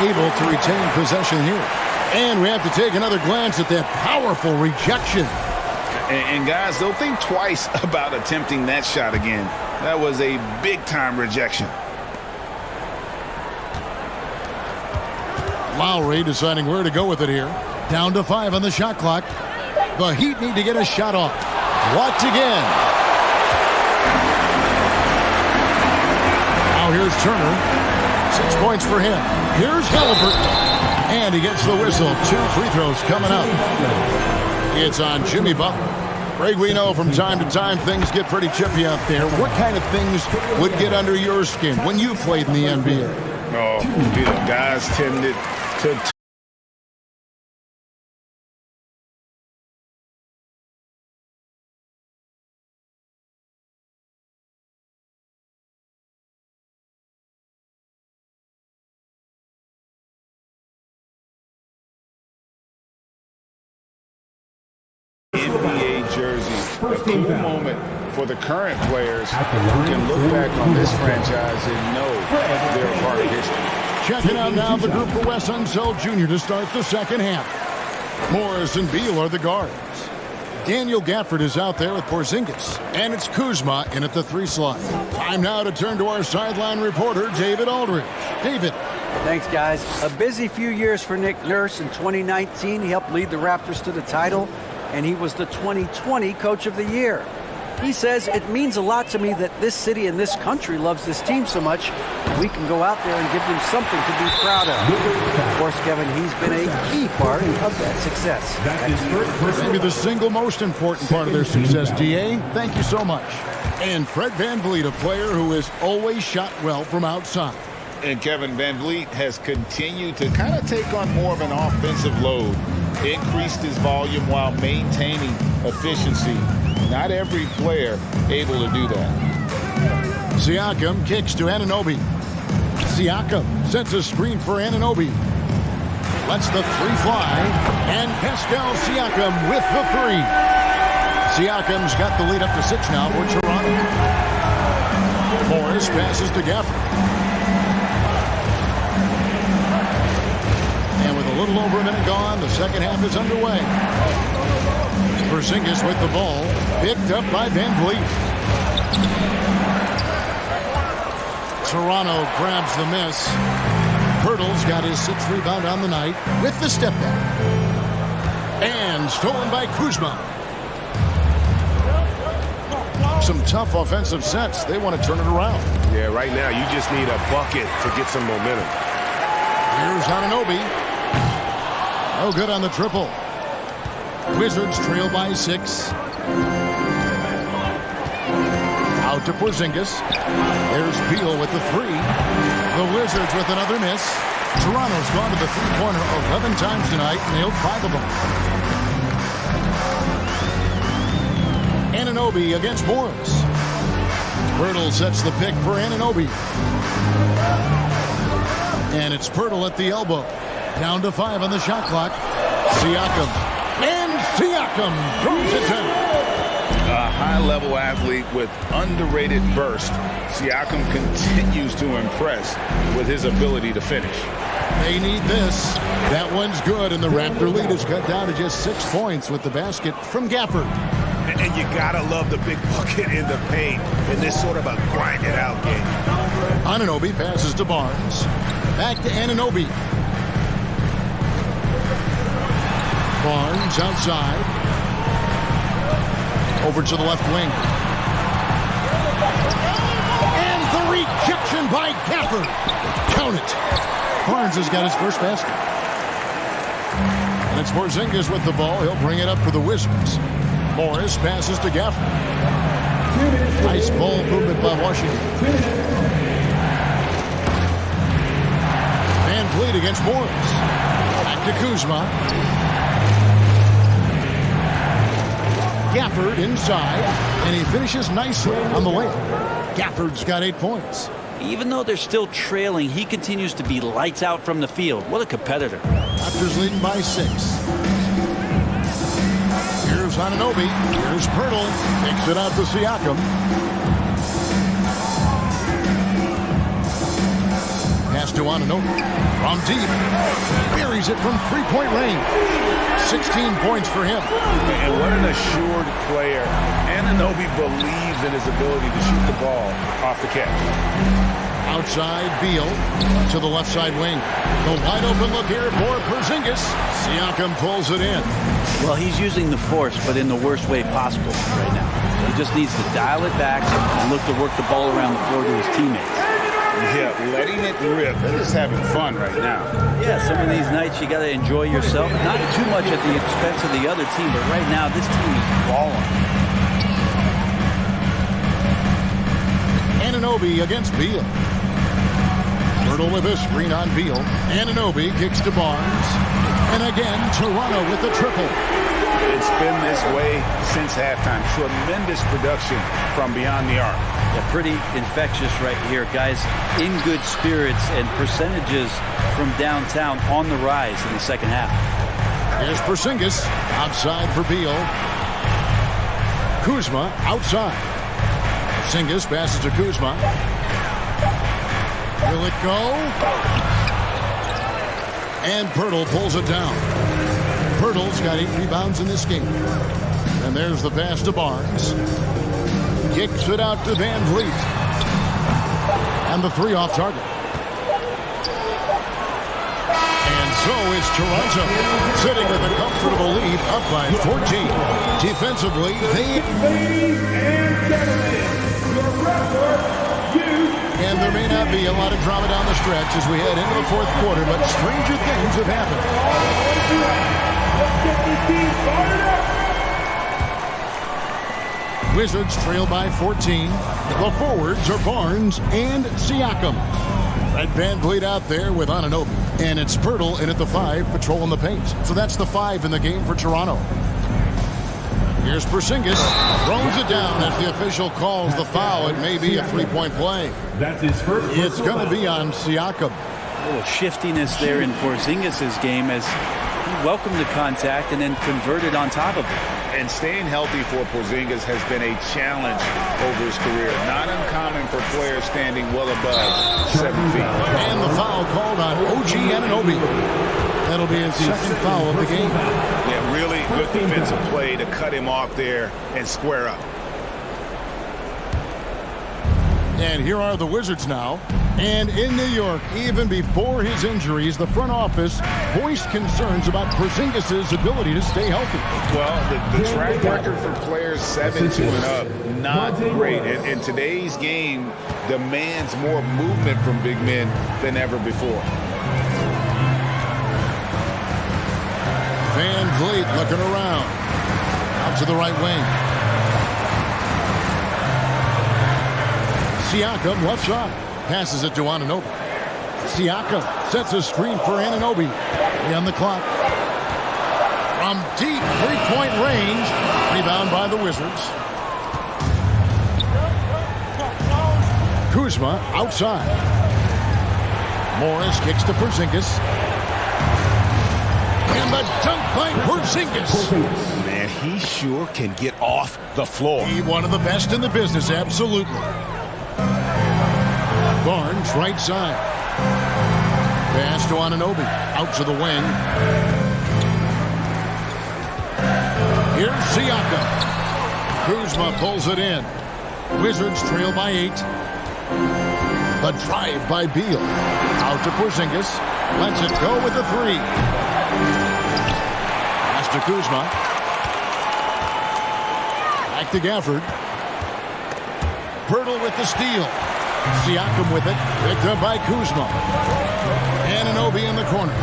able to retain possession here. And we have to take another glance at that powerful rejection. And guys, don't think twice about attempting that shot again. That was a big-time rejection. Lowry deciding where to go with it here. Down to 5 on the shot clock. The Heat need to get a shot off. Blocked again. Now here's Turner. 6 points for him. Here's Halliburton. And he gets the whistle. 2 free throws coming up. It's on Jimmy Butler. Greg, we know from time to time things get pretty chippy out there. What kind of things would get under your skin when you played in the NBA? Oh, guys tended to NBA jersey. A cool moment for the current players who can look back on this franchise and know they're a part of history. Checking out now the group for Wes Unseld Jr. to start the second half. Morris and Beal are the guards. Daniel Gafford is out there with Porzingis. And it's Kuzma in at the 3 slot. Time now to turn to our sideline reporter, David Aldridge. David. Thanks, guys. A busy few years for Nick Nurse. In 2019, he helped lead the Raptors to the title, and he was the 2020 Coach of the Year. He says, it means a lot to me that this city and this country loves this team so much. We can go out there and give them something to be proud of. Of course, Kevin, he's been a key part of that success. Maybe the single most important part of their success, DA. Thank you so much. And Fred VanVleet, a player who has always shot well from outside. And Kevin VanVleet has continued to kind of take on more of an offensive load. Increased his volume while maintaining efficiency. Not every player able to do that. Siakam kicks to Anunoby. Siakam sets a screen for Anunoby. Lets the 3 fly. And Pascal Siakam with the 3. Siakam's got the lead up to 6 now for Toronto. Morris passes to Gafford. And with a little over a minute gone, the second half is underway. Porzingis with the ball, picked up by VanVleet. Toronto grabs the miss. Pirtle's got his 6th rebound on the night with the step back. And stolen by Kuzma. Some tough offensive sets. They want to turn it around. Yeah, right now you just need a bucket to get some momentum. Here's Anunoby. No good on the triple. Wizards trail by 6. Out to Porzingis. There's Beal with the 3. The Wizards with another miss. Toronto's gone to the 3-pointer 11 times tonight, nailed 5 of them. Anunoby against Morris. Pirtle sets the pick for Anunoby. And it's Pirtle at the elbow. Down to 5 on the shot clock. Siakam. And Siakam throws it down. A high-level athlete with underrated burst. Siakam continues to impress with his ability to finish. They need this. That one's good, and the Raptor lead is cut down to just 6 points with the basket from Gafford. And you gotta love the big bucket in the paint in this sort of a grind-it-out game. Anunoby passes to Barnes. Back to Anunoby. Barnes outside. Over to the left wing. And the rejection by Gafford. Count it. Barnes has got his first basket. And it's Porzingis with the ball. He'll bring it up for the Wizards. Morris passes to Gafford. Nice ball movement by Washington. VanVleet against Morris. Back to Kuzma. Gafford inside, and he finishes nicely on the layup. Gafford's got 8 points. Even though they're still trailing, he continues to be lights out from the field. What a competitor. Raptors leading by 6. Here's Anunoby. Here's Pirtle. Takes it out to Siakam. Pass to Anunoby. From deep. Buries it from three-point range. 16 points for him. And what an assured player. Anunoby believes in his ability to shoot the ball off the catch. Outside, Beal to the left side wing. The wide open look here for Porzingis. Siakam pulls it in. Well, he's using the force, but in the worst way possible right now. He just needs to dial it back and look to work the ball around the floor to his teammates. Yeah, letting it rip. They're just having fun right now. Yeah, some of these nights you got to enjoy yourself. Not too much at the expense of the other team, but right now this team is balling. Anunoby against Beal. Pirtle with a screen on Beal. Anunoby kicks to Barnes. And again, Toronto with the triple. It's been this way since halftime. Tremendous production from beyond the arc. Yeah, pretty infectious right here, guys. In good spirits and percentages from downtown on the rise in the second half. Here's Porzingis outside for Beal. Kuzma outside. Porzingis passes to Kuzma. Will it go? And Pirtle pulls it down. Pirtle's got 8 rebounds in this game. And there's the pass to Barnes. Kicks it out to Van Vliet. And the 3 off target. And so is Toronto, sitting with a comfortable lead, up by 14. Defensively, and there may not be a lot of drama down the stretch as we head into the fourth quarter, but stranger things have happened. Wizards trail by 14. The forwards are Barnes and Siakam. Red Van Vliet out there with Anunoby. And it's Pirtle in at the 5, patrolling the paint. So that's the 5 in the game for Toronto. Here's Porzingis. Throws it down as the official calls the foul. It may be a 3-point play. That's his first. It's going to be on Siakam. A little shiftiness there in Porzingis' game as he welcomed the contact and then converted on top of it. And staying healthy for Porzingis has been a challenge over his career. Not uncommon for players standing well above 7 feet. And the foul called on OG Anunoby. That'll be his second foul of the game. Yeah, really good defensive play to cut him off there and square up. And here are the Wizards now. And in New York, even before his injuries, the front office voiced concerns about Porzingis' ability to stay healthy. Well, the track record for players 7-2 and up, not great. And today's game demands more movement from big men than ever before. Van Vliet looking around. Out to the right wing. Siakam left side. Passes it to Anunoby. Siakam sets a screen for Anunoby. On the clock. From deep 3-point range. Rebound by the Wizards. Kuzma outside. Morris kicks to Porzingis. And the dunk by Porzingis. Man, he sure can get off the floor. He's one of the best in the business, absolutely. Barnes, right side. Pass to Anunoby. Out to the wing. Here's Siakam. Kuzma pulls it in. Wizards trail by 8. The drive by Beal. Out to Porzingis. Lets it go with the 3. Pass to Kuzma. Back to Gafford. Pirtle with the steal. Siakam with it. Picked up by Kuzma. Anunoby in the corner.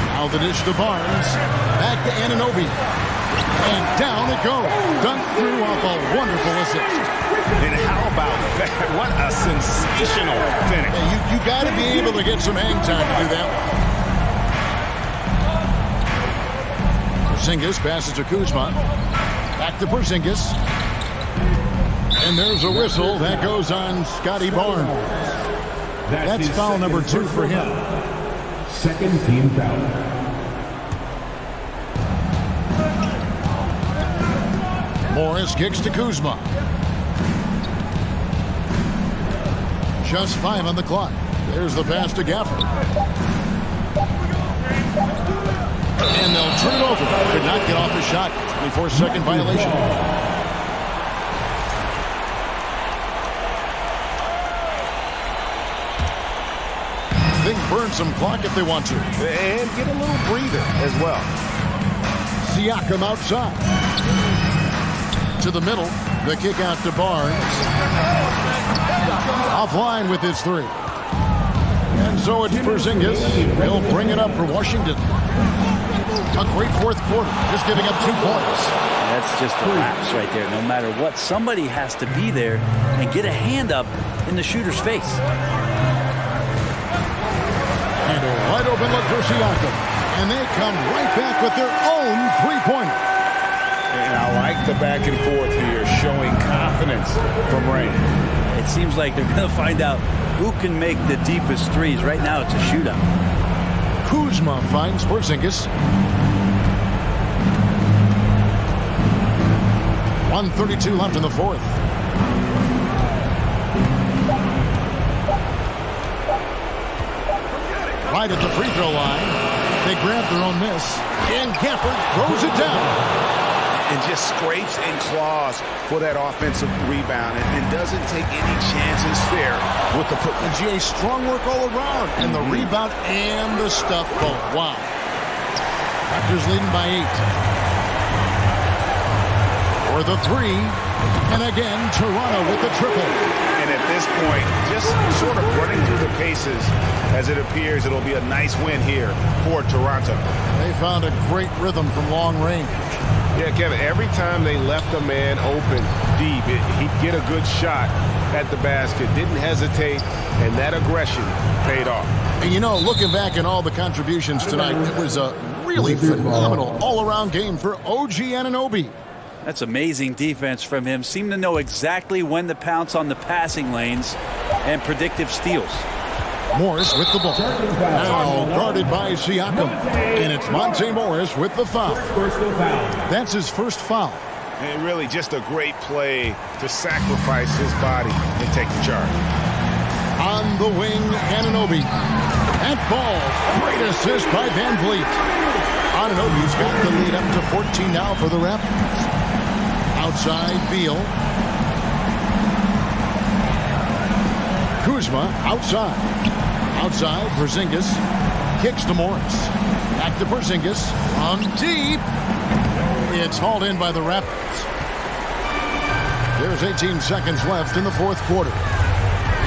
Now the dish to Barnes. Back to Anunoby. And down it goes. Dunked through off a wonderful assist. And how about that? What a sensational finish. Yeah, you got to be able to get some hang time to do that. Porzingis passes to Kuzma. Back to Porzingis. And there's a whistle. That goes on Scotty Barnes. That's foul number 2 for him. Second team foul. Morris kicks to Kuzma. Just 5 on the clock. There's the pass to Gaffer. And they'll turn it over. Could not get off the shot. 24-second violation. Think burn some clock if they want to. And get a little breather as well. Siakam outside. To the middle. The kick out to Barnes. Offline with his 3. And so it's Porzingis. He'll bring it up for Washington. A great fourth quarter. Just giving up 2 points. That's just a lapse right there. No matter what, somebody has to be there and get a hand up in the shooter's face. And a wide open look for Siakam. And they come right back with their own 3-pointer. And I like the back and forth here, showing confidence from Ray. It seems like they're going to find out who can make the deepest threes. Right now, it's a shootout. Kuzma finds Porzingis. 1:32 left in the fourth. Right at the free throw line. They grab their own miss. And Gafford throws it down. And just scrapes and claws for that offensive rebound and doesn't take any chances there with the putback. GA, strong work all around. And the rebound and the stuff both. Wow. Raptors leading by 8. For the 3. And again, Toronto with the triple. And at this point, just sort of running through the paces as it appears it'll be a nice win here for Toronto. They found a great rhythm from long range. Yeah, Kevin, every time they left a man open deep, he'd get a good shot at the basket. Didn't hesitate, and that aggression paid off. And you know, looking back at all the contributions tonight, it was a really phenomenal all-around game for OG Anunoby. That's amazing defense from him. Seemed to know exactly when to pounce on the passing lanes and predictive steals. Morris with the ball. Now guarded by Siakam. And it's Monte Morris with the foul. That's his first foul. And really just a great play to sacrifice his body and take the charge. On the wing, Anunoby. That ball. Great assist by Van Vliet. Anunoby's got the lead up to 14 now for the Raptors. Outside, Beal. Kuzma outside. Outside, Porzingis kicks to Morris. Back to Porzingis. On deep. It's hauled in by the Raptors. There's 18 seconds left in the fourth quarter.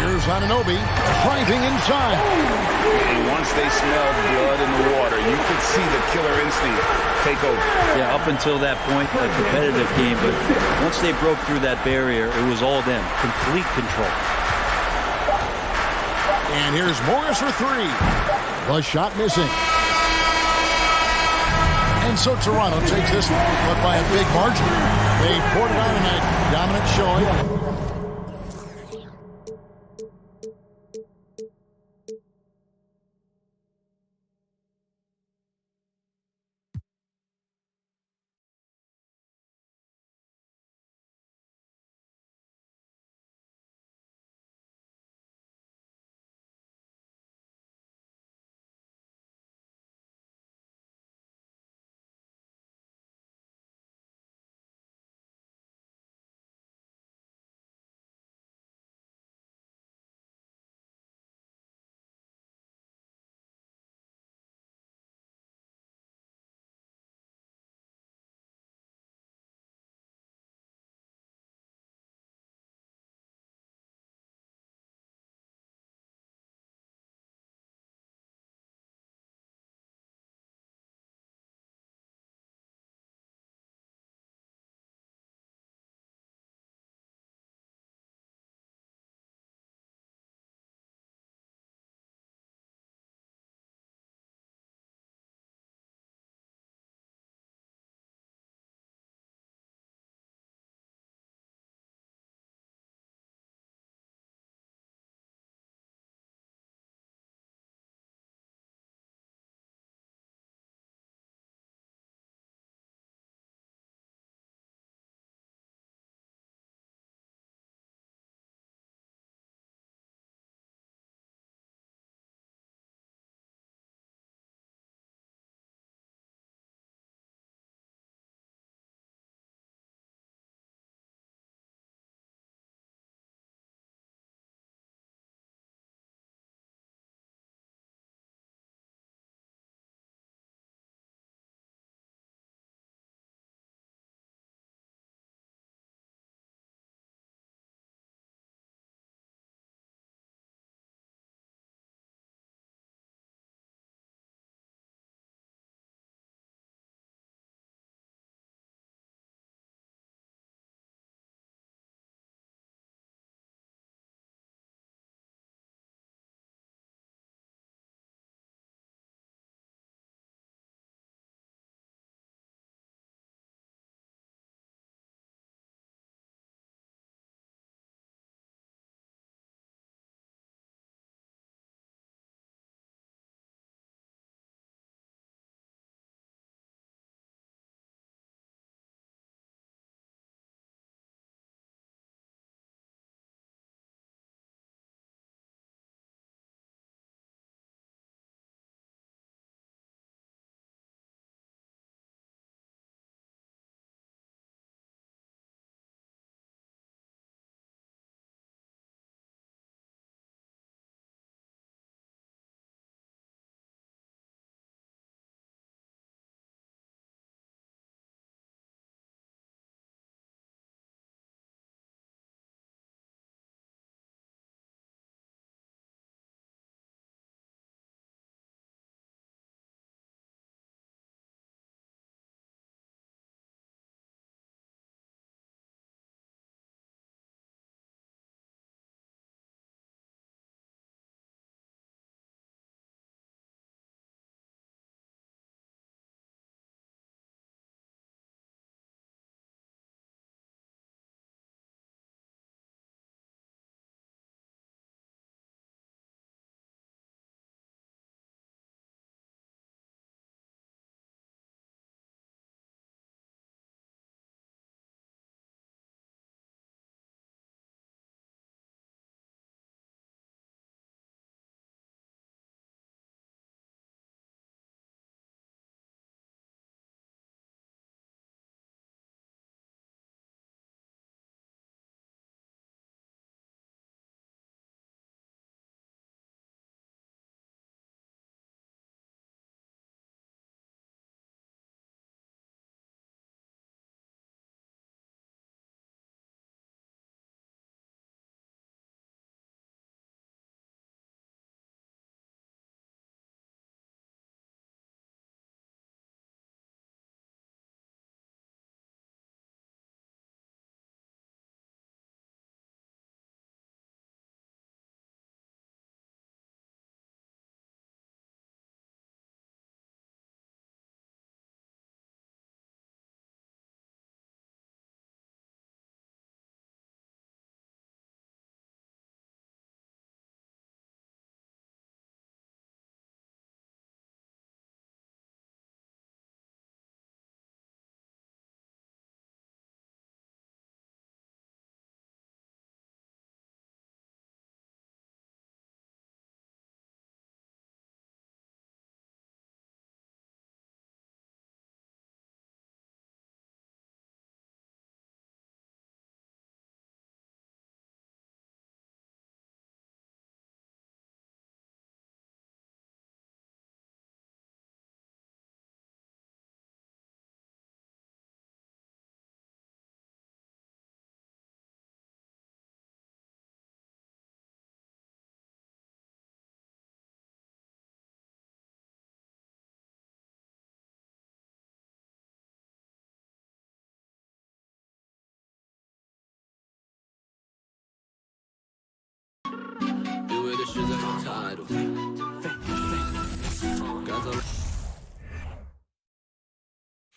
Here's Anunoby driving inside. And once they smelled blood in the water, you could see the killer instinct take over. Yeah, up until that point, a competitive game, but once they broke through that barrier, it was all them. Complete control. And here's Morris for 3. The shot missing. And so Toronto takes this one, but by a big margin. They poured it on tonight. Dominant showing.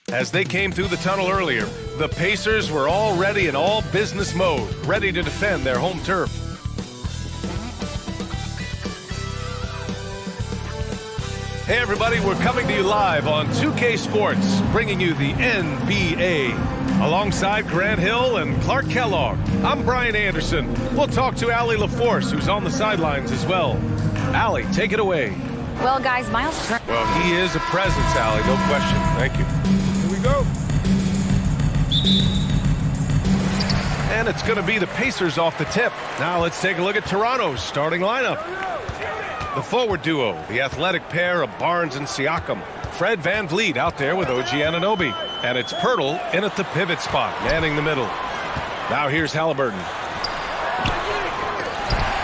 As they came through the tunnel earlier, the Pacers were already in all business mode, ready to defend their home turf. Hey everybody, we're coming to you live on 2K Sports, bringing you the NBA. Alongside Grant Hill and Clark Kellogg, I'm Brian Anderson. We'll talk to Allie LaForce, who's on the sidelines as well. Allie, take it away. Well, guys, Miles Turner. Well, he is a presence, Allie, no question. Thank you. Here we go. And it's going to be the Pacers off the tip. Now let's take a look at Toronto's starting lineup. The forward duo, the athletic pair of Barnes and Siakam. Fred VanVleet out there with OG Anunoby. And it's Pirtle in at the pivot spot, manning the middle. Now here's Halliburton.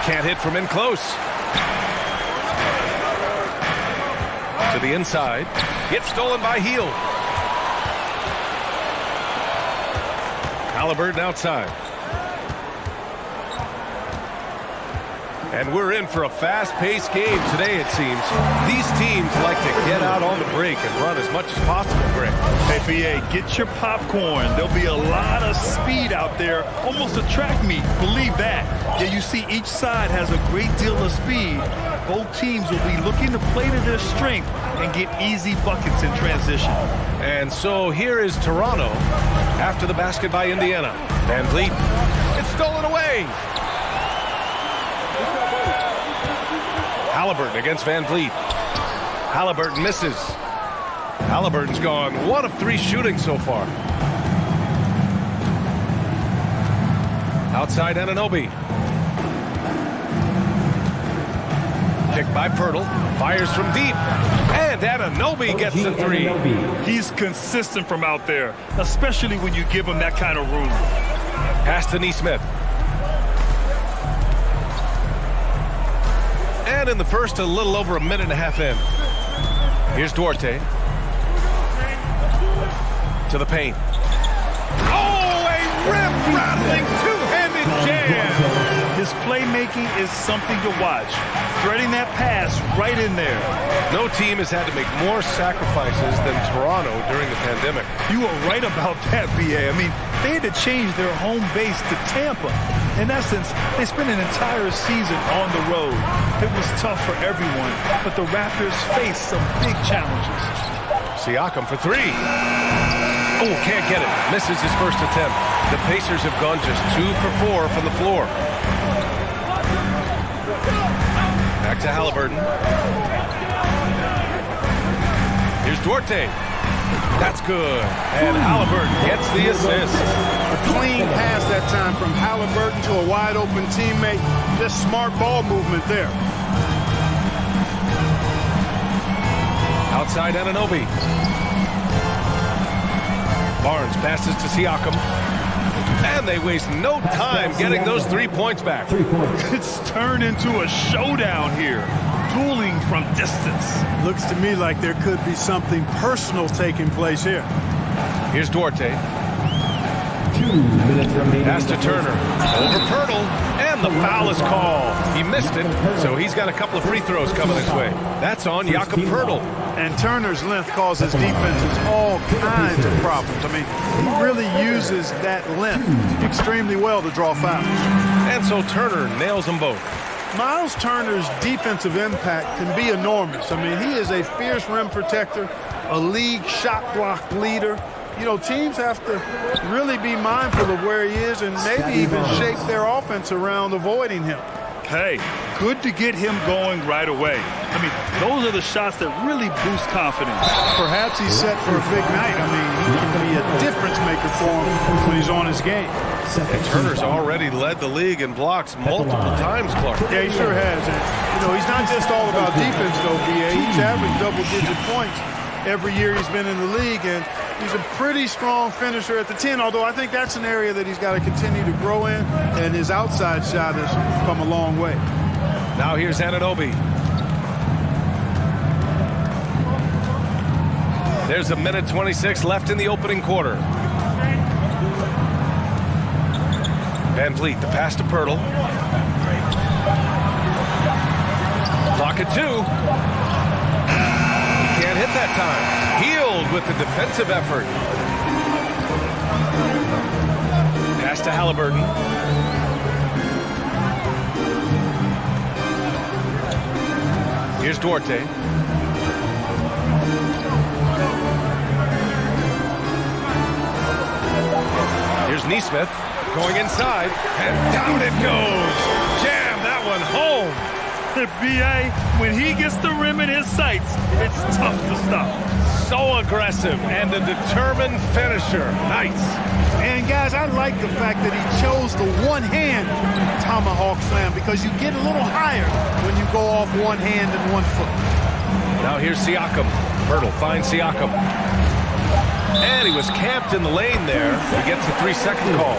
Can't hit from in close. To the inside. Gets stolen by Heel. Halliburton outside. And we're in for a fast-paced game today, it seems. These teams like to get out on the break and run as much as possible, Greg. Hey, BA, get your popcorn. There'll be a lot of speed out there, almost a track meet. Believe that. Yeah, you see each side has a great deal of speed. Both teams will be looking to play to their strength and get easy buckets in transition. And so here is Toronto after the basket by Indiana. VanVleet, it's stolen away. Halliburton against VanVleet. Halliburton misses. Halliburton's gone 1 of 3 shooting so far. Outside Anunoby. Kicked by Pirtle. Fires from deep. And Anunoby gets the 3. He's consistent from out there, especially when you give him that kind of room. Pass to Nesmith. And in the first, a little over a minute and a half in. Here's Duarte. To the paint. Oh, a rim-rattling two-handed jam! His playmaking is something to watch. Threading that pass right in there. No team has had to make more sacrifices than Toronto during the pandemic. You are right about that, BA. I mean, they had to change their home base to Tampa. In essence, they spent an entire season on the road. It was tough for everyone, but the Raptors faced some big challenges. Siakam for 3. Oh, can't get it. Misses his first attempt. The Pacers have gone just 2 for 4 from the floor. Back to Halliburton. Here's Duarte. That's good. And Halliburton gets the assist. A clean pass that time from Halliburton to a wide-open teammate. Just smart ball movement there. Outside Anunoby. Barnes passes to Siakam. And they waste no time getting those 3 points back. It's turned into a showdown here. Dueling from distance. Looks to me like there could be something personal taking place here. Here's Duarte. 2 minutes remaining. Pass to Turner. Over Pirtle. And the foul is called. He missed it, so he's got a couple of free throws coming his way. That's on Jakob Pirtle. And Turner's length causes defenses all kinds of problems. I mean, he really uses that length extremely well to draw fouls. And so Turner nails them both. Miles Turner's defensive impact can be enormous. I mean, he is a fierce rim protector, a league shot block leader. You know, teams have to really be mindful of where he is and maybe even shape their offense around avoiding him. Hey, good to get him going right away. I mean, those are the shots that really boost confidence. Perhaps he's set for a big night. I mean, he can be a difference maker for him when he's on his game. And Turner's already led the league in blocks multiple times, Clark. Yeah, he sure has. And, you know, he's not just all about defense, though, BA. He's averaged double-digit points every year he's been in the league, and he's a pretty strong finisher at the 10, although I think that's an area that he's got to continue to grow in, and his outside shot has come a long way. Now here's Anunoby. There's a minute 26 left in the opening quarter. VanVleet, the pass to Pirtle. Clock at 2. He can't hit that time. Healed with the defensive effort. Pass to Halliburton. Here's Duarte. Here's Neesmith going inside, and down it goes. Jam that one home. B.A., when he gets the rim in his sights, it's tough to stop. So aggressive and a determined finisher. Nice. And guys, I like the fact that he chose the one-hand tomahawk slam because you get a little higher when you go off one hand and 1 foot. Now here's Siakam. Pirtle finds Siakam. And he was camped in the lane there. He gets a 3-second call.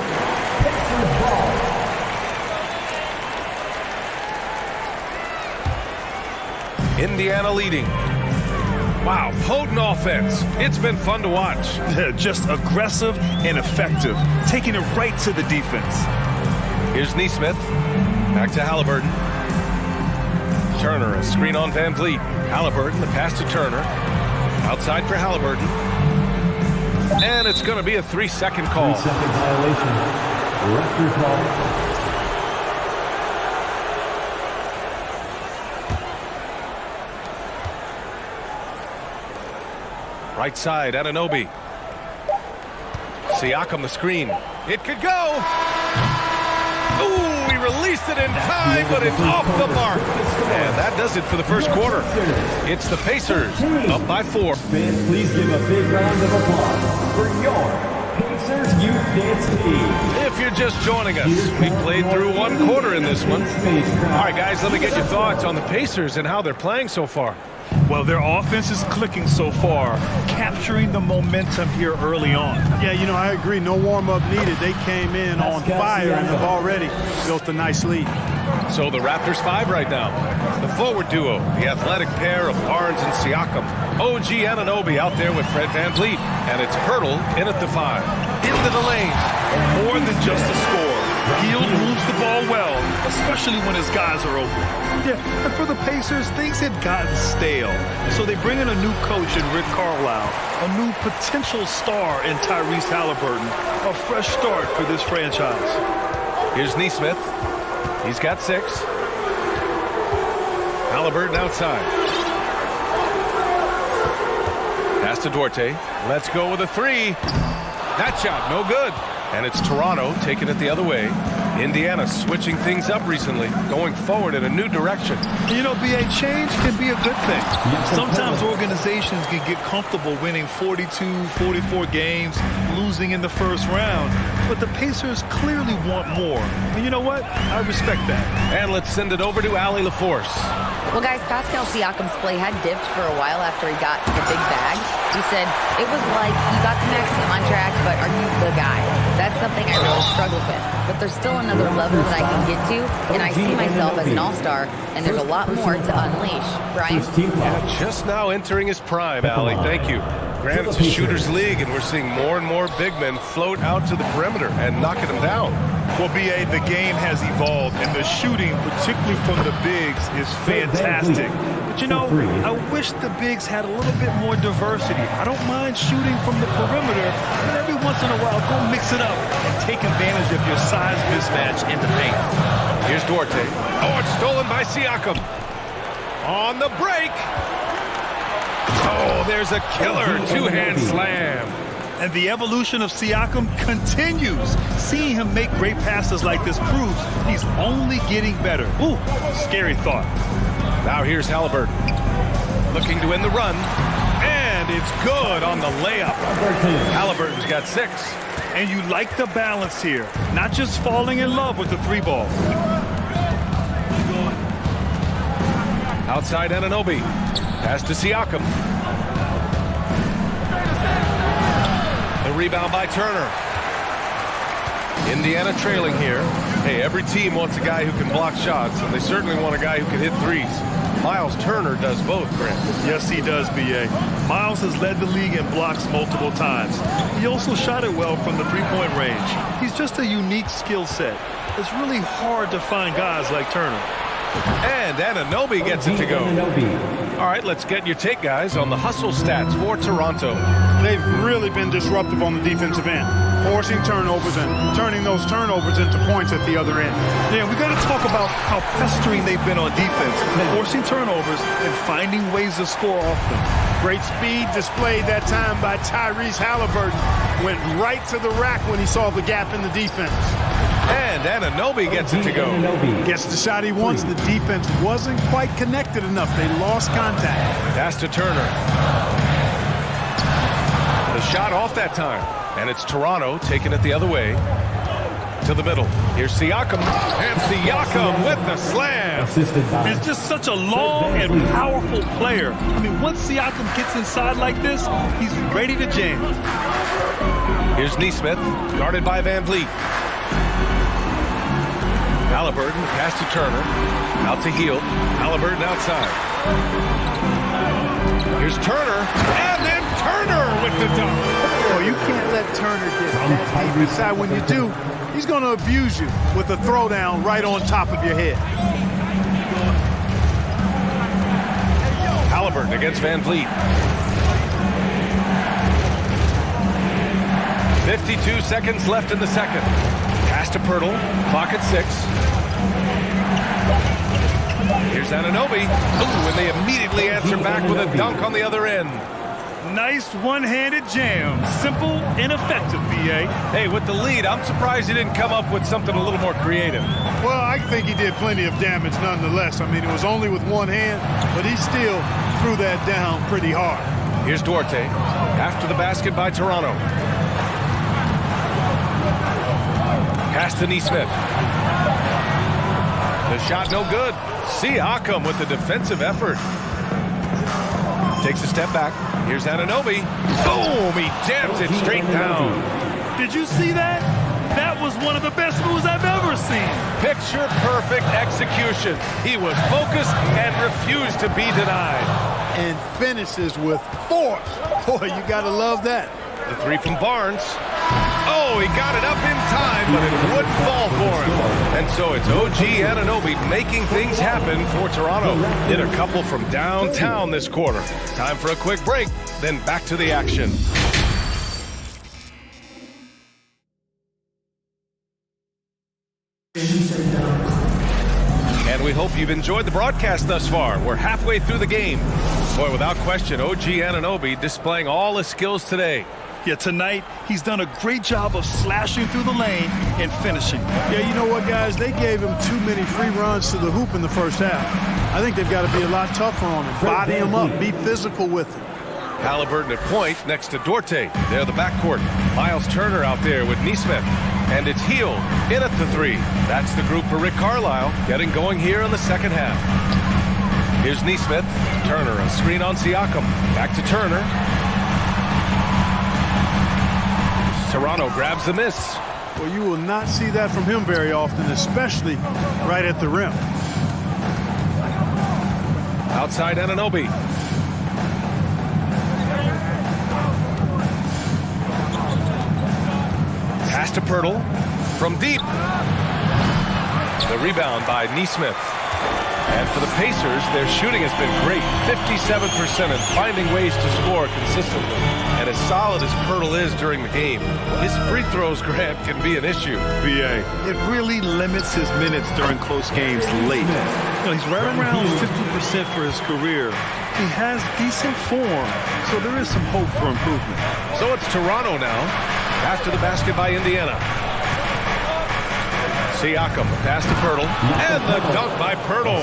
Indiana leading. Wow, potent offense. It's been fun to watch. Yeah, just aggressive and effective, taking it right to the defense. Here's Neesmith. Back to Halliburton. Turner, a screen on Van Vliet. Halliburton, the pass to Turner. Outside for Halliburton. And it's going to be a 3-second call. 3-second violation. Referee call. Right side, Anunoby. Siakam the screen. It could go. Ooh, he released it in time, but it's off the mark. And that does it for the first quarter. It's the Pacers up by 4. Fans, please give a big round of applause for your Pacers Youth Dance Team. If you're just joining us, we played through 1 quarter in this one. All right, guys, let me get your thoughts on the Pacers and how they're playing so far. Well, their offense is clicking so far, capturing the momentum here early on. Yeah, you know, I agree. No warm-up needed. They came in on fire and have already built a nice lead. So the Raptors 5 right now. The forward duo, the athletic pair of Barnes and Siakam. OG Anunoby out there with Fred Van Vliet. And it's Pirtle in at the 5. Into the lane. More than just a score. Hield moves the ball well, especially when his guys are open. Yeah, and for the Pacers, things had gotten stale. So they bring in a new coach in Rick Carlisle, a new potential star in Tyrese Halliburton, a fresh start for this franchise. Here's Neesmith. He's got 6. Halliburton outside. Pass to Duarte. Let's go with a 3. That shot, no good. And it's Toronto taking it the other way. Indiana switching things up recently, going forward in a new direction. You know, B.A., change can be a good thing. Sometimes organizations can get comfortable winning 42, 44 games, losing in the first round. But the Pacers clearly want more. And you know what? I respect that. And let's send it over to Allie LaForce. Well, guys, Pascal Siakam's play had dipped for a while after he got the big bag. He said, it was like you got the max contract, but are you the guy? That's something I really struggled with. But there's still another level that I can get to, and I see myself as an all-star, and there's a lot more to unleash. Brian? Yeah, just now entering his prime, Allie. Thank you. Granted, it's a shooter's league, and we're seeing more and more big men float out to the perimeter and knocking them down. Well, B.A., the game has evolved, and the shooting, particularly from the bigs, is fantastic. But, you know, I wish the bigs had a little bit more diversity. I don't mind shooting from the perimeter, but every once in a while, go mix it up and take advantage of your size mismatch in the paint. Here's Duarte. Oh, it's stolen by Siakam. On the break. Oh, there's a killer two-hand slam. And the evolution of Siakam continues. Seeing him make great passes like this proves he's only getting better. Ooh, scary thought. Now here's Halliburton. Looking to win the run. And it's good on the layup. Halliburton's got 6. And you like the balance here. Not just falling in love with the 3-ball. Outside Anunoby. Pass to Siakam. The rebound by Turner. Indiana trailing here. Hey, every team wants a guy who can block shots, and they certainly want a guy who can hit threes. Miles Turner does both, Grant. Yes, he does, B.A. Miles has led the league in blocks multiple times. He also shot it well from the three-point range. He's just a unique skill set. It's really hard to find guys like Turner. And Anunoby gets it to go. All right, let's get your take, guys, on the hustle stats for Toronto. They've really been disruptive on the defensive end, forcing turnovers and turning those turnovers into points at the other end. Yeah, we got to talk about how pestering they've been on defense, forcing turnovers and finding ways to score off them. Great speed displayed that time by Tyrese Halliburton. Went right to the rack when he saw the gap in the defense. And Anunoby gets it to go. Gets the shot he wants. The defense wasn't quite connected enough. They lost contact. Pass to Turner. The shot off that time. And it's Toronto taking it the other way. To the middle. Here's Siakam. And Siakam with the slam. He's just such a long and powerful player. I mean, once Siakam gets inside like this, he's ready to jam. Here's Nesmith, guarded by Van Vliet. Halliburton, pass to Turner. Out to Hield. Halliburton outside. Here's Turner. And then Turner with the dunk. Oh, you can't let Turner get that deep inside. When you do, he's going to abuse you with a throwdown right on top of your head. Halliburton against Van Vliet. 52 seconds left in the second. Pass to Pirtle. Clock at 6. Here's Anunoby. Ooh, and they immediately answer back with a dunk on the other end. Nice one-handed jam. Simple and effective, B.A. Hey, with the lead, I'm surprised he didn't come up with something a little more creative. Well, I think he did plenty of damage nonetheless. I mean, it was only with one hand, but he still threw that down pretty hard. Here's Duarte. After the basket by Toronto. Pass to Nesmith. The shot no good. Siakam with the defensive effort. Takes a step back. Here's Anunoby. Boom! He jams it straight down. Did you see that? That was one of the best moves I've ever seen. Picture perfect execution. He was focused and refused to be denied. And finishes with force. Boy, you got to love that. The three from Barnes. Oh, he got it up in time, but it wouldn't fall for him. And so it's OG Anunoby making things happen for Toronto. Did a couple from downtown this quarter. Time for a quick break, then back to the action. And we hope you've enjoyed the broadcast thus far. We're halfway through the game. Boy, without question, OG Anunoby displaying all his skills today. Yeah, tonight, he's done a great job of slashing through the lane and finishing. Yeah, you know what, guys? They gave him too many free runs to the hoop in the first half. I think they've got to be a lot tougher on him. Body him up. Be physical with him. Halliburton at point next to Duarte. They're the backcourt. Miles Turner out there with Nesmith. And it's Hield in at the 3. That's the group for Rick Carlisle getting going here in the second half. Here's Nesmith. Turner, a screen on Siakam. Back to Turner. Toronto grabs the miss. Well, you will not see that from him very often, especially right at the rim. Outside Anunoby. Pass to Pirtle from deep. The rebound by Nesmith. And for the Pacers, their shooting has been great. 57% and finding ways to score consistently. And as solid as Pirtle is during the game, his free throws, Grant, can be an issue. B.A. It really limits his minutes during close games late. You know, he's right around 50% for his career. He has decent form, so there is some hope for improvement. So it's Toronto now, after the basket by Indiana. Siakam, pass to Pirtle, and the dunk by Pirtle.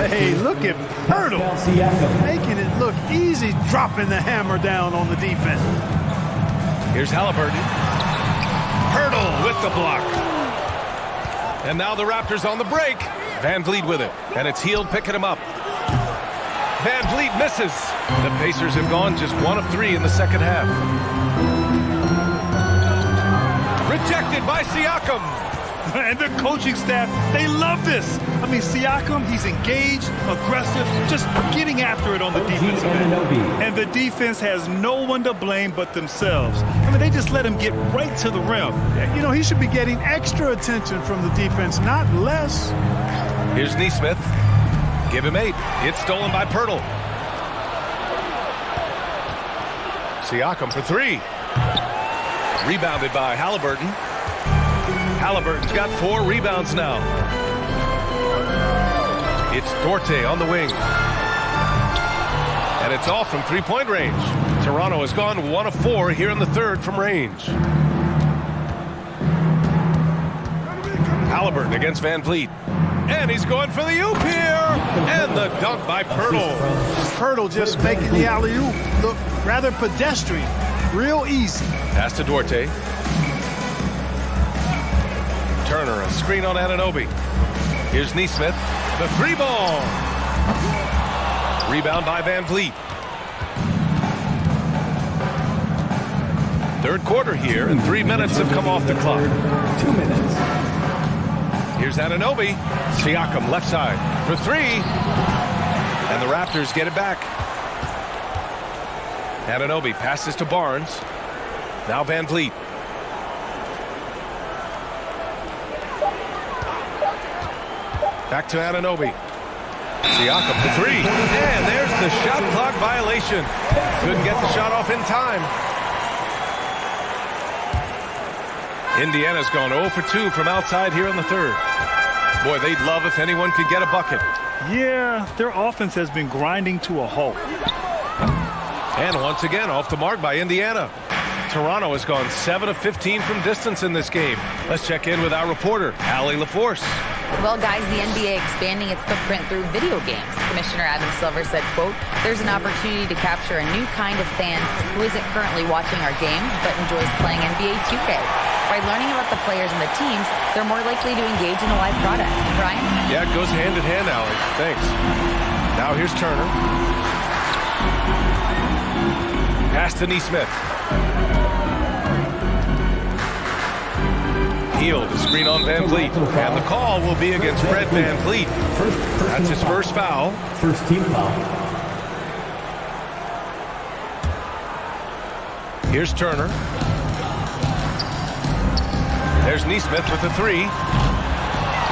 Hey, look at Pirtle, making it look easy, dropping the hammer down on the defense. Here's Halliburton. Pirtle with the block. And now the Raptors on the break. Van Vliet with it, and it's Hield picking him up. Van Vliet misses. The Pacers have gone just 1 of 3 in the second half. Rejected by Siakam. And the coaching staff, they love this. I mean, Siakam, he's engaged, aggressive, just getting after it on the defensive end. And the defense has no one to blame but themselves. I mean, they just let him get right to the rim. You know, he should be getting extra attention from the defense, not less. Here's Nesmith. Give him 8. It's stolen by Pirtle. Siakam for 3. Rebounded by Halliburton. Halliburton's got 4 rebounds now. It's Dorte on the wing. And it's off from three-point range. Toronto has gone 1 of 4 here in the third from range. Halliburton against Van Vliet. And he's going for the oop here. And the dunk by Pirtle. Pirtle just making the alley-oop look rather pedestrian. Real easy. Pass to Dorte. Turner, a screen on Anunoby. Here's Neesmith. The 3-ball. Rebound by Van Vliet. Third quarter here, and 3 minutes have come off the clock. 2 minutes. Here's Anunoby. Siakam left side for 3. And the Raptors get it back. Anunoby passes to Barnes. Now Van Vliet. Back to Anunoby. Siakam for 3. And there's the shot clock violation. Couldn't get the shot off in time. Indiana's gone 0 for 2 from outside here in the third. Boy, they'd love if anyone could get a bucket. Yeah, their offense has been grinding to a halt. And once again, off the mark by Indiana. Toronto has gone 7 of 15 from distance in this game. Let's check in with our reporter, Allie LaForce. Well, guys, the NBA expanding its footprint through video games. Commissioner Adam Silver said, quote, "There's an opportunity to capture a new kind of fan who isn't currently watching our games but enjoys playing NBA 2K. By learning about the players and the teams, they're more likely to engage in the live product." Brian? Yeah, it goes hand in hand, Allie. Thanks. Now here's Turner. Pass to Neesmith. Healed, the screen on Van Vliet. And the call will be against Fred Van Vliet. That's his first foul. First team foul. Here's Turner. There's Neesmith with the 3.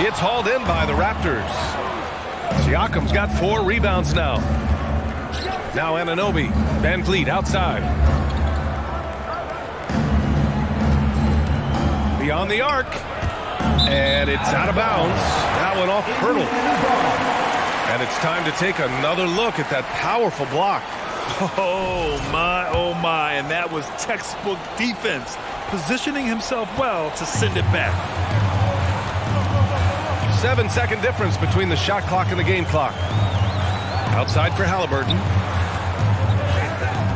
It's hauled in by the Raptors. Siakam's got 4 rebounds now. Now Anunoby. Van Vliet outside. Beyond the arc. And it's out of bounds. That one off Pirtle. And it's time to take another look at that powerful block. Oh, my. And that was textbook defense. Positioning himself well to send it back. 7-second difference between the shot clock and the game clock. Outside for Halliburton.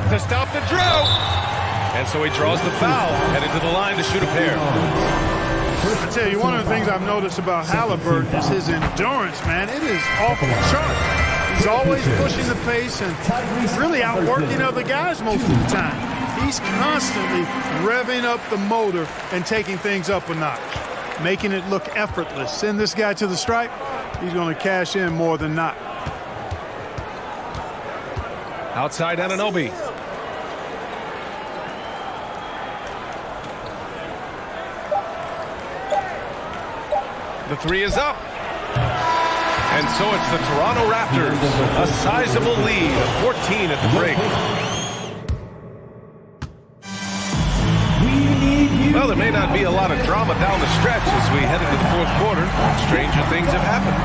To stop the drought. And so he draws the foul, headed to the line to shoot a pair. I tell you, one of the things I've noticed about Halliburton is his endurance, man. It is off the chart. He's always pushing the pace and really outworking other guys most of the time. He's constantly revving up the motor and taking things up a notch, making it look effortless. Send this guy to the stripe, he's going to cash in more than not. Outside Anunoby. The 3 is up. And so it's the Toronto Raptors. A sizable lead of 14 at the break. Well, there may not be a lot of drama down the stretch as we head into the fourth quarter. Stranger things have happened.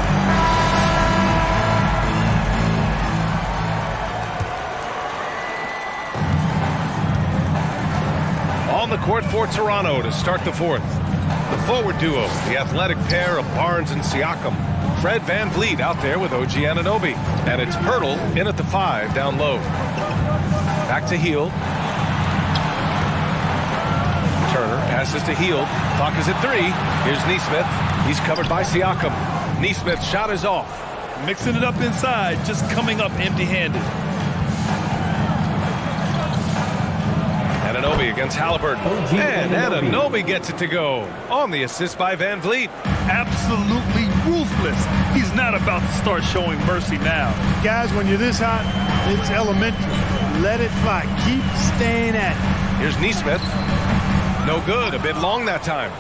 On the court for Toronto to start the fourth. The forward duo, the athletic pair of Barnes and Siakam. Fred Van Vliet out there with OG Anunoby. And it's Pirtle in at the 5 down low. Back to Hield. Turner passes to Hield. Clock is at 3. Here's Neesmith. He's covered by Siakam. Neesmith's shot is off. Mixing it up inside, just coming up empty-handed. Anunoby against Halliburton. And Anunoby gets it to go on the assist by Van Vliet. Absolutely ruthless. He's not about to start showing mercy now. Guys, when you're this hot, it's elementary. Let it fly. Keep staying at it. Here's Neesmith. No good. A bit long that time.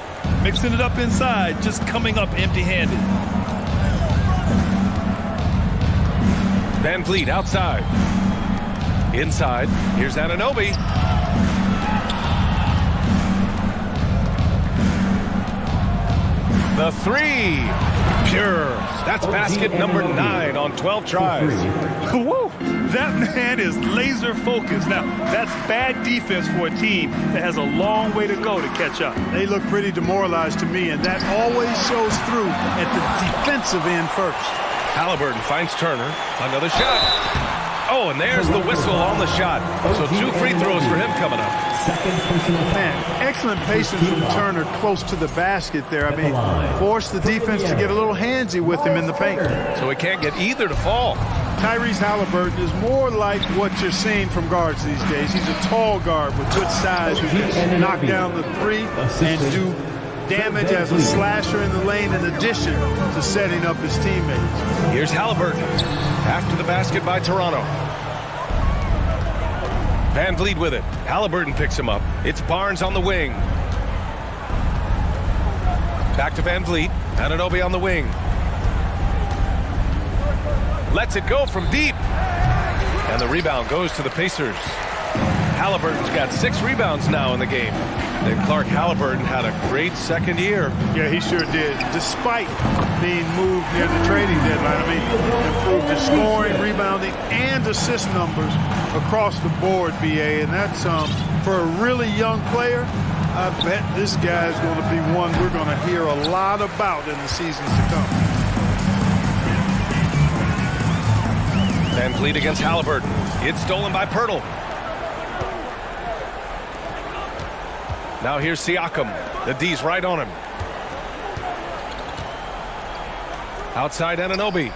Mixing it up inside, just coming up empty-handed. Van Vliet outside. Inside, here's Anunoby. The three, pure. That's basket number 9 on 12 tries. Whoa, that man is laser focused. Now, that's bad defense for a team that has a long way to go to catch up. They look pretty demoralized to me, and that always shows through at the defensive end first. Halliburton finds Turner. Another shot. Oh, and there's the whistle on the shot. So 2 free throws for him coming up. Man, excellent patience from Turner close to the basket there. I mean, forced the defense to get a little handsy with him in the paint. So he can't get either to fall. Tyrese Halliburton is more like what you're seeing from guards these days. He's a tall guard with good size who can knock down the three and do damage as a slasher in the lane in addition to setting up his teammates. Here's Halliburton after the basket by Toronto. Van Vliet with it. Halliburton picks him up. It's Barnes on the wing. Back to Van Vliet. Anunoby on the wing. Lets it go from deep. And the rebound goes to the Pacers. Halliburton's got 6 rebounds now in the game. And Clark Halliburton had a great second year. Yeah, he sure did. Despite being moved near the trading deadline, I mean, improved his scoring, rebounding, and assist numbers across the board, BA. And that's for a really young player. I bet this guy's going to be one we're going to hear a lot about in the seasons to come. Van Vliet against Halliburton. It's stolen by Pirtle. Now here's Siakam. The D's right on him. Outside Anunoby.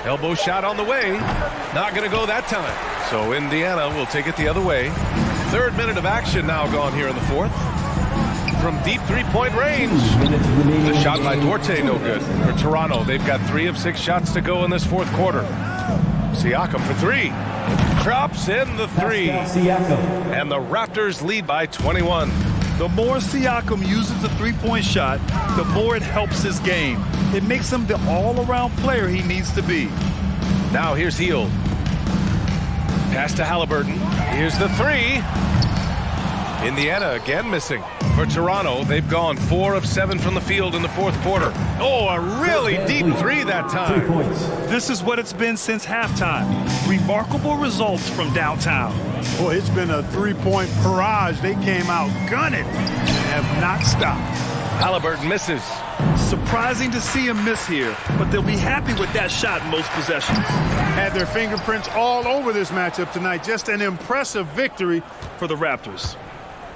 Elbow shot on the way. Not going to go that time. So Indiana will take it the other way. 3rd minute of action now gone here in the 4th. From deep 3-point range. The shot by Duarte no good. For Toronto, they've got 3 of 6 shots to go in this 4th quarter. Siakam for 3. Drops in the 3. And the Raptors lead by 21. The more Siakam uses the three-point shot, the more it helps his game. It makes him the all-around player he needs to be. Now here's Hield. Pass to Halliburton. Here's the 3. Indiana again missing. For Toronto, they've gone 4 of 7 from the field in the 4th quarter. Oh, a really deep 3 that time. This is what it's been since halftime. Remarkable results from downtown. Boy, it's been a 3-point barrage. They came out gunning and have not stopped. Halliburton misses. Surprising to see him miss here, but they'll be happy with that shot in most possessions. Had their fingerprints all over this matchup tonight. Just an impressive victory for the Raptors.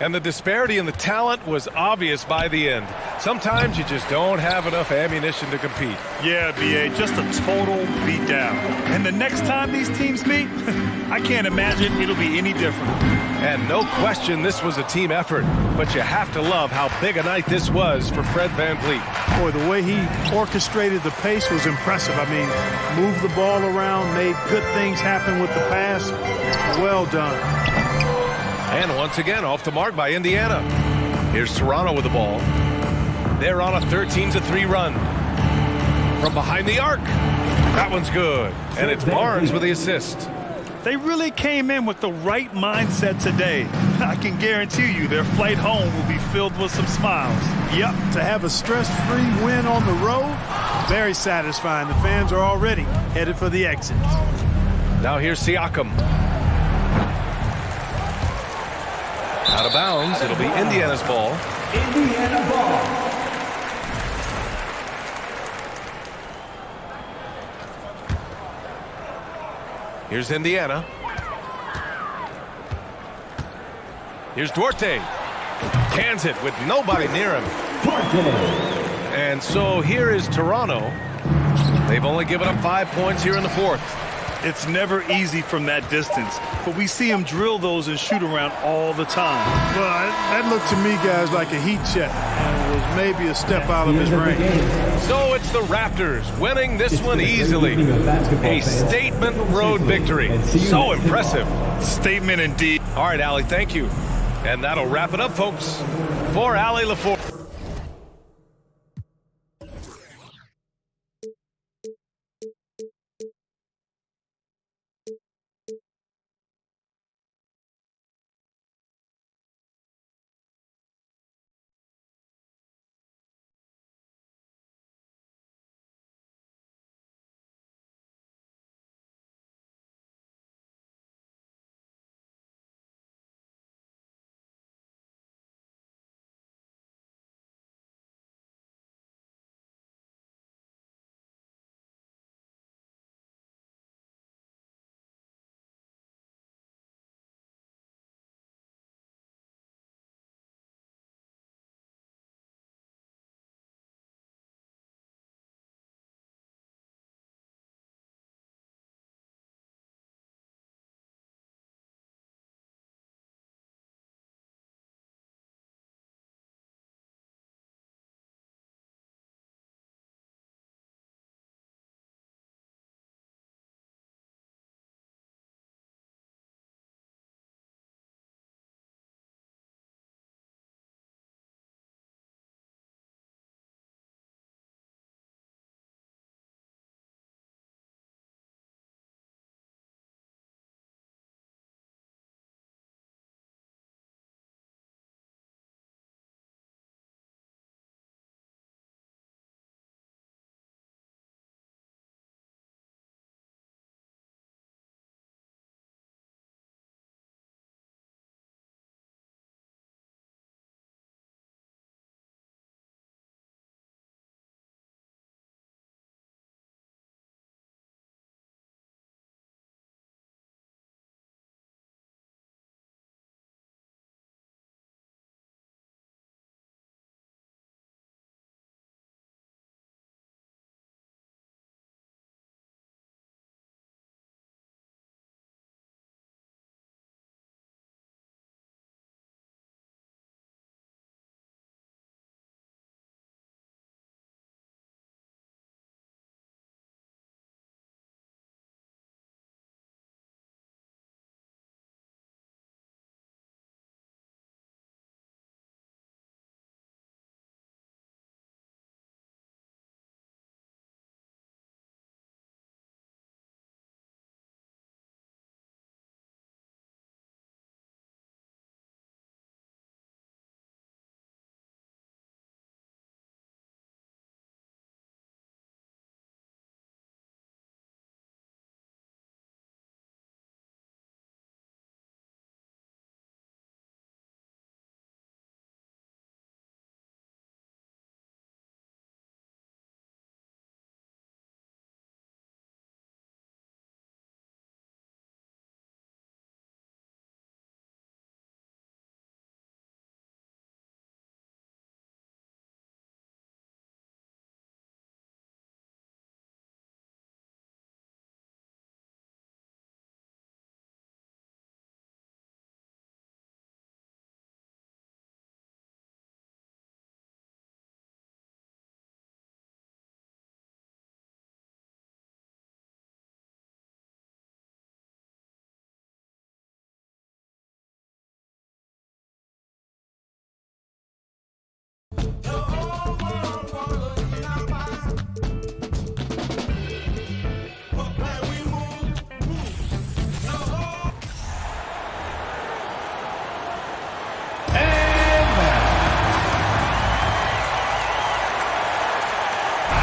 And the disparity in the talent was obvious by the end. Sometimes you just don't have enough ammunition to compete. Yeah, BA, just a total beatdown. And the next time these teams meet, I can't imagine it'll be any different. And no question this was a team effort, but you have to love how big a night this was for Fred Van Vliet. Boy, the way he orchestrated the pace was impressive. I mean, moved the ball around, made good things happen with the pass. Well done. And once again, off the mark by Indiana. Here's Toronto with the ball. They're on a 13-3 run. From behind the arc. That one's good. And it's Barnes with the assist. They really came in with the right mindset today. I can guarantee you their flight home will be filled with some smiles. Yep, to have a stress-free win on the road, very satisfying. The fans are already headed for the exit. Now here's Siakam. Out of bounds. It'll be Indiana's ball. Indiana ball. Here's Indiana. Here's Duarte. Cans it with nobody near him. And so here is Toronto. They've only given up 5 points here in the 4th. It's never easy from that distance, but we see him drill those and shoot around all the time. Well, that looked to me, guys, like a heat check. And it was maybe a step out of his range. So it's the Raptors winning this one easily. A statement road victory. So impressive. Statement indeed. All right, Allie, thank you. And that'll wrap it up, folks. For Allie LaFour.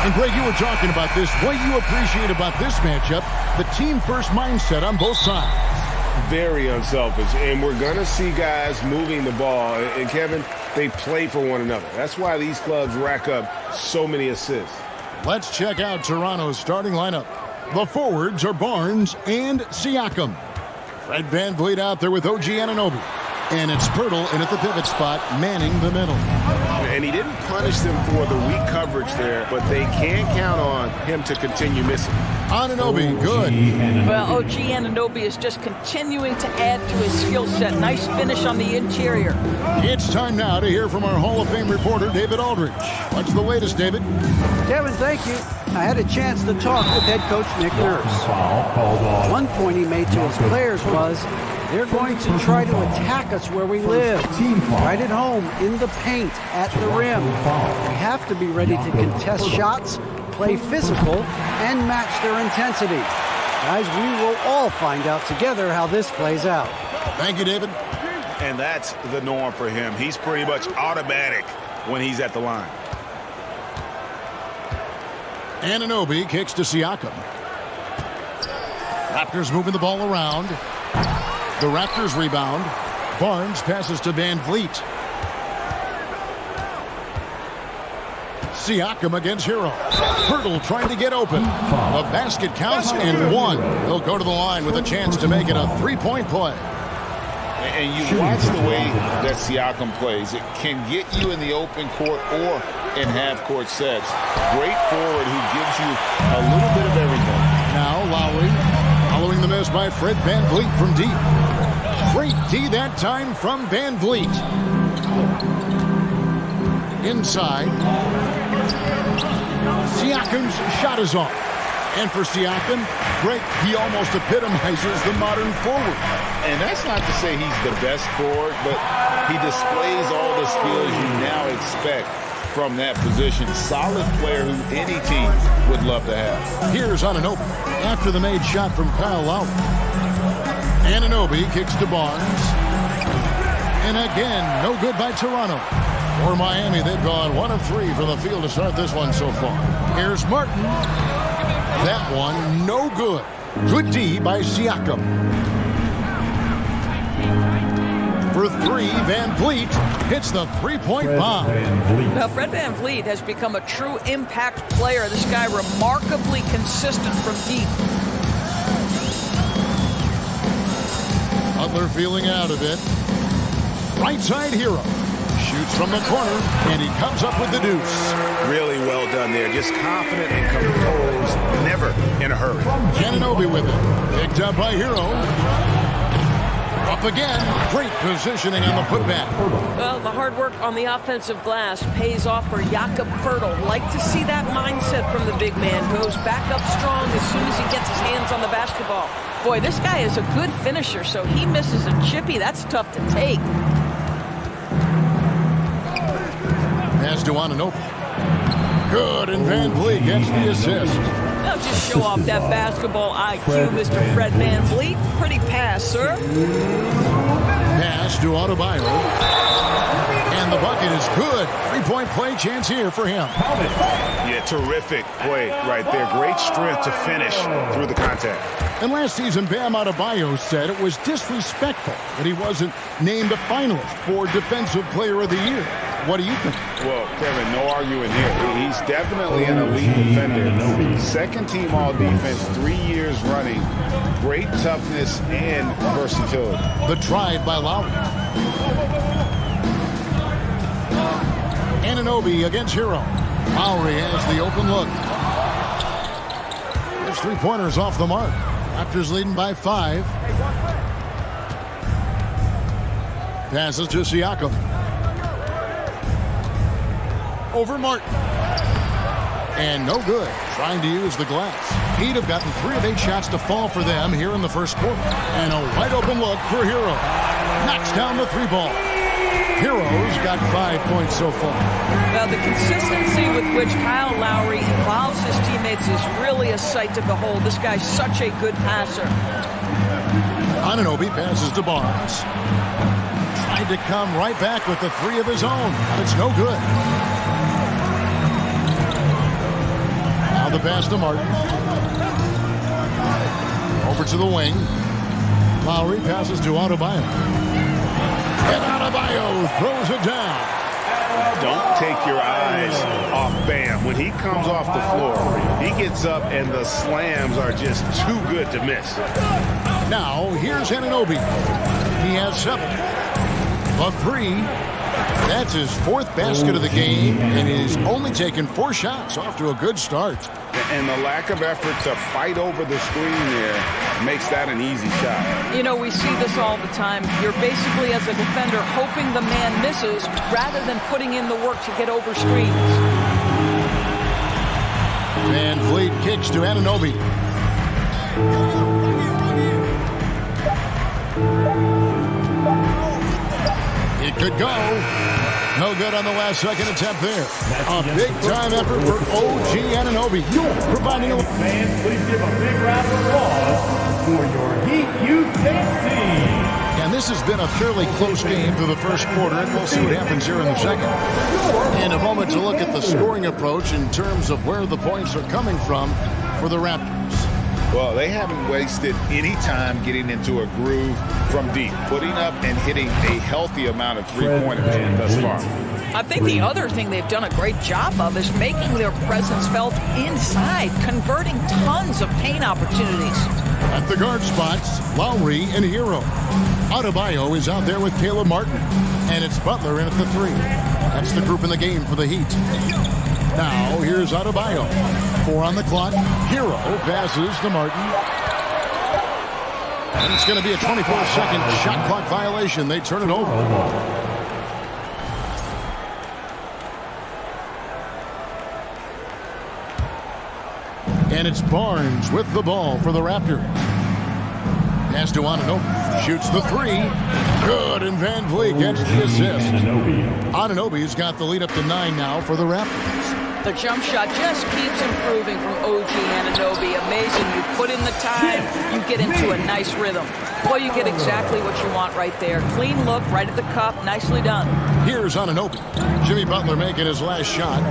And Greg, you were talking about this. What you appreciate about this matchup, the team-first mindset on both sides. Very unselfish. And we're going to see guys moving the ball. And, Kevin, they play for one another. That's why these clubs rack up so many assists. Let's check out Toronto's starting lineup. The forwards are Barnes and Siakam. Fred VanVleet out there with OG Anunoby. And it's Pirtle in at the pivot spot, manning the middle. And he didn't punish them for the weak coverage there, but they can't count on him to continue missing. Anunoby, good. Well, OG Anunoby is just continuing to add to his skill set. Nice finish on the interior. It's time now to hear from our Hall of Fame reporter, David Aldridge. What's the latest, David? Kevin, thank you. I had a chance to talk with head coach Nick Nurse. One point he made to his players was, they're going to try to attack us where we live, right at home, in the paint, at the rim. We have to be ready to contest shots, play physical, and match their intensity. Guys, we will all find out together how this plays out. Thank you, David. And that's the norm for him. He's pretty much automatic when he's at the line. Anunoby kicks to Siakam. Raptors moving the ball around. The Raptors rebound. Barnes passes to VanVleet. Siakam against Hero. Pirtle trying to get open. The basket counts and one. He'll go to the line with a chance to make it a three-point play. And you watch the way that Siakam plays. It can get you in the open court or in half-court sets. Great forward who gives you a little bit of everything. Now Lowry following the miss by Fred VanVleet from deep. Great D that time from VanVleet. Inside. Siakam's shot is off. And for Siakam, Greg, he almost epitomizes the modern forward. And that's not to say he's the best forward, but he displays all the skills you now expect from that position. Solid player who any team would love to have. Here's Anunoby after the made shot from Kyle Lowry. Anunoby kicks to Barnes. And again, no good by Toronto. For Miami, they've gone 1 of 3 from the field to start this one so far. Here's Martin. That one, no good. Good D by Siakam. For 3, VanVleet hits the three-point bomb. Now, Fred VanVleet has become a true impact player. This guy remarkably consistent from deep. Butler feeling out a bit. Right side Hero. Shoots from the corner, and he comes up with the deuce. Really well done there. Just confident and composed. Never in a hurry. Anunoby with it. Picked up by Hero. Up again. Great positioning on the putback. Well, the hard work on the offensive glass pays off for Jakob Pirtle. Like to see that mindset from the big man. Goes back up strong as soon as he gets his hands on the basketball. Boy, this guy is a good finisher, so he misses a chippy. That's tough to take. Pass to Anunoby. Good, and VanVleet gets the assist. Now just show off that basketball IQ, Mr. Fred VanVleet. Pretty pass, sir. Pass to Adebayo. And the bucket is good. Three-point play chance here for him. Yeah, terrific play right there. Great strength to finish through the contact. And last season, Bam Adebayo said it was disrespectful that he wasn't named a finalist for Defensive Player of the Year. What do you think? Well, Kevin, no arguing here. He's definitely an elite defender. Second team all-defense, 3 years running. Great toughness and versatility. The drive by Lowry. Anunoby against Hero. Lowry has the open look. There's 3-pointers off the mark. Raptors leading by 5. Passes to Siakam. Over Martin. And no good. Trying to use the glass. He'd have gotten 3 of 8 shots to fall for them here in the first quarter. And a wide open look for Hero. Knocks down the 3-ball. Hero's got 5 points so far. Now, the consistency with which Kyle Lowry involves his teammates is really a sight to behold. This guy's such a good passer. Anunoby passes to Barnes. Tried to come right back with the 3 of his own, but it's no good. Now the pass to Martin. Over to the wing. Lowry passes to Adebayo. And Adebayo throws it down. Don't take your eyes off Bam. When he comes off the floor, he gets up and the slams are just too good to miss. Now, here's Anunoby. He has 7. A 3. That's his 4th basket of the game, and he's only taken 4 shots. Off to a good start. And the lack of effort to fight over the screen there makes that an easy shot. You know, we see this all the time. You're basically, as a defender, hoping the man misses rather than putting in the work to get over screens. Van Vliet kicks to Anunoby. It could go. No good on the last second attempt there. A big-time effort for OG Anunoby. Providing a... Fans, please give a big round of applause for your Heat Youth Dance Team. And this has been a fairly close game through the first quarter, and we'll see what happens here in the second. In a moment to look at the scoring approach in terms of where the points are coming from for the Raptors. Well, they haven't wasted any time getting into a groove from deep, putting up and hitting a healthy amount of three-pointers thus far. I think the other thing they've done a great job of is making their presence felt inside, converting tons of paint opportunities. At the guard spots, Lowry and Hero. Adebayo is out there with Caleb Martin, and it's Butler in at the 3. That's the group in the game for the Heat. Now, here's Adebayo. 4 on the clock. Hero passes to Martin. And it's going to be a 24-second shot clock violation. They turn it over. And it's Barnes with the ball for the Raptors. Pass to Anunoby. Shoots the 3. Good, and Van Vliet gets the assist. Anunoby's got the lead up to 9 now for the Raptors. The jump shot just keeps improving from OG Anunoby. Amazing. You put in the time, you get into a nice rhythm. Well, you get exactly what you want right there. Clean look, right at the cup. Nicely done. Here's Anunoby. Jimmy Butler making his last shot.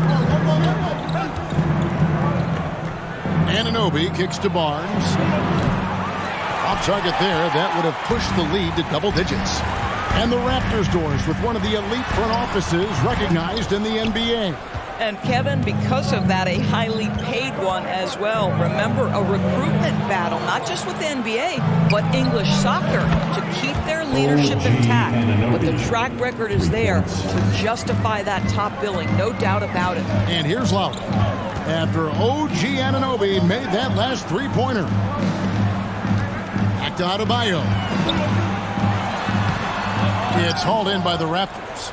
Anunoby kicks to Barnes. Off target there. That would have pushed the lead to double digits. And the Raptors doors with one of the elite front offices recognized in the NBA. And Kevin, because of that, a highly paid one as well. Remember, a recruitment battle, not just with the NBA, but English soccer to keep their leadership intact. But the track record is there to justify that top billing, no doubt about it. And here's Lowry. After OG Anunoby made that last three-pointer. Back to Adebayo. It's hauled in by the Raptors.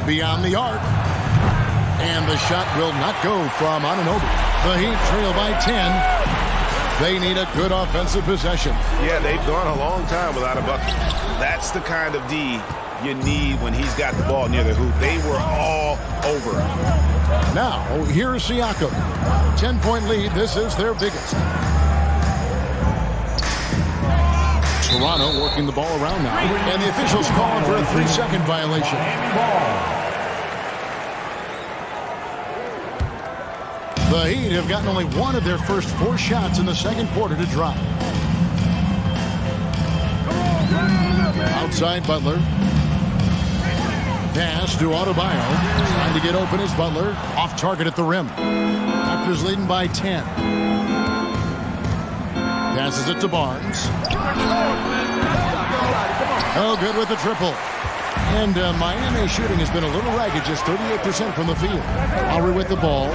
Beyond the arc. And the shot will not go from Anunoby. The Heat trail by 10. They need a good offensive possession. Yeah, they've gone a long time without a bucket. That's the kind of D you need when he's got the ball near the hoop. They were all over him. Now, here's Siakam. 10-point lead. This is their biggest. Toronto working the ball around now. And the officials calling for a 3-second violation. The Heat have gotten only one of their first 4 shots in the second quarter to drop. Outside Butler. Pass to Adebayo. Trying to get open is Butler. Off target at the rim. Raptors leading by 10. Passes it to Barnes. Oh, good with the triple. And Miami shooting has been a little ragged, just 38% from the field. Lowry with the ball.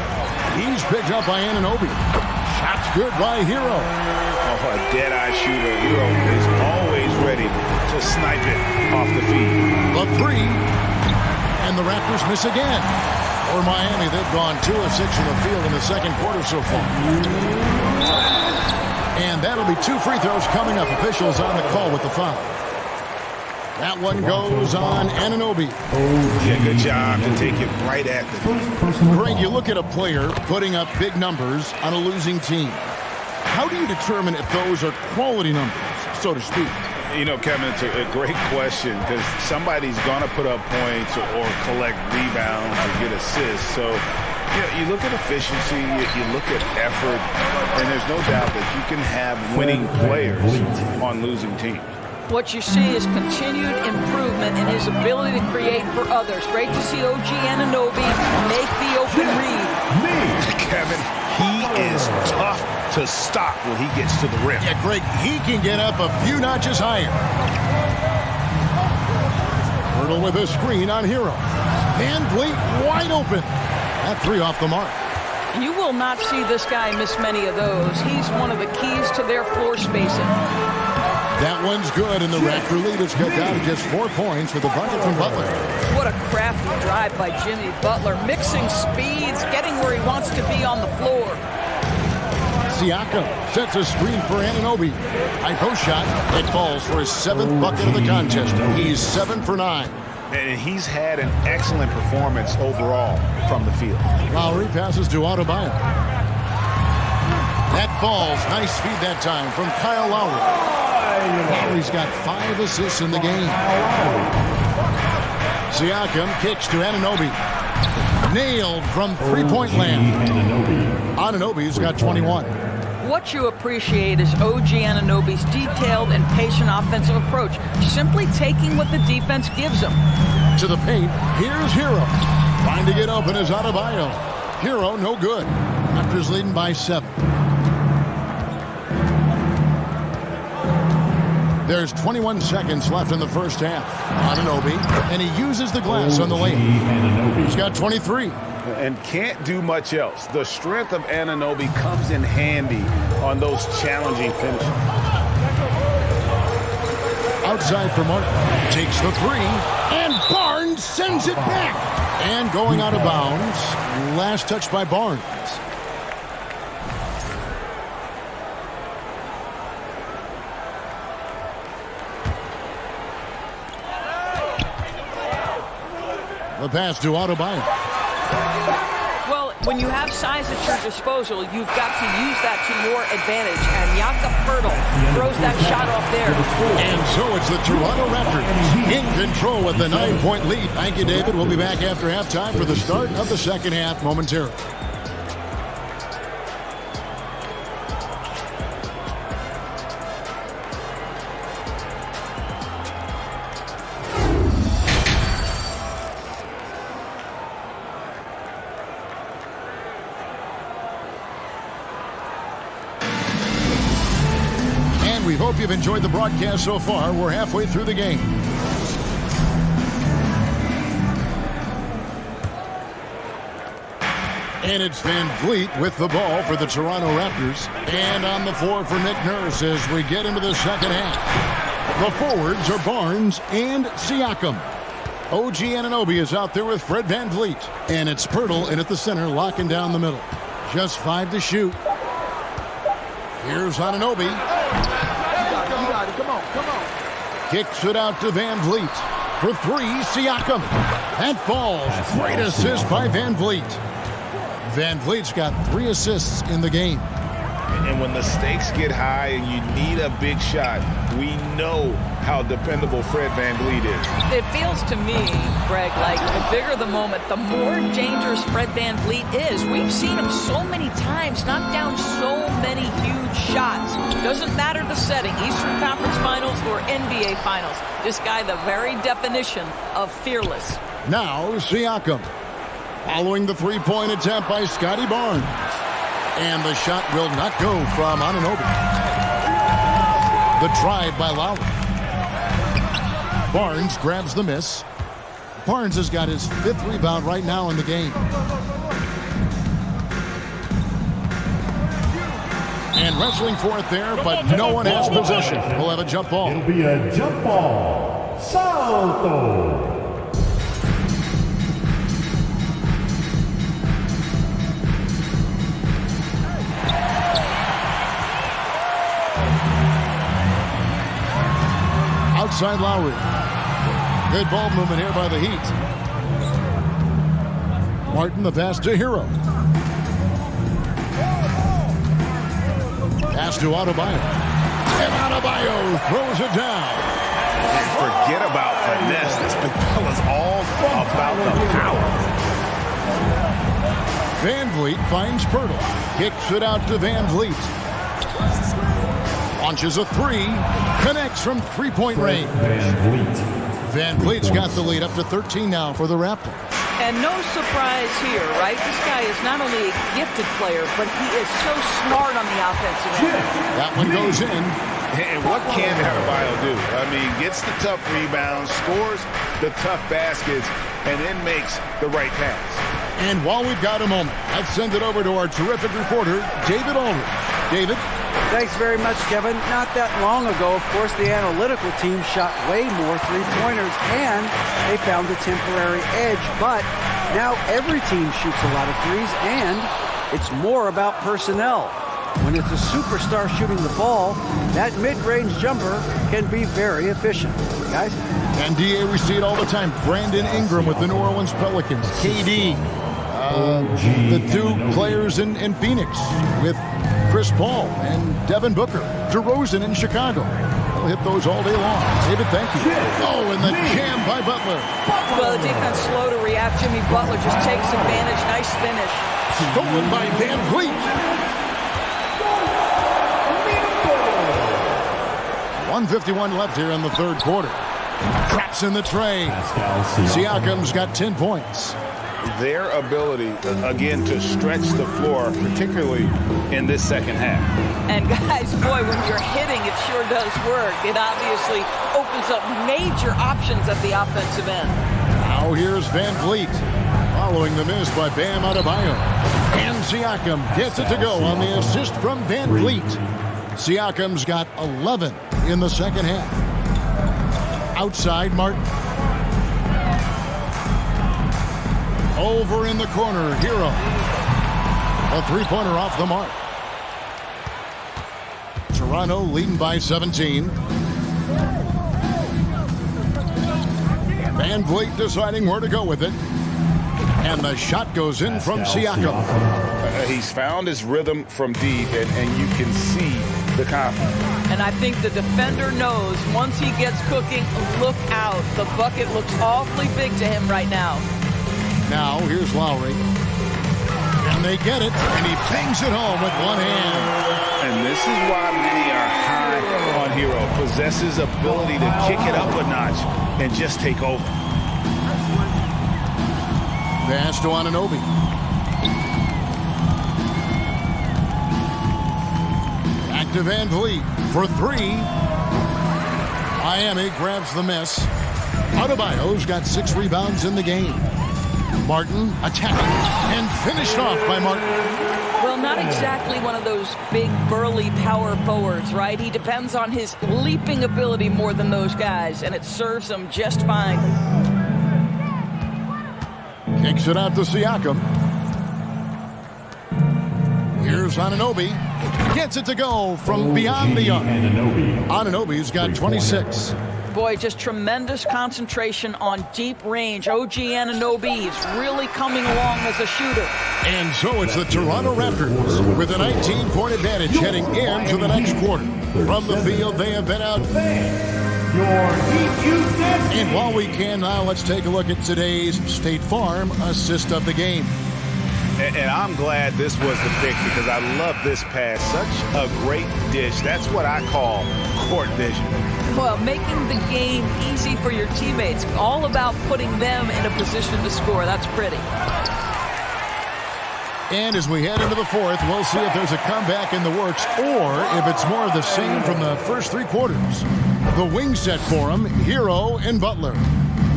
He's picked up by Anunoby. Shot's good by Hero. Oh, a dead-eye shooter. Hero is always ready to snipe it off the feed. The 3. And the Raptors miss again. For Miami, they've gone 2 of 6 from the field in the second quarter so far. And that'll be 2 free throws coming up. Officials on the call with the foul. That one goes on Anunoby. Yeah, good job to take it right at them. Greg, you look at a player putting up big numbers on a losing team. How do you determine if those are quality numbers, so to speak? You know, Kevin, it's a great question because somebody's going to put up points or collect rebounds or get assists. So, you look at efficiency, you look at effort, and there's no doubt that you can have winning players on losing teams. What you see is continued improvement in his ability to create for others. Great to see OG Anunoby make the open read. Kevin, he is tough to stop when he gets to the rim. Yeah, Greg, he can get up a few notches higher. Hurdle with a screen on Hero. Van Vliet wide open. That three off the mark. You will not see this guy miss many of those. He's one of the keys to their floor spacing. That one's good, and the Raptor lead is cut down to just 4 points with a bucket from Butler. What a crafty drive by Jimmy Butler, mixing speeds, getting where he wants to be on the floor. Siakam sets a screen for Anunoby. High post shot. It falls for his 7th bucket of the contest. He's 7 for 9. And he's had an excellent performance overall from the field. Lowry passes to Adebayo. That falls. Nice feed that time from Kyle Lowry. Lowry's got 5 assists in the game. Siakam kicks to Anunoby. Nailed from three-point land. Anunoby's got 21. What you appreciate is OG Anunoby's detailed and patient offensive approach, simply taking what the defense gives him. To the paint, here's Hero. Trying to get open is Adebayo. Hero, no good. Raptors leading by 7. There's 21 seconds left in the first half. Anunoby, and he uses the glass on the lane. He's got 23. And can't do much else. The strength of Anunoby comes in handy on those challenging finishes. Outside for Martin. Takes the 3. And Barnes sends it back. And going out of bounds. Last touch by Barnes. The pass to Adebayo. Well, when you have size at your disposal, you've got to use that to your advantage. And Jakob Poeltl throws that shot off there. And so it's the Toronto Raptors in control with the 9-point lead. Thank you, David. We'll be back after halftime for the start of the second half momentarily. We hope you've enjoyed the broadcast so far. We're halfway through the game. And it's Van Vliet with the ball for the Toronto Raptors. And on the floor for Nick Nurse as we get into the second half. The forwards are Barnes and Siakam. OG Anunoby is out there with Fred Van Vliet. And it's Poeltl in at the center, locking down the middle. Just 5 to shoot. Here's Anunoby. Come on. Kicks it out to Van Vliet. For 3, Siakam. That falls. Great assist by Van Vliet. Van Vliet's got 3 assists in the game. And when the stakes get high and you need a big shot, we know how dependable Fred Van Vliet is. It feels to me, Greg, like the bigger the moment, the more dangerous Fred Van Vliet is. We've seen him so many times knock down so many huge shots. Doesn't matter the setting, Eastern Conference Finals or NBA Finals. This guy, the very definition of fearless. Now, Siakam. Following the three-point attempt by Scotty Barnes. And the shot will not go from Anunoby. The drive by Lowry. Barnes grabs the miss. Barnes has got his 5th rebound right now in the game. And wrestling for it there, but no one has possession. We'll have a jump ball. It'll be a jump ball. Salto. Outside Lowry. Good ball movement here by the Heat. Martin the pass to Hero. Pass to Adebayo. And Adebayo throws it down. And forget about finesse. This fella's all about the power. Van Vliet finds Pirtle. Kicks it out to Van Vliet. Launches a three. Connects from three-point range. Van Vliet's got the lead up to 13 now for the Raptors. And no surprise here, right? This guy is not only a gifted player, but he is so smart on the offensive end. That one goes in. And what can Adebayo do? I mean, gets the tough rebounds, scores the tough baskets, and then makes the right pass. And while we've got a moment, let's send it over to our terrific reporter, David Aldridge. David? Thanks very much, Kevin. Not that long ago, of course, the analytical team shot way more three-pointers, and they found a temporary edge. But now every team shoots a lot of threes, and it's more about personnel. When it's a superstar shooting the ball, that mid-range jumper can be very efficient. Guys? And DA, we see it all the time. Brandon Ingram with the New Orleans Pelicans. KD. The two players in Phoenix with Chris Paul and Devin Booker. DeRozan in Chicago. We'll hit those all day long. David, thank you. Oh, and the jam by Butler. Well, the defense slow to react. Jimmy Butler just takes advantage. Nice finish. Stolen by Van Vliet. 1:51 left here in the third quarter. Traps in the tray. Siakam's got 10 points. Their ability, again, to stretch the floor, particularly in this second half. And guys, boy, when you're hitting, it sure does work. It obviously opens up major options at the offensive end. Now here's Van Vliet, following the miss by Bam Adebayo. And Siakam gets it to go on the assist from Van Vliet. Siakam's got 11 in the second half. Outside, Martin. Over in the corner, Hero. A three-pointer off the mark. Toronto leading by 17. Van Vliet deciding where to go with it. And the shot goes in from Siakam. He's found his rhythm from deep, and you can see the confidence. And I think the defender knows once he gets cooking, look out. The bucket looks awfully big to him right now. Now, here's Lowry. And they get it, and he bangs it home with one hand. And this is why many are high on Hero. Possesses ability to kick it up a notch and just take over. Pass to Anunoby. Back to Van Vliet for three. Miami grabs the miss. Adebayo's got 6 rebounds in the game. Martin attacking and finished off by Martin. Well, not exactly one of those big, burly power forwards, right? He depends on his leaping ability more than those guys, and it serves him just fine. Kicks it out to Siakam. Here's Anunoby. Gets it to go from beyond the arc. Anunoby's got 26. Boy, just tremendous concentration on deep range. OG Anunoby is really coming along as a shooter. And so it's the Toronto Raptors with a 19-point advantage heading into the next quarter. From the field, they have been out. And while we can now, let's take a look at today's State Farm assist of the game. And I'm glad this was the pick because I love this pass. Such a great dish. That's what I call court vision. Well, making the game easy for your teammates. All about putting them in a position to score. That's pretty. And as we head into the fourth, we'll see if there's a comeback in the works or if it's more of the same from the first 3 quarters. The wing set for him, Hero and Butler.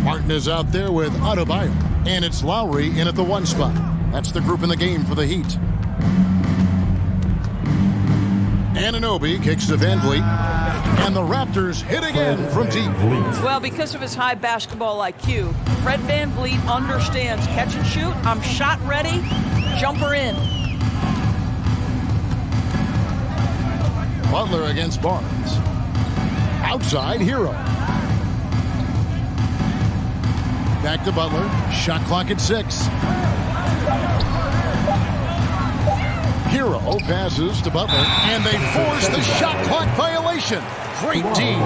Martin is out there with Adebayo. And it's Lowry in at the 1 spot. That's the group in the game for the Heat. Anunoby kicks to Van Vliet. And the Raptors hit again from deep. Well, because of his high basketball IQ, Fred Van Vliet understands catch and shoot. I'm shot ready. Jumper in. Butler against Barnes. Outside, Hero. Back to Butler. Shot clock at 6. Hero passes to Butler, and they force the shot clock violation. Great D.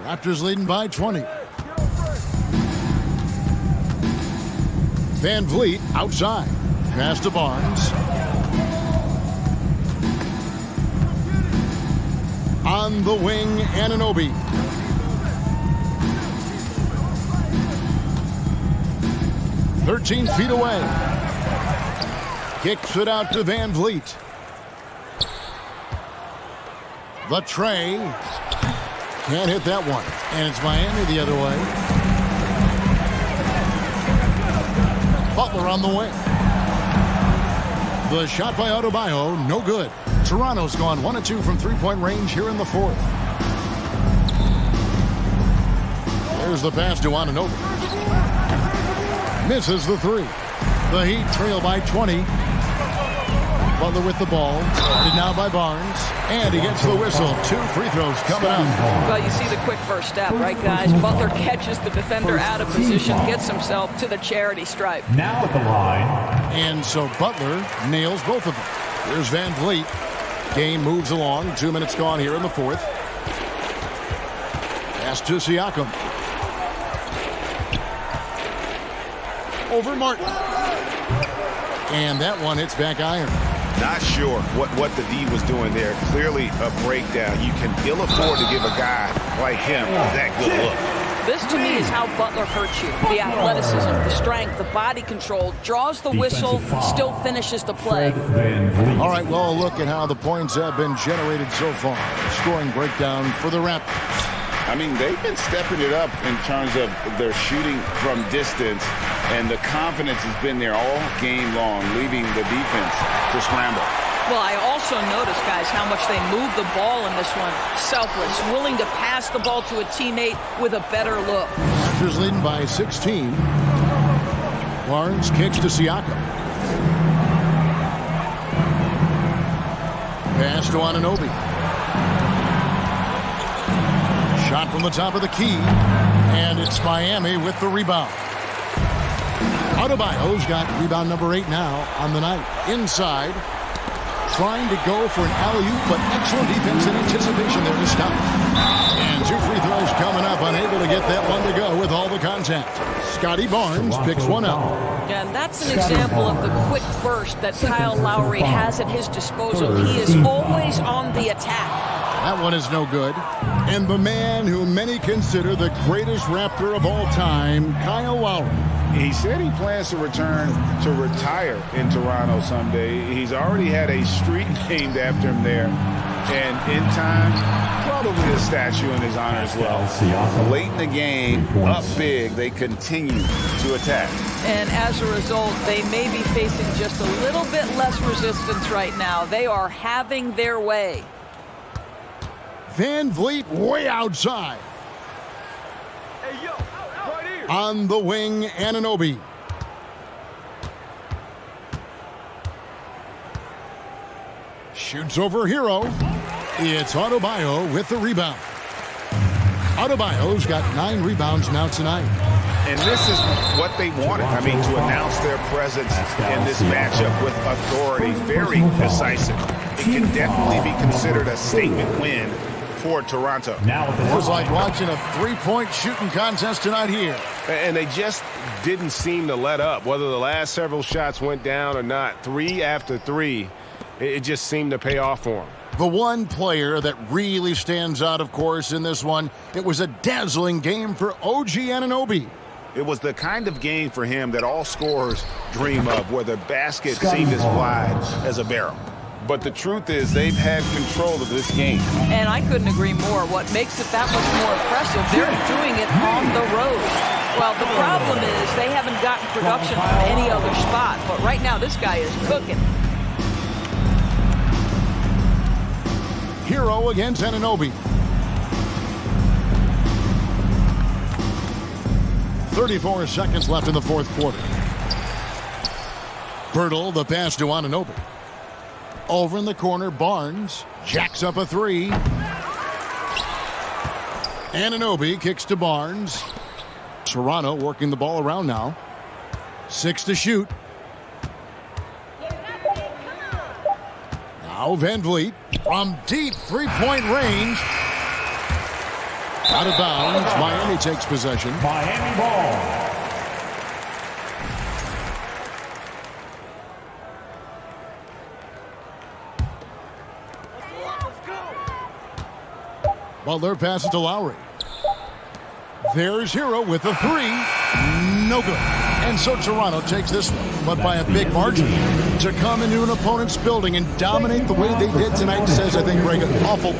Raptors leading by 20. Van Vliet outside. Pass to Barnes. On the wing, Anunoby. "13 feet away. Kicks it out to Van Vliet. The tray. Can't hit that one. And it's Miami the other way. Butler on the wing. The shot by Adebayo, no good. Toronto's gone 1 of 2 from three-point range here in the fourth. There's the pass to Anunoby. Misses the three. The Heat trail by 20. Butler with the ball. Guarded now by Barnes. And he gets the whistle. 2 free throws coming up. Well, you see the quick first step, right, guys? Butler catches the defender out of position, gets himself to the charity stripe. Now at the line. And so Butler nails both of them. Here's Van Vliet. Game moves along. 2 minutes gone here in the fourth. Pass to Siakam. Over Martin. And that one hits back iron. Not sure what the D was doing there. Clearly a breakdown. You can ill afford to give a guy like him that good look. This, to me, is how Butler hurts you. The athleticism, the strength, the body control, draws the whistle, still finishes the play. All right, well, look at how the points have been generated so far. Scoring breakdown for the Raptors. I mean, they've been stepping it up in terms of their shooting from distance, and the confidence has been there all game long, leaving the defense to scramble. Well, I also noticed, guys, how much they move the ball in this one. Selfless, willing to pass the ball to a teammate with a better look. Raptors leading by 16. Barnes kicks to Siakam. Pass to Anunoby. Shot from the top of the key. And it's Miami with the rebound. Adebayo's got rebound number 8 now on the night. Inside. Trying to go for an alley-oop, but excellent defense and anticipation there to stop. And 2 free throws coming up, unable to get that one to go with all the contact. Scotty Barnes picks one up. And that's an example of the quick burst that Kyle Lowry has at his disposal. He is always on the attack. That one is no good. And the man who many consider the greatest Raptor of all time, Kyle Lowry. He said he plans to return to retire in Toronto someday. He's already had a street named after him there. And in time, probably a statue in his honor as well. Late in the game, up big, they continue to attack. And as a result, they may be facing just a little bit less resistance right now. They are having their way. Van Vliet way outside. On the wing, Anunoby. Shoots over Hero. It's Adebayo with the rebound. Adebayo's got 9 rebounds now tonight. And this is what they wanted. I mean, to announce their presence in this matchup with authority, very decisive. It can definitely be considered a statement win for Toronto. It was like watching a 3-point shooting contest tonight here. And they just didn't seem to let up, whether the last several shots went down or not. 3 after 3, it just seemed to pay off for them. The one player that really stands out, of course, in this one, it was a dazzling game for OG Anunoby. It was the kind of game for him that all scorers dream of, where the basket seemed as wide as a barrel. But the truth is, they've had control of this game. And I couldn't agree more. What makes it that much more impressive, they're doing it on the road. Well, the problem is they haven't gotten production from any other spot. But right now, this guy is cooking. Hero against Anunoby. 34 seconds left in the fourth quarter. Birtle, the pass to Anunoby. Over in the corner, Barnes jacks up a 3. Anunoby kicks to Barnes. Toronto working the ball around now. 6 to shoot. Now Van Vliet from deep three-point range. Out of bounds. Miami takes possession. Miami ball. Butler passes to Lowry. There's Hero with a three. No good. And so Toronto takes this one, but by a big margin. To come into an opponent's building and dominate the way they did tonight says, I think, Greg, an awful.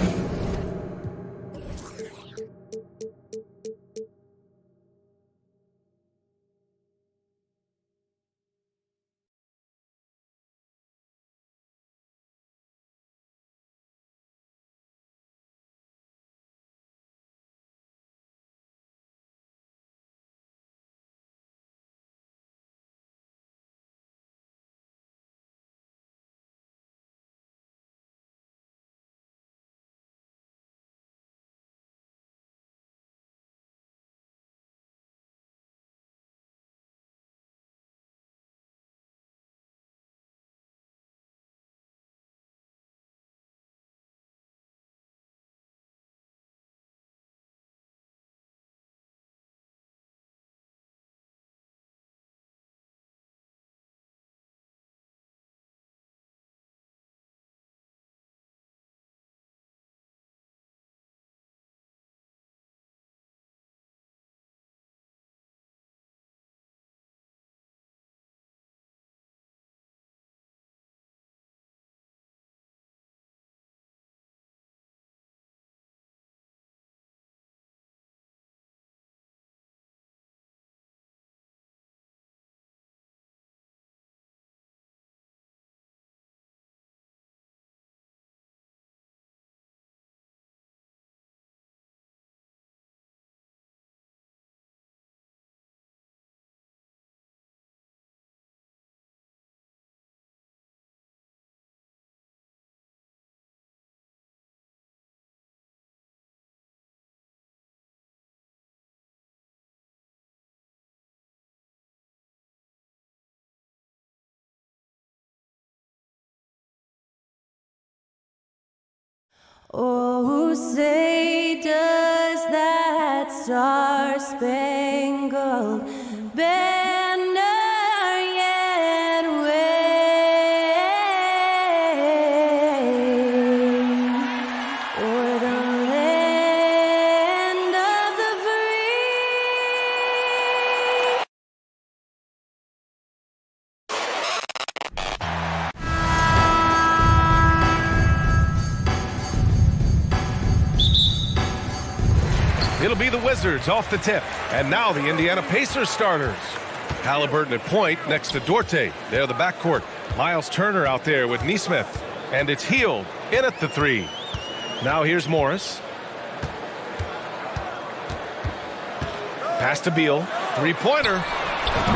Oh, say does that star-spangled banner yet wave o'er the land of the free? It'll be the Wizards off the tip. And now the Indiana Pacers starters. Halliburton at point next to Duarte. They're the backcourt. Miles Turner out there with Nesmith. And it's Hield in at the three. Now here's Morris. Pass to Beal. Three-pointer.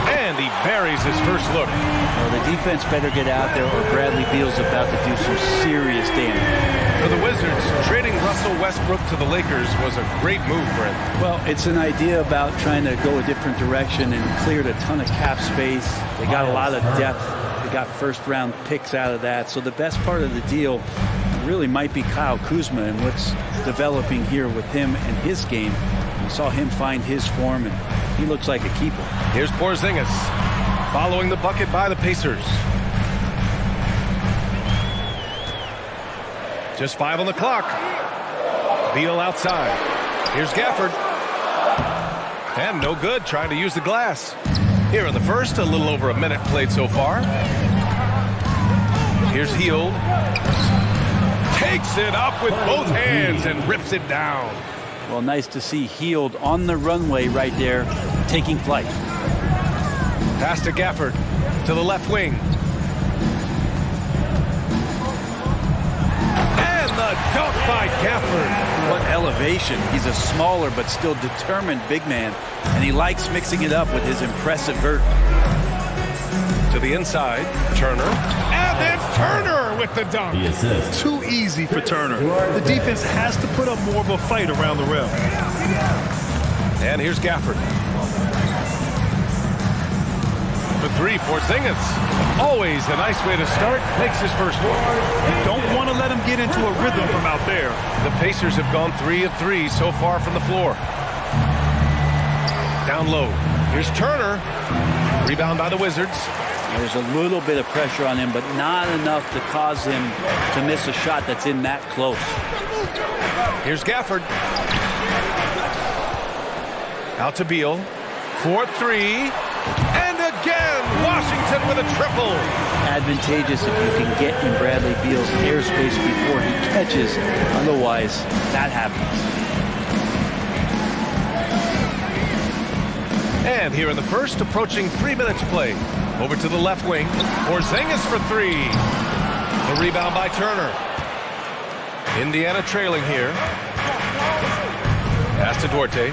And he buries his first look. Well, the defense better get out there or Bradley Beal's about to do some serious damage. For the Wizards, trading Russell Westbrook to the Lakers was a great move, Brent. Well, it's an idea about trying to go a different direction and cleared a ton of cap space. They got a lot of depth. They got first-round picks out of that. So the best part of the deal really might be Kyle Kuzma and what's developing here with him and his game. We saw him find his form, and he looks like a keeper. Here's Porzingis following the bucket by the Pacers. Just 5 on the clock. Beal outside. Here's Gafford. And no good, trying to use the glass. Here in the first, a little over a minute played so far. Here's Hield. Takes it up with both hands and rips it down. Well, nice to see Hield on the runway right there, taking flight. Pass to Gafford, to the left wing. And the dunk by Gafford. What elevation. He's a smaller but still determined big man, and he likes mixing it up with his impressive vert. To the inside, Turner. And then Turner with the dunk. The assist. Too easy for Turner. The defense has to put up more of a fight around the rim. And here's Gafford. for three. Porzingis, always a nice way to start, makes his first one. Don't want to let him get into a rhythm from out there. The Pacers have gone 3 of 3 so far from the floor. Down low. Here's Turner. Rebound by the Wizards. There's a little bit of pressure on him, but not enough to cause him to miss a shot that's in that close. Here's Gafford. Out to Beal. 4-3. And again, Washington with a triple. Advantageous if you can get in Bradley Beal's airspace before he catches. Otherwise, that happens. And here in the first, approaching 3 minutes play. Over to the left wing. Porzingis for three. The rebound by Turner. Indiana trailing here. Pass to Duarte.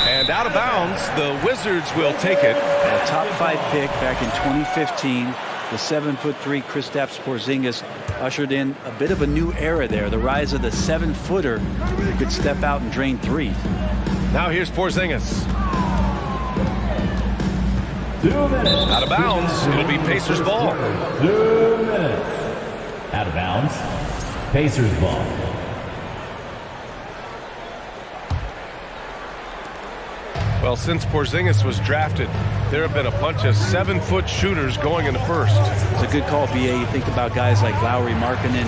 And out of bounds, the Wizards will take it. A top 5 pick back in 2015. The 7'3" Kristaps Porzingis ushered in a bit of a new era there. The rise of the 7-footer who could step out and drain threes. Now here's Porzingis. 2 minutes. Out of bounds. It'll be Pacers ball. 2 minutes. Out of bounds. Pacers ball. Well, since Porzingis was drafted, there have been a bunch of 7-foot shooters going in the first. It's a good call, BA. You think about guys like Lowry, Markkanen.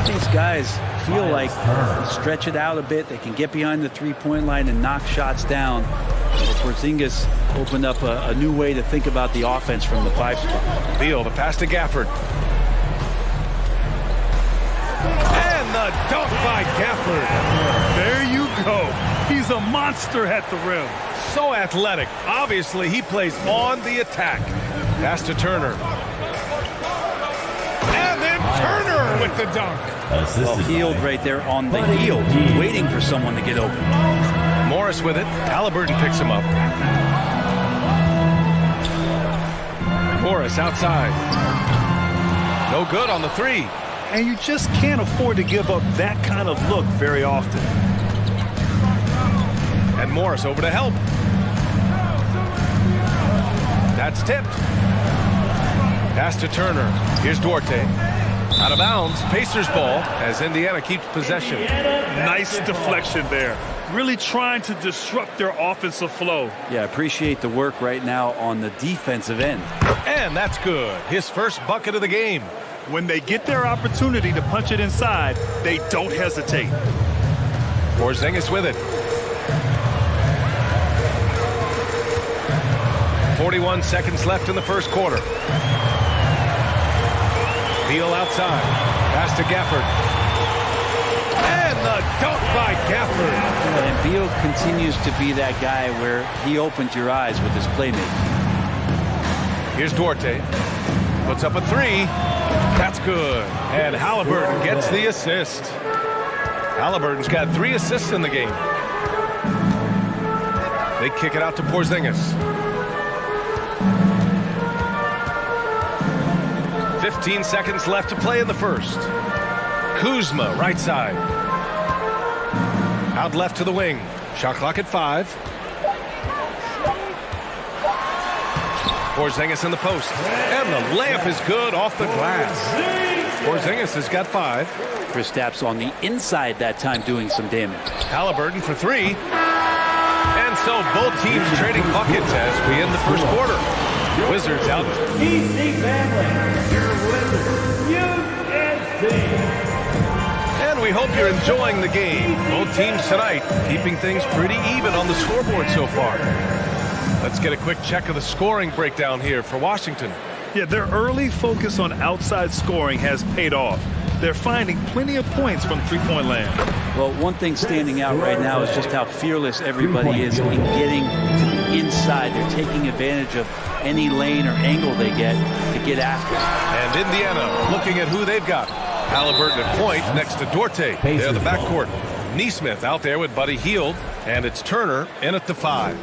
These guys feel like they stretch it out a bit. They can get behind the three-point line and knock shots down. But Porzingis opened up a new way to think about the offense from the 5 spot. Beal, the pass to Gafford. And the dunk by Gafford. There you go. He's a monster at the rim. So athletic. Obviously, he plays on the attack. Pass to Turner. And then Turner with the dunk. Well, healed right there on the heel, waiting for someone to get open. Morris with it. Halliburton picks him up. Morris outside. No good on the three. And you just can't afford to give up that kind of look very often. And Morris over to help. That's tipped. Pass to Turner. Here's Duarte. Out of bounds. Pacers ball as Indiana keeps possession. Nice deflection there. Really trying to disrupt their offensive flow. Yeah, appreciate the work right now on the defensive end. And that's good. His first bucket of the game. When they get their opportunity to punch it inside, they don't hesitate. Porzingis with it. 41 seconds left in the first quarter. Beal outside. Pass to Gafford. And the dunk by Gafford. And Beal continues to be that guy where he opens your eyes with his playmaking. Here's Duarte. Puts up a three. That's good. And Halliburton gets the assist. Halliburton's got 3 assists in the game. They kick it out to Porzingis. 15 seconds left to play in the first. Kuzma, right side. Out left to the wing. Shot clock at 5. Porzingis in the post. And the layup is good off the glass. Porzingis has got 5. Kristaps on the inside that time doing some damage. Halliburton for 3. And so both teams trading buckets as we end the first quarter. Wizards out. DC family, your Wizards, UNC. And we hope you're enjoying the game. Both teams tonight keeping things pretty even on the scoreboard so far. Let's get a quick check of the scoring breakdown here for Washington. Yeah, their early focus on outside scoring has paid off. They're finding plenty of points from three-point land. Well, one thing standing out right now is just how fearless everybody is in getting to the inside. They're taking advantage of any lane or angle they get to get after. And Indiana looking at who they've got. Halliburton at point next to Duarte. They're the backcourt. Neesmith out there with Buddy Hield. And it's Turner in at the 5.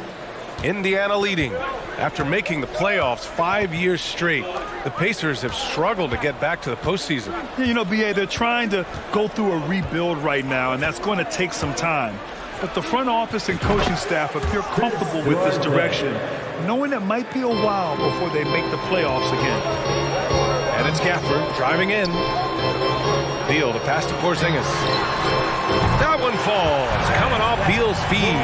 Indiana leading. After making the playoffs 5 years straight, the Pacers have struggled to get back to the postseason. You know, BA, they're trying to go through a rebuild right now, and that's going to take some time. But the front office and coaching staff appear comfortable with this direction, knowing it might be a while before they make the playoffs again. And it's Gafford driving in. Beal to pass to Porzingis. That one falls. Coming off Beal's feet.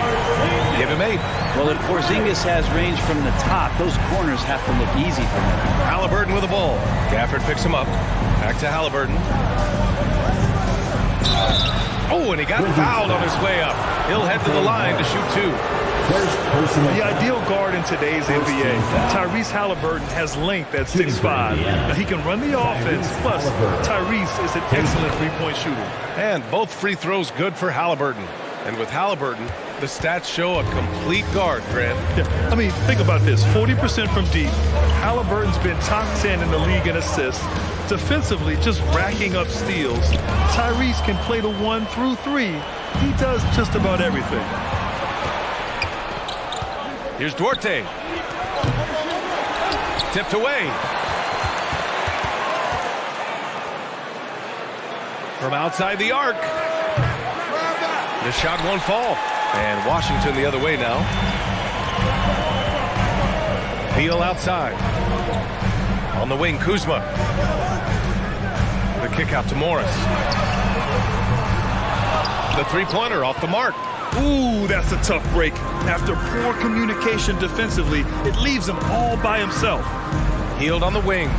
Give him 8. Well, if Porzingis has range from the top, those corners have to look easy for him. Halliburton with the ball. Gafford picks him up. Back to Halliburton. Oh, and he got fouled on his way up. He'll head to the line to shoot 2. The ideal guard in today's NBA, Tyrese Halliburton, has length at 6'5". Now, he can run the offense, plus Tyrese is an excellent three-point shooter. And both free throws good for Halliburton. And with Halliburton, the stats show a complete guard, Grant. Yeah, I mean, think about this. 40% from deep. Halliburton's been top 10 in the league in assists. Defensively, just racking up steals. Tyrese can play the 1 through 3. He does just about everything. Here's Duarte. Tipped away. From outside the arc. The shot won't fall. And Washington the other way now. Beal outside. On the wing, Kuzma. The kick out to Morris. The three-pointer off the mark. Ooh, that's a tough break. After poor communication defensively, it leaves him all by himself. Healed on the wing.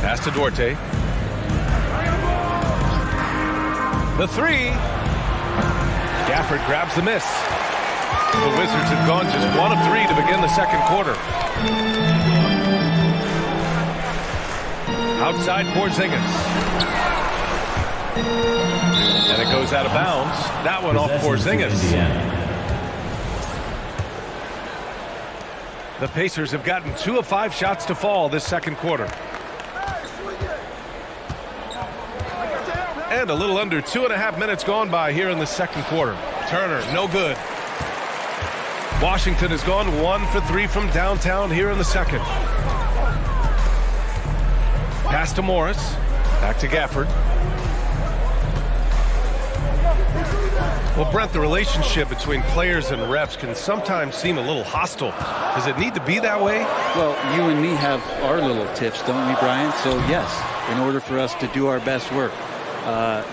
Pass to Duarte. The 3. Gafford grabs the miss. The Wizards have gone just 1 of 3 to begin the second quarter. Outside Porzingis. And it goes out of bounds. That one off Porzingis. The Pacers have gotten 2 of 5 shots to fall this second quarter. And a little under 2.5 minutes gone by here in the second quarter. Turner, no good. Washington has gone 1 for 3 from downtown here in the second. Pass to Morris. Back to Gafford. Well, Brent, the relationship between players and refs can sometimes seem a little hostile. Does it need to be that way? Well, you and me have our little tips, don't we, Brian? So, yes, in order for us to do our best work.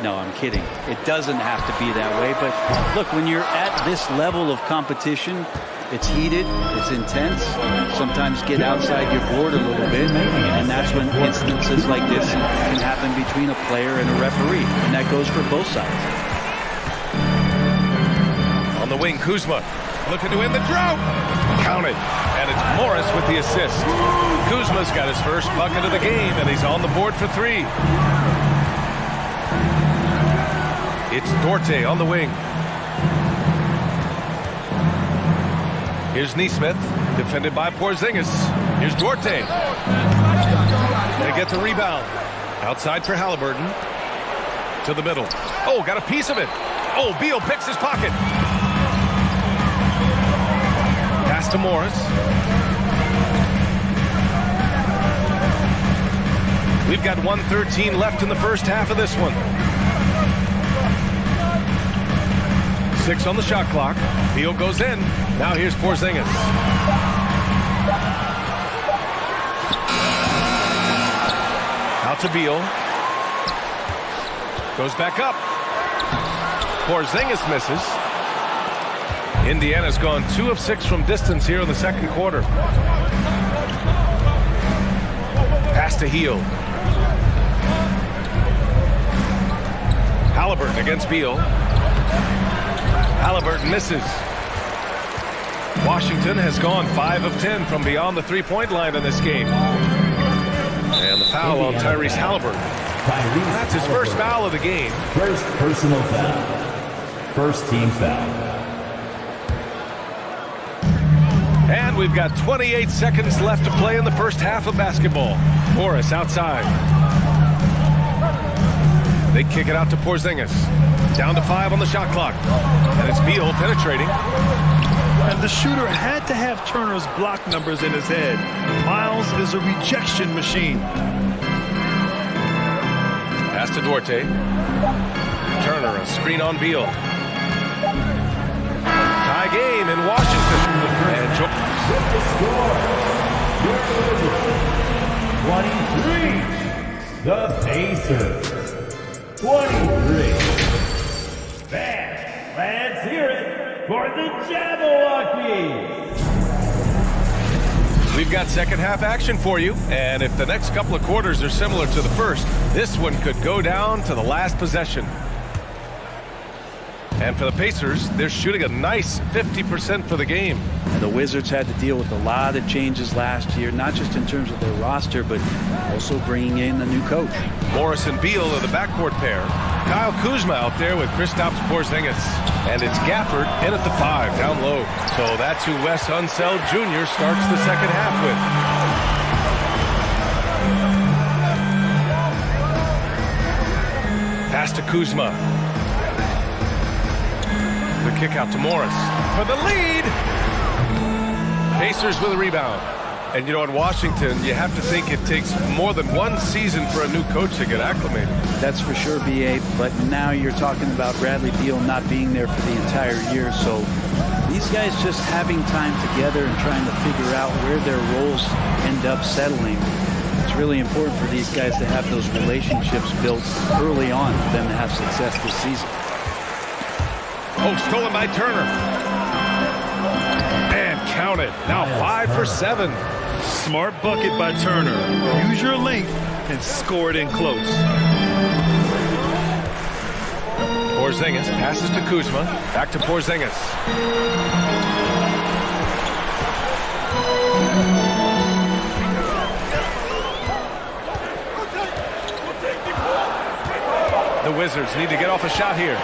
No, I'm kidding. It doesn't have to be that way. But, look, when you're at this level of competition, it's heated, it's intense. Sometimes get outside your board a little bit. And that's when instances like this can happen between a player and a referee. And that goes for both sides. On the wing, Kuzma looking to end the drought. Counted. And it's Morris with the assist. Kuzma's got his first bucket of the game, and he's on the board for 3. It's Duarte on the wing. Here's Nesmith, defended by Porzingis. Here's Duarte. They get the rebound. Outside for Halliburton. To the middle. Oh, got a piece of it. Oh, Beal picks his pocket. Pass to Morris. We've got 1:13 left in the first half of this one. 6 on the shot clock. Beal goes in. Now here's Porzingis. Out to Beal. Goes back up. Porzingis misses. Indiana's gone 2 of 6 from distance here in the second quarter. Pass to Heel. Halliburton against Beal. Halliburton misses. Washington has gone 5 of 10 from beyond the three-point line in this game. And the foul on Tyrese Halliburton. That's his first foul of the game. First personal foul. First team foul. And we've got 28 seconds left to play in the first half of basketball. Morris outside. They kick it out to Porzingis. Down to 5 on the shot clock. And it's Beal penetrating. And the shooter had to have Turner's block numbers in his head. Miles is a rejection machine. Pass to Duarte. Turner, a screen on Beal. Tie game in Washington. And With the score, your delivery, 23, the Pacers. 23. Fans, let's hear it for the Jabberwockies. We've got second half action for you, and if the next couple of quarters are similar to the first, this one could go down to the last possession. And for the Pacers, they're shooting a nice 50% for the game. And the Wizards had to deal with a lot of changes last year, not just in terms of their roster, but also bringing in a new coach. Morris and Beal are the backcourt pair. Kyle Kuzma out there with Kristaps Porzingis. And it's Gafford in at the 5, down low. So that's who Wes Unseld Jr. starts the second half with. Pass to Kuzma. The kick out to Morris for the lead. Pacers with a rebound. And, you know, in Washington, you have to think it takes more than one season for a new coach to get acclimated. That's for sure, B.A., but now you're talking about Bradley Beal not being there for the entire year, so these guys just having time together and trying to figure out where their roles end up settling. It's really important for these guys to have those relationships built early on for them to have success this season. Oh, stolen by Turner. And counted. Now 5 for 7. Smart bucket by Turner. Use your length and score it in close. Porzingis passes to Kuzma. Back to Porzingis. The Wizards need to get off a shot here.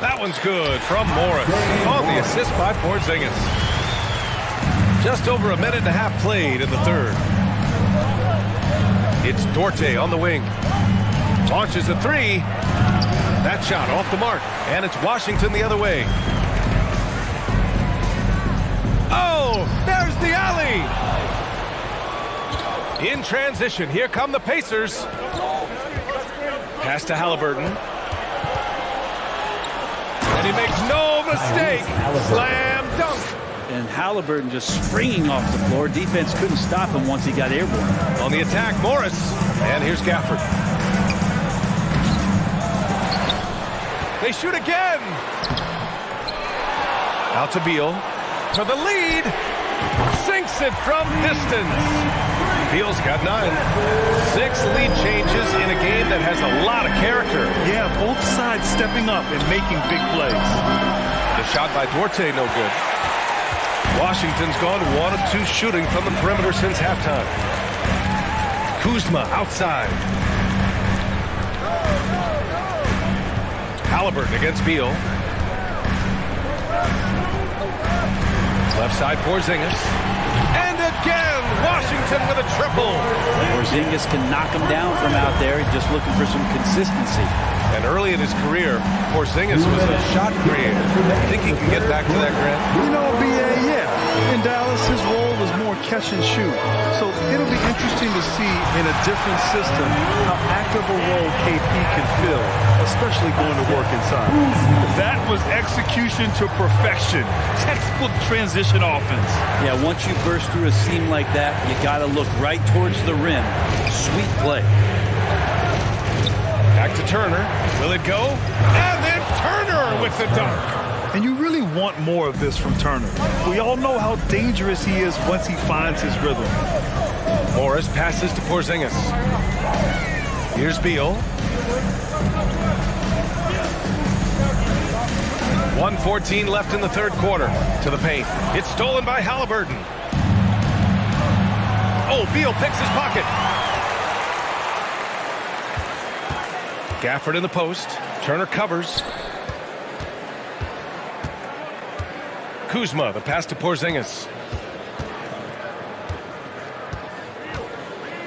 That one's good from Morris. On the assist by Porzingis. Just over a minute and a half played in the third. It's Dorte on the wing. Launches a 3. That shot off the mark. And it's Washington the other way. Oh, there's the alley. In transition, here come the Pacers. Pass to Halliburton. And he makes no mistake. Slam dunk. And Halliburton just springing off the floor. Defense couldn't stop him once he got airborne. On the attack, Morris. And here's Gafford. They shoot again. Out to Beal. For the lead. Sinks it from distance. Beal's got 9. 6 lead changes in a game that has a lot of character. Yeah, both sides stepping up and making big plays. The shot by Duarte, no good. Washington's gone 1 of 2 shooting from the perimeter since halftime. Kuzma outside. Halliburton against Beal. Left side, Porzingis. And again, Washington with a triple. Porzingis can knock him down from out there. He's just looking for some consistency. And early in his career, Porzingis was a shot creator. I think he can get back to that, Grant. You know, B.A., yeah. In Dallas, his role was more catch and shoot. So it'll be interesting to see in a different system how active a role KP can fill, especially going to work inside. That was execution to perfection. Textbook transition offense. Yeah, once you burst through a seam like that, you got to look right towards the rim. Sweet play. Back to Turner. Will it go? And then Turner with the dunk. And you really want more of this from Turner. We all know how dangerous he is once he finds his rhythm. Morris passes to Porzingis. Here's Beal. 1:14 left in the third quarter. To the paint. It's stolen by Halliburton. Oh, Beal picks his pocket. Gafford in the post. Turner covers. Kuzma, the pass to Porzingis.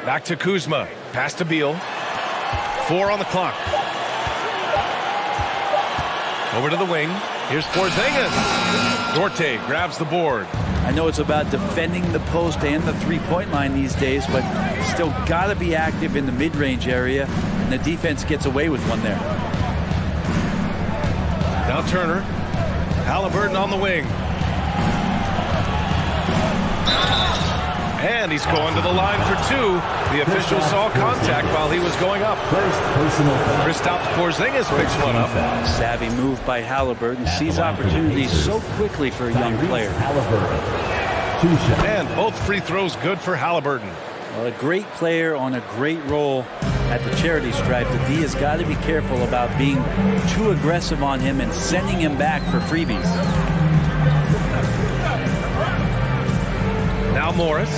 Back to Kuzma. Pass to Beal. 4 on the clock. Over to the wing. Here's Porzingis. Duarte grabs the board. I know it's about defending the post and the three-point line these days, but still got to be active in the mid-range area. And the defense gets away with one there. Now Turner. Halliburton on the wing. And he's going to the line for two. The official saw contact while he was going up. Kristaps Porzingis picks one up. Savvy move by Halliburton. Sees opportunities so quickly for a young player. And both free throws good for Halliburton. Well, a great player on a great role at the charity stripe. The D has got to be careful about being too aggressive on him and sending him back for freebies. Now Morris.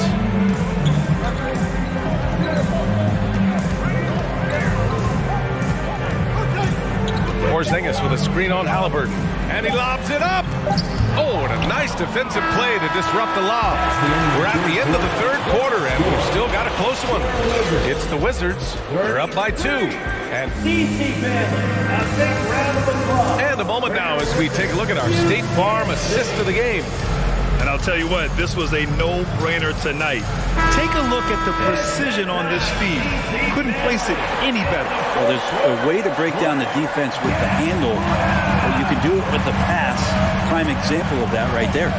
Porzingis with a screen on Halliburton. And he lobs it up. Oh, and a nice defensive play to disrupt the lob. We're at the end of the third quarter, and we've still got a close one. It's the Wizards. They're up by 2. And a moment now as we take a look at our State Farm assist of the game. And I'll tell you what, this was a no-brainer tonight. Take a look at the precision on this feed. Couldn't place it any better. Well, there's a way to break down the defense with the handle, but you can do it with the pass. Prime example of that right there.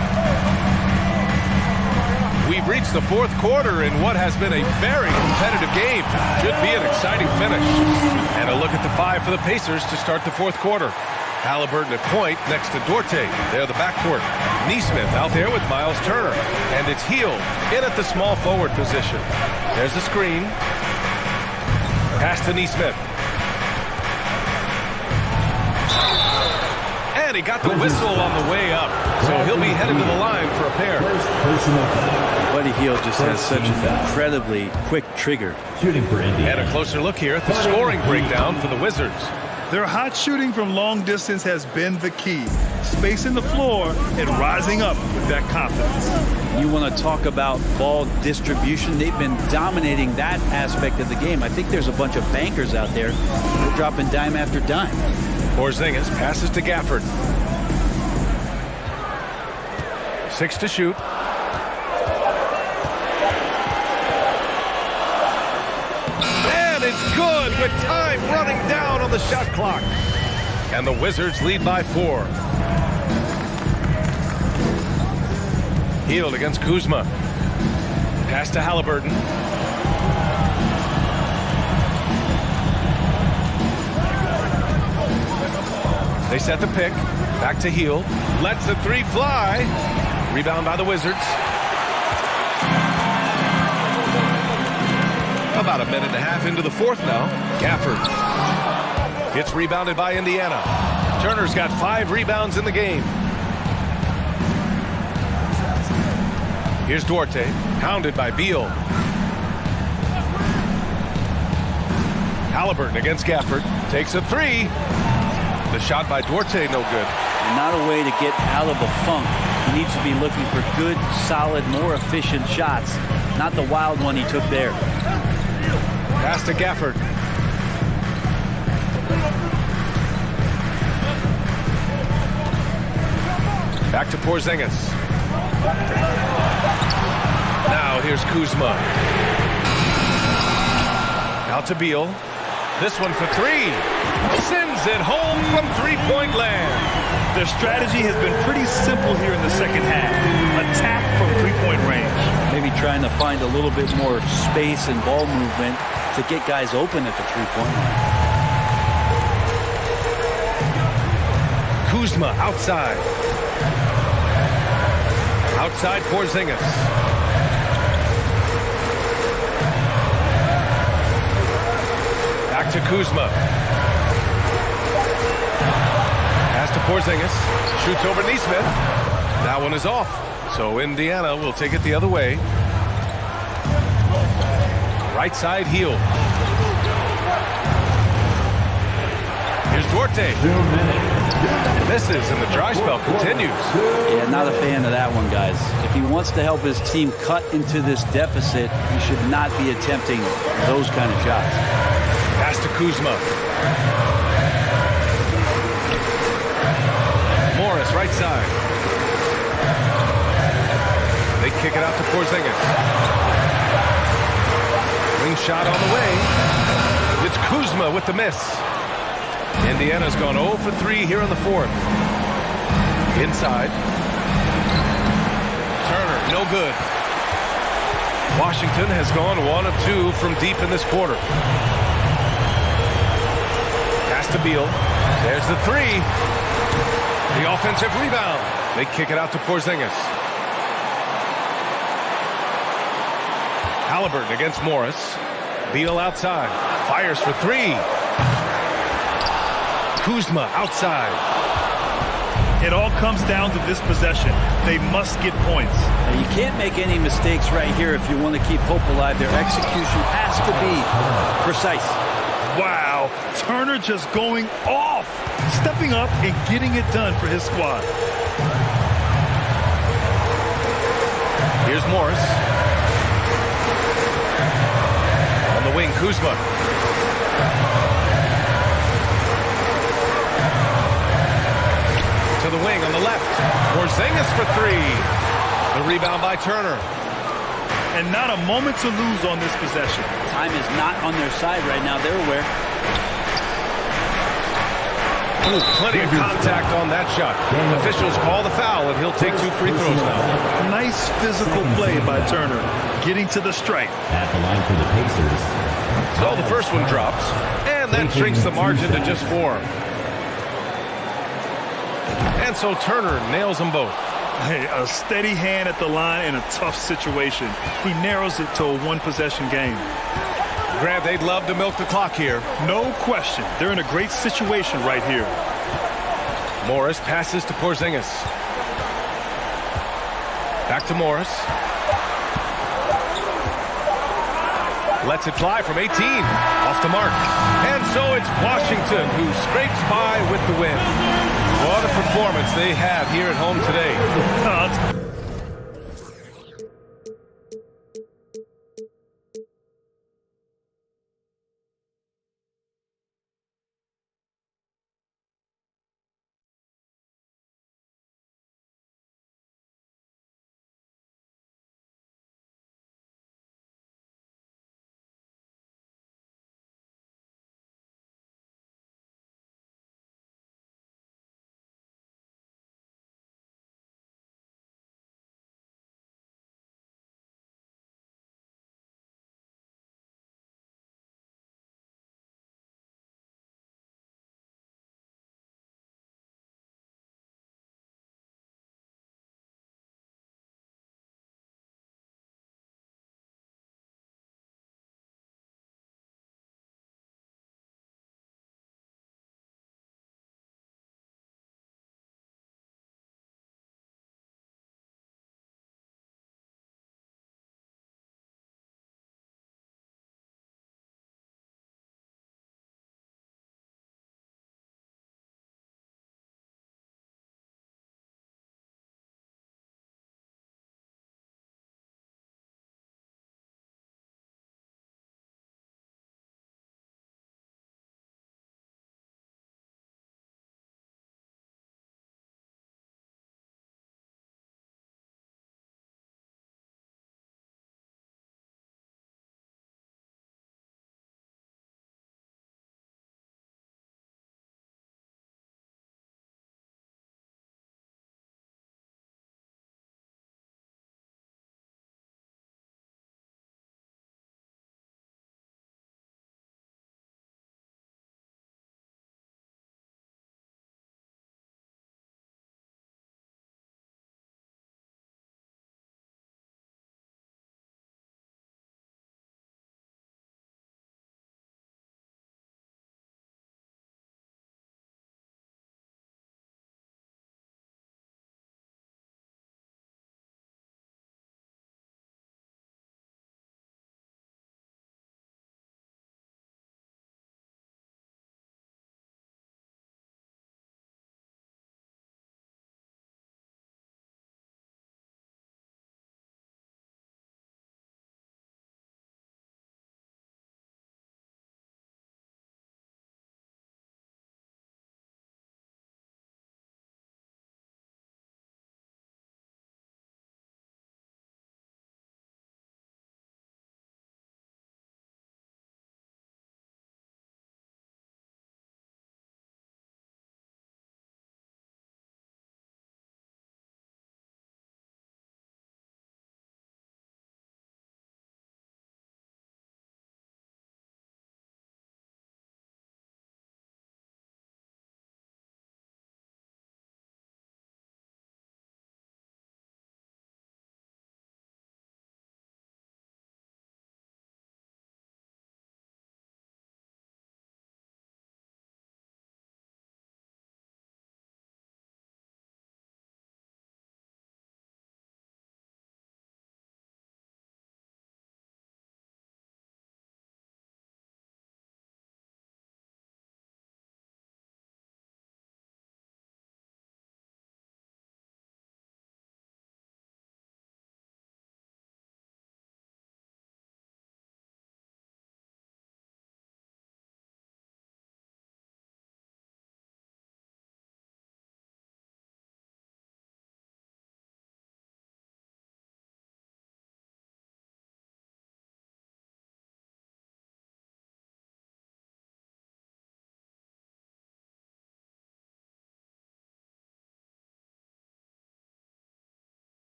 We've reached the fourth quarter in what has been a very competitive game. Should be an exciting finish. And a look at the 5 for the Pacers to start the fourth quarter. Halliburton at point next to Duarte. They're the backcourt. Neesmith out there with Miles Turner. And it's Hield in at the small forward position. There's the screen. Pass to Neesmith. And he got the whistle on the way up. So he'll be headed to the line for a pair. Buddy Hield just has such an incredibly quick trigger. Shooting for Indiana. And a closer look here at the scoring breakdown for the Wizards. Their hot shooting from long distance has been the key. Spacing the floor and rising up with that confidence. You want to talk about ball distribution. They've been dominating that aspect of the game. I think there's a bunch of bankers out there. They're dropping dime after dime. Porzingis passes to Gafford. 6 to shoot. And it's good with time running down on the shot clock. And the Wizards lead by 4. Hield against Kuzma. Pass to Halliburton. They set the pick. Back to Hield. Lets the 3 fly. Rebound by the Wizards. About a minute and a half into the fourth now. Gafford gets rebounded by Indiana. Turner's got 5 rebounds in the game. Here's Duarte, hounded by Beal. Halliburton against Gafford. Takes a 3. The shot by Duarte, no good. Not a way to get out of a funk. He needs to be looking for good, solid, more efficient shots. Not the wild one he took there. Pass to Gafford. Back to Porzingis. Now here's Kuzma. Out to Beal. This one for 3. Sends it home from 3-point land. Their strategy has been pretty simple here in the second half. Attack from 3-point range. Maybe trying to find a little bit more space and ball movement to get guys open at the 3-point line. Kuzma outside. Outside Porzingis. Back to Kuzma. Pass to Porzingis. Shoots over Neesmith. That one is off. So Indiana will take it the other way. Right side Hield. Here's Duarte. Misses and the dry spell continues. Yeah, not a fan of that one, guys. If he wants to help his team cut into this deficit, he should not be attempting those kind of shots. Pass to Kuzma. Morris, right side. They kick it out to Porzingis. Wing shot on the way. It's Kuzma with the miss. Indiana's gone 0 for 3 here in the fourth. Inside. Turner, no good. Washington has gone 1 of 2 from deep in this quarter. Pass to Beal. There's the 3. The offensive rebound. They kick it out to Porzingis. Halliburton against Morris. Beal outside. Fires for 3. Kuzma outside. It all comes down to this possession. They must get points. Now, you can't make any mistakes right here if you want to keep hope alive. Their execution has to be precise. Wow, Turner just going off, stepping up and getting it done for his squad. Here's Morris. On the wing, Kuzma. To the wing on the left. Porzingis for 3. The rebound by Turner. And not a moment to lose on this possession. Time is not on their side right now. They're aware. Ooh, plenty of contact on that shot. Officials call the foul, and he'll take 2 free throws now. Nice physical play by Turner, getting to the stripe. At the line for the Pacers. So the first one drops, and that shrinks the margin to just 4. And so Turner nails them both. Hey, a steady hand at the line in a tough situation. He narrows it to a 1-possession game. Grant, they'd love to milk the clock here. No question. They're in a great situation right here. Morris passes to Porzingis. Back to Morris. Lets it fly from 18. Off the mark. And so it's Washington who scrapes by with the win. What a performance they have here at home today.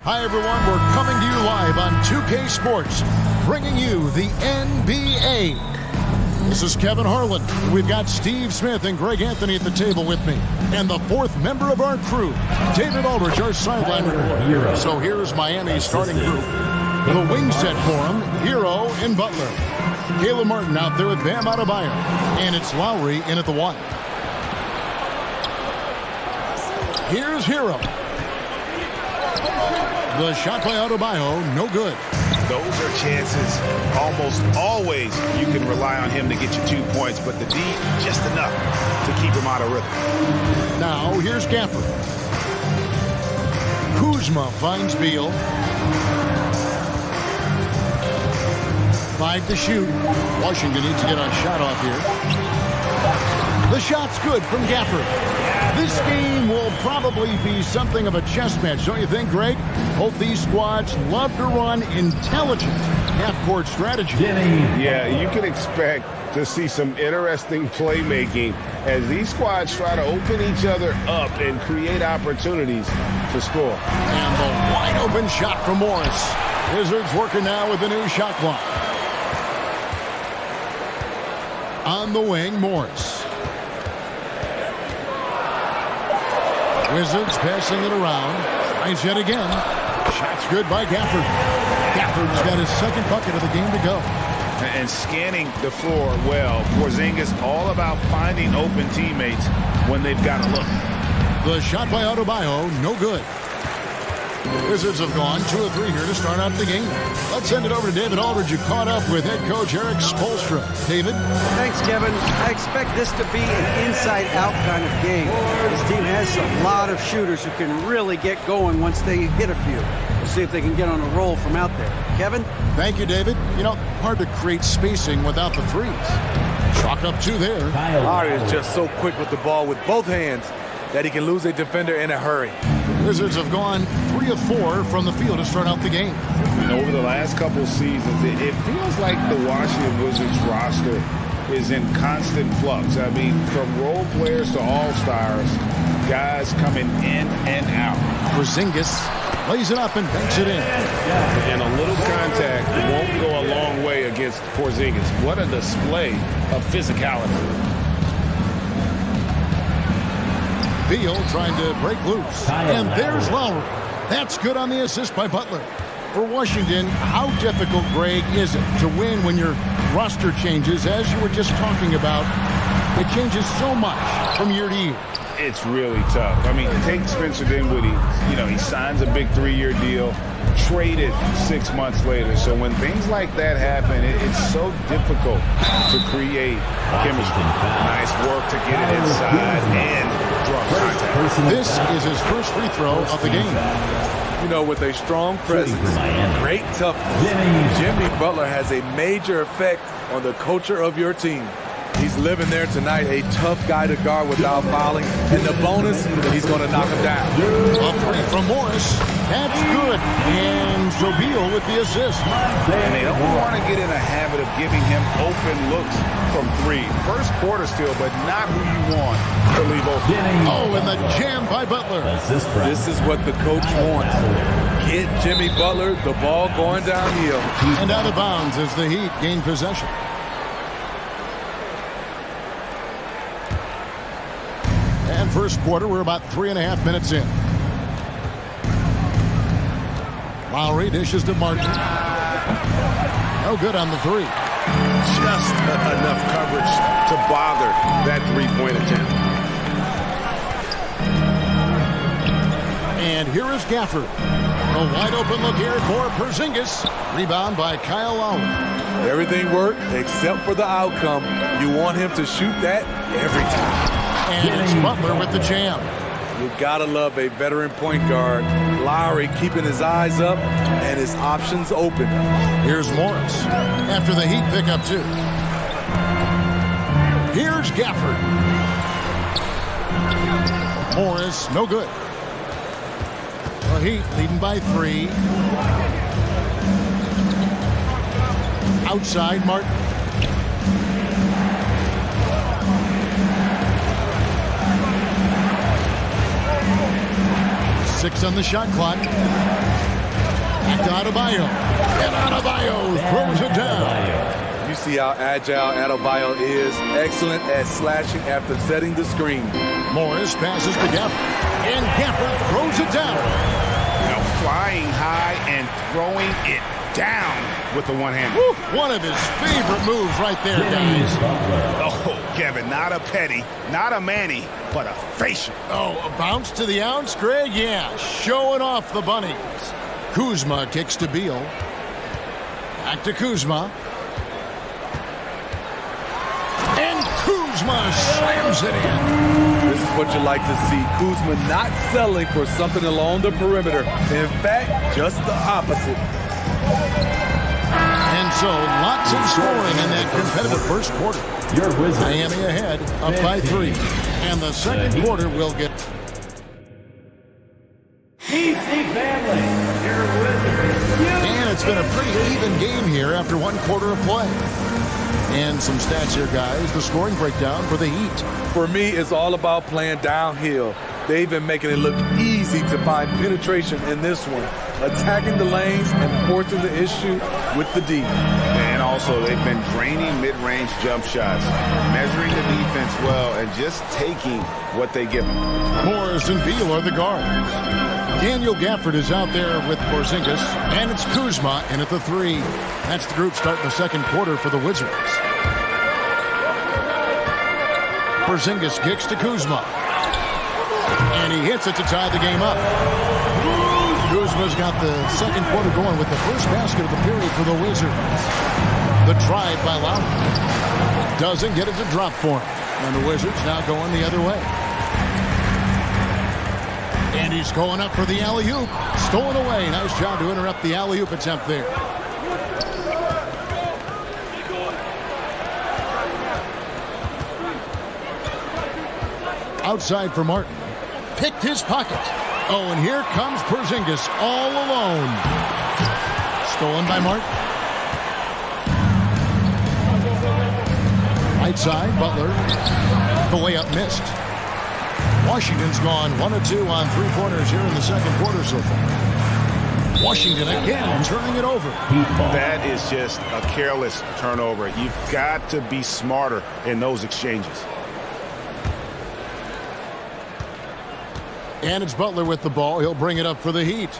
Hi, everyone. We're coming to you live on 2K Sports, bringing you the NBA. This is Kevin Harlan. We've got Steve Smith and Greg Anthony at the table with me. And the fourth member of our crew, David Aldridge, our sideline reporter. So here's Miami's starting group. The wing set for him, Hero and Butler. Caleb Martin out there with Bam Adebayo. And it's Lowry in at the 1. Here's Hero. The shot by Adebayo, no good. Those are chances almost always you can rely on him to get you 2 points, but the D, just enough to keep him out of rhythm. Now, here's Gafford. Kuzma finds Beal. 5 to shoot. Washington needs to get a shot off here. The shot's good from Gafford. This game will probably be something of a chess match, don't you think, Greg? Both these squads love to run intelligent half-court strategy. Yeah, you can expect to see some interesting playmaking as these squads try to open each other up and create opportunities to score. And the wide-open shot from Morris. Wizards working now with the new shot clock. On the wing, Morris. Wizards passing it around. Tries yet again. Shot's good by Gafford. Gafford's got his second bucket of the game to go. And scanning the floor well. Porzingis all about finding open teammates when they've got a look. The shot by Adebayo, no good. Wizards have gone 2 of 3 here to start out the game. Let's send it over to David Aldridge, who caught up with head coach Eric Spoelstra. David? Thanks, Kevin. I expect this to be an inside-out kind of game. This team has a lot of shooters who can really get going once they hit a few. We'll see if they can get on a roll from out there. Kevin? Thank you, David. You know, hard to create spacing without the threes. Chalk up 2 there. Lowry is just so quick with the ball with both hands that he can lose a defender in a hurry. Wizards have gone 3 of 4 from the field to start out the game. And over the last couple seasons, it feels like the Washington Wizards roster is in constant flux. I mean, from role players to all-stars, guys coming in and out. Porzingis lays it up and banks it in. And a little contact won't go a long way against Porzingis. What a display of physicality. Beal trying to break loose. And there's Lowry. That's good on the assist by Butler. For Washington, how difficult, Greg, is it to win when your roster changes, as you were just talking about? It changes so much from year to year. It's really tough. I mean, take Spencer Dinwiddie. You know, he signs a big 3-year deal, traded 6 months later. So when things like that happen, it's so difficult to create chemistry. Nice work to get it inside and draw contact. This is his first free throw of the game. You know, with a strong presence, great toughness, Jimmy Butler has a major effect on the culture of your team. He's living there tonight, a tough guy to guard without fouling. And the bonus, he's going to knock him down. A 3 from Morris. That's good. And so Beal with the assist. And they don't want to get in a habit of giving him open looks from 3. First quarter still, but not who you want to leave open. Oh, and the jam by Butler. This is what the coach wants. Get Jimmy Butler the ball going downhill. And out of bounds as the Heat gain possession. And first quarter, we're about 3.5 minutes in. Lowry dishes to Martin. No good on the 3. Just enough coverage to bother that 3-point attempt. And here is Gafford. A wide open look here for Porzingis. Rebound by Kyle Lowry. Everything worked except for the outcome. You want him to shoot that every time. And it's Butler with the jam. You gotta love a veteran point guard. Lowry keeping his eyes up and his options open. Here's Morris after the Heat pick up 2. Here's Gafford. Morris, no good. The Heat leading by 3. Outside Martin. 6 on the shot clock. Back to Adebayo. And Adebayo throws it down. You see how agile Adebayo is. Excellent at slashing after setting the screen. Morris passes to Gafford. And Gafford throws it down. Now flying high and throwing it down with the one hand. One of his favorite moves right there, guys. Oh, Kevin, not a petty, not a Manny, but a facial. Oh, a bounce to the ounce, Greg? Yeah, showing off the bunnies. Kuzma kicks to Beal. Back to Kuzma. And Kuzma slams it in. This is what you like to see. Kuzma not settling for something along the perimeter. In fact, just the opposite. And so, lots of scoring in that competitive first quarter. Miami ahead, up by 3. And the second quarter will get... And it's been a pretty even game here after one quarter of play. And some stats here, guys. The scoring breakdown for the Heat. For me, it's all about playing downhill. They've been making it look easy to find penetration in this one, attacking the lanes and forcing the issue with the D. And also, they've been draining mid-range jump shots, measuring the defense well, and just taking what they give them. Morris and Beal are the guards. Daniel Gafford is out there with Porzingis, and it's Kuzma in at the 3. That's the group starting the second quarter for the Wizards. Porzingis kicks to Kuzma. And he hits it to tie the game up. Kuzma's got the second quarter going with the first basket of the period for the Wizards. The drive by Lowry. Doesn't get it to drop for him. And the Wizards now going the other way. And he's going up for the alley-oop. Stolen away. Nice job to interrupt the alley-oop attempt there. Outside for Martin. Picked his pocket. Oh, and here comes Porzingis all alone. Stolen by Martin. Right side, Butler. The layup missed. Washington's gone 1 of 2 on 3-pointers here in the second quarter so far. Washington again turning it over. That is just a careless turnover. You've got to be smarter in those exchanges. And it's Butler with the ball. He'll bring it up for the Heat.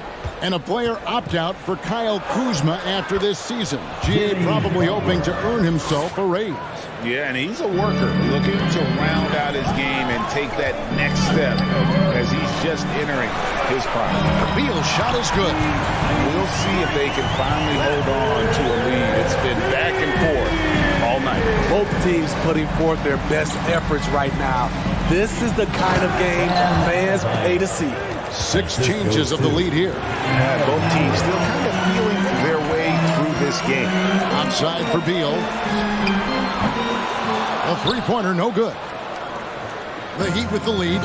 And a player opt-out for Kyle Kuzma after this season. GA probably hoping to earn himself a raise. Yeah, and he's a worker looking to round out his game and take that next step as he's just entering his prime. Beal's shot is good. We'll see if they can finally hold on to a lead. It's been back and forth all night. Both teams putting forth their best efforts right now. This is the kind of game fans pay to see. 6 changes of the lead here. Both teams still kind of feeling their way through this game. Outside for Beal. A 3-pointer, no good. The Heat with the lead.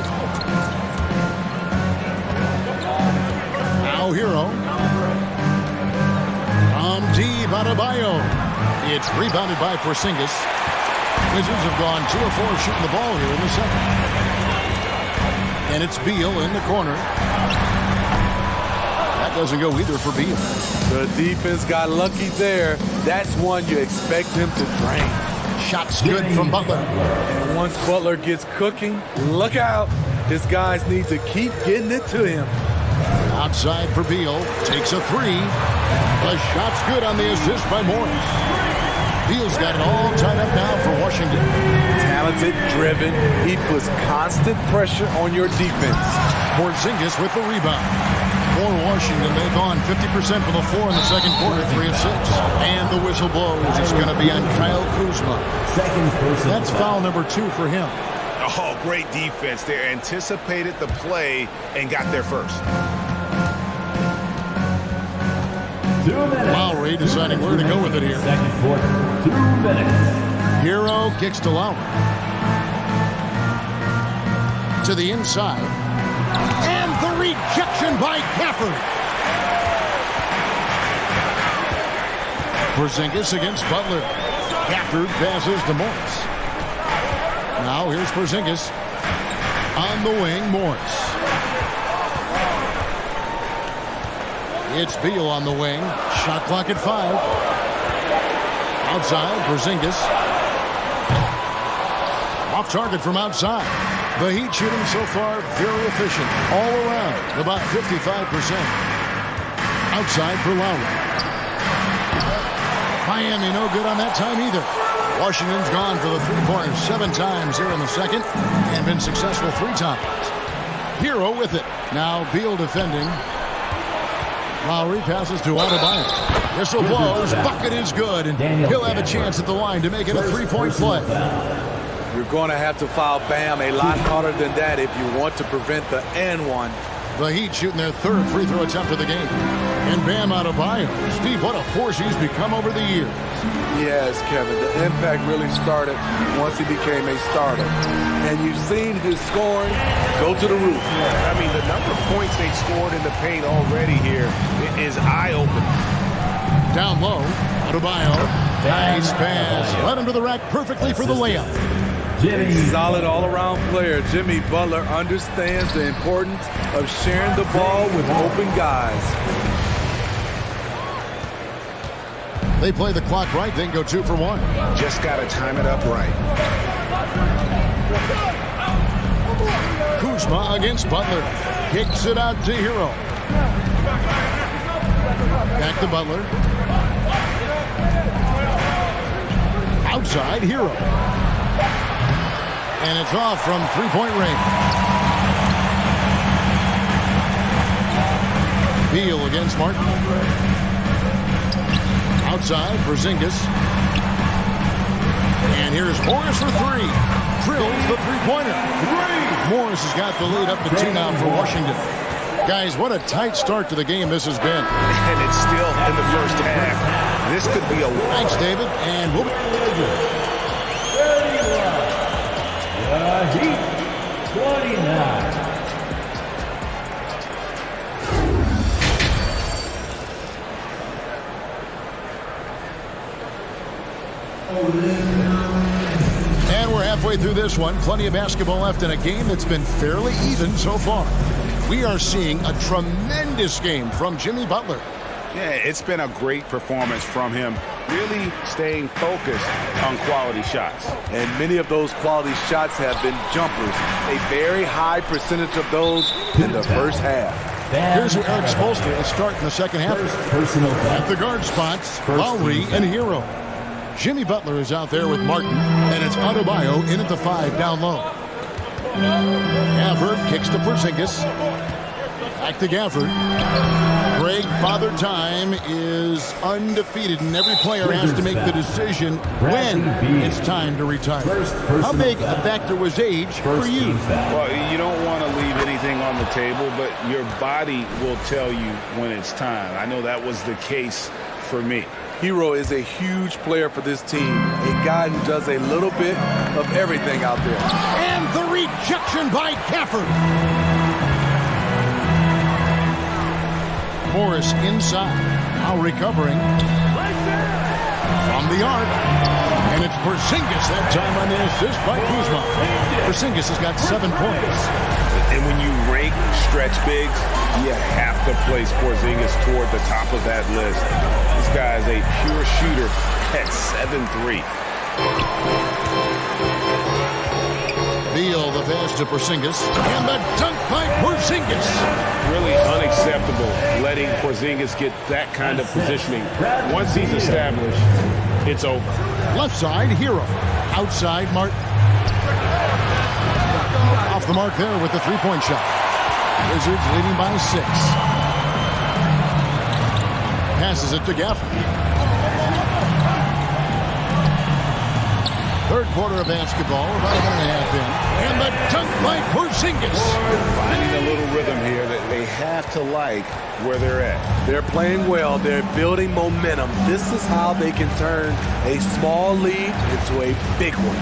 Now Hero. From deep, Adebayo. It's rebounded by Porzingis. Wizards have gone 2 of 4 shooting the ball here in the second. And it's Beal in the corner. That doesn't go either for Beal. The defense got lucky there. That's one you expect him to drain. Shots good from Butler. And once Butler gets cooking, look out. His guys need to keep getting it to him. Outside for Beal. Takes a 3. The shot's good on the assist by Morris. Beal's got it all tied up now for Washington. Talented, driven. He puts constant pressure on your defense. Porzingis with the rebound. For Washington, they've gone 50% for the 4 in the second quarter, 3 of 6. And the whistle blows. It's going to be on Kyle Kuzma. That's foul number 2 for him. Oh, great defense there. Anticipated the play and got there first. Lowry deciding where to go with it here. Second quarter, 2 minutes. Hero kicks to Lowry. To the inside. And the rejection by Gafford. Porzingis against Butler. Gafford passes to Morris. Now here's Porzingis. On the wing, Morris. It's Beal on the wing. Shot clock at 5. Outside, Porzingis. Off target from outside. The Heat shooting so far very efficient. All around, about 55%. Outside for Lowry. Miami no good on that time either. Washington's gone for the three-pointers 7 times here in the second and been successful 3 times. Hero with it. Now Beal defending. Lowry passes to Adebayo. Whistle blows. Bucket is good, and he'll have a chance at the line to make it a 3-point play. You're going to have to foul Bam a lot harder than that if you want to prevent the and one. The Heat shooting their 3rd free throw attempt of the game. And Bam Adebayo. Steve, what a force he's become over the years. Yes, Kevin. The impact really started once he became a starter. And you've seen his scoring go to the roof. I mean, the number of points they scored in the paint already here is eye-opening. Down low, Adebayo. Nice pass. Led him to the rack perfectly for the layup. A solid all-around player. Jimmy Butler understands the importance of sharing the ball with open guys. They play the clock right, then go 2 for 1. Just got to time it up right. Kuzma against Butler. Kicks it out to Hero. Back to Butler. Outside, Hero. And it's off from 3-point range. Beal against Martin. Outside, Porzingis. And here's Morris for 3. Drills the 3-pointer. Morris has got the lead up to 2 now for Washington. Guys, what a tight start to the game this has been. And it's still in the first half. This could be a... Thanks, David. And we'll... Heat 29. And we're halfway through this one. Plenty of basketball left in a game that's been fairly even so far. We are seeing a tremendous game from Jimmy Butler. Yeah, it's been a great performance from him. Really staying focused on quality shots. And many of those quality shots have been jumpers. A very high percentage of those in the first half. Here's who Eric Spoelstra is starting the second half. At the guard spots, Lowry and Hero. Jimmy Butler is out there with Martin, and it's Adebayo in at the 5 down low. Gafford kicks to Porzingis. Back to Gafford. Greg, Father Time is undefeated, and every player has to make the decision when it's time to retire. How big a factor was age for you? Well, you don't want to leave anything on the table, but your body will tell you when it's time. I know that was the case for me. Hero is a huge player for this team, a guy who does a little bit of everything out there. And the rejection by Gafford. Morris inside, now recovering from the arc, and it's Porzingis that time on the assist by Kuzma. Porzingis has got 7 points. And when you rank stretch bigs, you have to place Porzingis toward the top of that list. This guy is a pure shooter at 7'3". Beal the pass to Porzingis, and the dunk by Porzingis. Really unacceptable letting Porzingis get that kind of positioning. Once he's established, it's over. Left side, Hero. Outside, Martin. Off the mark there with the 3-point shot. Wizards leading by 6. Passes it to Gafford. Third quarter of basketball, about a minute and a half in. And the dunk by Porzingis. Finding a little rhythm here that they have to like where they're at. They're playing well. They're building momentum. This is how they can turn a small lead into a big one.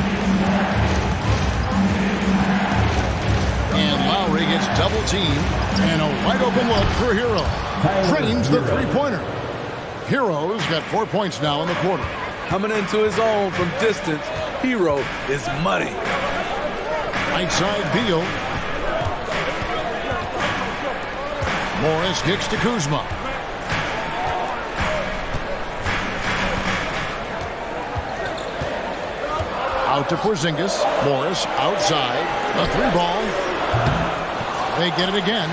And Lowry gets double teamed. And a wide open look for Hero. Drains the 3-pointer. Hero's got 4 points now in the quarter. Coming into his own from distance, Hero is money. Right side, Beal. Morris kicks to Kuzma. Out to Porzingis. Morris outside. A 3-ball. They get it again.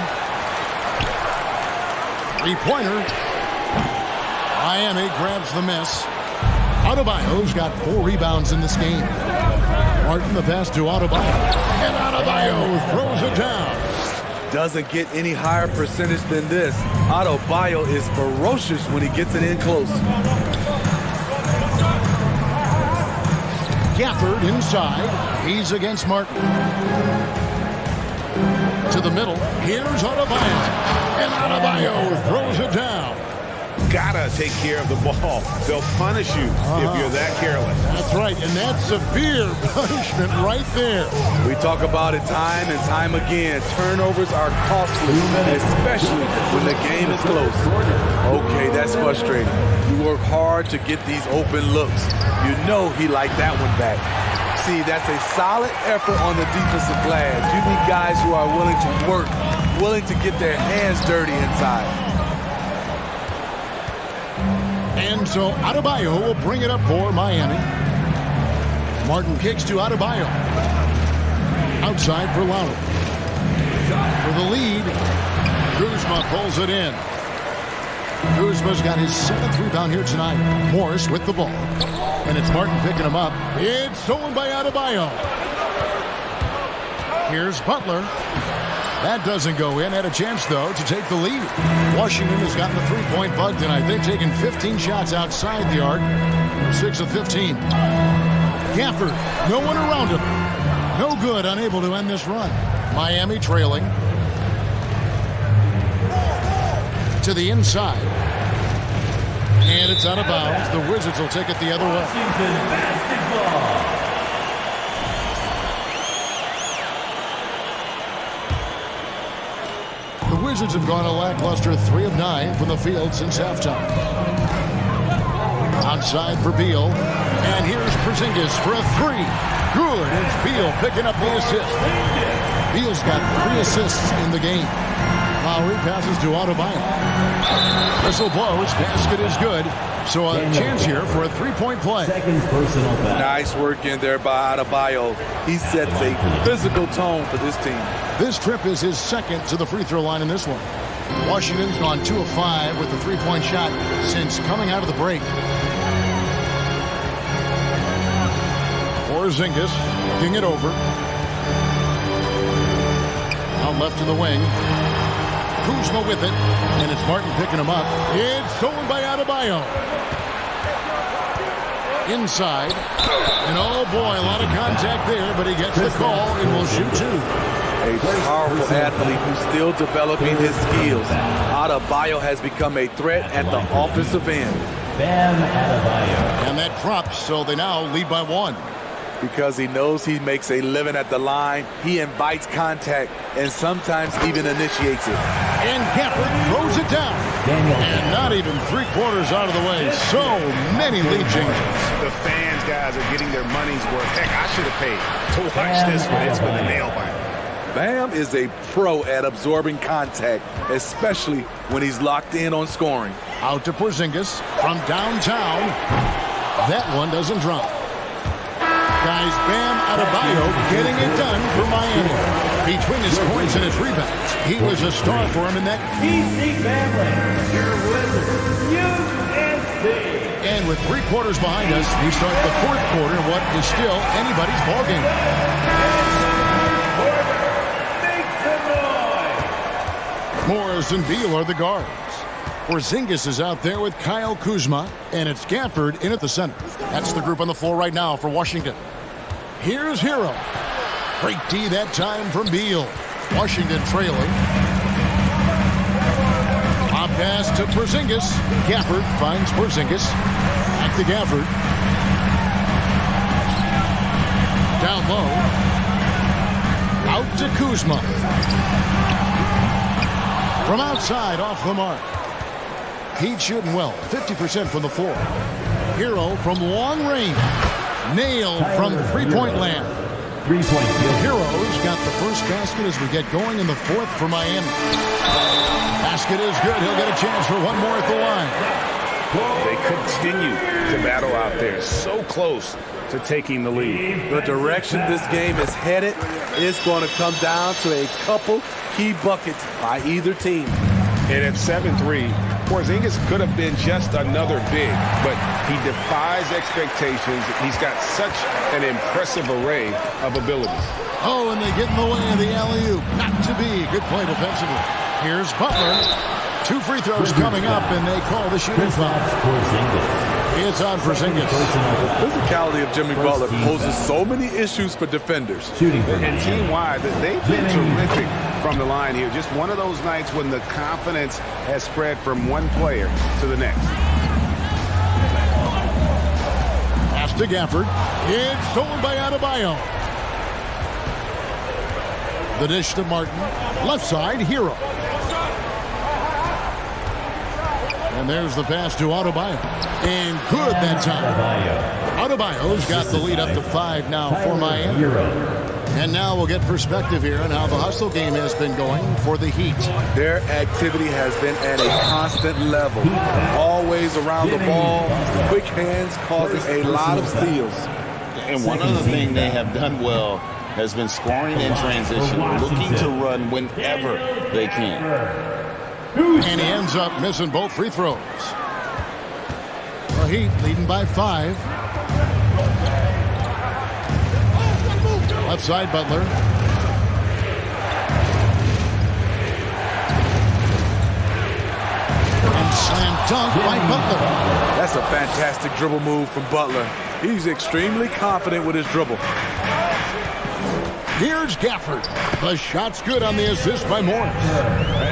3-pointer. Miami grabs the miss. Adebayo's got 4 rebounds in this game. Martin the pass to Adebayo. And Adebayo throws it down. Doesn't get any higher percentage than this. Adebayo is ferocious when he gets it in close. Gafford inside. He's against Martin. To the middle. Here's Adebayo. And Adebayo throws it down. Gotta take care of the ball. They'll punish you if you're that careless. That's right, and that's severe punishment right there. We talk about it time and time again. Turnovers are costly, especially when the game is close. Okay, that's frustrating. You work hard to get these open looks. You know he liked that one back. See, that's a solid effort on the defensive glass. You need guys who are willing to work, willing to get their hands dirty inside. And so Adebayo will bring it up for Miami. Martin kicks to Adebayo. Outside for Lowry. For the lead, Kuzma pulls it in. Kuzma's got his 7th rebound here tonight. Morris with the ball. And it's Martin picking him up. It's stolen by Adebayo. Here's Butler. That doesn't go in. Had a chance, though, to take the lead. Washington has gotten the 3-point bug tonight. They've taken 15 shots outside the arc. 6 of 15. Gafford, no one around him. No good, unable to end this run. Miami trailing. To the inside. And it's out of bounds. The Wizards will take it the other way. Washington basketball. The Wizards have gone a lackluster 3 of 9 from the field since halftime. Outside for Beal. And here's Porzingis for a 3. Good. It's Beal picking up the assist. Beal's got 3 assists in the game. Lowry passes to Adebayo. Whistle blows. Basket is good. So a chance here for a 3-point play. Second personal foul. Nice work in there by Adebayo. He sets a physical tone for this team. This trip is his 2nd to the free throw line in this one. Washington's gone 2 of 5 with the 3-point shot since coming out of the break. Porzingis looking it over. Out left to the wing. Kuzma with it, and it's Martin picking him up. It's stolen by Adebayo. Inside, and oh boy, a lot of contact there, but he gets the call and will shoot 2. A powerful athlete who's still developing his skills. Adebayo has become a threat at the offensive end. Bam Adebayo. And that drops, so they now lead by 1. Because he knows he makes a living at the line, he invites contact and sometimes even initiates it. And Gafford throws it down. And not even 3/4 out of the way. So many lead changes. The fans, guys, are getting their money's worth. Heck, I should have paid to watch this one. It's been a nail biter. Bam is a pro at absorbing contact, especially when he's locked in on scoring. Out to Porzingis from downtown. That one doesn't drop. Guys, Bam Adebayo getting it done for Miami. Between his points and his rebounds, he was a star for him in that. DC family, your Wizards, UNC. And with 3/4 behind us, we start the 4th quarter in what is still anybody's ballgame. Morris and Beal are the guards. Porzingis is out there with Kyle Kuzma, and it's Gafford in at the center. That's the group on the floor right now for Washington. Here's Hero. Great D that time from Beal. Washington trailing. Pop pass to Porzingis. Gafford finds Porzingis. Back to Gafford. Down low. Out to Kuzma. From outside, off the mark. He's shooting well, 50% from the floor. Hero from long range. Nailed from 3-point land. 3-point field. Hero's got the first basket as we get going in the 4th for Miami. Basket is good. He'll get a chance for one more at the line. They continue to battle out there, so close to taking the lead. The direction this game is headed is going to come down to a couple key buckets by either team. And at 7-3, Porzingis could have been just another big, but he defies expectations. He's got such an impressive array of abilities. Oh, and they get in the way of the alley-oop. Got to be. Good play defensively. Here's Butler. 2 free throws coming up, and they call the shooting foul. It's on Porzingis. The physicality of Jimmy Butler poses so many issues for defenders. And team-wide, they've been terrific from the line here. Just one of those nights when the confidence has spread from one player to the next. Pass to Gafford. It's stolen by Adebayo. The dish to Martin. Left side, Hero. And there's the pass to Adebayo. And good that time. Adebayo's got the lead up to 5 now for Miami. And now we'll get perspective here on how the hustle game has been going for the Heat. Their activity has been at a constant level. Always around the ball. Quick hands causing a lot of steals. And one other thing they have done well has been scoring in transition, looking to run whenever they can. And he ends up missing both free throws. The Heat leading by 5. Left side, Butler. And slam dunk by Butler. That's a fantastic dribble move from Butler. He's extremely confident with his dribble. Here's Gafford. The shot's good on the assist by Morris.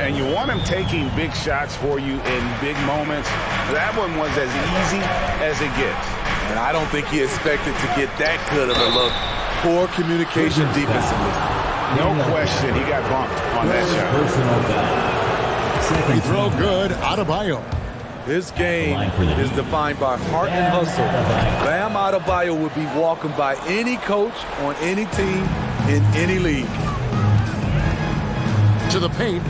And you want him taking big shots for you in big moments. That one was as easy as it gets. And I don't think he expected to get that good of a look. Poor communication defensively. No question, he got bumped on that shot. Free throw good, Adebayo. This game is defined by heart and hustle. Bam Adebayo would be welcomed by any coach on any team in any league. To the paint.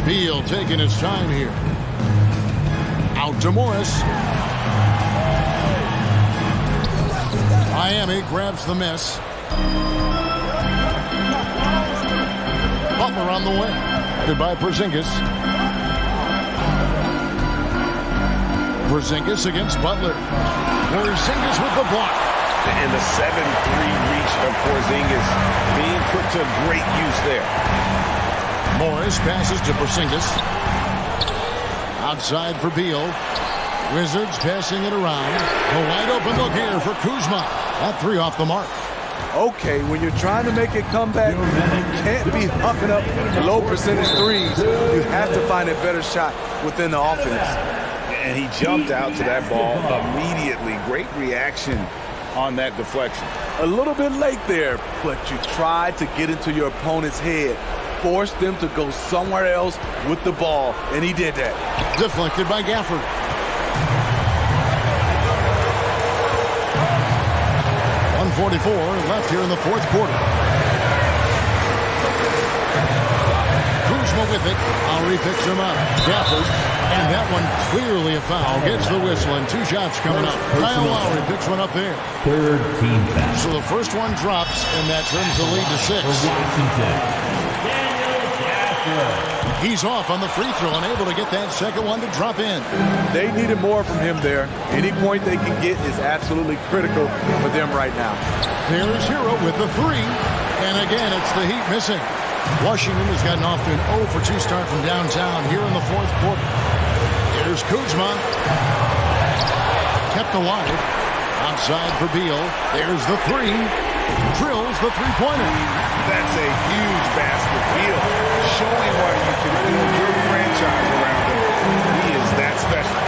Beal taking his time here. Out to Morris. Miami grabs the miss. Butler on the way. Goodbye, Porzingis. Porzingis against Butler. Porzingis with the block. And the 7-3 reach of Porzingis being put to great use there. Morris passes to Porzingis. Outside for Beal. Wizards passing it around. A wide open look here for Kuzma. That 3 off the mark. Okay, when you're trying to make a comeback, you can't be hucking up low percentage threes. You have to find a better shot within the offense. And he jumped out to that ball immediately. Great reaction on that deflection. A little bit late there, but you tried to get into your opponent's head. Force them to go somewhere else with the ball, and he did that. Deflected by Gafford. .144 left here in the 4th quarter. Kuzma with it. Lowry picks him up. Gafford. And that one clearly a foul. Gets the whistle and 2 shots coming up. Kyle Lowry picks one up there. 3rd team foul. So the first one drops, and that turns the lead to 6. He's off on the free throw and able to get that second one to drop in. They needed more from him there. Any point they can get is absolutely critical for them right now. There's Hero with the 3. And again, it's the Heat missing. Washington has gotten off to an 0 for 2 start from downtown here in the 4th quarter. Here's Kuzma. Kept alive. Outside for Beal. There's the 3. Drills the three-pointer. That's a huge basket. Beal showing what you can build your franchise around him. He is that special.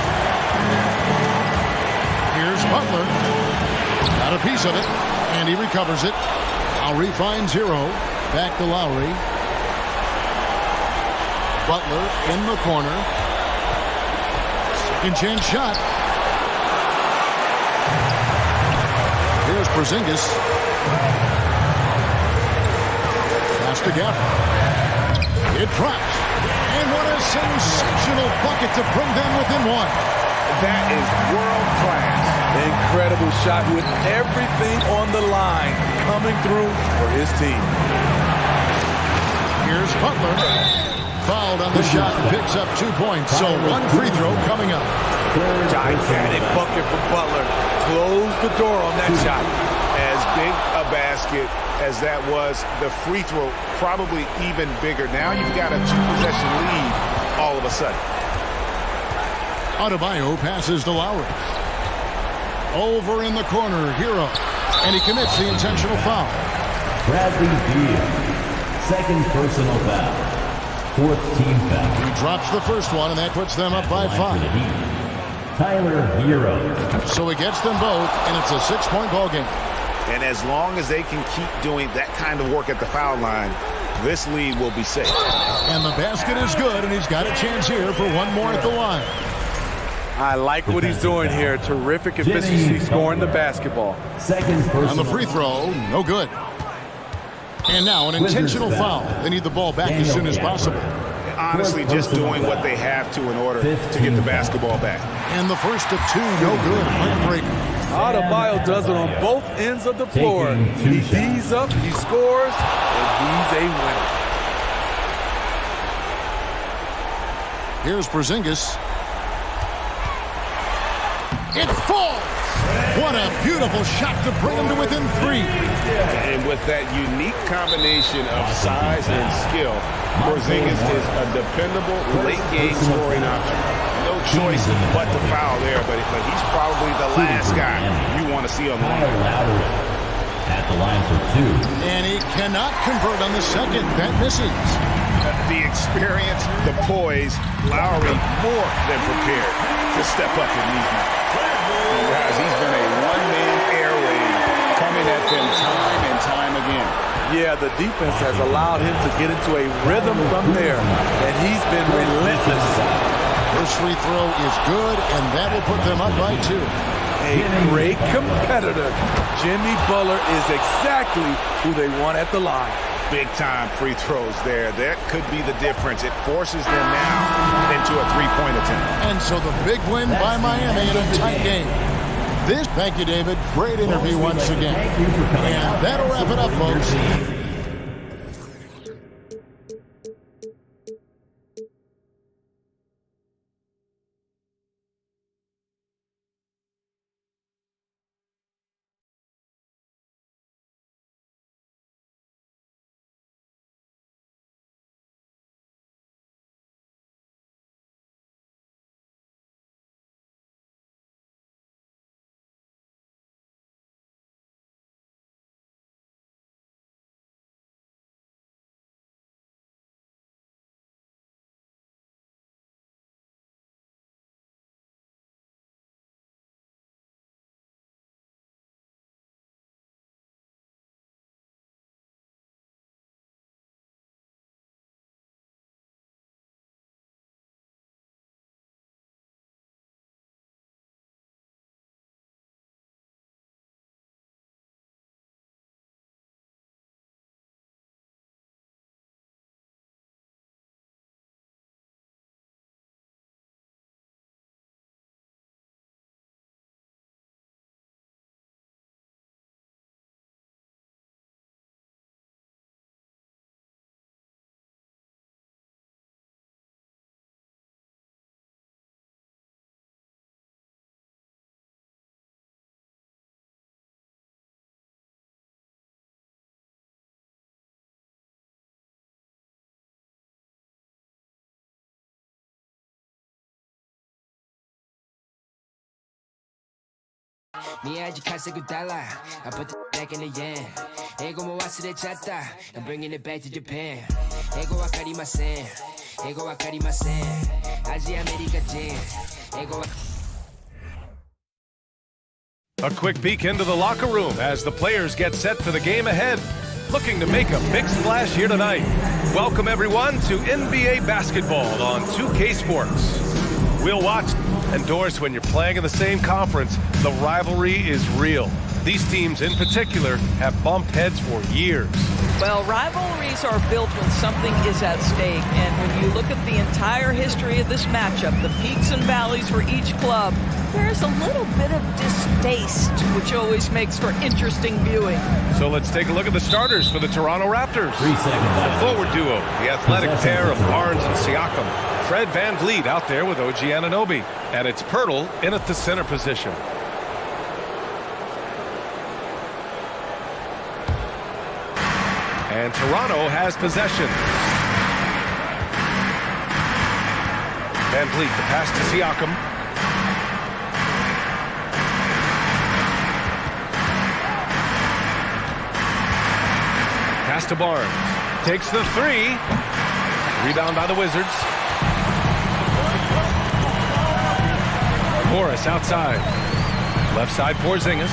Here's Butler. Got a piece of it, and he recovers it. Lowry finds Hero. Back to Lowry. Butler in the corner. Second chance shot. Here's Porzingis. Pass to Gafford. It drops. And what a sensational bucket to bring them within one. That is world class. Incredible shot with everything on the line coming through for his team. Here's Butler. Fouled on the shot, picks up 2 points. So one free throw coming up. Gigantic bucket for Butler. Close the door on that shot. As big a basket as that was, the free throw probably even bigger. Now you've got a 2-possession lead all of a sudden. Adebayo passes to Lowry. Over in the corner, Hero. And he commits the intentional foul. Bradley Beal. Second personal foul. Fourth team foul. He drops the first one, and that puts them up by 5. Tyler Hero. So he gets them both, and it's a 6-point ball game. And as long as they can keep doing that kind of work at the foul line, this lead will be safe. And the basket is good, and he's got a chance here for one more at the line. I like what he's doing here. Terrific efficiency scoring the basketball. Second personal. On the free throw, no good. And now an intentional foul. They need the ball back as soon as possible. Honestly, just doing what they have to in order to get the basketball back. And the first of 2, no good. Heartbreaker. Adebayo does it on both ends of the floor. He D's up, he scores, and he's a winner. Here's Porzingis. It falls! What a beautiful shot to bring him to within 3. And with that unique combination of size and skill, Porzingis is a dependable late-game scoring option. No choice but to foul there, but he's probably the last guy you want to see on the line. At the line for 2. And he cannot convert on the second. That misses. The experience, the poise, Lowry more than prepared to step up in these nights. Guys, he's been a one-man air raid coming at them time and time again. Yeah, the defense has allowed him to get into a rhythm from there, and he's been relentless. First free throw is good, and that will put them up by 2. A great competitor. Jimmy Butler is exactly who they want at the line. Big-time free throws there. That could be the difference. It forces them now into a 3-point attempt. And so the big win by Miami in a tight game. Thank you, David. Great interview once again. And that'll wrap it up, folks. 네 아직 $1 I put the back in the yen 이거 뭐忘れちゃった I'm bringing it back to Japan 이거 わかりません이거 わかりません 아직 아메리카 진 이거 A quick peek into the locker room as the players get set for the game ahead. Looking to make a big splash here tonight. Welcome everyone to NBA basketball on 2K Sports. We'll watch. Endorse when you're playing in the same conference, the rivalry is real. These teams in particular have bumped heads for years. Well, rivalries are built when something is at stake. And when you look at the entire history of this matchup, the peaks and valleys for each club, there's a little bit of distaste, which always makes for interesting viewing. So let's take a look at the starters for the Toronto Raptors. 3 seconds. The forward duo, the athletic pair of Barnes and Siakam. Fred VanVleet out there with OG Anunoby. And it's Pirtle in at the center position. And Toronto has possession. VanVleet, the pass to Siakam. Pass to Barnes. Takes the three. Rebound by the Wizards. Morris outside. Left side Porzingis.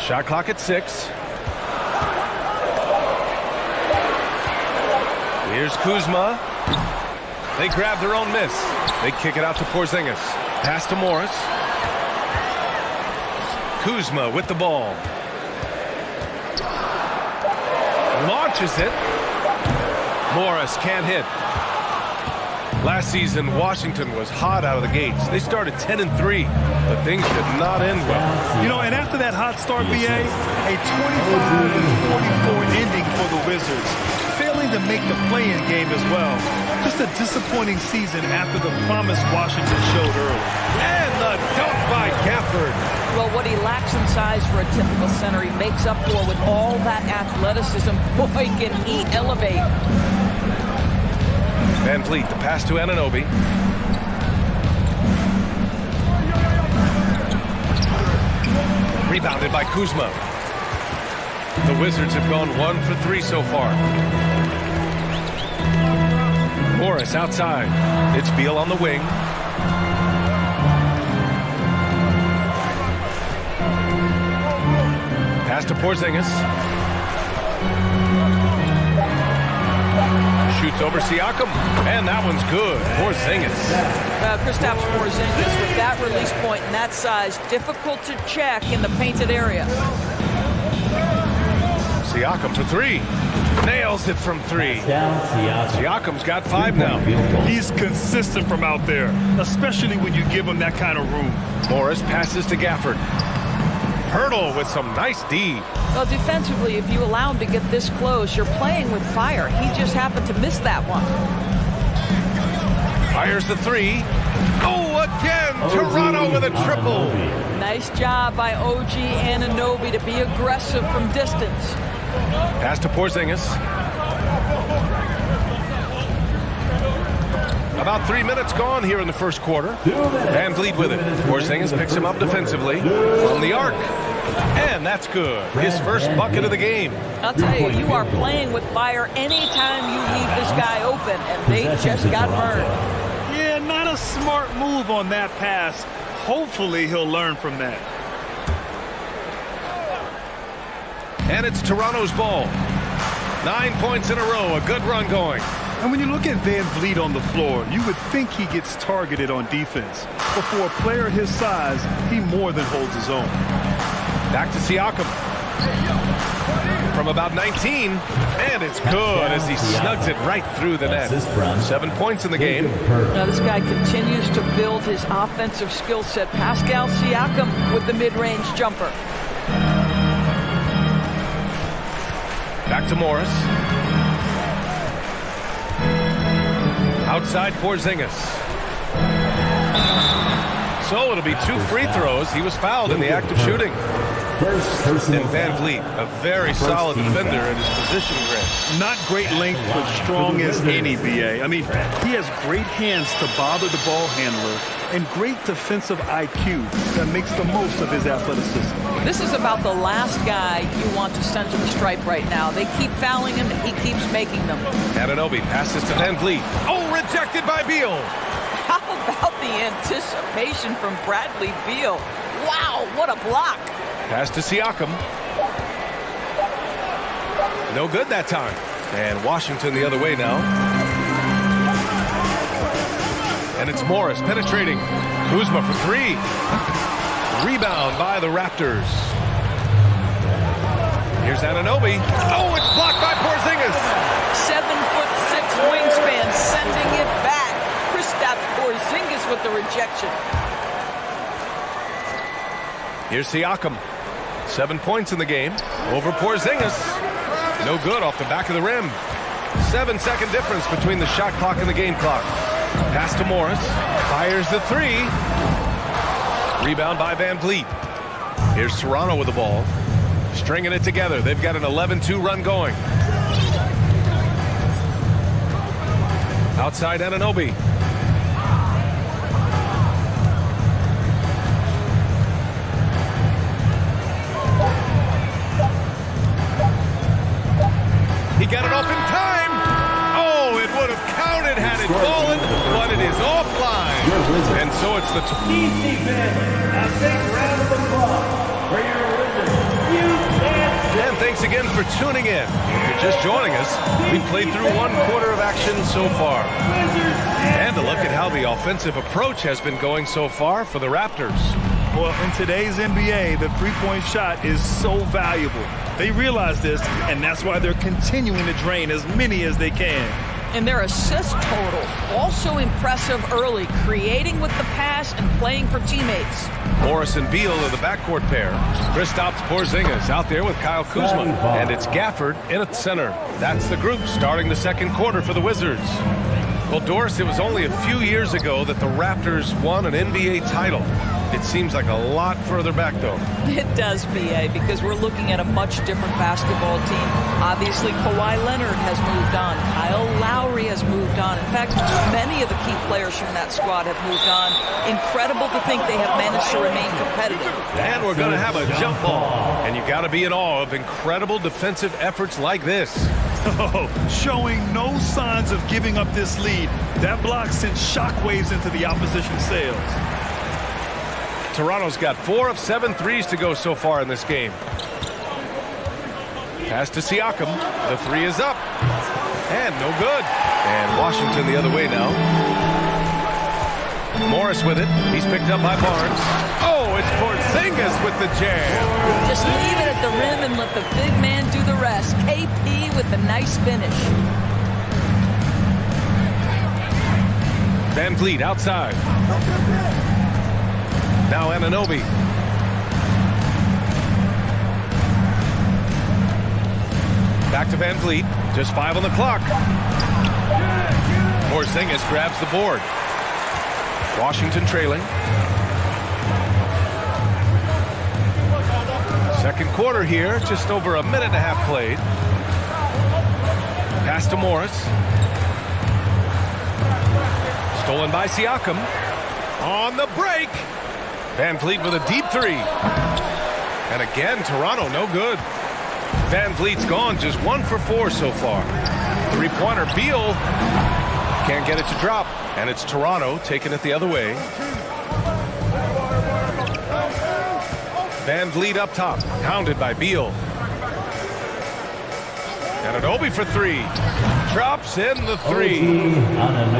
Shot clock at 6. Here's Kuzma. They grab their own miss. They kick it out to Porzingis. Pass to Morris. Kuzma with the ball. Launches it. Morris can't hit. Last season, Washington was hot out of the gates. They started 10-3, but things did not end well. You know, and after that hot start, BA, a 25-44 ending for the Wizards, failing to make the play-in game as well. Just a disappointing season after the promise Washington showed early. And the dunk by Gafford. Well, what he lacks in size for a typical center, he makes up for with all that athleticism. Boy, can he elevate. VanVleet, the pass to Anunoby. Rebounded by Kuzma. The Wizards have gone 1 for 3 so far. Morris outside. It's Beal on the wing. Pass to Porzingis. Shoots over Siakam, and that one's good. Porzingis. Kristaps Porzingis with that release point and that size, difficult to check in the painted area. Siakam for 3. Nails it from 3. Siakam's got 5 now. He's consistent from out there, especially when you give him that kind of room. Morris passes to Gafford. Pirtle with some nice D. Well, defensively, if you allow him to get this close, you're playing with fire. He just happened to miss that one. Fires the 3. Oh, again! Toronto with a triple. Nice job by OG Anunoby to be aggressive from distance. Pass to Porzingis. About 3 minutes gone here in the first quarter. VanVleet with it. Porzingis picks him up defensively from the arc. And that's good. His first bucket of the game. I'll tell you, you are playing with fire anytime you leave this guy open, and they just got burned. Yeah, not a smart move on that pass. Hopefully he'll learn from that. And it's Toronto's ball. 9 points in a row. A good run going. And when you look at VanVleet on the floor, you would think he gets targeted on defense. But for a player his size, he more than holds his own. Back to Siakam. From about 19, and it's good as he snugs it right through the net. 7 points in the game. Now this guy continues to build his offensive skill set. Pascal Siakam with the mid-range jumper. Back to Morris. Outside Porzingis. So it'll be 2 free throws. He was fouled in the act of shooting. And VanVleet, a very solid defender in his position grid. Not great length, but strong as any, BA. I mean, he has great hands to bother the ball handler and great defensive IQ that makes the most of his athleticism. This is about the last guy you want to send to the stripe right now. They keep fouling him, and he keeps making them. Anunoby passes to VanVleet. Oh, rejected by Beal. How about the anticipation from Bradley Beal? Wow, what a block. Pass to Siakam. No good that time. And Washington the other way now. And it's Morris penetrating. Kuzma for 3. Rebound by the Raptors. Here's Anunoby. Oh, it's blocked by Porzingis. 7'6" wingspan, sending it back. Kristaps Porzingis with the rejection. Here's Siakam. 7 points in the game. Over Porzingis. No good off the back of the rim. 7-second difference between the shot clock and the game clock. Pass to Morris. Fires the 3. Rebound by Van Vliet. Here's Toronto with the ball. Stringing it together. They've got an 11-2 run going. Outside Anunoby. He got it off in time. Oh, it would have counted had it fallen, but it is offline. And so it's the DC family, a big round of applause for your Wizards. And thanks again for tuning in. If you're just joining us, we've played through 1 quarter of action so far. And a look at how the offensive approach has been going so far for the Raptors. Well, in today's NBA, the three-point shot is so valuable. They realize this, and that's why they're continuing to drain as many as they can. And their assist total, also impressive early, creating with the pass and playing for teammates. Morris and Beal are the backcourt pair. Kristaps Porzingis out there with Kyle Kuzma. And it's Gafford in at center. That's the group starting the second quarter for the Wizards. Well, Doris, it was only a few years ago that the Raptors won an NBA title. It seems like a lot further back, though. It does, BA, because we're looking at a much different basketball team. Obviously, Kawhi Leonard has moved on. Kyle Lowry has moved on. In fact, many of the key players from that squad have moved on. Incredible to think they have managed to remain competitive. And we're going to have a jump ball. And you got to be in awe of incredible defensive efforts like this. Oh, showing no signs of giving up this lead. That block sent shockwaves into the opposition's sails. Toronto's got 4 of 7 threes to go so far in this game. Pass to Siakam. The 3 is up. And no good. And Washington the other way now. Morris with it. He's picked up by Barnes. Oh, it's Porzingis with the jam. Just leave it at the rim and let the big man do the rest. KP with the nice finish. Van Vliet outside. Now Anunoby. Back to Van Vliet. Just 5 on the clock. Porzingis grabs the board. Washington trailing. Second quarter here. Just over a minute and a half played. Pass to Morris. Stolen by Siakam. On the break. Van Vliet with a deep 3. And again, Toronto no good. Van Vliet's gone just 1 for 4 so far. 3-pointer. Beal can't get it to drop. And it's Toronto taking it the other way. Van Vliet up top. Pounded by Beal. Anunoby for 3. Drops in the 3.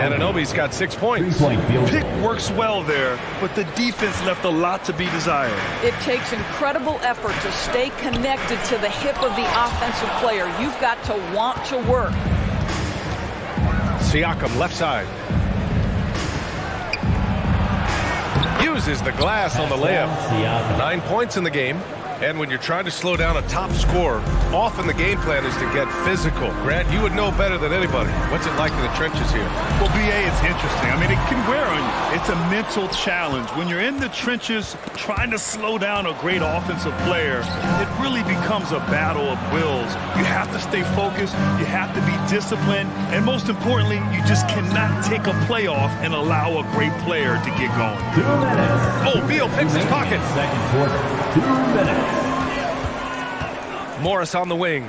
Anunoby's got 6 points. Pick works well there, but the defense left a lot to be desired. It takes incredible effort to stay connected to the hip of the offensive player. You've got to want to work. Siakam left side. Uses the glass on the layup. 9 points in the game. And when you're trying to slow down a top scorer, often the game plan is to get physical. Grant, you would know better than anybody. What's it like in the trenches here? Well, BA, it's interesting. I mean, it can wear on you. It's a mental challenge. When you're in the trenches trying to slow down a great offensive player, it really becomes a battle of wills. You have to stay focused. You have to be disciplined. And most importantly, you just cannot take a play off and allow a great player to get going. 2 minutes. Oh, Beal picks his pocket. Second quarter. 2 minutes. Morris on the wing.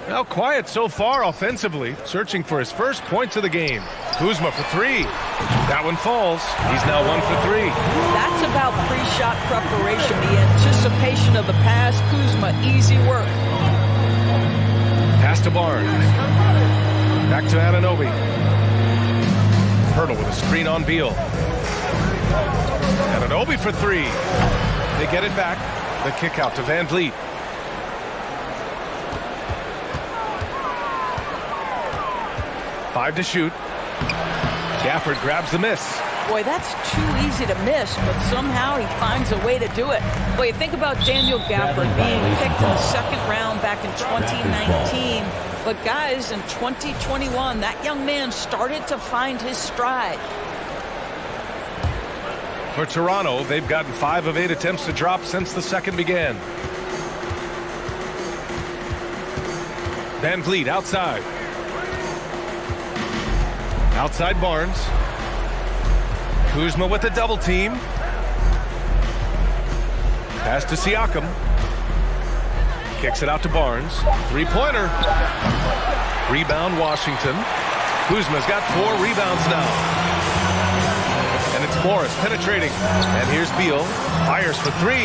Well, quiet so far offensively, searching for his first points of the game. Kuzma for 3. That one falls. He's now 1 for 3. That's about pre-shot preparation, the anticipation of the pass. Kuzma, easy work. Pass to Barnes. Back to Anunoby. Hurtle Pirtle with a screen on Beal. And an Obi for three. They get it back. The kick out to Van Vliet. Five to shoot. Gafford grabs the miss. Boy, that's too easy to miss, but somehow he finds a way to do it. Boy, you think about Daniel Gafford being picked in the second round back in 2019. But guys, in 2021, that young man started to find his stride. For Toronto, they've gotten 5 of 8 attempts to drop since the second began. Van Vliet outside. Outside Barnes. Kuzma with the double team. Pass to Siakam. Kicks it out to Barnes. Three-pointer. Rebound Washington. Kuzma's got 4 rebounds now. And it's Morris penetrating. And here's Beal. Fires for 3.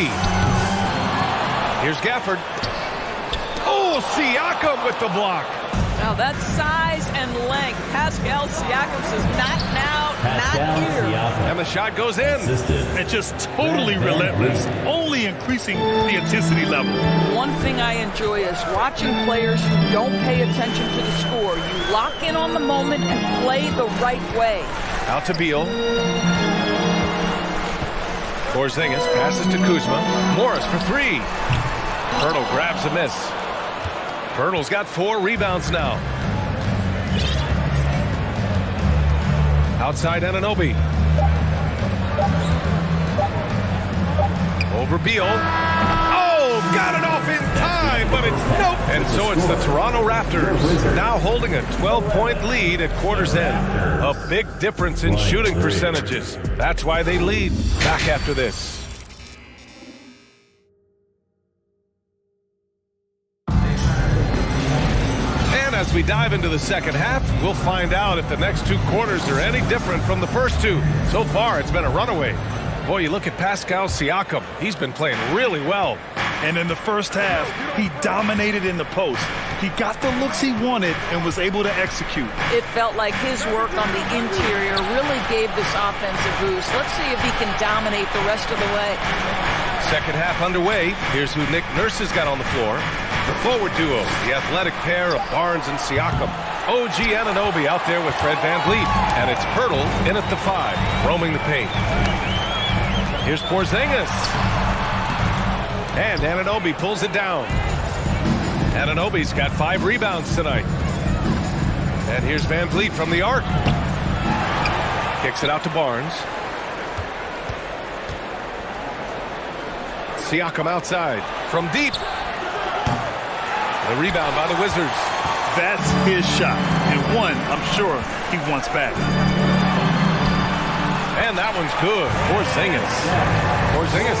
Here's Gafford. Oh, Siakam with the block. Now that's size and length. Pascal Siakam says, not now, not here. And the shot goes in. And just totally relentless, only increasing the intensity level. One thing I enjoy is watching players who don't pay attention to the score. You lock in on the moment and play the right way. Out to Beal. Porzingis passes to Kuzma. Morris for 3. Pirtle grabs a miss. Pirtle's got 4 rebounds now. Outside Anunoby. Over Beal. Oh, got it off in time, but it's nope. And so it's the Toronto Raptors now holding a 12-point lead at quarter's end. A big difference in shooting percentages. That's why they lead. Back after this. As we dive into the second half, we'll find out if the next 2 quarters are any different from the first 2. So far, it's been a runaway. Boy, you look at Pascal Siakam. He's been playing really well. And in the first half, he dominated in the post. He got the looks he wanted and was able to execute. It felt like his work on the interior really gave this offense a boost. Let's see if he can dominate the rest of the way. Second half underway. Here's who Nick Nurse has got on the floor. The forward duo, the athletic pair of Barnes and Siakam. OG Anunoby out there with Fred Van Vliet. And it's Pirtle in at the 5, roaming the paint. Here's Porzingis. And Anunoby pulls it down. Anunoby's got 5 rebounds tonight. And here's Van Vliet from the arc. Kicks it out to Barnes. Siakam outside from deep. The rebound by the Wizards. That's his shot, and one I'm sure he wants back. And that one's good. Porzingis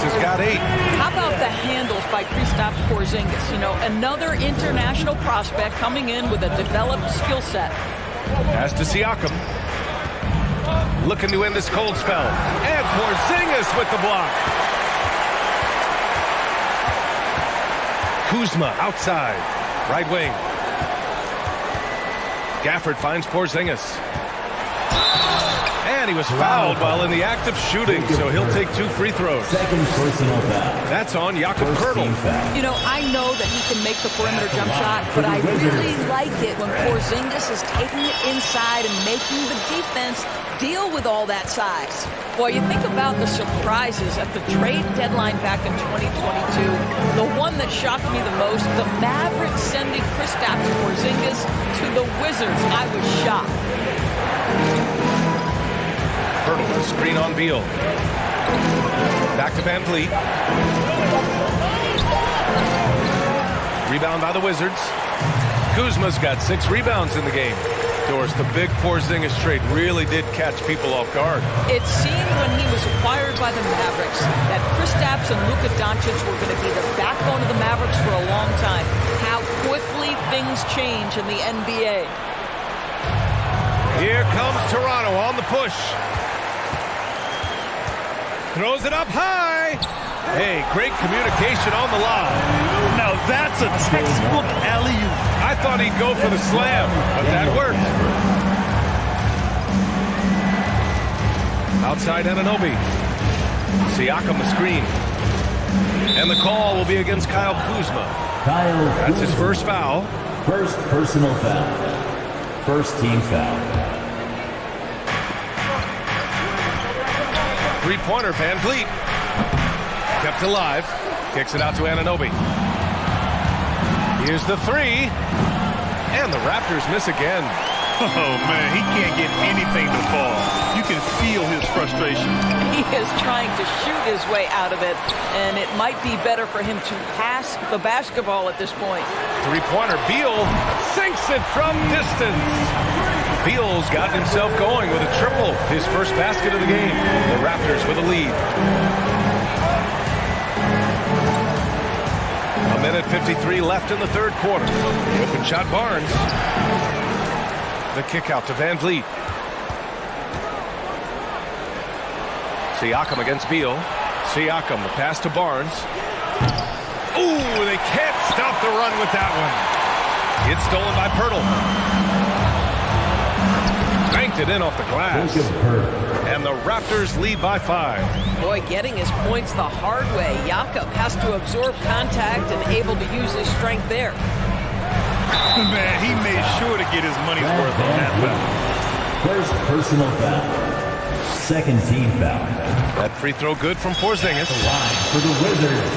has got 8. How about the handles by Kristaps Porzingis? You know, another international prospect coming in with a developed skill set. Pass to Siakam. Looking to end this cold spell. And Porzingis with the block. Kuzma outside. Right wing. Gafford finds Porzingis. And he was fouled while in the act of shooting, so he'll take 2 free throws. Second personal foul. That's on Jakob Pirtle. You know, I know that he can make the perimeter jump shot, but I really like it when Porzingis is taking it inside and making the defense deal with all that size. Boy, you think about the surprises at the trade deadline back in 2022. The one that shocked me the most, the Mavericks sending Kristaps Porzingis to the Wizards. I was shocked. Pirtle with a screen on Beal. Back to Van Vliet. Rebound by the Wizards. Kuzma's got 6 rebounds in the game. Doris, the big Porzingis trade really did catch people off guard. It seemed when he was acquired by the Mavericks that Kristaps and Luka Doncic were going to be the backbone of the Mavericks for a long time. How quickly things change in the NBA. Here comes Toronto on the push. Throws it up high. Hey, great communication on the lob. Now that's a textbook alley-oop. I thought he'd go for the slam, but that worked. Outside Anunoby. Siakam the screen. And the call will be against Kyle Kuzma. That's his first foul. First personal foul. First team foul. Three-pointer, Van Vliet. Kept alive. Kicks it out to Anunoby. Here's the three. And the Raptors miss again. Oh, man, he can't get anything to fall. You can feel his frustration. He is trying to shoot his way out of it, and it might be better for him to pass the basketball at this point. Three-pointer, Beal sinks it from distance. Beal's gotten himself going with a triple, his first basket of the game. The Raptors with a lead. A minute 53 left in the third quarter. The open shot, Barnes. The kick out to Van Vliet. Siakam against Beal. Siakam, the pass to Barnes. Ooh, they can't stop the run with that one. It's stolen by Pirtle. Banked it in off the glass. And the Raptors lead by 5. Boy, getting his points the hard way. Jakob has to absorb contact and able to use his strength there. Man, he made sure to get his money's worth on that foul. First personal foul. Second team foul. That free throw good from Porzingis. The line for the Wizards.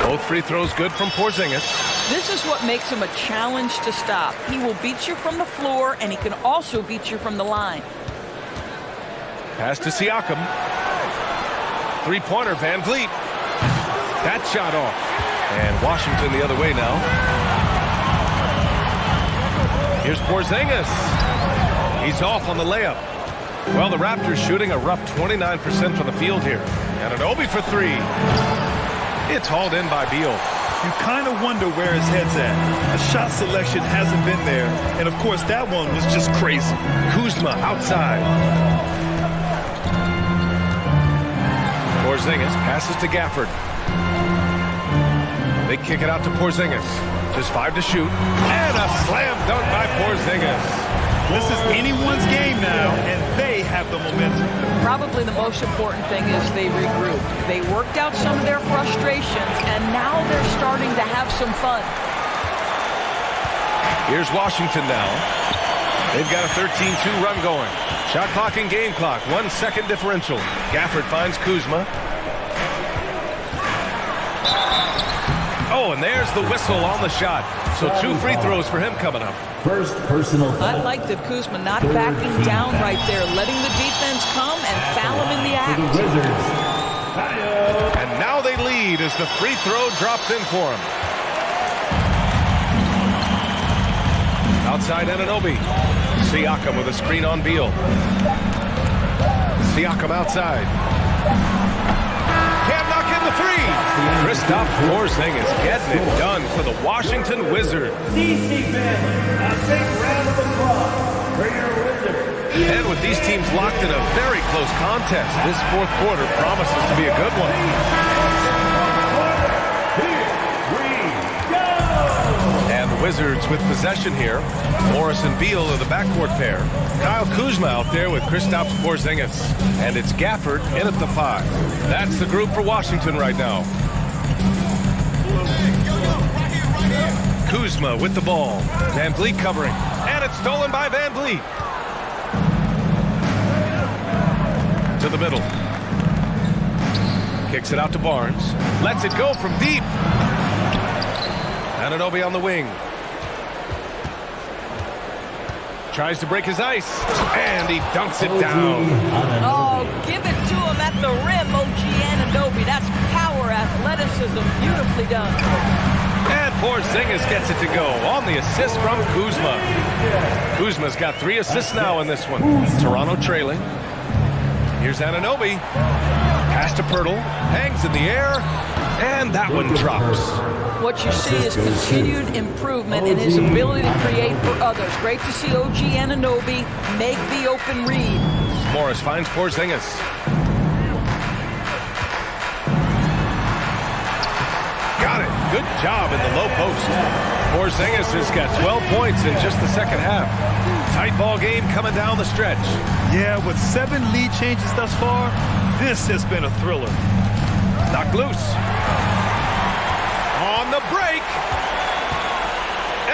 Both free throws good from Porzingis. This is what makes him a challenge to stop. He will beat you from the floor, and he can also beat you from the line. Pass to Siakam. Three-pointer, Van Vliet. That shot off. And Washington the other way now. Here's Porzingis. He's off on the layup. Well, the Raptors shooting a rough 29% from the field here. Anunoby for three. It's hauled in by Beal. You kind of wonder where his head's at. The shot selection hasn't been there. And, of course, that one was just crazy. Kuzma outside. Porzingis passes to Gafford. They kick it out to Porzingis. Just 5 to shoot. And a slam dunk by Porzingis. This is anyone's game now, and they have the momentum. Probably the most important thing is they regrouped. They worked out some of their frustrations, and now they're starting to have some fun. Here's Washington now. They've got a 13-2 run going. Shot clock and game clock. 1 second differential. Gafford finds Kuzma. Oh, and there's the whistle on the shot. So 2 free throws for him coming up. First personal foul. I like that Kuzma not backing down right there, letting the defense come and foul him in the act. And now they lead as the free throw drops in for him. Outside Anunoby. Siakam with a screen on Beal. Siakam outside. Can't knock in the three. Kristaps Porzingis getting it done for the Washington Wizards. And with these teams locked in a very close contest, this fourth quarter promises to be a good one. And the Wizards with possession here. Morris and Beal are the backcourt pair. Kyle Kuzma out there with Kristaps Porzingis. And it's Gafford in at the 5. That's the group for Washington right now. Kuzma with the ball. Van Vliet covering. And it's stolen by Van Vliet. To the middle. Kicks it out to Barnes. Lets it go from deep. Anunoby on the wing. Tries to break his ice. And he dunks it down. Oh, give it to him at the rim, OG Anunoby. That's power, athleticism. Beautifully done. And Porzingis gets it to go on the assist from Kuzma. Kuzma's got 3 assists now in this one. Toronto trailing. Here's Anunoby. Pass to Pirtle. Hangs in the air. And that one drops. What you see is continued improvement in his ability to create for others. Great to see OG Anunoby make the open read. Morris finds Porzingis. Got it. Good job in the low post. Porzingis has got 12 points in just the second half. Tight ball game coming down the stretch. Yeah, with 7 lead changes thus far, this has been a thriller. Knocked loose. On the break.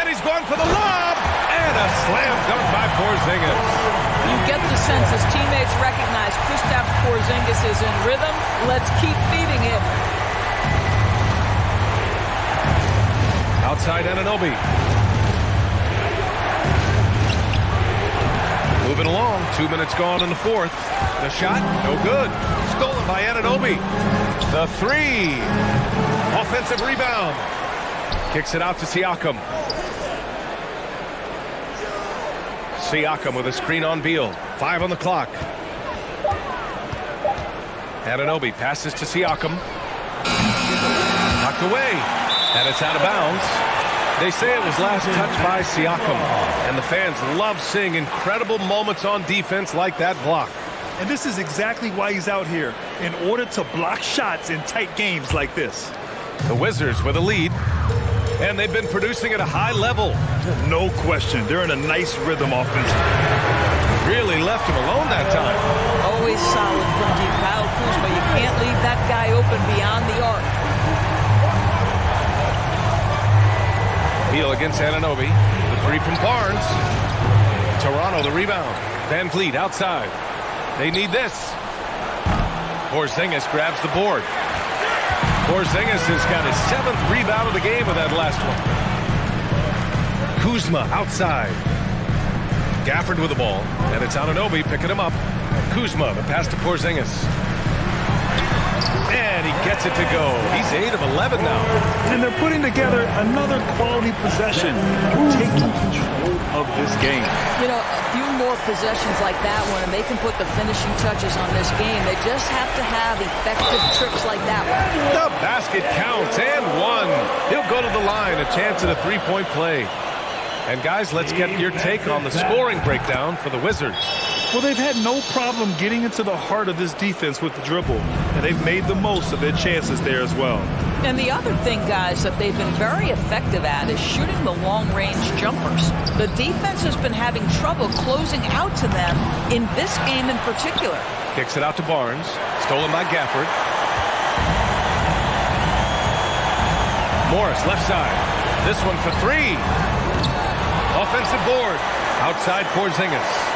And he's going for the lob. And a slam dunk by Porzingis. You get the sense his teammates recognize Kristaps Porzingis is in rhythm. Let's keep feeding him. Outside Anunoby. Moving along. 2 minutes gone in the fourth. The shot, no good. Stolen by Anunoby. The three. Offensive rebound. Kicks it out to Siakam. Siakam with a screen on Beal. 5 on the clock. Anunoby passes to Siakam. Knocked away. And it's out of bounds. They say it was last touched by Siakam. And the fans love seeing incredible moments on defense like that block. And this is exactly why he's out here, in order to block shots in tight games like this. The Wizards with a lead. And they've been producing at a high level. No question. They're in a nice rhythm offensively. Really left him alone that time. Always solid from deep. Kyle Kuzma, you can't leave that guy open beyond the arc. Beal against Anunoby. The three from Barnes. Toronto the rebound. Van Vliet outside. They need this. Porzingis grabs the board. Porzingis has got his 7th rebound of the game with that last one. Kuzma outside. Gafford with the ball. And it's Anunoby picking him up. Kuzma, the pass to Porzingis. And he gets it to go. He's 8 of 11 now. And they're putting together another quality possession, taking control of this game. You know, a few more possessions like that one, and they can put the finishing touches on this game. They just have to have effective trips like that one. The basket counts, and one. He'll go to the line, a chance at a three-point play. And guys, let's get your take on the scoring breakdown for the Wizards. Well, they've had no problem getting into the heart of this defense with the dribble, and they've made the most of their chances there as well. And the other thing, guys, that they've been very effective at is shooting the long-range jumpers. The defense has been having trouble closing out to them in this game in particular. Kicks it out to Barnes. Stolen by Gafford. Morris, left side. This one for three. Offensive board. Outside Porzingis.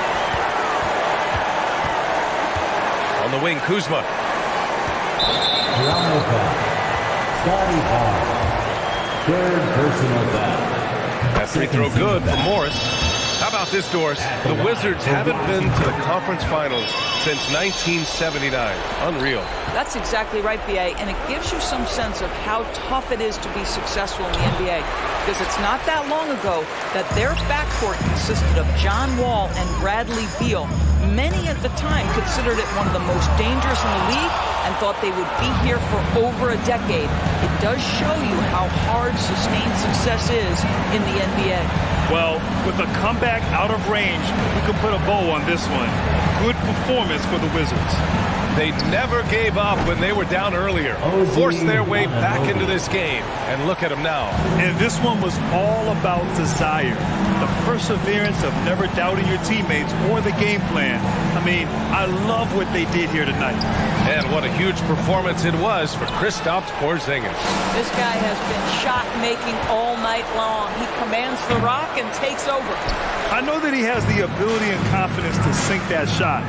On the wing, Kuzma. Personal foul. Scotty Hall. 3rd personal foul. That free throw good for Morris. How about this, Doris? The Wizards haven't been to the conference finals since 1979. Unreal. That's exactly right, B.A., and it gives you some sense of how tough it is to be successful in the NBA. Because it's not that long ago that their backcourt consisted of John Wall and Bradley Beal. Many at the time considered it one of the most dangerous in the league and thought they would be here for over a decade. It does show you how hard sustained success is in the NBA. Well, with a comeback out of range, we can put a bow on this one. Good performance for the Wizards. They never gave up when they were down earlier. Forced their way back into this game. And look at them now. And this one was all about desire. The perseverance of never doubting your teammates or the game plan. I mean, I love what they did here tonight. And what a huge performance it was for Kristaps Porzingis. This guy has been shot-making all night long. He commands the rock and takes over. I know that he has the ability and confidence to sink that shot.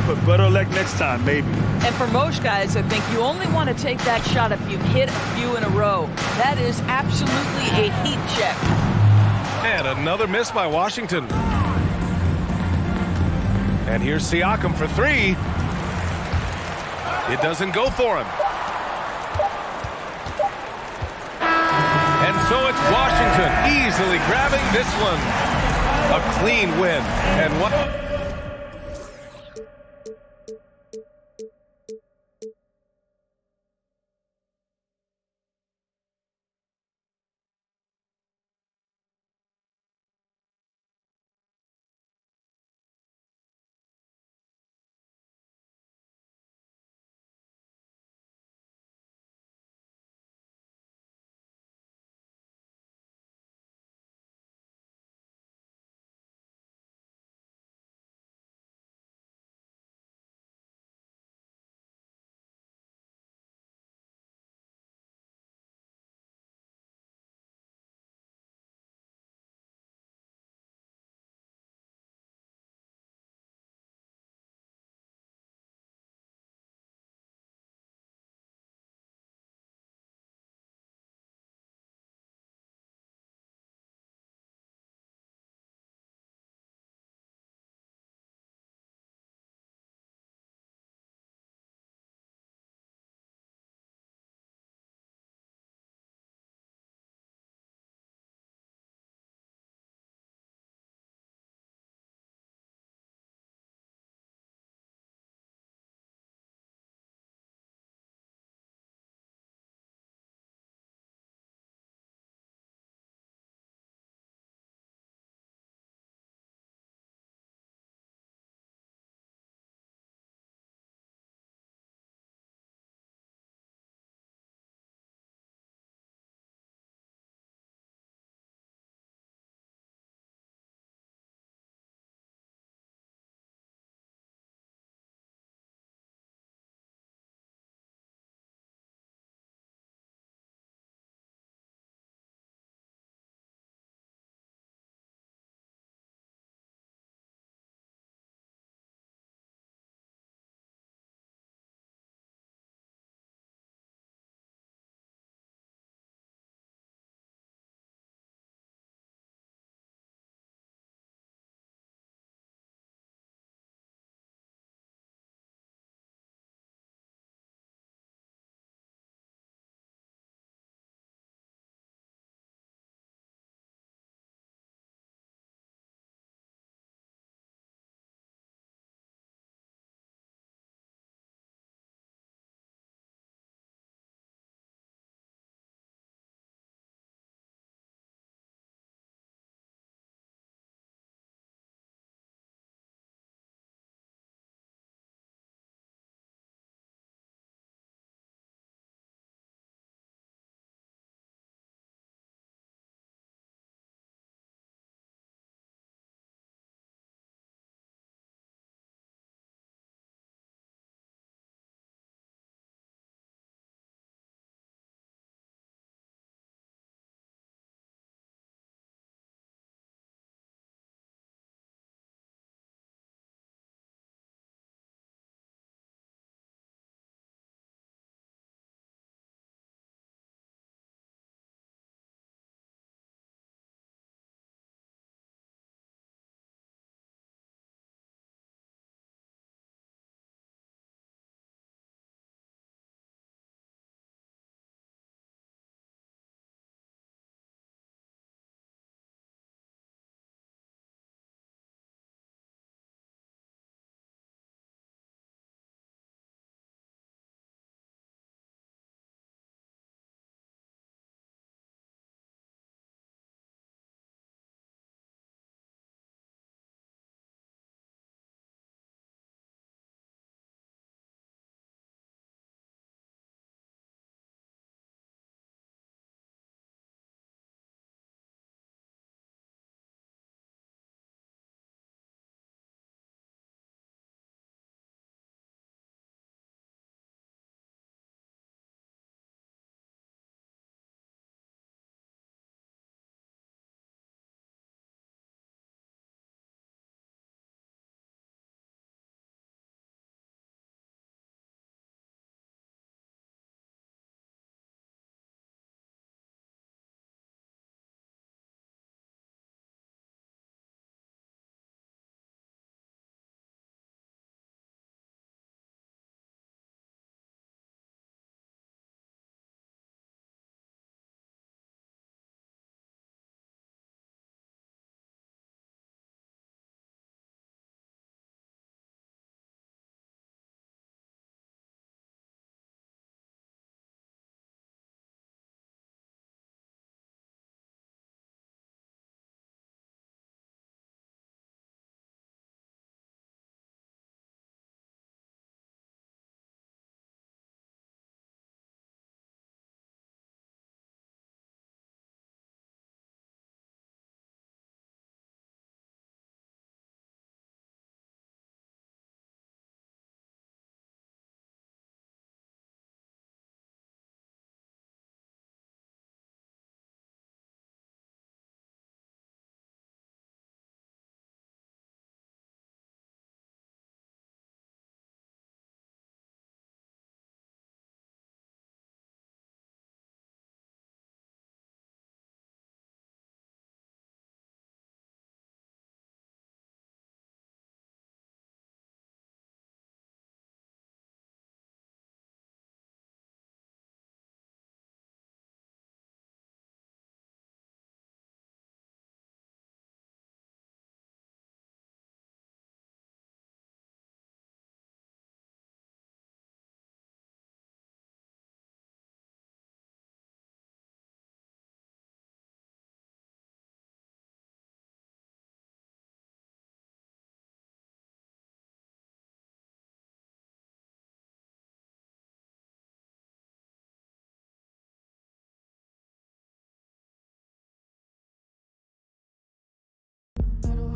But better luck next time, maybe. And for most guys, I think you only want to take that shot if you've hit a few in a row. That is absolutely a heat check. And another miss by Washington. And here's Siakam for three. It doesn't go for him. And so it's Washington easily grabbing this one. A clean win. And what...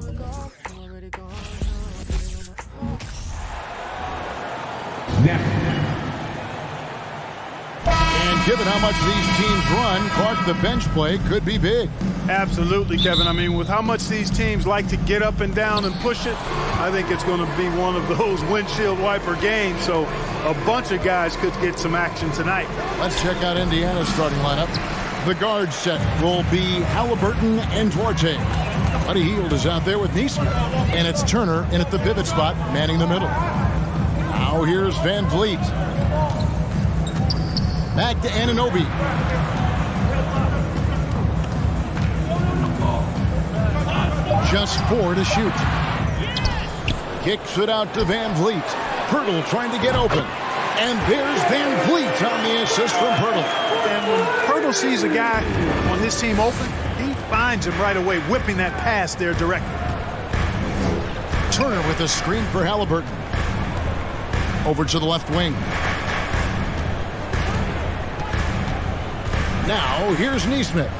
And given how much these teams run, Clark, the bench play could be big. Absolutely, Kevin. I mean, with how much these teams like to get up and down and push it, I think it's going to be one of those windshield wiper games. So a bunch of guys could get some action tonight. Let's check out Indiana's starting lineup. The guard set will be Halliburton and Duarte. Buddy Hield is out there with Neesmith. And it's Turner in at the pivot spot, manning the middle. Now here's Van Vliet. Back to Anunoby. Just 4 to shoot. Kicks it out to Van Vliet. Pirtle trying to get open. And there's Van Vliet on the assist from Pirtle. And when Pirtle sees a guy on his team open, he finds him right away, whipping that pass there directly. Turner with a screen for Halliburton. Over to the left wing. Now here's Neesmith.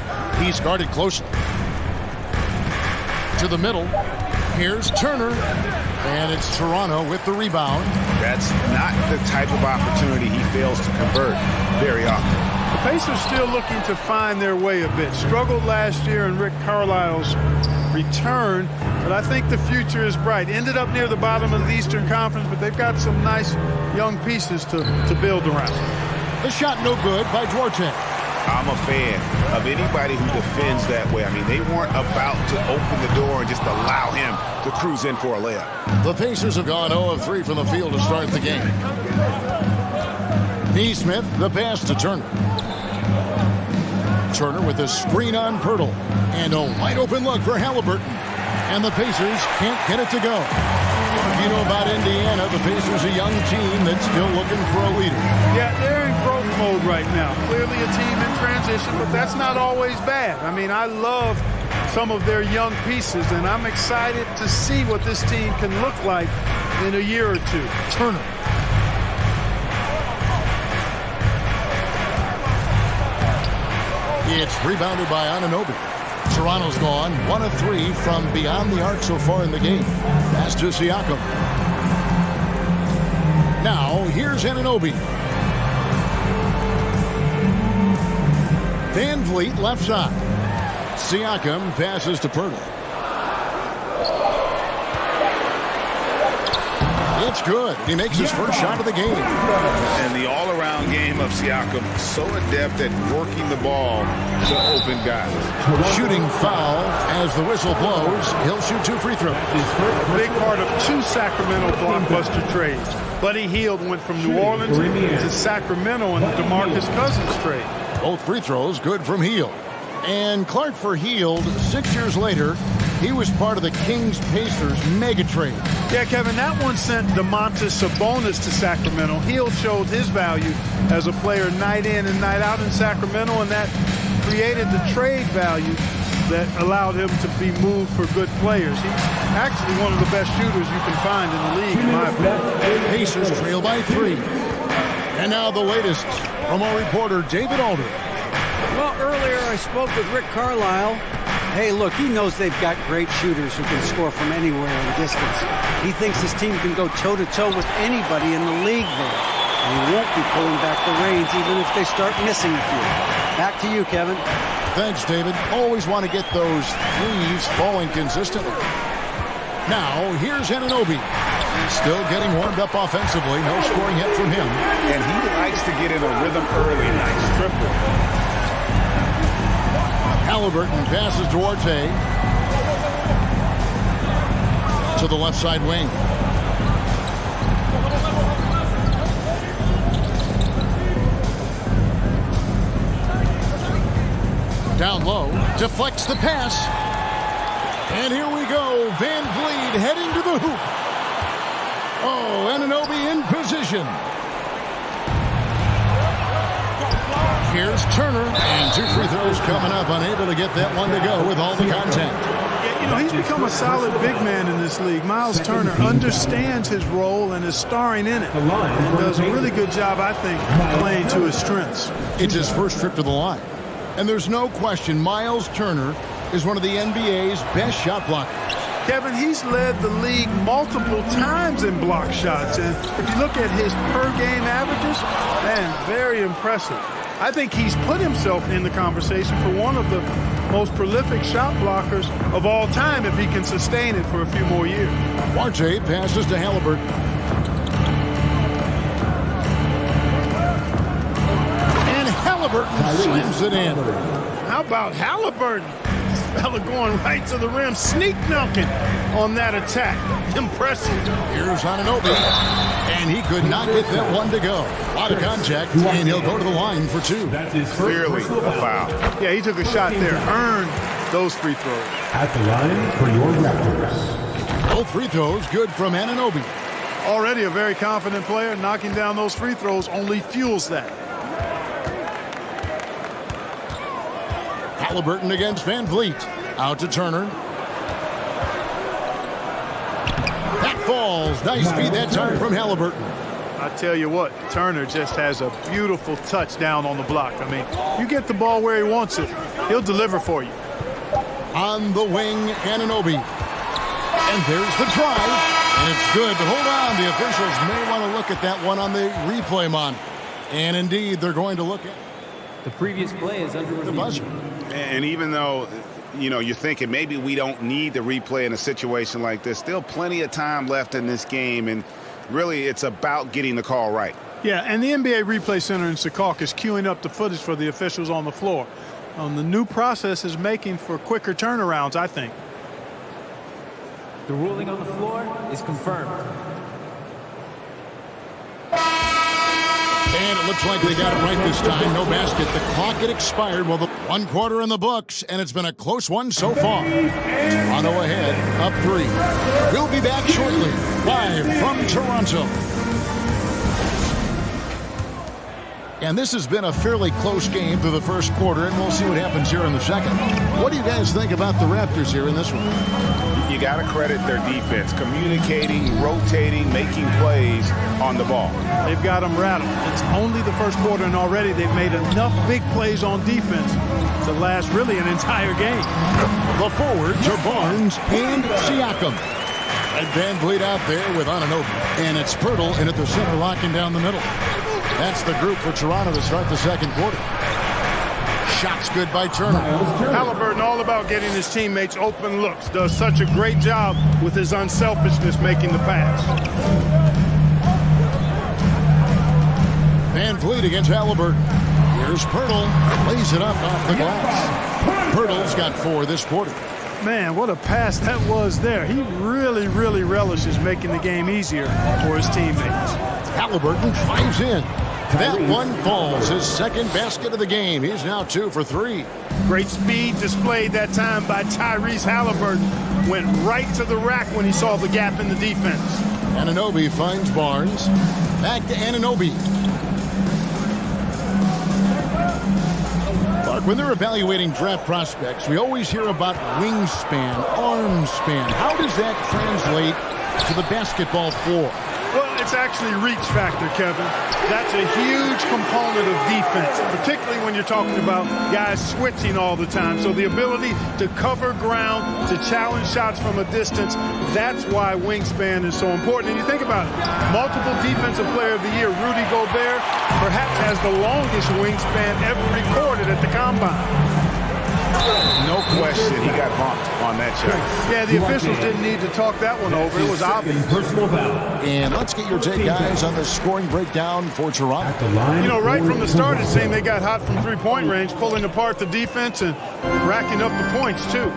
He's guarded closely. To the middle. Here's Turner. And it's Toronto with the rebound. That's not the type of opportunity he fails to convert very often. The Pacers still looking to find their way a bit. Struggled last year in Rick Carlisle's return, but I think the future is bright. Ended up near the bottom of the Eastern Conference, but they've got some nice young pieces to build around. The shot no good by Duarte. I'm a fan of anybody who defends that way. I mean, they weren't about to open the door and just allow him to cruise in for a layup. The Pacers have gone 0 of 3 from the field to start the game. Neesmith, the pass to Turner. Turner with a screen on Pirtle. And a wide open look for Halliburton. And the Pacers can't get it to go. You know about Indiana, the Pacers a young team that's still looking for a leader. Yeah, they're in growth mode right now. Clearly a team in transition, but that's not always bad. I mean, I love some of their young pieces, and I'm excited to see what this team can look like in a year or two. Turner. It's rebounded by Anunoby. Toronto's gone 1 of 3 from beyond the arc so far in the game. Pass to Siakam. Now, here's Anunoby. Van Vliet left side. Siakam passes to Pirtle. It's good. He makes his first shot of the game. And the all-around game of Siakam, so adept at working the ball to open guys. Shooting foul as the whistle blows. He'll shoot 2 free throws. A big part of 2 Sacramento blockbuster trades. Buddy Hield went from New Orleans to Sacramento in the DeMarcus Cousins trade. Both free throws good from Hield. And Clark for Hield, 6 years later, he was part of the Kings-Pacers mega trade. Yeah, Kevin, that one sent Domantas Sabonis to Sacramento. Hield showed his value as a player night in and night out in Sacramento, and that created the trade value that allowed him to be moved for good players. He's actually one of the best shooters you can find in the league, in my opinion. Pacers trail by 3. And now the latest from our reporter, David Aldridge. Well, earlier I spoke with Rick Carlisle. Hey, look, he knows they've got great shooters who can score from anywhere in distance. He thinks his team can go toe-to-toe with anybody in the league there. And he won't be pulling back the reins even if they start missing a few. Back to you, Kevin. Thanks, David. Always want to get those threes falling consistently. Now, here's Anunoby. He's still getting warmed up offensively. No scoring hit from him. And he likes to get in a rhythm early. Nice triple. Halliburton passes Duarte to the left side wing. Down low, deflects the pass. And here we go. Van Vliet heading to the hoop. Oh, Anunoby in position. Here's Turner, and 2 free throws coming up, unable to get that one to go with all the contact. Yeah, you know, he's become a solid big man in this league. Miles Turner understands his role and is starring in it. And does a really good job, I think, playing to his strengths. It's his first trip to the line. And there's no question Miles Turner is one of the NBA's best shot blockers. Kevin, he's led the league multiple times in block shots. And if you look at his per-game averages, man, very impressive. I think he's put himself in the conversation for one of the most prolific shot blockers of all time if he can sustain it for a few more years. Duarte passes to Halliburton. And Halliburton slams it in. How about Halliburton? This fella going right to the rim, sneak dunking on that attack. Impressive. Here's Anunoby, and he could not get that one to go. A lot of contact, and he'll go to the line for two. Clearly a foul. Yeah, he took a shot there, earned those free throws. At the line for your Raptors. Both free throws good from Anunoby. Already a very confident player. Knocking down those free throws only fuels that. Halliburton against Van Vliet. Out to Turner. That falls. Nice feed that time from Halliburton. I tell you what, Turner just has a beautiful touchdown on the block. I mean, you get the ball where he wants it, he'll deliver for you. On the wing, Anunoby. And there's the drive. And it's good, but hold on. The officials may want to look at that one on the replay monitor. And indeed, they're going to look at the previous play is under the buzzer. And even though, you know, you're thinking maybe we don't need the replay in a situation like this, still plenty of time left in this game, and really it's about getting the call right. Yeah, and the NBA Replay Center in Secaucus is queuing up the footage for the officials on the floor. The new process is making for quicker turnarounds, I think. The ruling on the floor is confirmed. And it looks like they got it right this time. No basket. The clock had expired. Well, the 1 quarter in the books, and it's been a close one so far. Toronto ahead, up 3. We'll be back shortly, live from Toronto. And this has been a fairly close game through the first quarter, and we'll see what happens here in the second. What do you guys think about the Raptors here in this one? You got to credit their defense, communicating, rotating, making plays on the ball. They've got them rattled. It's only the first quarter, and already they've made enough big plays on defense to last really an entire game. The forwards are Barnes and Siakam. And Van Vliet out there with Anunoby. And it's Pirtle in at the center, locking down the middle. That's the group for Toronto to start the second quarter. Shots good by Turner. Halliburton all about getting his teammates open looks. Does such a great job with his unselfishness making the pass. Van Vliet against Halliburton. Here's Pirtle. Lays it up off the glass. Pirtle's got 4 this quarter. Man, what a pass that was there. He really, really relishes making the game easier for his teammates. Halliburton drives in. That one falls. His second basket of the game. He's now 2 for 3. Great speed displayed that time by Tyrese Halliburton. Went right to the rack when he saw the gap in the defense. Anunoby finds Barnes. Back to Anunoby. Clark, when they're evaluating draft prospects, we always hear about wingspan, arm span. How does that translate to the basketball floor? Well, it's actually reach factor, Kevin. That's a huge component of defense, particularly when you're talking about guys switching all the time. So the ability to cover ground, to challenge shots from a distance, that's why wingspan is so important. And you think about it, multiple defensive player of the year, Rudy Gobert, perhaps has the longest wingspan ever recorded at the Combine. No question, he got bumped on that shot. Yeah, the officials didn't need to talk that one over. It was obvious. And let's get your take, guys, on the scoring breakdown for Toronto. You know, right from the start, it's saying they got hot from three-point range, pulling apart the defense and racking up the points, too.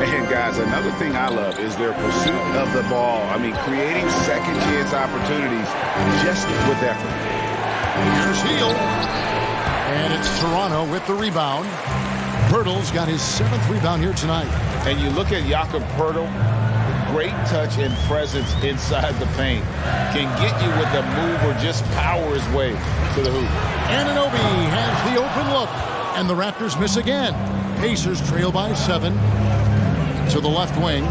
And, guys, another thing I love is their pursuit of the ball. I mean, creating second-chance opportunities just with effort. Here's Hield. And it's Toronto with the rebound. Pirtle's got his 7th rebound here tonight. And you look at Jakob Pirtle, great touch and presence inside the paint. Can get you with a move or just power his way to the hoop. Anunoby has the open look, and the Raptors miss again. Pacers trail by 7 to the left wing.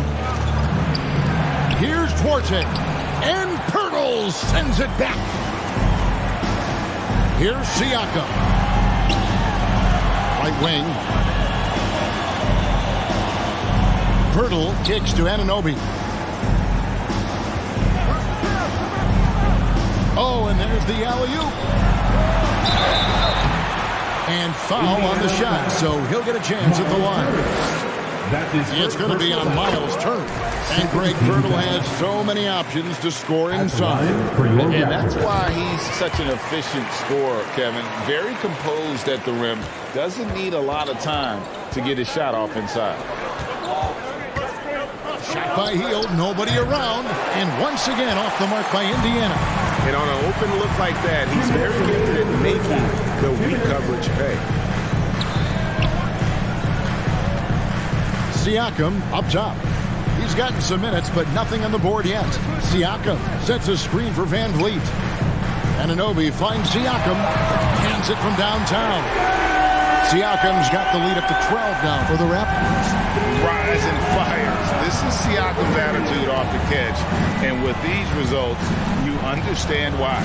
Here's Duarte, and Pirtle sends it back. Here's Siakam. Right wing. Pirtle kicks to Anunoby. Oh, and there's the alley-oop. And foul on the shot, so he'll get a chance at the line. It's going to be on Miles' turn. And Greg Pirtle has so many options to score inside. And that's why he's such an efficient scorer, Kevin. Very composed at the rim. Doesn't need a lot of time to get his shot off inside. Shot by Heel, nobody around. And once again off the mark by Indiana. And on an open look like that, he's very gifted at making the weak coverage pay. Siakam up top. He's gotten some minutes, but nothing on the board yet. Siakam sets a screen for Van Vliet. Anunoby finds Siakam. Hands it from downtown. Siakam's got the lead up to 12 now for the Raptors. Rise and fires. This is Siakam's attitude off the catch. And with these results, you understand why.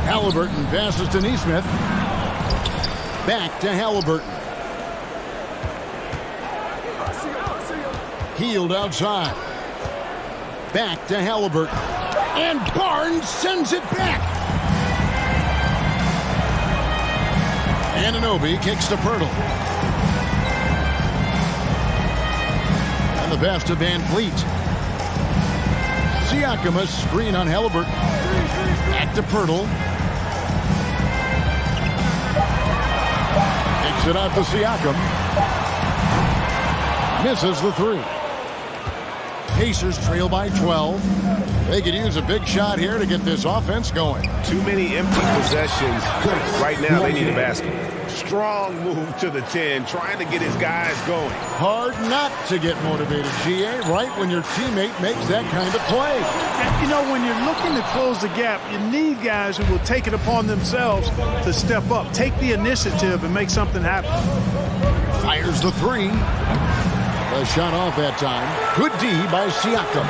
Halliburton passes to Nesmith. Back to Halliburton. Healed outside. Back to Halliburton. And Barnes sends it back. Anunoby kicks to Pirtle. And the pass to Van Vliet. Siakam a screen on Halliburton. Back to Pirtle. Kicks it out to Siakam. Misses the three. Pacers trail by 12. They could use a big shot here to get this offense going. Too many empty possessions. Right now, they need a basket. Strong move to the 10, trying to get his guys going. Hard not to get motivated, GA, right when your teammate makes that kind of play. You know, when you're looking to close the gap, you need guys who will take it upon themselves to step up, take the initiative, and make something happen. Fires the three. A shot off that time. Good D by Siakam.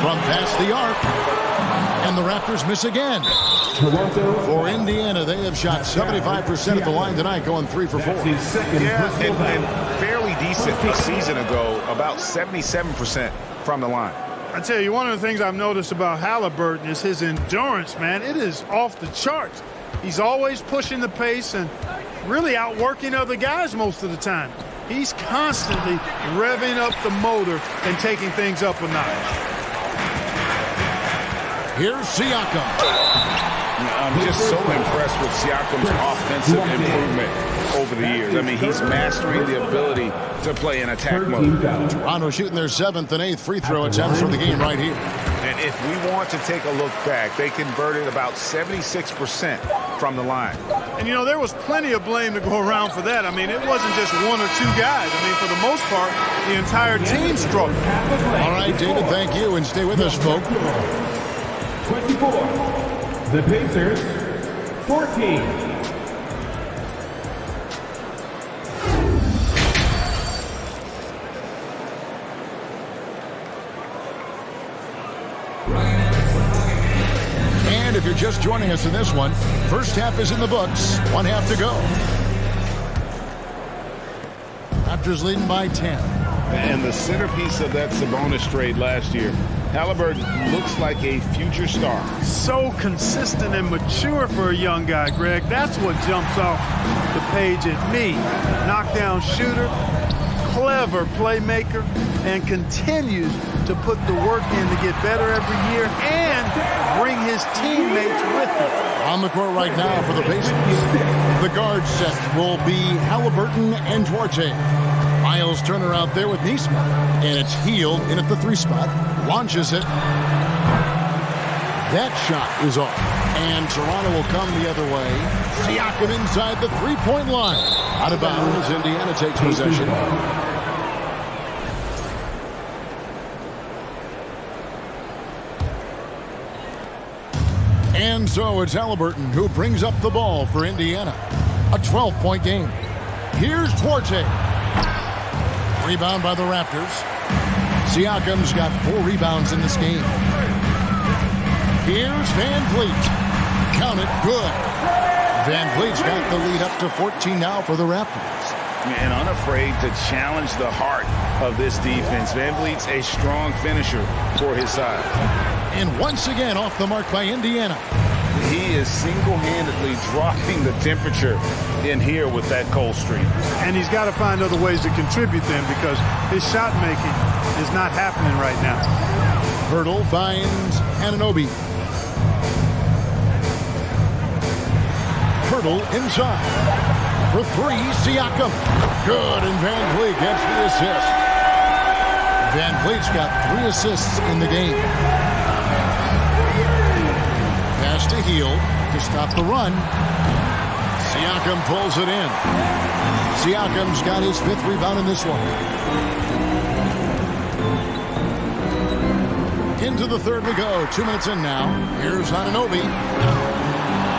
From past the arc. And the Raptors miss again. For Indiana, they have shot 75% at the line tonight, going 3 for 4. Yeah, and fairly decent a season ago, about 77% from the line. I tell you, one of the things I've noticed about Halliburton is his endurance, man. It is off the charts. He's always pushing the pace and really outworking other guys most of the time. He's constantly revving up the motor and taking things up a notch. Here's Siakam. I'm just so impressed with Siakam's offensive improvement over the years. I mean, he's mastering the ability to play in attack mode. Toronto shooting their 7th and 8th free throw attempts for the game right here. And if we want to take a look back, they converted about 76% from the line. And, you know, there was plenty of blame to go around for that. I mean, it wasn't just 1 or 2 guys. I mean, for the most part, the entire team struggled. All right, David, thank you, and stay with us, folks. 24. The Pacers, 14. And if you're just joining us in this one, first half is in the books. 1 half to go. Raptors leading by 10. And the centerpiece of that Sabonis trade last year, Halliburton looks like a future star. So consistent and mature for a young guy, Greg. That's what jumps off the page at me. Knockdown shooter, clever playmaker, and continues to put the work in to get better every year and bring his teammates with him. On the court right now for the Pacers. The guard set will be Halliburton and Duarte. Miles Turner out there with Nesmith. And it's Heel in at the 3 spot. Launches it. That shot is off. And Toronto will come the other way. Siakam inside the 3-point line. Out of bounds. Indiana takes possession. And so it's Halliburton who brings up the ball for Indiana. A 12-point game. Here's Duarte. Rebound by the Raptors. Siakam's got 4 rebounds in this game. Here's Van Vliet. Count it, good. Van Vliet's got the lead up to 14 now for the Raptors. and unafraid to challenge the heart of this defense. Van Vliet's a strong finisher for his side. And once again off the mark by Indiana. He is single-handedly dropping the temperature in here with that cold stream. And he's got to find other ways to contribute them because his shot making is not happening right now. Hurdle finds Anunoby. Hurdle inside. For three, Siakam. Good, and Van Vliet gets the assist. Van Vliet's got 3 assists in the game. Pass to Hield to stop the run. Siakam pulls it in. Siakam's got his 5th rebound in this one. Into the third we go. 2 minutes in now. Here's Anunoby.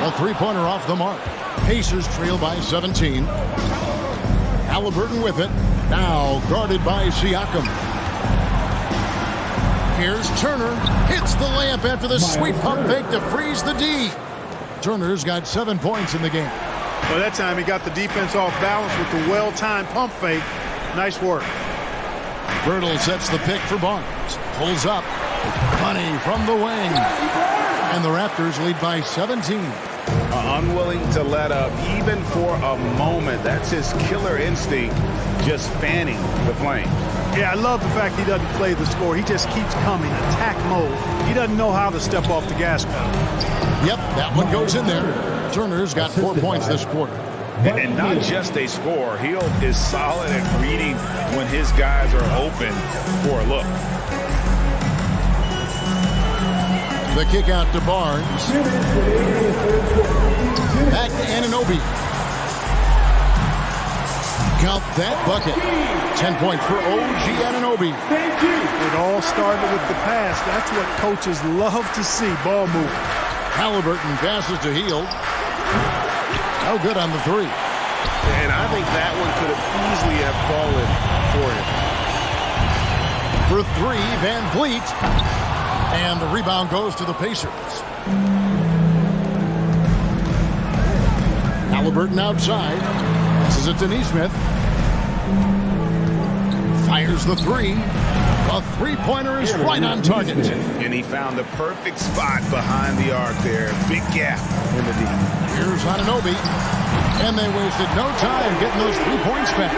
A 3-pointer off the mark. Pacers trail by 17. Halliburton with it. Now guarded by Siakam. Here's Turner. Hits the layup after the sweet pump fake to freeze the D. Turner's got 7 points in the game. Well, that time he got the defense off balance with the well-timed pump fake. Nice work. Bertle sets the pick for Barnes. Pulls up. Money from the wing. And the Raptors lead by 17. Unwilling to let up even for a moment. That's his killer instinct, just fanning the flame. Yeah, I love the fact he doesn't play the score. He just keeps coming, attack mode. He doesn't know how to step off the gas pedal. Yep, that one goes in there. Turner's got 4 points this quarter. And not just a score. Hield is solid at reading when his guys are open for a look. The kick out to Barnes. Back to Anunoby. Count that bucket. 10 points for OG Anunoby. Thank you. It all started with the pass. That's what coaches love to see. Ball movement. Halliburton passes to Hield. No good on the 3. And I think that one could have easily have fallen for him. For 3, Van Vliet. And the rebound goes to the Pacers. Halliburton outside. This is it to Nesmith. Fires the 3. A 3-pointer is right on target. And he found the perfect spot behind the arc there. Big gap in the D. Here's Anunoby. And they wasted no time getting those 3 points back.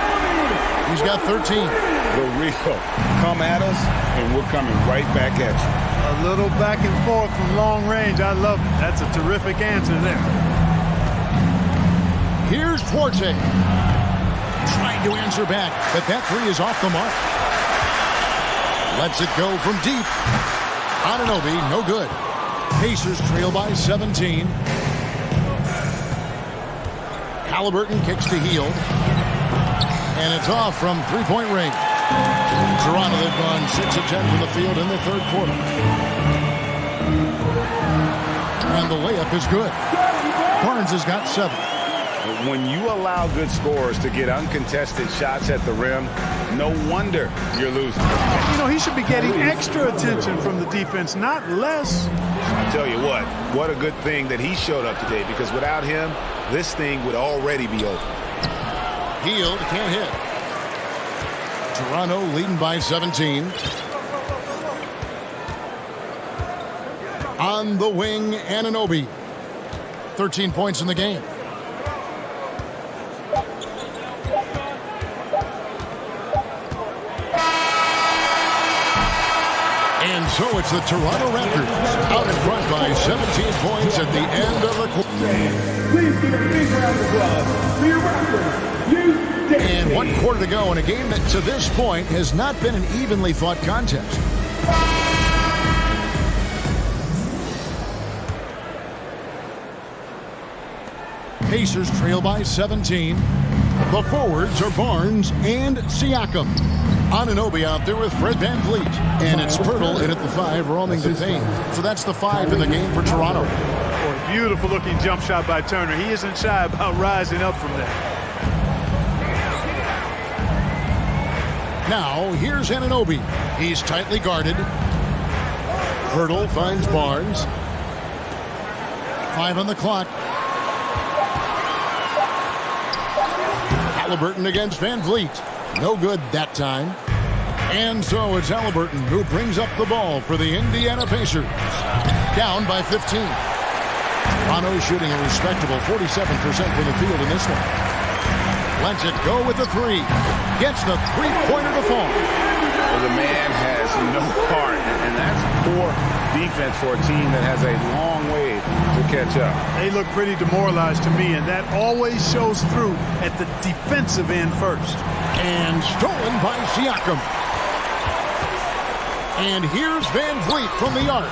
He's got 13. The real. Come at us, and we're coming right back at you. A little back and forth from long range. I love it. That's a terrific answer there. Here's Forte. Trying to answer back, but that 3 is off the mark. Lets it go from deep. Anunoby, no good. Pacers trail by 17. Halliburton kicks to Hield. And it's off from 3-point range. Toronto, they've gone 6 of 10 from the field in the third quarter. And the layup is good. Barnes has got 7. When you allow good scorers to get uncontested shots at the rim, no wonder you're losing. You know, he should be getting extra attention from the defense, not less. I tell you what a good thing that he showed up today, because without him, this thing would already be over. Hield can't hit. Toronto leading by 17. On the wing, Anunoby. 13 points in the game. And so it's the Toronto Raptors out in front by 17 points at the end of the quarter. Please give a big round of applause for your Raptors. And 1 quarter to go in a game that to this point has not been an evenly fought contest. Pacers trail by 17. The forwards are Barnes and Siakam. Anunoby out there with Fred Van Vliet. And it's Pirtle in at the 5, roaming the paint. So that's the 5 in the game for Toronto. Boy, beautiful looking jump shot by Turner. He isn't shy about rising up from that. Now, here's Anunoby. He's tightly guarded. Hurdle finds Barnes. 5 on the clock. Halliburton against Van Vliet. No good that time. And so it's Halliburton who brings up the ball for the Indiana Pacers. Down by 15. Toronto shooting a respectable 47% from the field in this one. Lets it go with the three. Gets the three-pointer to fall. Well, the man has no heart, and that's poor defense for a team that has a long way to catch up. They look pretty demoralized to me, and that always shows through at the defensive end first. And stolen by Siakam. And here's Van Vliet from the arc.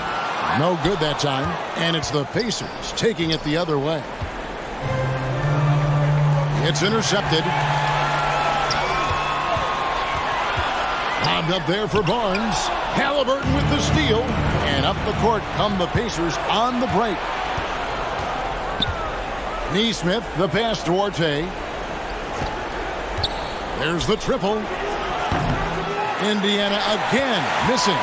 No good that time, and it's the Pacers taking it the other way. It's intercepted. Lobbed up there for Barnes. Halliburton with the steal. And up the court come the Pacers on the break. Neesmith, the pass to Orte. There's the triple. Indiana again missing.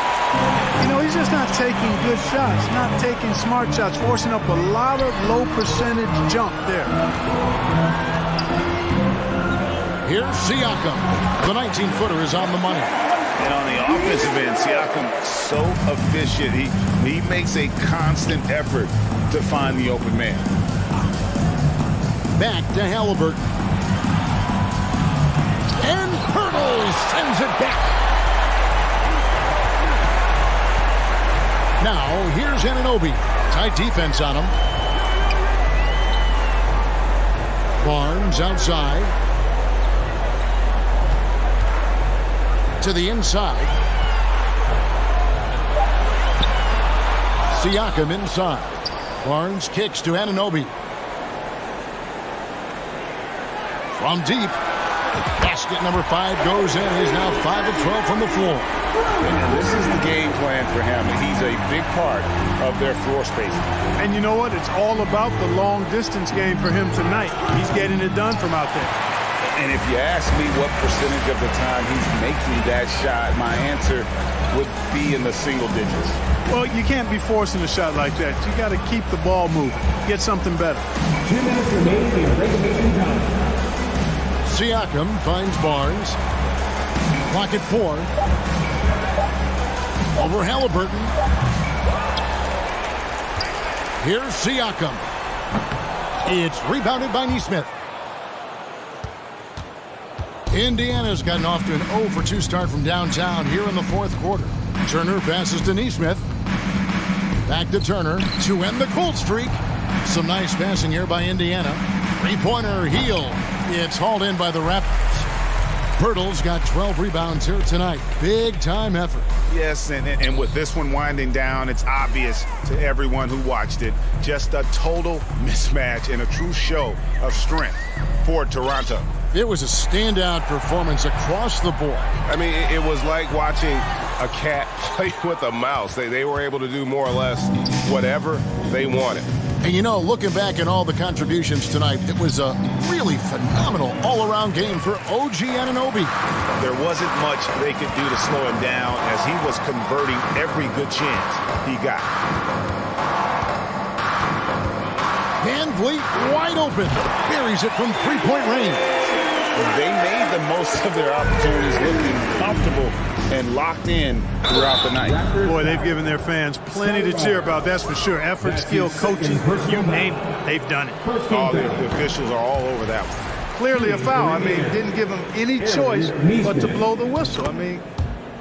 You know, he's just not taking good shots, not taking smart shots, forcing up a lot of low percentage jump there. Here's Siakam. The 19-footer is on the money. And on the offensive end, Siakam so efficient. He makes a constant effort to find the open man. Back to Halliburton. And Hurdle sends it back. Now, here's Anunoby. Tight defense on him. Barnes outside. To the inside. Siakam inside. Barnes kicks to Anunoby. From deep. Basket number 5 goes in. He's now 5 of 12 from the floor. And this is the game plan for him. He's a big part of their floor spacing. And you know what? It's all about the long distance game for him tonight. He's getting it done from out there. And if you ask me what percentage of the time he's making that shot, my answer would be in the single digits. Well, you can't be forcing a shot like that. You got to keep the ball moving. Get something better. 2 minutes remaining in regulation time. Siakam finds Barnes. Clock at 4. Over Halliburton. Here's Siakam. It's rebounded by Neesmith. Indiana's gotten off to an 0 for 2 start from downtown here in the fourth quarter. Turner passes to Neesmith. Back to Turner to end the cold streak. Some nice passing here by Indiana. Three-pointer heel. It's hauled in by the Raptors. Pirtle's got 12 rebounds here tonight. Big time effort. Yes, and with this one winding down, it's obvious to everyone who watched it. Just a total mismatch and a true show of strength for Toronto. It was a standout performance across the board. I mean, it was like watching a cat play with a mouse. They were able to do more or less whatever they wanted. And you know, looking back at all the contributions tonight, it was a really phenomenal all-around game for OG Anunoby. There wasn't much they could do to slow him down as he was converting every good chance he got. Van Vliet wide open. Buries it from three-point range. They made the most of their opportunities, looking comfortable and locked in throughout the night. Boy, they've given their fans plenty to cheer about, that's for sure. Effort, skill, coaching, you name it, they've done it. All the officials are all over that one. Clearly a foul. I mean, didn't give them any choice but to blow the whistle. I mean,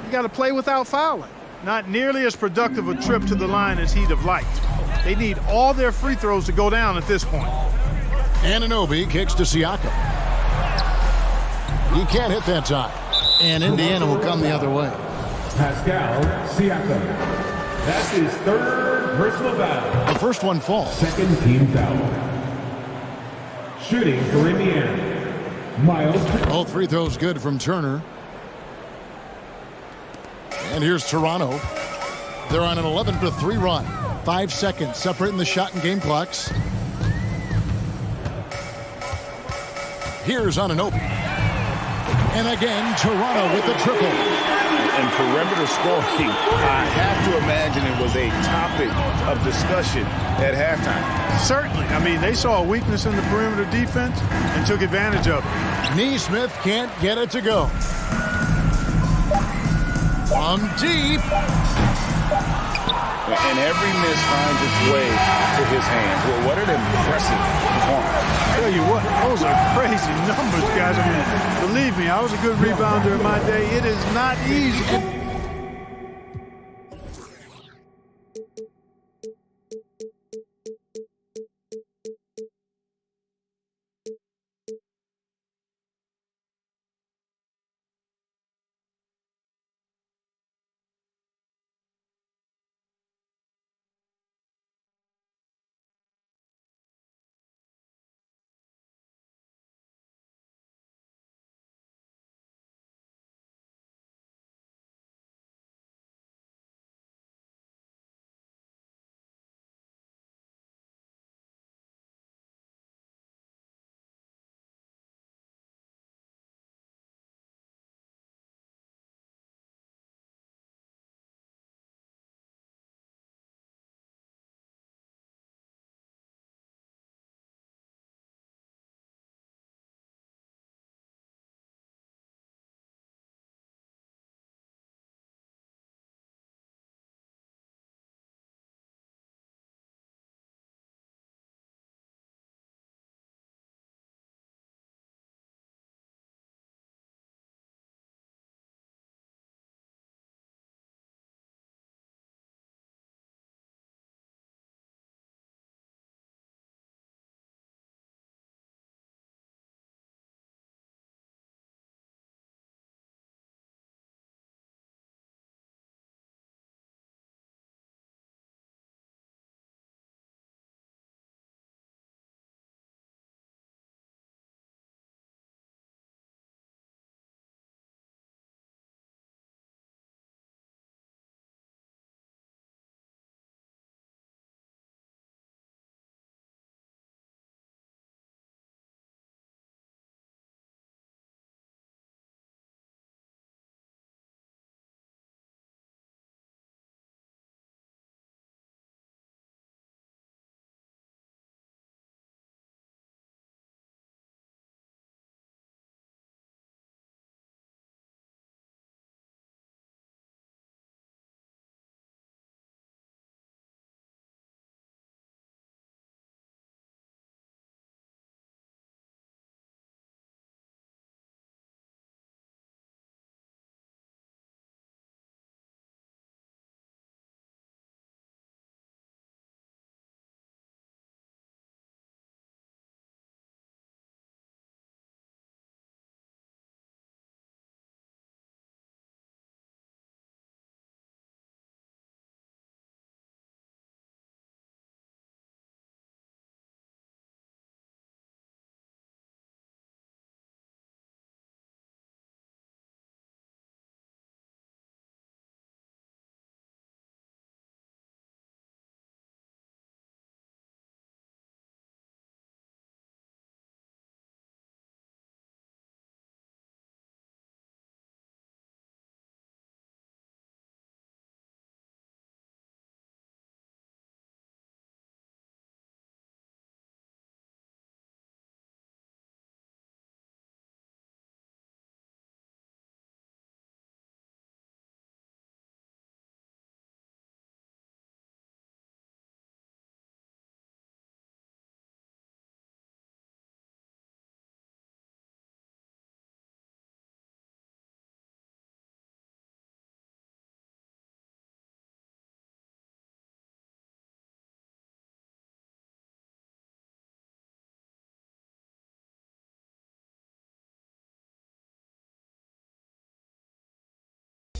you got to play without fouling. Not nearly as productive a trip to the line as he'd have liked. They need all their free throws to go down at this point. Anunoby kicks to Siakam. He can't hit that time. And Indiana will come the other way. Pascal Siakam. That's his third personal foul. The first one falls. Second team foul. Shooting for Indiana. Miles. Both free throws good from Turner. And here's Toronto. They're on an 11-3 run. 5 seconds separating the shot and game clocks. Here's Anunoby. And again, Toronto with the triple. and perimeter scoring, I have to imagine it was a topic of discussion at halftime. Certainly. I mean, they saw a weakness in the perimeter defense and took advantage of it. Neesmith can't get it to go. From deep. And every miss finds its way to his hands. Well, what an impressive performance. I tell you what, those are crazy numbers, guys. I mean, believe me, I was a good rebounder in my day. It is not easy.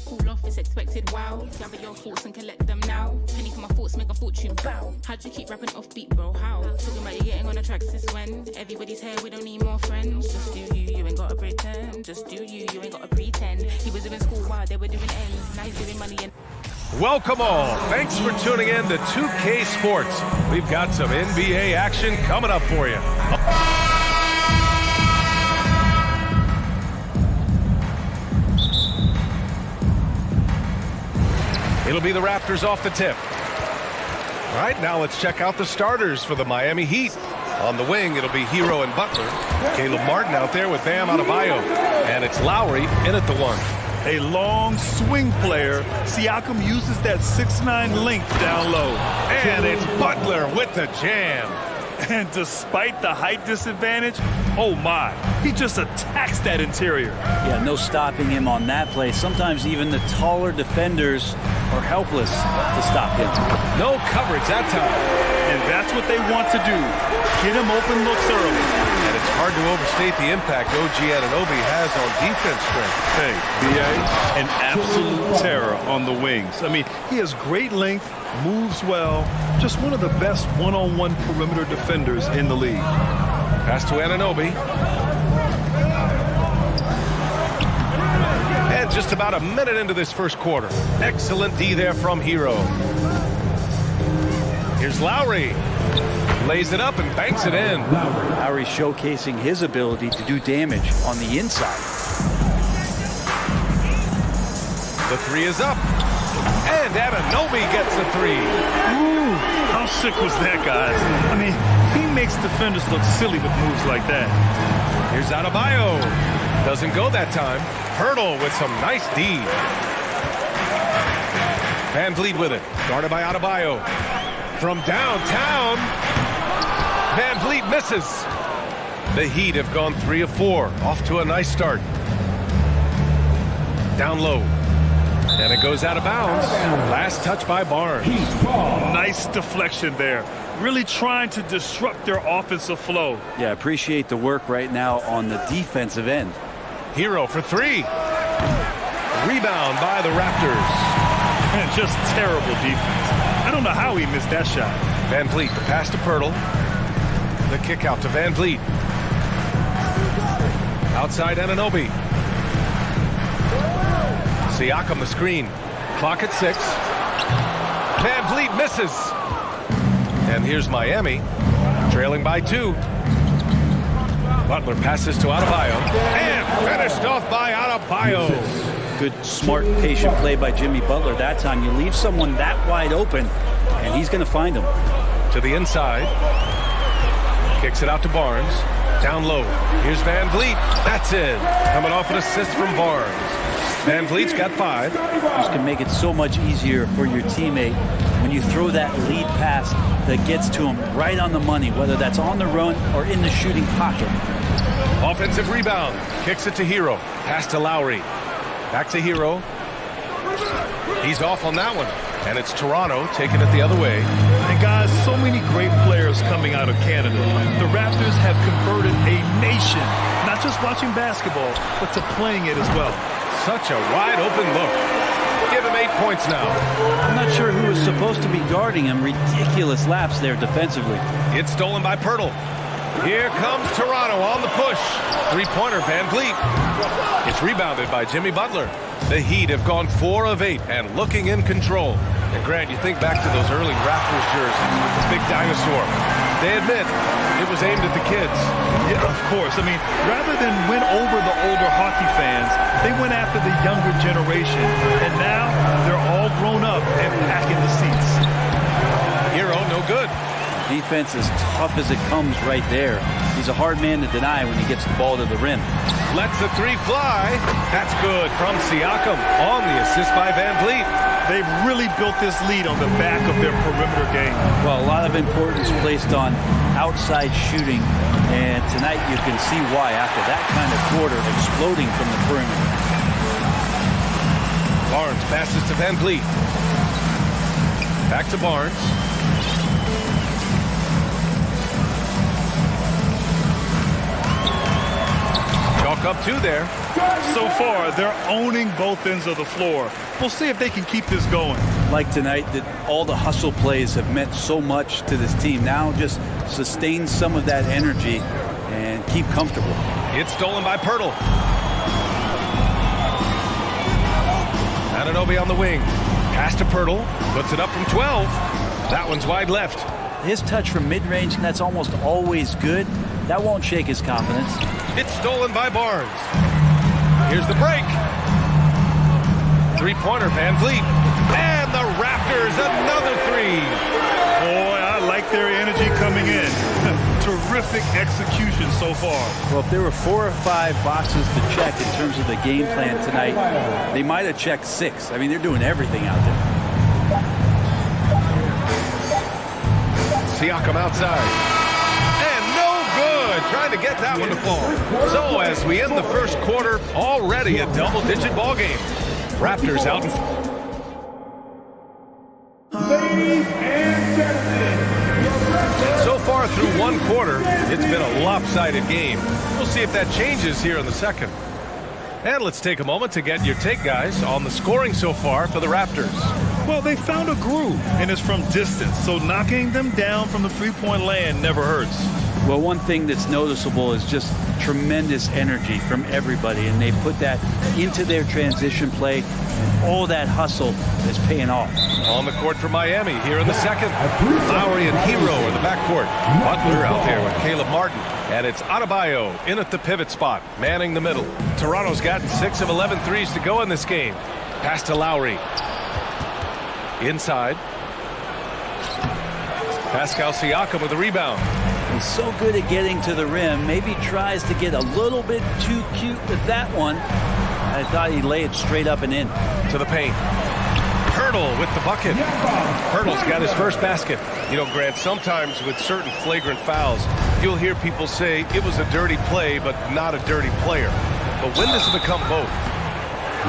Cool off, it's expected, wow. Gather your thoughts and collect them now. Penny for my thoughts, make a fortune, bow. How'd you keep rapping offbeat, bro? How? Talking about you getting on the tracks since when? Everybody's here, we don't need more friends. Just do you, you ain't gotta pretend. Just do you, you ain't gotta pretend. He was doing school while they were doing ends. Now he's doing money and... Welcome all. Thanks for tuning in to 2K Sports. We've got some NBA action coming up for you. It'll be the Raptors off the tip. All right, now let's check out the starters for the Miami Heat. On the wing, it'll be Hero and Butler. Caleb Martin out there with Bam Adebayo. And it's Lowry in at the 1. A long swing player. Siakam uses that 6'9" length down low. And it's Butler with the jam. And despite the height disadvantage, oh my, he just attacks that interior. Yeah, no stopping him on that play. Sometimes even the taller defenders are helpless to stop him. No coverage that time. And that's what they want to do. Get him open looks early. And it's hard to overstate the impact OG Anunoby has on defense strength. Hey, BA, an absolute terror on the wings. I mean, he has great length, moves well, just one of the best one-on-one perimeter defenders in the league. Pass to Anunoby. And just about a minute into this first quarter. Excellent D there from Hero. Here's Lowry. Lays it up and banks it in. Lowry showcasing his ability to do damage on the inside. The 3 is up. And Anunoby gets the 3. Ooh, how sick was that, guys? I mean, he makes defenders look silly with moves like that. Here's Adebayo. Doesn't go that time. Hurdle with some nice D. Van Vliet with it. Guarded by Adebayo. From downtown. Van Vliet misses. The Heat have gone 3 of 4. Off to a nice start. Down low. And it goes out of bounds. Last touch by Barnes. Nice deflection there. Really trying to disrupt their offensive flow. Yeah, appreciate the work right now on the defensive end. Hero for 3. Rebound by the Raptors. And just terrible defense. I don't know how he missed that shot. Van Vliet, the pass to Pirtle. The kick out to Van Vliet. Outside Anunoby. Siakam the screen. Clock at 6. Van Vliet misses. And here's Miami, trailing by 2. Butler passes to Adebayo. And finished off by Adebayo. Good, smart, patient play by Jimmy Butler. That time you leave someone that wide open, and he's going to find him. To the inside. Kicks it out to Barnes. Down low. Here's Van Vliet. That's it. Coming off an assist from Barnes. Van Vliet's got 5. This can make it so much easier for your teammate when you throw that lead pass that gets to him right on the money, whether that's on the run or in the shooting pocket. Offensive rebound. Kicks it to Hero. Pass to Lowry. Back to Hero. He's off on that one. And it's Toronto taking it the other way. And guys, so many great players coming out of Canada. The Raptors have converted a nation, not just watching basketball, but to playing it as well. Such a wide open look. Give him 8 points now. I'm not sure who was supposed to be guarding him. Ridiculous lapse there defensively. It's stolen by Pirtle. Here comes Toronto on the push. 3-pointer Van Vliet. It's rebounded by Jimmy Butler. The Heat have gone 4 of 8 and looking in control. And Grant, you think back to those early Raptors jerseys, the big dinosaur. They admit it was aimed at the kids. Yeah, of course. I mean, rather than win over the older hockey fans, they went after the younger generation. And now they're all grown up and packing the seats. Hero, no good. Defense as tough as it comes right there. He's a hard man to deny when he gets the ball to the rim. Lets the 3 fly. That's good from Siakam on the assist by Van Vliet. They've really built this lead on the back of their perimeter game. Well, a lot of importance placed on outside shooting, and tonight you can see why after that kind of quarter exploding from the perimeter. Barnes passes to Van Vliet. Back to Barnes. Chalk up 2 there. So far, they're owning both ends of the floor. We'll see if they can keep this going. Like tonight, that all the hustle plays have meant so much to this team. Now just sustain some of that energy and keep comfortable. It's stolen by Pirtle. Anunoby on the wing. Pass to Pirtle. Puts it up from 12. That one's wide left. His touch from mid-range, that's almost always good. That won't shake his confidence. It's stolen by Barnes. Here's the break. 3-pointer Van Vliet. And the terrific execution so far. Well, if there were 4 or 5 boxes to check in terms of the game plan tonight, they might have checked 6. I mean, they're doing everything out there. Siakam outside. And no good. Trying to get that one to fall. So as we end the first quarter, already a double-digit ball game. Raptors out in... Ladies and gentlemen, So far through one quarter, it's been a lopsided game. We'll see if that changes here in the second. And let's take a moment to get your take, guys, on the scoring so far for the Raptors. Well, they found a groove, and it's from distance, so knocking them down from the three-point land never hurts. Well, one thing that's noticeable is just tremendous energy from everybody, and they put that into their transition play, and all that hustle is paying off. On the court for Miami here in the second. Lowry and Hero in the backcourt. Butler out there with Caleb Martin. And it's Adebayo in at the pivot spot, manning the middle. Toronto's gotten 6 of 11 threes to go in this game. Pass to Lowry. Inside. Pascal Siakam with a rebound. He's so good at getting to the rim. Maybe tries to get a little bit too cute with that one. I thought he'd lay it straight up and in. To the paint. Hurdle with the bucket. Hurdle's got his first basket. You know, Grant, sometimes with certain flagrant fouls, you'll hear people say it was a dirty play, but not a dirty player. But when does it become both?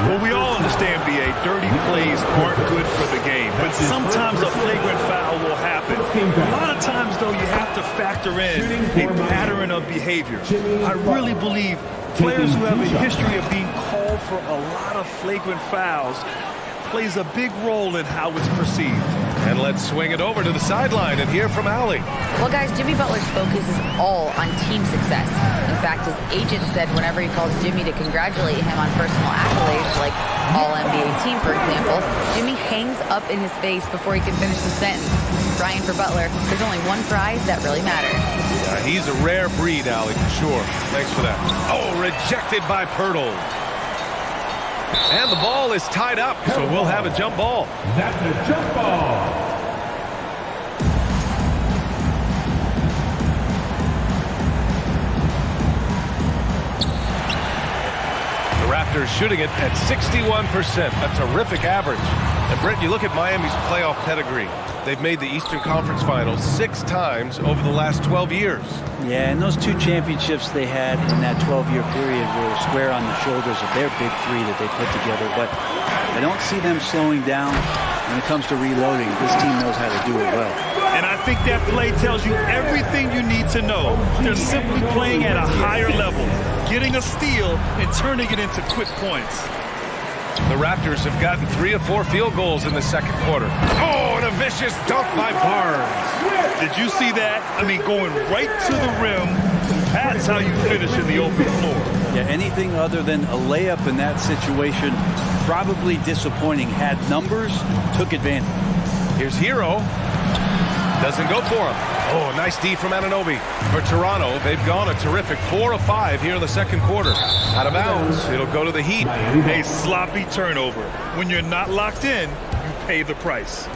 Well, we all understand, B.A., dirty plays aren't good for the game, but sometimes a flagrant foul will happen. A lot of times, though, you have to factor in a pattern of behavior. I really believe players who have a history of being called for a lot of flagrant fouls plays a big role in how it's perceived. And let's swing it over to the sideline and hear from Allie. Well, guys, Jimmy Butler's focus is all on team success. In fact, his agent said whenever he calls Jimmy to congratulate him on personal accolades, like All-NBA team, for example, Jimmy hangs up in his face before he can finish the sentence. Ryan, for Butler, there's only one prize that really matters. Yeah, he's a rare breed, Allie, for sure. Thanks for that. Oh, rejected by Pirtle. And the ball is tied up, so we'll have a jump ball. That's a jump ball. The Raptors shooting it at 61%, a terrific average. And Brent, you look at Miami's playoff pedigree. They've made the Eastern Conference Finals 6 times over the last 12 years. Yeah, and those 2 championships they had in that 12-year period were square on the shoulders of their big 3 that they put together. But I don't see them slowing down when it comes to reloading. This team knows how to do it well. And I think that play tells you everything you need to know. They're simply playing at a higher level, getting a steal and turning it into quick points. The Raptors have gotten 3 of 4 field goals in the second quarter. Oh, and a vicious dunk by Barnes. Did you see that? I mean, going right to the rim. That's how you finish in the open floor. Yeah, anything other than a layup in that situation, probably disappointing. Had numbers, took advantage. Here's Hero. Doesn't go for him. Oh, nice D from Anunoby. For Toronto, they've gone a terrific 4 of 5 here in the second quarter. Out of bounds, it'll go to the Heat. A sloppy turnover. When you're not locked in, you pay the price.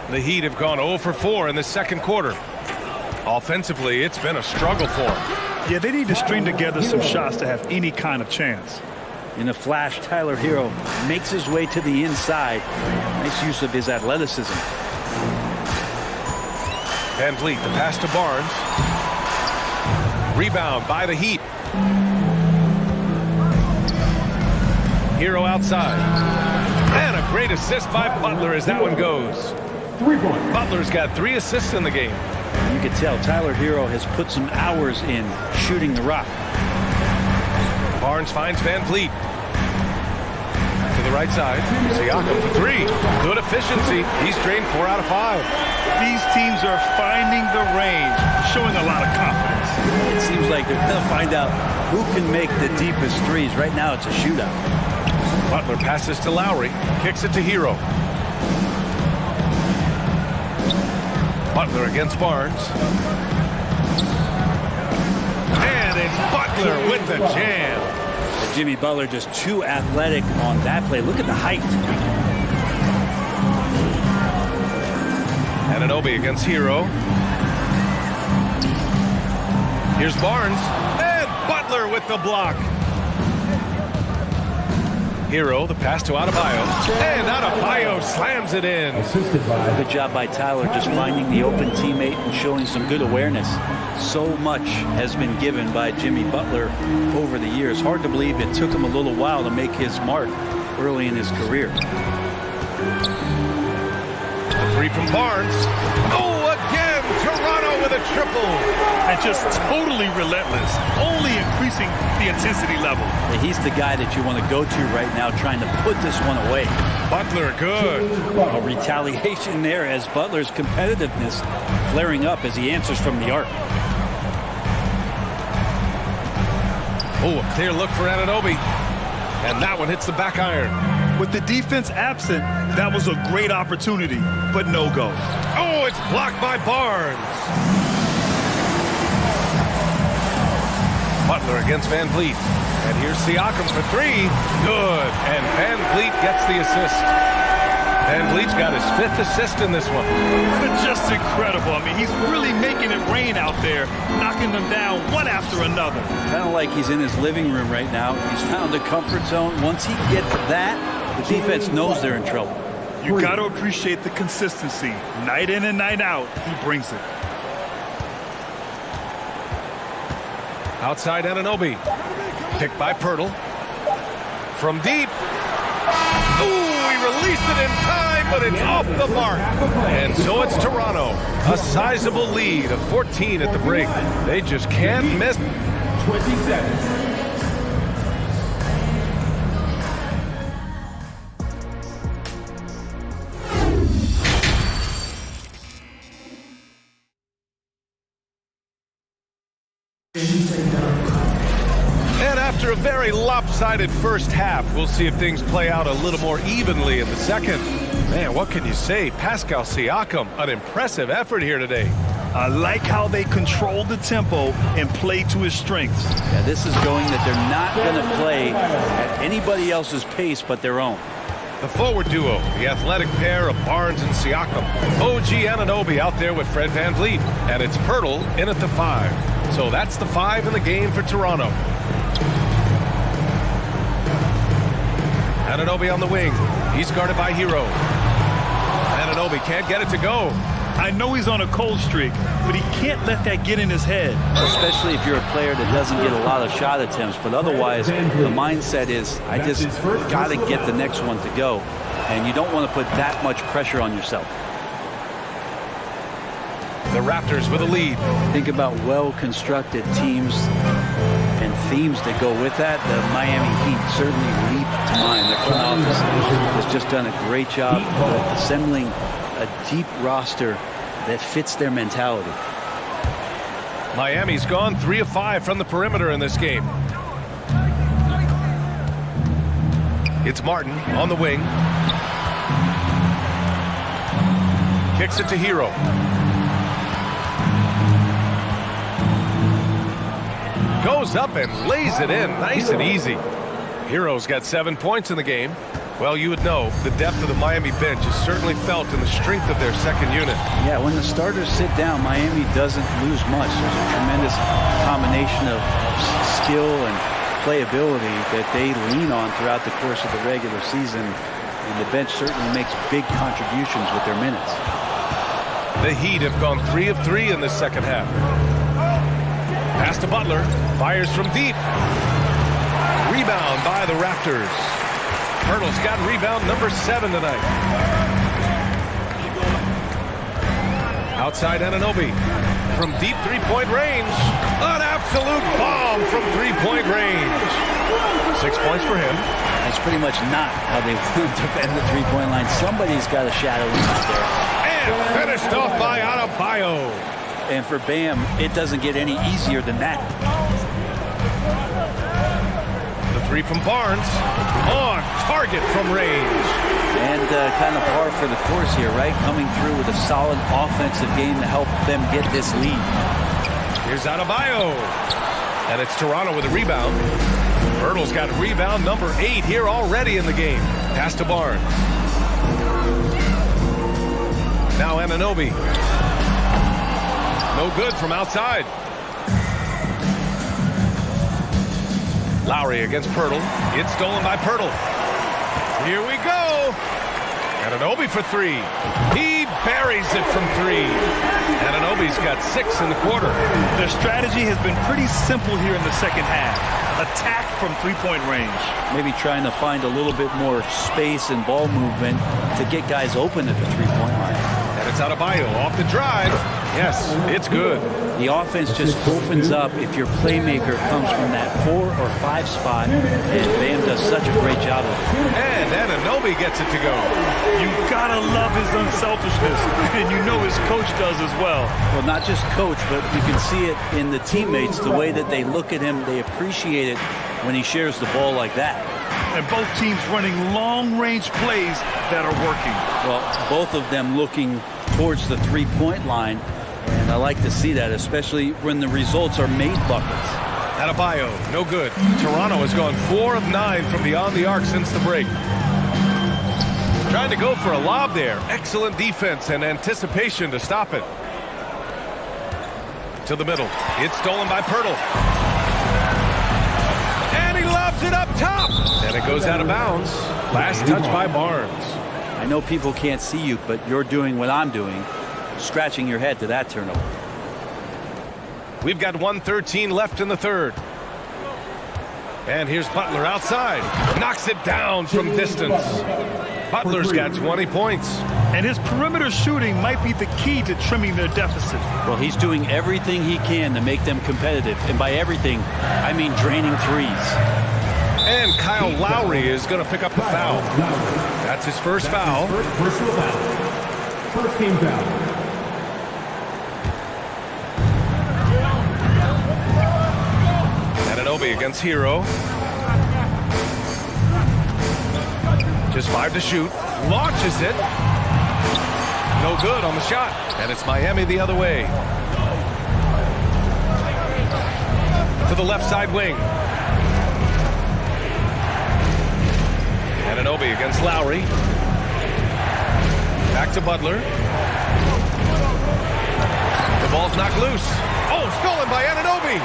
The Heat have gone 0 for 4 in the second quarter. Offensively, it's been a struggle for them. Yeah, they need to string together some shots to have any kind of chance. In a flash, Tyler Hero makes his way to the inside. Nice use of his athleticism. Van Vliet, the pass to Barnes. Rebound by the Heat. Hero outside. And a great assist by Butler as that one goes. 3-point. Butler's got 3 assists in the game. You can tell Tyler Hero has put some hours in shooting the rock. Barnes finds Van Vliet. To the right side. Siakam for 3. Good efficiency. He's drained 4 out of 5. These teams are finding the range, showing a lot of confidence. It seems like they're going to find out who can make the deepest threes. Right now, it's a shootout. Butler passes to Lowry. Kicks it to Hero. Butler against Barnes. And it's Butler with the jam. Jimmy Butler just too athletic on that play. Look at the height. Anunoby against Hero. Here's Barnes. And Butler with the block. Hero, the pass to Adebayo. And Adebayo slams it in. Good job by Tyler just finding the open teammate and showing some good awareness. So much has been given by Jimmy Butler over the years. Hard to believe it took him a little while to make his mark early in his career. A three from Barnes. Oh, again, Toronto with a triple. And just totally relentless, only increasing the intensity level. He's the guy that you want to go to right now, trying to put this one away. Butler, good. A retaliation there as Butler's competitiveness flaring up as he answers from the arc. Oh, a clear look for Anunoby. And that one hits the back iron. With the defense absent, that was a great opportunity, but no go. Oh, it's blocked by Barnes. Butler against Van Vliet. And here's Siakam for three. Good. And Van Vliet gets the assist. Van Vliet's got his 5th assist in this one. Just incredible. I mean, he's really making it rain out there, knocking them down one after another. Kind of like he's in his living room right now. He's found a comfort zone. Once he gets that, the defense knows they're in trouble. You got to appreciate the consistency. Night in and night out, he brings it. Outside Anunoby. Picked by Pirtle. From deep. Ooh, he released it in time, but it's off the mark. And so it's Toronto. A sizable lead of 14 at the break. They just can't miss. 27. And after a very lopsided first half, we'll see if things play out a little more evenly in the second. Man, what can you say? Pascal Siakam, an impressive effort here today. I like how they control the tempo and play to his strengths. Yeah, this is going that they're not going to play at anybody else's pace but their own. The forward duo, the athletic pair of Barnes and Siakam. OG Anunoby out there with Fred Van Vliet. And it's Pirtle in at the 5. So that's the 5 in the game for Toronto. Anunoby on the wing. He's guarded by Hero. Anunoby can't get it to go. I know he's on a cold streak, but he can't let that get in his head. Especially if you're a player that doesn't get a lot of shot attempts. But otherwise, the mindset is, I just got to get the next one to go. And you don't want to put that much pressure on yourself. The Raptors with a lead. Think about well-constructed teams and themes that go with that. The Miami Heat certainly leap to mind. Their front office has just done a great job of assembling a deep roster that fits their mentality. Miami's gone 3 of 5 from the perimeter in this game. It's Martin on the wing. Kicks it to Hero. Goes up and lays it in nice and easy. Hero's got 7 points in the game. Well, you would know the depth of the Miami bench is certainly felt in the strength of their second unit. Yeah, when the starters sit down, Miami doesn't lose much. There's a tremendous combination of skill and playability that they lean on throughout the course of the regular season. And the bench certainly makes big contributions with their minutes. The Heat have gone 3 of 3 in this second half. Pass to Butler. Fires from deep. Rebound by the Raptors. Pirtle's got rebound number 7 tonight. Outside Anunoby. From deep three-point range. An absolute bomb from three-point range. 6 points for him. That's pretty much not how they defend the three-point line. Somebody's got to shadow him out there. And finished off by Adebayo. And for Bam, it doesn't get any easier than that. The 3 from Barnes. On target from range. And kind of par for the course here, right? Coming through with a solid offensive game to help them get this lead. Here's Adebayo. And it's Toronto with a rebound. Pirtle's got rebound number 8 here already in the game. Pass to Barnes. Now Anunoby. No good from outside. Lowry against Pirtle. It's stolen by Pirtle. Here we go. Anunoby for three. He buries it from three. Anunoby's got 6 in the quarter. Their strategy has been pretty simple here in the second half. Attack from three-point range. Maybe trying to find a little bit more space and ball movement to get guys open at the three-point line. And it's Adebayo off the drive. Yes, it's good. The offense just opens up if your playmaker comes from that 4 or 5 spot, and Bam does such a great job of it. And Anunoby gets it to go. You gotta love his unselfishness, and you know his coach does as well. Well, not just coach, but you can see it in the teammates, the way that they look at him, they appreciate it when he shares the ball like that. And both teams running long-range plays that are working. Well, both of them looking towards the three-point line, and I like to see that, especially when the results are made buckets. Adebayo, no good. Toronto has gone 4 of 9 from beyond the arc since the break. Trying to go for a lob there. Excellent defense and anticipation to stop it. To the middle. It's stolen by Pirtle. And he lobs it up top. And it goes out of bounds. Last touch by Barnes. I know people can't see you, but you're doing what I'm doing, scratching your head to that turnover. We've got 1:13 left in the third. And here's Butler outside. Knocks it down from distance. Butler's got 20 points. And his perimeter shooting might be the key to trimming their deficit. Well, he's doing everything he can to make them competitive. And by everything, I mean draining threes. And Kyle Lowry is going to pick up the foul. That's his first foul. First team foul. Anunoby against Hero. Just 5 to shoot. Launches it. No good on the shot. And it's Miami the other way. To the left side wing. Anunoby against Lowry. Back to Butler. The ball's knocked loose. Oh, stolen by Anunoby.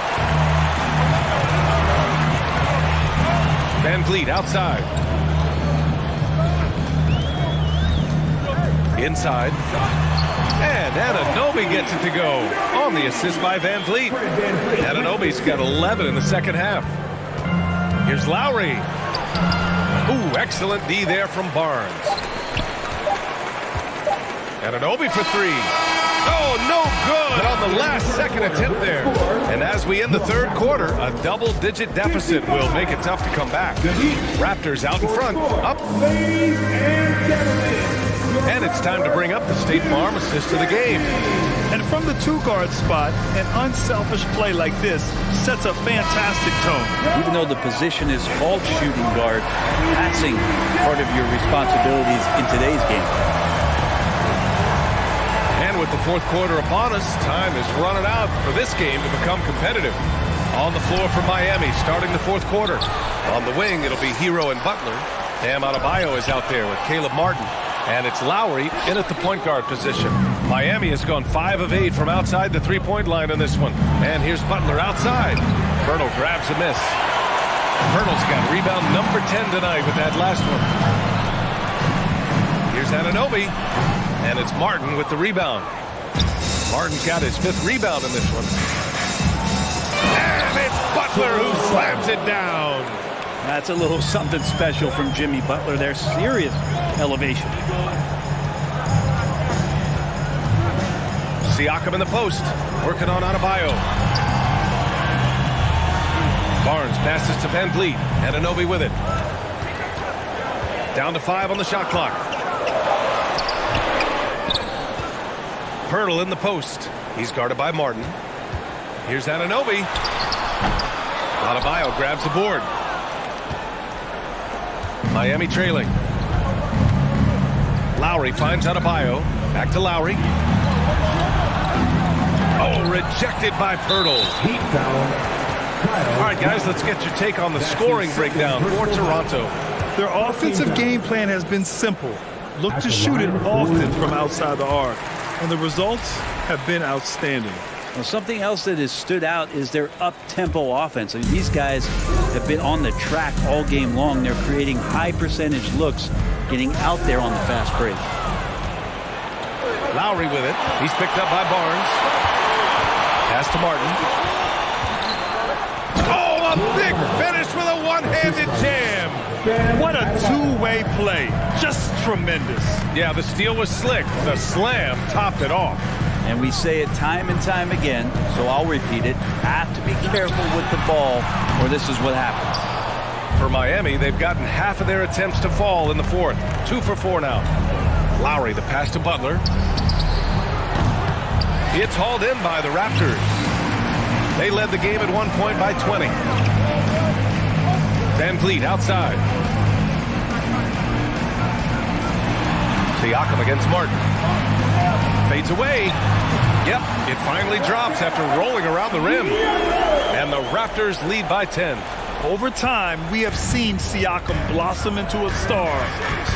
Van Vliet outside. Inside. And Anunoby gets it to go on the assist by Van Vliet. Anunoby's got 11 in the second half. Here's Lowry. Ooh, excellent D there from Barnes. Anunoby for 3. Oh, no good on the last second attempt there. And as we end the third quarter, a double-digit deficit will make it tough to come back. Raptors out in front, up. And it's time to bring up the State Farm assist of the game. And from the 2-guard spot, an unselfish play like this sets a fantastic tone. Even though the position is called shooting guard, passing part of your responsibilities in today's game. And with the fourth quarter upon us, time is running out for this game to become competitive. On the floor for Miami, starting the fourth quarter. On the wing, it'll be Hero and Butler. Bam Adebayo is out there with Caleb Martin. And it's Lowry in at the point guard position. Miami has gone 5 of 8 from outside the three-point line in this one. And here's Butler outside. Pirtle grabs a miss. Pirtle's got rebound number 10 tonight with that last one. Here's Anunoby. And it's Martin with the rebound. Martin's got his 5th rebound in this one. And it's Butler who slams it down. That's a little something special from Jimmy Butler there. Serious elevation. Siakam in the post. Working on Adebayo. Barnes passes to Van Vliet. Anunoby with it. Down to 5 on the shot clock. Pirtle in the post. He's guarded by Martin. Here's Anunoby. Adebayo grabs the board. Miami trailing. Lowry finds Adebayo. Back to Lowry. Oh, rejected by Pirtle. Heat foul. All right, guys, let's get your take on the scoring breakdown for Toronto. Their offensive game plan has been simple. Look to shoot it often from outside the arc. And the results have been outstanding. Well, something else that has stood out is their up-tempo offense. I mean, these guys have been on the track all game long. They're creating high-percentage looks, getting out there on the fast break. Lowry with it. He's picked up by Barnes. Pass to Martin. Oh, a big finish with a one-handed jam. What a two-way play. Just tremendous. Yeah, the steal was slick. The slam topped it off. And we say it time and time again, so I'll repeat it. Have to be careful with the ball, or this is what happens. For Miami, they've gotten half of their attempts to fall in the fourth. 2 for 4 now. Lowry, the pass to Butler. It's hauled in by the Raptors. They led the game at one point by 20. Van Vliet outside. Siakam against Martin. Fades away. Yep, it finally drops after rolling around the rim. And the Raptors lead by 10. Over time, we have seen Siakam blossom into a star.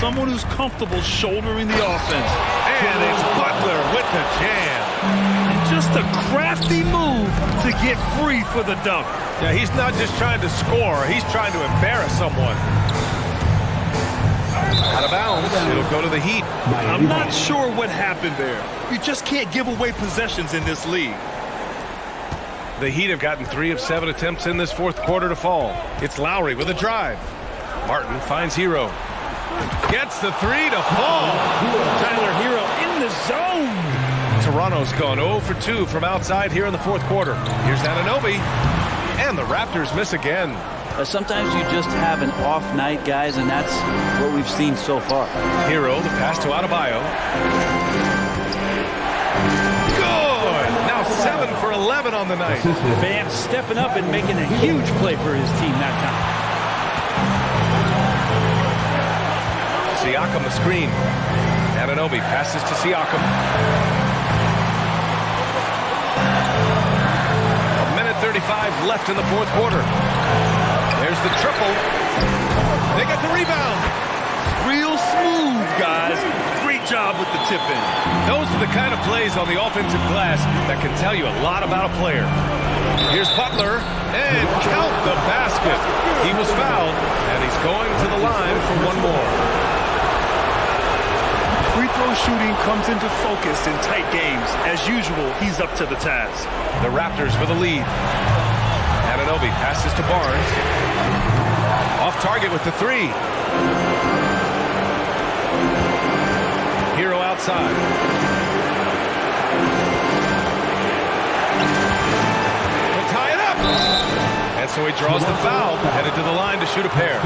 Someone who's comfortable shouldering the offense. And it's Butler with the jam. And just a crafty move to get free for the dunk. Yeah, he's not just trying to score. He's trying to embarrass someone. Out of bounds. It'll go to the Heat. I'm not sure what happened there. You just can't give away possessions in this league. The Heat have gotten 3 of 7 attempts in this fourth quarter to fall. It's Lowry with a drive. Martin finds Hero. Gets the 3 to fall. Tyler Hero in the zone. Toronto's gone 0 for 2 from outside here in the fourth quarter. Here's Anunoby. And the Raptors miss again. Sometimes you just have an off night, guys, and that's what we've seen so far. Hero, the pass to Adebayo. Good! Now 7 for 11 on the night. Bam stepping up and making a huge play for his team that time. Siakam the screen. Anunoby passes to Siakam. 1:35 left in the fourth quarter. There's the triple. They get the rebound. Real smooth, guys. Great job with the tip in. Those are the kind of plays on the offensive glass that can tell you a lot about a player. Here's Butler, and count the basket. He was fouled, and he's going to the line for one more. Free throw shooting comes into focus in tight games. As usual, he's up to the task. The Raptors with a lead. Anunoby passes to Barnes. Off target with the 3. Hero outside. To tie it up. And so he draws the foul, headed to the line to shoot a pair.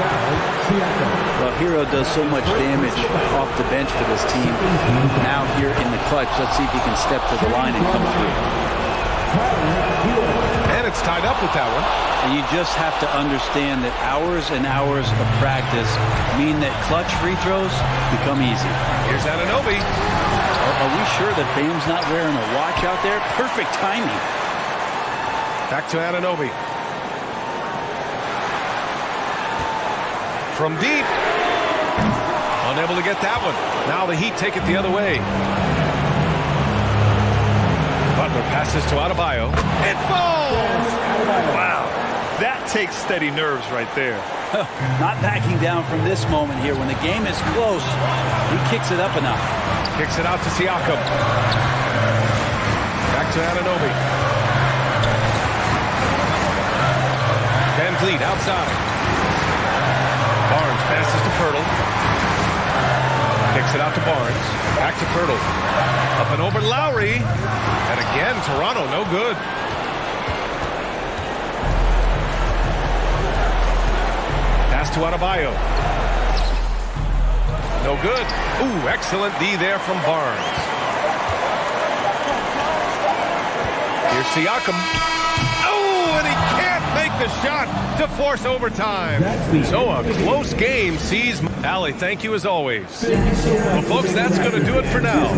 Well, Hero does so much damage off the bench for this team. Now here in the clutch, let's see if he can step to the line and come through. And it's tied up with that one. And you just have to understand that hours and hours of practice mean that clutch free throws become easy. Here's Anunoby. Are we sure that Bam's not wearing a watch out there? Perfect timing. Back to Anunoby. From deep. Unable to get that one. Now the Heat take it the other way. Butler passes to Adebayo. It falls! Wow. That takes steady nerves right there. Not backing down from this moment here. When the game is close, he kicks it up enough. Kicks it out to Siakam. Back to Anunoby. Van Vliet outside. Barnes passes to Pirtle. Kicks it out to Barnes. Back to Pirtle. Up and over Lowry. And again, Toronto no good. Pass to Adebayo. No good. Ooh, excellent D there from Barnes. Here's Siakam. Oh, and he can't make the shot to force overtime. So a close game sees... Allie, thank you as always. Well, folks, that's going to do it for now.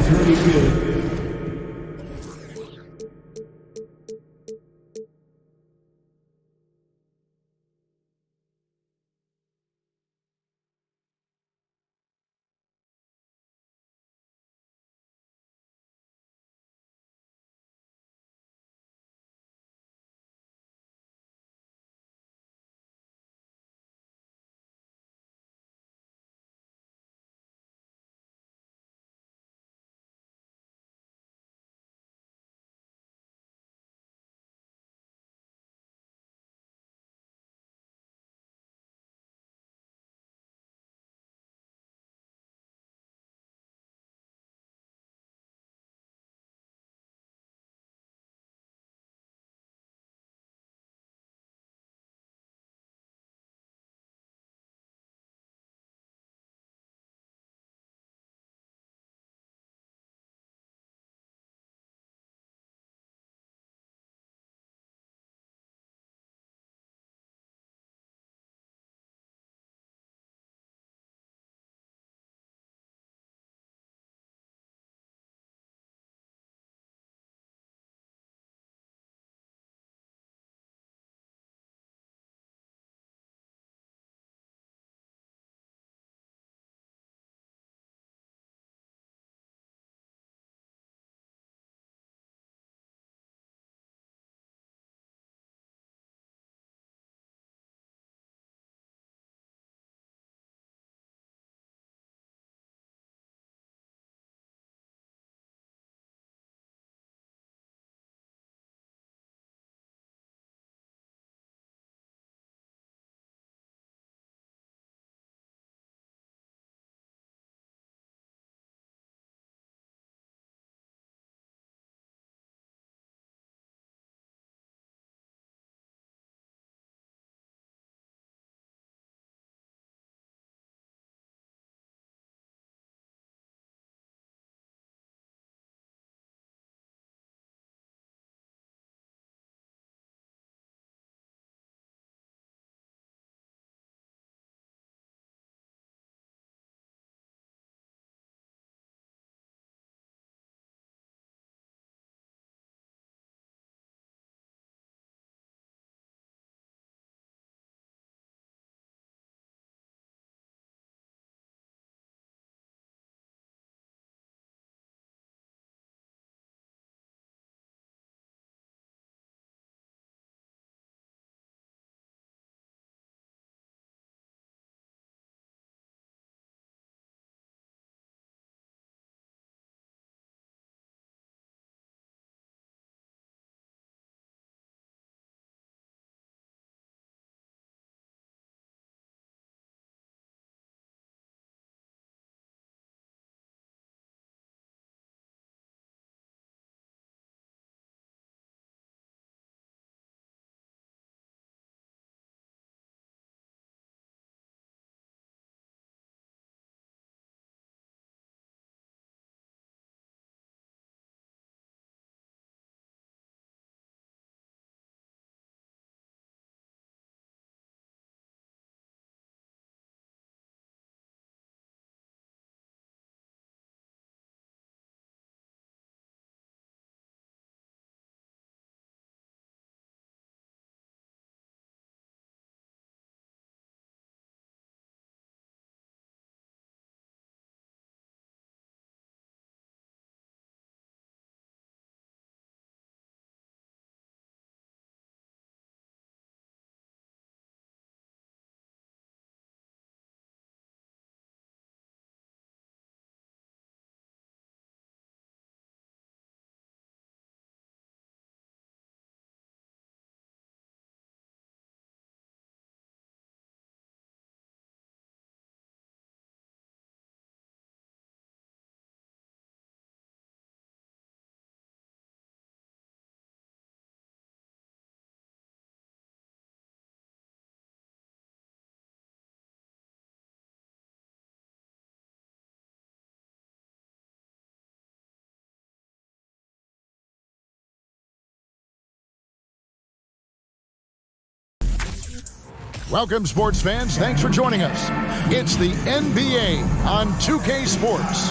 Welcome, sports fans. Thanks for joining us. It's the NBA on 2K Sports.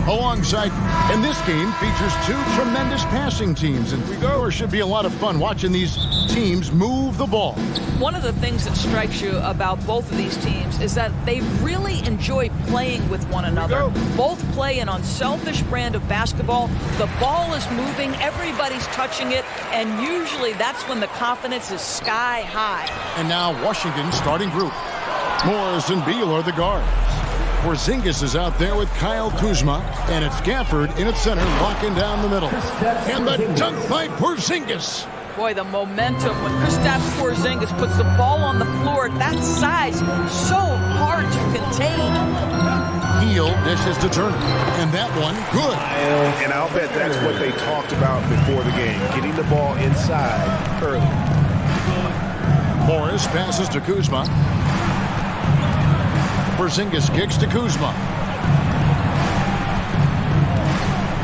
Alongside, and this game features two tremendous passing teams, and there should be a lot of fun watching these teams move the ball. One of the things that strikes you about both of these teams is that they really enjoy playing with one another. Both play an unselfish brand of basketball. The ball is moving, everybody's touching it, and usually that's when the confidence is sky high. And now Washington's starting group. Morris and Beal are the guards. Porzingis is out there with Kyle Kuzma, and it's Gafford in at center, locking down the middle. And the dunk by Porzingis. Boy, the momentum when Kristaps Porzingis puts the ball on the floor at that size, so hard to contain. Heel dishes to Turner, and that one good. And I'll bet that's what they talked about before the game, getting the ball inside early. Morris passes to Kuzma. Porzingis kicks to Kuzma.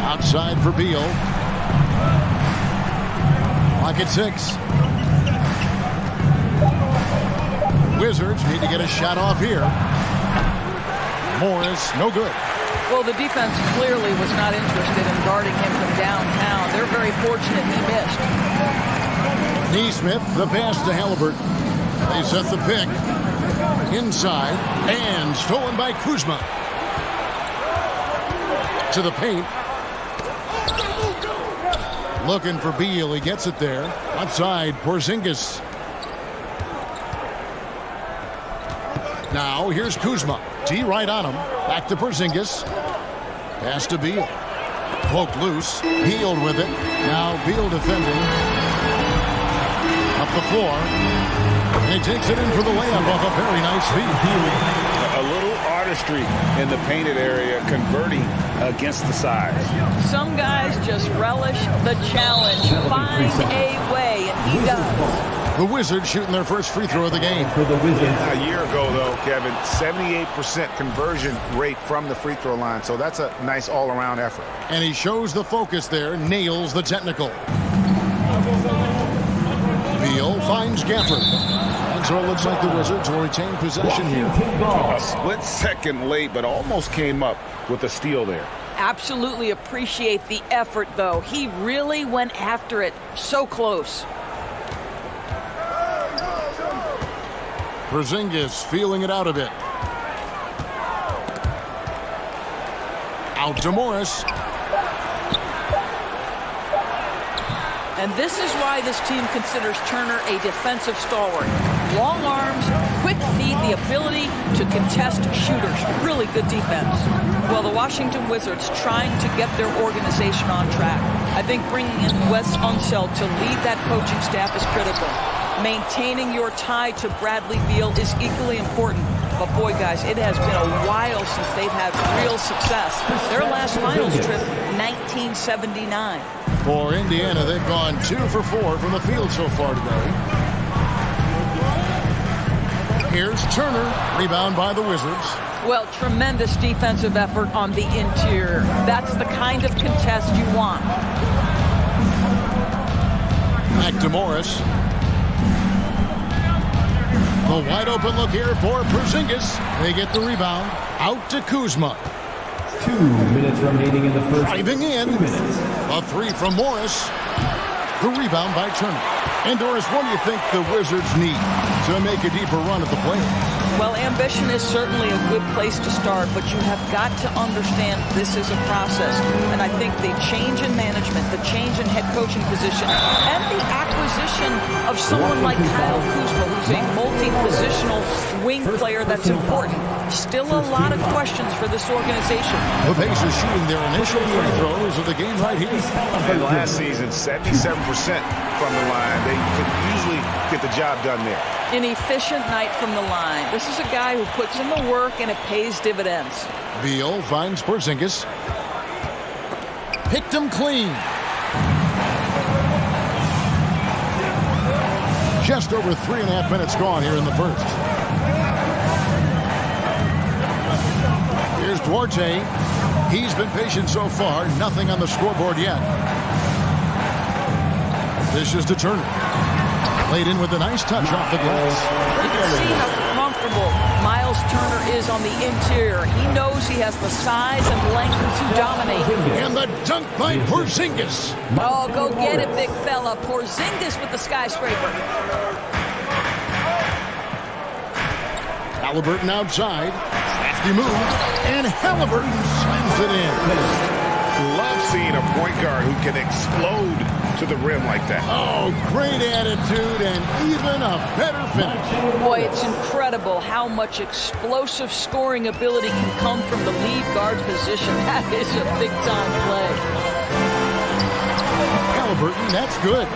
Outside for Beal. Lock at 6. Wizards need to get a shot off here. Morris, no good. Well, the defense clearly was not interested in guarding him from downtown. They're very fortunate he missed. Neesmith, the pass to Halliburton. They set the pick. Inside, and stolen by Kuzma. To the paint. Looking for Beal, he gets it there. Outside, Porzingis. Now, here's Kuzma. T right on him. Back to Porzingis. Pass to Beal. Poked loose. Healed with it. Now Beal defending. Up the floor. And he takes it in for the layup off a very nice feed. A little artistry in the painted area, converting against the size. Some guys just relish the challenge. Find a way, and he does. The Wizards shooting their first free throw of the game. A year ago, though, Kevin, 78% conversion rate from the free throw line. So that's a nice all-around effort. And he shows the focus there, nails the technical. Beal finds Gafford. And so it looks like the Wizards will retain possession here. A split second late, but almost came up with a steal there. Absolutely appreciate the effort, though. He really went after it. So close. Porzingis feeling it out a bit. Out to Morris. And this is why this team considers Turner a defensive stalwart. Long arms, quick feet, the ability to contest shooters. Really good defense. Well, the Washington Wizards trying to get their organization on track. I think bringing in Wes Unseld to lead that coaching staff is critical. Maintaining your tie to Bradley Beal is equally important. But boy, guys, it has been a while since they've had real success. Their last finals trip, 1979. For Indiana, they've gone 2 for 4 from the field so far today. Here's Turner, rebound by the Wizards. Well, tremendous defensive effort on the interior. That's the kind of contest you want. Back to Morris. The wide open look here for Porzingis. They get the rebound. Out to Kuzma. 2 minutes remaining in the first. Driving in. A 3 from Morris. The rebound by Turner. And Doris, what do you think the Wizards need to make a deeper run at the playoffs? Well, ambition is certainly a good place to start, but you have got to understand this is a process. And I think the change in management, the change in head coaching position, and the acquisition of someone like Kyle Kuzma, who's a multi-positional wing player that's important. Still a lot of questions for this organization. The Pacers shooting their initial free throws of the game right here. And last season, 77% from the line. They could easily get the job done there. An efficient night from the line. This is a guy who puts in the work and it pays dividends. Beal finds Porzingis. Picked him clean. Just over 3.5 minutes gone here in the first. Here's Duarte. He's been patient so far. Nothing on the scoreboard yet. This is to Turner. Played in with a nice touch off the glass. You can see how comfortable Miles Turner is on the interior. He knows he has the size and length to dominate. And the dunk by Porzingis. Oh, go get it, big fella. Porzingis with the skyscraper. Halliburton outside. Crafty move. And Halliburton slams it in. Love seeing a point guard who can explode to the rim like that. Oh, great attitude and even a better finish. Boy, it's incredible how much explosive scoring ability can come from the lead guard position. That is a big-time play. Halliburton, that's good.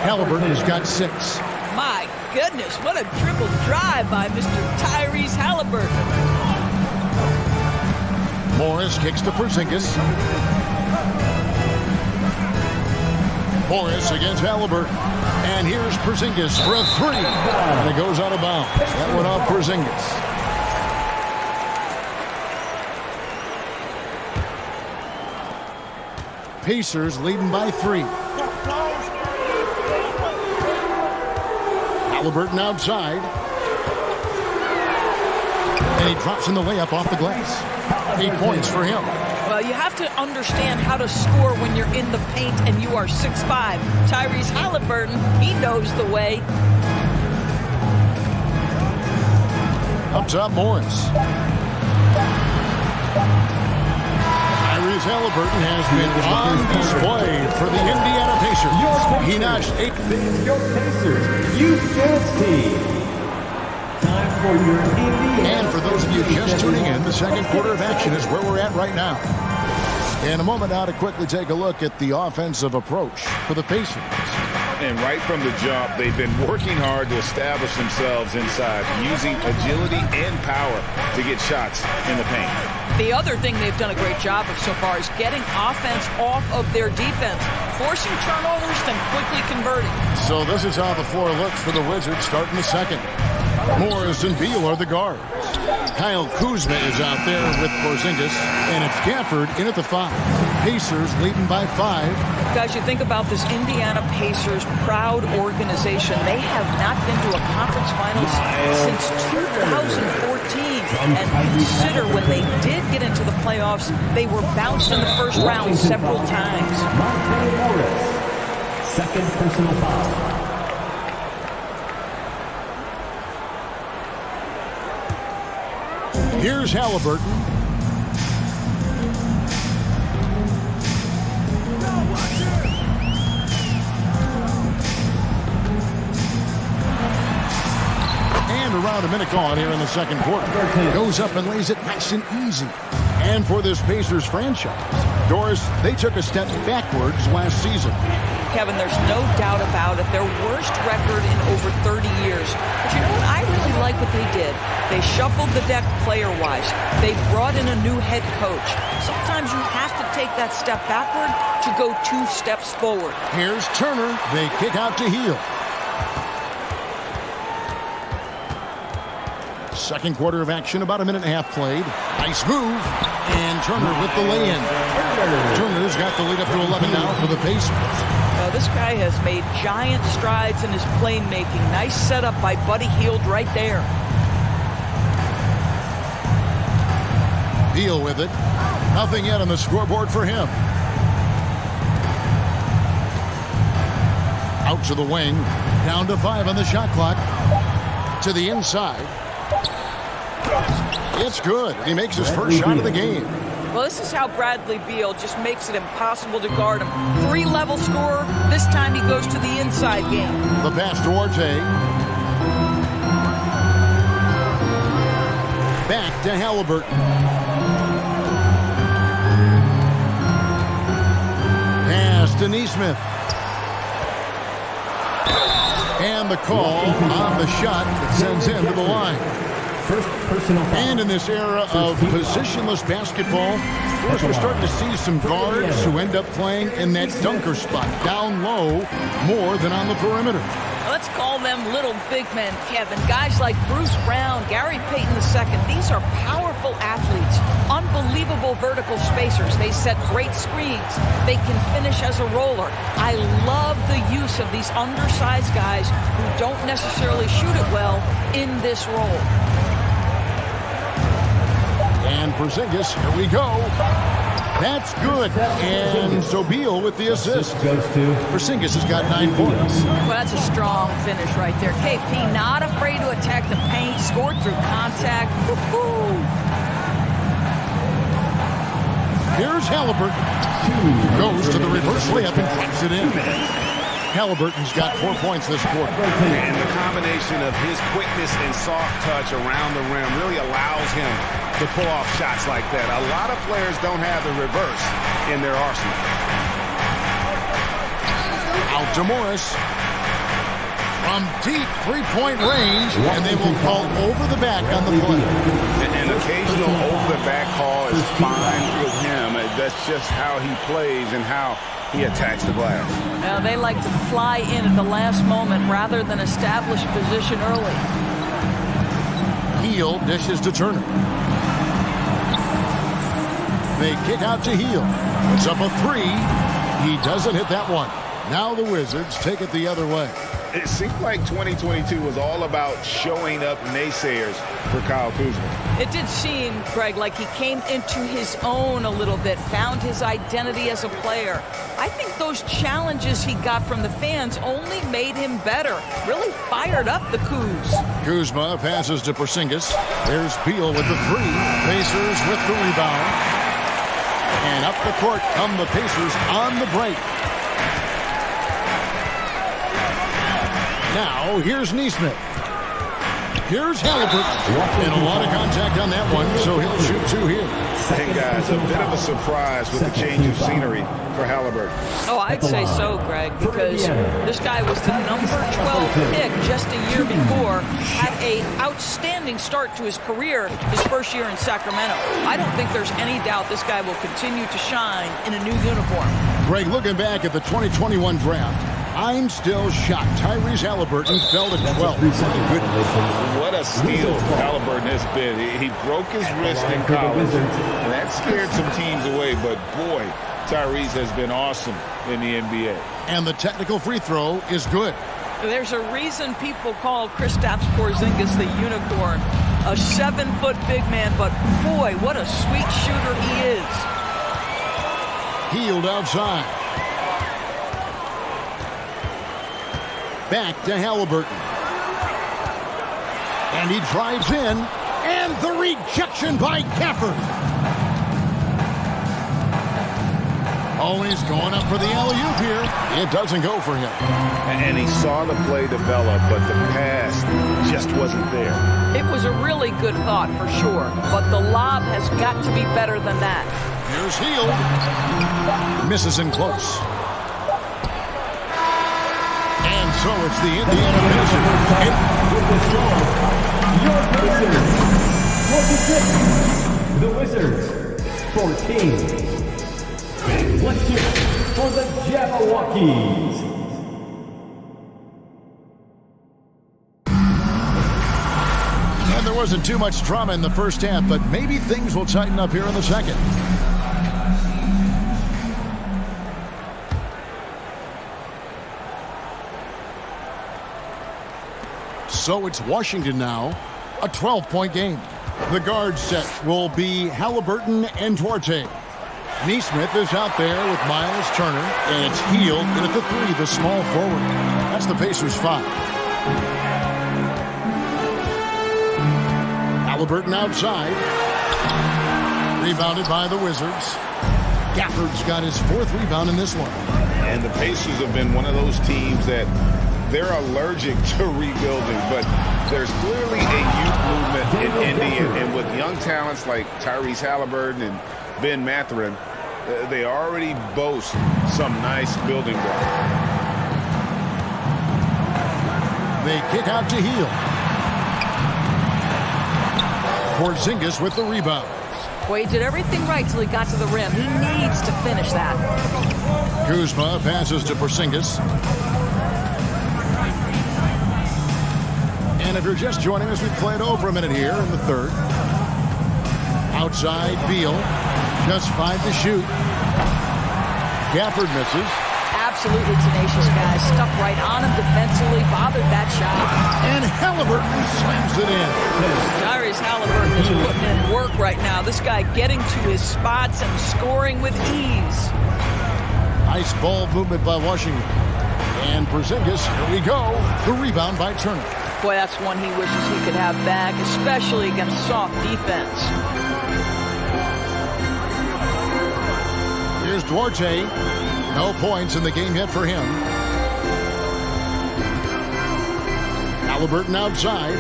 Halliburton has got 6. My goodness, what a triple drive by Mr. Tyrese Halliburton. Morris kicks to Porzingis. Morris against Halliburton. And here's Porzingis for a 3. And it goes out of bounds. That went off Porzingis. Pacers leading by 3. Halliburton outside. And he drops in the layup off the glass. 8 points for him. Well, you have to understand how to score when you're in the paint and you are 6'5". Tyrese Halliburton, he knows the way. Up top, Morris. Tyrese Halliburton has been on display for the Indiana Pacers. He notched 8. Your Pacers Youth Dance Team. Time for your Indiana. And for those of you just tuning in, the second quarter of action is where we're at right now. In a moment now to quickly take a look at the offensive approach for the Pacers. And right from the jump, they've been working hard to establish themselves inside, using agility and power to get shots in the paint. The other thing they've done a great job of so far is getting offense off of their defense, forcing turnovers, then quickly converting. So this is how the floor looks for the Wizards starting the second. Morris and Beal are the guards. Kyle Kuzma is out there with Porzingis, and it's Gafford in at the 5. Pacers leading by 5. Guys, you think about this Indiana Pacers proud organization. They have not been to a conference finals since 2014. And consider when they did get into the playoffs, they were bounced in the first round several times. Morris, second personal foul. Here's Halliburton. And around a minute gone here in the second quarter. Goes up and lays it nice and easy. And for this Pacers franchise, Doris, they took a step backwards last season. Kevin, there's no doubt about it. Their worst record in over 30 years. But you know what? I really like what they did. They shuffled the deck player-wise. They brought in a new head coach. Sometimes you have to take that step backward to go 2 steps forward. Here's Turner. They kick out to Heel. Second quarter of action, about a minute and a half played. Nice move. And Turner with the lay-in. Turner's got the lead up to 11 now for the Pacers. This guy has made giant strides in his playmaking. Nice setup by Buddy Hield right there. Deal with it. Nothing yet on the scoreboard for him. Out to the wing. Down to 5 on the shot clock. To the inside. It's good. He makes his first shot of the game. Well, this is how Bradley Beal just makes it impossible to guard him. 3-level scorer. This time he goes to the inside game. The pass to Orte. Back to Halliburton. Pass to Nesmith. And the call on the shot that sends him to the line. First personal foul. And in this era of positionless basketball, of course, we're starting to see some guards who end up playing in that dunker spot, down low, more than on the perimeter. Let's call them little big men, Kevin. Guys like Bruce Brown, Gary Payton II. These are powerful athletes, unbelievable vertical spacers. They set great screens. They can finish as a roller. I love the use of these undersized guys who don't necessarily shoot it well in this role. And Porzingis, here we go. That's good. And Sobeel with the assist. Porzingis has got 9 points. Well, that's a strong finish right there. KP not afraid to attack the paint, scored through contact. Woo-hoo. Here's Halliburton. Goes to the reverse layup and puts it in. Halliburton's got 4 points this quarter. And the combination of his quickness and soft touch around the rim really allows him to pull off shots like that. A lot of players don't have the reverse in their arsenal. Out to Morris. From deep three-point range, and they will call over the back on the play. An occasional over-the-back call is fine with him. That's just how he plays and how he attacks the glass. Now, they like to fly in at the last moment rather than establish position early. Heel dishes to Turner. They kick out to Heel. It's up a 3. He doesn't hit that one. Now the Wizards take it the other way. It seemed like 2022 was all about showing up naysayers for Kyle Kuzma. It did seem, Greg, like he came into his own a little bit, found his identity as a player. I think those challenges he got from the fans only made him better, really fired up the Kuz. Kuzma passes to Porzingis. There's Beal with the 3. Pacers with the rebound. And up the court come the Pacers on the break. Now, here's Neesmith. Here's Halliburton. And a lot of contact on that one, so he'll shoot 2 here. And guys, a bit of a surprise with the change of scenery for Halliburton. Oh, I'd say so, Greg, because this guy was the number 12 pick just a year before, had an outstanding start to his career his first year in Sacramento. I don't think there's any doubt this guy will continue to shine in a new uniform. Greg, looking back at the 2021 draft, I'm still shocked. Tyrese Halliburton fell to 12. What a steal Halliburton has been. He broke his wrist in college, and that scared some teams away. But, boy, Tyrese has been awesome in the NBA. And the technical free throw is good. There's a reason people call Kristaps Porzingis the unicorn. A 7-foot big man, but, boy, what a sweet shooter he is. Healed outside. Back to Halliburton. And he drives in. And the rejection by Gafford. Oh, he's going up for the alley-oop here. It doesn't go for him. And he saw the play develop, but the pass just wasn't there. It was a really good thought for sure, but the lob has got to be better than that. Here's Hield. Misses in close. And so it's the Indiana Your Wizards, 14. Let's hear it for the Jabberwockies. And there wasn't too much drama in the first half, but maybe things will tighten up here in the second. So it's Washington now, a 12-point game. The guard set will be Halliburton and Duarte. Neesmith is out there with Miles Turner, and it's Hield in at the 3, the small forward. That's the Pacers' 5. Halliburton outside. Rebounded by the Wizards. Gafford's got his 4th rebound in this one. And the Pacers have been one of those teams that they're allergic to rebuilding, but there's clearly a youth movement in Indy, and with young talents like Tyrese Halliburton and Ben Mathurin, they already boast some nice building blocks. They kick out to Hield. Porzingis with the rebound. Well, he did everything right till he got to the rim. He needs to finish that. Kuzma passes to Porzingis. And if you're just joining us, we've played over a minute here in the third. Outside, Beal. Just 5 to shoot. Gafford misses. Absolutely tenacious guy. Stuck right on him defensively. Bothered that shot. And Halliburton slams it in. Tyrese Halliburton is putting in work right now. This guy getting to his spots and scoring with ease. Nice ball movement by Washington. And Porzingis, here we go. The rebound by Turner. Boy, that's one he wishes he could have back, especially against soft defense. Here's Duarte. No points in the game yet for him. Halliburton outside.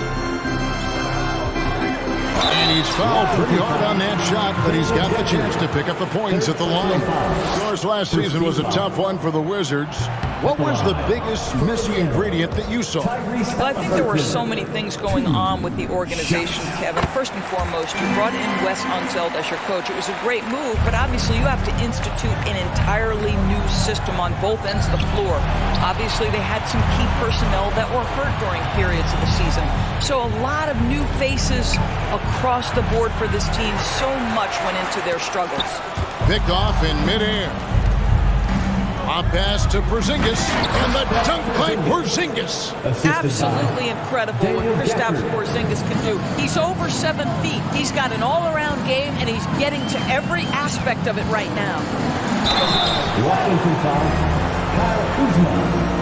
And he's fouled pretty hard on that shot, but he's got the chance to pick up the points at the line. Of course, last season was a tough one for the Wizards. What was the biggest missing ingredient that you saw? Well, I think there were so many things going on with the organization, Kevin. First and foremost, you brought in Wes Unseld as your coach. It was a great move, but obviously you have to institute an entirely new system on both ends of the floor. Obviously, they had some key personnel that were hurt during periods of the season. So a lot of new faces across the board for this team. So much went into their struggles. Picked off in midair. A pass to Porzingis, and the dunk by Porzingis. Absolutely incredible what Kristaps Porzingis can do. He's over 7 feet. He's got an all-around game, and he's getting to every aspect of it right now.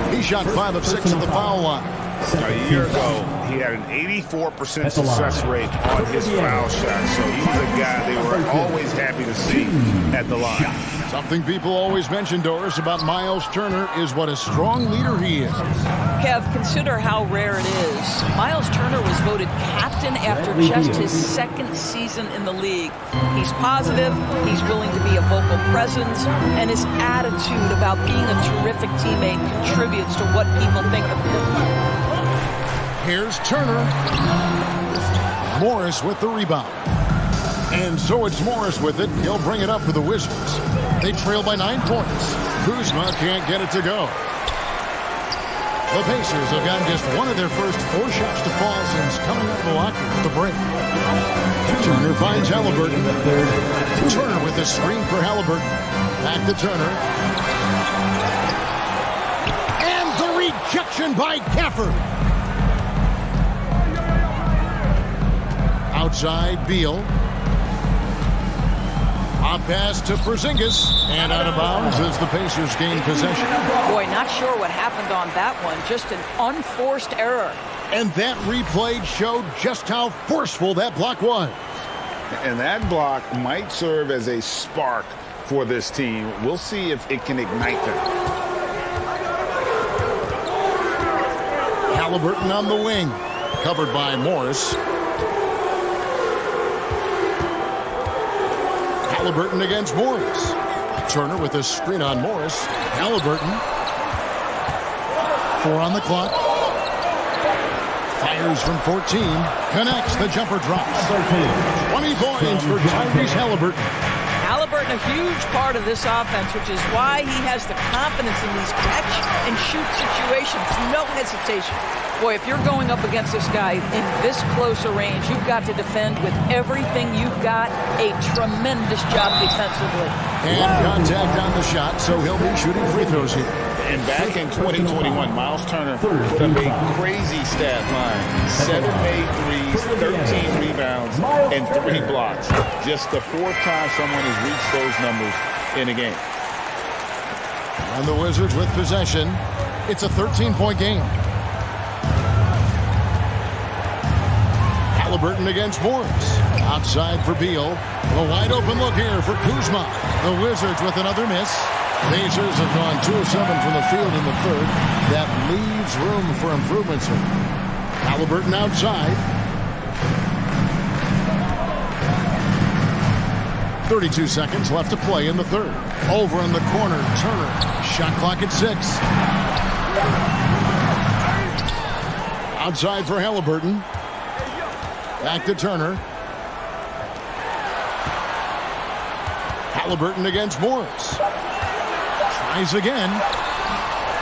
He shot 5 of 6 at the foul line. A year ago, he had an 84% success rate on his foul shot, so he's a guy they were always happy to see at the line. Something people always mention, Doris, about Miles Turner is what a strong leader he is. Kev, consider how rare it is. Miles Turner was voted captain after just his second season in the league. He's positive, he's willing to be a vocal presence, and his attitude about being a terrific teammate contributes to what people think of him. Here's Turner. Morris with the rebound. And so it's Morris with it. He'll bring it up for the Wizards. They trail by 9 points. Kuzma can't get it to go. The Pacers have gotten just one of their first 4 shots to fall since coming up the locker at the break. Turner finds Halliburton. Turner with the screen for Halliburton. Back to Turner. And the rejection by Gafford. Outside, Beal. A pass to Porzingis, and out of bounds as the Pacers gain possession. Boy, not sure what happened on that one. Just an unforced error. And that replay showed just how forceful that block was. And that block might serve as a spark for this team. We'll see if it can ignite them. Halliburton on the wing, covered by Morris. Halliburton against Morris. Turner with a screen on Morris. Halliburton. 4 on the clock. Fires from 14. Connects. The jumper drops. 20 points for Tyrese Halliburton. Halliburton, a huge part of this offense, which is why he has the confidence in these catch-and-shoot situations. No hesitation. Boy, if you're going up against this guy in this close a range, you've got to defend with everything you've got. A tremendous job defensively. And contact on the shot, so he'll be shooting free throws here. And back in 2021, Miles Turner put up a crazy stat line. 7 made threes, 13 rebounds, and 3 blocks. Just the 4th time someone has reached those numbers in a game. And the Wizards with possession. It's a 13-point game. Halliburton against Morris. Outside for Beal. A wide open look here for Kuzma. The Wizards with another miss. Pacers have gone 2 of 7 from the field in the third. That leaves room for improvements here. Halliburton outside. 32 seconds left to play in the third. Over in the corner, Turner. Shot clock at 6. Outside for Halliburton. Back to Turner. Halliburton against Morris. Tries again.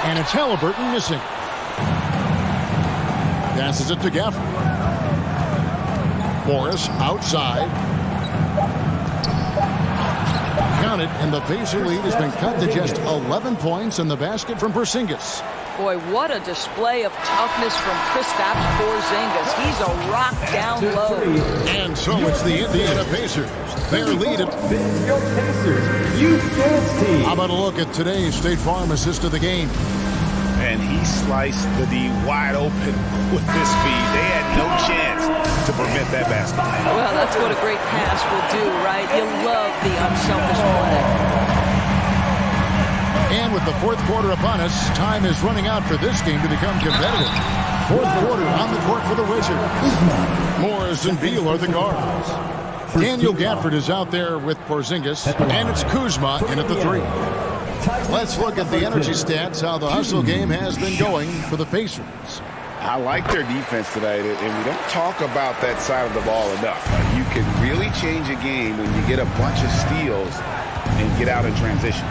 And it's Halliburton missing. Passes it to Gafford. Morris outside. Counted, and the Pacer lead has been cut to just 11 points in the basket from Porzingis. Boy, what a display of toughness from Kristaps Porzingis. He's a rock down low. And so it's the Indiana Pacers. Their lead at Your Pacers Youth Dance Team. How about a look at today's State Farm assist of the game? And he sliced the D wide open with his feed. They had no chance to permit that basket. Well, that's what a great pass will do, right? You love the unselfish play. And with the fourth quarter upon us, time is running out for this game to become competitive. Fourth quarter on the court for the Wizards. Morris and Beal are the guards. Daniel Gafford is out there with Porzingis, and it's Kuzma in at the 3. Let's look at the energy stats, how the hustle game has been going for the Pacers. I like their defense tonight, and we don't talk about that side of the ball enough. You can really change a game when you get a bunch of steals and get out in transition.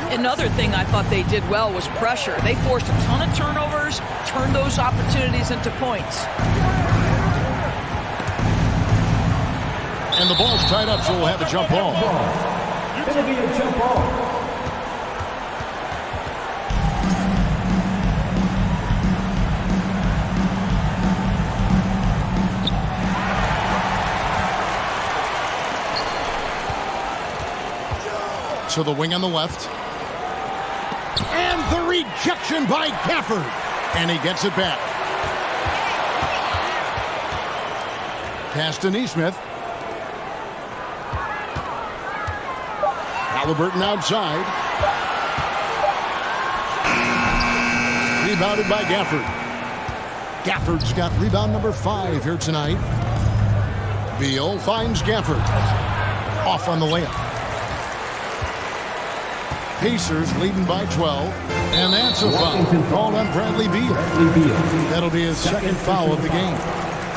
Another thing I thought they did well was pressure. They forced a ton of turnovers, turned those opportunities into points. And the ball's tied up, so we'll have a jump ball. It'll be a jump ball. To the wing on the left. And the rejection by Gafford. And he gets it back. Pass to Neesmith. Halliburton outside. Rebounded by Gafford. Gafford's got rebound number 5 here tonight. Beal finds Gafford. Off on the layup. Pacers leading by 12. And that's a foul called on Bradley Beal. That'll be his second foul of the game.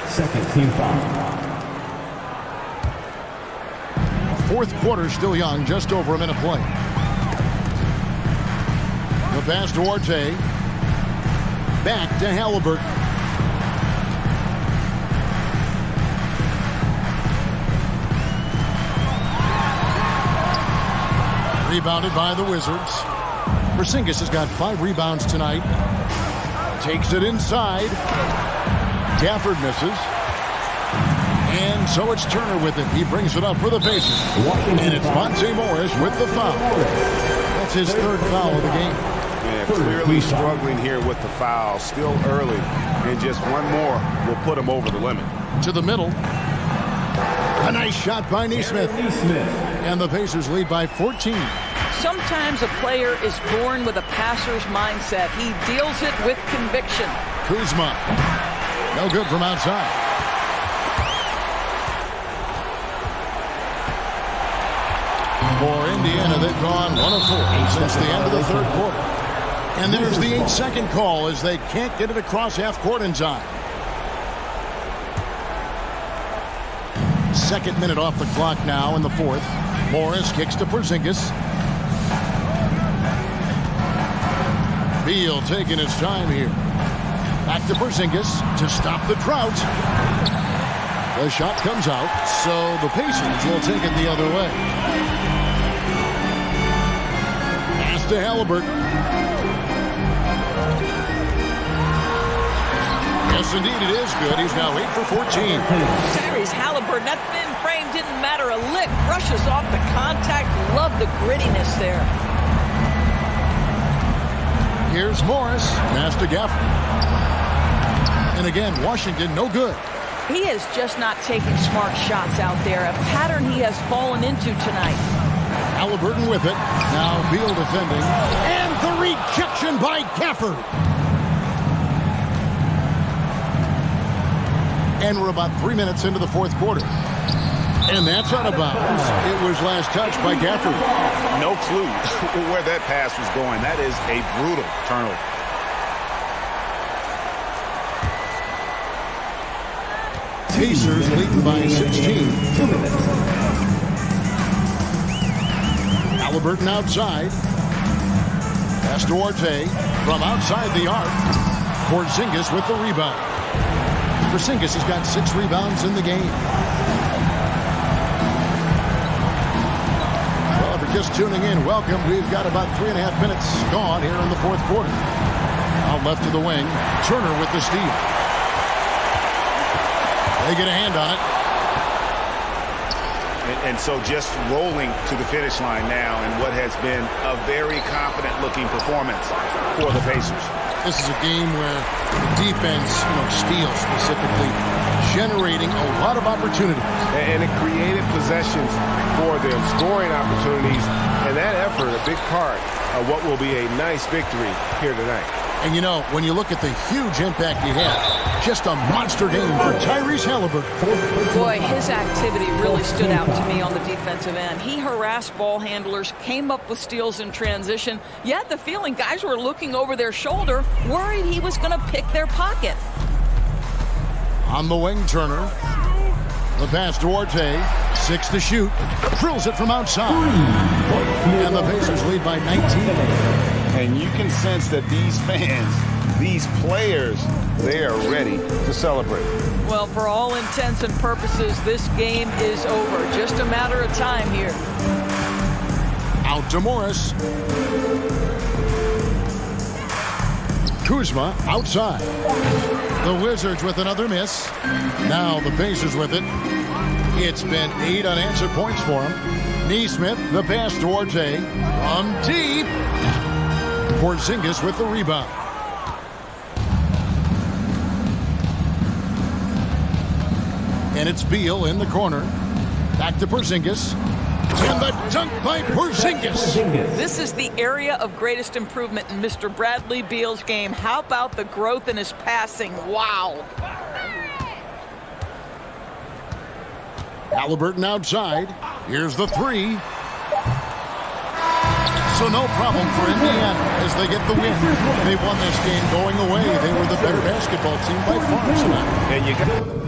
Second team foul. Fourth quarter still young, just over a minute play. The pass to Orte. Back to Halliburton. Rebounded by the Wizards. Porzingis has got 5 rebounds tonight. Takes it inside. Gafford misses. And so it's Turner with it. He brings it up for the Pacers. And it's Monte Morris with the foul. That's his 3rd foul of the game. Yeah, clearly struggling here with the foul. Still early. And just one more will put him over the limit. To the middle. A nice shot by Neesmith. And the Pacers lead by 14. Sometimes a player is born with a passer's mindset. He deals it with conviction. Kuzma. No good from outside. For Indiana, they've gone 1 of 4 since the end of the 3rd quarter. And there's the 8-second call as they can't get it across half court in time. 2nd minute off the clock now in the 4th. Morris kicks to Porzingis. Beal taking his time here. Back to Porzingis to stop the drought. The shot comes out, so the Pacers will take it the other way. Pass to Halliburton. Yes, indeed, it is good. He's now 8 for 14. Tyrese Halliburton, that thin frame didn't matter a lick. Brushes off the contact. Love the grittiness there. Here's Morris. Pass to Gafford. And again, Washington, no good. He is just not taking smart shots out there. A pattern he has fallen into tonight. Halliburton with it. Now Beal defending. And the rejection by Gafford. And we're about 3 minutes into the 4th quarter. And that's out of bounds. It was last touched by Gafford. No clue where that pass was going. That is a brutal turnover. Pacers leading by 16. Halliburton outside. Pass to Orte from outside the arc. Porzingis with the rebound. Porzingis has got 6 rebounds in the game. Well, if you're just tuning in, welcome. We've got about 3.5 minutes gone here in the fourth quarter. Out left to the wing, Turner with the steal. They get a hand on it. And so just rolling to the finish line now in what has been a very confident-looking performance for the Pacers. This is a game where the defense, steals specifically, generating a lot of opportunities. And it created possessions for them, scoring opportunities, and that effort, a big part of what will be a nice victory here tonight. And when you look at the huge impact he had, just a monster game for Tyrese Halliburton. Boy, his activity really stood out to me on the defensive end. He harassed ball handlers, came up with steals in transition. You had the feeling guys were looking over their shoulder, worried he was going to pick their pocket. On the wing, Turner. The pass to Duarte. 6 to shoot. Drills it from outside. And the Pacers lead by 19. And you can sense that these fans, these players, they are ready to celebrate. Well, for all intents and purposes, this game is over. Just a matter of time here. Out to Morris. Kuzma outside. The Wizards with another miss. Now the Pacers with it. It's been 8 unanswered points for him. Neesmith, the pass to Duarte. From deep. Porzingis with the rebound. And it's Beal in the corner. Back to Porzingis. And the dunk by Porzingis. This is the area of greatest improvement in Mr. Bradley Beal's game. How about the growth in his passing? Wow. Halliburton outside. Here's the 3. So no problem for Indiana as they get the win. They won this game going away. They were the better basketball team by far tonight. And you got...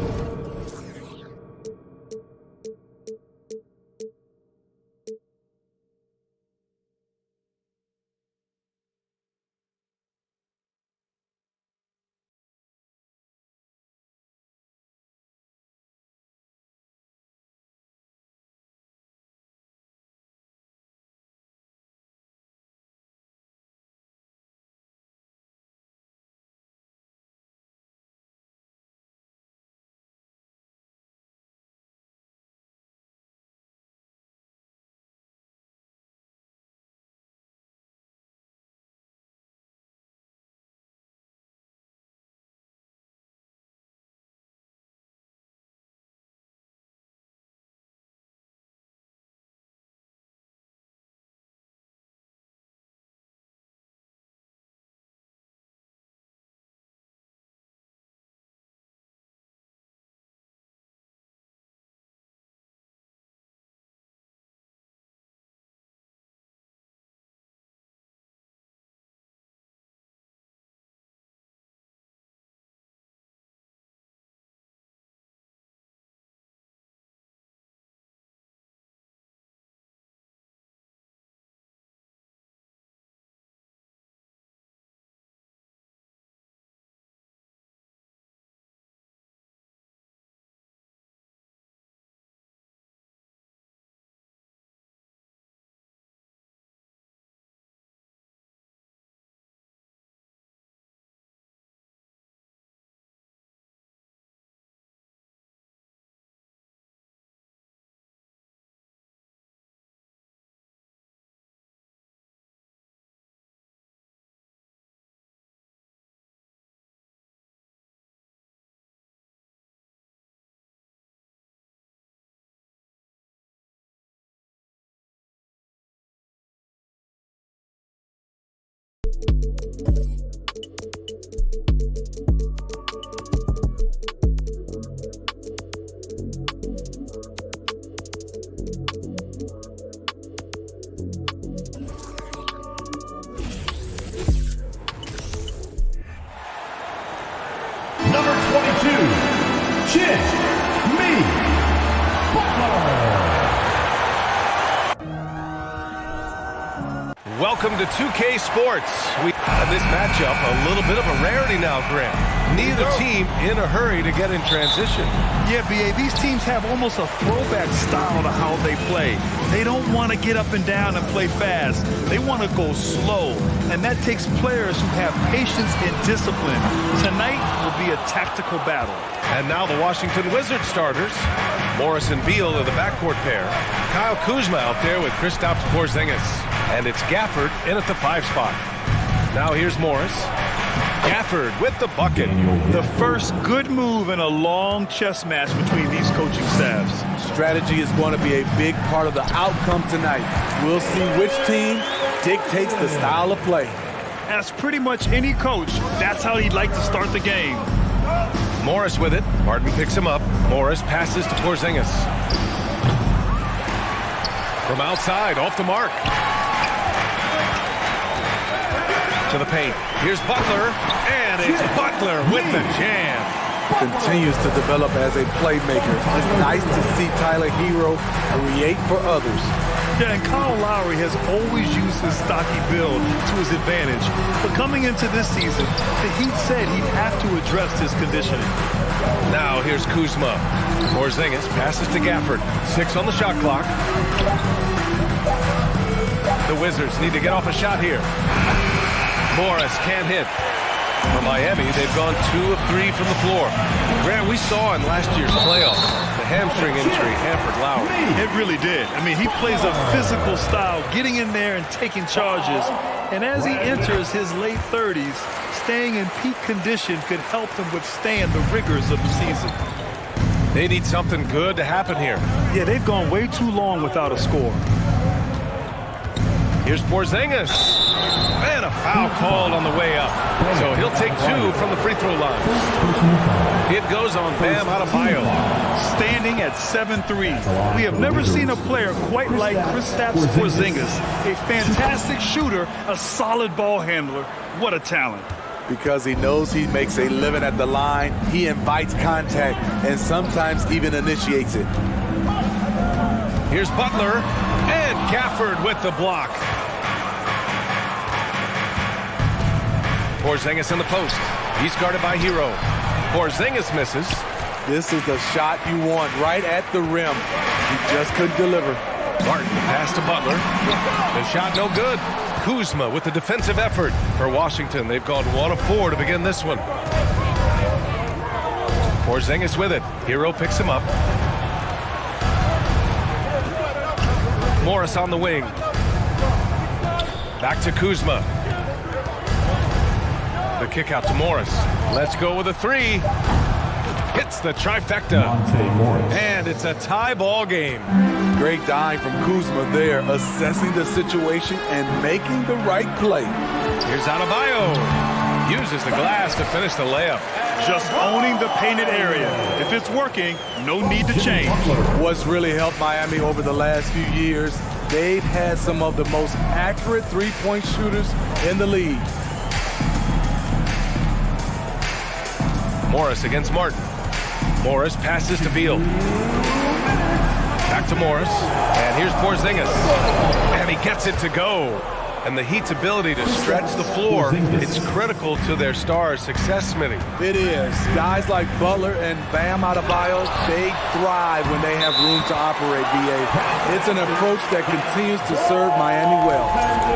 Welcome to 2K Sports. And this matchup, a little bit of a rarity now, Grant. Neither team in a hurry to get in transition. Yeah, BA, these teams have almost a throwback style to how they play. They don't want to get up and down and play fast. They want to go slow, and that takes players who have patience and discipline. Tonight will be a tactical battle. And now the Washington Wizards starters. Morris and Beal are the backcourt pair. Kyle Kuzma out there with Kristaps Porzingis. And it's Gafford in at the 5 spot. Now here's Morris. Gafford with the bucket. The first good move in a long chess match between these coaching staffs. Strategy is going to be a big part of the outcome tonight. We'll see which team dictates the style of play. As pretty much any coach, that's how he'd like to start the game. Morris with it. Martin picks him up. Morris passes to Porzingis. From outside, off the mark. To the paint. Here's Butler, and it's Butler with the jam. Continues to develop as a playmaker. It's nice to see Tyler Hero create for others. Yeah, and Kyle Lowry has always used his stocky build to his advantage. But coming into this season, the Heat said he'd have to address his conditioning. Now here's Kuzma. Porzingis passes to Gafford. 6 on the shot clock. The Wizards need to get off a shot here. Morris can't hit. For Miami, they've gone 2 of 3 from the floor. Grant, we saw in last year's playoffs, the hamstring injury hampered Lowry. It really did. I mean, he plays a physical style, getting in there and taking charges. And as he enters his late 30s, staying in peak condition could help him withstand the rigors of the season. They need something good to happen here. Yeah, they've gone way too long without a score. Here's Porzingis. And a foul called on the way up. So he'll take 2 from the free throw line. It goes on Bam Adebayo. Standing at 7'3". We have never seen a player quite like Kristaps Porzingis. A fantastic shooter, a solid ball handler. What a talent. Because he knows he makes a living at the line, he invites contact and sometimes even initiates it. Here's Butler and Gafford with the block. Porzingis in the post. He's guarded by Hero. Porzingis misses. This is the shot you want right at the rim. He just couldn't deliver. Martin pass to Butler. The shot no good. Kuzma with the defensive effort for Washington. They've gone 1 of 4 to begin this one. Porzingis with it. Hero picks him up. Morris on the wing. Back to Kuzma. The kick out to Morris. Let's go with a 3. Hits the trifecta. And it's a tie ball game. Great dive from Kuzma there, assessing the situation and making the right play. Here's Adebayo. Uses the glass to finish the layup. Just owning the painted area. If it's working, no need to change. What's really helped Miami over the last few years, they've had some of the most accurate three-point shooters in the league. Morris against Martin. Morris passes to Beal. Back to Morris. And here's Porzingis. And he gets it to go. And the Heat's ability to stretch the floor, it's critical to their stars' success, Smitty. It is. Guys like Butler and Bam Adebayo, they thrive when they have room to operate, BA. It's an approach that continues to serve Miami well.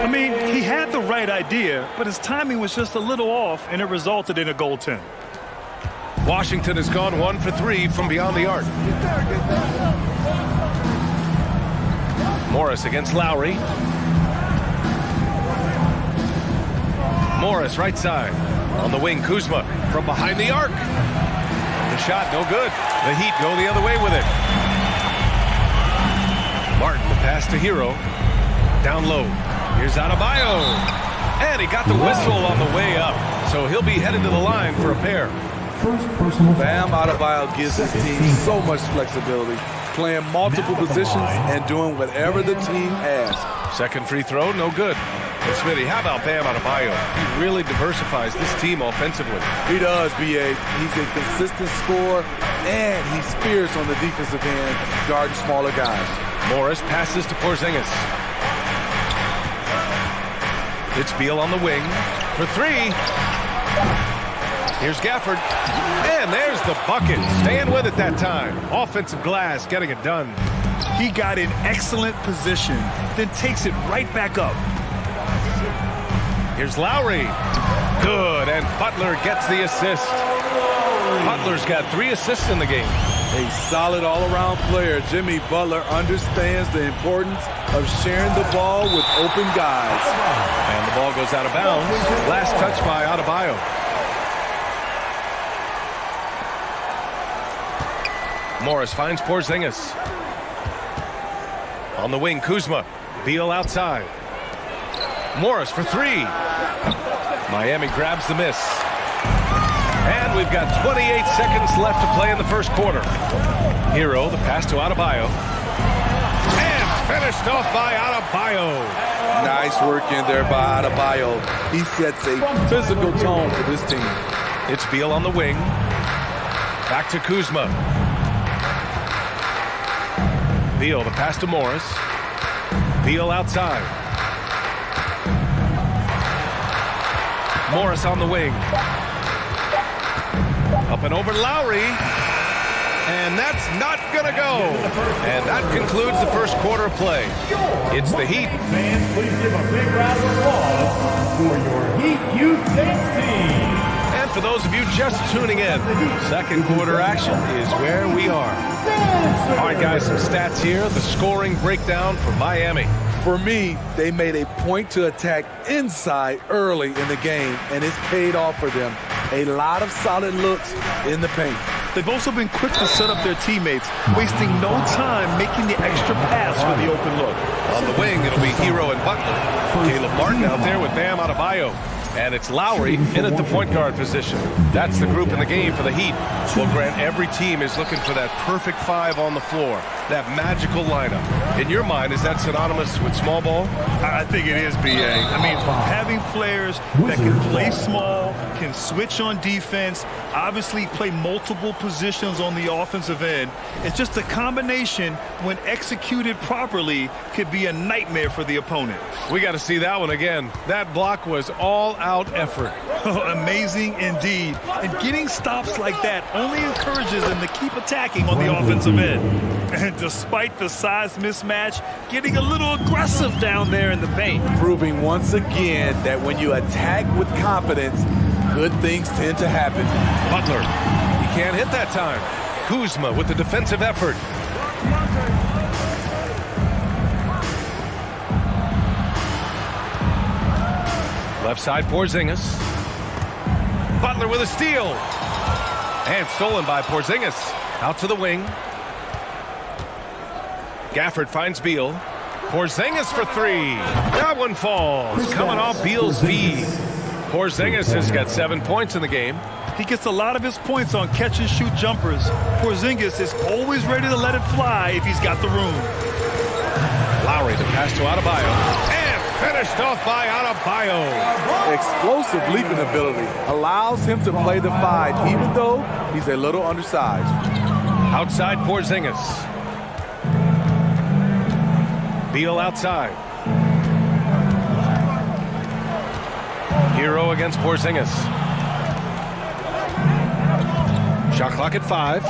I mean, he had the right idea, but his timing was just a little off, and it resulted in a goaltend. Washington has gone 1 for 3 from beyond the arc. Morris against Lowry. Morris right side. On the wing, Kuzma from behind the arc. The shot no good. The Heat go the other way with it. Martin the pass to Hero. Down low. Here's Adebayo. And he got the whistle on the way up. So he'll be headed to the line for a pair. Bam Adebayo gives his team so much flexibility, playing multiple positions and doing whatever the team asks. Second free throw, no good. And Smitty, how about Bam Adebayo? He really diversifies this team offensively. He does, BA. He's a consistent scorer, and he's fierce on the defensive end, guarding smaller guys. Morris passes to Porzingis. It's Beal on the wing for three. Here's Gafford. And there's the bucket. Staying with it that time. Offensive glass getting it done. He got in excellent position, then takes it right back up. Here's Lowry. Good, and Butler gets the assist. Butler's got 3 assists in the game. A solid all-around player. Jimmy Butler understands the importance of sharing the ball with open guys. And the ball goes out of bounds. Last touch by Adebayo. Morris finds Porzingis. On the wing, Kuzma. Beal outside. Morris for 3. Miami grabs the miss. And we've got 28 seconds left to play in the first quarter. Hero, the pass to Adebayo. And finished off by Adebayo. Nice work in there by Adebayo. He sets a physical tone for this team. It's Beal on the wing. Back to Kuzma. Beal, the pass to Morris. Beal outside. Morris on the wing. Up and over Lowry. And that's not going to go. And that concludes the first quarter of play. It's the Heat. Fans, please give a big round of applause for your Heat Youth Dance Team. And for those of you just tuning in, second quarter action is where we are. All right, guys, some stats here. The scoring breakdown for Miami. For me, they made a point to attack inside early in the game, and it's paid off for them. A lot of solid looks in the paint. They've also been quick to set up their teammates, wasting no time making the extra pass for the open look. On the wing, it'll be Hero and Butler. Caleb Martin out there with Bam Adebayo. And it's Lowry in at the point guard position. That's the group in the game for the Heat. Well, Grant, every team is looking for that perfect 5 on the floor, that magical lineup. In your mind, is that synonymous with small ball? I think it is, B.A. I mean, having players that can play small, can switch on defense, obviously play multiple positions on the offensive end. It's just a combination, when executed properly, could be a nightmare for the opponent. We got to see that one again. That block was all-out effort. Amazing indeed. And getting stops like that only encourages them to keep attacking on the offensive end. And despite the size mismatch, getting a little aggressive down there in the paint. Proving once again that when you attack with confidence, good things tend to happen. Butler, he can't hit that time. Kuzma with the defensive effort. Left side, Porzingis. Butler with a steal. And stolen by Porzingis. Out to the wing. Gafford finds Beal. Porzingis for 3. That one falls. Coming off Beal's feed. Porzingis has got 7 points in the game. He gets a lot of his points on catch-and-shoot jumpers. Porzingis is always ready to let it fly if he's got the room. Lowry, the pass to Adebayo. And finished off by Adebayo. Explosive leaping ability allows him to play the 5, even though he's a little undersized. Outside Porzingis. Beal outside. Hero against Porzingis. Shot clock at 5.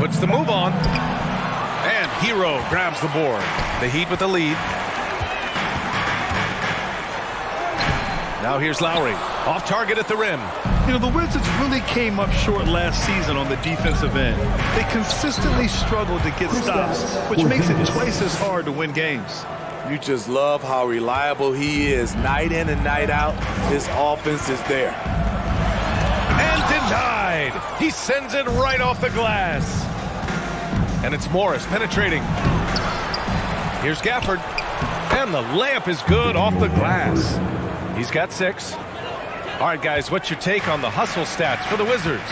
Puts the move on. And Hero grabs the board. The Heat with the lead. Now here's Lowry. Off target at the rim. You know, the Wizards really came up short last season on the defensive end. They consistently struggled to get stops, which makes it twice as hard to win games. You just love how reliable he is. Night in and night out, his offense is there. And denied. He sends it right off the glass. And it's Morris penetrating. Here's Gafford. And the layup is good off the glass. He's got 6. All right, guys, what's your take on the hustle stats for the Wizards?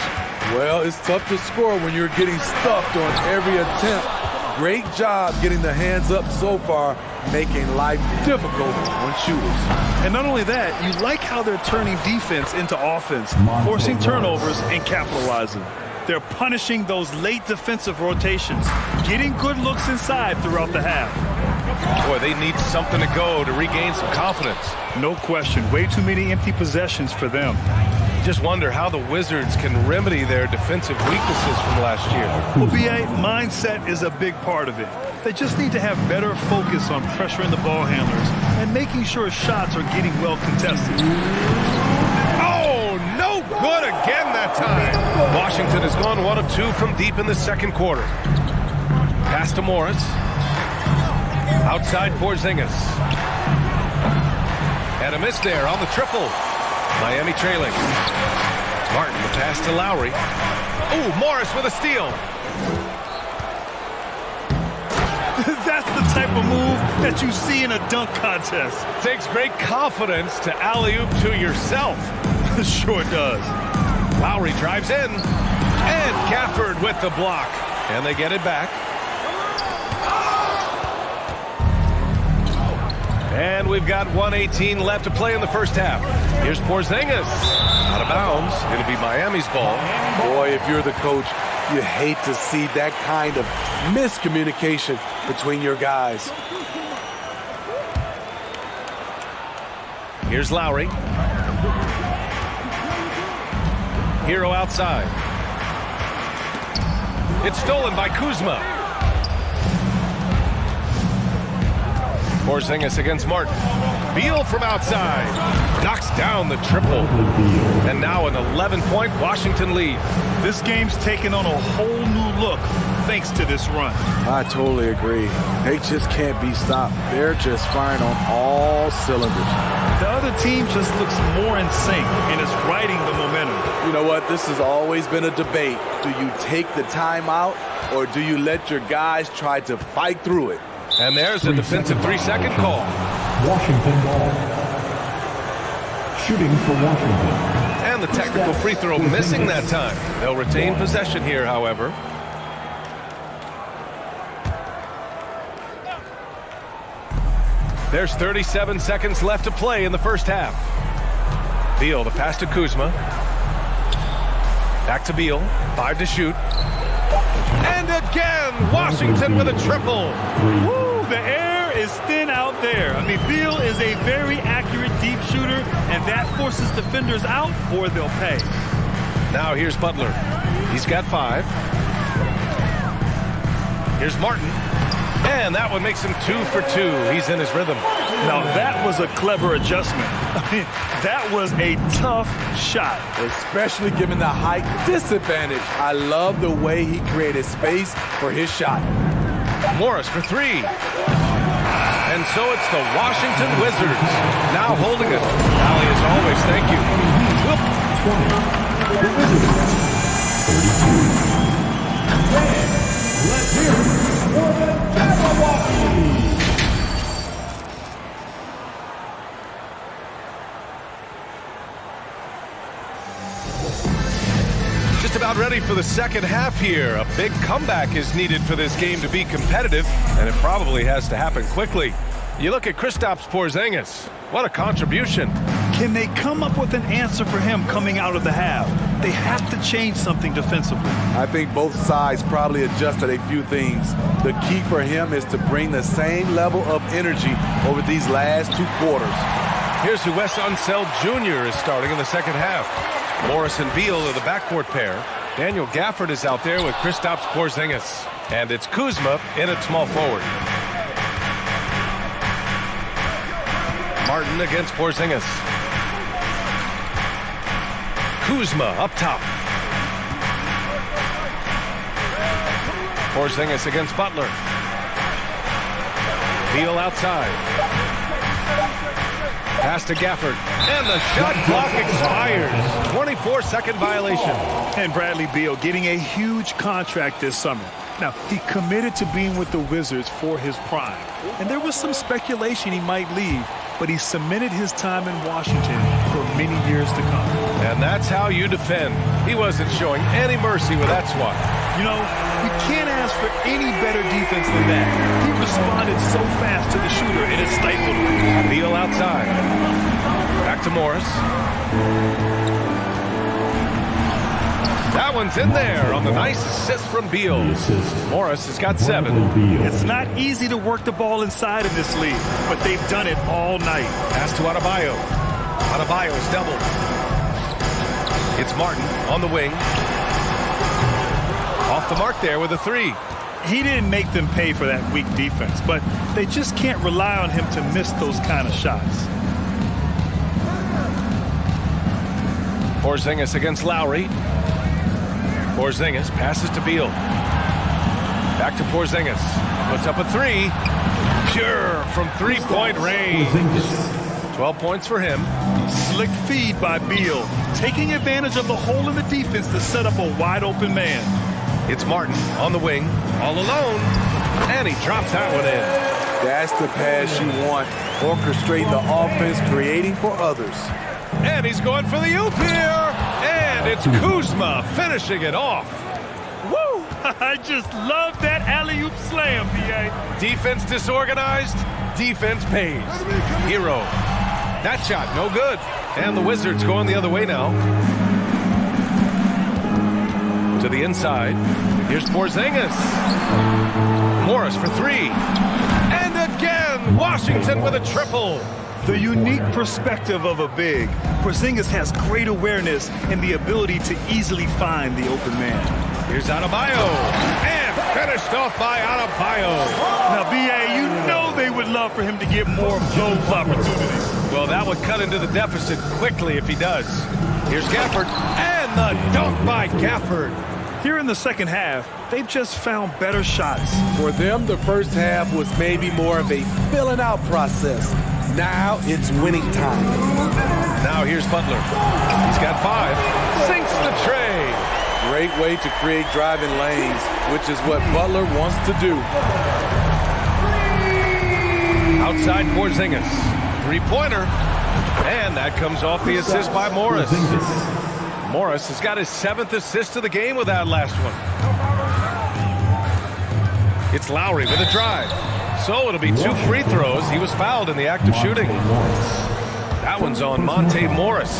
Well, it's tough to score when you're getting stuffed on every attempt. Great job getting the hands up so far, making life difficult on shooters. And not only that, you like how they're turning defense into offense, forcing turnovers and capitalizing. They're punishing those late defensive rotations, getting good looks inside throughout the half. Boy, they need something to go to regain some confidence. No question. Way too many empty possessions for them. Just wonder how the Wizards can remedy their defensive weaknesses from last year. Well, BA, mindset is a big part of it. They just need to have better focus on pressuring the ball handlers and making sure shots are getting well contested. Oh, no good again that time. Washington has gone 1 of 2 from deep in the second quarter. Pass to Morris. Outside Porzingis. And a miss there on the triple. Miami trailing. Martin, the pass to Lowry. Oh, Morris with a steal. That's the type of move that you see in a dunk contest. Takes great confidence to alley-oop to yourself. Sure does. Lowry drives in. And Gafford with the block. And they get it back. And we've got 1:18 left to play in the first half. Here's Porzingis. Out of bounds. It'll be Miami's ball. Boy, if you're the coach, you hate to see that kind of miscommunication between your guys. Here's Lowry. Hero outside. It's stolen by Kuzma. Porzingis against Martin. Beal from outside. Knocks down the triple. And now an 11-point Washington lead. This game's taken on a whole new look thanks to this run. I totally agree. They just can't be stopped. They're just firing on all cylinders. The other team just looks more in sync and is riding the momentum. You know what? This has always been a debate. Do you take the timeout or do you let your guys try to fight through it? And there's a defensive 3-second call. Washington ball. Shooting for Washington. And the technical free throw missing that time. They'll retain possession here, however. There's 37 seconds left to play in the first half. Beal, the pass to Kuzma. Back to Beal. 5 to shoot. And again, Washington with a triple. Woo, the air is thin out there. I mean, Beal is a very accurate deep shooter, and that forces defenders out or they'll pay. Now here's Butler. He's got 5. Here's Martin. And that one makes him 2 for 2. He's in his rhythm. Now that was a clever adjustment. I mean, that was a tough shot. Especially given the height disadvantage. I love the way he created space for his shot. Morris for 3. And so it's the Washington Wizards. Now holding it. Allie, as always, thank you. 20. The Wizards. 32. Let's hear it for the Jabberwockies. Just about ready for the second half here. A big comeback is needed for this game to be competitive, and it probably has to happen quickly. You look at Kristaps Porzingis. What a contribution. Can they come up with an answer for him coming out of the half? They have to change something defensively. I think both sides probably adjusted a few things. The key for him is to bring the same level of energy over these last 2 quarters. Here's who Wes Unseld Jr. is starting in the second half. Morris and Beal are the backcourt pair. Daniel Gafford is out there with Kristaps Porzingis. And it's Kuzma in at small forward. Martin against Porzingis. Kuzma up top. Porzingis against Butler. Beal outside. Pass to Gafford. And the shot clock expires. 24-second violation. And Bradley Beal getting a huge contract this summer. Now, he committed to being with the Wizards for his prime. And there was some speculation he might leave, but he cemented his time in Washington for many years to come. And that's how you defend. He wasn't showing any mercy with that swat. You know, you can't ask for any better defense than that. He responded so fast to the shooter, and it stifled him. Beal outside. Back to Morris. That one's in there on the nice assist from Beal. Morris has got 7. It's not easy to work the ball inside in this league, but they've done it all night. Pass to Adebayo. Adebayo's doubled. It's Martin on the wing. Off the mark there with a 3. He didn't make them pay for that weak defense, but they just can't rely on him to miss those kind of shots. Porzingis against Lowry. Porzingis passes to Beal. Back to Porzingis. Puts up a 3. Pure from three-point range. 12 points for him. Slick feed by Beal, taking advantage of the hole in the defense to set up a wide-open man. It's Martin on the wing, all alone, and he drops that one in. That's the pass you want. Orchestrating the offense, creating for others. And he's going for the oop here. And it's Kuzma finishing it off. Woo! I just love that alley-oop slam, B.A. Defense disorganized, defense pays. Hero. That shot, no good. And the Wizards going the other way now. To the inside. Here's Porzingis. Morris for 3. And again, Washington with a triple. The unique perspective of a big. Porzingis has great awareness and the ability to easily find the open man. Here's Adebayo. And finished off by Adebayo. Now, B.A., you know they would love for him to get more of those opportunities. Well, that would cut into the deficit quickly if he does. Here's Gafford. And the dunk by Gafford. Here in the second half, they've just found better shots. For them, the first half was maybe more of a filling out process. Now it's winning time. Now here's Butler. He's got 5. Sinks the tray. Great way to create driving lanes, which is what Butler wants to do. Outside Porzingis. 3-pointer. And that comes off the assist by Morris. Morris has got his 7th assist of the game with that last one. It's Lowry with a drive. So it'll be 2 free throws. He was fouled in the act of shooting. That one's on Monte Morris.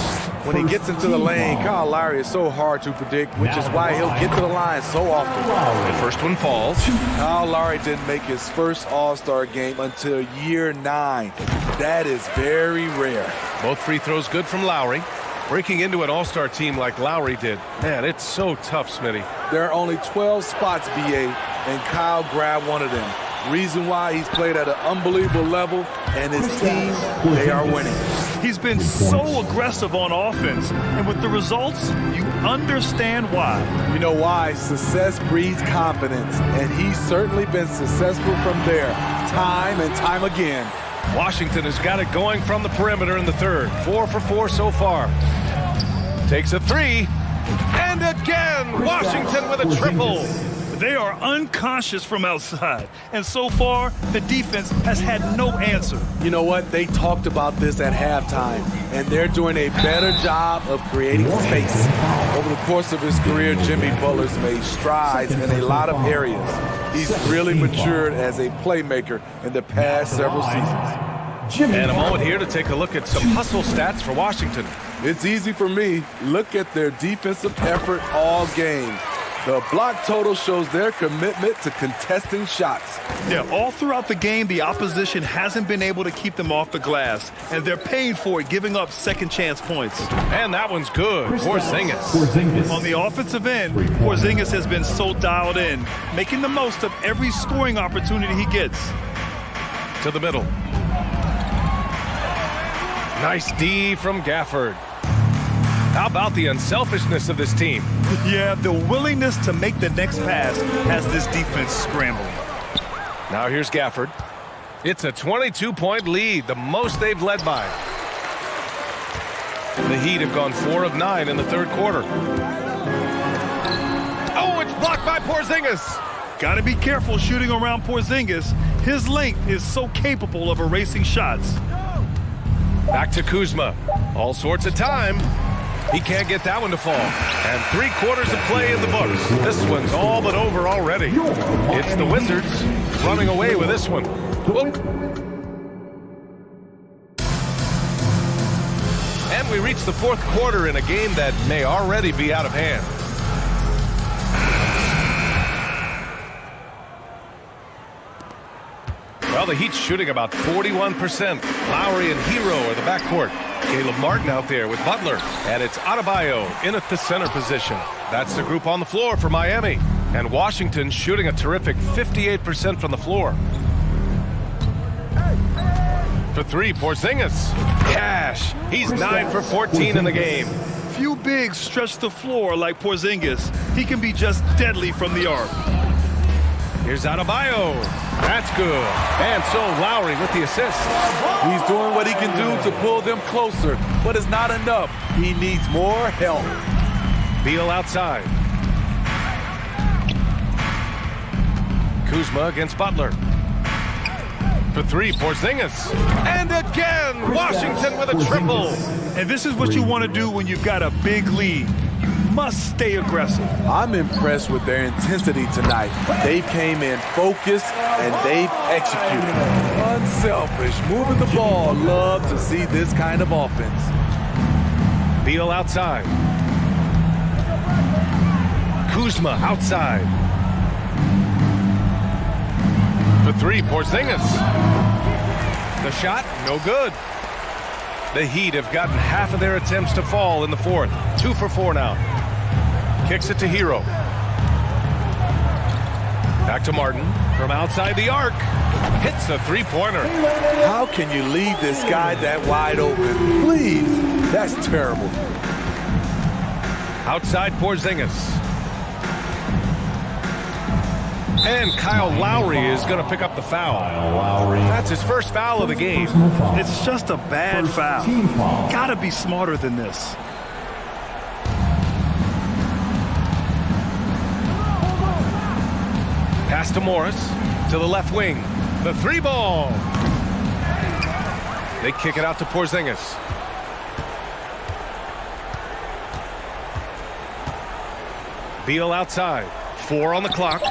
When he gets into the lane, Kyle Lowry is so hard to predict, which is why he'll get to the line so often. The first one falls. Kyle Lowry didn't make his first All-Star game until year 9. That is very rare. Both free throws good from Lowry. Breaking into an All-Star team like Lowry did. Man, it's so tough, Smitty. There are only 12 spots, B.A., and Kyle grabbed one of them. Reason why he's played at an unbelievable level, and his team, they are winning. He's been so aggressive on offense, and with the results, you understand why. You know why? Success breeds confidence, and he's certainly been successful from there, time and time again. Washington has got it going from the perimeter in the third. 4 for 4 so far. Takes a 3. And again, Washington with a triple. They are unconscious from outside, and so far, the defense has had no answer. You know what? They talked about this at halftime, and they're doing a better job of creating space. Over the course of his career, Jimmy Butler's made strides in a lot of areas. He's really matured as a playmaker in the past several seasons. And a moment here to take a look at some hustle stats for Washington. It's easy for me. Look at their defensive effort all game. The block total shows their commitment to contesting shots. Yeah, all throughout the game, the opposition hasn't been able to keep them off the glass, and they're paying for it, giving up second chance points. And that one's good. Porzingis. On the offensive end, Porzingis has been so dialed in, making the most of every scoring opportunity he gets. To the middle. Nice D from Gafford. How about the unselfishness of this team? Yeah, the willingness to make the next pass has this defense scrambling. Now here's Gafford. It's a 22-point lead, the most they've led by. The Heat have gone 4 of 9 in the third quarter. Oh, it's blocked by Porzingis. Got to be careful shooting around Porzingis. His length is so capable of erasing shots. Back to Kuzma. All sorts of time. He can't get that one to fall. And 3 quarters of play in the books. This one's all but over already. It's the Wizards running away with this one. Whoop. And we reach the fourth quarter in a game that may already be out of hand. the Heat's shooting about 41%. Lowry and Hero are the backcourt. Caleb Martin out there with Butler. And it's Adebayo in at the center position. That's the group on the floor for Miami. And Washington shooting a terrific 58% from the floor. For three, Porzingis. Cash. He's 9 for 14 in the game. Few bigs stretch the floor like Porzingis. He can be just deadly from the arc. Here's Adebayo. That's good. And so Lowry with the assist. He's doing what he can do to pull them closer, but it's not enough. He needs more help. Beal outside. Kuzma against Butler. For three, Porzingis. And again, Washington with a triple. And this is what you want to do when you've got a big lead. You must stay aggressive. I'm impressed with their intensity tonight. They came in focused and they've executed. Unselfish, moving the ball. Love to see this kind of offense. Beal outside. Kuzma outside. For three, Porzingis. The shot, no good. The Heat have gotten half of their attempts to fall in the fourth. 2 for 4 now. Kicks it to Hero. Back to Martin from outside the arc. Hits a three-pointer. How can you leave this guy that wide open? Please, that's terrible. Outside Porzingis. And Kyle Lowry is going to pick up the foul. That's his first foul of the game. It's just a bad foul. Gotta be smarter than this. Pass to Morris, to the left wing. The three ball. They kick it out to Porzingis. Beal outside. 4 on the clock.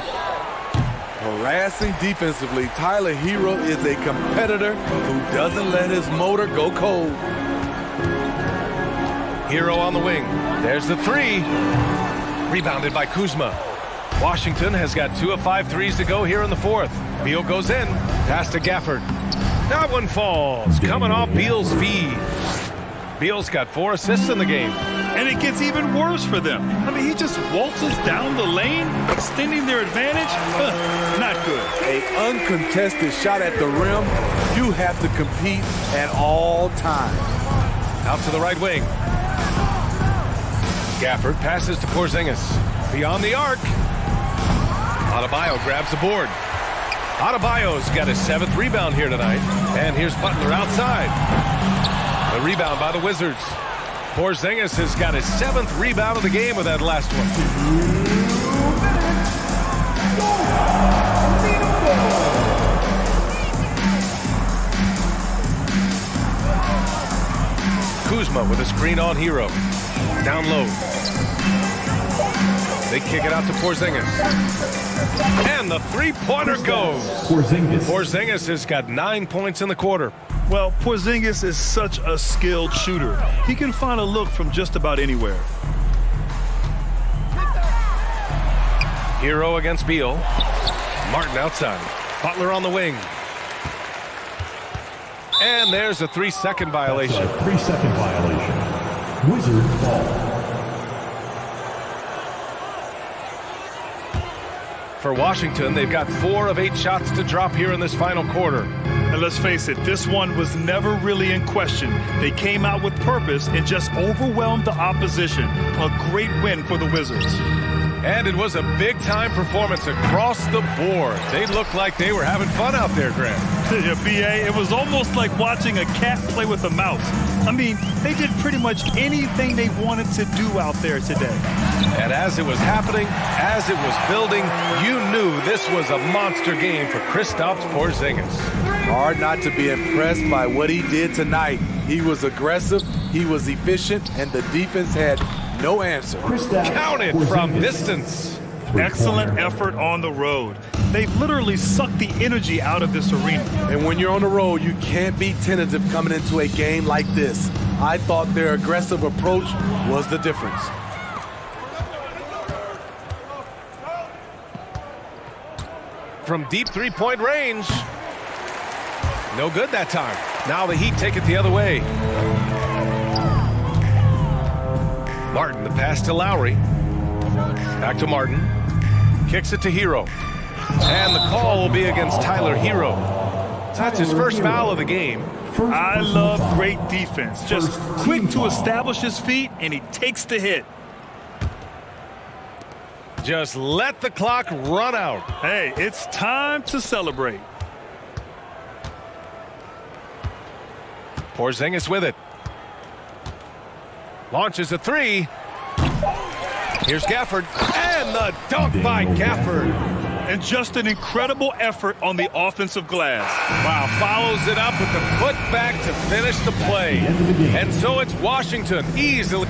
Harassing defensively, Tyler Hero is a competitor who doesn't let his motor go cold. Hero on the wing. There's the three. Rebounded by Kuzma. Washington has got 2 of 5 threes to go here in the fourth. Beal goes in. Pass to Gafford. That one falls. Coming off Beal's feed. Beal's got 4 assists in the game. And it gets even worse for them. I mean, he just waltzes down the lane, extending their advantage. Not good. An uncontested shot at the rim. You have to compete at all times. Out to the right wing. Gafford passes to Porzingis. Beyond the arc. Adebayo grabs the board. Adebayo's got his 7th rebound here tonight. And here's Butler outside. The rebound by the Wizards. Porzingis has got his 7th rebound of the game with that last one. Kuzma with a screen on Hero. Down low. They kick it out to Porzingis. And the three-pointer goes. Porzingis has got 9 points in the quarter. Well, Porzingis is such a skilled shooter. He can find a look from just about anywhere. Hero against Beal. Martin outside. Butler on the wing. And there's a 3-second violation. That's a 3-second violation. Wizards ball. For Washington, they've got 4 of 8 shots to drop here in this final quarter. And let's face it, this one was never really in question. They came out with purpose and just overwhelmed the opposition. A great win for the Wizards. And it was a big-time performance across the board. They looked like they were having fun out there, Grant. Yeah, B.A., it was almost like watching a cat play with a mouse. I mean, they did pretty much anything they wanted to do out there today. And as it was happening, as it was building, you knew this was a monster game for Kristaps Porzingis. Hard not to be impressed by what he did tonight. He was aggressive, he was efficient, and the defense had no answer. Count it from distance. Excellent effort on the road. They've literally sucked the energy out of this arena. And when you're on the road, you can't be tentative coming into a game like this. I thought their aggressive approach was the difference. From deep three-point range. No good that time. Now the Heat take it the other way. Martin, the pass to Lowry. Back to Martin. Kicks it to Hero. And the call will be against Tyler Hero. That's his first foul of the game. I love great defense. Just quick to establish his feet, and he takes the hit. Just let the clock run out. Hey, it's time to celebrate. Porzingis with it. Launches a three. Here's Gafford. And the dunk by Gafford. And just an incredible effort on the offensive glass. Wow, follows it up with the putback to finish the play. And so it's Washington easily.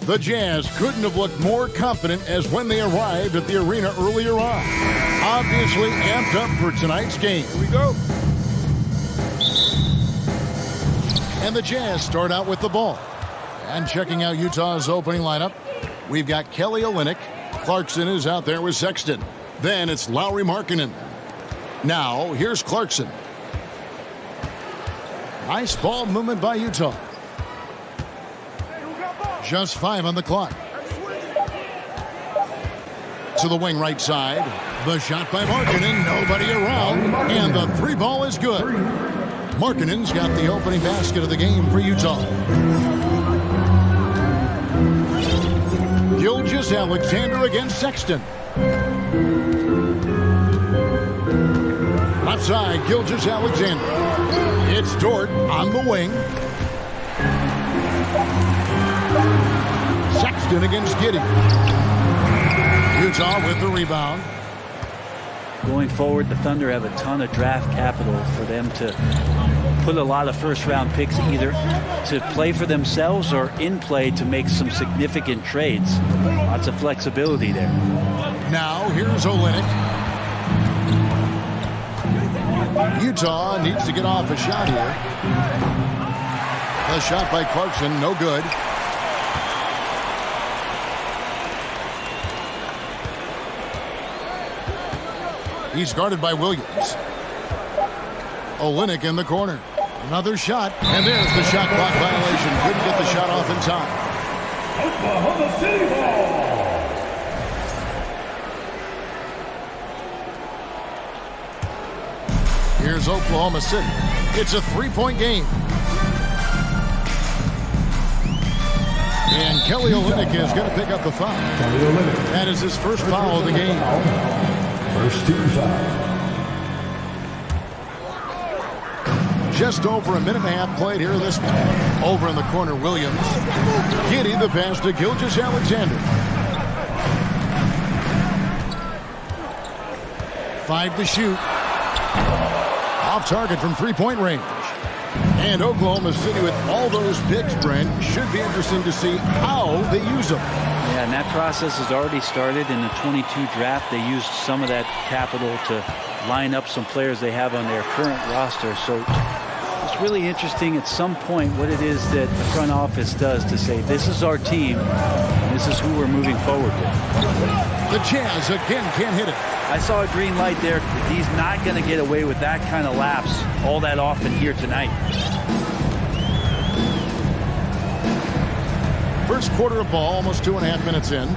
The Jazz couldn't have looked more confident as when they arrived at the arena earlier on. Obviously amped up for tonight's game. Here we go. And the Jazz start out with the ball. And checking out Utah's opening lineup, we've got Kelly Olynyk. Clarkson is out there with Sexton. Then it's Lauri Markkanen. Now, here's Clarkson. Nice ball movement by Utah. Just 5 on the clock. To the wing right side. The shot by Markkanen. Nobody around. And the 3 ball is good. Markkanen's got the opening basket of the game for Utah. Gilgeous-Alexander against Sexton. Left side, Gilgeous-Alexander. It's Dort on the wing. Sexton against Giddey. Utah with the rebound. Going forward, the Thunder have a ton of draft capital for them to put a lot of first-round picks either to play for themselves or in play to make some significant trades. Lots of flexibility there. Now, here's Olynyk. Utah needs to get off a shot here. The shot by Clarkson, no good. He's guarded by Williams. Olynyk in the corner. Another shot, and there's the shot clock violation. Couldn't get the shot off in time. Oklahoma City ball. Here's Oklahoma City. It's a 3-point game. And Kelly Olynyk is going to pick up the foul. That is his first foul of the game. First team foul. Just over a minute and a half played here in this one. Over in the corner, Williams. Giddey the pass to Gilgeous-Alexander. 5 to shoot. Off target from 3-point range. And Oklahoma City with all those picks, Brent, should be interesting to see how they use them. Yeah, and that process has already started in the 22 draft. They used some of that capital to line up some players they have on their current roster. So it's really interesting at some point what it is that the front office does to say, this is our team, and this is who we're moving forward with. The Jazz again can't hit it. I saw a green light there. He's not going to get away with that kind of lapse all that often here tonight. First quarter of ball, almost 2.5 minutes in.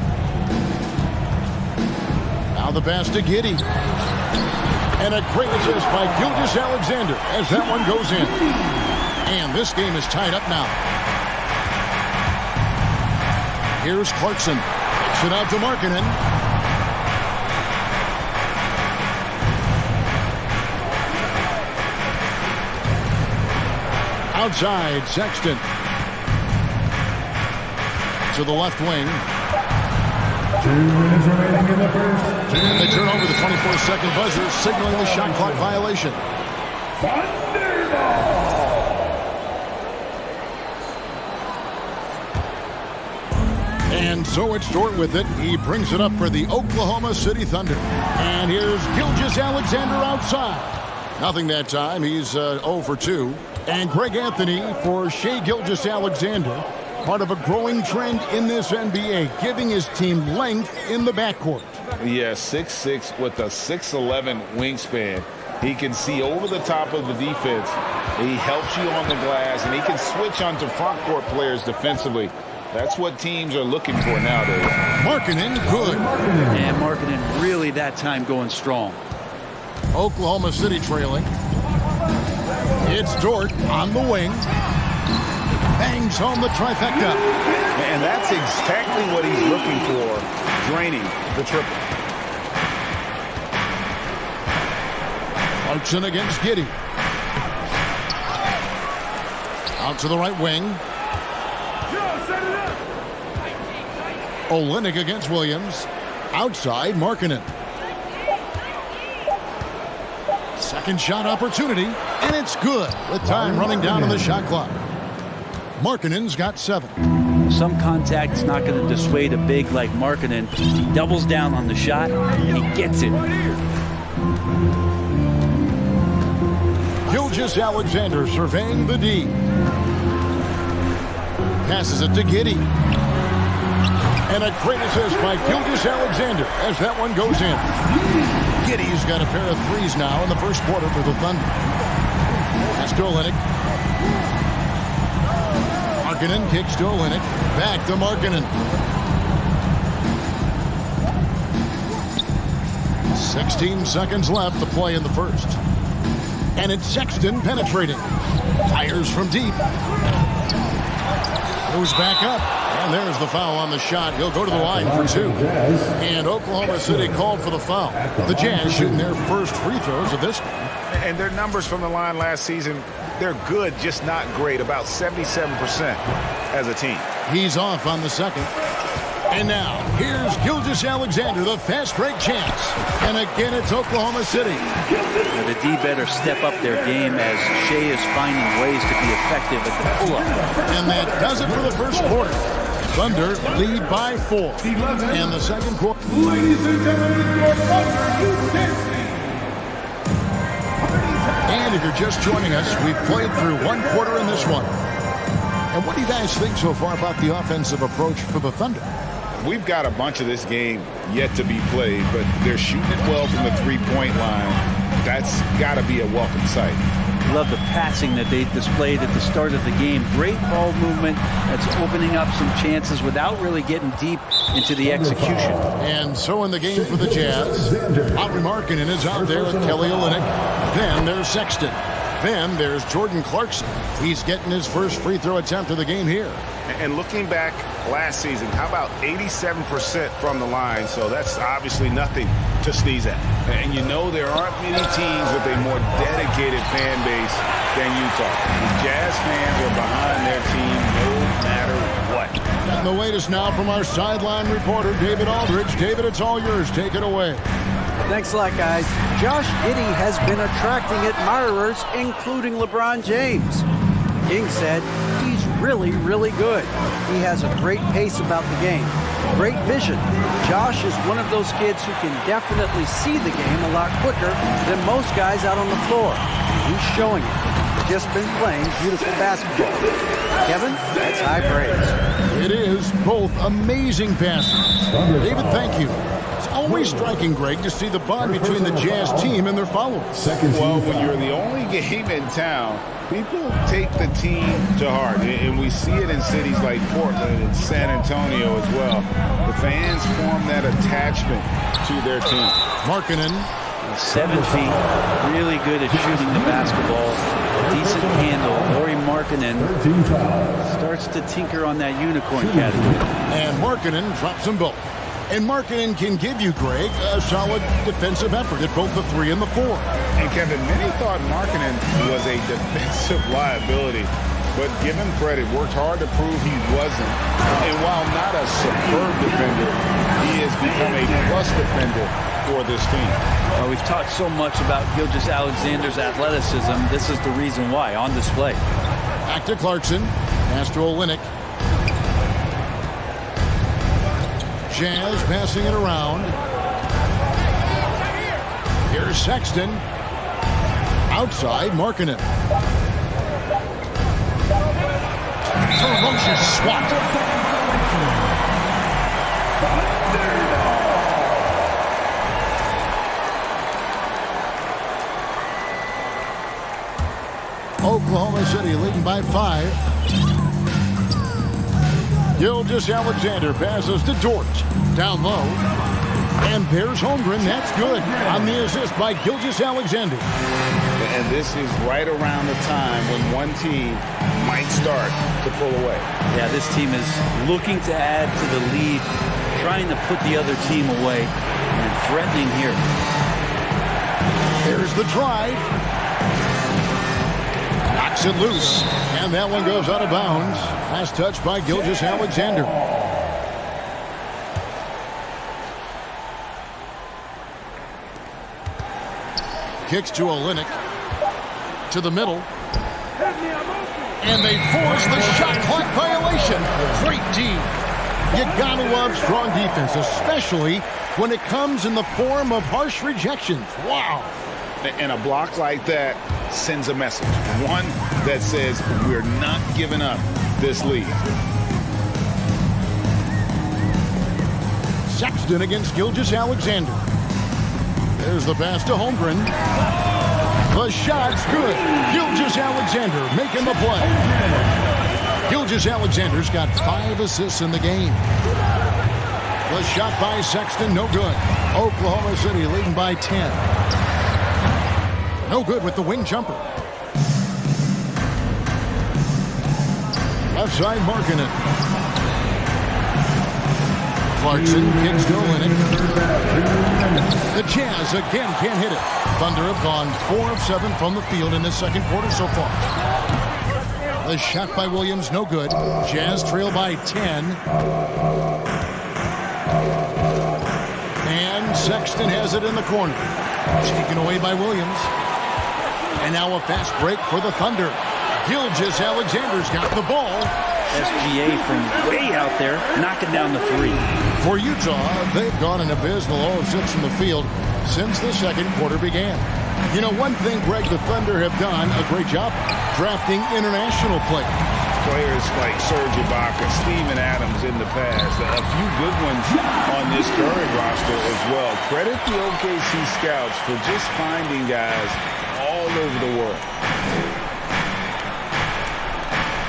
Now the pass to Giddey. And a great assist by Gilgeous-Alexander as that one goes in. And this game is tied up now. Here's Clarkson. Kicks it out to Markkanen. Outside, Sexton. To the left wing. 2 minutes remaining in the first. And they turn over the 24-second buzzer, signaling the shot clock violation. And so it's Dort with it. He brings it up for the Oklahoma City Thunder. And here's Gilgeous-Alexander outside. Nothing that time. He's 0 for 2. And Greg Anthony for Shai Gilgeous-Alexander. Part of a growing trend in this NBA, giving his team length in the backcourt. Yeah, 6'6" with a 6'11" wingspan. He can see over the top of the defense. He helps you on the glass, and he can switch onto front court players defensively. That's what teams are looking for nowadays. Markkanen, good. And Markkanen really that time going strong. Oklahoma City trailing. It's Dort on the wing. Bangs home the trifecta. And that's exactly what he's looking for, draining the triple. Clarkson against Giddey. Out to the right wing. Olynyk against Williams. Outside, Markkanen. Second shot opportunity, and it's good with time running down on the shot clock. Markkanen's got 7. Some contact's not going to dissuade a big like Markkanen. He doubles down on the shot, and he gets it. Gilgeous-Alexander surveying the D. Passes it to Giddey. And a great assist by Gilgeous-Alexander as that one goes in. Giddey's got a pair of threes now in the first quarter for the Thunder. That's to Olynyk. Markkanen kicks to Olynyk. Back to Markkanen. 16 seconds left to play in the first. And it's Sexton penetrating. Fires from deep. Goes back up. And there's the foul on the shot. He'll go to the line for two. And Oklahoma City called for the foul. The Jazz shooting their first free throws of this one. And their numbers from the line last season, they're good, just not great. About 77% as a team. He's off on the second. And now, here's Gilgeous-Alexander, the fast break chance. And again, it's Oklahoma City. Now, the D better step up their game as Shea is finding ways to be effective at the pull-up. And that does it for the first quarter. Thunder lead by 4. And the second quarter. Ladies and gentlemen, your Thunder Youth Dancing. And if you're just joining us, we've played through one quarter in this one. And what do you guys think so far about the offensive approach for the Thunder? We've got a bunch of this game yet to be played, but they're shooting it well from the three-point line. That's got to be a welcome sight. Love the passing that they displayed at the start of the game. Great ball movement that's opening up some chances without really getting deep into the execution. And so in the game for the Jazz, Lauri Markkanen is out there with Kelly Olynyk. Then there's Sexton. Then there's Jordan Clarkson. He's getting his first free throw attempt of the game here. And looking back last season, how about 87% from the line? So that's obviously nothing to sneeze at. And you know there aren't many teams with a more dedicated fan base than Utah. The Jazz fans are behind their team no matter what. And the latest now from our sideline reporter, David Aldridge. David, it's all yours. Take it away. Thanks a lot, guys. Josh Giddey has been attracting admirers, including LeBron James. King said he's really, really good. He has a great pace about the game, great vision. Josh is one of those kids who can definitely see the game a lot quicker than most guys out on the floor. He's showing it. Just been playing beautiful basketball. Kevin, that's high praise. It is both amazing passes. David, thank you. Always striking, Greg, to see the bond between the Jazz team and their followers. Well, when you're the only game in town, people take the team to heart. And we see it in cities like Portland and San Antonio as well. The fans form that attachment to their team. Markkanen. 7 feet, really good at shooting the basketball. Decent handle. Lauri Markkanen starts to tinker on that unicorn category. And Markkanen drops them both. And Markkanen can give you, Greg, a solid defensive effort at both the 3 and the 4. And Kevin, many thought Markkanen was a defensive liability, but give him credit, worked hard to prove he wasn't. And while not a superb defender, he has become a plus defender for this team. We've talked so much about Gilgeous-Alexander's athleticism. This is the reason why, on display. Back to Clarkson. Pass to Olynyk. Jazz passing it around. Here's Sexton. Outside, Markkanen. Ferocious swat. Oklahoma City leading by 5. Gilgeous-Alexander passes to Dort. Down low. And there's Holmgren. That's good. On the assist by Gilgeous-Alexander. And this is right around the time when one team might start to pull away. Yeah, this team is looking to add to the lead, trying to put the other team away, and threatening here. There's the drive. Knocks it loose. And that one goes out of bounds. Last touch by Gilgeous-Alexander. Kicks to Olynyk. To the middle. And they force the shot clock violation. Great D. You gotta love strong defense, especially when it comes in the form of harsh rejections. Wow. And a block like that sends a message. One that says we're not giving up this lead. Sexton against Gilgeous-Alexander. There's the pass to Holmgren. The shot's good. Gilgeous-Alexander making the play. Gilgeous-Alexander's got 5 assists in the game. The shot by Sexton, no good. Oklahoma City leading by 10. No good with the wing jumper. Left side, Markkanen. Clarkson kicks to Olynyk. The Jazz again can't hit it. Thunder have gone 4 of 7 from the field in this second quarter so far. The shot by Williams, no good. Jazz trail by 10. And Sexton has it in the corner. Taken away by Williams. And now a fast break for the Thunder. Gilgeous-Alexander's got the ball. SGA from way out there, knocking down the 3. For Utah, they've gone an abysmal 0 of 6 from the field since the second quarter began. You know, one thing, Greg, the Thunder have done a great job drafting international players. Players like Serge Ibaka, Steven Adams in the past. A few good ones on this current roster as well. Credit the OKC scouts for just finding guys all over the world.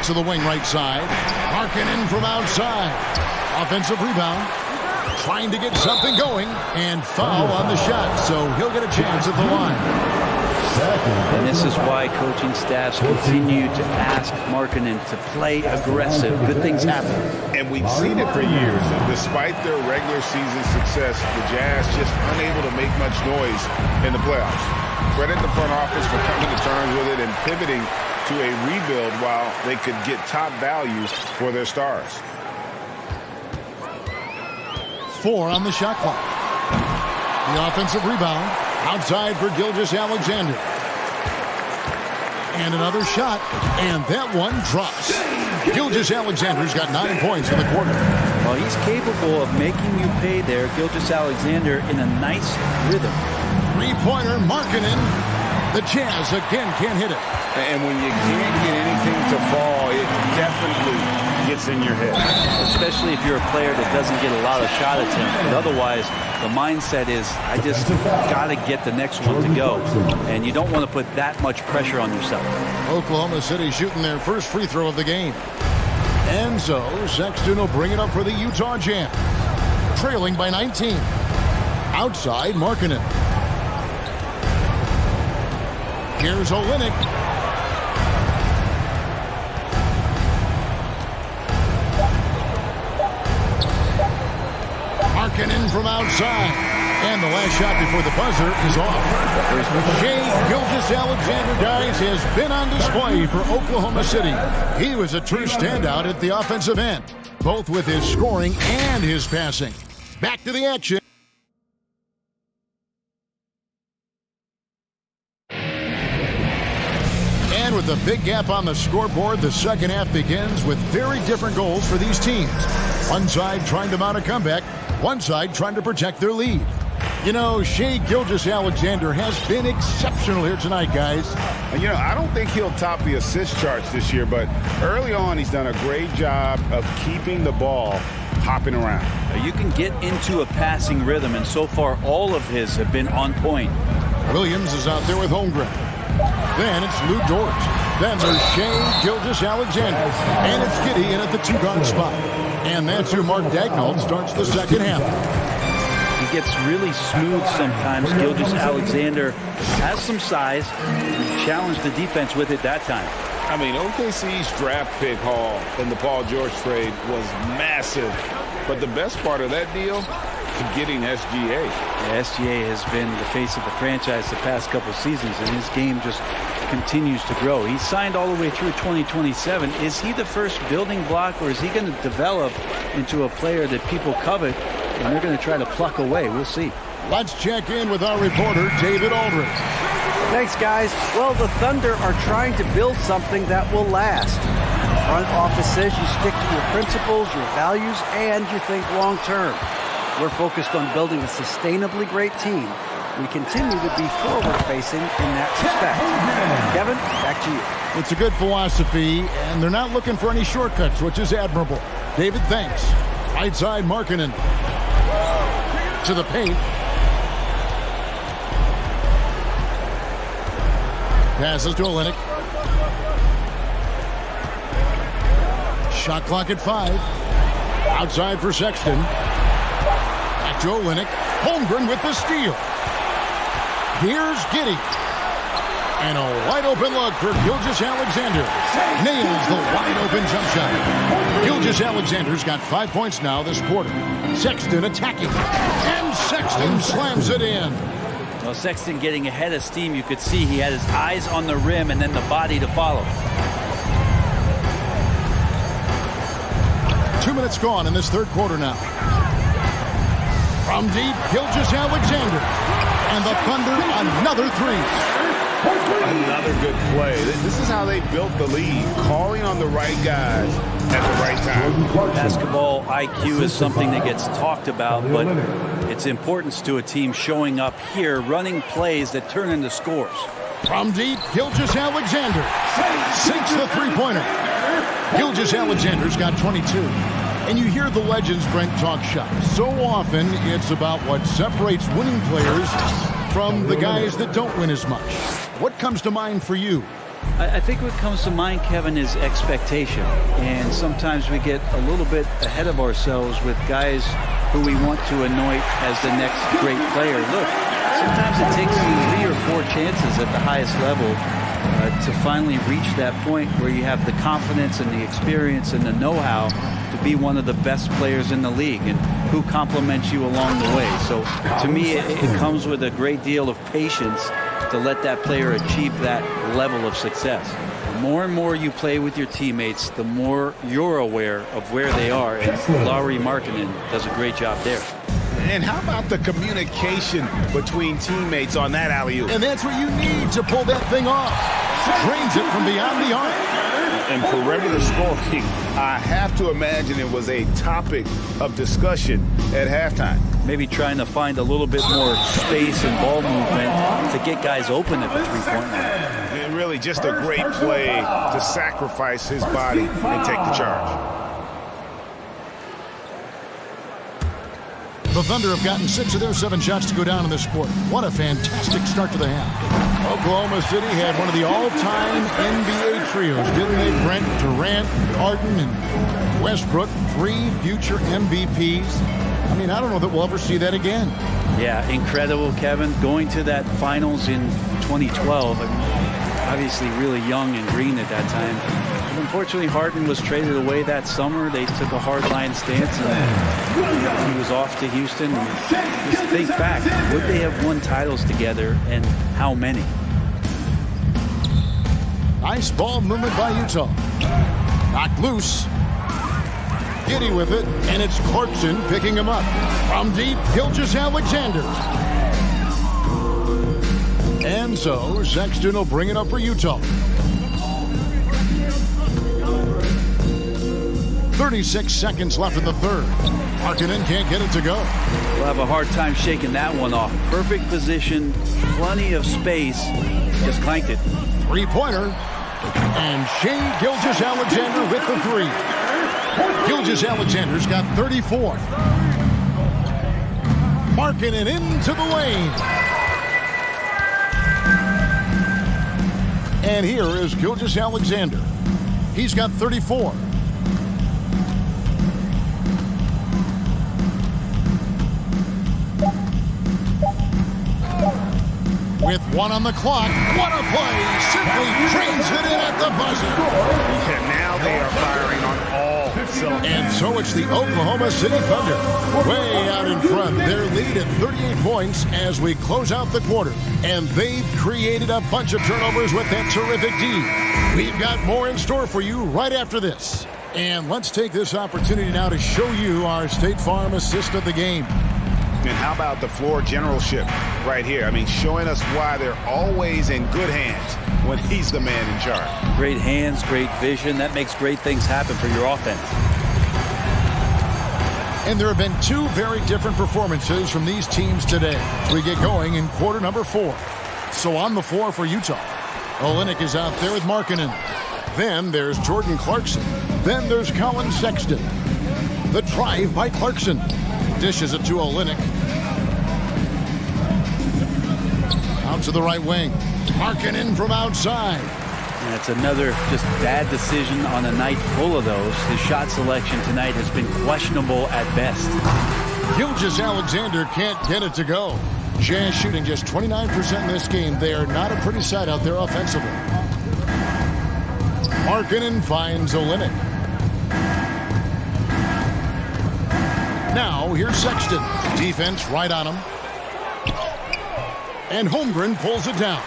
To the wing right side. Markkanen from outside. Offensive rebound. Trying to get something going. And foul on the shot. So he'll get a chance at the line. And this is why coaching staffs continue to ask Markkanen to play aggressive. Good things happen. And we've seen it for years. Despite their regular season success, the Jazz just unable to make much noise in the playoffs. Credit the front office for coming to terms with it and pivoting to a rebuild while they could get top values for their stars. 4 on the shot clock. The offensive rebound outside for Gilgeous-Alexander. And another shot, and that one drops. Gilgeous-Alexander's got 9 points in the quarter. Well, he's capable of making you pay there. Gilgeous-Alexander in a nice rhythm. Three-pointer, Markkanen. The Jazz again can't hit it. And when you can't get anything to fall, it definitely gets in your head. Especially if you're a player that doesn't get a lot of shot attempts. But otherwise, the mindset is, I just got to get the next one to go. And you don't want to put that much pressure on yourself. Oklahoma City shooting their first free throw of the game. And so, Sexton will bring it up for the Utah Jazz. Trailing by 19. Outside, Markkanen. Here's Olynyk. Markkanen from outside. And the last shot before the buzzer is off. Shai Gilgeous-Alexander, guys, has been on display for Oklahoma City. He was a true standout at the offensive end, both with his scoring and his passing. Back to the action. And with a big gap on the scoreboard, the second half begins with very different goals for these teams. One side trying to mount a comeback, one side trying to protect their lead. You know, Shai Gilgeous-Alexander has been exceptional here tonight, guys. You know, I don't think he'll top the assist charts this year, but early on he's done a great job of keeping the ball hopping around. You can get into a passing rhythm, and so far all of his have been on point. Williams is out there with Holmgren. Then it's Lou Dort. Then there's Shai Gilgeous-Alexander. And it's Giddey in at the 2-guard spot. And that's who Mark Daigneault starts the second half. He gets really smooth sometimes. Gilgeous-Alexander has some size. He challenged the defense with it that time. I mean, OKC's draft pick haul in the Paul George trade was massive. But the best part of that deal is getting SGA. Yeah, SGA has been the face of the franchise the past couple seasons, and his game just continues to grow. He's signed all the way through 2027. Is he the first building block, or is he going to develop into a player that people covet and they're going to try to pluck away? We'll see. Let's check in with our reporter, David Aldridge. Thanks, guys. Well, the Thunder are trying to build something that will last. The front office says you stick to your principles, your values, and you think long term. We're focused on building a sustainably great team. We continue to be forward-facing in that respect. Kevin, back to you. It's a good philosophy, and they're not looking for any shortcuts, which is admirable. David, thanks. Right side, Markkanen. To the paint. Passes to Olynyk. Shot clock at 5. Outside for Sexton. Back to Olynyk. Holmgren with the steal. Here's Giddey. And a wide-open look for Gilgeous-Alexander. Nails the wide-open jump shot. Gilgeous-Alexander's got 5 points now this quarter. Sexton attacking. And Sexton slams it in. Well, Sexton getting ahead of steam. You could see he had his eyes on the rim and then the body to follow. 2 minutes gone in this third quarter now. From deep, Gilgeous-Alexander. And the Thunder, another three. Another good play. This is how they built the lead, calling on the right guys at the right time. Basketball IQ is something that gets talked about, but its importance to a team showing up here, running plays that turn into scores. From deep, Gilgeous-Alexander sinks the three-pointer. Gilgeous-Alexander's got 22. And you hear the legends, Brent, talk shop. So often, it's about what separates winning players from the guys that don't win as much. What comes to mind for you? I think what comes to mind, Kevin, is expectation. And sometimes we get a little bit ahead of ourselves with guys who we want to anoint as the next great player. Look, sometimes it takes you 3 or 4 chances at the highest level to finally reach that point where you have the confidence and the experience and the know-how to be one of the best players in the league, and who compliments you along the way. So to me, it comes with a great deal of patience to let that player achieve that level of success. The more and more you play with your teammates, the more you're aware of where they are, and Lauri Markkanen does a great job there. And how about the communication between teammates on that alley-oop? And that's what you need to pull that thing off. Drains it from beyond the arc. And perimeter scoring, I have to imagine it was a topic of discussion at halftime. Maybe trying to find a little bit more space and ball movement to get guys open at the three-point line. And really just a great play to sacrifice his body and take the charge. The Thunder have gotten 6 of their 7 shots to go down in this quarter. What a fantastic start to the half. Oklahoma City had one of the all-time NBA trios, didn't they? Brent, Durant, Harden, and Westbrook, 3 future MVPs. I mean, I don't know that we'll ever see that again. Yeah, incredible, Kevin. Going to that finals in 2012, obviously really young and green at that time. But unfortunately, Harden was traded away that summer. They took a hard-line stance, and he was off to Houston. And just think back, would they have won titles together, and how many? Nice ball movement by Utah. Knocked loose. Giddey with it, and it's Clarkson picking him up. From deep, Gilgeous-Alexander. And so, Sexton will bring it up for Utah. 36 seconds left in the third. Markkanen can't get it to go. We'll have a hard time shaking that one off. Perfect position, plenty of space. Just clanked it. Three-pointer. And Shai Gilgeous-Alexander with the 3. Gilgeous-Alexander's got 34. Markkanen into the lane. And here is Gilgeous-Alexander. He's got 34. With 1 on the clock, what a play! Simply trains it in at the buzzer. And now they are firing on all cylinders. And so it's the Oklahoma City Thunder way out in front. Their lead at 38 points as we close out the quarter. And they've created a bunch of turnovers with that terrific D. We've got more in store for you right after this. And let's take this opportunity now to show you our State Farm assist of the game. And how about the floor generalship right here? I mean, showing us why they're always in good hands when he's the man in charge. Great hands, great vision. That makes great things happen for your offense. And there have been two very different performances from these teams today as we get going in quarter number 4. So on the floor for Utah, Olynyk is out there with Markkanen. Then there's Jordan Clarkson. Then there's Colin Sexton. The drive by Clarkson. Dishes it to Olynyk. Out to the right wing. Markkanen from outside. That's another just bad decision on a night full of those. His shot selection tonight has been questionable at best. Gilgeous-Alexander can't get it to go. Jazz shooting just 29% in this game. They are not a pretty sight out there offensively. Markkanen finds Olynyk. Now here's Sexton. Defense right on him. And Holmgren pulls it down.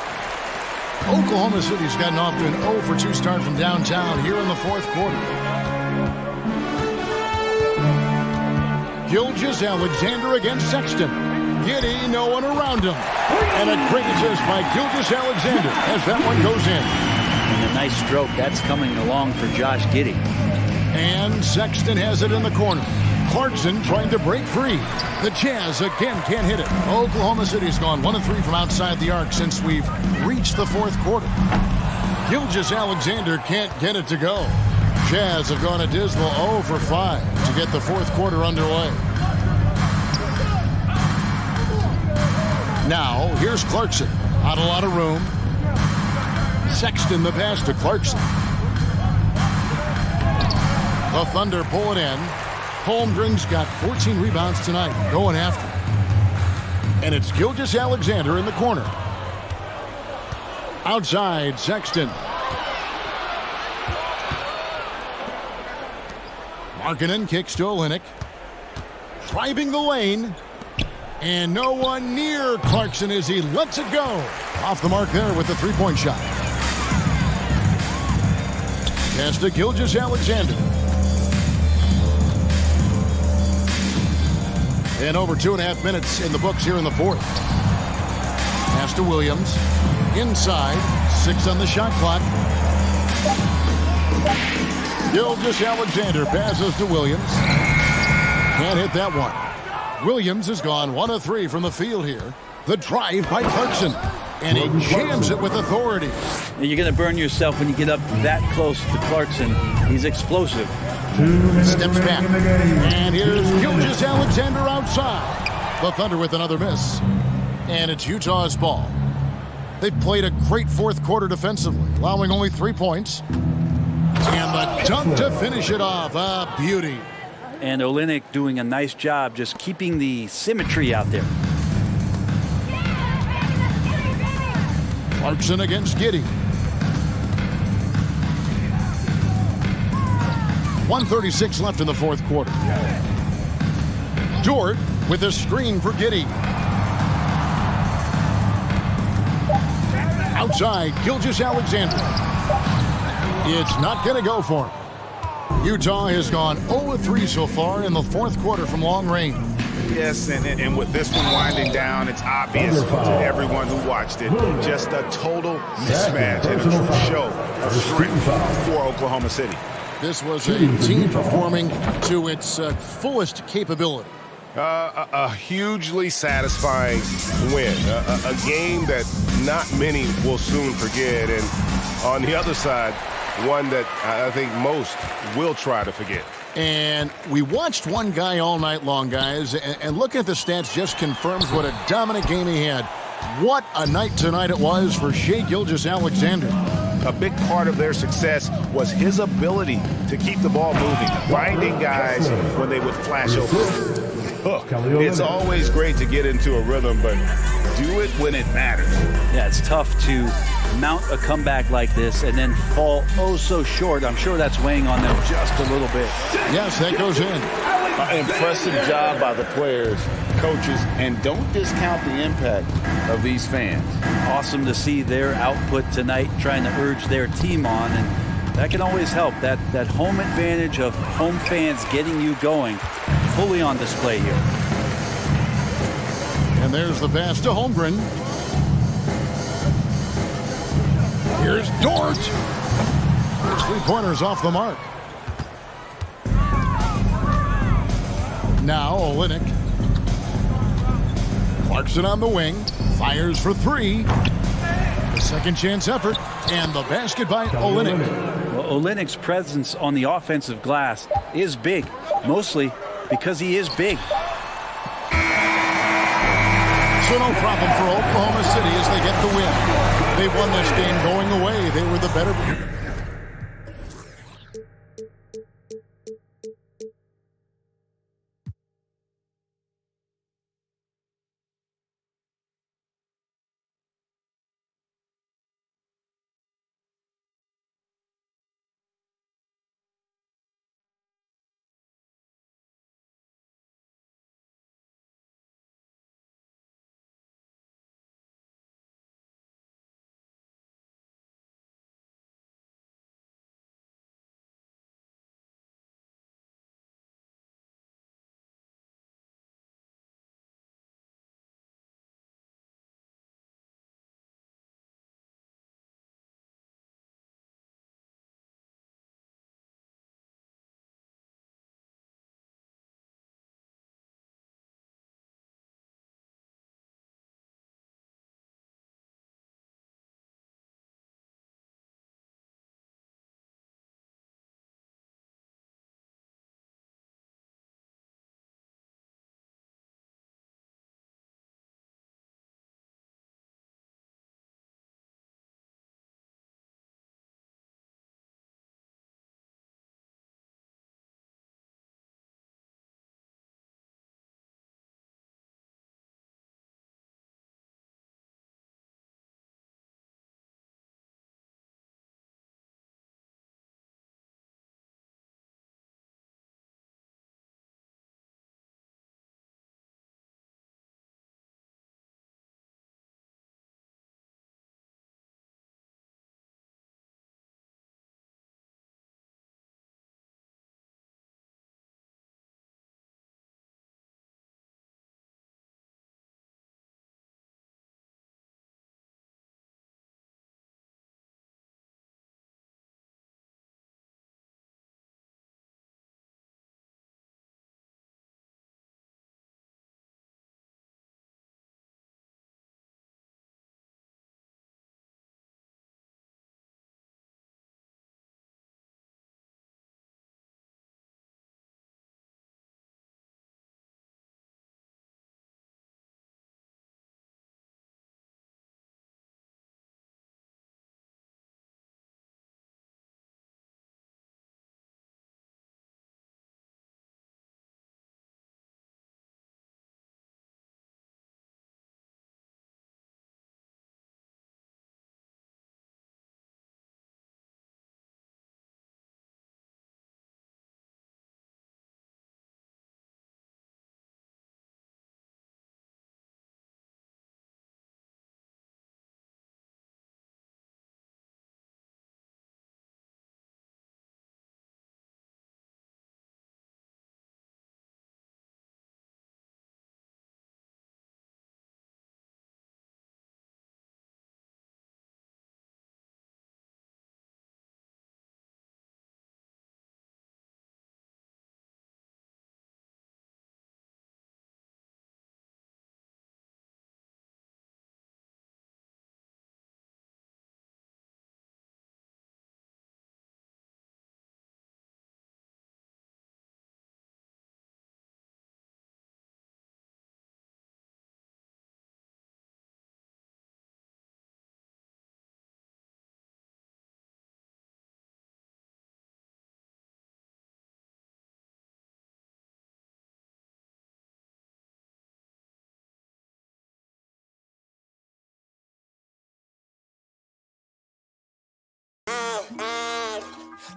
Oklahoma City's gotten off to an 0-for-2 start from downtown here in the fourth quarter. Gilgeous-Alexander against Sexton. Giddey, no one around him. And a great assist by Gilgeous-Alexander as that one goes in. And a nice stroke. That's coming along for Josh Giddey. And Sexton has it in the corner. Clarkson trying to break free. The Jazz again can't hit it. Oklahoma City's gone 1 of 3 from outside the arc since we've reached the fourth quarter. Gilgeous-Alexander can't get it to go. Jazz have gone a dismal 0 for 5 to get the fourth quarter underway. Now here's Clarkson. Not a lot of room. Sexton the pass to Clarkson. The Thunder pull it in. Holmgren's got 14 rebounds tonight, going after it. And it's Gilgeous-Alexander in the corner. Outside, Sexton. Markkanen kicks to Olynyk. Driving the lane. And no one near Clarkson as he lets it go. Off the mark there with the three-point shot. Pass to Gilgeous-Alexander. And over 2.5 minutes in the books here in the fourth. Pass to Williams. Inside. 6 on the shot clock. Gilgeous-Alexander passes to Williams. Can't hit that one. Williams has gone 1 of 3 from the field here. The drive by Clarkson. And he jams it with authority. You're going to burn yourself when you get up that close to Clarkson. He's explosive. Steps back. And here's Gilgeous-Alexander outside. The Thunder with another miss. And it's Utah's ball. They've played a great fourth quarter defensively, allowing only 3 points. And the dunk to finish it off. A beauty. And Olynyk doing a nice job just keeping the symmetry out there. Clarkson against Giddey. 1:36 left in the fourth quarter. Dort with a screen for Giddey. Outside, Gilgeous-Alexander. It's not going to go for him. Utah has gone 0-3 so far in the fourth quarter from long range. Yes, and with this one winding down, it's obvious to everyone who watched it. Just a total mismatch and a true show of strength for Oklahoma City. This was a team performing to its fullest capability. A hugely satisfying win. A game that not many will soon forget. And on the other side, one that I think most will try to forget. And we watched one guy all night long, guys, and looking at the stats just confirms what a dominant game he had. What a night tonight it was for Shai Gilgeous-Alexander. A big part of their success was his ability to keep the ball moving, finding guys when they would flash open. Look, it's always great to get into a rhythm, but do it when it matters. Yeah, it's tough to mount a comeback like this and then fall oh so short. I'm sure that's weighing on them just a little bit. Yes, that goes in. Impressive job by the players, coaches, and don't discount the impact of these fans. Awesome to see their output tonight, trying to urge their team on, and that can always help. That home advantage of home fans getting you going fully on display here. there's the pass to Holmgren. Here's Dort. His three-pointers off the mark. Now Olynyk. Clarkson on the wing. Fires for three. The second chance effort. And the basket by Olynyk. Well, Olynyk's presence on the offensive glass is big. Mostly because he is big. So no problem for Oklahoma City as they get the win. They won this game going away. They were the better.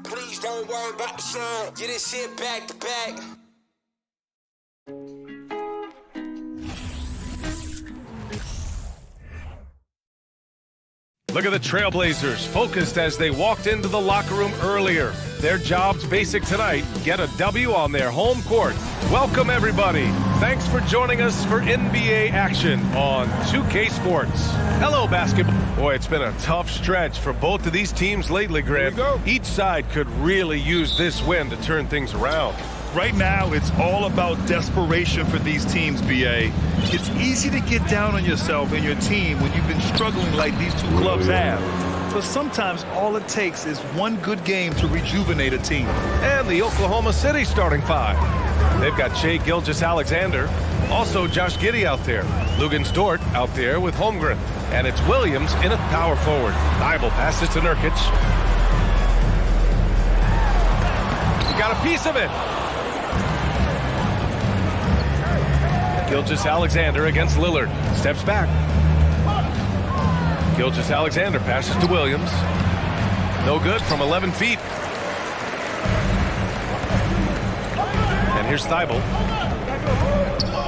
Please don't worry about the sound. Get this shit back to back. Look at the Trailblazers, focused as they walked into the locker room earlier. Their job's basic tonight, get a W on their home court. Welcome, everybody. Thanks for joining us for NBA action on 2K Sports. Hello, basketball. Boy, it's been a tough stretch for both of these teams lately, Grant. Each side could really use this win to turn things around. Right now, it's all about desperation for these teams, BA. It's easy to get down on yourself and your team when you've been struggling like these two clubs have. But sometimes all it takes is one good game to rejuvenate a team. And the Oklahoma City starting five. They've got Shai Gilgeous-Alexander, also Josh Giddey out there, Luguentz Dort out there with Holmgren, and it's Williams in at power forward. Thibault passes to Nurkic. He got a piece of it. Gilgeous-Alexander against Lillard. Steps back. Gilgeous-Alexander passes to Williams. No good from 11 feet. And here's Thibault.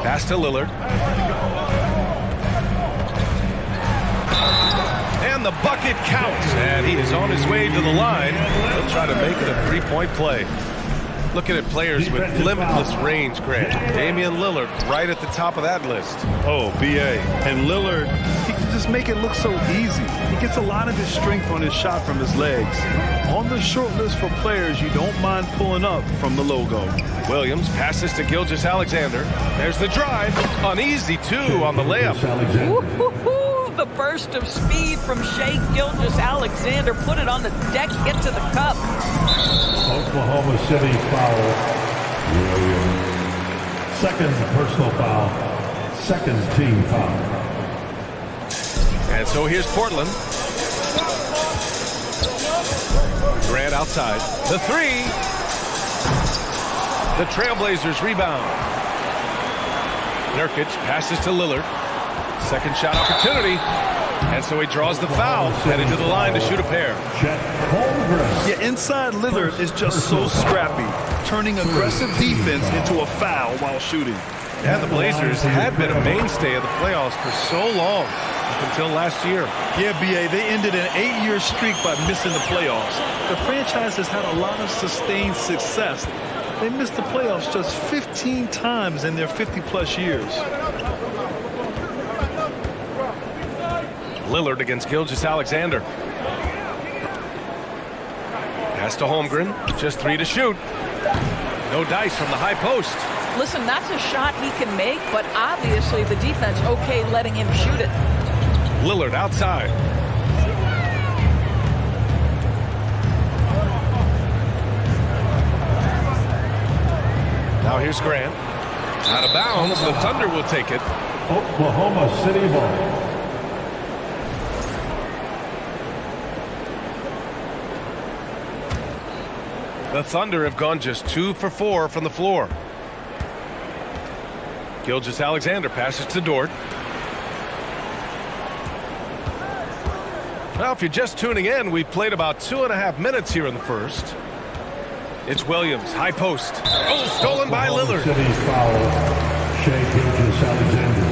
Pass to Lillard. And the bucket counts. And he is on his way to the line. He'll try to make it a three-point play. Looking at players with limitless range, Grant. Damian Lillard right at the top of that list. Oh, BA. And Lillard, he can just make it look so easy. He gets a lot of his strength on his shot from his legs. On the short list for players you don't mind pulling up from the logo. Williams passes to Gilgeous-Alexander. There's the drive. Uneasy, too, on the layup. The burst of speed from Shai Gilgeous-Alexander. Put it on the deck, get to the cup. Oklahoma City foul. Second personal foul. Second team foul. And so here's Portland. Grant outside. The three. The Trailblazers rebound. Nurkic passes to Lillard. Second shot opportunity. And so he draws the foul, heading to the line to shoot a pair. Yeah, inside Lillard is just so scrappy, turning aggressive defense into a foul while shooting. Yeah, the Blazers had been a mainstay of the playoffs for so long, up until last year. Yeah, BA, they ended an 8-year streak by missing the playoffs. The franchise has had a lot of sustained success. They missed the playoffs just 15 times in their 50-plus years. Lillard against Gilgeous-Alexander. Pass to Holmgren. Just three to shoot. No dice from the high post. Listen, that's a shot he can make, but obviously the defense okay letting him shoot it. Lillard outside. Now here's Grant. Out of bounds. The Thunder will take it. Oklahoma City ball. The Thunder have gone just 2 for 4 from the floor. Gilgeous-Alexander passes to Dort. Now, if you're just tuning in, we've played about 2.5 minutes here in the first. It's Williams, high post. Oh, stolen by Lillard. City's foul. Shai Gilgeous-Alexander.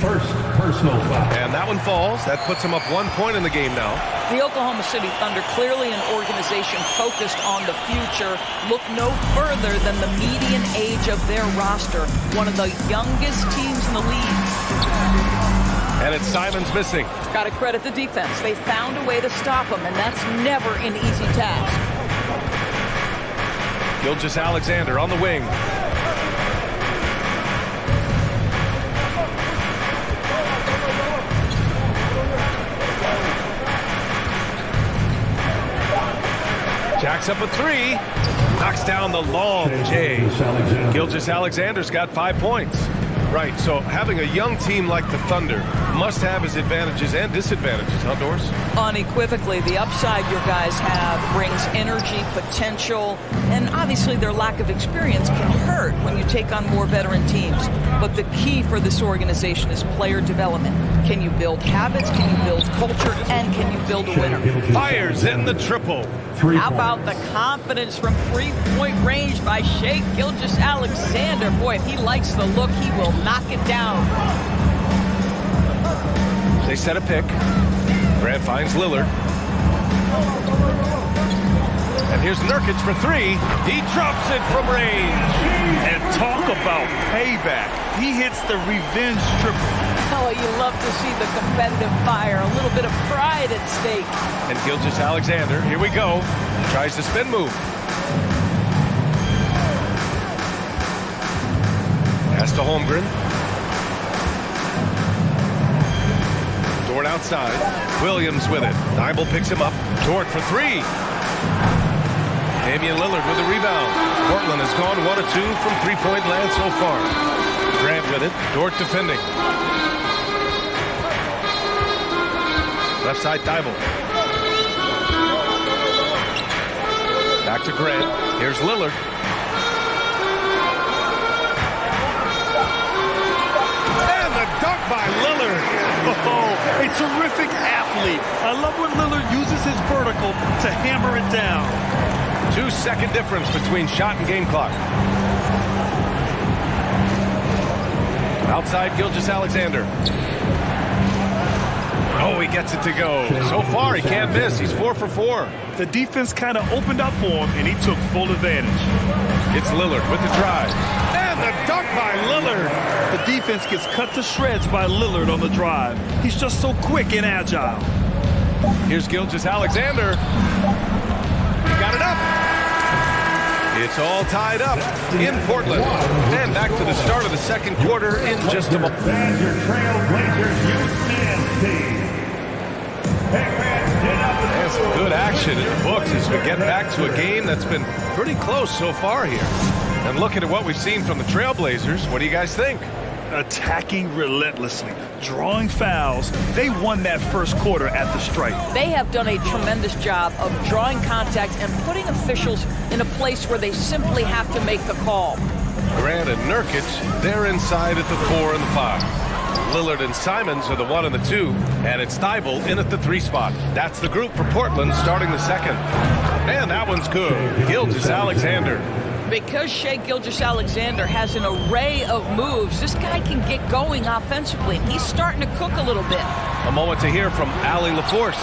First personal foul. And that one falls. That puts him up 1 point in the game now. The Oklahoma City Thunder, clearly an organization focused on the future. Look no further than the median age of their roster. One of the youngest teams in the league. And it's Simons missing. Got to credit the defense. They found a way to stop him, and that's never an easy task. Gilgeous-Alexander on the wing. Jacks up a three. Knocks down the long J. Gilgeous-Alexander's got 5 points. Right, so having a young team like the Thunder must have its advantages and disadvantages, huh, Doris? Unequivocally, the upside your guys have brings energy, potential, and obviously their lack of experience can hurt when you take on more veteran teams. But the key for this organization is player development. Can you build habits, can you build culture, and can you build a winner? Fires in the triple. How about the confidence from three-point range by Shai Gilgeous-Alexander? Boy, if he likes the look, he will knock it down. They set a pick. Grant finds Lillard. And here's Nurkic for three. He drops it from range. And talk about payback. He hits the revenge triple. Oh, you love to see the competitive fire. A little bit of pride at stake. And Gilgeous-Alexander, here we go. Tries the spin move. Pass to Holmgren. Dort outside. Williams with it. Nibel picks him up. Dort for three. Damian Lillard with a rebound. Portland has gone 1 of 2 from three-point land so far. Grant with it. Dort defending. Left side Nibel. Back to Grant. Here's Lillard. And the dunk by Lillard. Oh, a terrific athlete. I love when Lillard uses his vertical to hammer it down. 2-second difference between shot and game clock. Outside Gilgeous-Alexander. Oh, he gets it to go. So far, he can't miss. He's 4 for 4. The defense kind of opened up for him, and he took full advantage. It's Lillard with the drive. And the dunk by Lillard. The defense gets cut to shreds by Lillard on the drive. He's just so quick and agile. Here's Gilgeous-Alexander. He got it up. It's all tied up in Portland. And back to the start of the second quarter in just a moment. And your Trailblazers youth dance team. And some good action in the books as we get back to a game that's been pretty close so far here. And looking at what we've seen from the Trailblazers, what do you guys think? Attacking relentlessly, drawing fouls. They won that first quarter at the stripe. They have done a tremendous job of drawing contact and putting officials in a place where they simply have to make the call. Grant and Nurkic, they're inside at the 4 and the 5. Lillard and Simons are the 1 and the 2, and it's Nibel in at the 3 spot. That's the group for Portland starting the second. And that one's good. Gilgeous-Alexander. Because Shai Gilgeous-Alexander has an array of moves, this guy can get going offensively. He's starting to cook a little bit. A moment to hear from Allie LaForce.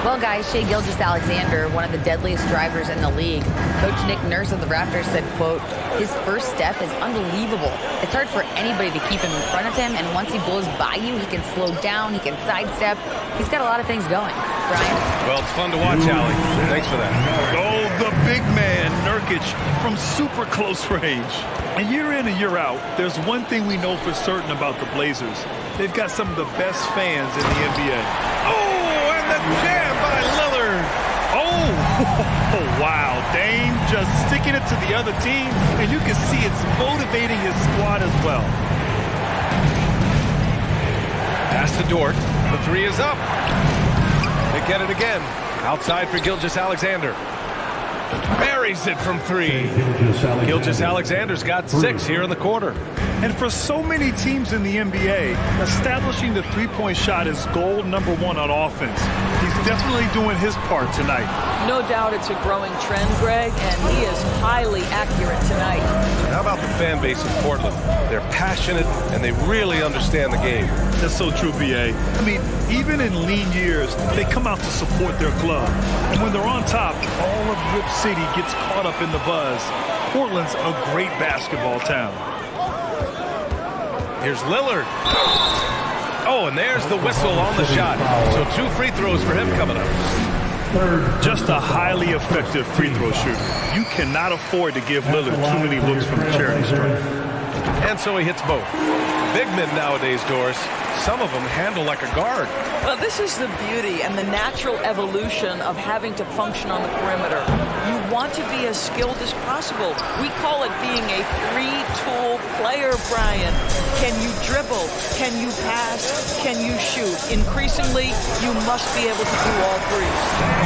Well, guys, Shai Gilgeous-Alexander, one of the deadliest drivers in the league. Coach Nick Nurse of the Raptors said, quote, his first step is unbelievable. It's hard for anybody to keep him in front of him, and once he blows by you, he can slow down, he can sidestep. He's got a lot of things going. Brian? Well, it's fun to watch, Allie. Thanks for that. Oh, the big man, Nurkic, from super close range. And year in and year out, there's one thing we know for certain about the Blazers. They've got some of the best fans in the NBA. Oh, and the jam by Lillard. Oh, wow. Dame just sticking it to the other team, and you can see it's motivating his squad as well. Pass to Dort. The 3 is up. They get it again. Outside for Gilgeous-Alexander. Buries it from 3. Gilgeous-Alexander's got 6 here in the quarter. And for so many teams in the NBA, establishing the three-point shot is goal number 1 on offense. He's definitely doing his part tonight. No doubt it's a growing trend, Greg, and he is highly accurate tonight. How about the fan base in Portland? They're passionate, and they really understand the game. That's so true, B.A. I mean, even in lean years, they come out to support their club. And when they're on top, all of Rip City gets caught up in the buzz. Portland's a great basketball town. Here's Lillard. Oh, and there's the whistle on the shot. So 2 free throws for him coming up. Just a highly effective free throw shooter. You cannot afford to give Lillard too many looks from the charity stripe. And so he hits both. Big men nowadays, Doris, some of them handle like a guard. Well, this is the beauty and the natural evolution of having to function on the perimeter. You want to be as skilled as possible. We call it being a three-tool player, Brian. Can you dribble? Can you pass? Can you shoot? Increasingly, you must be able to do all 3.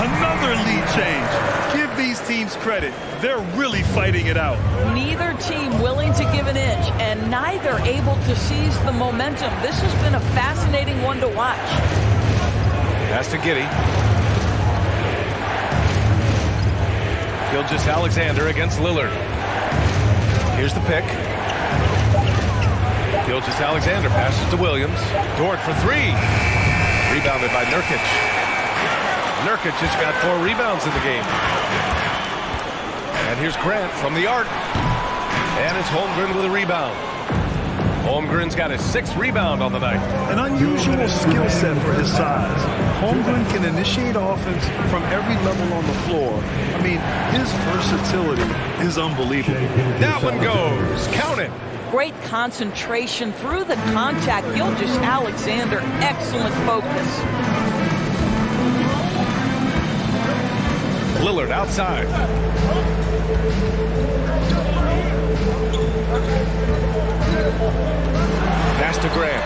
Another lead change. Give these teams credit. They're really fighting it out. Neither team willing to give an inch, and neither able to seize the momentum. This has been a fascinating one to watch. Pass to Giddey. Gilgeous-Alexander against Lillard. Here's the pick. Gilgeous-Alexander passes to Williams. Dort for 3. Rebounded by Nurkic. Nurkic has got 4 rebounds in the game. And here's Grant from the arc. And it's Holmgren with a rebound. Holmgren's got his 6th rebound on the night. An unusual skill set for his size. Holmgren can initiate offense from every level on the floor. I mean, his versatility is unbelievable. That one goes. Count it. Great concentration through the contact. Gilgeous-Alexander, excellent focus. Lillard outside. Pass to Grant.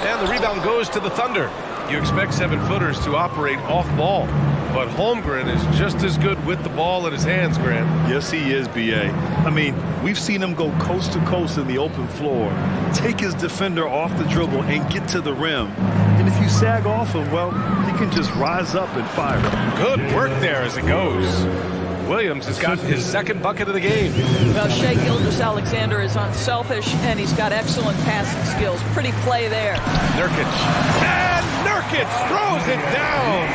And the rebound goes to the Thunder. You expect 7-footers to operate off ball, but Holmgren is just as good with the ball in his hands, Grant. Yes, he is, B.A. I mean, we've seen him go coast to coast in the open floor, take his defender off the dribble and get to the rim. And if you sag off him, well, he can just rise up and fire. Good work there as it goes. Williams has got his 2nd bucket of the game. Well, Shai Gilgeous-Alexander is unselfish, and he's got excellent passing skills. Pretty play there. Nurkic. And Nurkic throws it down.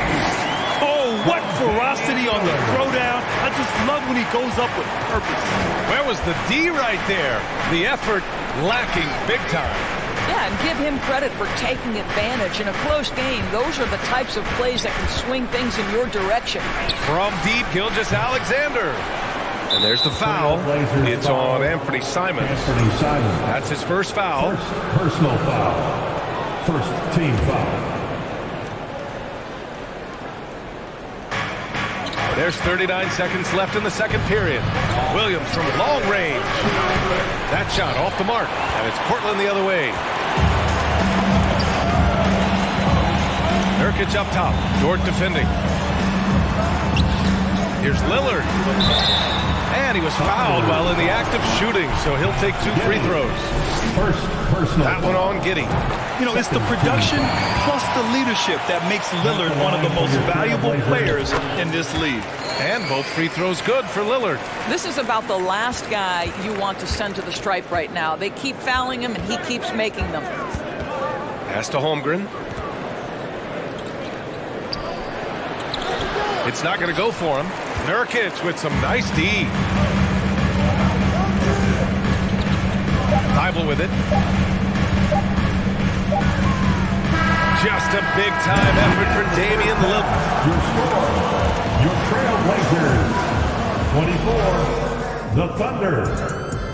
Oh, what ferocity on the throwdown. I just love when he goes up with purpose. Where was the D right there? The effort lacking big time. Yeah, and give him credit for taking advantage. In a close game, those are the types of plays that can swing things in your direction. From deep, Gilgeous-Alexander. And there's the foul. It's on Anthony Simons. That's his 1st foul. Personal foul. 1st team foul. There's 39 seconds left in the 2nd period. Williams from long range. That shot off the mark, and it's Portland the other way. Nurkic up top. Dort defending. Here's Lillard. And he was fouled while in the act of shooting, so he'll take 2 free throws. That one on Giddey. You know, it's the production plus the leadership that makes Lillard one of the most valuable players in this league. And both free throws good for Lillard. This is about the last guy you want to send to the stripe right now. They keep fouling him, and he keeps making them. Pass to Holmgren. It's not going to go for him. Nurkic with some nice D. Thibault with it. Just a big-time effort for Damian Lillard. Your score, your Trailblazers, 24. The Thunder,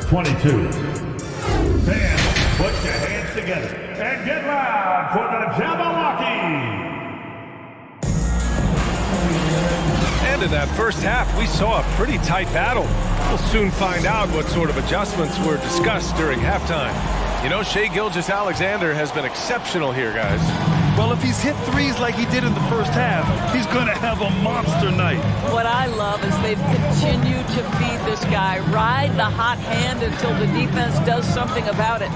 22. Fans, put your hands together and get loud for the Jabberwocky. And in that first half, we saw a pretty tight battle. We'll soon find out what sort of adjustments were discussed during halftime. You know, Shai Gilgeous-Alexander has been exceptional here, guys. Well, if he's hit threes like he did in the first half, he's going to have a monster night. What I love is they've continued to feed this guy. Ride the hot hand until the defense does something about it.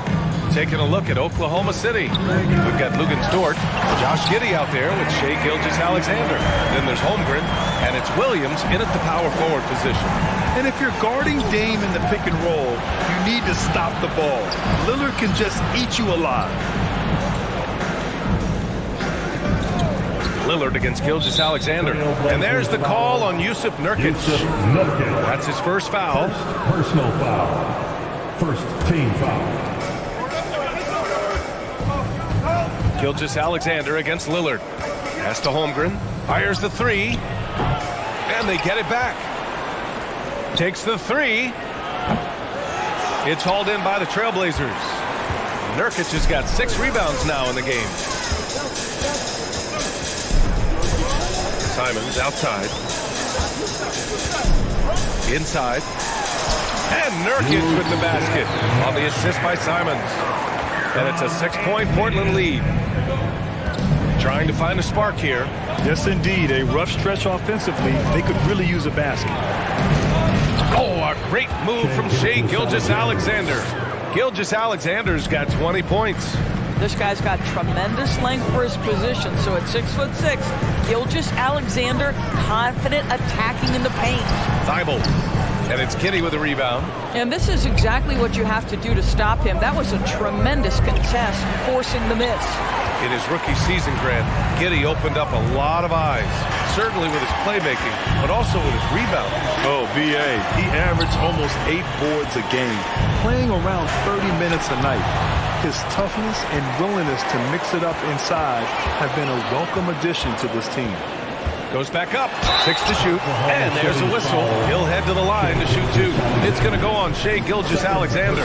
Taking a look at Oklahoma City. We've got Lugens Dort, Josh Giddey out there with Shai Gilgeous-Alexander. Then there's Holmgren, and it's Williams in at the power forward position. And if you're guarding Dame in the pick and roll, you need to stop the ball. Lillard can just eat you alive. Lillard against Gilgeous-Alexander. And there's the call on Jusuf Nurkic. That's his 1st foul. Personal foul. 1st team foul. Gilgeous-Alexander against Lillard. Pass to Holmgren. Fires the 3. And they get it back. Takes the 3. It's hauled in by the Trailblazers. Nurkic has got 6 rebounds now in the game. Simons outside. Inside. And Nurkic with the basket on the assist by Simons. And it's a 6-point Portland lead. Trying to find a spark here. Yes, indeed. A rough stretch offensively. They could really use a basket. Oh, a great move from Shai Gilgeous-Alexander. Gilgeous-Alexander's got 20 points. This guy's got tremendous length for his position. So at 6'6", Gilgeous-Alexander confident attacking in the paint. Thibault. And it's Kitty with a rebound. And this is exactly what you have to do to stop him. That was a tremendous contest, forcing the miss. In his rookie season, Grant, Kitty opened up a lot of eyes, certainly with his playmaking, but also with his rebound. Oh, BA, he averaged almost 8 boards a game, playing around 30 minutes a night. His toughness and willingness to mix it up inside have been a welcome addition to this team. Goes back up, 6 to shoot, and there's a whistle. He'll head to the line to shoot 2. It's going to go on Shai Gilgeous-Alexander.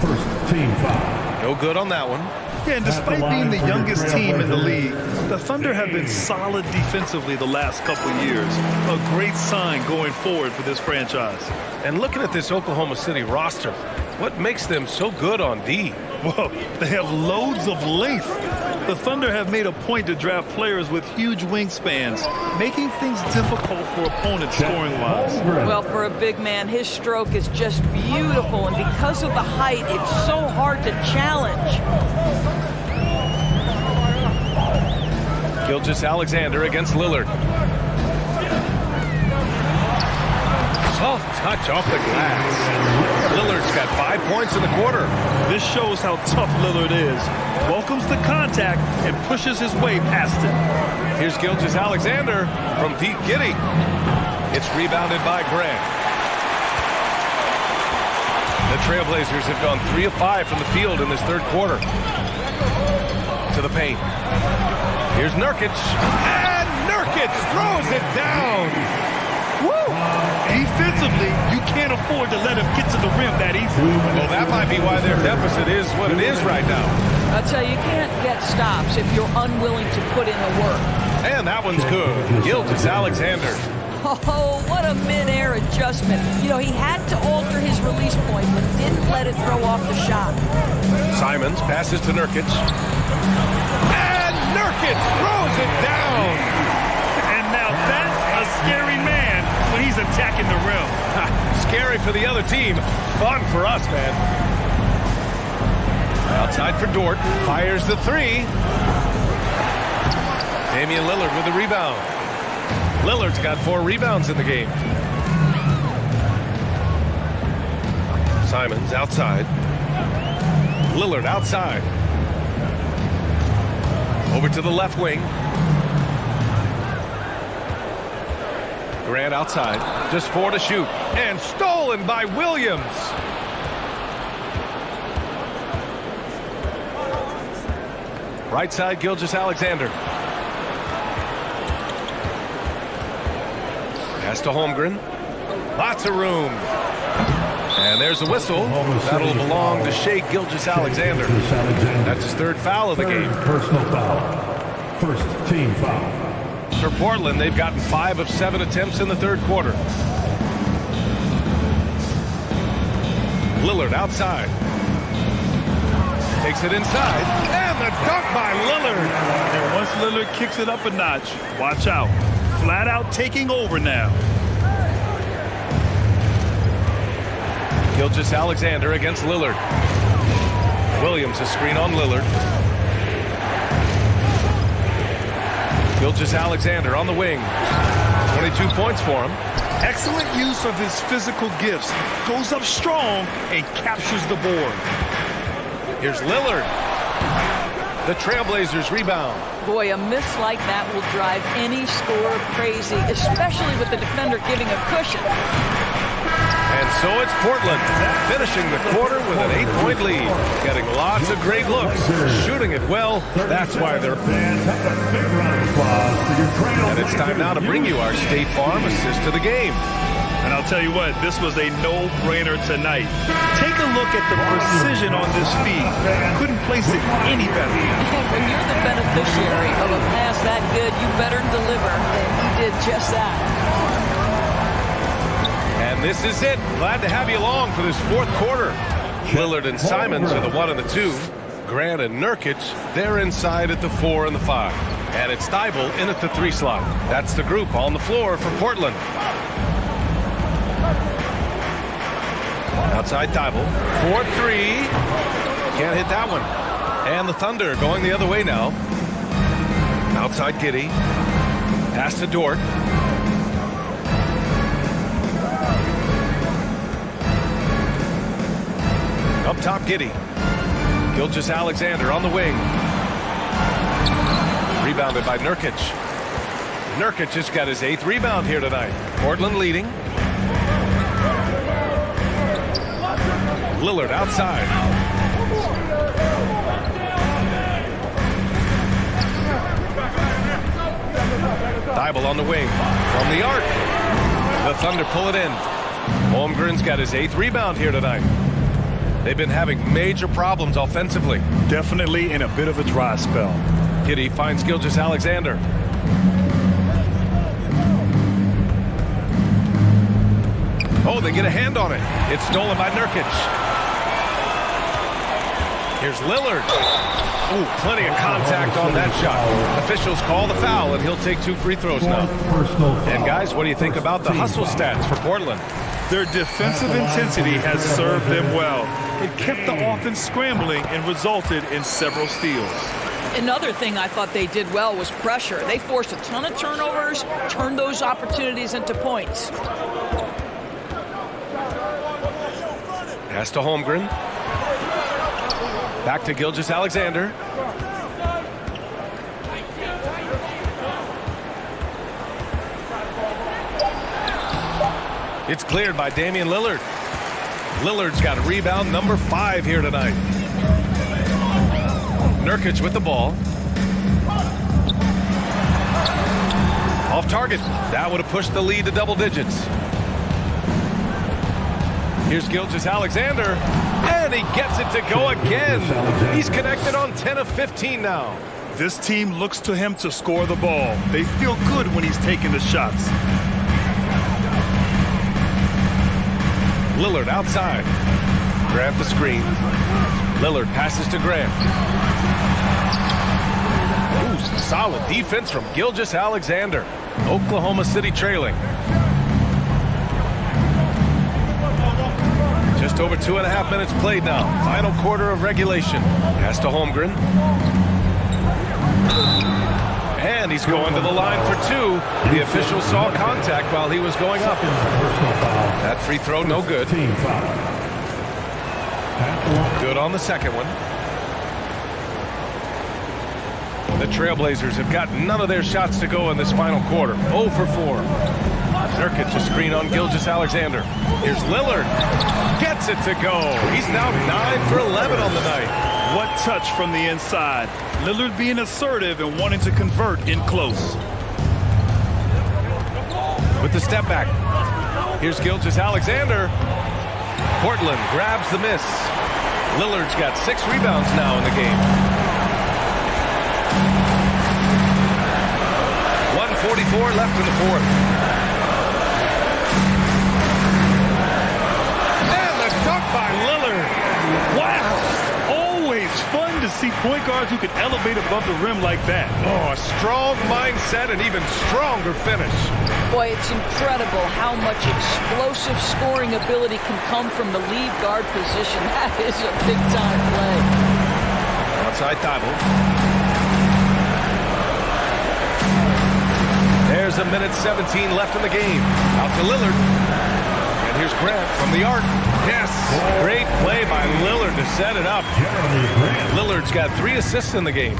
First team foul. No good on that one. Yeah, and despite being the youngest team in the league, the Thunder have been solid defensively the last couple years. A great sign going forward for this franchise. And looking at this Oklahoma City roster, what makes them so good on D? Well, they have loads of length. The Thunder have made a point to draft players with huge wingspans, making things difficult for opponents scoring-wise. Well, for a big man, his stroke is just beautiful, and because of the height, it's so hard to challenge. Gilgeous-Alexander against Lillard. Soft touch off the glass. Lillard's got 5 points in the quarter. This shows how tough Lillard is. Welcomes the contact and pushes his way past it. Here's Gilgeous-Alexander from deep Giddy. It's rebounded by Grant. The Trailblazers have gone 3 of 5 from the field in this third quarter. To the paint. Here's Nurkic. And Nurkic throws it down. Woo! Defensively, you can't afford to let him get to the rim that easily. Well, that might be why their deficit is what it is right now. I'll tell you, you can't get stops if you're unwilling to put in the work. And that one's good. Gilgeous-Alexander. Oh, what a mid-air adjustment. You know, he had to alter his release point, but didn't let it throw off the shot. Simons passes to Nurkic. And Nurkic throws it down. And now that's a scary man when he's attacking the rim. Scary for the other team. Fun for us, man. Outside for Dort. Fires the 3. Damian Lillard with the rebound. Lillard's got 4 rebounds in the game. Simons outside. Lillard outside. Over to the left wing. Grant outside. Just 4 to shoot. And stolen by Williams. Right side, Gilgeous-Alexander. Pass to Holmgren. Lots of room. And there's a whistle. That'll belong to Shai Gilgeous-Alexander. That's his 3rd foul of the game. Personal foul. First team foul. For Portland, they've gotten 5 of 7 attempts in the third quarter. Lillard outside. Takes it inside. And the dunk by Lillard. And once Lillard kicks it up a notch, watch out. Flat out taking over now. Gilgeous-Alexander against Lillard. Williams a screen on Lillard. Gilgeous-Alexander on the wing. 22 points for him. Excellent use of his physical gifts. Goes up strong and captures the board. Here's Lillard. The Trailblazers rebound. Boy, a miss like that will drive any scorer crazy, especially with the defender giving a cushion. And so it's Portland finishing the quarter with an 8-point lead. Getting lots of great looks. Shooting it well. That's why they're... And it's time now to bring you our State Farm assist to the game. And I'll tell you what, this was a no-brainer tonight. Take a look at the precision on this feed. Couldn't place it any better. When you're the beneficiary of a pass that good, you better deliver. And he did just that. And this is it. Glad to have you along for this fourth quarter. Lillard and Simons are the 1 and the 2. Grant and Nurkic, they're inside at the 4 and the 5. And it's Thibault in at the 3 slot. That's the group on the floor for Portland. Outside Thibault. 4-3. Can't hit that one. And the Thunder going the other way now. Outside Giddey. Pass to Dort. top, Giddy. Gilgeous-Alexander on the wing. Rebounded by Nurkic. Nurkic just got his 8th rebound here tonight. Portland leading. Lillard outside. Thibault on the wing. From the arc. The Thunder pull it in. Holmgren's got his 8th rebound here tonight. They've been having major problems offensively. Definitely in a bit of a dry spell. Giddey finds Gilgeous-Alexander. Oh, they get a hand on it. It's stolen by Nurkic. Here's Lillard. Ooh, plenty of contact on that shot. Officials call the foul, and he'll take 2 free throws now. And guys, what do you think about the hustle stats for Portland? Their defensive intensity has served them well. It kept the offense scrambling and resulted in several steals. Another thing I thought they did well was pressure. They forced a ton of turnovers, turned those opportunities into points. Pass to Holmgren. Back to Gilgeous-Alexander. It's cleared by Damian Lillard. Lillard's got a rebound, number 5 here tonight. Nurkic with the ball. Off target. That would have pushed the lead to double digits. Here's Gilgeous-Alexander, and he gets it to go again. He's connected on 10 of 15 now. This team looks to him to score the ball. They feel good when he's taking the shots. Lillard outside. Grant the screen. Lillard passes to Grant. Ooh, solid defense from Gilgeous-Alexander. Oklahoma City trailing. Just over 2.5 minutes played now. Final quarter of regulation. Pass to Holmgren. And he's going to the line for 2. The official saw contact while he was going up. That free throw, no good. Good on the second one. The Trailblazers have got none of their shots to go in this final quarter. 0 for 4. Nurkic a screen on Gilgeous-Alexander. Here's Lillard. Gets it to go. He's now 9 for 11 on the night. What touch from the inside. Lillard being assertive and wanting to convert in close. With the step back. Here's Gilgeous-Alexander. Portland grabs the miss. Lillard's got 6 rebounds now in the game. 1:44 left in the fourth. And the dunk by Lillard. Wow. Always fun to see point guards who can elevate above the rim like that. Oh, a strong mindset and even stronger finish. Boy, it's incredible how much explosive scoring ability can come from the lead guard position. That is a big-time play. Outside Thibault. There's a minute 17 left in the game. Out to Lillard. And here's Grant from the arc. Yes, great play by Lillard to set it up. Lillard's got 3 assists in the game.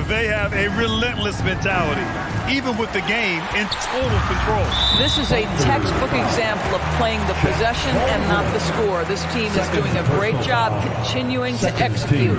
They have a relentless mentality, even with the game in total control. This is a textbook example of playing the possession and not the score. This team is doing a great job continuing to execute.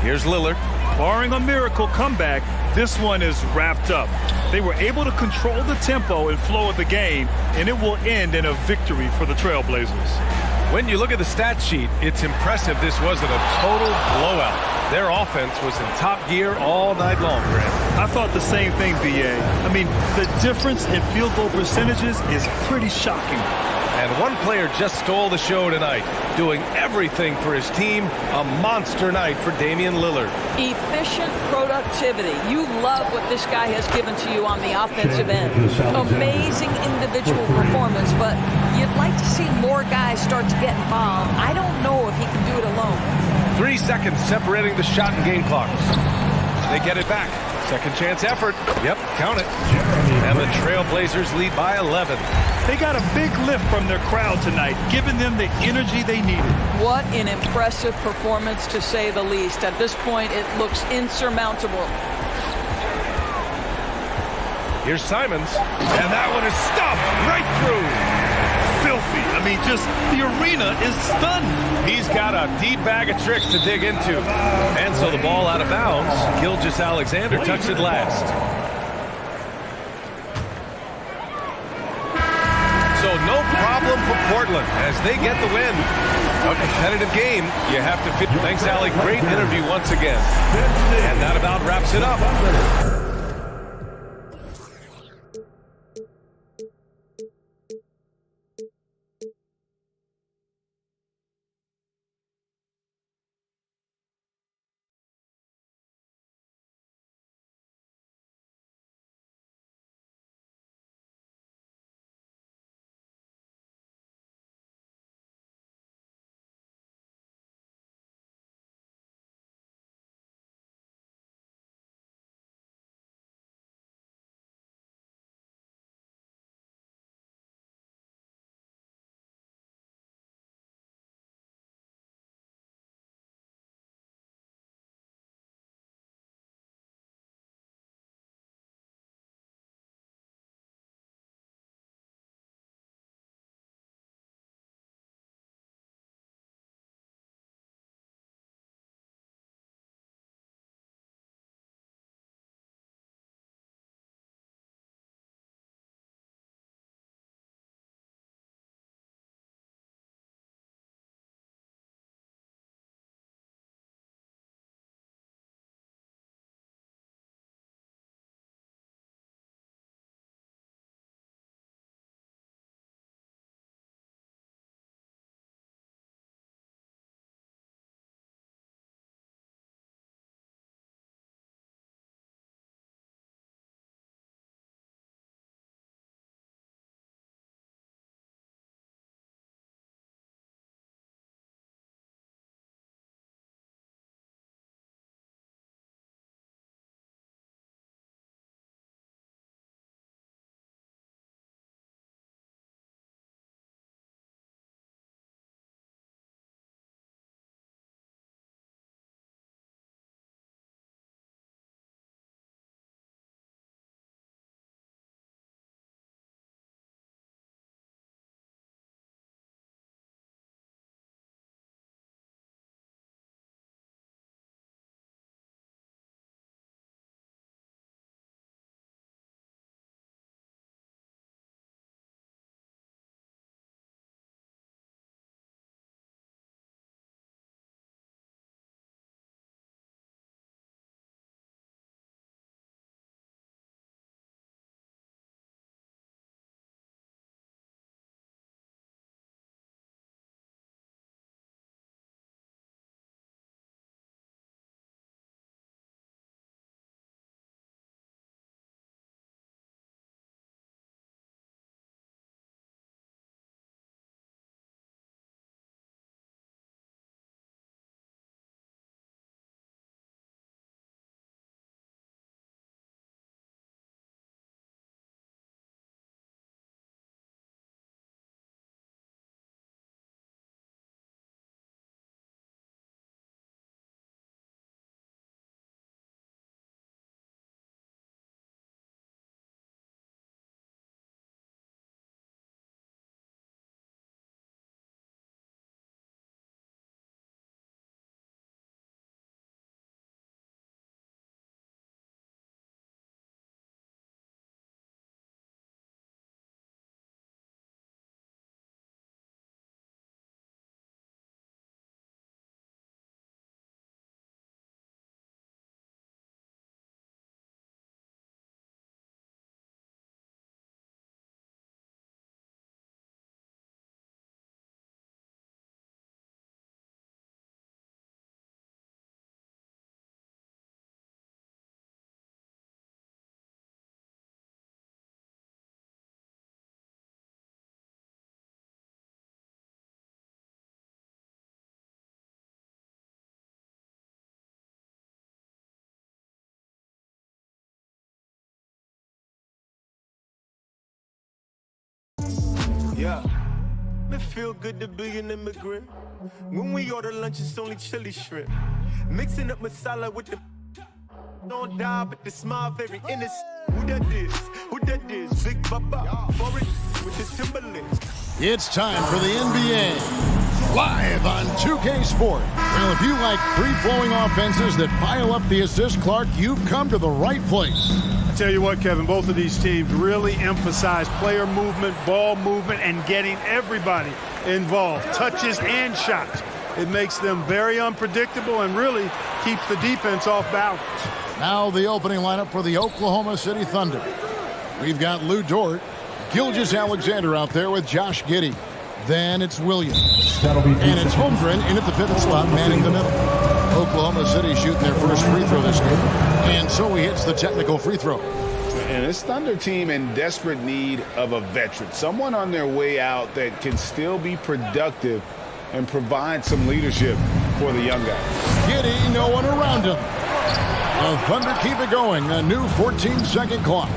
Here's Lillard. Barring a miracle comeback, this one is wrapped up. They were able to control the tempo and flow of the game, and it will end in a victory for the Trailblazers. When you look at the stat sheet, it's impressive this wasn't a total blowout. Their offense was in top gear all night long, Grant. I thought the same thing, B.A. I mean, the difference in field goal percentages is pretty shocking. And one player just stole the show tonight, doing everything for his team. A monster night for Damian Lillard. Efficient productivity. You love what this guy has given to you on the offensive end. Amazing individual performance, but you'd like to see more guys start to get involved. I don't know if he can do it alone. 3 seconds separating the shot and game clock. They get it back. Second chance effort. Yep, count it. And the Trailblazers lead by 11. They got a big lift from their crowd tonight, giving them the energy they needed. What an impressive performance, to say the least. At this point, it looks insurmountable. Here's Simons, and that one is stuffed right through. Filthy. I mean, just the arena is stunned. He's got a deep bag of tricks to dig into. And so the ball out of bounds. Gilgeous-Alexander touched it last. So no problem for Portland as they get the win. A competitive game. You have to fit. Thanks, Allie. Great interview once again. And that about wraps it up. Yeah. It feel good to be an immigrant. When we order lunch, it's only chili shrimp. Mixing up masala with the don't die, but the smile very innocent. Who that is? Who that is? Big Baba, foreign with the Timberlands. It's time for the NBA, live on 2K Sport. Well, if you like free-flowing offenses that pile up the assist, Clark, you've come to the right place. I tell you what, Kevin, both of these teams really emphasize player movement, ball movement, and getting everybody involved, touches and shots. It makes them very unpredictable and really keeps the defense off balance. Now the opening lineup for the Oklahoma City Thunder. We've got Lou Dort, Gilgeous-Alexander out there with Josh Giddey. Then it's Williams. And it's Holmgren in at the pivot spot, manning the middle. Oklahoma City shooting their first free throw this game. And so he hits the technical free throw. And this Thunder team in desperate need of a veteran. Someone on their way out that can still be productive and provide some leadership for the young guys. Giddey, no one around him. The Thunder keep it going. A new 14-second clock.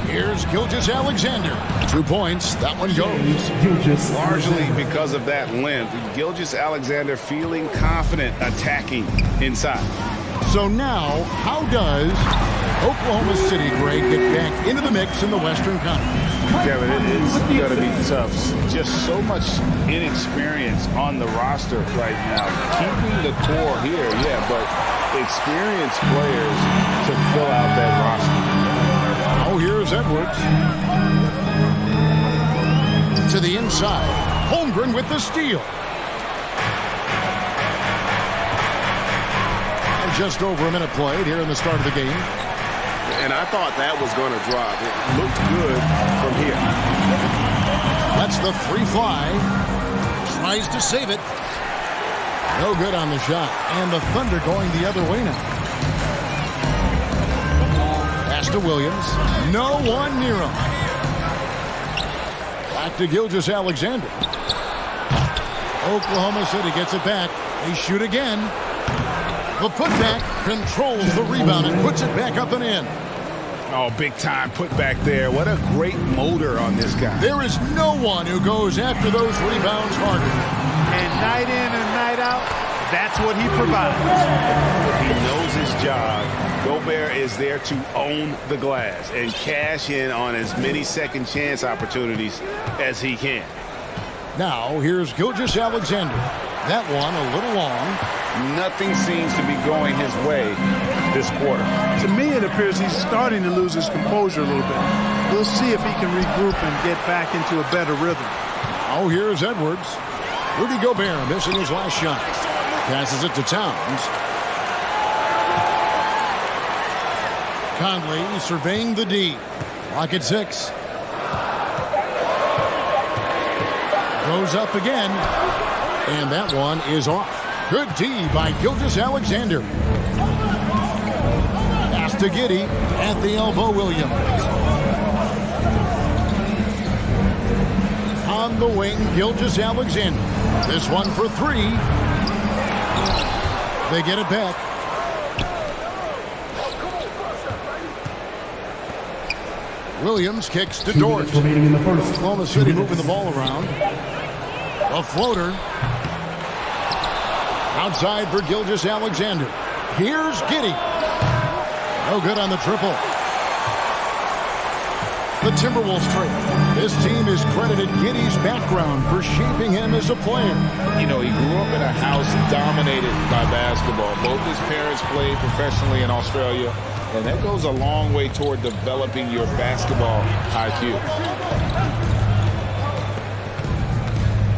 Here's Gilgeous-Alexander. 2 points. That one goes. Largely because of that limp, Gilgeous-Alexander feeling confident attacking inside. So now, how does Oklahoma City, Greg, get back into the mix in the Western Conference? Kevin, it's going to be tough. Just so much inexperience on the roster right now. Keeping the core here, yeah, but experienced players to fill out that roster. Oh, here's Edwards. To the inside. Holmgren with the steal. And just over a minute played here in the start of the game. And I thought that was going to drop. It looked good from here. That's the free fly. Tries to save it. No good on the shot. And the Thunder going the other way now. Pass to Williams. No one near him. Back to Gilgeous-Alexander. Oklahoma City gets it back. They shoot again. The putback controls the rebound and puts it back up and in. Oh, big time putback there. What a great motor on this guy. There is no one who goes after those rebounds harder. And night in and night out, that's what he provides. He knows his job. Gobert is there to own the glass and cash in on as many second chance opportunities as he can. Now, here's Gilgeous-Alexander. That one a little long. Nothing seems to be going his way this quarter. To me, it appears he's starting to lose his composure a little bit. We'll see if he can regroup and get back into a better rhythm. Oh, here's Edwards. Rudy Gobert missing his last shot. Passes it to Towns. Conley surveying the D. Clock at 6. Goes up again. And that one is off. Good D by Gilgeous-Alexander. Pass to Giddey. At the elbow, Williams. On the wing, Gilgeous-Alexander. This one for 3. They get it back. Williams kicks to Dort. Oklahoma City moving the ball around. A floater. Outside for Gilgeous-Alexander. Here's Giddey. No good on the triple. The Timberwolves trail. This team is credited Giddey's background for shaping him as a player. You know, he grew up in a house dominated by basketball. Both his parents played professionally in Australia, and that goes a long way toward developing your basketball IQ.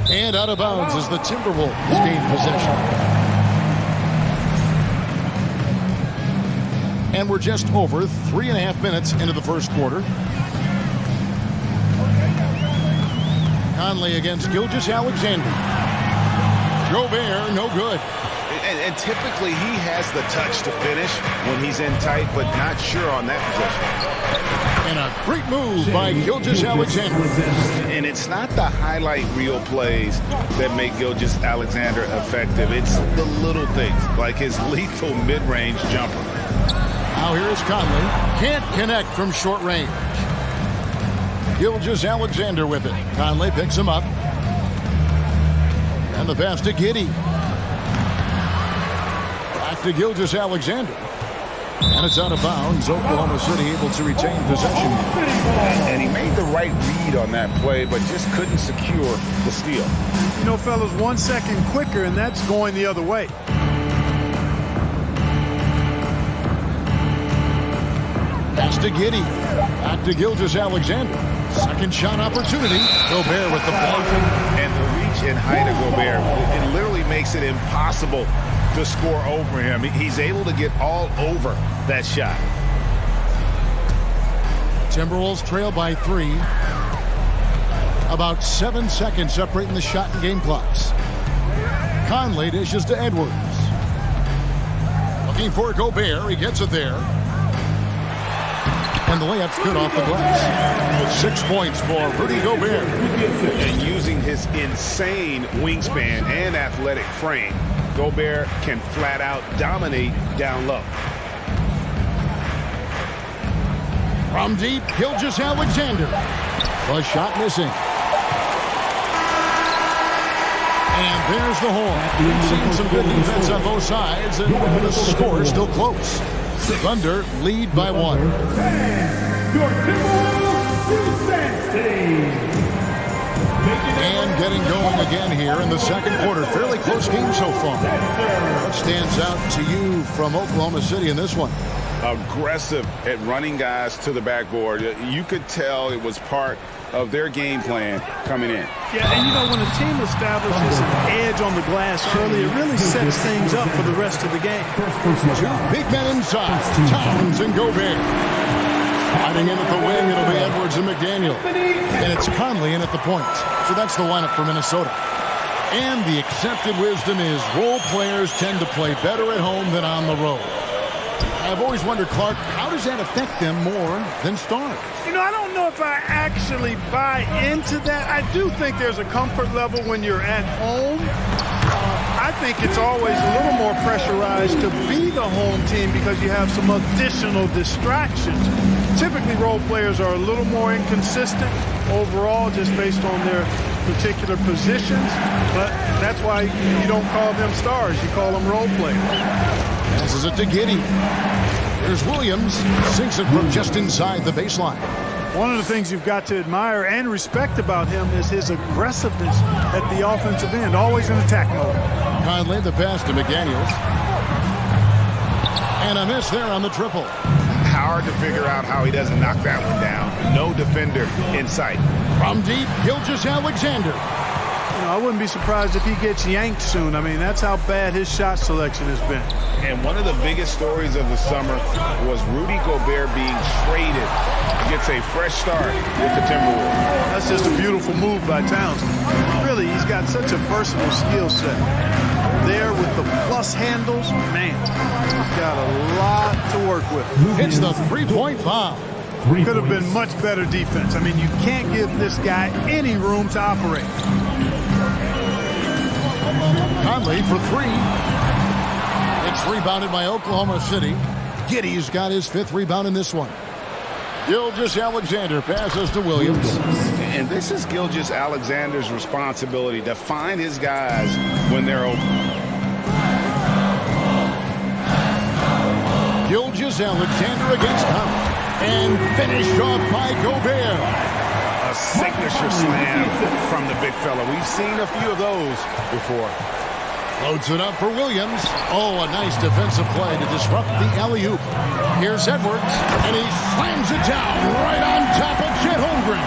And out of bounds as the Timberwolves gain possession. And we're just over 3.5 minutes into the first quarter. Conley against Gilgeous-Alexander. Gobert, no good. And typically he has the touch to finish when he's in tight, but not sure on that possession. And a great move by Gilgeous-Alexander. And it's not the highlight reel plays that make Gilgeous-Alexander effective. It's the little things, like his lethal mid-range jumper. Now here's Conley. Can't connect from short range. Gilgeous-Alexander with it. Conley picks him up. And the pass to Giddey. Back to Gilgeous-Alexander. And it's out of bounds. Oklahoma City able to retain possession. And he made the right read on that play, but just couldn't secure the steal. You know, fellas, 1 second quicker, and that's going the other way. Pass to Giddey. Back to Gilgeous-Alexander. Second shot opportunity. Gobert with the ball. And the reach and height of Gobert, it literally makes it impossible to score over him. He's able to get all over that shot. Timberwolves trail by 3. About 7 seconds separating the shot and game clocks. Conley dishes to Edwards. Looking for Gobert. He gets it there. And the layup's good off the glass. 6 points for Rudy Gobert. And using his insane wingspan and athletic frame, Gobert can flat out dominate down low. From deep, Gilgeous-Alexander. The shot missing. And there's the horn. We've seen some good defense on both sides, and the score is still close. Thunder lead by 1. And getting going again here in the second quarter. Fairly close game so far. What stands out to you from Oklahoma City in this one? Aggressive at running guys to the backboard. You could tell it was part of their game plan coming in. Yeah, and you know, when a team establishes an edge on the glass early, it really sets things up for the rest of the game. 2 big men inside, Towns and Gobert. Sliding in at the wing, it'll be Edwards and McDaniel. And it's Conley in at the point. So that's the lineup for Minnesota. And the accepted wisdom is role players tend to play better at home than on the road. I've always wondered, Clark, how does that affect them more than stars? You know, I don't know if I actually buy into that. I do think there's a comfort level when you're at home. I think it's always a little more pressurized to be the home team because you have some additional distractions. Typically, role players are a little more inconsistent overall just based on their particular positions, but that's why you don't call them stars. You call them role players. Passes it to Giddey. Here's Williams. Sinks it from just inside the baseline. One of the things you've got to admire and respect about him is his aggressiveness at the offensive end. Always in attack mode. Conley, the pass to McDaniels. And a miss there on the triple. Hard to figure out how he doesn't knock that one down. No defender in sight. From deep, Gilgeous-Alexander. You know, I wouldn't be surprised if he gets yanked soon. I mean, that's how bad his shot selection has been. And one of the biggest stories of the summer was Rudy Gobert being traded. He gets a fresh start with the Timberwolves. That's just a beautiful move by Towns. Really, he's got such a versatile skill set. There with the plus handles, man, he's got a lot to work with. It's the three-point foul. Could have been much better defense. I mean, you can't give this guy any room to operate. Conley for 3. It's rebounded by Oklahoma City. Giddey's got his 5th rebound in this one. Gilgeous-Alexander passes to Williams. And this is Gilgeous-Alexander's responsibility to find his guys when they're open. Gilgeous-Alexander against Conley. And finished off by Gobert. A signature slam from the big fella. We've seen a few of those before. Loads it up for Williams. Oh, a nice defensive play to disrupt the alley-oop. Here's Edwards, and he slams it down right on top of Chet Holmgren.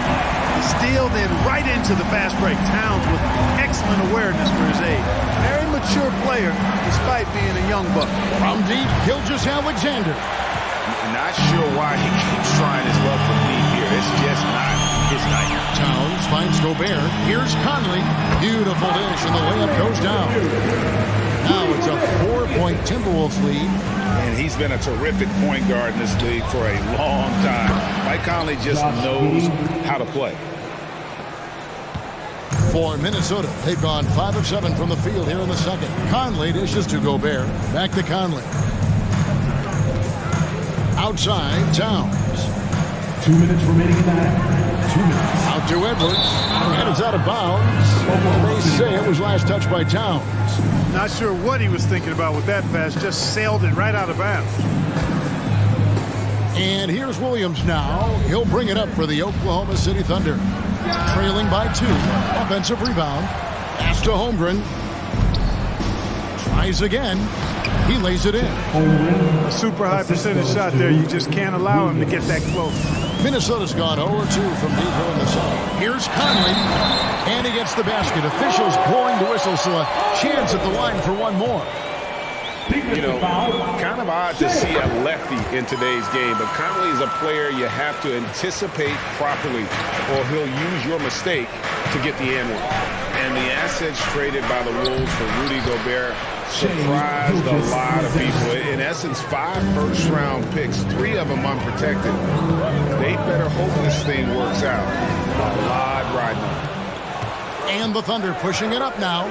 Steal then right into the fast break. Towns with excellent awareness for his age. Very mature player despite being a young buck. From deep, Gilgeous-Alexander. Not sure why he keeps trying his luck from deep here. It's just not his night. Towns finds Gobert. Here's Conley. Beautiful dish, and the layup goes down. Now it's a 4-point Timberwolves lead. And he's been a terrific point guard in this league for a long time. Mike Conley just knows how to play. For Minnesota, they've gone 5 of 7 from the field here in the second. Conley dishes to Gobert. Back to Conley. Outside, Towns. 2 minutes remaining in that. Out to Edwards. And it's out of bounds. They say it was last touched by Towns. Not sure what he was thinking about with that pass. Just sailed it right out of bounds. And here's Williams now. He'll bring it up for the Oklahoma City Thunder. Trailing by 2. Offensive rebound. Pass to Holmgren. Tries again. He lays it in. A super high percentage shot there. You just can't allow him to get that close. Minnesota's gone 0-2 from deep here in the second. Here's Conley. And he gets the basket. Officials blowing the whistle, so a chance at the line for one more. You know, kind of odd to see a lefty in today's game, but Conley is a player you have to anticipate properly, or he'll use your mistake to get the end one. And the assets traded by the Wolves for Rudy Gobert surprised a lot of people. In essence, 5 first-round picks, 3 of them unprotected. They better hope this thing works out. A lot riding on. And the Thunder pushing it up now.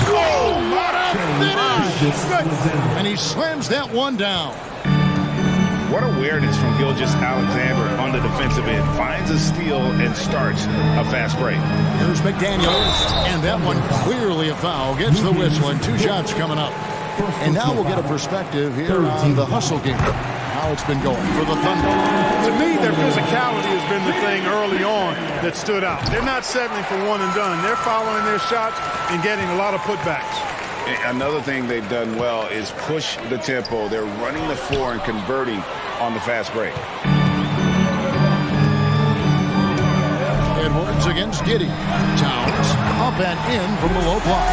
Oh, what a finish! And he slams that one down. What awareness from Gilgeous-Alexander on the defensive end. Finds a steal and starts a fast break. Here's McDaniels, and that one clearly a foul. Gets the whistle, and 2 shots coming up. And now we'll get a perspective here on the hustle game. How it's been going for the Thunder. To me, their physicality has been the thing early on that stood out. They're not settling for one and done. They're following their shots and getting a lot of putbacks. Another thing they've done well is push the tempo. They're running the floor and converting on the fast break. Edwards against Giddey. Towns up and in from the low block.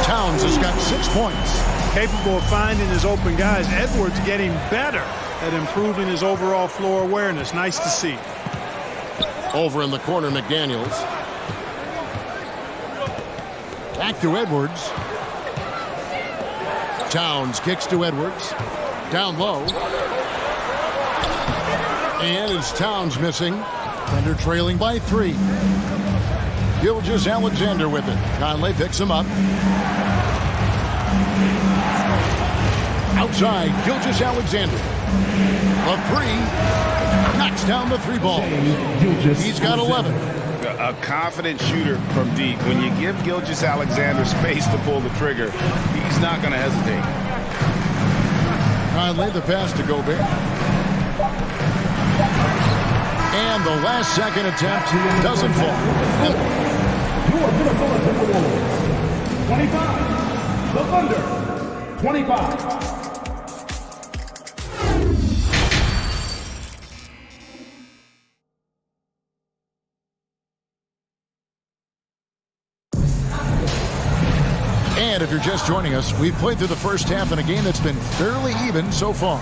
Towns has got 6 points. Capable of finding his open guys. Edwards getting better at improving his overall floor awareness. Nice to see. Over in the corner, McDaniels. Back to Edwards. Towns kicks to Edwards. Down low. And it's Towns missing. Thunder trailing by 3. Gilgeous-Alexander with it. Conley picks him up. Outside, Gilgeous-Alexander. A 3. Knocks down the 3 ball. He's got 11. A confident shooter from deep. When you give Gilgeous-Alexander space to pull the trigger, he's not going to hesitate. Conley the pass to Gobert. And the last second attempt doesn't fall. Your Minnesota Timberwolves, 25. The Thunder, 25. And if you're just joining us, we've played through the first half in a game that's been fairly even so far.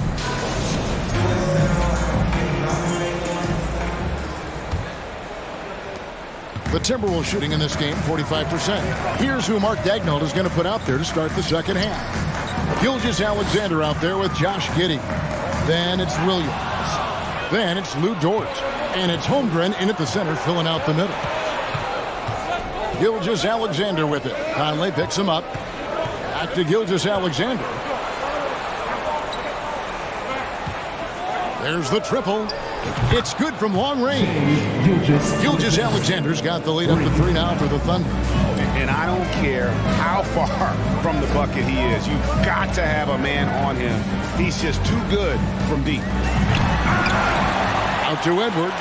The Timberwolves shooting in this game, 45%. Here's who Mark Daigneault is going to put out there to start the second half. Gilgeous-Alexander out there with Josh Giddey. Then it's Williams. Then it's Lou Dort. And it's Holmgren in at the center, filling out the middle. Gilgeous-Alexander with it. Conley picks him up. Back to Gilgeous-Alexander. There's the triple. It's good from long range. Gilgeous-Alexander's got the lead up to 3 now for the Thunder. And I don't care how far from the bucket he is. You've got to have a man on him. He's just too good from deep. Out to Edwards.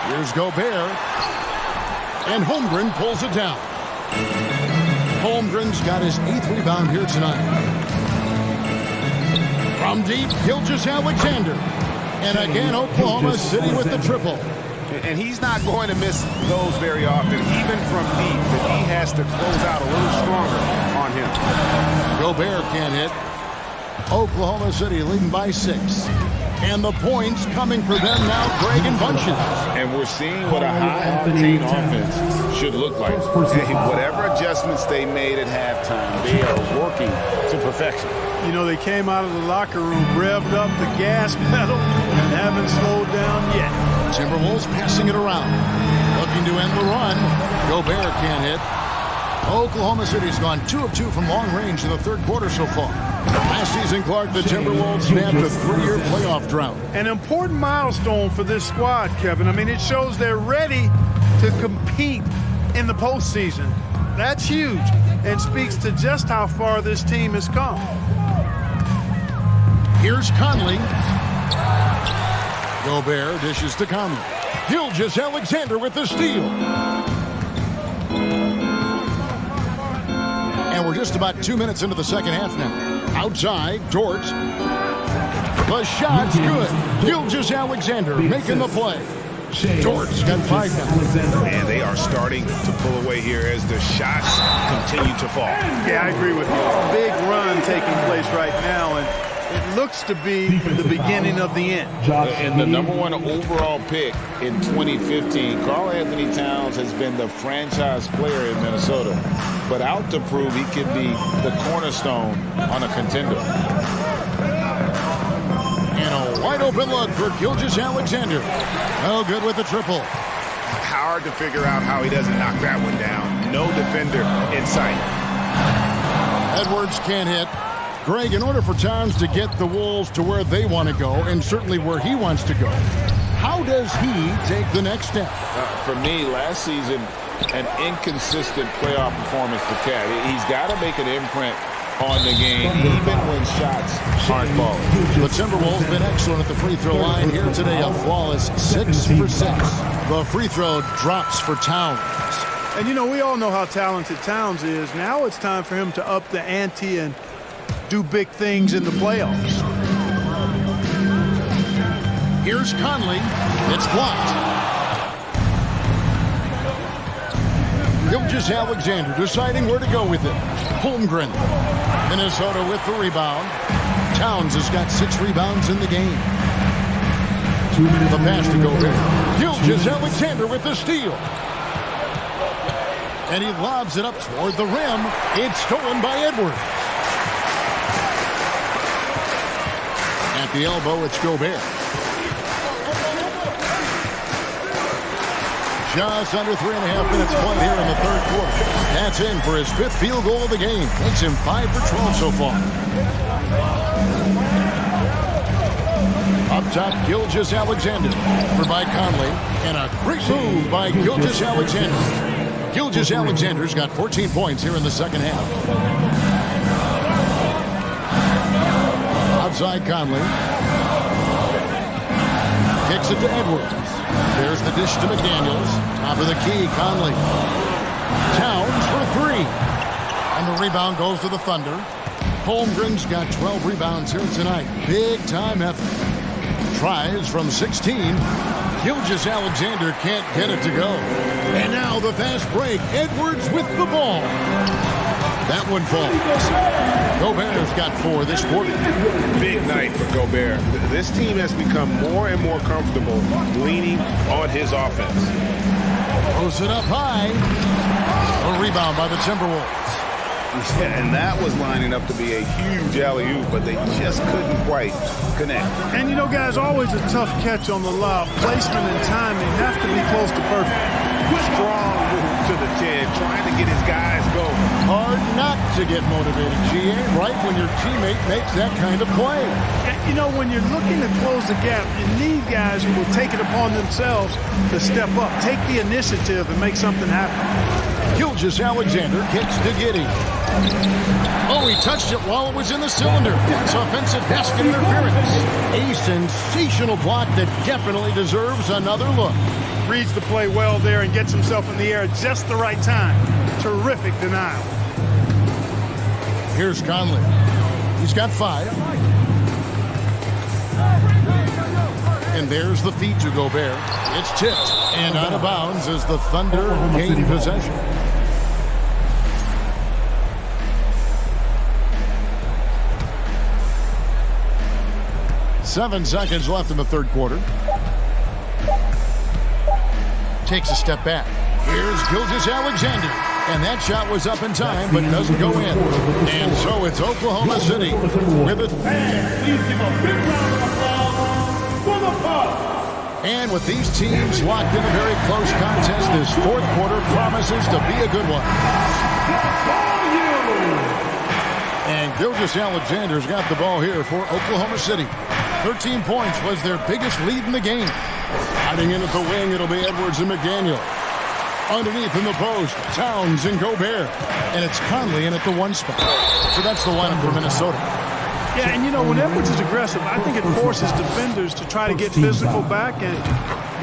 Here's Gobert. And Holmgren pulls it down. Holmgren's got his 8th rebound here tonight. From deep, Gilgeous-Alexander. And again, Oklahoma City with the triple. And he's not going to miss those very often, even from deep, but he has to close out a little stronger on him. Gobert can't hit. Oklahoma City leading by 6. And the points coming for them now, Greg and bunches. And we're seeing what a high-octane offense should look like. Whatever adjustments they made at halftime, they are working to perfection. You know, they came out of the locker room, revved up the gas pedal, and haven't slowed down yet. Timberwolves passing it around. Looking to end the run. Gobert can't hit. Oklahoma City's gone 2 of 2 from long range in the third quarter so far. Last season, Clark, the Timberwolves snapped a 3-year playoff drought. An important milestone for this squad, Kevin. I mean, it shows they're ready to compete in the postseason. That's huge and speaks to just how far this team has come. Here's Conley. Gobert dishes to Conley. Gilgeous-Alexander with the steal. And we're just about 2 minutes into the second half now. Outside, Dort. The shot's good. Gilgeous-Alexander making the play. Dort's got 5 now. And they are starting to pull away here as the shots continue to fall. Yeah, I agree with you. Big run taking place right now, and it looks to be the beginning of the end. And the #1 overall pick in 2015, Karl Anthony Towns has been the franchise player in Minnesota, but out to prove he could be the cornerstone on a contender. And a wide open look for Gilgeous-Alexander. Oh, good with the triple. Hard to figure out how he doesn't knock that one down. No defender in sight. Edwards can't hit. Greg, in order for Towns to get the Wolves to where they want to go, and certainly where he wants to go, how does he take the next step? For me, last season, an inconsistent playoff performance for Cat. He's got to make an imprint on the game, even when shots aren't falling. The Timberwolves have been excellent at the free throw line here today, a flawless 6 for 6. The free throw drops for Towns. And, you know, we all know how talented Towns is. Now it's time for him to up the ante and do big things in the playoffs. Here's Conley. It's blocked. Gilgeous-Alexander deciding where to go with it. Holmgren. Minnesota with the rebound. Towns has got 6 rebounds in the game. The pass to Gobert. Gilgeous-Alexander with the steal. And he lobs it up toward the rim. It's stolen by Edwards. At the elbow, it's Gobert. Just under 3.5 minutes played here in the third quarter. That's in for his 5th field goal of the game. Makes him 5 for 12 so far. Up top, Gilgeous-Alexander. For by Conley. And a great move by Gilgeous-Alexander. Gilgeous-Alexander's got 14 points here in the second half. Outside Conley. Kicks it to Edwards. There's the dish to McDaniels. Top of the key, Conley. Towns for 3. And the rebound goes to the Thunder. Holmgren's got 12 rebounds here tonight. Big time effort. Tries from 16. Gilgeous-Alexander can't get it to go. And now the fast break. Edwards with the ball. That one falls. Gobert's got 4 this quarter. Big night for Gobert. This team has become more and more comfortable leaning on his offense. Throws it up high. A rebound by the Timberwolves. Yeah, and that was lining up to be a huge alley-oop, but they just couldn't quite connect. And, you know, guys, always a tough catch on the lob. Placement and timing have to be close to perfect. Strong move to the 10, trying to get his guys going. Hard not to get motivated, GA, right when your teammate makes that kind of play. You know, when you're looking to close the gap, you need guys who will take it upon themselves to step up, take the initiative, and make something happen. Gilgeous-Alexander kicks to Giddey. Oh, he touched it while it was in the cylinder. It's offensive basket interference. A sensational block that definitely deserves another look. Reads the play well there and gets himself in the air at just the right time. Terrific denial. Here's Conley. He's got 5. And there's the feed to Gobert. It's tipped and out of bounds as the Thunder gain possession. Seven seconds left in the third quarter. Takes a step back. Here's Gilgeous-Alexander. And that shot was up in time, but doesn't go in. And so it's Oklahoma City with it. And please give a big round of applause for the Bucks. And with these teams locked in a very close contest, this fourth quarter promises to be a good one. And Gilgeous Alexander's got the ball here for Oklahoma City. 13 points was their biggest lead in the game. Hiding in at the wing, it'll be Edwards and McDaniel. Underneath in the post, Towns and Gobert. And it's Conley in at the 1 spot. So that's the lineup for Minnesota. Yeah, and you know, when Edwards is aggressive, I think it forces defenders to try to get physical back. And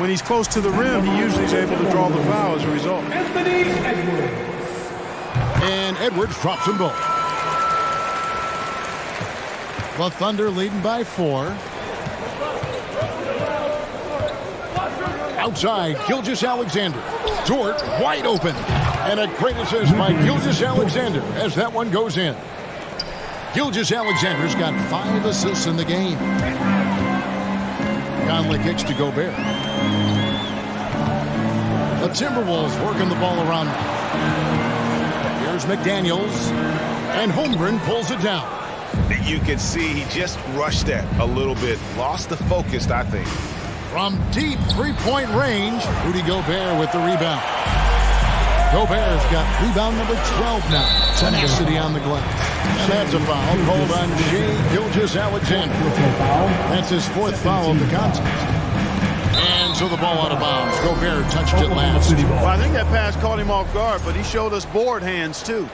when he's close to the rim, he usually is able to draw the foul as a result. And Edwards drops them both. The Thunder leading by 4. Outside, Gilgeous Alexander. Dort wide open. And a great assist by Gilgeous Alexander as that one goes in. Gilgeous Alexander's got 5 assists in the game. Conley kicks to Gobert. The Timberwolves working the ball around. Here's McDaniels. And Holmgren pulls it down. You can see he just rushed that a little bit. Lost the focus, I think. From deep three-point range, Rudy Gobert with the rebound. Gobert's got rebound number 12 now. Tenacity on the glass. And that's a foul called on Shai Gilgeous Alexander. That's his 4th foul of the contest. And so the ball out of bounds. Gobert touched it last. Well, I think that pass caught him off guard, but he showed us board hands too.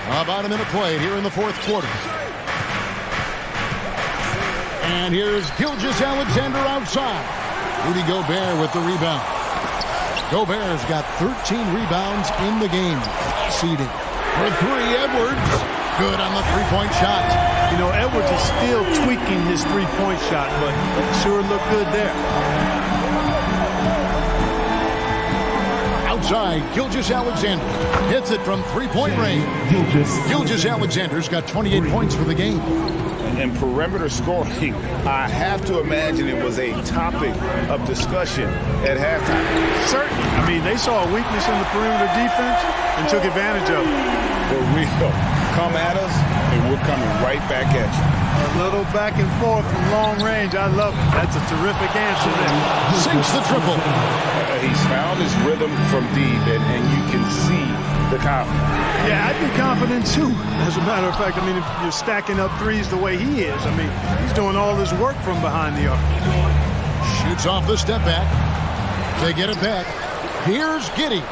About a minute played here in the 4th quarter. And here's Gilgeous Alexander outside. Rudy Gobert with the rebound. Gobert's got 13 rebounds in the game. Seeding. For 3, Edwards. Good on the 3-point shot. You know, Edwards is still tweaking his 3-point shot, but sure looked good there. Outside, Gilgeous Alexander hits it from 3-point range. Gilgeous Alexander's got 28 points for the game. And perimeter scoring, I have to imagine it was a topic of discussion at halftime. Certainly. I mean, they saw a weakness in the perimeter defense and took advantage of it. For real. Come at us, and we're coming right back at you. A little back and forth from long range. I love it. That's a terrific answer there. Sinks the triple. He's found his rhythm from deep, and you can see the confidence. Yeah, I'd be confident too. As a matter of fact, I mean, if you're stacking up threes the way he is, I mean, he's doing all his work from behind the arc. Shoots off the step back. They get it back. Here's Giddey.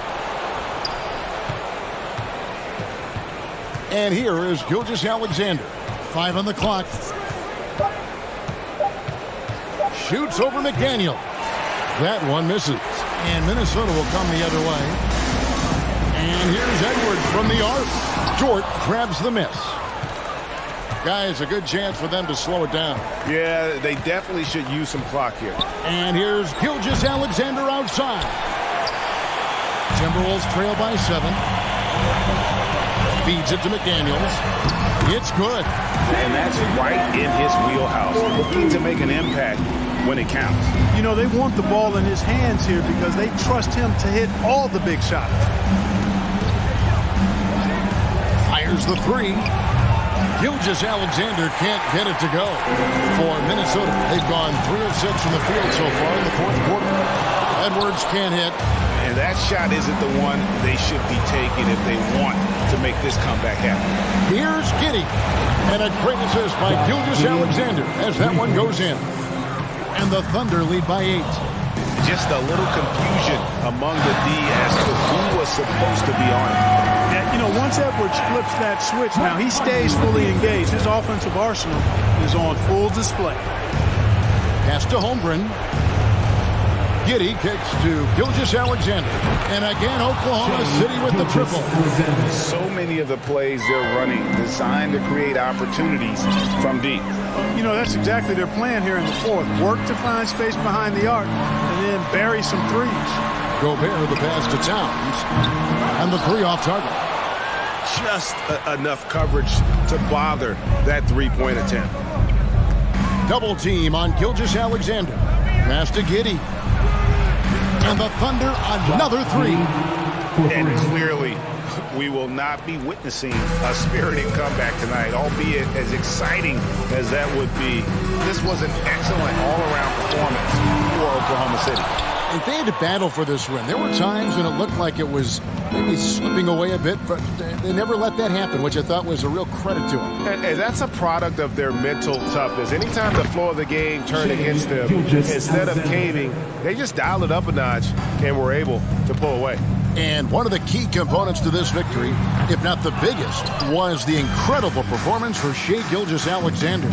And here is Gilgeous Alexander. 5 on the clock. Shoots over McDaniel. That one misses. And Minnesota will come the other way. And here's Edwards from the arc. Dort grabs the miss. Guys, a good chance for them to slow it down. Yeah, they definitely should use some clock here. And here's Gilgeous Alexander outside. Timberwolves trail by 7. Feeds it to McDaniels. It's good. And that's right in his wheelhouse. Looking to make an impact when it counts. You know, they want the ball in his hands here because they trust him to hit all the big shots. Fires the 3. Gilgeous Alexander can't get it to go. For Minnesota, they've gone 3 of 6 from the field so far in the 4th quarter. Edwards can't hit. And that shot isn't the one they should be taking if they want to make this comeback happen. Here's Giddey. And a great assist by Gilgeous Alexander as that one goes in. And the Thunder lead by 8. Just a little confusion among the D as to who was supposed to be on it. Yeah, you know, once Edwards flips that switch, now he stays fully engaged. His offensive arsenal is on full display. Pass to Holmgren. Giddey kicks to Gilgeous Alexander. And again, Oklahoma City with the triple. So many of the plays they're running designed to create opportunities from deep. You know, that's exactly their plan here in the 4th. Work to find space behind the arc and then bury some threes. Gobert the pass to Towns. And the 3 off target. Just enough coverage to bother that 3-point attempt. Double team on Gilgeous Alexander. Pass to Giddey. And the Thunder another 3. And clearly we will not be witnessing a spirited comeback tonight, albeit as exciting as that would be. This was an excellent all-around performance for Oklahoma City. And they had to battle for this win. There were times when it looked like it was maybe slipping away a bit, but they never let that happen, which I thought was a real credit to them. And that's a product of their mental toughness. Anytime the flow of the game turned against them, instead of caving, they just dialed it up a notch and were able to pull away. And one of the key components to this victory, if not the biggest, was the incredible performance for Shai Gilgeous-Alexander.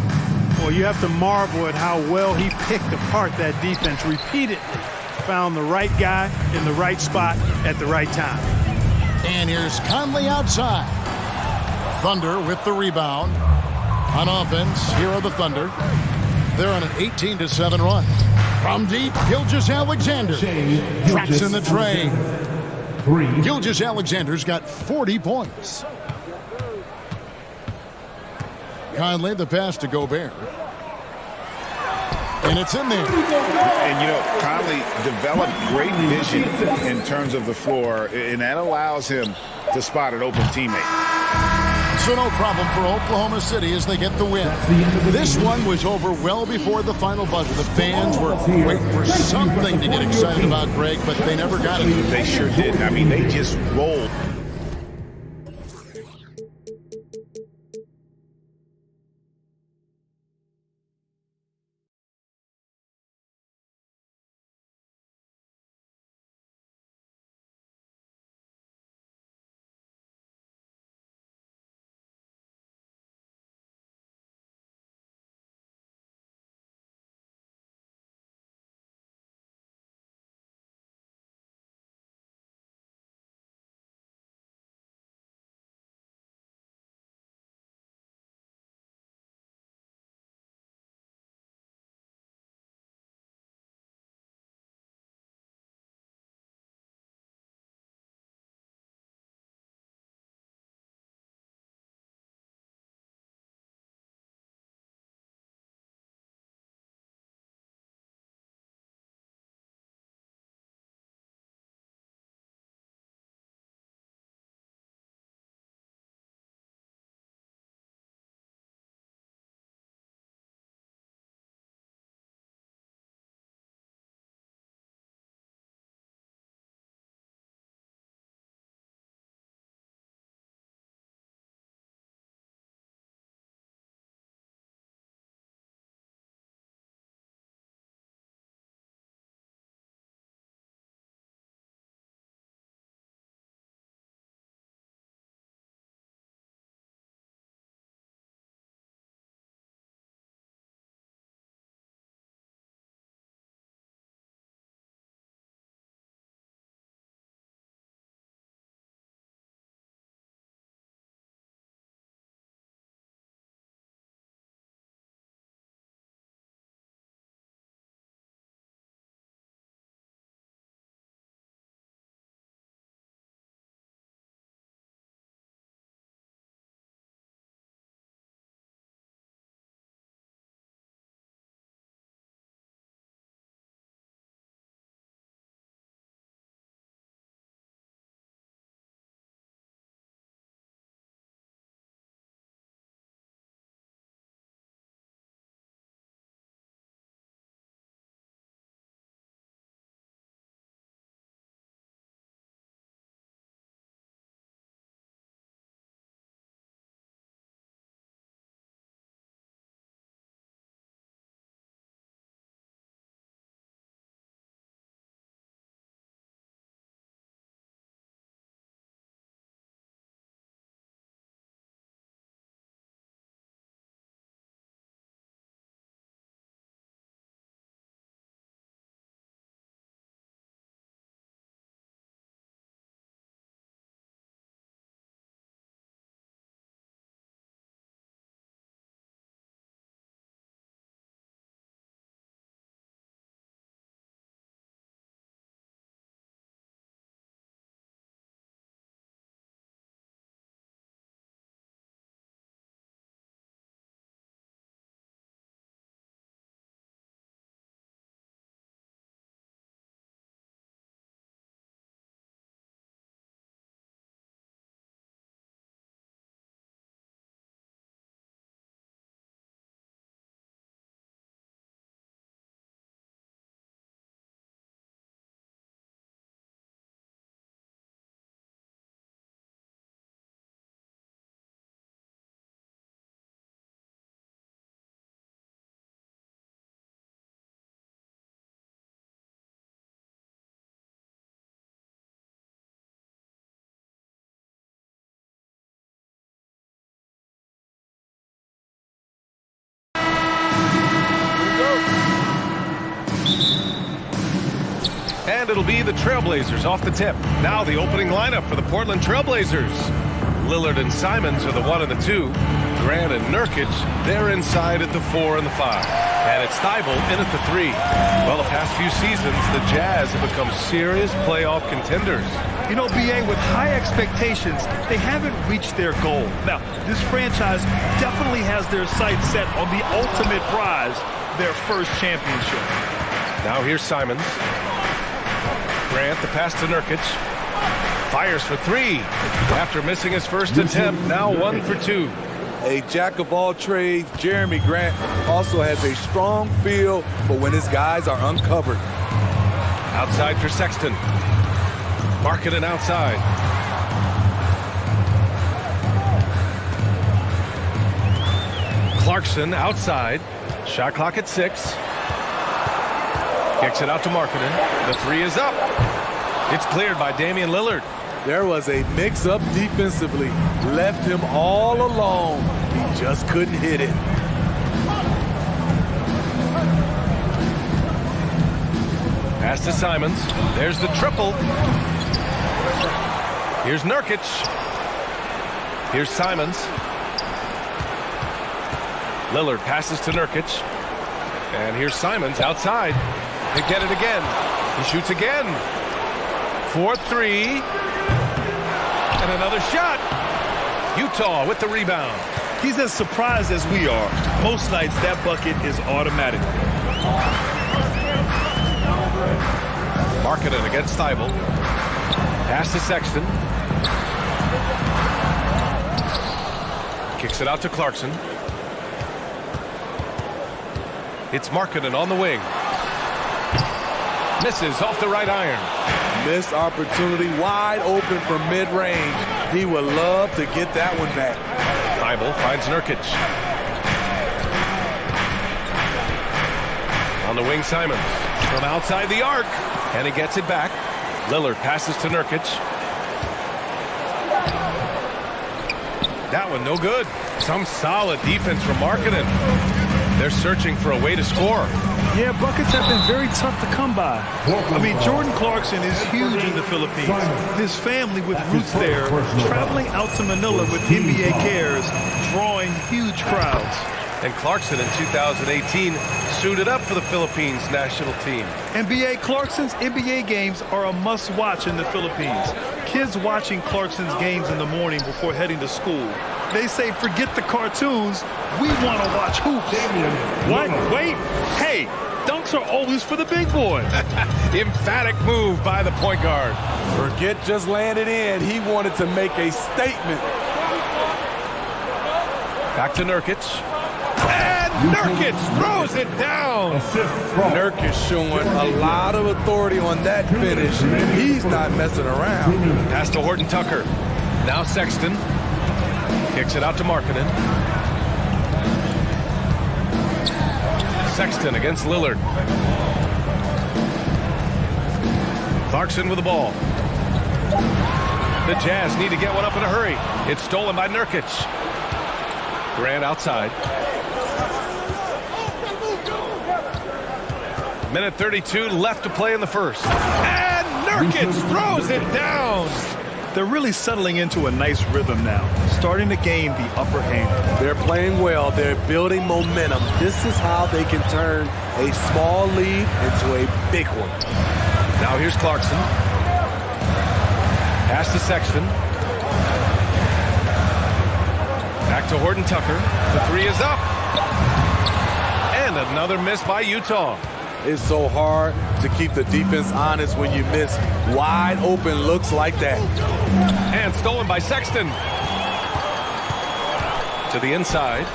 Well, you have to marvel at how well he picked apart that defense repeatedly. Found the right guy in the right spot at the right time. And here's Conley outside. Thunder with the rebound. On offense, here are the Thunder. They're on an 18-7 run. From deep, Gilgeous-Alexander tracks in the tray. Gilgeous-Alexander's got 40 points. Conley, the pass to Gobert. And it's in there. And, you know, Conley developed great vision in terms of the floor, and that allows him to spot an open teammate. So no problem for Oklahoma City as they get the win. This one was over well before the final buzzer. The fans were waiting for something to get excited about, Greg, but they never got it. They sure didn't. I mean, they just rolled. And it'll be the Trailblazers off the tip. Now the opening lineup for the Portland Trailblazers. Lillard and Simons are the 1 and the 2. Grant and Nurkic, they're inside at the 4 and the 5. And it's Thibault in at the 3. Well, the past few seasons, the Jazz have become serious playoff contenders. You know, BA, with high expectations, they haven't reached their goal. Now, this franchise definitely has their sights set on the ultimate prize, their first championship. Now here's Simons. Grant, the pass to Nurkic. Fires for 3. After missing his first attempt, now 1 for 2. A jack of all trades, Jeremy Grant also has a strong feel for when his guys are uncovered. Outside for Sexton. Markkanen outside. Clarkson outside. Shot clock at 6. Kicks it out to Markkanen. The 3 is up. It's cleared by Damian Lillard. There was a mix-up defensively. Left him all alone. He just couldn't hit it. Pass to Simons. There's the triple. Here's Nurkic. Here's Simons. Lillard passes to Nurkic. And here's Simons outside. They get it again. He shoots again. 4-3. And another shot. Utah with the rebound. He's as surprised as we are. Most nights, that bucket is automatic. Markkanen against Thibault. Pass to Sexton. Kicks it out to Clarkson. It's Markkanen on the wing. Misses off the right iron. Missed opportunity, wide open from mid-range. He would love to get that one back. Thibault finds Nurkic. On the wing, Simons. From outside the arc. And he gets it back. Lillard passes to Nurkic. That one no good. Some solid defense from Markkanen. They're searching for a way to score. Yeah, buckets have been very tough to come by. I mean, Jordan Clarkson is huge in the Philippines. His family with roots there, traveling out to Manila with NBA cares, drawing huge crowds. And Clarkson in 2018 suited up for the Philippines national team. NBA Clarkson's NBA games are a must-watch in the Philippines. Kids watching Clarkson's games in the morning before heading to school. They say, forget the cartoons, we want to watch hoops. What? Wait. Hey, dunks are always for the big boys. Emphatic move by the point guard. Forget just landed in. He wanted to make a statement. Back to Nurkic. And Nurkic throws it down. Nurkic showing a lot of authority on that finish. He's not messing around. Pass to Horton Tucker. Now Sexton. Kicks it out to Markkanen. Sexton against Lillard. Clarkson with the ball. The Jazz need to get one up in a hurry. It's stolen by Nurkic. Grant outside. Minute 32 left to play in the first. And Nurkic throws it down. They're really settling into a nice rhythm now, starting to gain the upper hand. They're playing well. They're building momentum. This is how they can turn a small lead into a big one. Now here's Clarkson. Pass to Sexton. Back to Horton Tucker. The 3 is up. And another miss by Utah. It's so hard to keep the defense honest when you miss wide open looks like that. And stolen by Sexton. To the inside.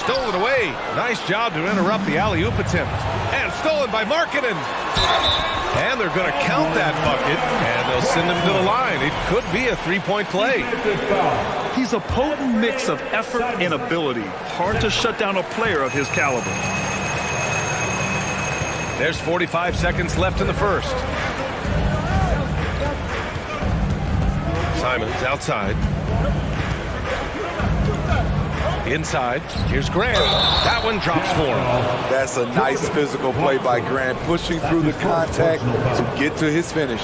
Stolen away. Nice job to interrupt the alley-oop attempt. And stolen by Markkanen. And they're going to count that bucket. And they'll send him to the line. It could be a three-point play. He's a potent mix of effort and ability. Hard to shut down a player of his caliber. There's 45 seconds left in the first. Simons outside. Inside, here's Grant. That one drops for him. That's a nice physical play by Grant, pushing through the contact to get to his finish.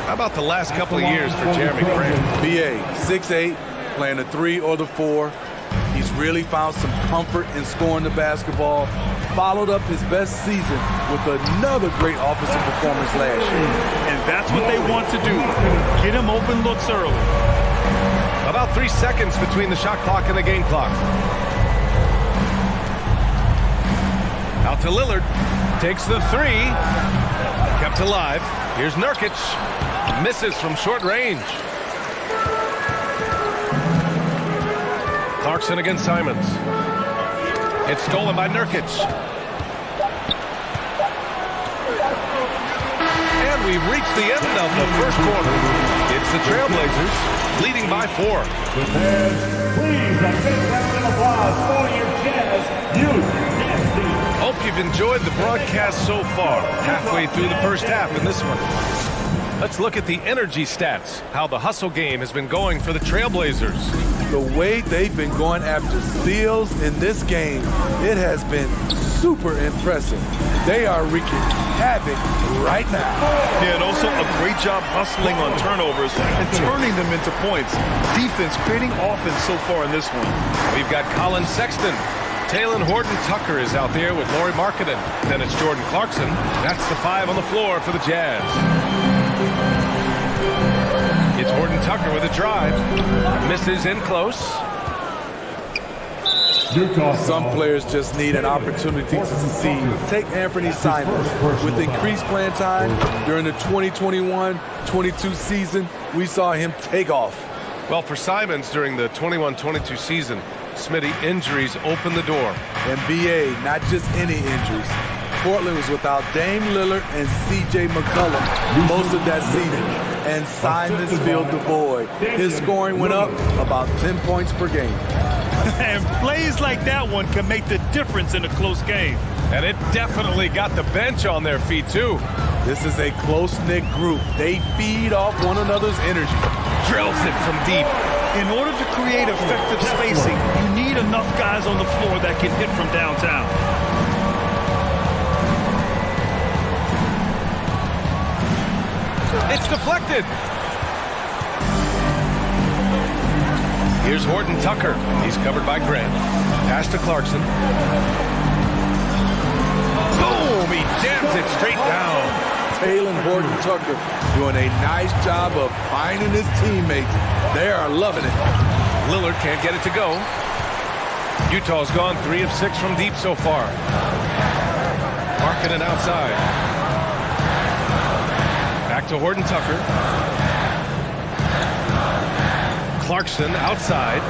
How about the last couple of years for Jeremy Grant? BA, 6'8", playing the 3 or the 4. He's really found some comfort in scoring the basketball. Followed up his best season with another great offensive performance last year. And that's what they want to do. Get him open looks early. About 3 seconds between the shot clock and the game clock. Out to Lillard. Takes the 3. Kept alive. Here's Nurkic. Misses from short range. Clarkson against Simons. It's stolen by Nurkic. And we've reached the end of the first quarter. It's the Trailblazers leading by 4. Please, a big round of applause for your Jazz Youth Dance Team. Hope you've enjoyed the broadcast so far. Halfway through the first half in this one. Let's look at the energy stats, how the hustle game has been going for the Trailblazers. The way they've been going after steals in this game, it has been super impressive. They are wreaking havoc right now. Yeah, and also a great job hustling on turnovers and turning them into points. Defense creating offense so far in this one. We've got Colin Sexton. Taylor Horton-Tucker is out there with Lauri Markkanen. Then it's Jordan Clarkson. That's the 5 on the floor for the Jazz. It's Horton-Tucker with a drive. Misses in close. Some players just need an opportunity to succeed. Take Anthony Simons. With increased playing time during the 2021-22 season, we saw him take off. Well, for Simons during the 21-22 season, Smitty, injuries opened the door. And BA, not just any injuries. Portland was without Dame Lillard and C.J. McCollum most of that season, and Simons filled the void. His scoring went up about 10 points per game. And plays like that one can make the difference in a close game. And it definitely got the bench on their feet, too. This is a close-knit group. They feed off one another's energy. Drills it from deep. In order to create effective spacing, you need enough guys on the floor that can hit from downtown. It's deflected. Here's Horton-Tucker. He's covered by Grant. Pass to Clarkson. Boom! He jams it straight down. Taylor Horton-Tucker doing a nice job of finding his teammates. They are loving it. Lillard can't get it to go. Utah's gone 3 of 6 from deep so far. Markkanen outside. Back to Horton-Tucker. Clarkson outside.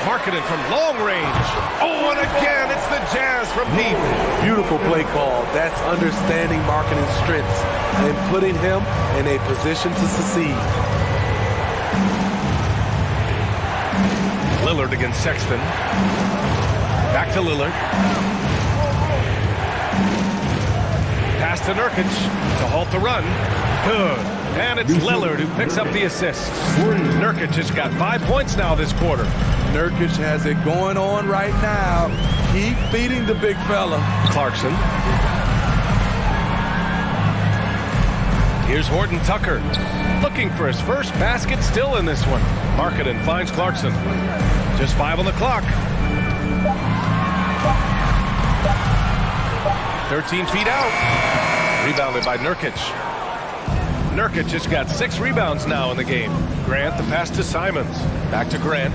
Markkanen from long range. Oh, and again, it's the Jazz from deep. Beautiful play call. That's understanding Markkanen's strengths and putting him in a position to succeed. Lillard against Sexton. Back to Lillard. Pass to Nurkic to halt the run. Good. And it's Lillard who picks up the assist. Nurkic has got 5 points now this quarter. Nurkic has it going on right now. Keep feeding the big fella. Clarkson. Here's Horton-Tucker. Looking for his first basket still in this one. Markkanen finds Clarkson. Just 5 on the clock. 13 feet out. Rebounded by Nurkic. Nurkic has got 6 rebounds now in the game. Grant, the pass to Simons. Back to Grant.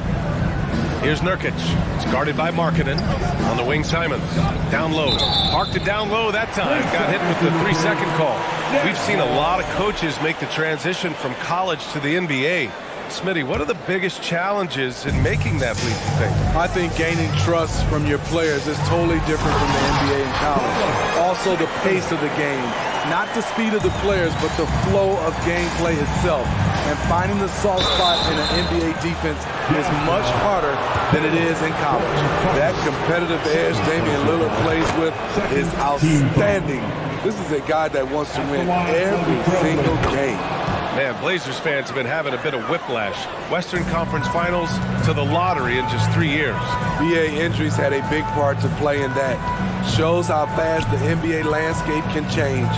Here's Nurkic. It's guarded by Markkanen. On the wing, Simons. Down low. Parked it down low that time. Got hit with the 3-second call. We've seen a lot of coaches make the transition from college to the NBA. Smitty, what are the biggest challenges in making that leap, you think? I think gaining trust from your players is totally different from the NBA and college. Also, the pace of the game. Not the speed of the players, but the flow of gameplay itself. And finding the soft spot in an NBA defense is much harder than it is in college. That competitive edge Damian Lillard plays with is outstanding. This is a guy that wants to win every single game. Man, Blazers fans have been having a bit of whiplash. Western Conference Finals to the lottery in just 3 years. BA injuries had a big part to play in that. Shows how fast the NBA landscape can change.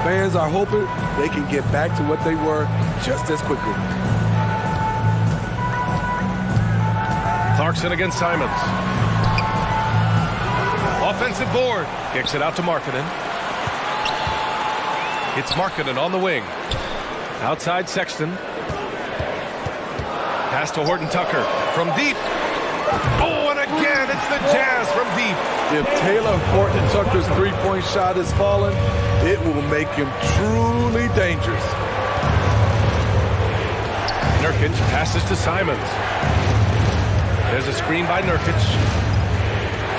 Fans are hoping they can get back to what they were just as quickly. Clarkson against Simons. Offensive board. Kicks it out to Markkanen. It's Markkanen on the wing. Outside Sexton. Pass to Horton Tucker from deep. Oh, and again, it's the Jazz from deep. If Taylor Horton Tucker's three-point shot is falling, it will make him truly dangerous. Nurkic passes to Simons. There's a screen by Nurkic.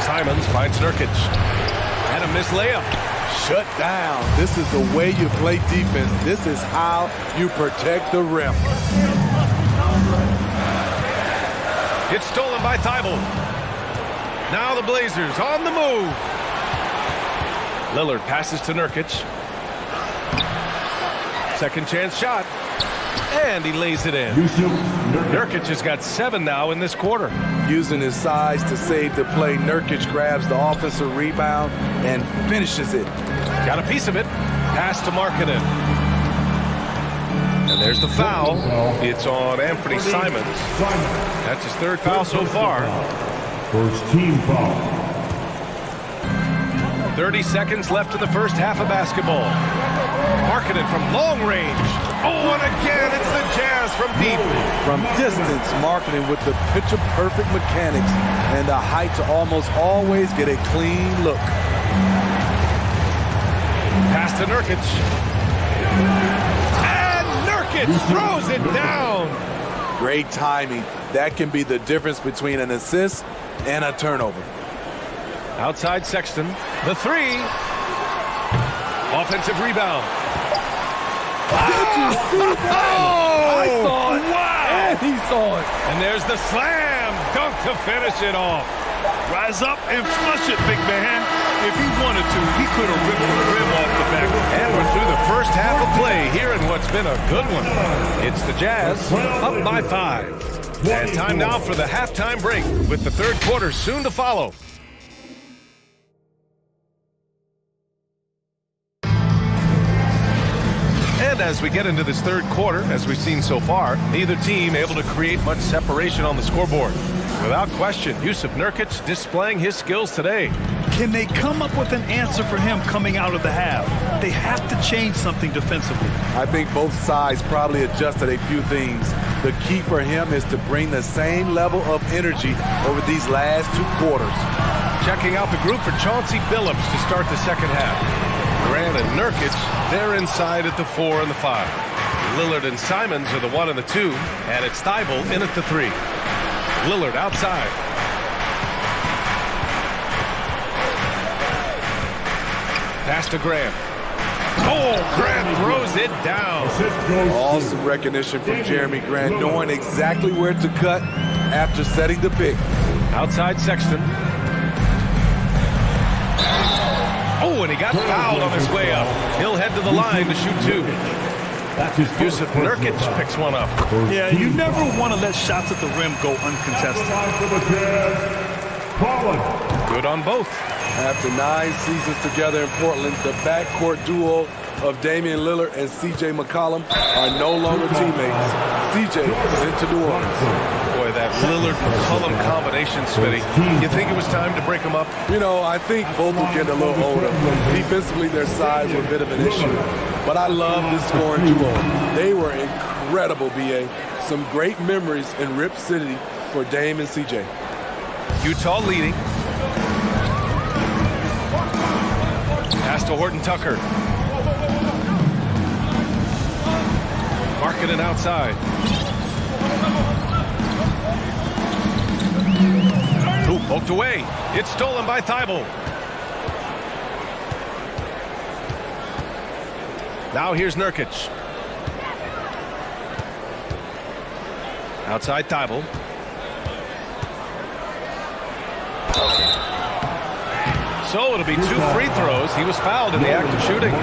Simons finds Nurkic. And a missed layup. Shut down. This is the way you play defense. This is how you protect the rim. It's stolen by Thibault. Now the Blazers on the move. Lillard passes to Nurkic. Second chance shot. And he lays it in. Nurkic has got 7 now in this quarter. Using his size to save the play, Nurkic grabs the offensive rebound and finishes it. Got a piece of it. Pass to Markkanen. And there's the foul. It's on Anthony Simons. That's his 3rd foul so far. First team foul. 30 seconds left in the first half of basketball. Markkanen from long range. Oh, and again, it's the Jazz from deep. From distance, Markkanen with the picture-perfect mechanics and the height to almost always get a clean look. Pass to Nurkic. And Nurkic throws it down. Great timing. That can be the difference between an assist and a turnover. Outside Sexton. The 3. Offensive rebound. Did you see that? I saw it. Wow. And he saw it. And there's the slam dunk to finish it off. Rise up and flush it, big man. If he wanted to, he could have ripped the rim off the back. And we're through the first half of play here in what's been a good one. It's the Jazz up by 5. And time now for the halftime break with the 3rd quarter soon to follow. And as we get into this 3rd quarter, as we've seen so far, neither team able to create much separation on the scoreboard. Without question, Jusuf Nurkic displaying his skills today. Can they come up with an answer for him coming out of the half? They have to change something defensively. I think both sides probably adjusted a few things. The key for him is to bring the same level of energy over these last 2 quarters. Checking out the group for Chauncey Billups to start the second half. Grant and Nurkic, they're inside at the 4 and the 5. Lillard and Simons are the 1 and the 2, and it's Thibault in at the 3. Lillard outside. Pass to Grant. Oh, Grant throws it down. Awesome recognition from Jeremy Grant, knowing exactly where to cut after setting the pick. Outside Sexton. Oh, and he got fouled on his way up. He'll head to the line to shoot 2. Jusuf Nurkic picks one up. Yeah, you never want to let shots at the rim go uncontested. Good on both. After 9 seasons together in Portland, the backcourt duo of Damian Lillard and C.J. McCollum are no longer teammates. C.J. sent to New Orleans. Boy, that Lillard-McCollum combination, Smitty. You think it was time to break them up? You know, I think both will get a little older. Defensively, their size were a bit of an issue. But I love this scoring duo. They were incredible, B.A. Some great memories in Rip City for Dame and C.J. Utah leading. Pass to Horton Tucker. Markkanen outside. Ooh, poked away. It's stolen by Thibault. Now here's Nurkic. Outside Thibault. So it'll be 2 free throws. He was fouled in the act of shooting.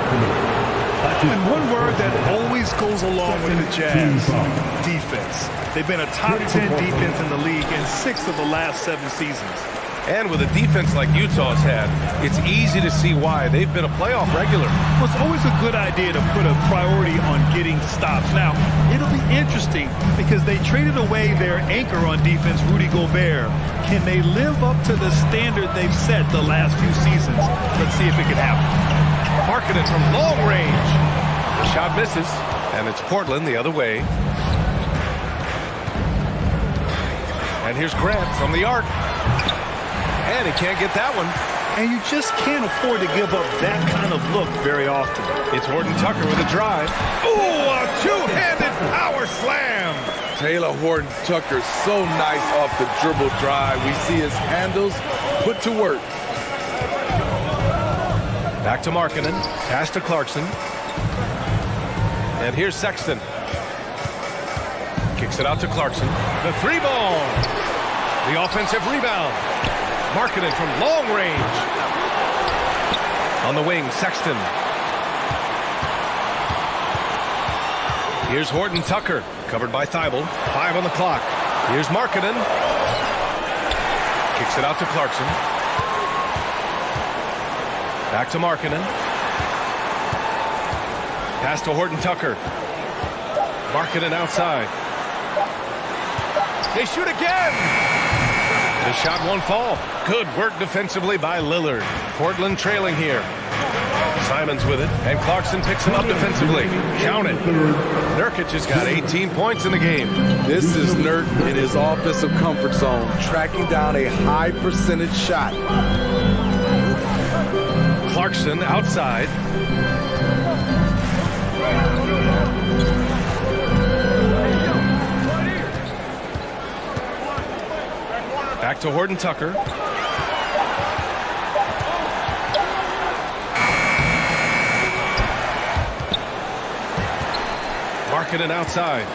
And one word that always goes along with the Jazz, defense. They've been a top 10 defense in the league in 6 of the last 7 seasons. And with a defense like Utah's had, it's easy to see why. They've been a playoff regular. Well, it's always a good idea to put a priority on getting stops. Now, it'll be interesting because they traded away their anchor on defense, Rudy Gobert. Can they live up to the standard they've set the last few seasons? Let's see if it can happen. Marketed from long range. The shot misses, and it's Portland the other way. And here's Grant from the arc. And he can't get that one. And you just can't afford to give up that kind of look very often. It's Horton Tucker with a drive. Ooh, a two-handed power slam. Taylor Horton Tucker, so nice off the dribble drive. We see his handles put to work. Back to Markkanen. Pass to Clarkson. And here's Sexton. Kicks it out to Clarkson. The 3-ball. The offensive rebound. Markkanen from long range. On the wing, Sexton. Here's Horton Tucker, covered by Thibault. 5 on the clock. Here's Markkanen. Kicks it out to Clarkson. Back to Markkanen. Pass to Horton Tucker. Markkanen outside. They shoot again! The shot won't fall. Good work defensively by Lillard. Portland trailing here. Simons with it, and Clarkson picks him up defensively. Count it. Nurkic has got 18 points in the game. This is Nurk in his offensive comfort zone, tracking down a high percentage shot. Clarkson outside. Back to Horton Tucker. Markkanen outside.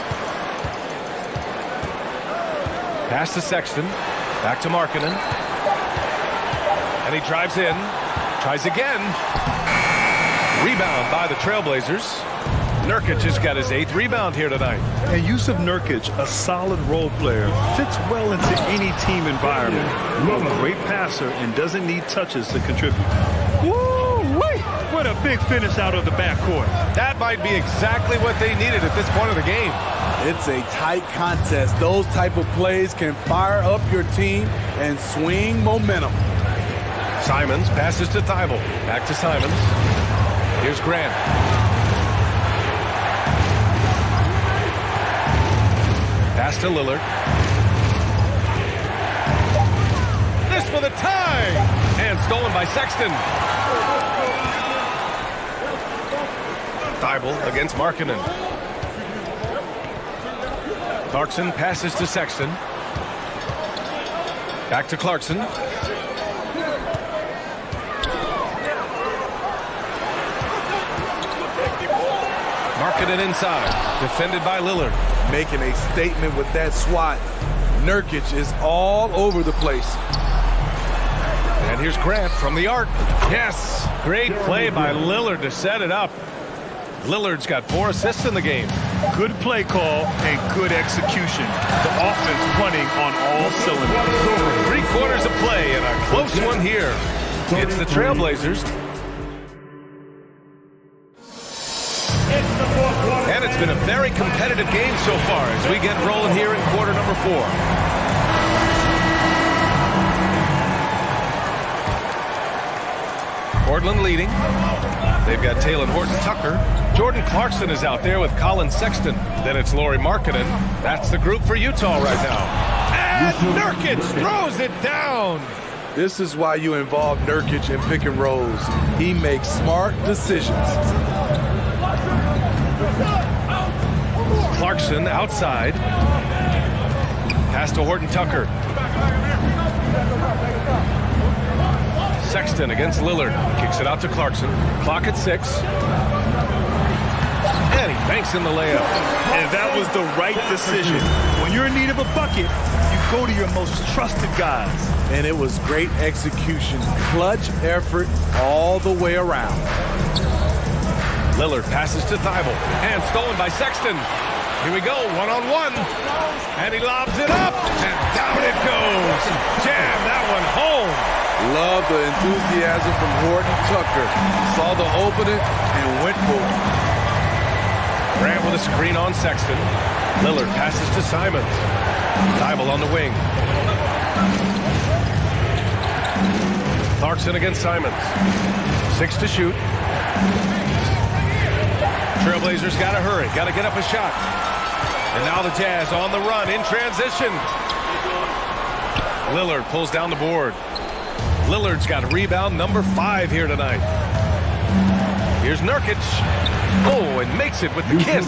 Pass to Sexton. Back to Markkanen. And he drives in. Tries again. Rebound by the Trailblazers. Nurkic has got his 8th rebound here tonight. And Yusuf Nurkic, a solid role player, fits well into any team environment. A great passer and doesn't need touches to contribute. Woo-wee! What a big finish out of the backcourt. That might be exactly what they needed at this point of the game. It's a tight contest. Those type of plays can fire up your team and swing momentum. Simons passes to Thibault. Back to Simons. Here's Grant. Pass to Lillard. This for the tie! And stolen by Sexton. Thibault against Markkanen. Clarkson passes to Sexton. Back to Clarkson. Markkanen inside. Defended by Lillard. Making a statement with that swat. Nurkic is all over the place. And here's Grant from the arc. Yes, great play by Lillard to set it up. Lillard's got 4 assists in the game. Good play call and good execution. The offense running on all cylinders. 3 quarters of play and a close one here. It's the Trailblazers. And it's been a very competitive game so far as we get rolling here in quarter number 4. Portland leading. They've got Taylor Horton Tucker. Jordan Clarkson is out there with Colin Sexton. Then it's Lauri Markkanen. That's the group for Utah right now. And Nurkic throws it down. This is why you involve Nurkic in pick and rolls. He makes smart decisions. Clarkson outside. Pass to Horton Tucker. Sexton against Lillard. Kicks it out to Clarkson. Clock at 6. And he banks in the layup. And that was the right decision. When you're in need of a bucket, you go to your most trusted guys. And it was great execution. Clutch effort all the way around. Lillard passes to Thibault, and stolen by Sexton. Here we go, one-on-one. And he lobs it up, and down it goes. Jam that one home. Love the enthusiasm from Horton Tucker. Saw the opening and went for it. Grant with a screen on Sexton. Lillard passes to Simons. Thibault on the wing. Clarkson against Simons. 6 to shoot. Trailblazers got to hurry. Got to get up a shot. And now the Jazz on the run in transition. Lillard pulls down the board. Lillard's got rebound number 5 here tonight. Here's Nurkic. Oh, and makes it with the kiss.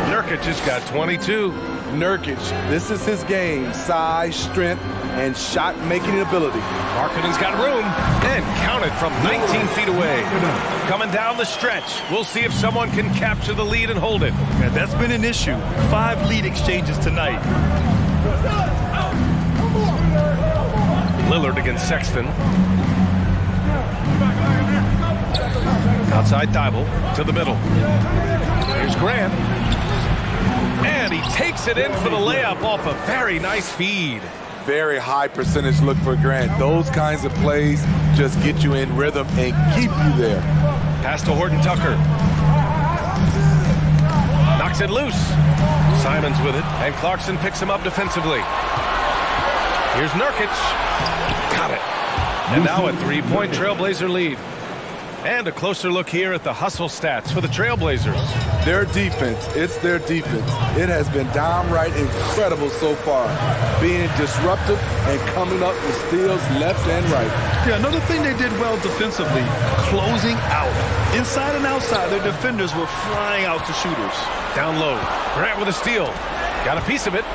Nurkic has got 22. Nurkic, this is his game. Size, strength, and shot-making ability. Markkanen's got room, and counted from 19 feet away. Coming down the stretch. We'll see if someone can capture the lead and hold it. Yeah, that's been an issue. 5 lead exchanges tonight. Lillard against Sexton. Outside Thibault to the middle. Here's Grant. And he takes it in for the layup off a very nice feed. Very high percentage look for Grant. Those kinds of plays just get you in rhythm and keep you there. Pass to Horton Tucker. Knocks it loose. Simons with it, and Clarkson picks him up defensively. Here's Nurkic. Got it. And now a 3-point Trailblazer lead. And a closer look here at the hustle stats for the Trailblazers. Their defense, it's their defense. It has been downright incredible so far. Being disruptive and coming up with steals left and right. Yeah, another thing they did well defensively, closing out. Inside and outside, their defenders were flying out to shooters. Down low. Grant with a steal. Got a piece of it.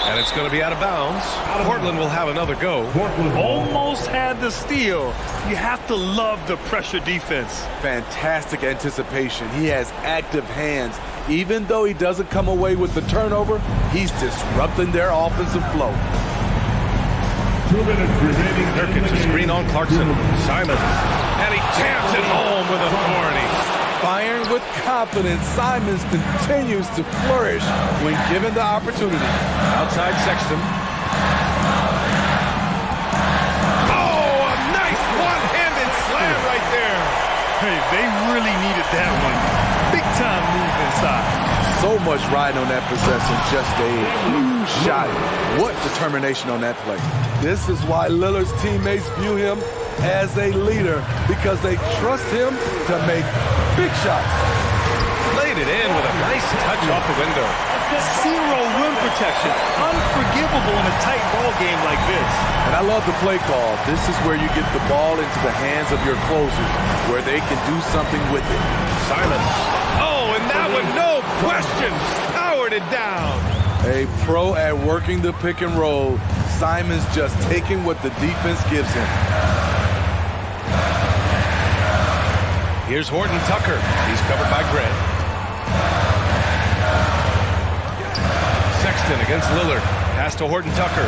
And it's going to be out of bounds. Portland will have another go. Almost had the steal. You have to love the pressure defense. Fantastic anticipation. He has active hands. Even though he doesn't come away with the turnover, he's disrupting their offensive flow. 2 minutes remaining. Nurkic a screen on Clarkson. Simons. And he jams it home with authority. Firing with confidence, Simons continues to flourish when given the opportunity. Outside Sexton. Oh, a nice one-handed slam right there. Hey, they really needed that one. Big time move inside. So much riding on that possession, just a huge shot. What determination on that play. This is why Lillard's teammates view him as a leader, because they trust him to make big shots. Laid it in with a nice touch off the window. Zero rim protection. Unforgivable in a tight ball game like this. And I love the play call. This is where you get the ball into the hands of your closers, where they can do something with it. Simons. Oh, and that one, no question, powered it down. A pro at working the pick and roll. Simons just taking what the defense gives him. Here's Horton Tucker. He's covered by Grant. Sexton against Lillard. Pass to Horton Tucker.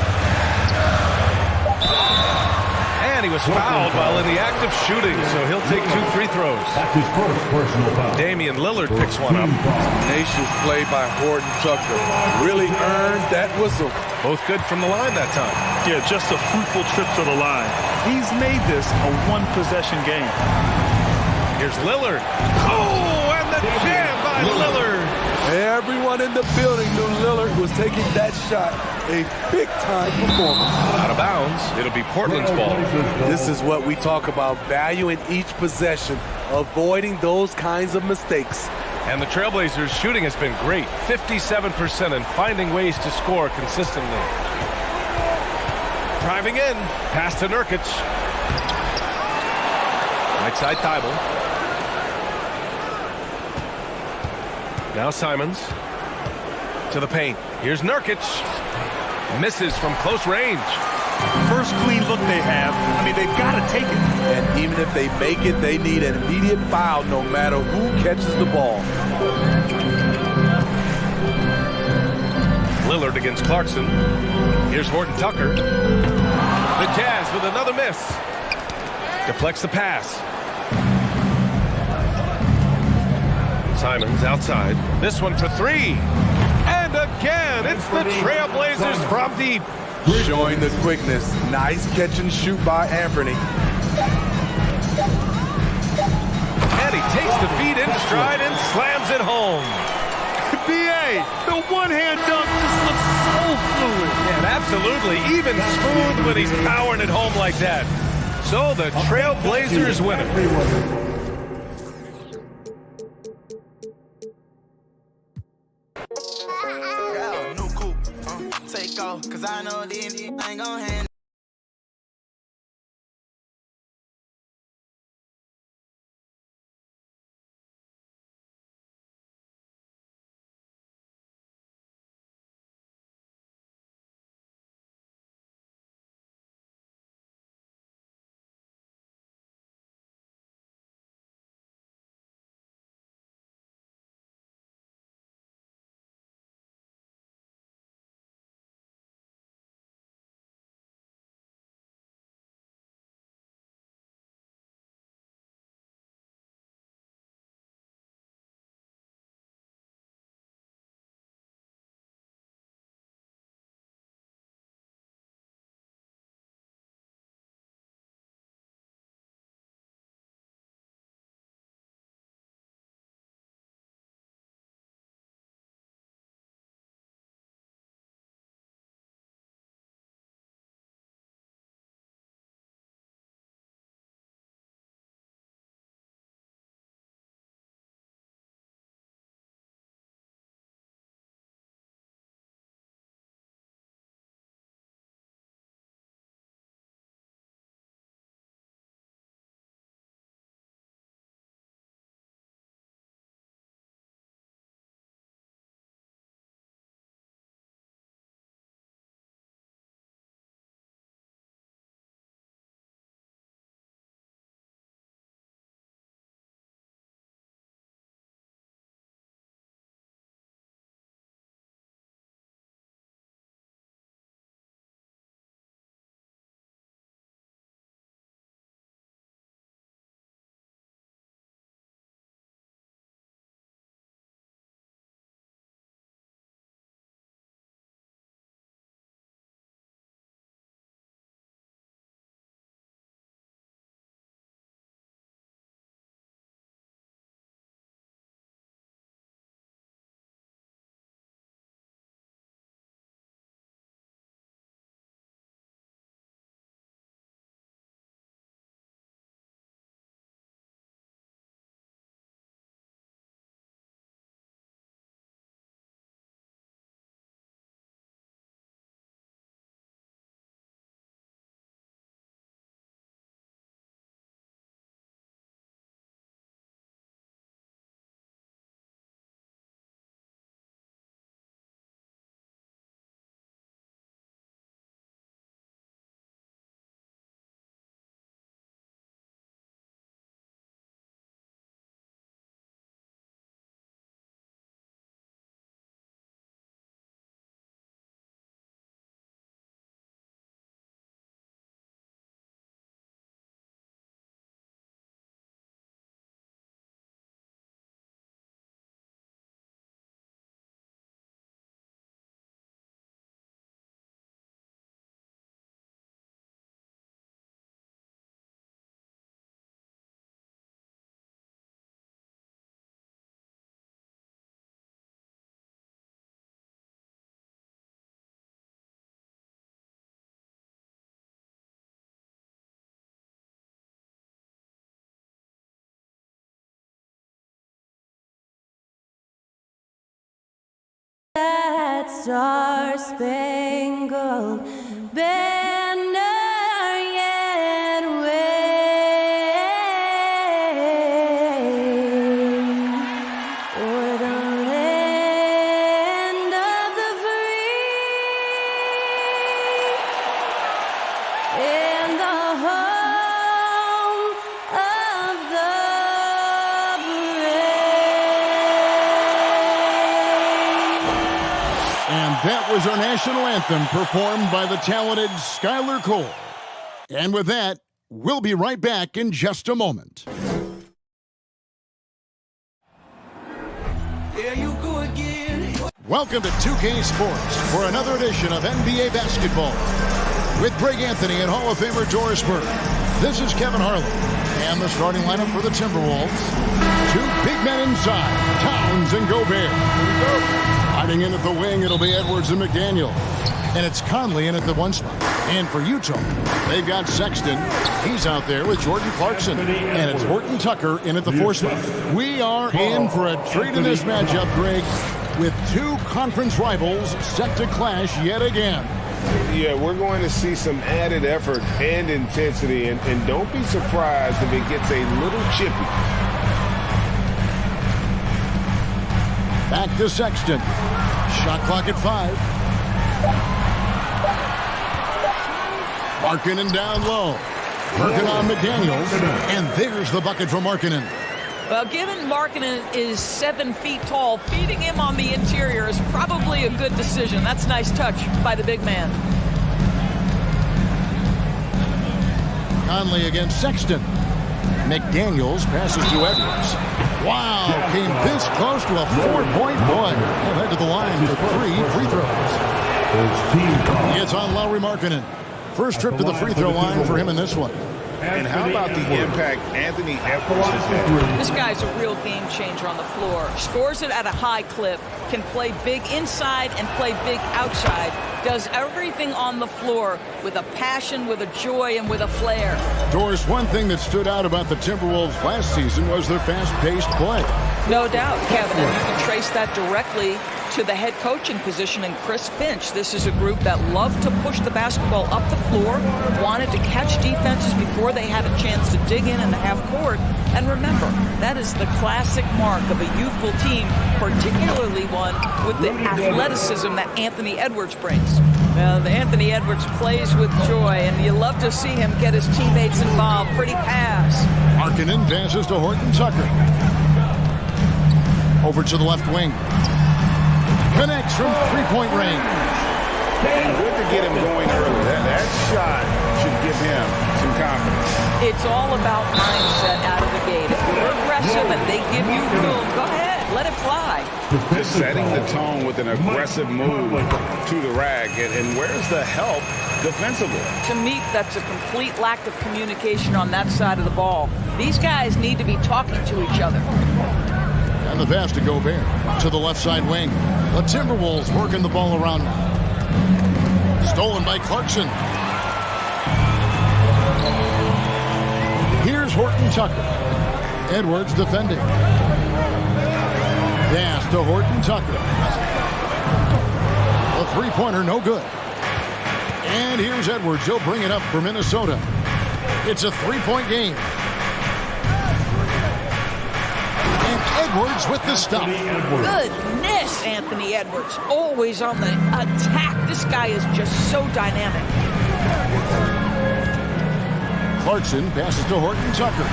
And he was fouled while in the act of shooting, so he'll take 2 free throws. That's his first personal foul. Damian Lillard picks one up. Tenacious play by Horton Tucker. Really earned that whistle. Both good from the line that time. Yeah, just a fruitful trip to the line. He's made this a one-possession game. Here's Lillard. Oh, and the jam by Lillard. Everyone in the building knew Lillard was taking that shot. A big-time performance. Out of bounds. It'll be Portland's ball. This is what we talk about, value in each possession, avoiding those kinds of mistakes. And the Trailblazers' shooting has been great. 57% and finding ways to score consistently. Driving in. Pass to Nurkic. Right side Thibault. Now Simons to the paint. Here's Nurkic. Misses from close range. First clean look they have. I mean, they've got to take it. And even if they make it, they need an immediate foul no matter who catches the ball. Lillard against Clarkson. Here's Horton Tucker. The Jazz with another miss. Deflects the pass. Simons outside. This one for three. And again, it's the Trailblazers from deep. Showing the quickness. Nice catch and shoot by Anthony. And he takes the feet in stride and slams it home. B.A., the one-hand dunk just looks so fluid. Yeah, absolutely. Even smooth when he's powering it home like that. So the Trailblazers win it. Take off, cause I know this ain't gonna handle. That star-spangled banner yet wave o'er the land of the free and the home of the That was our national anthem performed by the talented Skylar Cole. And with that, we'll be right back in just a moment. There you go again. Welcome to 2K Sports for another edition of NBA basketball. With Greg Anthony and Hall of Famer Doris Burke. This is Kevin Harlan. And the starting lineup for the Timberwolves. Two big men inside, Towns and Gobert. Hiding in at the wing, it'll be Edwards and McDaniel. And it's Conley in at the 1 spot. And for Utah, they've got Sexton. He's out there with Jordan Clarkson. And it's Horton Tucker in at the 4 spot. We are in for a treat in this matchup, Greg, with two conference rivals set to clash yet again. Yeah, we're going to see some added effort and intensity, and don't be surprised if it gets a little chippy. Back to Sexton. Shot clock at 5. Markkanen down low. Working on McDaniels. And there's the bucket for Markkanen. Well, given Markkanen is 7 feet tall, feeding him on the interior is probably a good decision. That's a nice touch by the big man. Conley against Sexton. McDaniels passes to Edwards. Wow, came this close to a 4-point play. He'll head to the line for 3 free throws. It's on Lauri Markkanen. First trip to the free throw line for him in this one. And how about the impact Anthony Edwards has had? This guy's a real game changer on the floor. Scores it at a high clip, can play big inside and play big outside. Does everything on the floor with a passion, with a joy, and with a flair. Doris, one thing that stood out about the Timberwolves last season was their fast-paced play. No doubt, Kevin, and you can trace that directly to the head coaching position in Chris Finch. This is a group that loved to push the basketball up the floor, wanted to catch defenses before they had a chance to dig in the half court. And remember, that is the classic mark of a youthful team, particularly one with the athleticism that Anthony Edwards brings. Well, Anthony Edwards plays with joy, and you love to see him get his teammates involved. Pretty pass. Markkanen passes to Horton Tucker. Over to the left wing. Connects from 3-point range. And good to get him going early. That shot should give him some confidence. It's all about mindset out of the gate. If you're aggressive and they give you room, go ahead, let it fly. Just setting the tone with an aggressive move to the rack. And where's the help defensively? To me, that's a complete lack of communication on that side of the ball. These guys need to be talking to each other. And the pass to Gobert to the left side wing. The Timberwolves working the ball around now. Stolen by Clarkson. Here's Horton Tucker. Edwards defending. Pass to Horton Tucker. The three-pointer no good. And here's Edwards. He'll bring it up for Minnesota. It's a 3-point game. Edwards with the stop. Goodness, Anthony Edwards. Always on the attack. This guy is just so dynamic. Clarkson passes to Horton Tucker.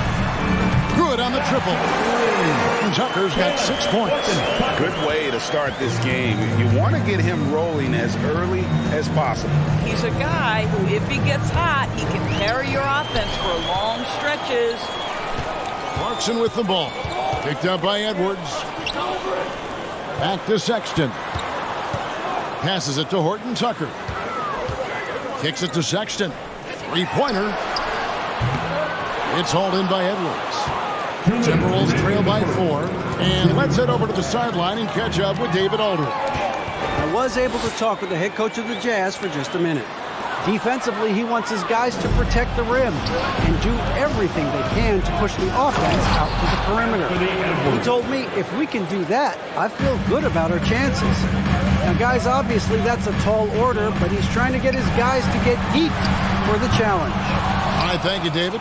Good on the triple. And Tucker's got 6 points. Good way to start this game. You want to get him rolling as early as possible. He's a guy who, if he gets hot, he can carry your offense for long stretches. Clarkson with the ball. Picked up by Edwards. Back to Sexton. Passes it to Horton Tucker. Kicks it to Sexton. 3-pointer. It's hauled in by Edwards. Timberwolves trail by 4. And let's head over to the sideline and catch up with David Aldridge. I was able to talk with the head coach of the Jazz for just a minute. Defensively, he wants his guys to protect the rim and do everything they can to push the offense out to the perimeter. He told me if we can do that, I feel good about our chances. Now, guys, obviously that's a tall order, but he's trying to get his guys to get deep for the challenge. All right, thank you, David.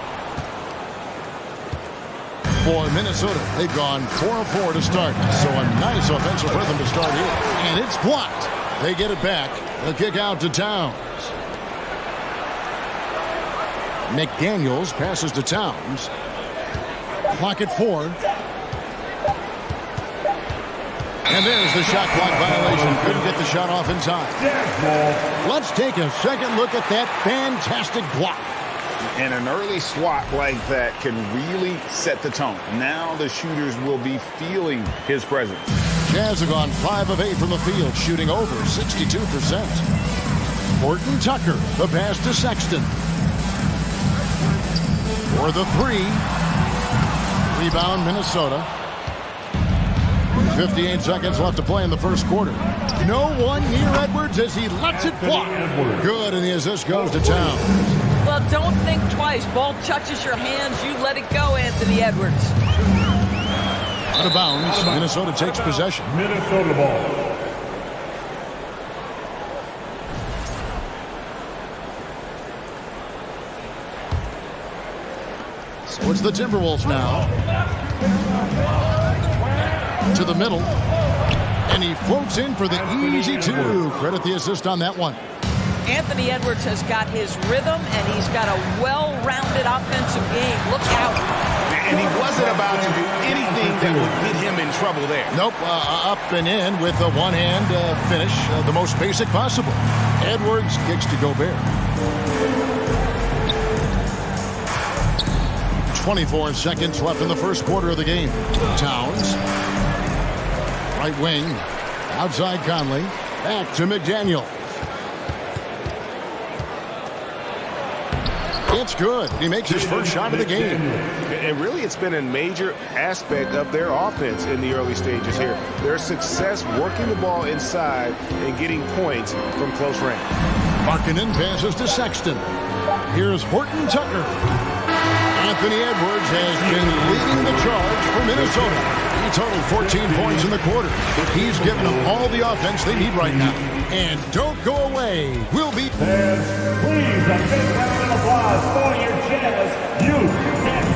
For Minnesota, they've gone 4 of 4 to start. So a nice offensive rhythm to start here. And it's blocked. They get it back. The kick out to Towns. McDaniels passes to Towns. Clock at 4. And there's the shot clock violation. Couldn't get the shot off in time. Let's take a second look at that fantastic block. And an early swat like that can really set the tone. Now the shooters will be feeling his presence. Jazz have gone 5 of 8 from the field, shooting over 62%. Horton Tucker, the pass to Sexton. For the 3. Rebound, Minnesota. 58 seconds left to play in the first quarter. No one near Edwards as he lets it fly. Good, and the assist goes to Towns. Well, don't think twice. Ball touches your hands, you let it go, Anthony Edwards. Out of bounds, Minnesota takes possession. Minnesota ball. So it's the Timberwolves now. To the middle. And he floats in for the easy 2. Credit the assist on that one. Anthony Edwards has got his rhythm, and he's got a well-rounded offensive game. Look out. And he wasn't about to do anything that would get him in trouble there. Nope, up and in with a one-hand finish, the most basic possible. Edwards kicks to Gobert. 24 seconds left in the first quarter of the game. Towns. Right wing. Outside Conley. Back to McDaniel. It's good. He makes his first shot of the game. And really, it's been a major aspect of their offense in the early stages here. Their success working the ball inside and getting points from close range. Markkanen passes to Sexton. Here's Horton Tucker. Anthony Edwards has been leading the charge for Minnesota. He totaled 14 points in the quarter. He's given them all the offense they need right now. And don't go away. We'll be... Fans, please, a big round of applause for your Jazz youth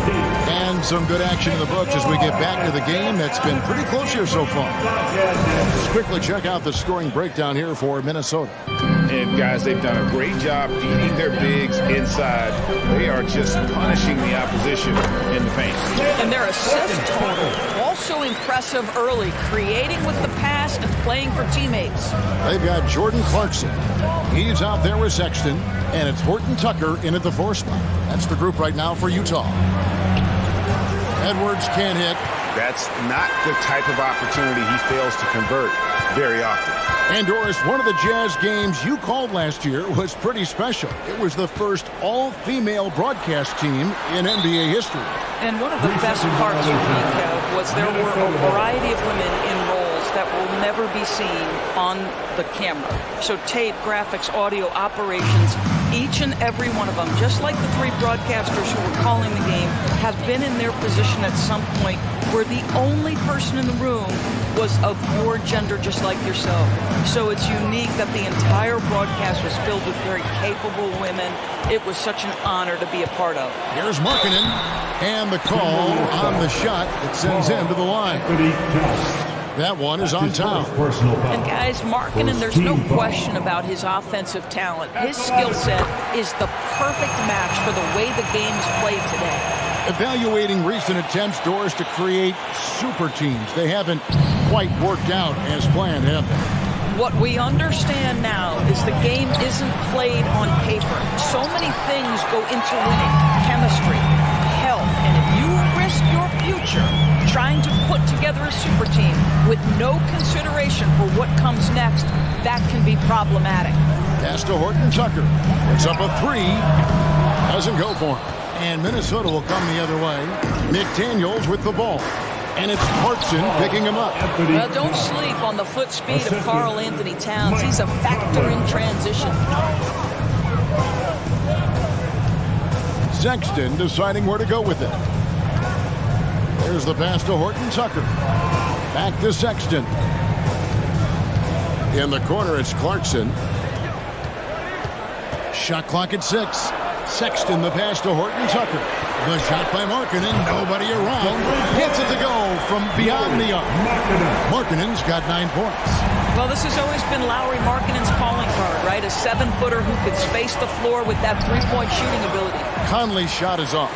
team. And some good action in the books as we get back to the game that's been pretty close here so far. Let's quickly check out the scoring breakdown here for Minnesota. And guys, they've done a great job feeding their bigs inside. They are just punishing the opposition in the paint. And their assist total also impressive early, creating with the pass and playing for teammates. They've got Jordan Clarkson. He's out there with Sexton, and it's Horton Tucker in at the 4 spot. That's the group right now for Utah. Edwards can't hit. That's not the type of opportunity he fails to convert very often. And Doris, one of the Jazz games you called last year was pretty special. It was the first all-female broadcast team in NBA history. And one of the best parts for me, Kev, was there were a variety of women in roles that will never be seen on the camera. So tape, graphics, audio, operations, each and every one of them, just like the 3 broadcasters who were calling the game, have been in their position at some point where the only person in the room was of your gender, just like yourself. So it's unique that the entire broadcast was filled with very capable women. It was such an honor to be a part of. Here's Markkanen, and the call on the shot that sends him to the line. That one is on Towns. And guys, Markkanen, there's no question about his offensive talent. His skill set is the perfect match for the way the game is played today. Evaluating recent attempts, Doris, to create super teams. They haven't quite worked out as planned, have they? What we understand now is the game isn't played on paper. So many things go into winning. Chemistry, health, and if you risk your future trying to put together a super team with no consideration for what comes next, that can be problematic. Pass to Horton Tucker. It's up a 3. Doesn't go for him. And Minnesota will come the other way. McDaniels with the ball. And it's Clarkson picking him up. Well, don't sleep on the foot speed of Karl Anthony Towns. He's a factor in transition. Sexton deciding where to go with it. There's the pass to Horton Tucker. Back to Sexton. In the corner, it's Clarkson. Shot clock at 6. Sexton, the pass to Horton Tucker. The shot by Markkanen, nobody around. Gets it to go from beyond the arc. Markkanen's got 9 points. Well, this has always been Lauri Markkanen's calling card, right? A 7-footer who could space the floor with that 3-point shooting ability. Conley's shot is off.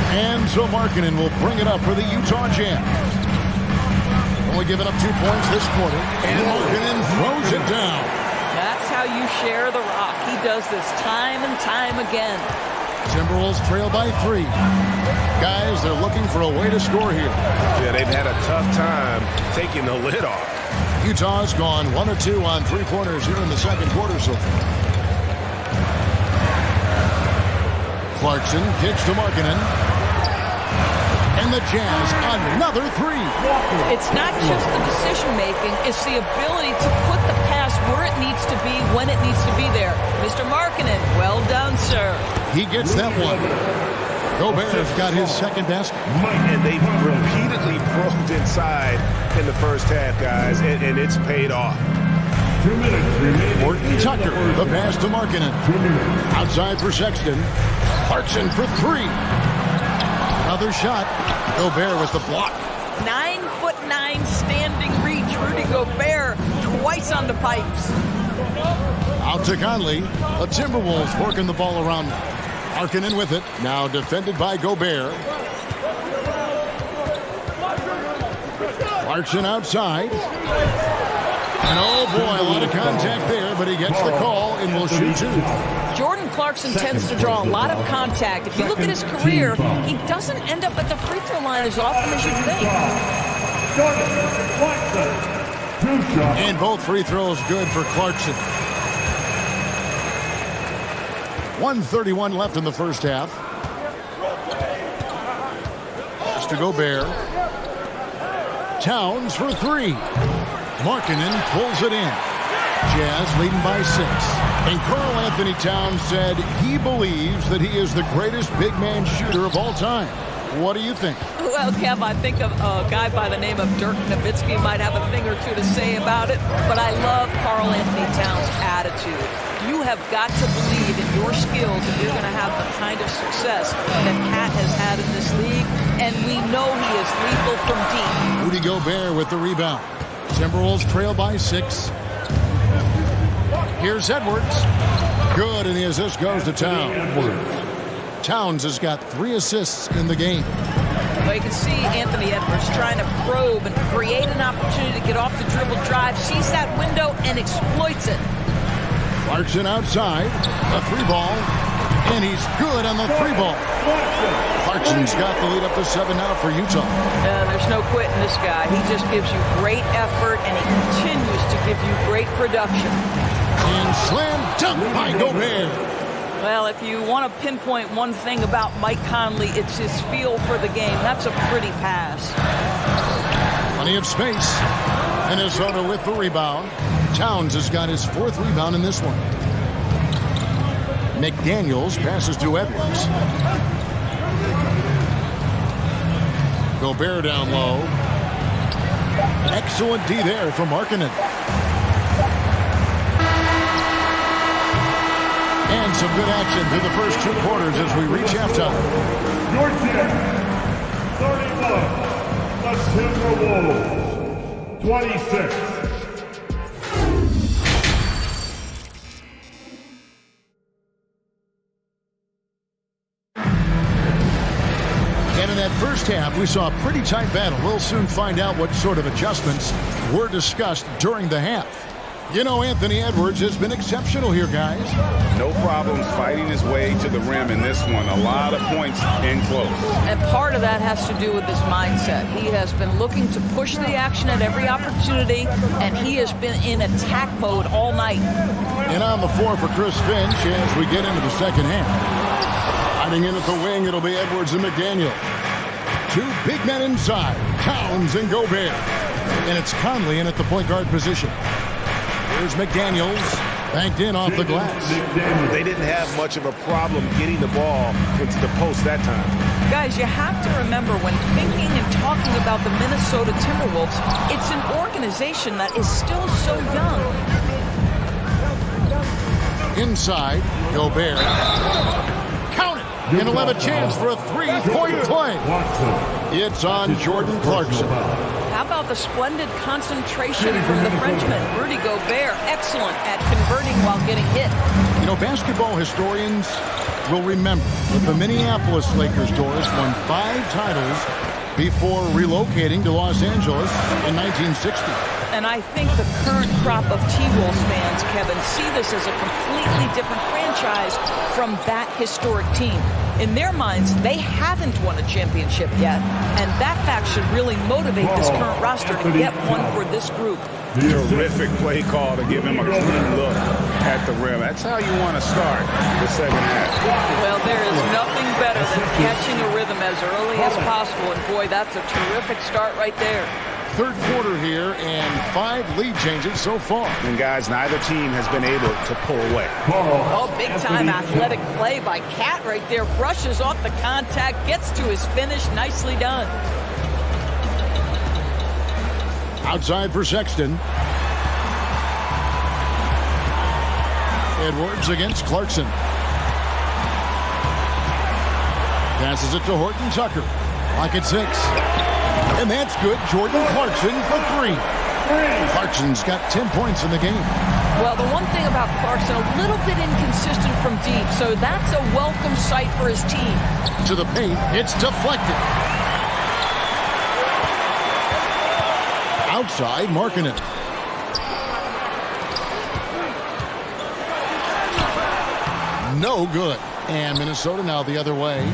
And so Markkanen will bring it up for the Utah Jazz. Only giving up 2 points this quarter. And Markkanen throws it down. That's how you share the rock. He does this time and time again. Timberwolves trail by 3. Guys, they're looking for a way to score here. Yeah, they've had a tough time taking the lid off. Utah's gone 1 of 2 on 3-pointers here in the second quarter so far. Clarkson kicks to Markkanen. And the Jazz, another 3. It's not just the decision-making, it's the ability to put the pass where it needs to be, when it needs to be there. Mr. Markkanen, well done, sir. He gets that one. Gobert's got his second basket. And they've repeatedly probed inside in the first half, guys, and it's paid off. 2 minutes remaining. Morton Tucker, the pass to Markkanen. Outside for Sexton. Clarkson for 3. Another shot. Gobert with the block. 9'9" standing reach. Rudy Gobert twice on the pipes. Out to Conley. The Timberwolves working the ball around. Markkanen with it. Now defended by Gobert. Clarkson outside. And oh boy, a lot of contact there, but he gets the call and will shoot 2. Jordan Clarkson tends to draw a lot of contact. If you look at his career, he doesn't end up at the free throw line as often as you'd think. And both free throws good for Clarkson. 1:31 left in the first half. Pass to Gobert. Towns for 3. Markkanen pulls it in. Jazz leading by 6. And Karl Anthony Towns said he believes that he is the greatest big man shooter of all time. What do you think? Well, Kev, I think of a guy by the name of Dirk Nowitzki might have a thing or two to say about it, but I love Karl Anthony Towns' attitude. You have got to believe in your skills if you're going to have the kind of success that Cat has had in this league, and we know he is lethal from deep. Rudy Gobert with the rebound. Timberwolves trail by 6. Here's Edwards. Good, and the assist goes to Towns. Towns has got 3 assists in the game. Well, you can see Anthony Edwards trying to probe and create an opportunity to get off the dribble drive, sees that window, and exploits it. Clarkson outside. A 3-ball. And he's good on the 3-ball. Clarkson's got the lead up to 7 now for Utah. There's no quitting this guy. He just gives you great effort, and he continues to give you great production. And slam dunk by Gobert. Well, if you want to pinpoint one thing about Mike Conley, it's his feel for the game. That's a pretty pass. Plenty of space. Minnesota with the rebound. Towns has got his 4th rebound in this one. McDaniels passes to Edwards. Gobert down low. Excellent D there from Markkanen. And some good action through the first 2 quarters as we reach halftime. Your team, 31. The Timberwolves, 26. And in that first half, we saw a pretty tight battle. We'll soon find out what sort of adjustments were discussed during the half. You know, Anthony Edwards has been exceptional here, guys. No problems fighting his way to the rim in this one. A lot of points in close. And part of that has to do with his mindset. He has been looking to push the action at every opportunity, and he has been in attack mode all night. And on the floor for Chris Finch as we get into the second half. Hiding in at the wing, it'll be Edwards and McDaniel. 2 big men inside, Towns and Gobert. And it's Conley in at the point guard position. Here's McDaniels, banked in off the glass. They didn't have much of a problem getting the ball into the post that time. Guys, you have to remember when thinking and talking about the Minnesota Timberwolves, it's an organization that is still so young. Inside, Gobert. Count it! And he'll have a chance for a 3-point play. It's on Jordan Clarkson. How about the splendid concentration from the Frenchman? Rudy Gobert, excellent at converting while getting hit. You know, basketball historians will remember that the Minneapolis Lakers, Doris, won 5 titles before relocating to Los Angeles in 1960. And I think the current crop of T-Wolves fans, Kevin, see this as a completely different franchise from that historic team. In their minds, they haven't won a championship yet, and that fact should really motivate this current roster to get one for this group. Terrific play call to give him a clean look at the rim. That's how you want to start the second half. Well, there is nothing better than catching a rhythm as early as possible, and boy, that's a terrific start right there. Third quarter here, and 5 lead changes so far. And guys, neither team has been able to pull away. Oh, big-time athletic play by Cat right there. Brushes off the contact, gets to his finish. Nicely done. Outside for Sexton. Edwards against Clarkson. Passes it to Horton Tucker. Clock at 6. And that's good. Jordan Clarkson for 3. Clarkson's got 10 points in the game. Well, the one thing about Clarkson, a little bit inconsistent from deep, so that's a welcome sight for his team. To the paint, it's deflected. Outside, Markkanen. No good. And Minnesota now the other way.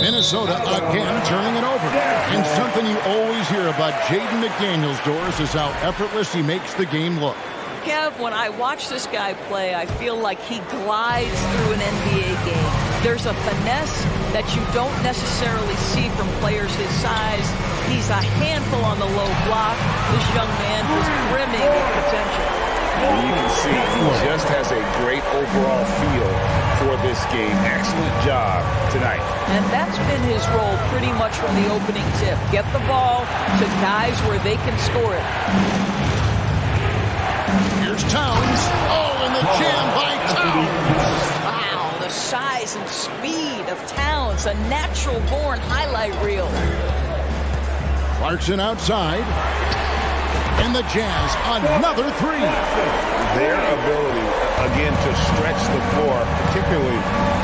Minnesota again turning it over. And something you always hear about Jaden McDaniels, Doris, is how effortless he makes the game look. Kev, when I watch this guy play, I feel like he glides through an NBA game. There's a finesse that you don't necessarily see from players his size. He's a handful on the low block. This young man is brimming with potential. You can see he just has a great overall feel for this game. Excellent job tonight. And that's been his role pretty much from the opening tip. Get the ball to guys where they can score it. Here's Towns. Oh, and the jam by Towns. Wow, the size and speed of Towns, a natural-born highlight reel. Clarkson outside. And the Jazz, another 3. Their ability, again, to stretch the floor, particularly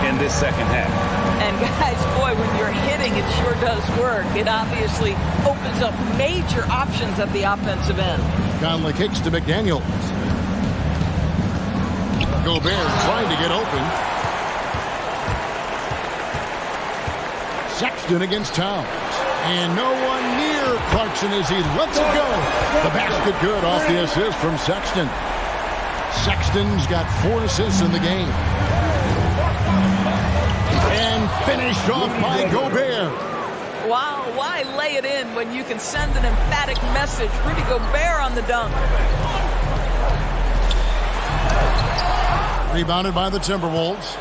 in this second half. And guys, boy, when you're hitting, it sure does work. It obviously opens up major options at the offensive end. Conley kicks to McDaniels. Gobert trying to get open. Sexton against Towns. And no one near Clarkson as he lets it go. The basket good off the assist from Sexton. Sexton's got 4 assists in the game. And finished off by Gobert. Wow, why lay it in when you can send an emphatic message? Rudy Gobert on the dunk. Rebounded by the Timberwolves.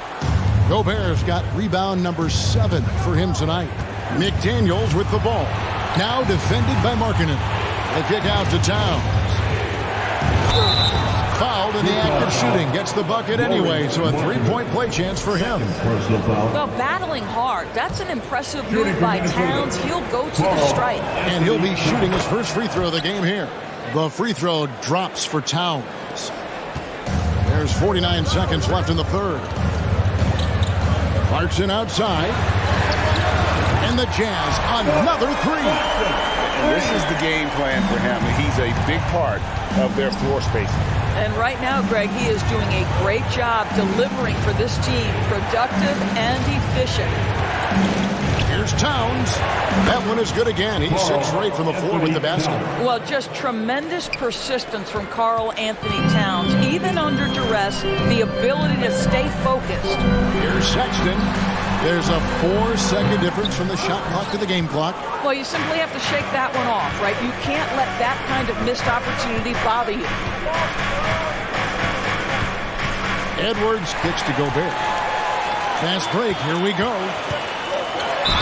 Gobert's got rebound number 7 for him tonight. McDaniels with the ball. Now defended by Markkanen. The kick out to Towns. Fouled in the act of shooting. Gets the bucket anyway, so a 3-point play chance for him. Well, battling hard. That's an impressive move by Towns. He'll go to the strike. And he'll be shooting his first free throw of the game here. The free throw drops for Towns. There's 49 seconds left in the third. Clarkson outside. And the Jazz, another 3. And this is the game plan for him. He's a big part of their floor spacing. And right now, Greg, he is doing a great job delivering for this team, productive and efficient. Here's Towns. That one is good again. He's 6 straight from the floor with the basket. Well, just tremendous persistence from Karl Anthony Towns. Even under duress, the ability to stay focused. Here's Sexton. There's a 4-second difference from the shot clock to the game clock. Well, you simply have to shake that one off, right? You can't let that kind of missed opportunity bother you. Edwards kicks to Gobert. Fast break. Here we go.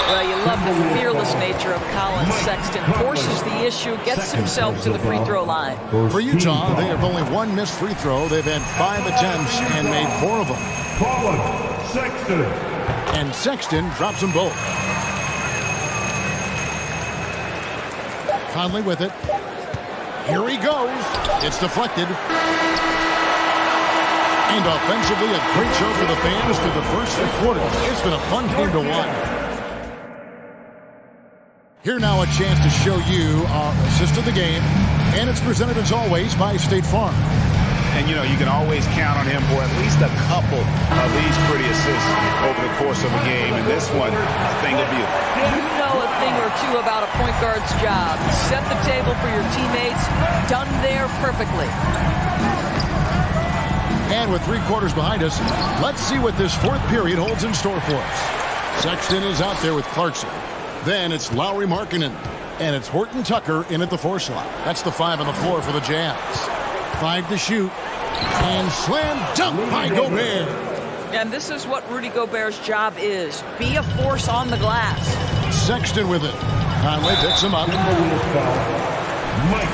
Well, you love the fearless nature of Colin Sexton. Forces the issue, gets himself to the free throw line. For Utah, they have only 1 missed free throw. They've had 5 attempts and made 4 of them. Colin Sexton. And Sexton drops them both. Conley with it. Here he goes. It's deflected. And offensively, a great show for the fans through the first 3 quarters. It's been a fun game to watch. Here now a chance to show you our assist of the game, and it's presented as always by State Farm. And, you know, you can always count on him for at least a couple of these pretty assists over the course of a game. And this one, a thing of beauty. You know a thing or two about a point guard's job. Set the table for your teammates. Done there perfectly. And with 3 quarters behind us, let's see what this fourth period holds in store for us. Sexton is out there with Clarkson. Then it's Lowry Markkanen. And it's Horton Tucker in at the 4 slot. That's the 5 on the floor for the Jazz. 5 to shoot. And slam dunk by Gobert. And this is what Rudy Gobert's job is. Be a force on the glass. Sexton with it. Conley picks him up.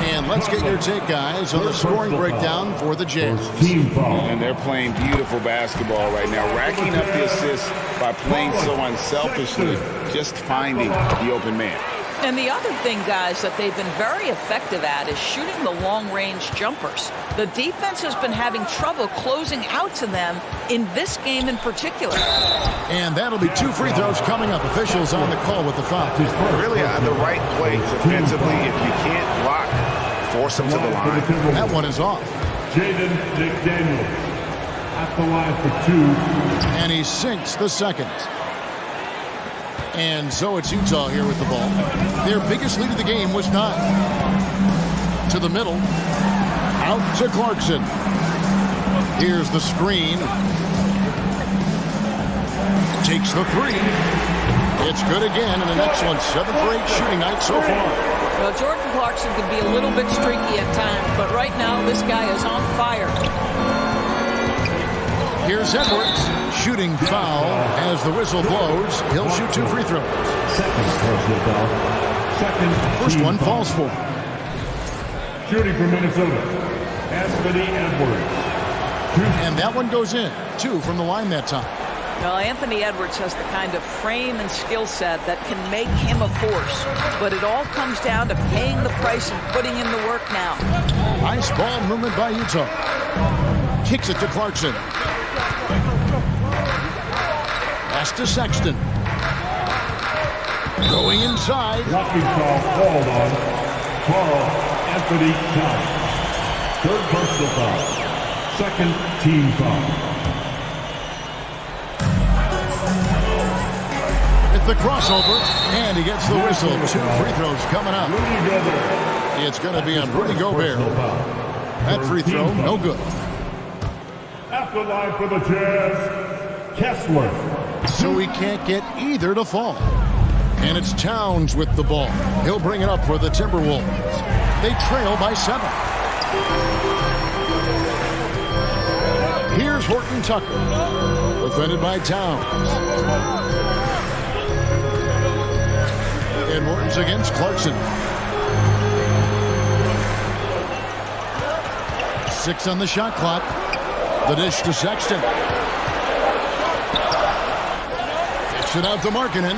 And let's get your take, guys, on the scoring breakdown for the Jazz. And they're playing beautiful basketball right now, racking up the assists by playing so unselfishly, just finding the open man. And the other thing, guys, that they've been very effective at is shooting the long-range jumpers. The defense has been having trouble closing out to them in this game in particular. And that'll be 2 free throws coming up. Officials on the call with the foul. Really the right play defensively. If you can't block, force them to the line. That one is off. Jaden McDaniels at the line for 2. And he sinks the second. And so it's Utah here with the ball. Their biggest lead of the game was 9. To the middle. Out to Clarkson. Here's the screen. Takes the 3. It's good again, and an excellent 7 for 8 shooting night so far. Well, Jordan Clarkson can be a little bit streaky at times, but right now this guy is on fire. Here's Edwards. Shooting foul as the whistle blows. He'll shoot 2 free throws. First one falls for him. Shooting for Minnesota, Anthony Edwards. And that one goes in. 2 from the line that time. Now, Anthony Edwards has the kind of frame and skill set that can make him a force. But it all comes down to paying the price and putting in the work now. Nice ball movement by Utah. Kicks it to Clarkson. Pass to Sexton. Going inside. Blocking foul called on Carl Anthony Towns. 3rd personal foul. 2nd team foul. It's the crossover, and he gets the whistle. 2 free throws coming up. It's going to be on Rudy Gobert. That free throw, no good. At the line for the Jazz, Kessler. So we can't get either to fall. And it's Towns with the ball. He'll bring it up for the Timberwolves. They trail by 7. Here's Horton Tucker. Defended by Towns. Edwards against Clarkson. 6 on the shot clock. The dish to Sexton. Kicks it out to Markkanen.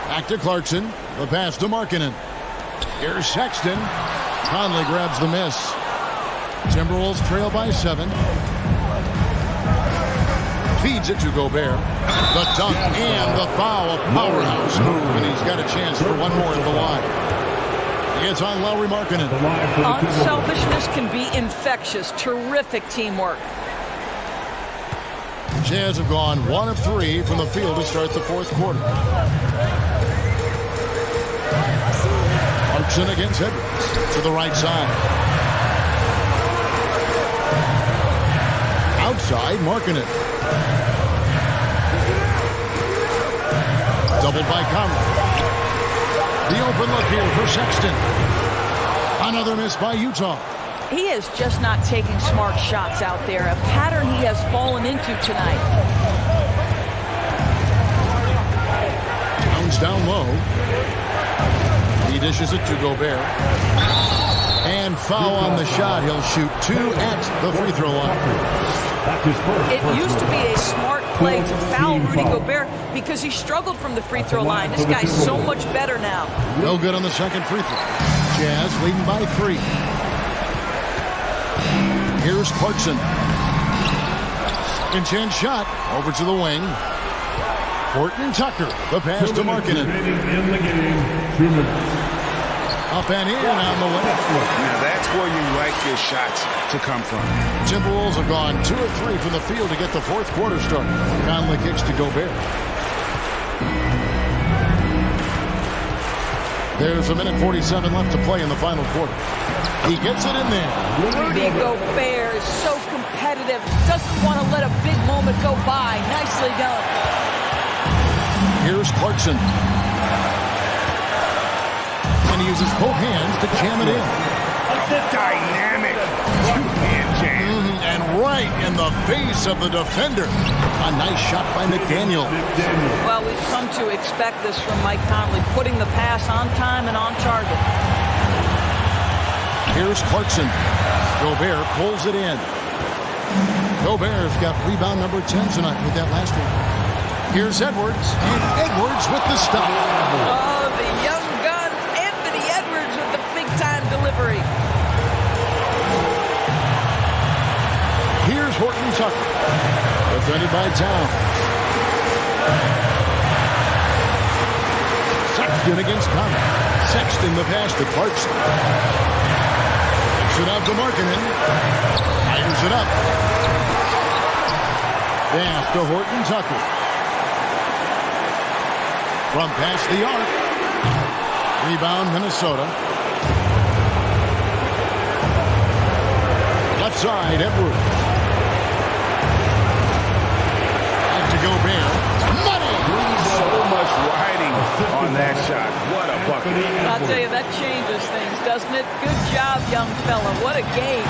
Back to Clarkson. The pass to Markkanen. Here's Sexton. Conley grabs the miss. Timberwolves trail by 7. Feeds it to Gobert. The dunk and the foul. A powerhouse move, and he's got a chance for one more at the line. It's on Lowry Markkanen. Unselfishness can be infectious. Terrific teamwork. Jazz have gone 1 of 3 from the field to start the 4th quarter. Clarkson against Edwards to the right side. Outside, Markkanen. Doubled by Conley. The open look here for Sexton. Another miss by Utah. He is just not taking smart shots out there, a pattern he has fallen into tonight. Towns down low. He dishes it to Gobert. And foul on the shot. He'll shoot 2 at the free throw line. It used to be a smart play to foul Rudy Gobert because he struggled from the free throw line. This guy's so much better now. No good on the second free throw. Jazz leading by 3. Here's Clarkson. Second chance shot over to the wing. Horton Tucker, the pass to Markkanen. In the game, 2 minutes. Up and in on the left. Now that's where you like your shots to come from. Timberwolves have gone 2 of 3 from the field to get the fourth quarter started. Conley kicks to Gobert. There's a minute 47 left to play in the final quarter. He gets it in there. Rudy Gobert is so competitive. Doesn't want to let a big moment go by. Nicely done. Here's Clarkson. And he uses both hands to jam it in. Dynamic two-hand jam. And right in the face of the defender. A nice shot by McDaniel. Well, we've come to expect this from Mike Conley, putting the pass on time and on target. Here's Clarkson. Gobert pulls it in. Gobert's got rebound number 10 tonight with that last one. Here's Edwards. And Edwards with the stop. Oh, the young gun, Anthony Edwards with the big-time delivery. Here's Horton Tucker. Defended by Town. Sexton against Conley. Sexton the pass to Clarkson. Picks it out to Markkanen. Fires it up. Pass to Horton Tucker. From past the arc. Rebound Minnesota. Left side Edwards. Gobert. Money! So much riding on that shot. What a bucket. I'll tell you, that changes things, doesn't it? Good job, young fella. What a game.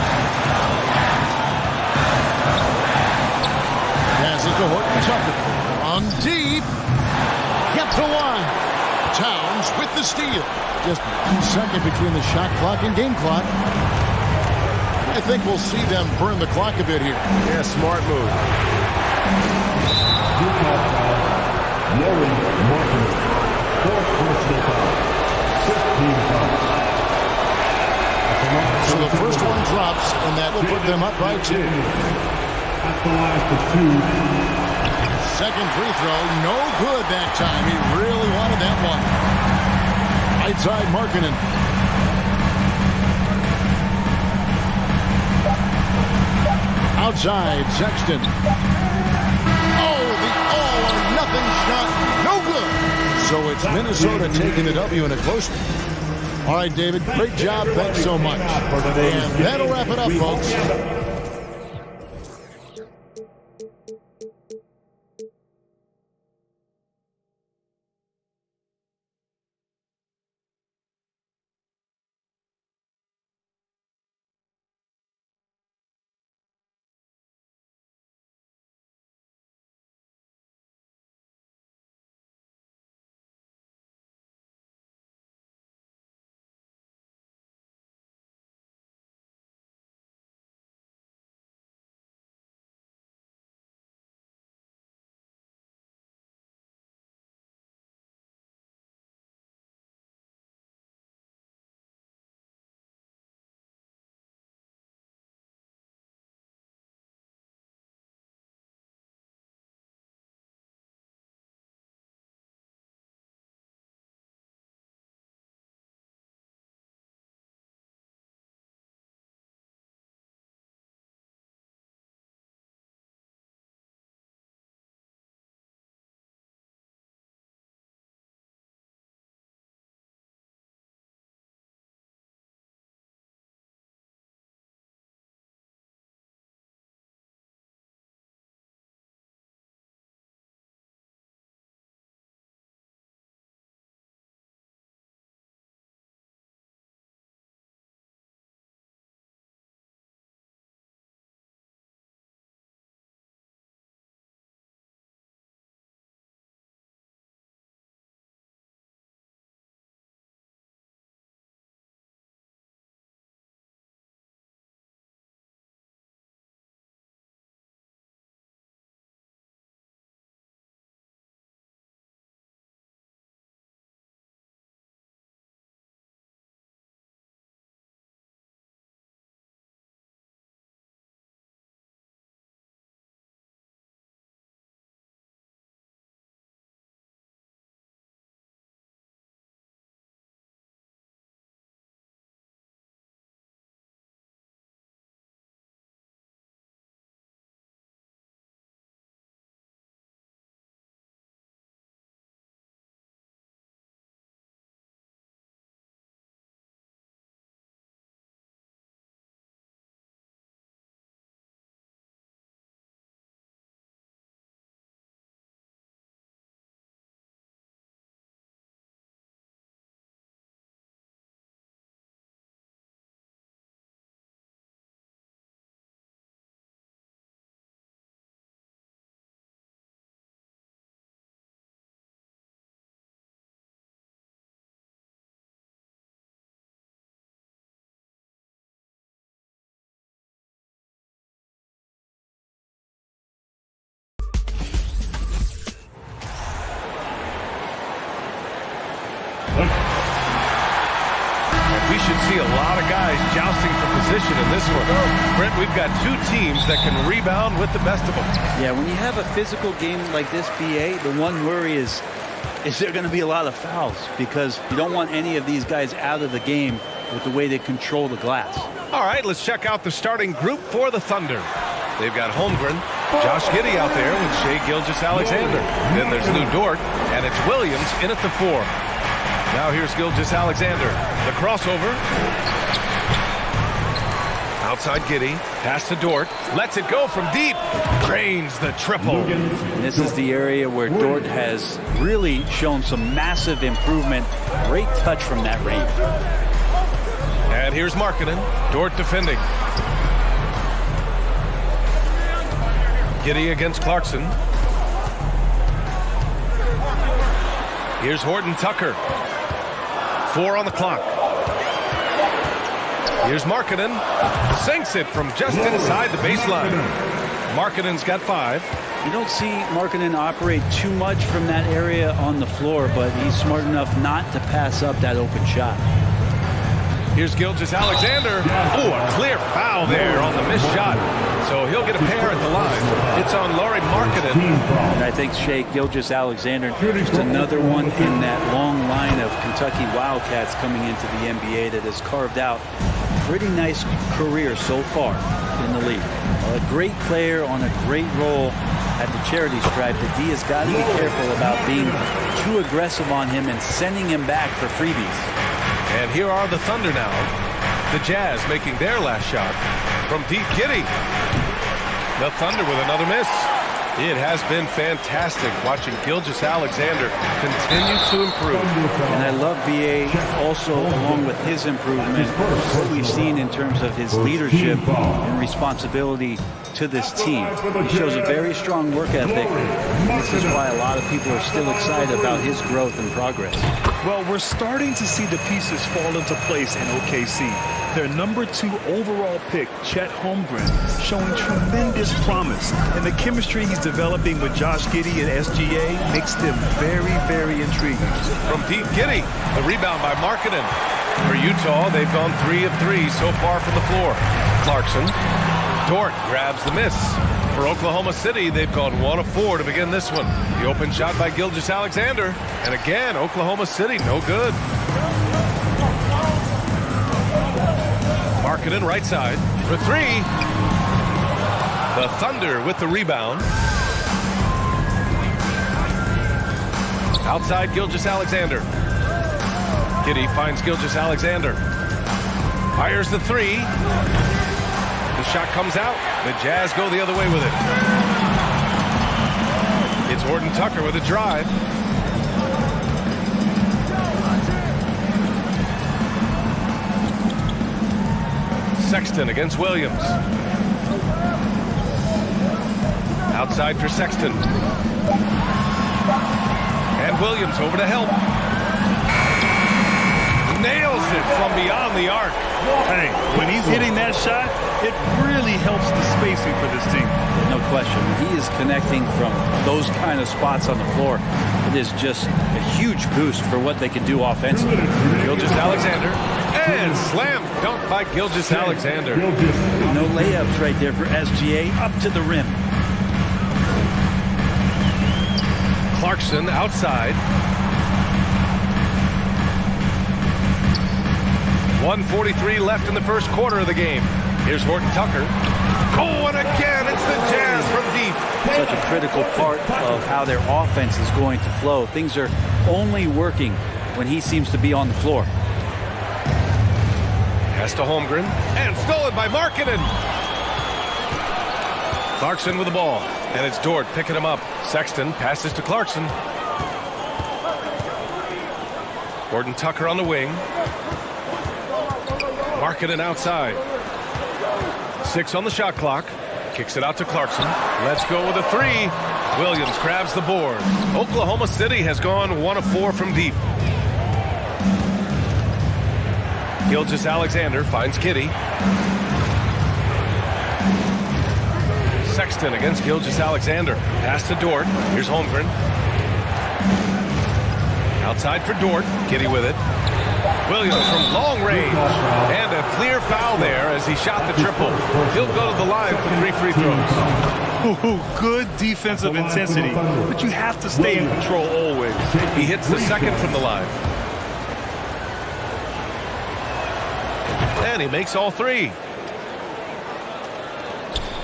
Passes to Horton Tucker. On deep. Kept to line. Towns with the steal. Just 1 second between the shot clock and game clock. I think we'll see them burn the clock a bit here. Yeah, smart move. So the first one drops, and that will put them up by 2. At the last of 2. Second free throw, no good that time. He really wanted that one. Right side, Markkanen. Outside, Sexton. Nothing shot, no good. So it's Minnesota taking the W in a close one. All right, David, great job. Thanks so much. And that'll wrap it up, folks. We should see a lot of guys jousting for position in this one. Brent, we've got two teams that can rebound with the best of them. Yeah, when you have a physical game like this, BA, the one worry is there going to be a lot of fouls? Because you don't want any of these guys out of the game with the way they control the glass. All right, let's check out the starting group for the Thunder. They've got Holmgren, Josh Giddey out there with Shai Gilgeous-Alexander. Then there's Lou Dort, and it's Williams in at the 4. Now here's Gilgeous-Alexander. The crossover. Outside Giddey. Pass to Dort. Lets it go from deep. Drains the triple. And this is the area where Dort has really shown some massive improvement. Great touch from that range. And here's Markkanen. Dort defending. Giddey against Clarkson. Here's Horton Tucker. 4 on the clock. Here's Markkanen. Sinks it from just inside the baseline. Markkanen's got 5. You don't see Markkanen operate too much from that area on the floor, but he's smart enough not to pass up that open shot. Here's Gilgeous-Alexander. Oh, a clear foul there on the missed shot. So he'll get a pair at the line. It's on Lauri Markkanen. And I think Shai Gilgeous-Alexander is another one in that long line of Kentucky Wildcats coming into the NBA that has carved out a pretty nice career so far in the league. A great player on a great role at the charity stripe. The D has got to be careful about being too aggressive on him and sending him back for freebies. And here are the Thunder now. The Jazz making their last shot from deep. Giddey. The Thunder with another miss. It has been fantastic watching Gilgeous-Alexander continue to improve. And I love BA also, along with his improvement, what we've seen in terms of his leadership and responsibility to this team. He shows a very strong work ethic. This is why a lot of people are still excited about his growth and progress. Well, we're starting to see the pieces fall into place in OKC. Their number 2 overall pick, Chet Holmgren, showing tremendous promise. And the chemistry he's developing with Josh Giddey and SGA makes them very, very intriguing. From deep, Giddey. The rebound by Markkanen. For Utah, they've gone 3 of 3 so far from the floor. Clarkson. Dort grabs the miss. For Oklahoma City, they've gone 1 of 4 to begin this one. The open shot by Gilgeous-Alexander. And again, Oklahoma City, no good. Markkanen right side for 3. The Thunder with the rebound. Outside Gilgeous-Alexander. Giddey finds Gilgeous-Alexander. Fires the 3. The shot comes out. The Jazz go the other way with it. It's Horton Tucker with a drive. Sexton against Williams. Outside for Sexton. And Williams over to help. Nails it from beyond the arc. Hey, when he's hitting that shot, it really helps the spacing for this team. No question. He is connecting from those kind of spots on the floor. It is just a huge boost for what they can do offensively. Gilgeous-Alexander. And slam dunk by Gilgeous-Alexander. No layups right there for SGA. Up to the rim. Clarkson outside. 1:43 left in the first quarter of the game. Here's Horton Tucker. Oh, and again, it's the Jazz from deep. Such a critical part of how their offense is going to flow. Things are only working when he seems to be on the floor. Pass to Holmgren. And stolen by Markkanen. Clarkson with the ball. And it's Dort picking him up. Sexton passes to Clarkson. Horton Tucker on the wing. Markkanen outside. 6 on the shot clock. Kicks it out to Clarkson. Let's go with a 3. Williams grabs the board. Oklahoma City has gone 1 of 4 from deep. Gilgeous-Alexander finds Giddey. Sexton against Gilgeous-Alexander. Pass to Dort. Here's Holmgren. Outside for Dort. Giddy with it. Williams from long range. And a clear foul there as he shot the triple. He'll go to the line for 3 free throws. Ooh, good defensive intensity, but you have to stay in control always. He hits the second from the line. And he makes all 3.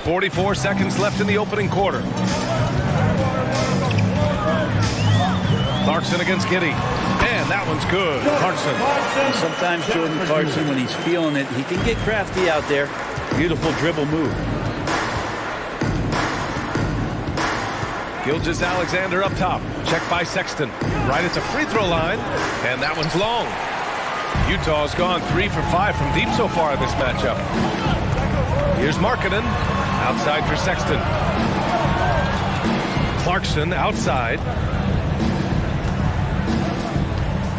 44 seconds left in the opening quarter. Clarkson against Giddy. And that one's good. Clarkson. Sometimes Jordan Clarkson, when he's feeling it, he can get crafty out there. Beautiful dribble move. Gilgeous-Alexander up top. Check by Sexton. Right at the free throw line. And that one's long. Utah's gone 3 for 5 from deep so far in this matchup. Here's Markkanen. Outside for Sexton. Clarkson outside.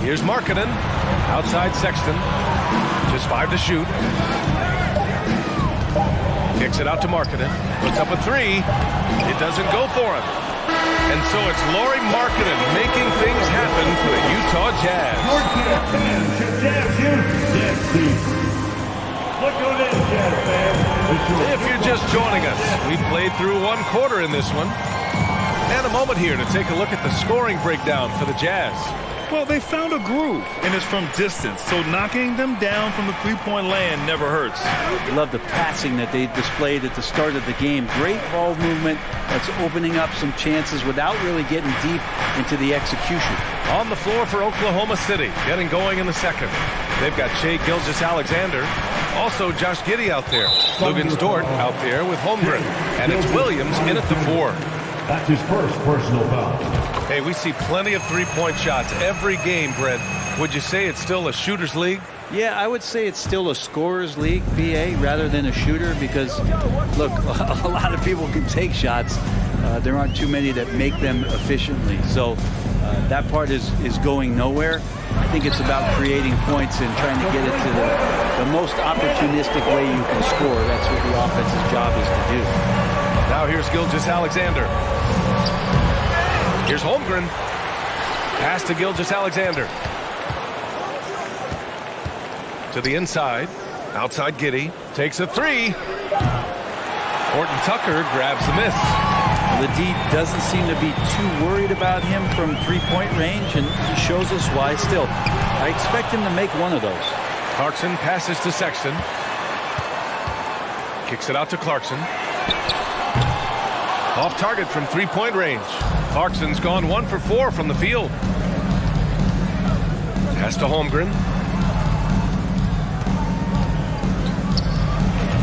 Here's Markkanen. Outside Sexton. Just 5 to shoot. Kicks it out to Markkanen. Puts up a 3. It doesn't go for him. And so it's Lauri Markkanen making things happen for the Utah Jazz. If you're just joining us, we played through 1 quarter in this one. And a moment here to take a look at the scoring breakdown for the Jazz. Well, they found a groove, and it's from distance, so knocking them down from the three-point land never hurts. I love the passing that they displayed at the start of the game. Great ball movement that's opening up some chances without really getting deep into the execution. On the floor for Oklahoma City, getting going in the second. They've got Shai Gilgeous-Alexander, also Josh Giddey out there. Luguentz Dort out there with Holmgren, and it's Williams in at the 4. That's his first personal foul. Hey, we see plenty of three-point shots every game, Brent. Would you say it's still a shooter's league? Yeah, I would say it's still a scorer's league, BA, rather than a shooter because, look, a lot of people can take shots. There aren't too many that make them efficiently. So that part is going nowhere. I think it's about creating points and trying to get it to the most opportunistic way you can score. That's what the offense's job is to do. Now here's Gilgeous-Alexander. Here's Holmgren. Pass to Gilgeous-Alexander. To the inside. Outside Giddey. Takes a 3. Horton Tucker grabs the miss. The D doesn't seem to be too worried about him from three-point range, and he shows us why still. I expect him to make one of those. Clarkson passes to Sexton. Kicks it out to Clarkson. Off target from three-point range. Clarkson's gone 1 for 4 from the field. Pass to Holmgren.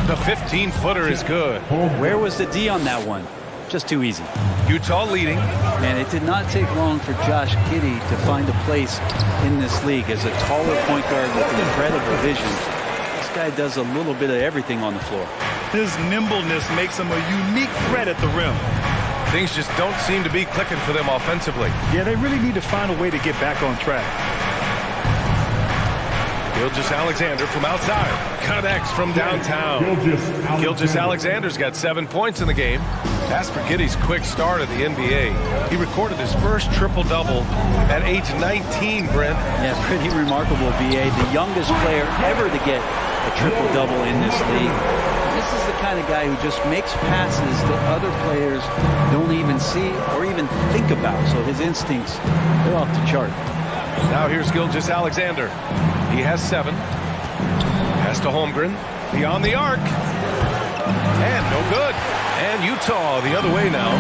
The 15-footer is good. Where was the D on that one? Just too easy. Utah leading. And it did not take long for Josh Giddey to find a place in this league as a taller point guard with incredible vision. This guy does a little bit of everything on the floor. His nimbleness makes him a unique threat at the rim. Things just don't seem to be clicking for them offensively. Yeah, they really need to find a way to get back on track. Gilgeous-Alexander from outside. Connects from downtown. Gilgeous-Alexander's got 7 points in the game. As for Giddey's quick start at the NBA, he recorded his first triple-double at age 19, Brent. Yeah, pretty remarkable, BA. The youngest player ever to get a triple-double in this league. This is the kind of guy who just makes passes that other players don't even see or even think about. So his instincts, they're off the chart. Now here's Gilgeous-Alexander. He has 7. Pass to Holmgren. Beyond the arc. And no good. And Utah the other way now.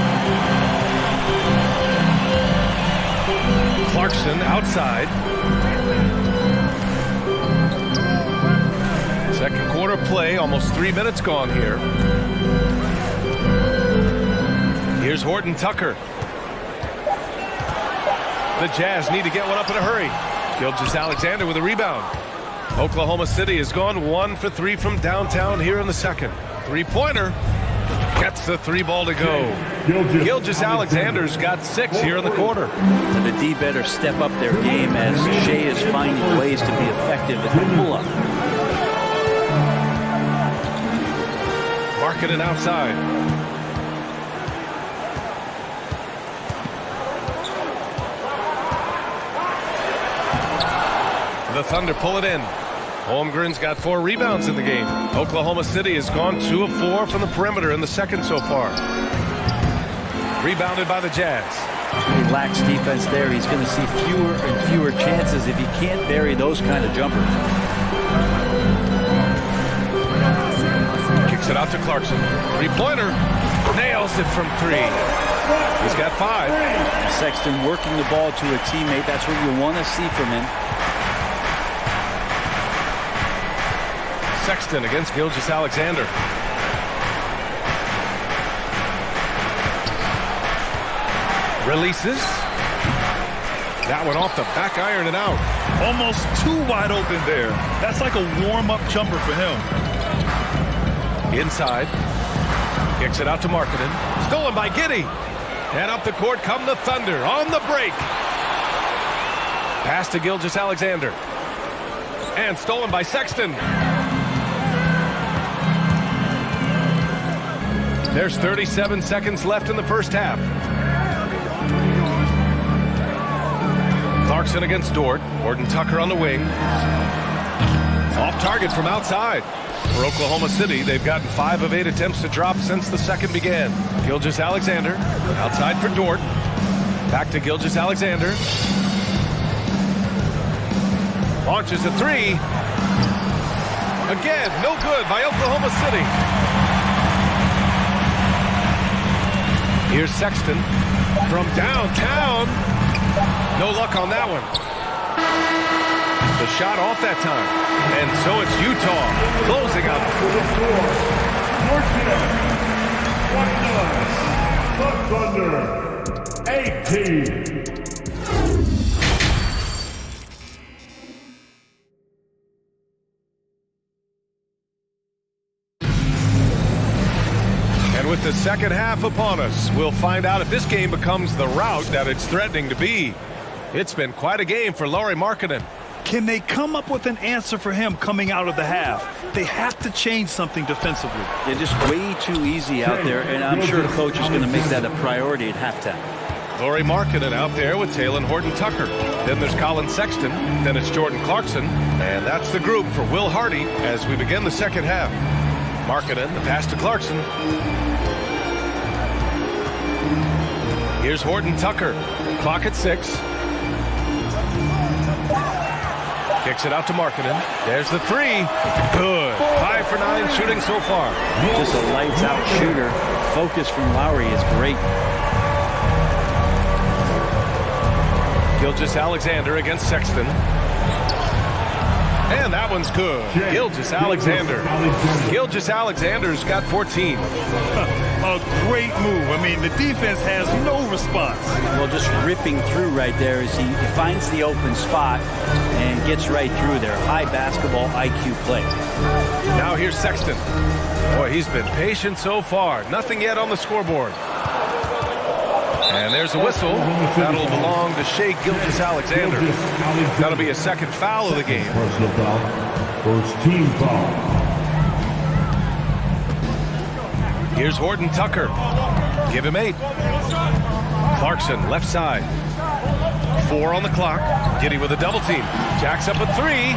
Clarkson outside. Second quarter play, almost 3 minutes gone here. Here's Horton Tucker. The Jazz need to get one up in a hurry. Gilgeous-Alexander with a rebound. Oklahoma City has gone 1 for 3 from downtown here in the second. Three-pointer. Gets the 3-ball to go. Gilgeous-Alexander's got 6 here in the quarter. So the D better step up their game as Shai is finding ways to be effective at the pull-up. Markkanen outside. The Thunder pull it in. Holmgren's got 4 rebounds in the game. Oklahoma City has gone 2 of 4 from the perimeter in the second so far. Rebounded by the Jazz. He lacks defense there. He's going to see fewer and fewer chances if he can't bury those kind of jumpers. Kicks it out to Clarkson. 3-pointer. Nails it from 3. He's got 5. Sexton working the ball to a teammate. That's what you want to see from him. Sexton against Gilgeous-Alexander. Releases. That one off the back iron and out. Almost too wide open there. That's like a warm-up jumper for him. Inside. Kicks it out to Markkanen. Stolen by Giddey. And up the court come the Thunder on the break. Pass to Gilgeous-Alexander. And stolen by Sexton. There's 37 seconds left in the first half. Clarkson against Dort. Horton Tucker on the wing. Off target from outside. For Oklahoma City, they've gotten 5 of 8 attempts to drop since the second began. Gilgeous-Alexander outside for Dort. Back to Gilgeous-Alexander. Launches a 3. Again, no good by Oklahoma City. Here's Sexton from downtown. No luck on that one. The shot off that time. And so it's Utah closing out. The Thunder, 18. With the second half upon us, we'll find out if this game becomes the rout that it's threatening to be. It's been quite a game for Lauri Markkanen. Can they come up with an answer for him coming out of the half? They have to change something defensively. They're just way too easy out there, and I'm sure the coach is going to make that a priority at halftime. Lauri Markkanen out there with Talen Horton-Tucker. Then there's Colin Sexton. Then it's Jordan Clarkson. And that's the group for Will Hardy as we begin the second half. Markkanen, the pass to Clarkson. Here's Horton-Tucker. Clock at 6. Kicks it out to Markkanen. There's the 3. Good. 5 for 9 shooting so far. Just a lights-out shooter. Focus from Lowry is great. Gilgeous-Alexander against Sexton. And that one's good. Gilgeous-Alexander. Gilgeous-Alexander's got 14. A great move. I mean, the defense has no response. Well, just ripping through right there as he finds the open spot and gets right through there. High basketball IQ play. Now here's Sexton. Boy, he's been patient so far. Nothing yet on the scoreboard. And there's a whistle. That'll belong to Shai Gilgeous-Alexander. That'll be a second foul of the game. Personal foul. First team foul. Here's Horton-Tucker. Give him 8. Clarkson, left side. 4 on the clock. Giddey with a double team. Jacks up a 3.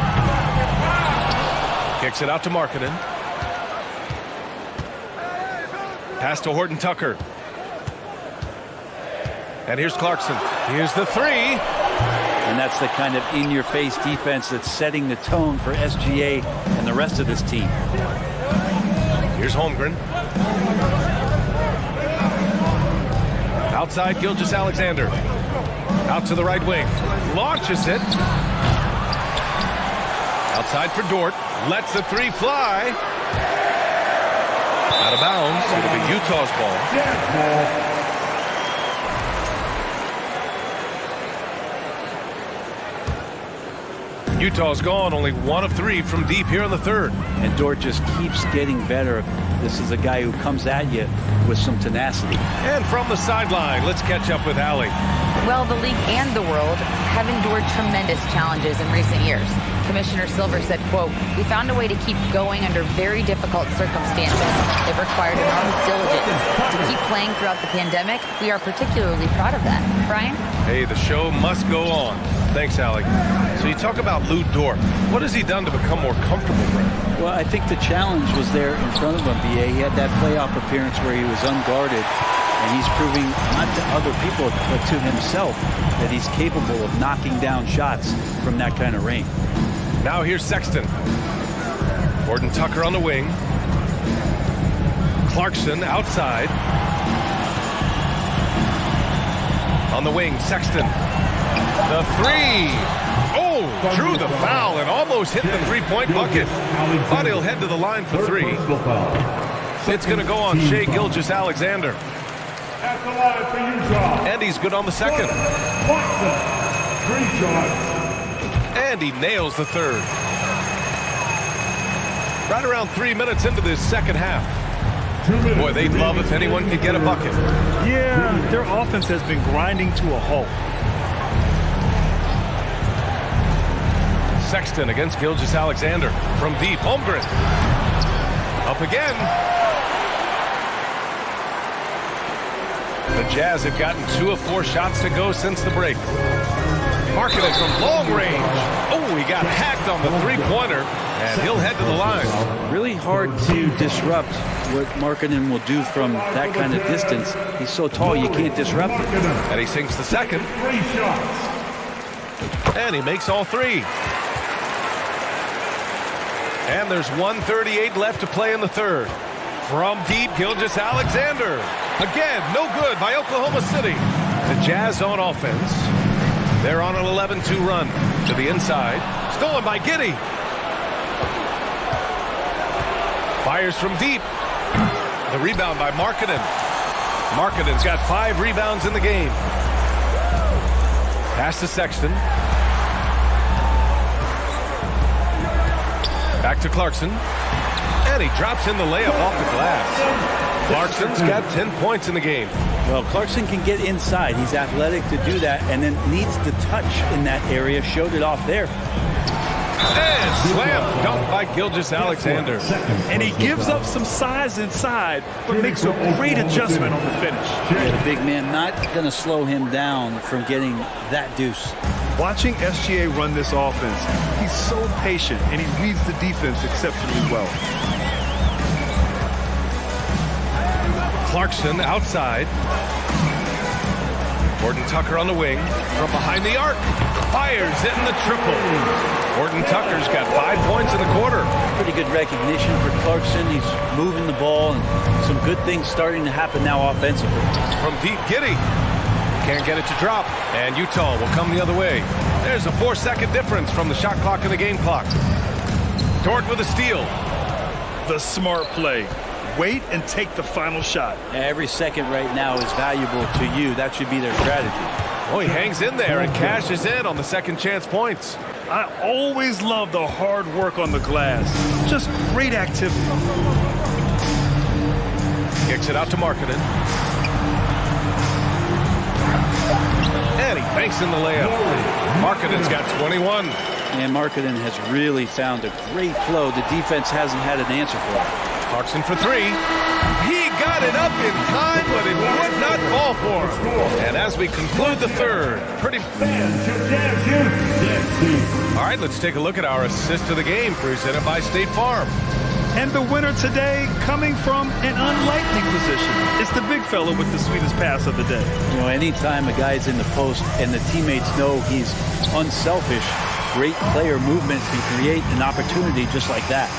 Kicks it out to Markkanen. Pass to Horton-Tucker. And here's Clarkson. Here's the 3. And that's the kind of in-your-face defense that's setting the tone for SGA and the rest of this team. Here's Holmgren. Outside Gilgeous-Alexander. Out to the right wing. Launches it. Outside for Dort. Lets the 3 fly. Out of bounds. It'll be Utah's ball. Utah's gone only 1 of 3 from deep here in the third. And Dort just keeps getting better. This is a guy who comes at you with some tenacity. And from the sideline, let's catch up with Allie. Well, the league and the world have endured tremendous challenges in recent years. Commissioner Silver said, quote, "We found a way to keep going under very difficult circumstances. It required enormous diligence. To keep playing throughout the pandemic, we are particularly proud of that." Brian? Hey, the show must go on. Thanks, Alec. So you talk about Lou Dort. What has he done to become more comfortable, Brent? Well, I think the challenge was there in front of him, BA. He had that playoff appearance where he was unguarded, and he's proving not to other people, but to himself, that he's capable of knocking down shots from that kind of range. Now here's Sexton. Gordon Tucker on the wing. Clarkson outside. On the wing, Sexton. The three. Oh, drew the foul and almost hit the three-point bucket. But he'll head to the line for three. It's going to go on Shai Gilgeous-Alexander. And he's good on the second. And he nails the third. Right around 3 minutes into this second half. Boy, they'd love if anyone could get a bucket. Yeah, their offense has been grinding to a halt. Sexton against Gilgeous-Alexander from deep. Holmgren. Up again. The Jazz have gotten 2 of 4 shots to go since the break. Marketing from long range. Oh, he got hacked on the three-pointer, and he'll head to the line. Really hard to disrupt what Markkanen will do from that kind of distance. He's so tall, you can't disrupt it. And he sinks the second. And he makes all 3. And there's 1:38 left to play in the third. From deep, Gilgeous-Alexander. Again, no good by Oklahoma City. The Jazz on offense. They're on an 11-2 run to the inside. Stolen by Giddey. Fires from deep. The rebound by Markkanen. Markkanen's got 5 rebounds in the game. Pass to Sexton. Back to Clarkson. And he drops in the layup off the glass. Clarkson's got 10 points in the game. Well, Clarkson can get inside. He's athletic to do that, and then needs the touch in that area. Showed it off there. And slam dunk by Gilgeous-Alexander. And he gives up some size inside, but makes a great adjustment on the finish. Yeah, the big man not going to slow him down from getting that deuce. Watching SGA run this offense, he's so patient, and he reads the defense exceptionally well. Clarkson outside. Gordon Tucker on the wing. From behind the arc. Fires hitting the triple. Gordon Tucker's got 5 points in the quarter. Pretty good recognition for Clarkson. He's moving the ball, and some good things starting to happen now offensively. From deep, Giddey. Can't get it to drop. And Utah will come the other way. There's a 4-second difference from the shot clock and the game clock. Dort with a steal. The smart play. Wait and take the final shot. Every second right now is valuable to you. That should be their strategy. Oh, he hangs in there and cashes in on the second chance points. I always love the hard work on the glass. Just great activity. Kicks it out to Markkanen. And he banks in the layup. Markkanen's got 21. And Markkanen has really found a great flow. The defense hasn't had an answer for it. Clarkson for 3. He got it up in time, but it would not fall for him. And as we conclude the third, All right, let's take a look at our assist of the game presented by State Farm. And the winner today coming from an unlikely position. It's the big fella with the sweetest pass of the day. You know, anytime a guy's in the post and the teammates know he's unselfish, great player movement can create an opportunity just like that.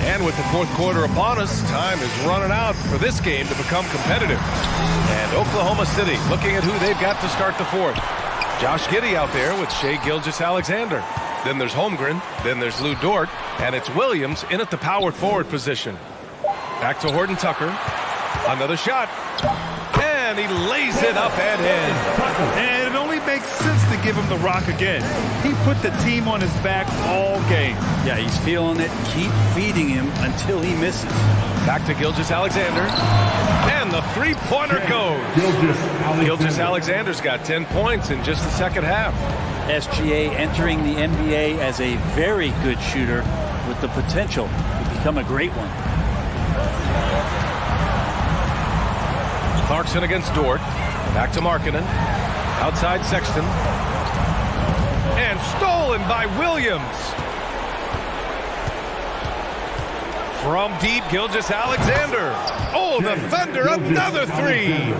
And with the fourth quarter upon us, time is running out for this game to become competitive. And Oklahoma City looking at who they've got to start the fourth. Josh Giddey out there with Shai Gilgeous-Alexander. Then there's Holmgren. Then there's Lou Dort. And it's Williams in at the power forward position. Back to Gordon Tucker. Another shot. And he lays it up and in. And it only makes sense to give him the rock again. He put the team on his back all game. Yeah, he's feeling it. Keep feeding him until he misses. Back to Gilgeous-Alexander. And the three-pointer goes. Gilgeous-Alexander's got 10 points in just the second half. SGA entering the NBA as a very good shooter with the potential to become a great one. Clarkson against Dort. Back to Markkanen. Outside Sexton. And stolen by Williams. From deep, Gilgeous-Alexander. Oh, the Thunder, another three.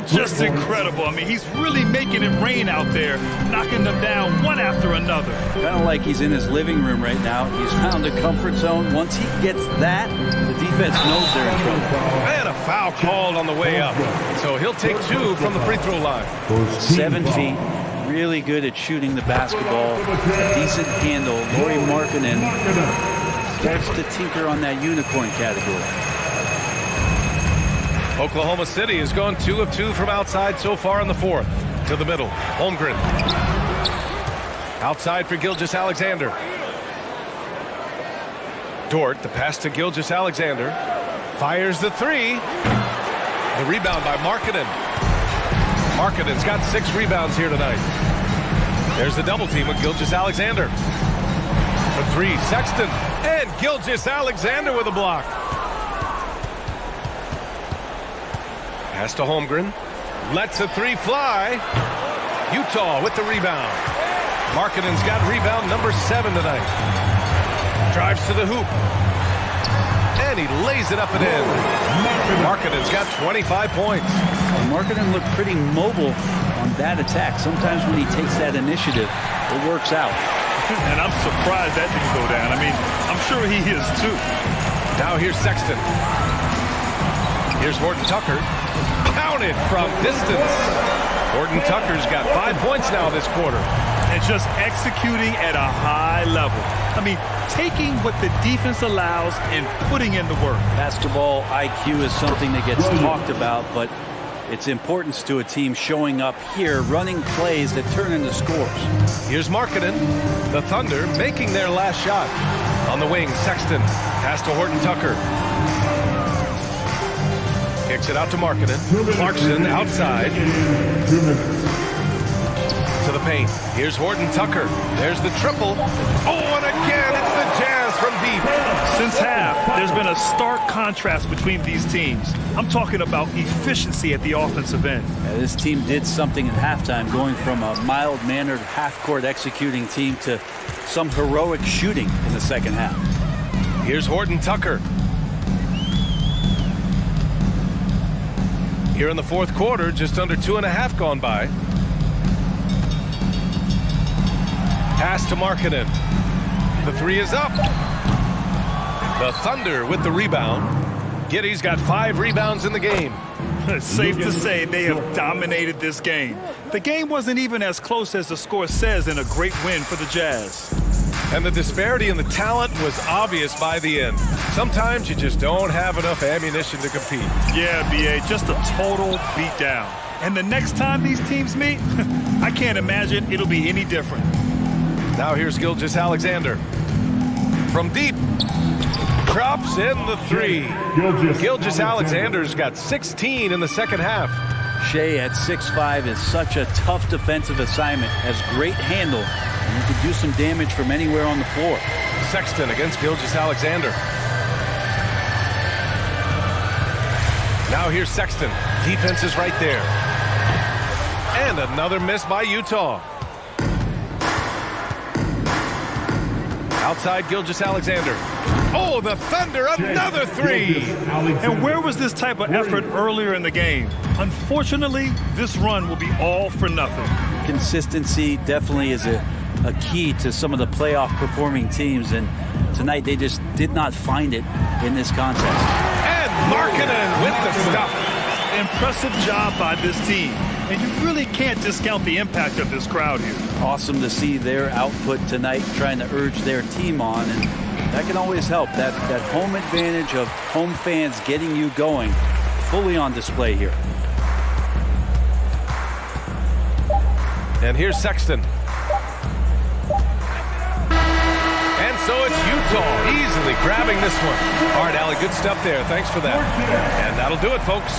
Just incredible. I mean, he's really making it rain out there, knocking them down one after another. Kind of like he's in his living room right now. He's found a comfort zone. Once he gets that, the defense knows they're in trouble. And a foul called on the way up. So he'll take 2 from the free throw line. 7 feet. Really good at shooting the basketball. Decent handle. Lauri Markkanen starts to tinker on that unicorn category. Oklahoma City has gone 2 of 2 from outside so far in the fourth. To the middle. Holmgren. Outside for Gilgeous-Alexander. Dort, the pass to Gilgeous-Alexander. Fires the three. The rebound by Markkanen. Markkanen's got 6 rebounds here tonight. There's the double team with Gilgeous-Alexander. The three, Sexton. And Gilgeous-Alexander with a block. Pass to Holmgren. Lets a three fly. Utah with the rebound. Markkanen's got rebound number 7 tonight. Drives to the hoop. And he lays it up and in. Markkanen's got 25 points. Markkanen looked pretty mobile on that attack. Sometimes when he takes that initiative, it works out. And I'm surprised that didn't go down. I mean, I'm sure he is too. Now here's Sexton. Here's Horton Tucker. Counted from distance. Horton Tucker's got 5 points now this quarter. And just executing at a high level. I mean, taking what the defense allows and putting in the work. Basketball IQ is something that gets talked about, but its importance to a team showing up here, running plays that turn into scores. Here's Markkanen. The Thunder making their last shot. On the wing, Sexton. Pass to Horton Tucker. Kicks it out to Markkanen. Clarkson outside. To the paint. Here's Horton Tucker. There's the triple. Oh, and again, it's the Jazz from deep. Since half, there's been a stark contrast between these teams. I'm talking about efficiency at the offensive end. Yeah, this team did something at halftime, going from a mild-mannered half-court executing team to some heroic shooting in the second half. Here's Horton Tucker. Here in the fourth quarter, just under 2.5 gone by. Pass to Markkanen. The three is up. The Thunder with the rebound. Giddey's got 5 rebounds in the game. It's safe to say they have dominated this game. The game wasn't even as close as the score says in a great win for the Jazz. And the disparity in the talent was obvious by the end. Sometimes you just don't have enough ammunition to compete. Yeah, B.A., just a total beatdown. And the next time these teams meet, I can't imagine it'll be any different. Now here's Gilgeous-Alexander. From deep. Drops in the three. Gilgeous-Alexander's got 16 in the second half. Shea at 6'5" is such a tough defensive assignment. Has great handle. And he can do some damage from anywhere on the floor. Sexton against Gilgeous-Alexander. Now here's Sexton. Defense is right there. And another miss by Utah. Outside Gilgeous-Alexander. Oh, the Thunder, another three. And where was this type of effort earlier in the game? Unfortunately, this run will be all for nothing. Consistency definitely is a key to some of the playoff performing teams, and tonight they just did not find it in this contest. And Markkanen with the stuff. Impressive job by this team, and you really can't discount the impact of this crowd here. Awesome to see their output tonight, trying to urge their team on, and that can always help. That home advantage of home fans getting you going, fully on display here. And here's Sexton. And so it's Utah easily grabbing this one. All right, Allie, good stuff there. Thanks for that. And that'll do it, folks.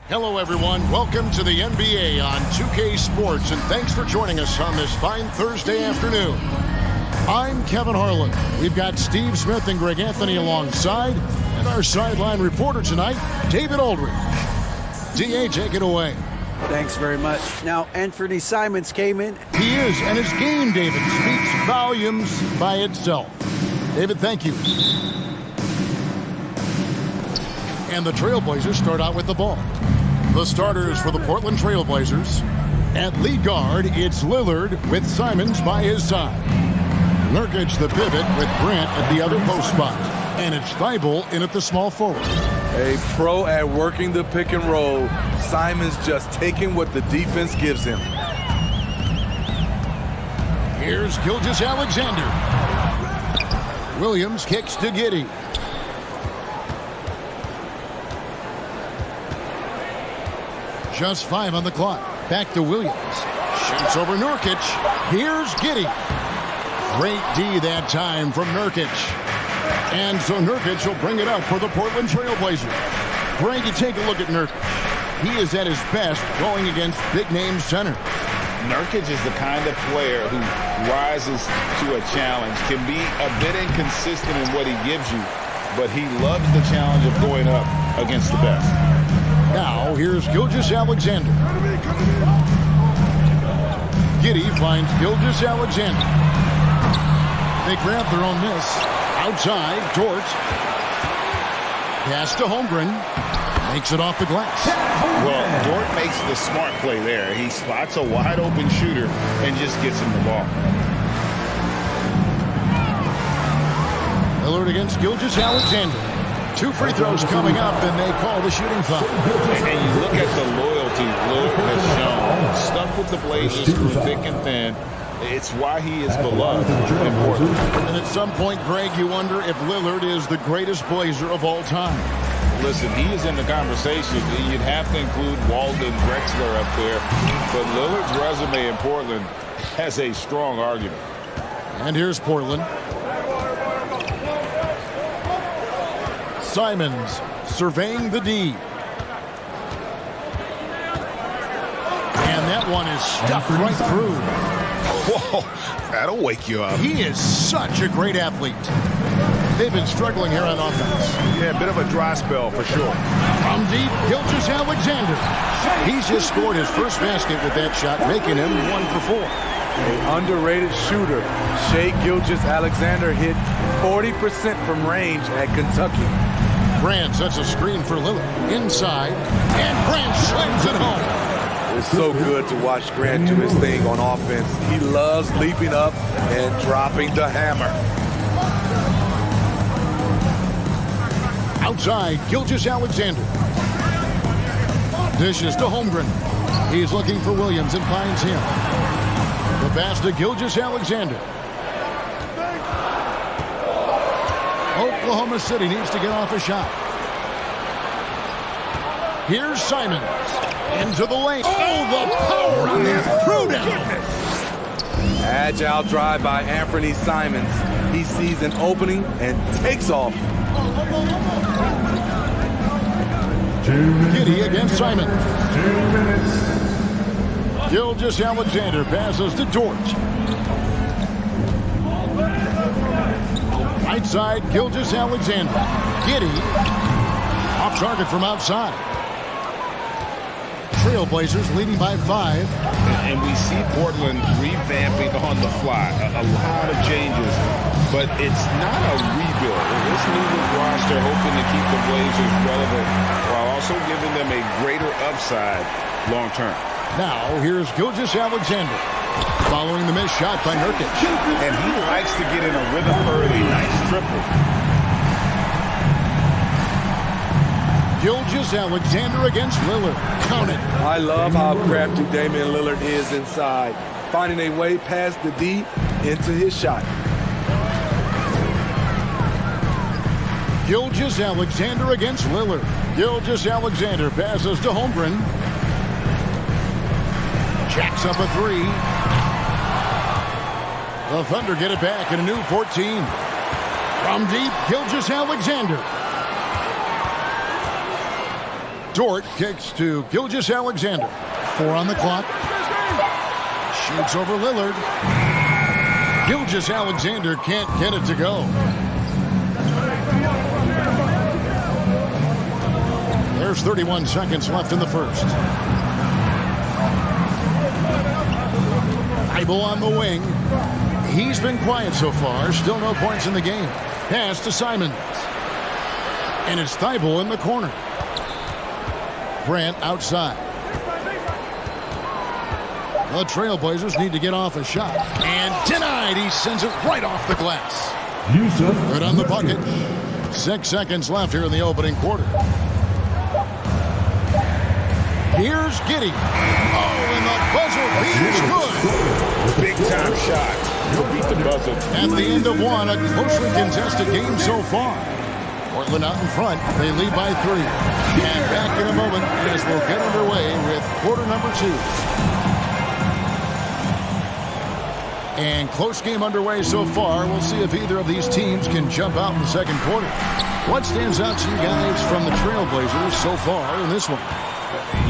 Hello, everyone. Welcome to the NBA on 2K Sports, and thanks for joining us on this fine Thursday afternoon. I'm Kevin Harlan. We've got Steve Smith and Greg Anthony alongside, and our sideline reporter tonight, David Aldridge. DA, take it away. Thanks very much. Now, Anthony Simons came in. He is, and his game, David, speaks volumes by itself. David, thank you. And the Trailblazers start out with the ball. The starters for the Portland Trailblazers. At lead guard, it's Lillard with Simons by his side. Nurkic the pivot with Grant at the other post spot. And it's Thibault in at the small forward. A pro at working the pick and roll. Simons just taking what the defense gives him. Here's Gilgeous-Alexander. Williams kicks to Giddey. Just 5 on the clock. Back to Williams. Shoots over Nurkic. Here's Giddey. Great D that time from Nurkic. And so Nurkic will bring it up for the Portland Trailblazers. Greg, you take a look at Nurkic. He is at his best going against big-name center. Nurkic is the kind of player who rises to a challenge, can be a bit inconsistent in what he gives you, but he loves the challenge of going up against the best. Now, here's Gilgeous-Alexander. Giddey finds Gilgeous-Alexander. They grab their own miss. Outside, Dort. Pass to Holmgren. Makes it off the glass. Well, Dort makes the smart play there. He spots a wide-open shooter and just gets him the ball. Lillard against Gilgeous-Alexander. 2 free throws coming up, and they call the shooting foul. And you look at the loyalty Lillard has shown. Stuck with the Blazers through thick and thin. It's why he is beloved in Portland. And at some point, Greg, you wonder if Lillard is the greatest Blazer of all time. Listen, he is in the conversation. You'd have to include Walden Drexler up there. But Lillard's resume in Portland has a strong argument. And here's Portland. Simons surveying the D. And that one is stuffed right through. Whoa, that'll wake you up. He is such a great athlete. They've been struggling here on offense. Yeah, a bit of a dry spell for sure. From deep, Gilgeous-Alexander. He's just scored his first basket with that shot, making him 1 for 4. An underrated shooter. Shai Gilgeous-Alexander hit 40% from range at Kentucky. Grant sets a screen for Lillard. Inside, and Grant slams it home. It's so good to watch Grant do his thing on offense. He loves leaping up and dropping the hammer. Outside, Gilgeous-Alexander. Dishes to Holmgren. He's looking for Williams and finds him. The pass to Gilgeous-Alexander. Oklahoma City needs to get off a shot. Here's Simons. Into the lane. Oh, the power on that throwdown. Agile drive by Anthony Simons. He sees an opening and takes off. Giddey against Simons. 2 minutes. Gilgeous-Alexander passes to Dort. Right side, Gilgeous-Alexander. Giddey off target from outside. Trailblazers leading by 5. And we see Portland revamping on the fly. A lot of changes, but it's not a rebuild. This new roster hoping to keep the Blazers relevant while also giving them a greater upside long term. Now, here's Gilgeous-Alexander. Following the missed shot by Nurkic. And he likes to get in a rhythm early. Nice triple. Gilgeous-Alexander against Lillard. Count it. I love how crafty Damian Lillard is inside, finding a way past the D into his shot. Gilgeous-Alexander against Lillard. Gilgeous-Alexander passes to Holmgren. Jacks up a 3. The Thunder get it back in a new 14. From deep, Gilgeous-Alexander. Dort kicks to Gilgeous-Alexander. 4 on the clock. Shoots over Lillard. Gilgeous-Alexander can't get it to go. There's 31 seconds left in the first. Thibault on the wing. He's been quiet so far. Still no points in the game. Pass to Simons. And it's Thibault in the corner. Grant outside. The Trailblazers need to get off a shot. And denied. He sends it right off the glass. Good on the bucket. 6 seconds left here in the opening quarter. Here's Giddey. Oh, and the buzzer beats good. Big time shot. He'll beat the buzzer. At the end of one, a closely contested game so far. Portland out in front. They lead by 3. And back in a moment as we'll get underway with quarter number 2. And close game underway so far. We'll see if either of these teams can jump out in the second quarter. What stands out to you guys from the Trailblazers so far in this one?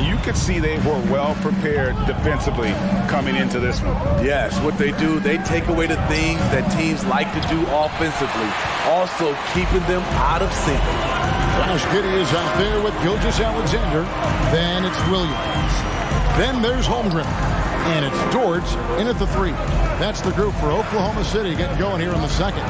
You could see they were well prepared defensively coming into this one. Yes, what they do, they take away the things that teams like to do offensively, also keeping them out of sync. Josh Giddey is out there with Gilgeous-Alexander. Then it's Williams. Then there's Holmgren. And it's Dort in at the 3. That's the group for Oklahoma City getting going here in the second.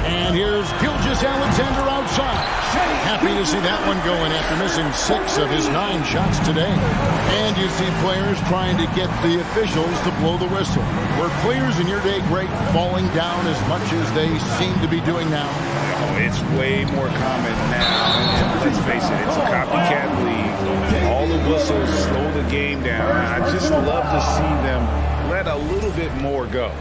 And here's Gilgeous-Alexander outside. Happy to see that one going after missing 6 of his 9 shots today. And you see players trying to get the officials to blow the whistle. Were players in your day, Greg, falling down as much as they seem to be doing now? Oh, it's way more common now. And let's face it, it's a copycat league. All the whistles slow the game down. I just love to see them let a little bit more go.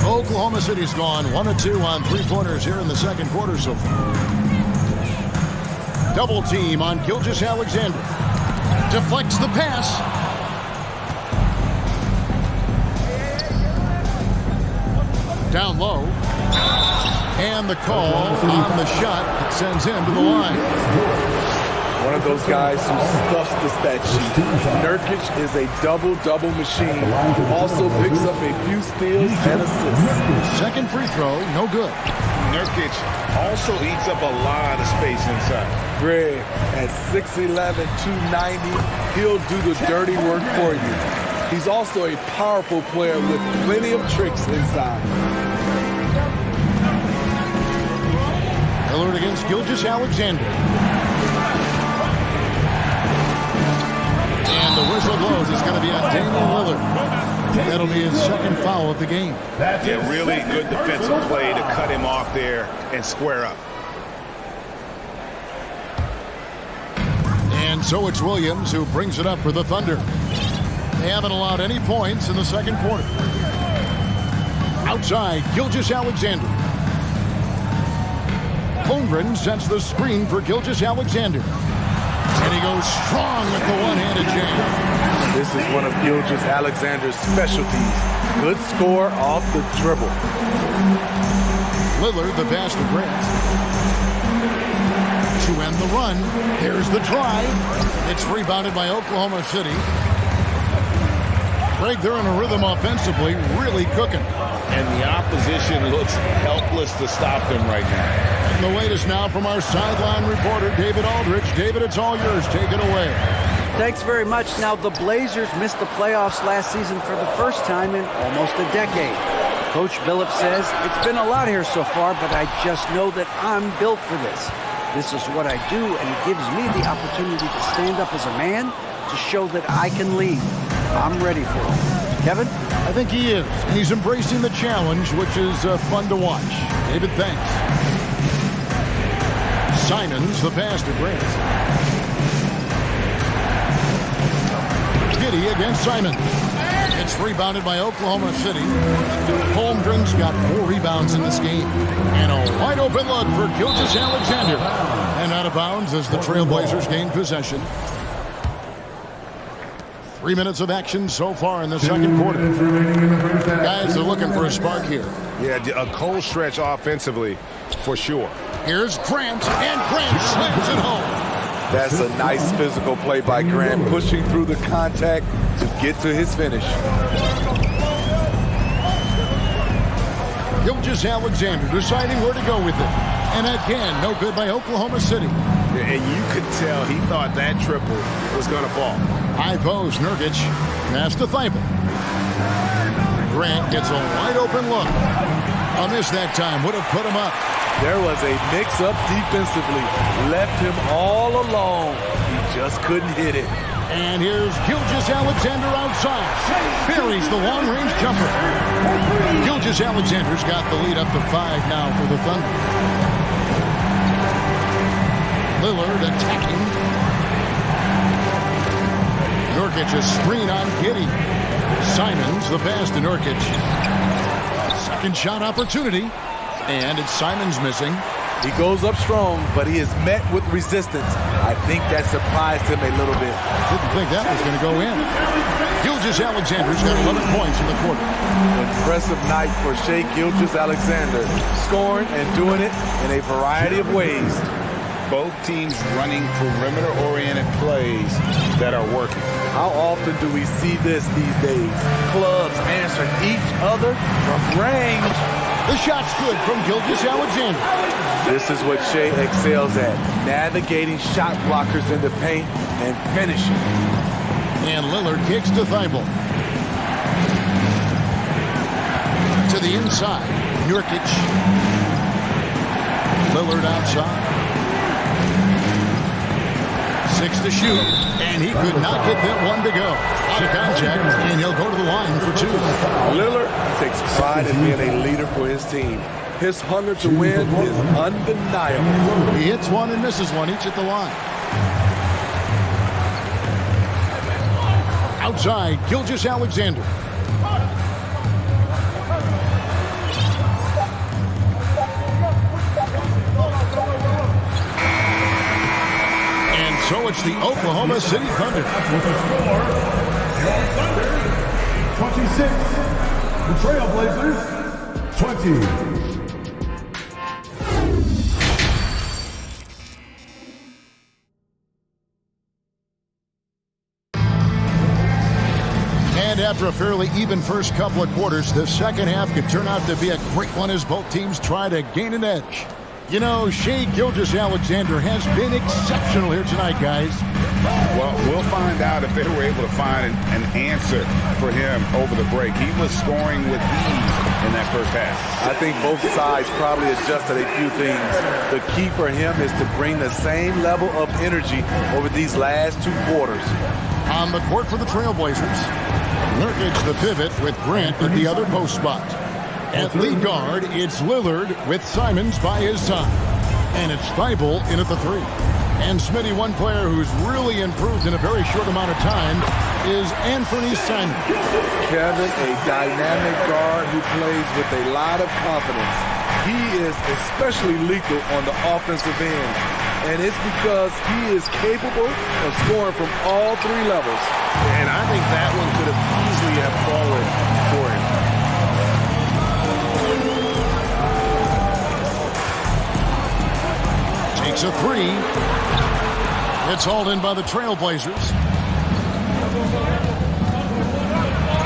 Oklahoma City's gone 1 of 2 on 3-pointers here in the second quarter so far. Double team on Gilgeous-Alexander. Deflects the pass. Down low. And the call on the shot that sends him to the line. One of those guys who stuffs the stat sheet. Nurkic is a double-double machine who also picks up a few steals and assists. Second free throw, no good. Nurkic also eats up a lot of space inside. Greg, at 6'11", 290, he'll do the dirty work for you. He's also a powerful player with plenty of tricks inside. Lillard against Gilgeous-Alexander. And the whistle blows. It's going to be on Damian Lillard. That'll be his second foul of the game. Yeah, really good defensive play to cut him off there and square up. And so it's Williams who brings it up for the Thunder. They haven't allowed any points in the second quarter. Outside, Gilgeous-Alexander. Holmgren sets the screen for Gilgeous-Alexander. And he goes strong with the one-handed jam. This is one of Gilgeous-Alexander's specialties. Good score off the dribble. Lillard, the pass to Grant. To end the run, here's the drive. It's rebounded by Oklahoma City. Greg, they're in a rhythm offensively, really cooking. And the opposition looks helpless to stop them right now. And the latest now from our sideline reporter, David Aldridge. David, it's all yours. Take it away. Thanks very much. Now, the Blazers missed the playoffs last season for the first time in almost a decade. Coach Billups says, it's been a lot here so far, but I just know that I'm built for this. This is what I do, and it gives me the opportunity to stand up as a man to show that I can lead. I'm ready for it. Kevin? I think he is. And he's embracing the challenge, which is fun to watch. David, thanks. Simons, the pass to Grant. Giddey against Simons. It's rebounded by Oklahoma City. Holmgren's got 4 rebounds in this game. And a wide open look for Gilgeous-Alexander. And out of bounds as the Trailblazers gain possession. 3 minutes of action so far in the second quarter. Guys are looking for a spark here. Yeah, a cold stretch offensively for sure. Here's Grant, and Grant slams it home. That's a nice physical play by Grant, pushing through the contact to get to his finish. Gilgeous-Alexander deciding where to go with it. And again, no good by Oklahoma City. And you could tell he thought that triple was going to fall. High post, Nurkic. Pass to Thibault. Grant gets a wide open look. A miss that time would have put him up. There was a mix-up defensively. Left him all alone. He just couldn't hit it. And here's Gilgeous-Alexander outside. Buries the long-range jumper. Gilgeous-Alexander's got the lead up to 5 now for the Thunder. Lillard attacking. Nurkic a screen on Giddey. Simons the pass to Nurkic. Second shot opportunity. And it's Simons missing. He goes up strong, but he is met with resistance. I think that surprised him a little bit. Didn't think that was going to go in. Gilgeous-Alexander's got 11 points in the quarter. Impressive night for Shai Gilgeous-Alexander, scoring and doing it in a variety of ways. Both teams running perimeter-oriented plays that are working. How often do we see this these days? Clubs answering each other from range. The shot's good from Gilgeous-Alexander. This is what Shai excels at, navigating shot blockers in the paint and finishing. And Lillard kicks to Thibault. To the inside, Nurkic. Lillard outside. 6 to shoot, and he could not get that one to go. Out of contact, and he'll go to the line for 2. Lillard takes pride in being a leader for his team. His hunger to win is undeniable. He hits one and misses one, each at the line. Outside, Gilgeous-Alexander. So it's the Oklahoma City Thunder. With the score, your Thunder, 26. The Trailblazers, 20. And after a fairly even first couple of quarters, the second half could turn out to be a great one as both teams try to gain an edge. You know, Shai Gilgeous-Alexander has been exceptional here tonight, guys. Well, we'll find out if they were able to find an answer for him over the break. He was scoring with ease in that first half. I think both sides probably adjusted a few things. The key for him is to bring the same level of energy over these last 2 quarters. On the court for the Trailblazers, Nurkic the pivot with Grant at the other post spot. At lead guard, it's Lillard with Simons by his side. And it's Thibault in at the 3. And Smitty, one player who's really improved in a very short amount of time is Anthony Simons. Kevin, a dynamic guard who plays with a lot of confidence. He is especially lethal on the offensive end. And it's because he is capable of scoring from all 3 levels. And I think that one could have easily have fallen for him. Takes a 3. It's hauled in by the Trailblazers.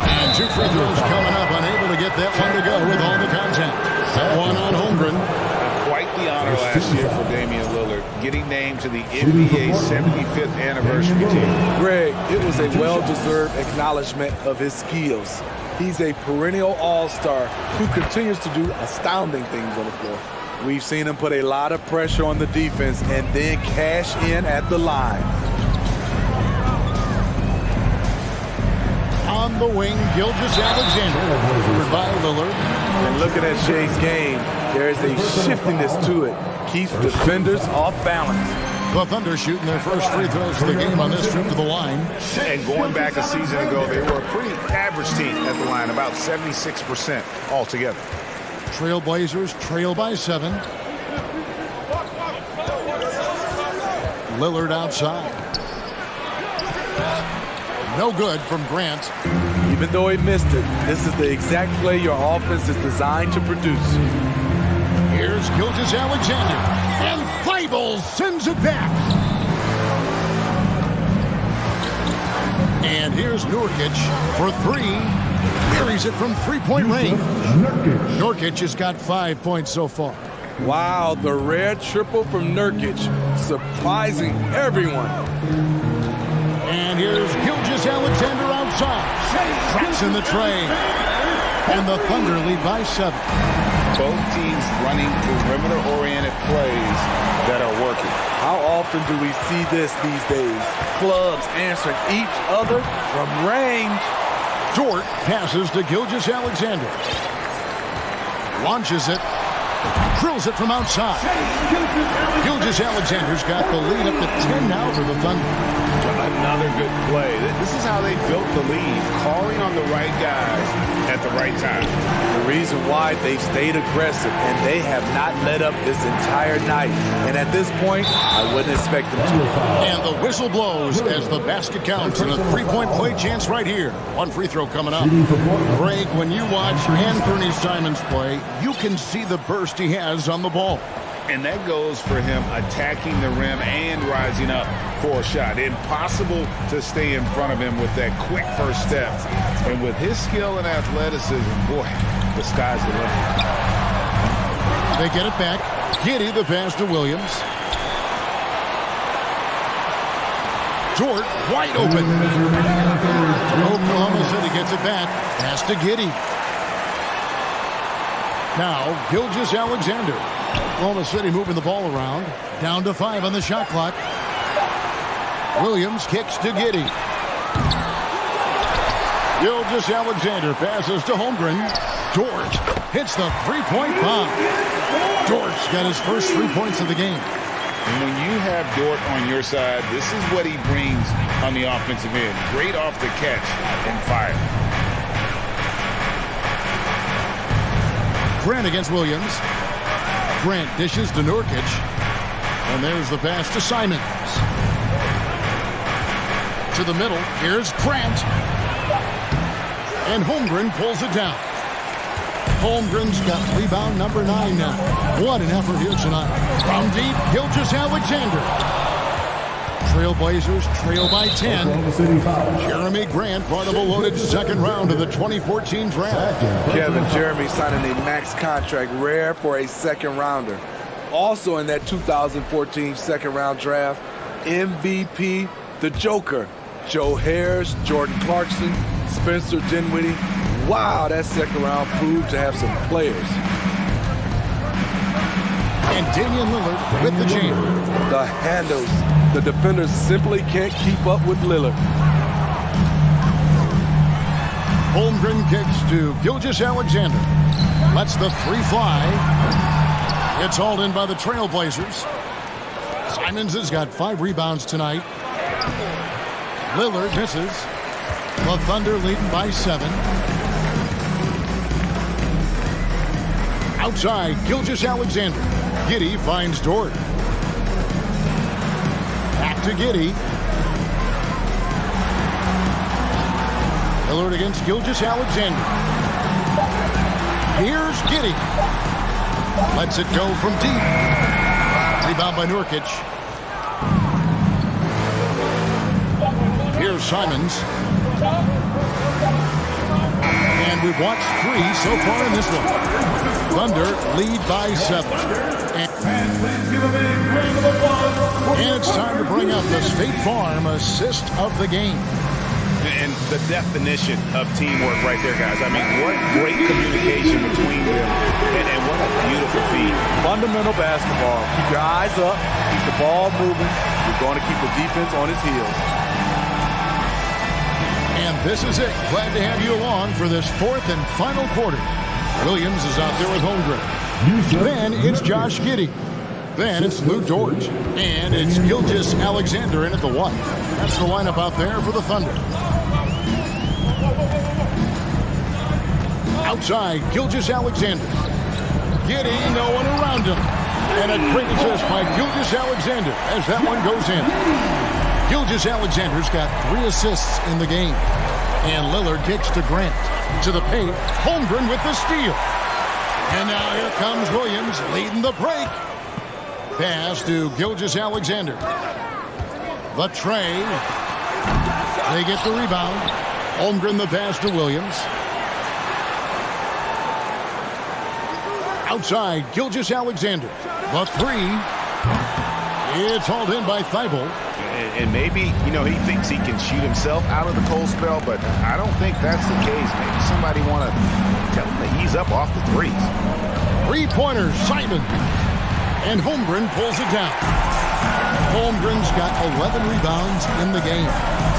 And 2 free throws coming up, unable to get that one to go with all the contact. That one on Holmgren. Quite the honor last year for Damian Lillard, getting named to the NBA 75th anniversary team. Greg, it was a well-deserved acknowledgement of his skills. He's a perennial all-star who continues to do astounding things on the floor. We've seen him put a lot of pressure on the defense and then cash in at the line. On the wing, Gilgeous-Alexander covered by Lillard. And looking at Shai's game, there is a shiftiness to it. Keeps defenders off balance. The Thunder shooting their first free throws of the game on this trip to the line. And going back a season ago, they were a pretty average team at the line, about 76% altogether. Trailblazers trail by 7. Lillard outside. No good from Grant. Even though he missed it, this is the exact play your offense is designed to produce. Here's Gilgeous-Alexander. And Feibel sends it back. And here's Nurkic for three. Buries it from three-point range. Nurkic has got 5 points so far. Wow, the rare triple from Nurkic, surprising everyone. And here's Gilgeous-Alexander outside. Cracks in the tray. And the Thunder lead by 7. Both teams running perimeter-oriented plays that are working. How often do we see this these days? Clubs answering each other from range. Dort passes to Gilgeous-Alexander. Launches it. Drills it from outside. Gilgeous-Alexander's got the lead up to 10 now for the Thunder. Another good play. This is how they built the lead, calling on the right guys at the right time. The reason why they've stayed aggressive and they have not let up this entire night. And at this point, I wouldn't expect them to. And the whistle blows as the basket counts and a three-point play chance right here. One free throw coming up. Greg, when you watch Anthony Simons play, you can see the burst he has on the ball. And that goes for him attacking the rim and rising up for a shot. Impossible to stay in front of him with that quick first step. And with his skill and athleticism, boy, the sky's the limit. They get it back. Giddey, the pass to Williams. Dort, wide open. Oklahoma City gets it back. Pass to Giddey. Now, Gilgeous-Alexander. Oklahoma City moving the ball around. Down to 5 on the shot clock. Williams kicks to Giddey. Gilgeous-Alexander passes to Holmgren. Dort hits the three-point bomb. Dort's got his first 3 points of the game. And when you have Dort on your side, this is what he brings on the offensive end. Great off the catch and fire. Grant against Williams. Grant dishes to Nurkic. And there's the pass to Simons. To the middle. Here's Grant. And Holmgren pulls it down. Holmgren's got rebound number 9 now. What an effort here tonight. From deep, Gilgeous-Alexander. Trailblazers trail by 10. Jeremy Grant, part of a loaded second round of the 2014 draft. Kevin Jeremy signing a max contract, rare for a second rounder. Also in that 2014 second round draft, MVP, the Joker, Joe Harris, Jordan Clarkson, Spencer Dinwiddie. Wow, that second round proved to have some players. And Damian Lillard with the jam. The handles. The defenders simply can't keep up with Lillard. Holmgren kicks to Gilgeous-Alexander. Lets the three fly. It's hauled in by the Trailblazers. Simons has got 5 rebounds tonight. Lillard misses. The Thunder leading by 7. Outside, Gilgeous-Alexander. Giddey finds Dort. Back to Giddey. Lillard against Gilgeous-Alexander. Here's Giddey. Lets it go from deep. Rebound by Nurkic. Here's Simons. And we've watched 3 so far in this one. Thunder lead by 7. And it's time to bring up the State Farm assist of the game. And the definition of teamwork right there, guys. I mean, what great communication between them. And what a beautiful feed. Fundamental basketball. Keep your eyes up. Keep the ball moving. You're going to keep the defense on its heels. And this is it. Glad to have you along for this 4th and final quarter. Williams is out there with Holmgren. Then it's Josh Giddey. Then it's Lou Dort. And it's Gilgeous-Alexander in at the 1. That's the lineup out there for the Thunder. Outside, Gilgeous-Alexander. Giddey, no one around him. And a great assist by Gilgeous-Alexander as that one goes in. Gilgeous-Alexander's got 3 assists in the game. And Lillard kicks to Grant. To the paint. Holmgren with the steal. And now here comes Williams leading the break. Pass to Gilgeous-Alexander. The tray. They get the rebound. Holmgren the pass to Williams. Outside, Gilgeous-Alexander. The 3. It's hauled in by Thibault. And maybe, he thinks he can shoot himself out of the cold spell, but I don't think that's the case. Maybe somebody want to tell him to ease up off the 3s. 3-pointer, Simon. And Holmgren pulls it down. Holmgren's got 11 rebounds in the game.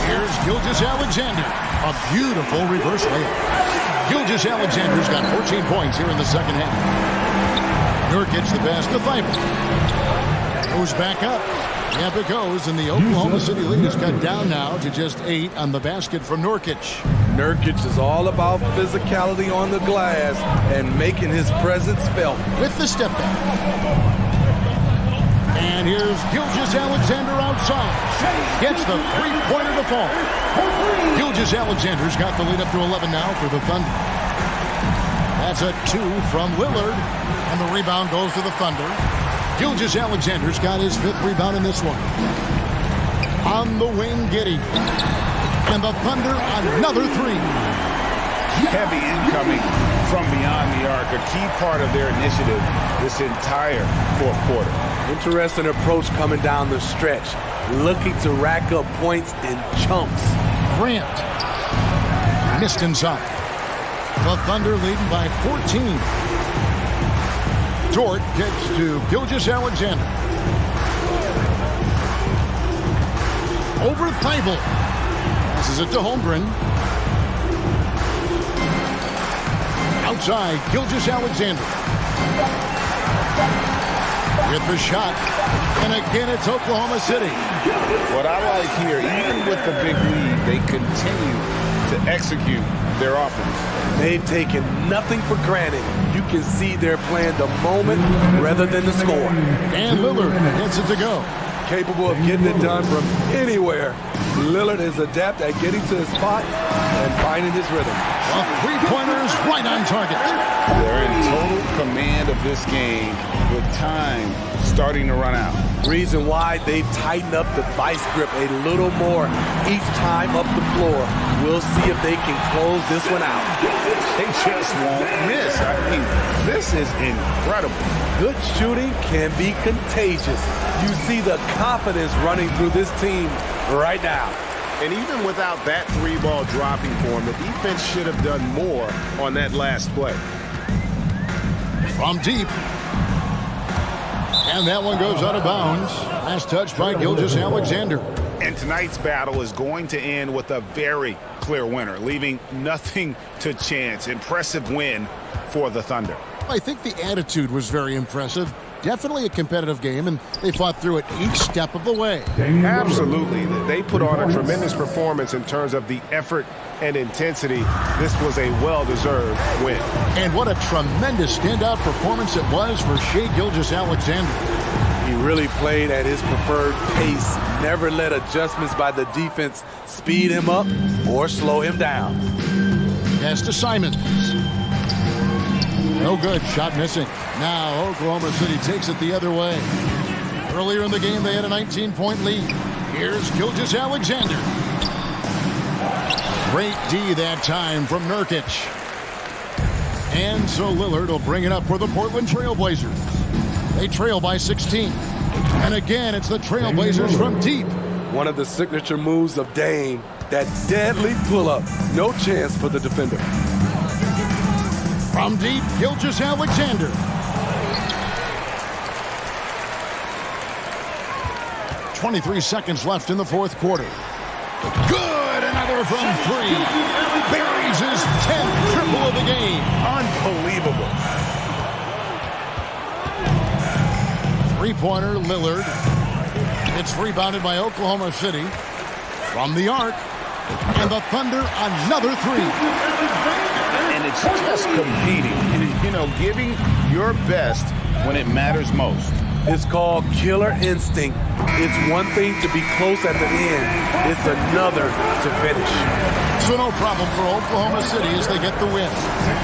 Here's Gilgeous-Alexander. A beautiful reverse layup. Gilgeous-Alexander's got 14 points here in the second half. Nurkic the pass to Thibault. Goes back up. Yep, it goes, and the Oklahoma City lead is cut down now to just 8 on the basket from Nurkic. Nurkic is all about physicality on the glass and making his presence felt. With the step back. And here's Gilgeous-Alexander outside. Gets the 3-pointer to fall. Gilgeous-Alexander's got the lead up to 11 now for the Thunder. That's a 2 from Lillard. And the rebound goes to the Thunder. Gilgeous-Alexander's got his 5th rebound in this one. On the wing, Giddey. And the Thunder, another 3. Heavy incoming from beyond the arc. A key part of their initiative this entire 4th quarter. Interesting approach coming down the stretch. Looking to rack up points in chunks. Grant. Missed inside. The Thunder leading by 14. Dort gets to Gilgeous-Alexander. Over Thibault. This is it to Holmgren. Outside, Gilgeous-Alexander. With the shot. And again, it's Oklahoma City. What I like here, even with the big lead, they continue to execute their offense. They've taken nothing for granted. You can see they're playing the moment rather than the score. And Lillard gets it to go. Capable of getting it done from anywhere. Lillard is adept at getting to his spot and finding his rhythm. A 3-pointers right on target. They're in total command of this game with time starting to run out. Reason why they've tightened up the vice grip a little more each time up the floor. We'll see if they can close this one out. They just won't miss. I mean, this is incredible. Good shooting can be contagious. You see the confidence running through this team right now. And even without that 3-ball dropping for him, the defense should have done more on that last play. From deep. And that one goes out of bounds. Last touch by Gilgeous-Alexander. And tonight's battle is going to end with a very clear winner, leaving nothing to chance. Impressive win for the Thunder. I think the attitude was very impressive. Definitely a competitive game, and they fought through it each step of the way. Absolutely. They put on a tremendous performance in terms of the effort and intensity. This was a well-deserved win. And what a tremendous standout performance it was for Shai Gilgeous-Alexander. He really played at his preferred pace. Never let adjustments by the defense speed him up or slow him down. Pass to Simons. No good. Shot missing. Now Oklahoma City takes it the other way. Earlier in the game, they had a 19-point lead. Here's Gilgeous-Alexander. Great D that time from Nurkic. And so Lillard will bring it up for the Portland Trailblazers. They trail by 16. And again, it's the Trailblazers from deep. One of the signature moves of Dame, that deadly pull-up. No chance for the defender. From deep, Gilgeous-Alexander. .23 seconds left in the 4th quarter. Good! Another from 3. Buries his 10th triple of the game. Unbelievable. 3-pointer, Lillard. It's rebounded by Oklahoma City. From the arc. And the Thunder, another 3. And it's just competing. You know, giving your best when it matters most. It's called killer instinct. It's one thing to be close at the end. It's another to finish. So no problem for Oklahoma City as they get the win.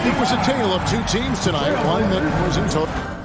It was a tale of two teams tonight, one that was in total.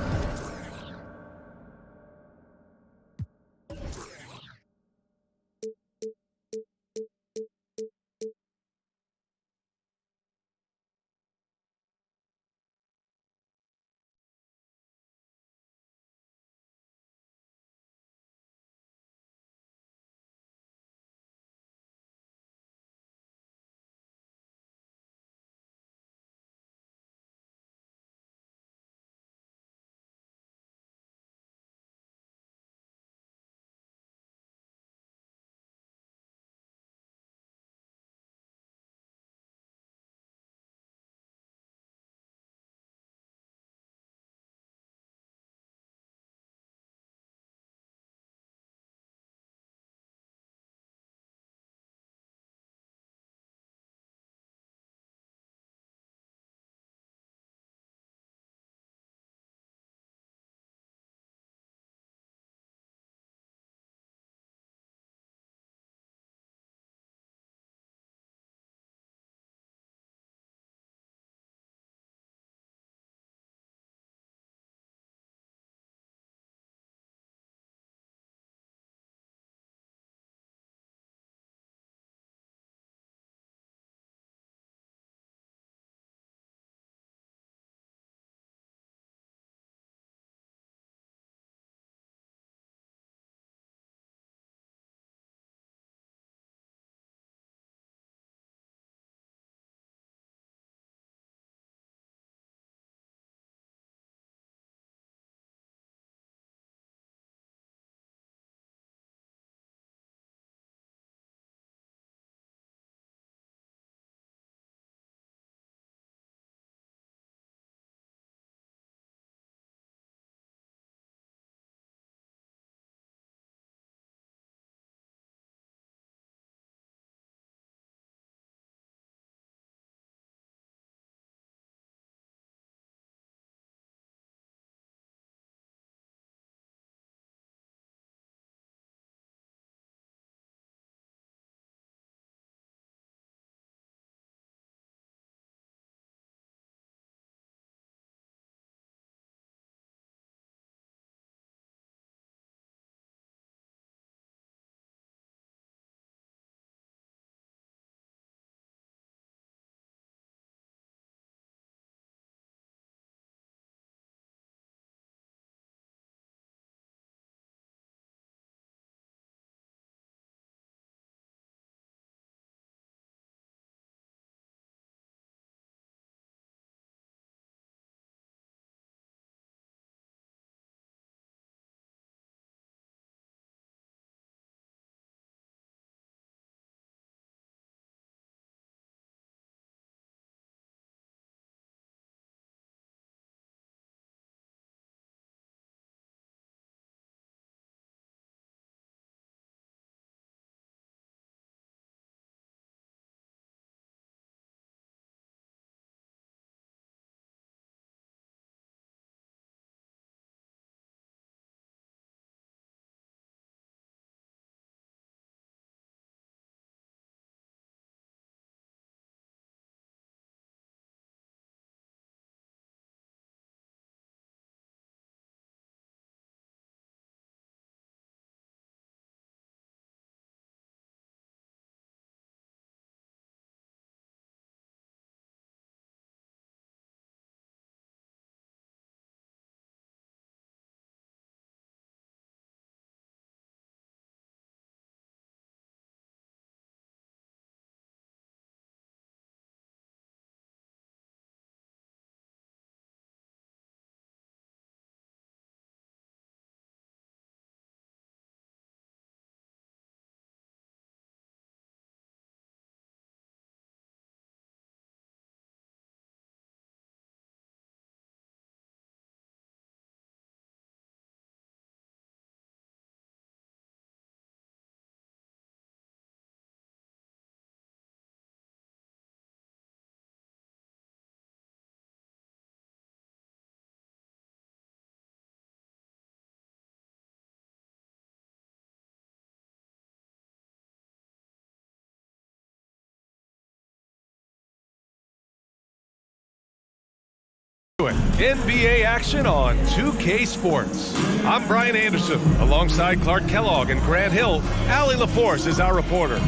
NBA action on 2K Sports. I'm Brian Anderson, alongside Clark Kellogg and Grant Hill. Allie LaForce is our reporter.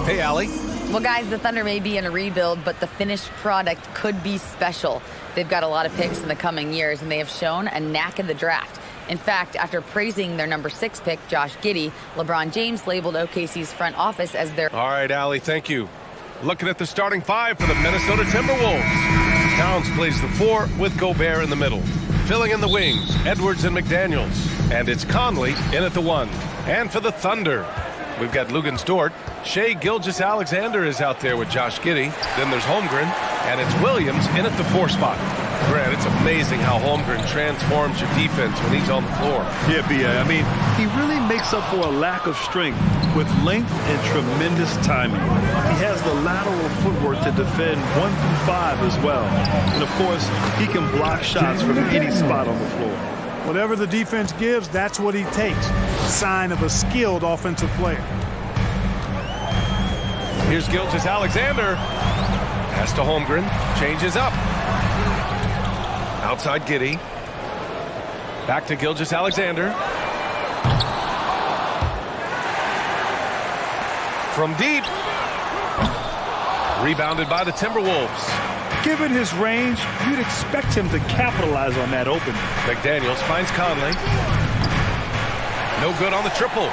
Hey, Allie. Well, guys, the Thunder may be in a rebuild, but the finished product could be special. They've got a lot of picks in the coming years, and they have shown a knack in the draft. In fact, after praising their number 6 pick, Josh Giddey, LeBron James labeled OKC's front office as their... All right, Allie, thank you. Looking at the starting 5 for the Minnesota Timberwolves. Towns plays the 4 with Gobert in the middle. Filling in the wings, Edwards and McDaniels. And it's Conley in at the 1. And for the Thunder, we've got Luguentz Dort. Shai Gilgeous-Alexander is out there with Josh Giddey. Then there's Holmgren, and it's Williams in at the 4 spot. Grant, it's amazing how Holmgren transforms your defense when he's on the floor. Yeah, B.A. I mean, he really makes up for a lack of strength with length and tremendous timing. He has the lateral footwork to defend 1 through 5 as well. And, of course, he can block shots from any spot on the floor. Whatever the defense gives, that's what he takes. A sign of a skilled offensive player. Here's Gilgeous-Alexander. Pass to Holmgren. Changes up. Outside Giddey. Back to Gilgeous-Alexander. From deep. Rebounded by the Timberwolves. Given his range, you'd expect him to capitalize on that opening. McDaniels finds Conley. No good on the triple.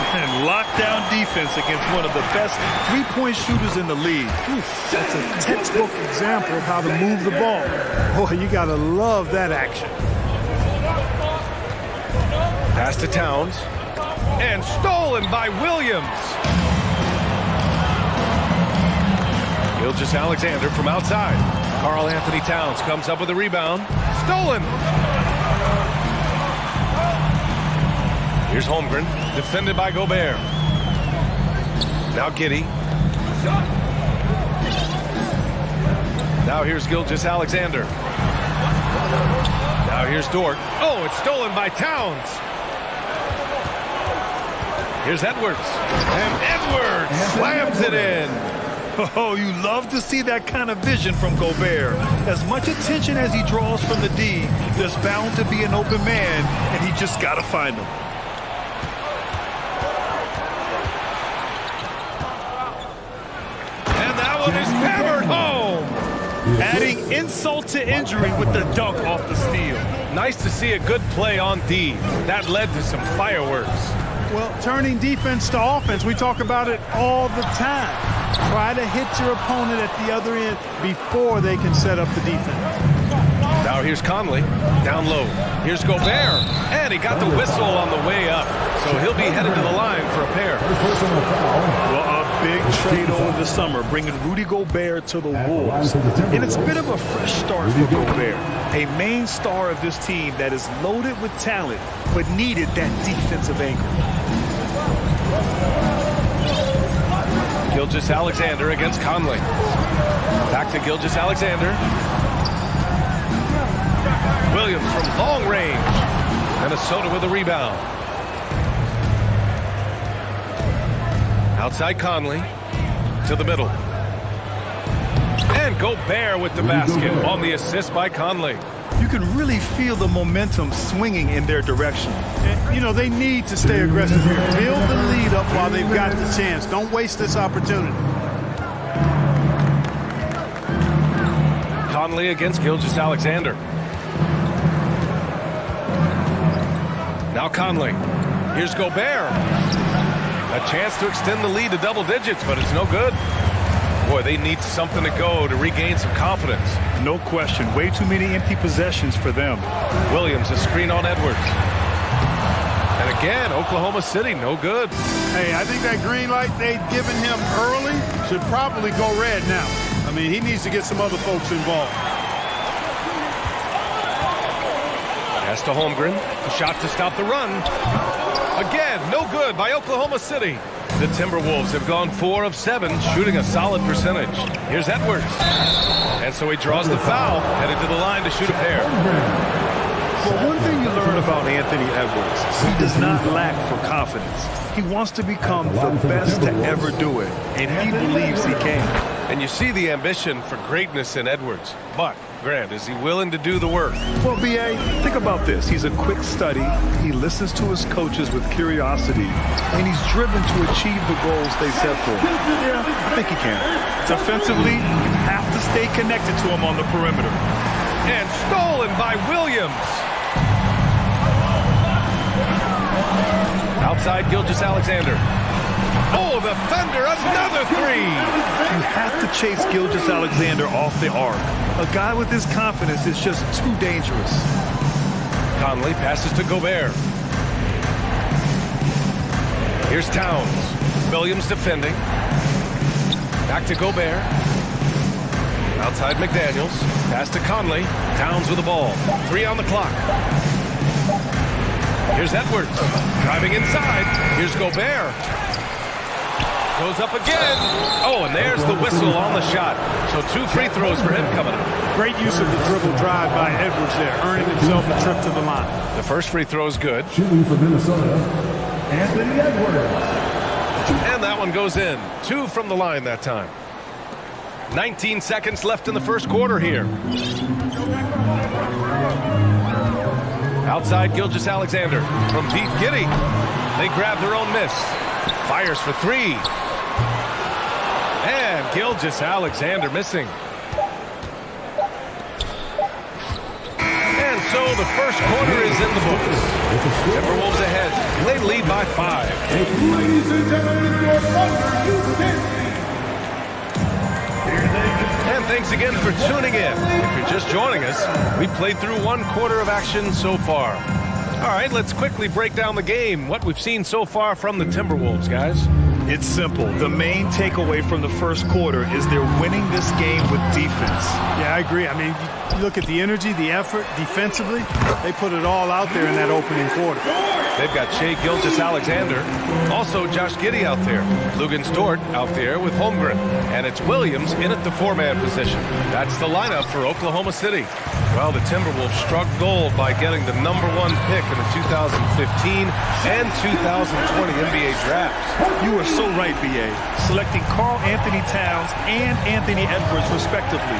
And lockdown defense against one of the best three-point shooters in the league. That's a textbook example of how to move the ball. Boy, you got to love that action. Pass to Towns. And stolen by Williams. Gilgeous-Alexander from outside. Karl Anthony Towns comes up with a rebound. Stolen. Here's Holmgren, defended by Gobert. Now Giddey. Now here's Gilgeous-Alexander. Now here's Dort. Oh, it's stolen by Towns. Here's Edwards. And Edwards slams it in. Oh, you love to see that kind of vision from Gobert. As much attention as he draws from the D, there's bound to be an open man, and he just got to find him. Is hammered home. Adding insult to injury with the dunk off the steal. Nice to see a good play on D. That led to some fireworks. Well, turning defense to offense, we talk about it all the time. Try to hit your opponent at the other end before they can set up the defense. Now here's Conley, down low. Here's Gobert, and he got the whistle on the way up. So he'll be headed to the line for a pair. Well, a big trade over the summer, bringing Rudy Gobert to the Wolves. And it's a bit of a fresh start for Gobert, a main star of this team that is loaded with talent, but needed that defensive anchor. Gilgeous-Alexander against Conley. Back to Gilgeous-Alexander. Williams from long range. Minnesota with a rebound. Outside Conley to the middle. And Gobert with the basket on the assist by Conley. You can really feel the momentum swinging in their direction. And, you know, they need to stay aggressive here. Build the lead up while they've got the chance. Don't waste this opportunity. Conley against Gilgeous-Alexander. Now Conley. Here's Gobert. A chance to extend the lead to double digits, but it's no good. Boy, they need something to go to regain some confidence. No question. Way too many empty possessions for them. Williams, a screen on Edwards. And again, Oklahoma City, no good. Hey, I think that green light they've given him early should probably go red now. I mean, he needs to get some other folks involved. Pass to Holmgren. A shot to stop the run. Again, no good by Oklahoma City. The Timberwolves have gone 4 of 7, shooting a solid percentage. Here's Edwards. And so he draws the foul, headed to the line to shoot a pair. Well, one thing you learn about Anthony Edwards, he does not lack for confidence. He wants to become the best to ever do it, and he believes he can. And you see the ambition for greatness in Edwards. But, Grant, is he willing to do the work? Well, B.A., think about this. He's a quick study. He listens to his coaches with curiosity. And he's driven to achieve the goals they set for him. Yeah, I think he can. Defensively, you have to stay connected to him on the perimeter. And stolen by Williams. Outside Gilgeous-Alexander. Oh, the Thunder, another three. You have to chase Gilgeous-Alexander off the arc. A guy with his confidence is just too dangerous. Conley passes to Gobert. Here's Towns. Williams defending. Back to Gobert. Outside McDaniels. Pass to Conley. Towns with the ball. 3 on the clock. Here's Edwards. Driving inside. Here's Gobert. Goes up again. Oh, and there's the whistle on the shot. So 2 free throws for him coming up. Great use of the dribble drive by Edwards there, earning himself a trip to the line. The first free throw is good. Shooting for Minnesota, Anthony Edwards. And that one goes in. 2 from the line that time. 19 seconds left in the first quarter here. Outside Gilgeous-Alexander from Pete Giddy. They grab their own miss. Fires for 3. And Gilgeous-Alexander missing. And so the first quarter is in the books. Timberwolves ahead. They lead by 5. Ladies and gentlemen, your Thunder, And thanks again for tuning in. If you're just joining us, we played through 1 quarter of action so far. All right, let's quickly break down the game. What we've seen so far from the Timberwolves, guys. It's simple. The main takeaway from the first quarter is they're winning this game with defense. Yeah, I agree. I mean, you look at the energy, the effort defensively. They put it all out there in that opening quarter. They've got Shai Gilgeous-Alexander. Also Josh Giddey out there. Lugens Dort out there with Holmgren. And it's Williams in at the 4-man position. That's the lineup for Oklahoma City. Well, the Timberwolves struck gold by getting the #1 pick in the 2015 and 2020 NBA drafts. You are so right, B.A. Selecting Karl Anthony Towns and Anthony Edwards, respectively.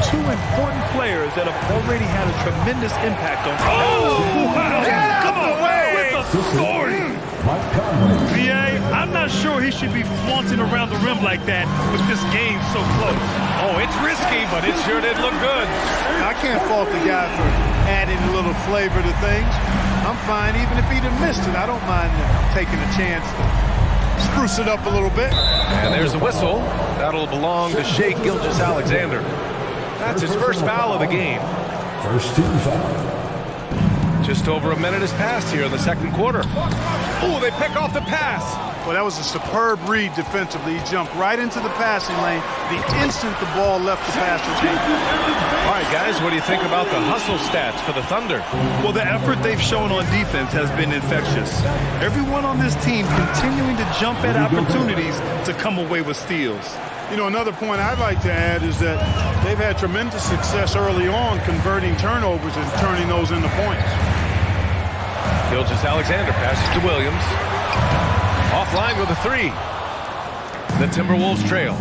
2 important players that have already had a tremendous impact on. Oh, wow! Come on, with the story. B.A., I'm not sure he should be flaunting around the rim like that with this game so close. Oh, it's risky, but it sure did look good. I can't fault the guy for adding a little flavor to things. I'm fine even if he'd have missed it. I don't mind taking a chance to spruce it up a little bit. And there's a whistle. That'll belong to Shai Gilgeous-Alexander. That's his first foul of the game. First team foul. Just over a minute has passed here in the second quarter. Oh, they pick off the pass. Well, that was a superb read defensively. He jumped right into the passing lane the instant the ball left the passer's hand. All right, guys, what do you think about the hustle stats for the Thunder? Well, the effort they've shown on defense has been infectious. Everyone on this team continuing to jump at opportunities to come away with steals. You know, another point I'd like to add is that they've had tremendous success early on converting turnovers and turning those into points. Gilgeous-Alexander passes to Williams. Offline with a 3. The Timberwolves trail.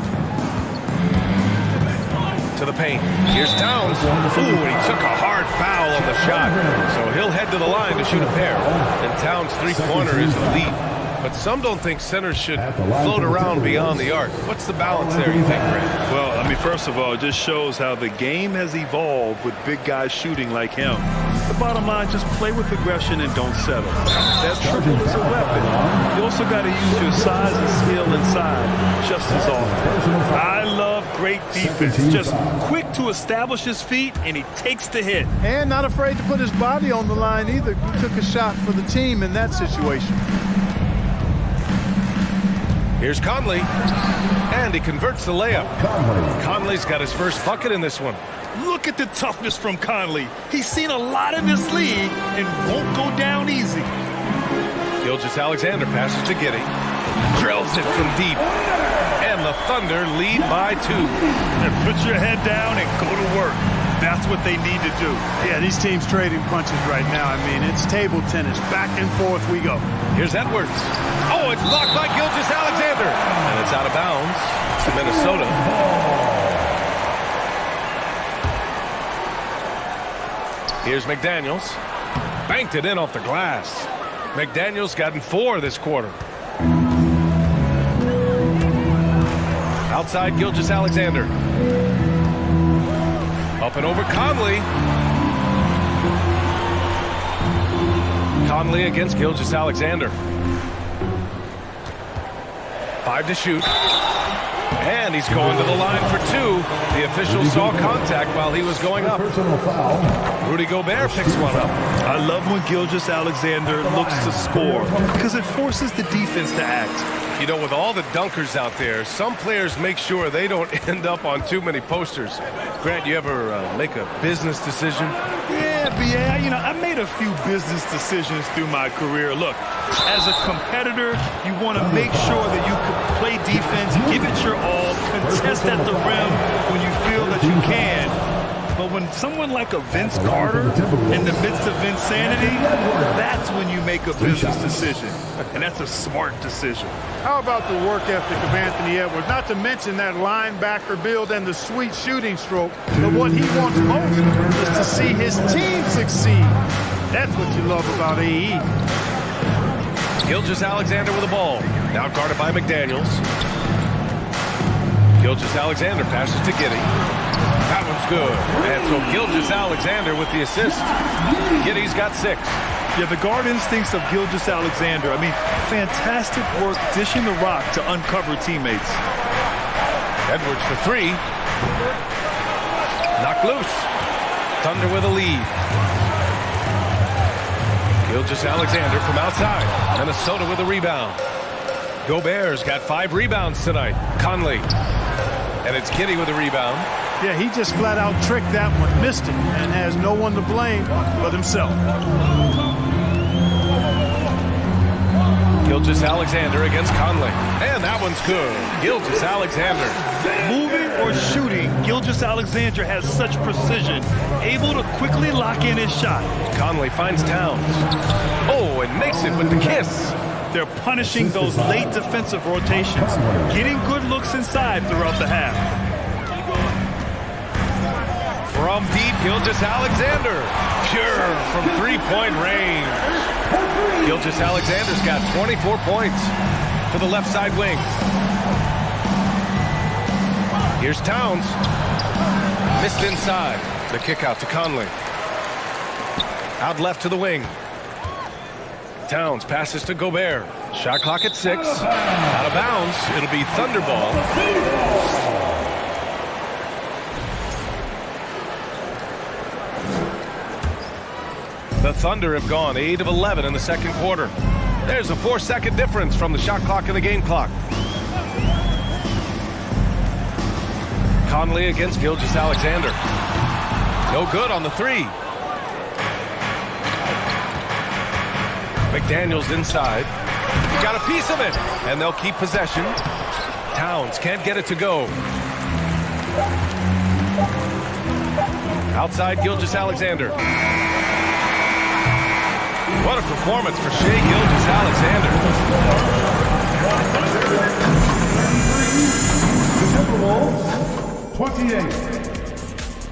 To the paint. Here's Towns. Ooh, and he took a hard foul on the shot. So he'll head to the line to shoot a pair. And Towns' 3-pointer is elite. But some don't think centers should float around beyond the arc. What's the balance there, you think, Grant? Well, I mean, first of all, it just shows how the game has evolved with big guys shooting like him. The bottom line, just play with aggression and don't settle. That triple is a weapon. You also got to use your size and skill inside just as often. I love great defense. Just quick to establish his feet, and he takes the hit. And not afraid to put his body on the line either. He took a shot for the team in that situation. Here's Conley, and he converts the layup. Conley's got his first bucket in this one. Look at the toughness from Conley. He's seen a lot in this league and won't go down easy. Gilgeous-Alexander passes to Giddey. Drills it from deep. And the Thunder lead by 2. And put your head down and go to work. That's what they need to do. Yeah, these teams trading punches right now. I mean, it's table tennis. Back and forth we go. Here's Edwards. Oh, it's blocked by Gilgeous-Alexander. And it's out of bounds. to Minnesota. Here's McDaniels. Banked it in off the glass. McDaniels gotten 4 this quarter. Outside Gilgeous-Alexander. Up and over Conley. Conley against Gilgeous-Alexander. 5 to shoot. And he's going to the line for 2. The official saw contact while he was going up. Rudy Gobert picks one up. I love when Gilgeous-Alexander looks to score because it forces the defense to act. You know, with all the dunkers out there, some players make sure they don't end up on too many posters. Grant, you ever make a business decision? Yeah, B.A., you know, I made a few business decisions through my career. Look, as a competitor, you want to make sure that you can play defense, give it your all, contest at the rim when you feel that you can. But when someone like a Vince Carter in the midst of insanity, that's when you make a business decision. And that's a smart decision. How about the work ethic of Anthony Edwards? Not to mention that linebacker build and the sweet shooting stroke. But what he wants most is to see his team succeed. That's what you love about AE. Gilgeous-Alexander with the ball. Now guarded by McDaniels. Gilgeous-Alexander passes to Giddey. That one's good. And so Gilgeous-Alexander with the assist. Giddey's got 6. Yeah, the guard instincts of Gilgeous-Alexander. I mean, fantastic work dishing the rock to uncover teammates. Edwards for 3. Knocked loose. Thunder with a lead. Gilgeous-Alexander from outside. Minnesota with a rebound. Gobert's got 5 rebounds tonight. Conley. And it's Giddey with a rebound. Yeah, he just flat out tricked that one, missed it, and has no one to blame but himself. Gilgeous-Alexander against Conley. And that one's good. Gilgeous-Alexander. Moving or shooting, Gilgeous-Alexander has such precision, able to quickly lock in his shot. Conley finds Towns. Oh, and makes it with the kiss. They're punishing those late defensive rotations, getting good looks inside throughout the half. From deep, Gilgeous-Alexander. Pure from three-point range. Gilgeous-Alexander's got 24 points to the left side wing. Here's Towns. Missed inside. The kick out to Conley. Out left to the wing. Towns passes to Gobert. Shot clock at 6. Out of bounds. It'll be Thunderball. The Thunder have gone 8 of 11 in the second quarter. There's a 4-second difference from the shot clock and the game clock. Conley against Gilgeous-Alexander. No good on the 3. McDaniels inside. Got a piece of it. And they'll keep possession. Towns can't get it to go. Outside Gilgeous-Alexander. What a performance for Shai Gilgeous-Alexander. Timberwolves, 28.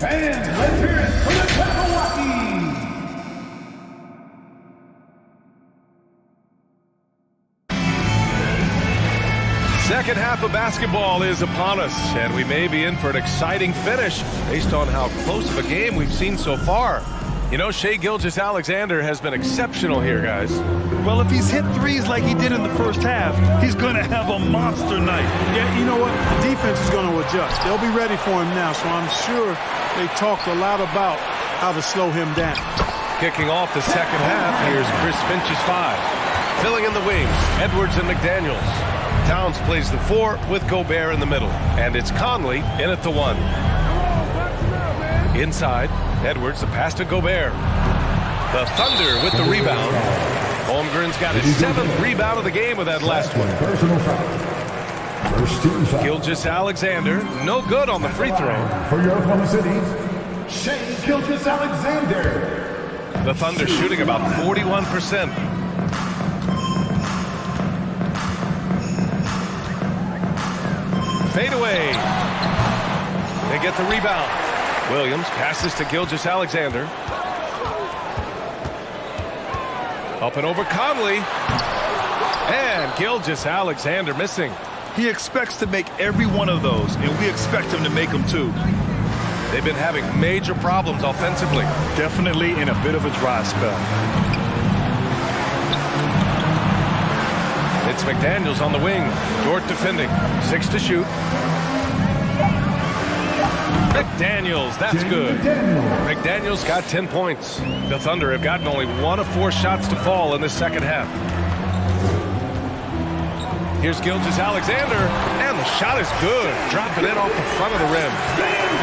And let's hear it for the Milwaukee. Second half of basketball is upon us, and we may be in for an exciting finish based on how close of a game we've seen so far. You know, Shai Gilgeous-Alexander has been exceptional here, guys. Well, if he's hit threes like he did in the first half, he's going to have a monster night. Yeah, you know what? The defense is going to adjust. They'll be ready for him now, so I'm sure they talked a lot about how to slow him down. Kicking off the second half, here's Chris Finch's 5. Filling in the wings, Edwards and McDaniels. Towns plays the 4 with Gobert in the middle. And it's Conley in at the 1. Inside, Edwards, the pass to Gobert. The Thunder with the rebound. Holmgren's got his 7th rebound of the game with that last one. Gilgeous-Alexander, no good on the free throw. For your Oklahoma City, Shai Gilgeous-Alexander. The Thunder shooting about 41%. fadeaway. They get the rebound. Williams passes to Gilgeous-Alexander. Up and over Conley. And Gilgeous-Alexander missing. He expects to make every one of those, and we expect him to make them too. They've been having major problems offensively. Definitely in a bit of a dry spell. It's McDaniels on the wing. Dort defending. 6 to shoot. McDaniels, that's good. McDaniels got 10 points. The Thunder have gotten only 1 of 4 shots to fall in the second half. Here's Gilgeous-Alexander, and the shot is good. Dropping it off the front of the rim.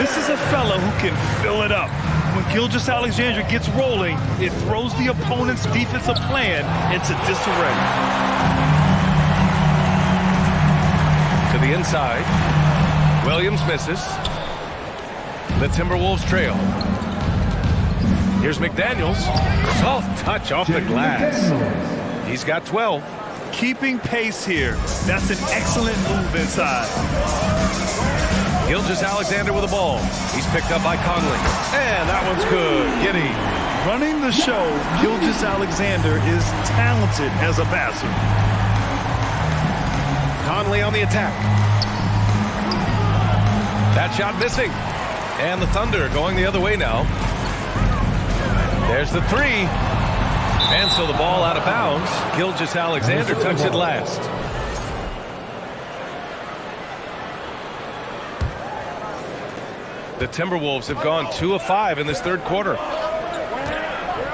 This is a fella who can fill it up. When Gilgeous-Alexander gets rolling, it throws the opponent's defensive plan into disarray. To the inside. Williams misses. The Timberwolves trail. Here's McDaniels. Soft touch off the glass. He's got 12. Keeping pace here. That's an excellent move inside. Gilgeous-Alexander with the ball. He's picked up by Conley. And that one's good. Giddey. Running the show, Gilgeous-Alexander is talented as a passer. Conley on the attack. That shot missing. And the Thunder going the other way now. There's the 3. And so the ball out of bounds. Gilgeous-Alexander tucks it last. The Timberwolves have gone 2 of 5 in this third quarter.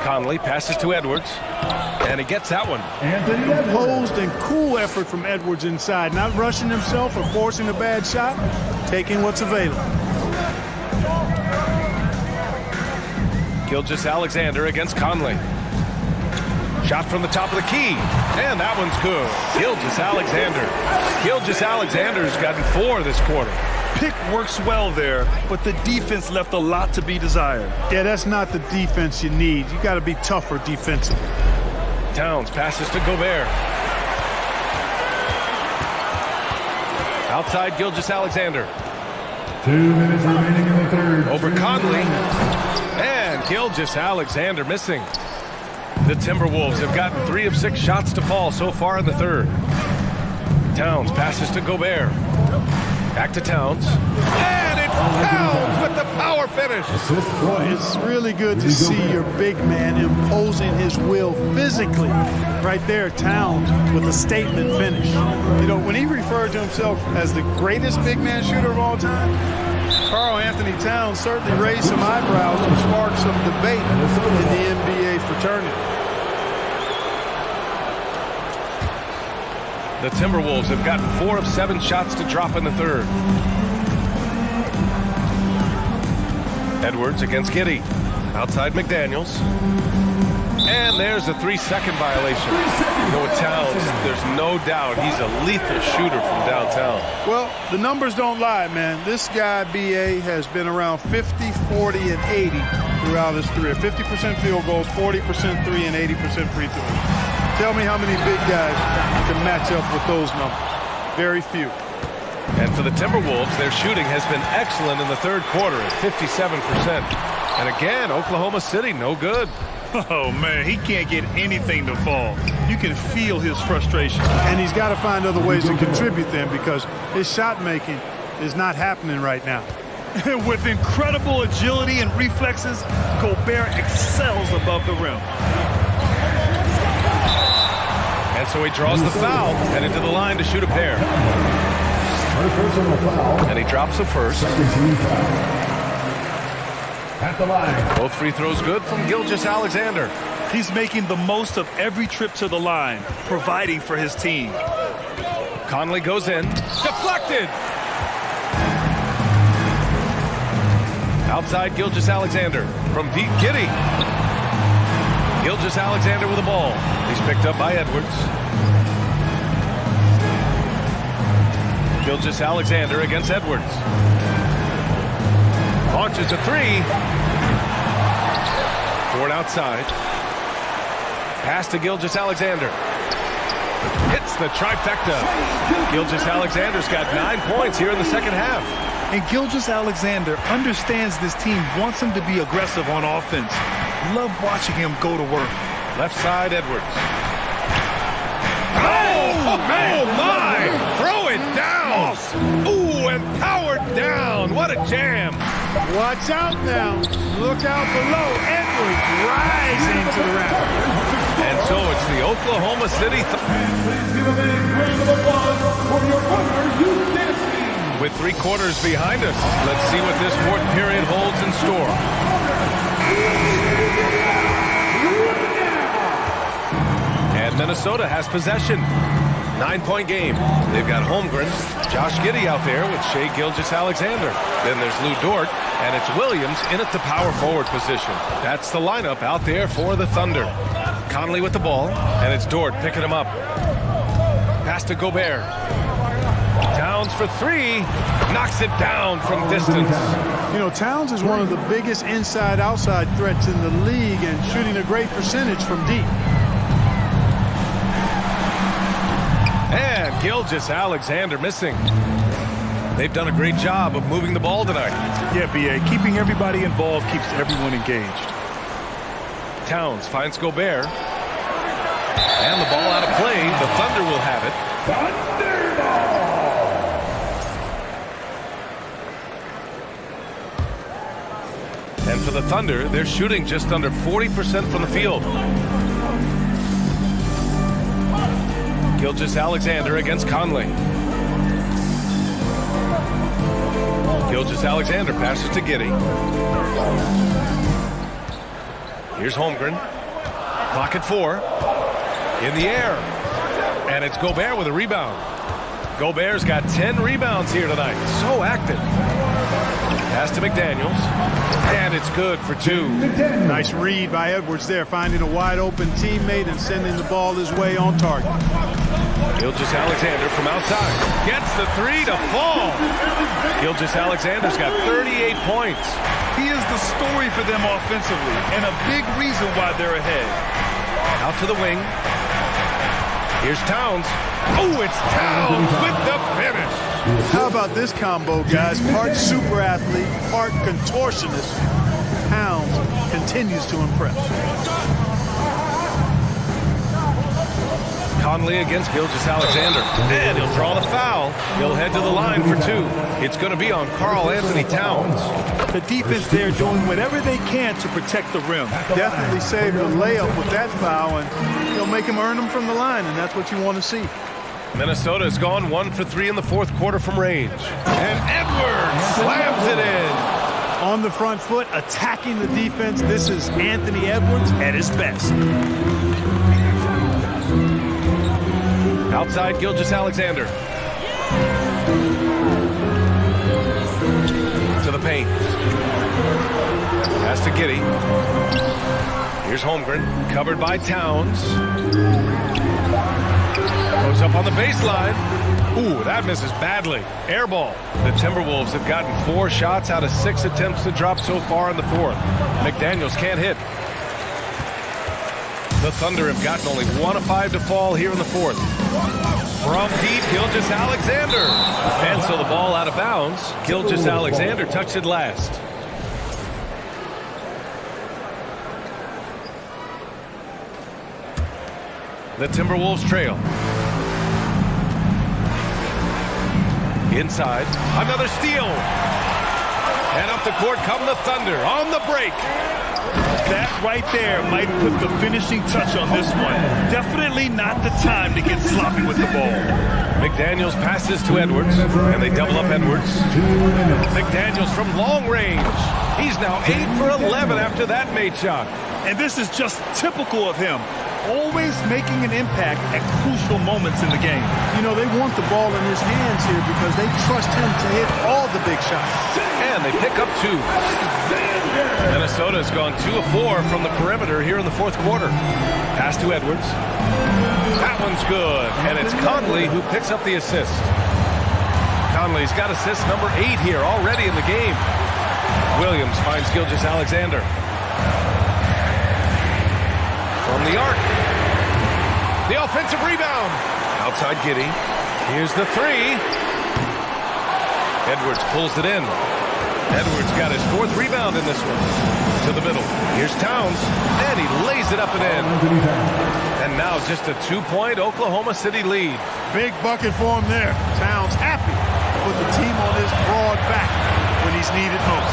Conley passes to Edwards. And he gets that one. Composed and cool effort from Edwards inside. Not rushing himself or forcing a bad shot. Taking what's available. Gilgeous-Alexander against Conley. Shot from the top of the key. And that one's good. Gilgeous-Alexander. Gilgeous-Alexander's gotten 4 this quarter. Pick works well there, but the defense left a lot to be desired. Yeah, that's not the defense you need. You got to be tougher defensively. Towns passes to Gobert. Outside Gilgeous-Alexander. 2 minutes remaining in the third. Over Conley. And Gilgeous-Alexander missing. The Timberwolves have gotten 3 of 6 shots to fall so far in the third. Towns passes to Gobert. Back to Towns. And it's Towns with the power finish. It's really good to see your big man imposing his will physically. Right there, Towns with a statement finish. You know, when he referred to himself as the greatest big man shooter of all time, Karl-Anthony Towns certainly raised some eyebrows and sparked some debate in the NBA fraternity. The Timberwolves have gotten 4 of 7 shots to drop in the third. Edwards against Giddey. Outside McDaniels. And there's a 3-second violation. You know, with Towns, there's no doubt he's a lethal shooter from downtown. Well, the numbers don't lie, man. This guy, B.A., has been around 50, 40, and 80 throughout his career. 50% field goals, 40% 3, and 80% free throws. Tell me how many big guys can match up with those numbers. Very few. And for the Timberwolves, their shooting has been excellent in the third quarter at 57%. And again, Oklahoma City, no good. Oh, man, he can't get anything to fall. You can feel his frustration. And he's got to find other ways to contribute then, because his shot making is not happening right now. With incredible agility and reflexes, Gobert excels above the rim. And so he draws the foul, headed to the line to shoot a pair. And he drops the first. At the line. Both free throws good from Gilgeous-Alexander. He's making the most of every trip to the line, providing for his team. Conley goes in. Deflected! Outside Gilgeous-Alexander from deep Giddey. Gilgeous-Alexander with the ball. He's picked up by Edwards. Gilgeous-Alexander against Edwards. Launches a 3. Ford outside. Pass to Gilgeous-Alexander. Hits the trifecta. Gilgeous-Alexander's got 9 points here in the second half. And Gilgeous-Alexander understands this team wants him to be aggressive on offense. Love watching him go to work. Left side, Edwards. Oh, my! Throw it down! Ooh, and powered down. What a jam. Watch out now. Look out below. Edwards rising to the rafters. And so it's the Oklahoma City with 3 quarters behind us. Let's see what this fourth period holds in store. And Minnesota has possession. 9-point game. They've got Holmgren, Josh Giddey out there with Shea Gilgeous-Alexander. Then there's Lou Dort, and it's Williams in at the power forward position. That's the lineup out there for the Thunder. Conley with the ball, and it's Dort picking him up. Pass to Gobert. Towns for 3. Knocks it down from distance. You know, Towns is one of the biggest inside-outside threats in the league and shooting a great percentage from deep. And Gilgeous-Alexander missing. They've done a great job of moving the ball tonight. Yeah, B.A. Keeping everybody involved keeps everyone engaged. Towns finds Gobert. And the ball out of play. The Thunder will have it. And for the Thunder, they're shooting just under 40% from the field. Gilgeous-Alexander against Conley. Gilgeous-Alexander passes to Giddey. Here's Holmgren. Clock at 4. In the air. And it's Gobert with a rebound. Gobert's got 10 rebounds here tonight. So active. Pass to McDaniels. And it's good for 2. Nice read by Edwards there, finding a wide open teammate and sending the ball his way on target. Gilgeous-Alexander from outside. Gets the 3 to fall. Gilgeous-Alexander's got 38 points. He is the story for them offensively and a big reason why they're ahead. Out to the wing. Here's Towns. Oh, it's Towns with the finish. How about this combo, guys? Part super athlete, part contortionist. Towns continues to impress. Conley against Gilgeous-Alexander. And he'll draw the foul. He'll head to the line for 2. It's going to be on Karl Anthony Towns. The defense there doing whatever they can to protect the rim. Definitely saved a layup with that foul, and he'll make him earn them from the line, and that's what you want to see. Minnesota's gone 1 for 3 in the fourth quarter from range. And Edwards slams it in. On the front foot, attacking the defense. This is Anthony Edwards at his best. Outside Gilgeous-Alexander. To the paint. Pass to Giddey. Here's Holmgren. Covered by Towns. Goes up on the baseline. Ooh, that misses badly. Air ball. The Timberwolves have gotten 4 shots out of 6 attempts to drop so far in the fourth. McDaniels can't hit. The Thunder have gotten only 1 of 5 to fall here in the fourth. From deep, Gilgeous-Alexander. And so the ball out of bounds. Gilgeous-Alexander touched it last. The Timberwolves trail. Inside. Another steal. And up the court come the Thunder on the break. That right there might put the finishing touch on this one. Definitely not the time to get sloppy with the ball. McDaniels passes to Edwards, and they double up Edwards. McDaniels from long range. He's now 8 for 11 after that made shot. And this is just typical of him. Always making an impact at crucial moments in the game. You know, they want the ball in his hands here because they trust him to hit all the big shots. And they pick up 2. Minnesota's gone 2 of 4 from the perimeter here in the fourth quarter. Pass to Edwards. That one's good. And it's Conley who picks up the assist. Conley's got assist number 8 here already in the game. Williams finds Gilgeous-Alexander. From the arc. The offensive rebound. Outside Giddy. Here's the three. Edwards pulls it in. Edwards got his 4th rebound in this one. To the middle. Here's Towns. And he lays it up and in. And now just a 2-point Oklahoma City lead. Big bucket for him there. Towns happy to put the team on his broad back when he's needed most.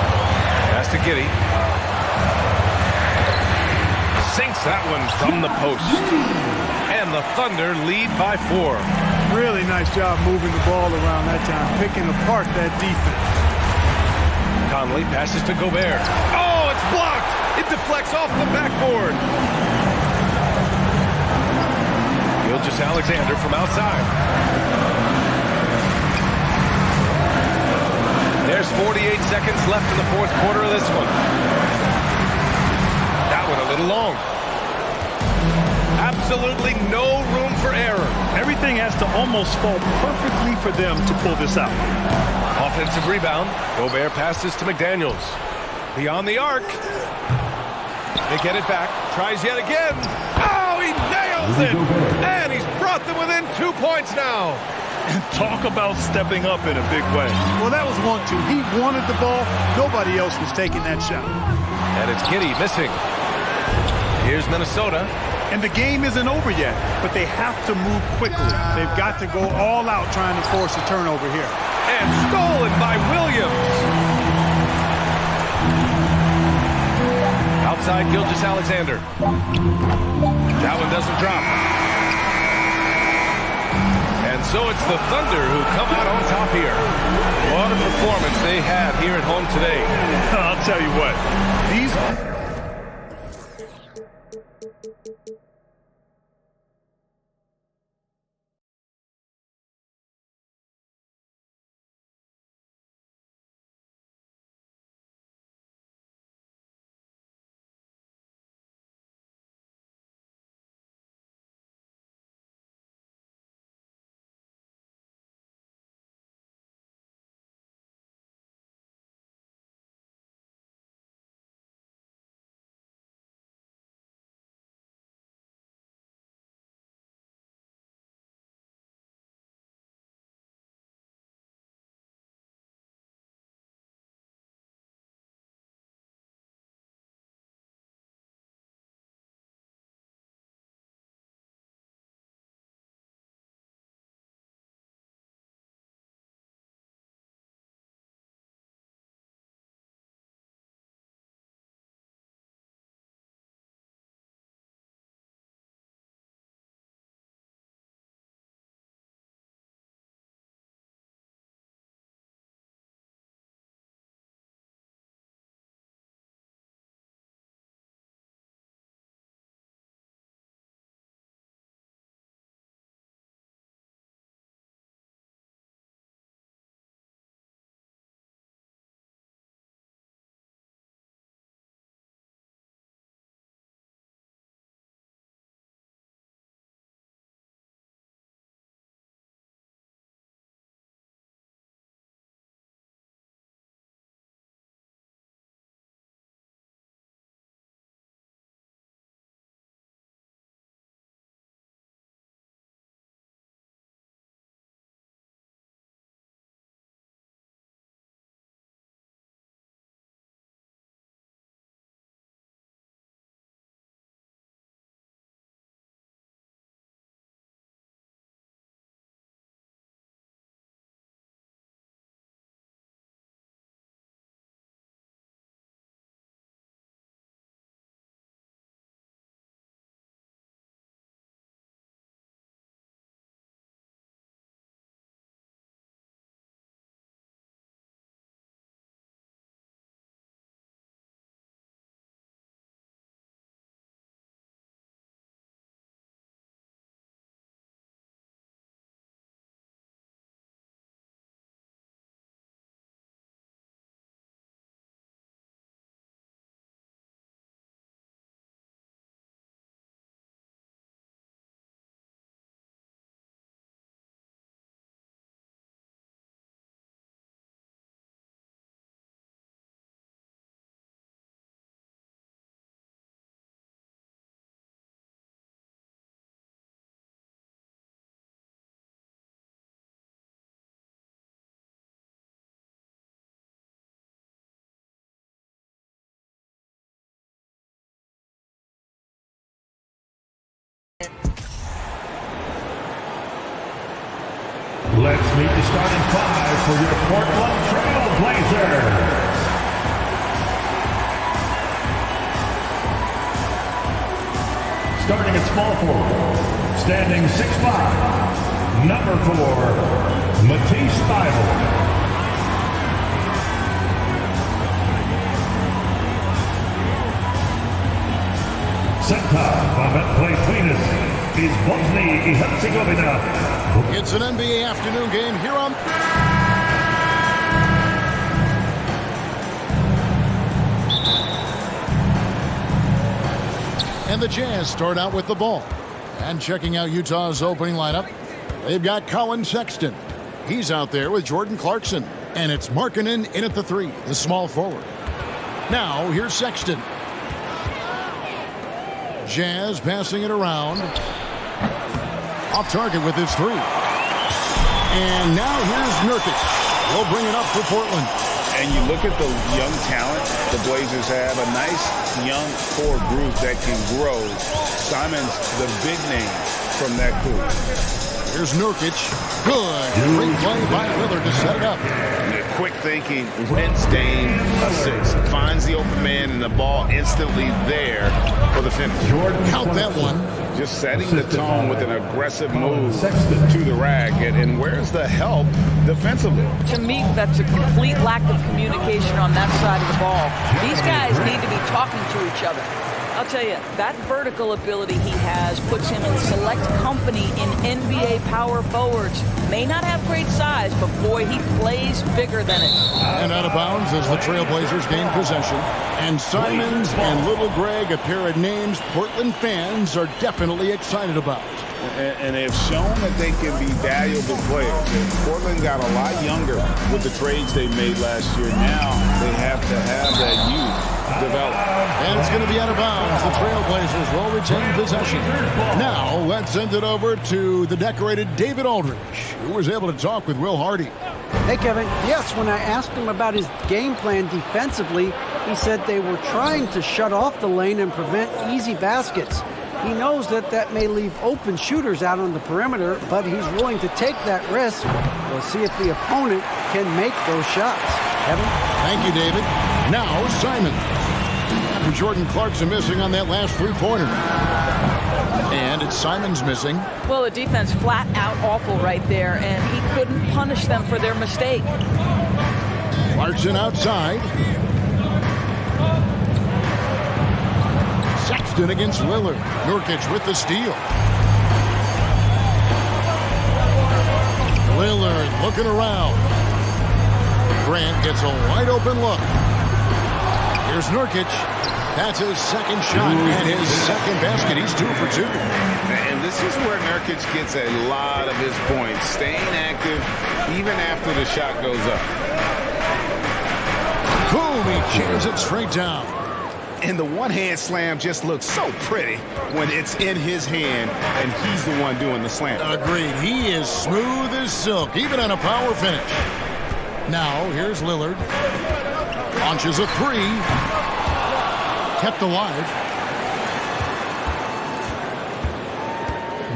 Pass to Giddy. Sinks that one from the post. And the Thunder lead by 4. Really nice job moving the ball around that time, picking apart that defense. Conley passes to Gobert. Oh, it's blocked! It deflects off the backboard. Gilgeous-Alexander from outside. There's 48 seconds left in the 4th quarter of this one. That one a little long. Absolutely no room for error. Everything has to almost fall perfectly for them to pull this out. Offensive rebound. Gobert passes to McDaniels. Beyond the arc. They get it back. Tries yet again. Oh, he nails it! And he's brought them within 2 points now. Talk about stepping up in a big way. Well, that was 1-2. He wanted the ball. Nobody else was taking that shot. And it's Giddy missing. Here's Minnesota. And the game isn't over yet, but they have to move quickly. They've got to go all out trying to force a turnover here. And stolen by Williams. Outside Gilgeous-Alexander. That one doesn't drop. And so it's the Thunder who come out on top here. What a performance they had here at home today. I'll tell you what, these Let's meet the starting five for your Portland Trail Blazers. Starting at small forward, standing 6'5", number 4, Matisse Thybulle. Center from that play cleanest is Bosnia-Herzegovina. It's an NBA afternoon game here on... And the Jazz start out with the ball. And checking out Utah's opening lineup, they've got Colin Sexton. He's out there with Jordan Clarkson. And it's Markkanen in at the 3, the small forward. Now, here's Sexton. Jazz passing it around. Off target with his 3. And now here's Nurkic. He'll bring it up for Portland. And you look at the young talent the Blazers have, a nice young core group that can grow. Simon's the big name from that group. Here's Nurkic. Good. Great play by Lillard to set it up. Quick thinking, wins Dame a 6. Finds the open man and the ball instantly there for the finish. Count that one. Just setting the tone with an aggressive move to the rack. And where's the help defensively? To me, that's a complete lack of communication on that side of the ball. These guys need to be talking to each other. I'll tell you, that vertical ability he has puts him in select company in NBA power forwards. May not have great size, but boy, he plays bigger than it. And out of bounds as the Trailblazers gain possession. And Simons and Little Greg, a pair of names Portland fans are definitely excited about. And they've shown that they can be valuable players. And Portland got a lot younger with the trades they made last year. Now they have to have that youth develop. And it's going to be out of bounds. The Trailblazers will retain possession. Now let's send it over to the decorated David Aldridge, who was able to talk with Will Hardy. Hey, Kevin. Yes, when I asked him about his game plan defensively, he said they were trying to shut off the lane and prevent easy baskets. He knows that may leave open shooters out on the perimeter, but he's willing to take that risk. We'll see if the opponent can make those shots. Kevin? Thank you, David. Now, Simon. After Jordan Clarkson missing on that last three-pointer. And it's Simon's missing. Well, the defense flat out awful right there, and he couldn't punish them for their mistake. Clarkson outside. Sexton against Lillard. Nurkic with the steal. Lillard looking around. Grant gets a wide open look. Here's Nurkic. That's his second shot and his second basket. He's 2 for 2. And this is where Nurkic gets a lot of his points, staying active even after the shot goes up. Boom, he jams it straight down. And the one-hand slam just looks so pretty when it's in his hand and he's the one doing the slam. Agreed. He is smooth as silk, even on a power finish. Now, here's Lillard. Launches a 3. Kept alive.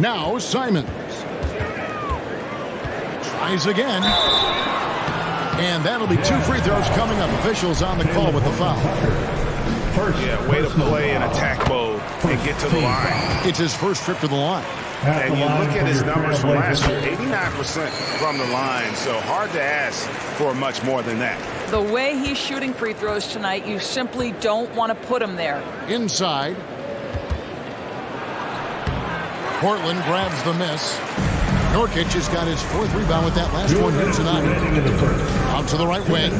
Now, Simons. Tries again. And that'll be 2 free throws coming up. Officials on the call with the foul. Yeah, way to play in attack mode and get to the line. It's his first trip to the line. And you look at his numbers from last year, 89% from the line, so hard to ask for much more than that. The way he's shooting free throws tonight, you simply don't want to put him there. Inside. Portland grabs the miss. Nurkic has got his 4th rebound with that last one here tonight. Out to the right wing.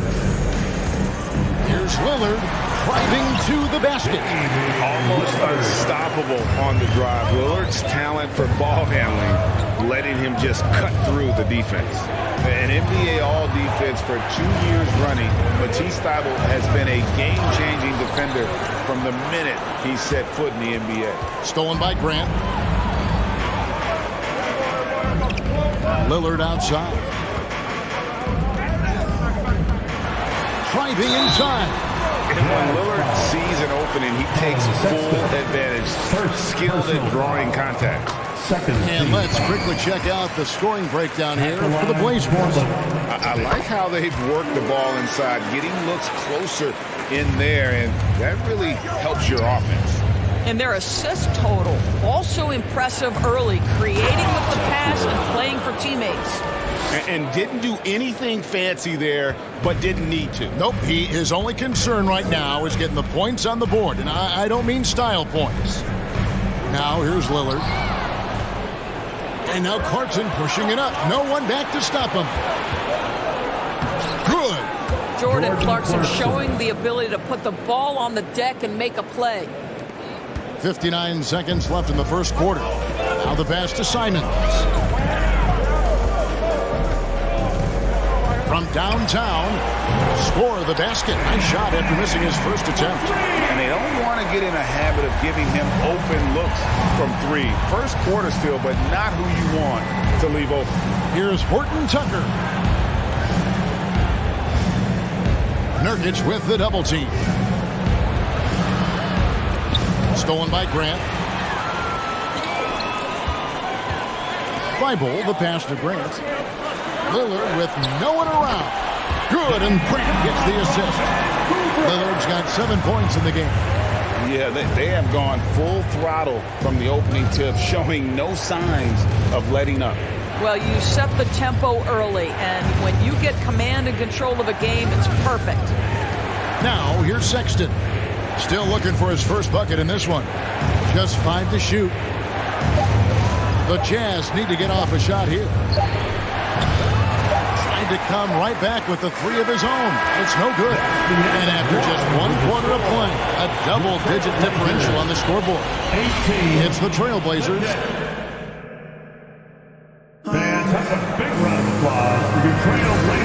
Here's Lillard. Driving to the basket. Almost unstoppable on the drive. Lillard's talent for ball handling, letting him just cut through the defense. An NBA All-Defense for 2 years running, Matisse Thybulle has been a game-changing defender from the minute he set foot in the NBA. Stolen by Grant. Lillard outside. Driving inside. And when Lillard sees an opening, he takes full advantage. Skilled at drawing contact. And let's quickly check out the scoring breakdown here for the Blazers. I like how they've worked the ball inside, getting looks closer in there, and that really helps your offense. And their assist total, also impressive early, creating with the pass and playing for teammates. And didn't do anything fancy there, but didn't need to. Nope, his only concern right now is getting the points on the board, and I don't mean style points. Now here's Lillard. And now Clarkson pushing it up. No one back to stop him. Good. Jordan Clarkson showing the ability to put the ball on the deck and make a play. 59 seconds left in the first quarter. Now the pass to Simons. From downtown, score the basket. Nice shot after missing his first attempt. And they don't want to get in a habit of giving him open looks from three. First quarter still, but not who you want to leave open. Here's Horton Tucker. Nurkic with the double team. Stolen by Grant. Thibault, the pass to Grant. Lillard with no one around. Good, and Grant gets the assist. Lillard's got 7 points in the game. Yeah, they have gone full throttle from the opening tip, showing no signs of letting up. Well, you set the tempo early, and when you get command and control of a game, it's perfect. Now, here's Sexton. Still looking for his first bucket in this one. Just 5 to shoot. The Jazz need to get off a shot here. Trying to come right back with the 3 of his own. It's no good. And after just 1 quarter of play, a double-digit differential on the scoreboard. It's the Trailblazers.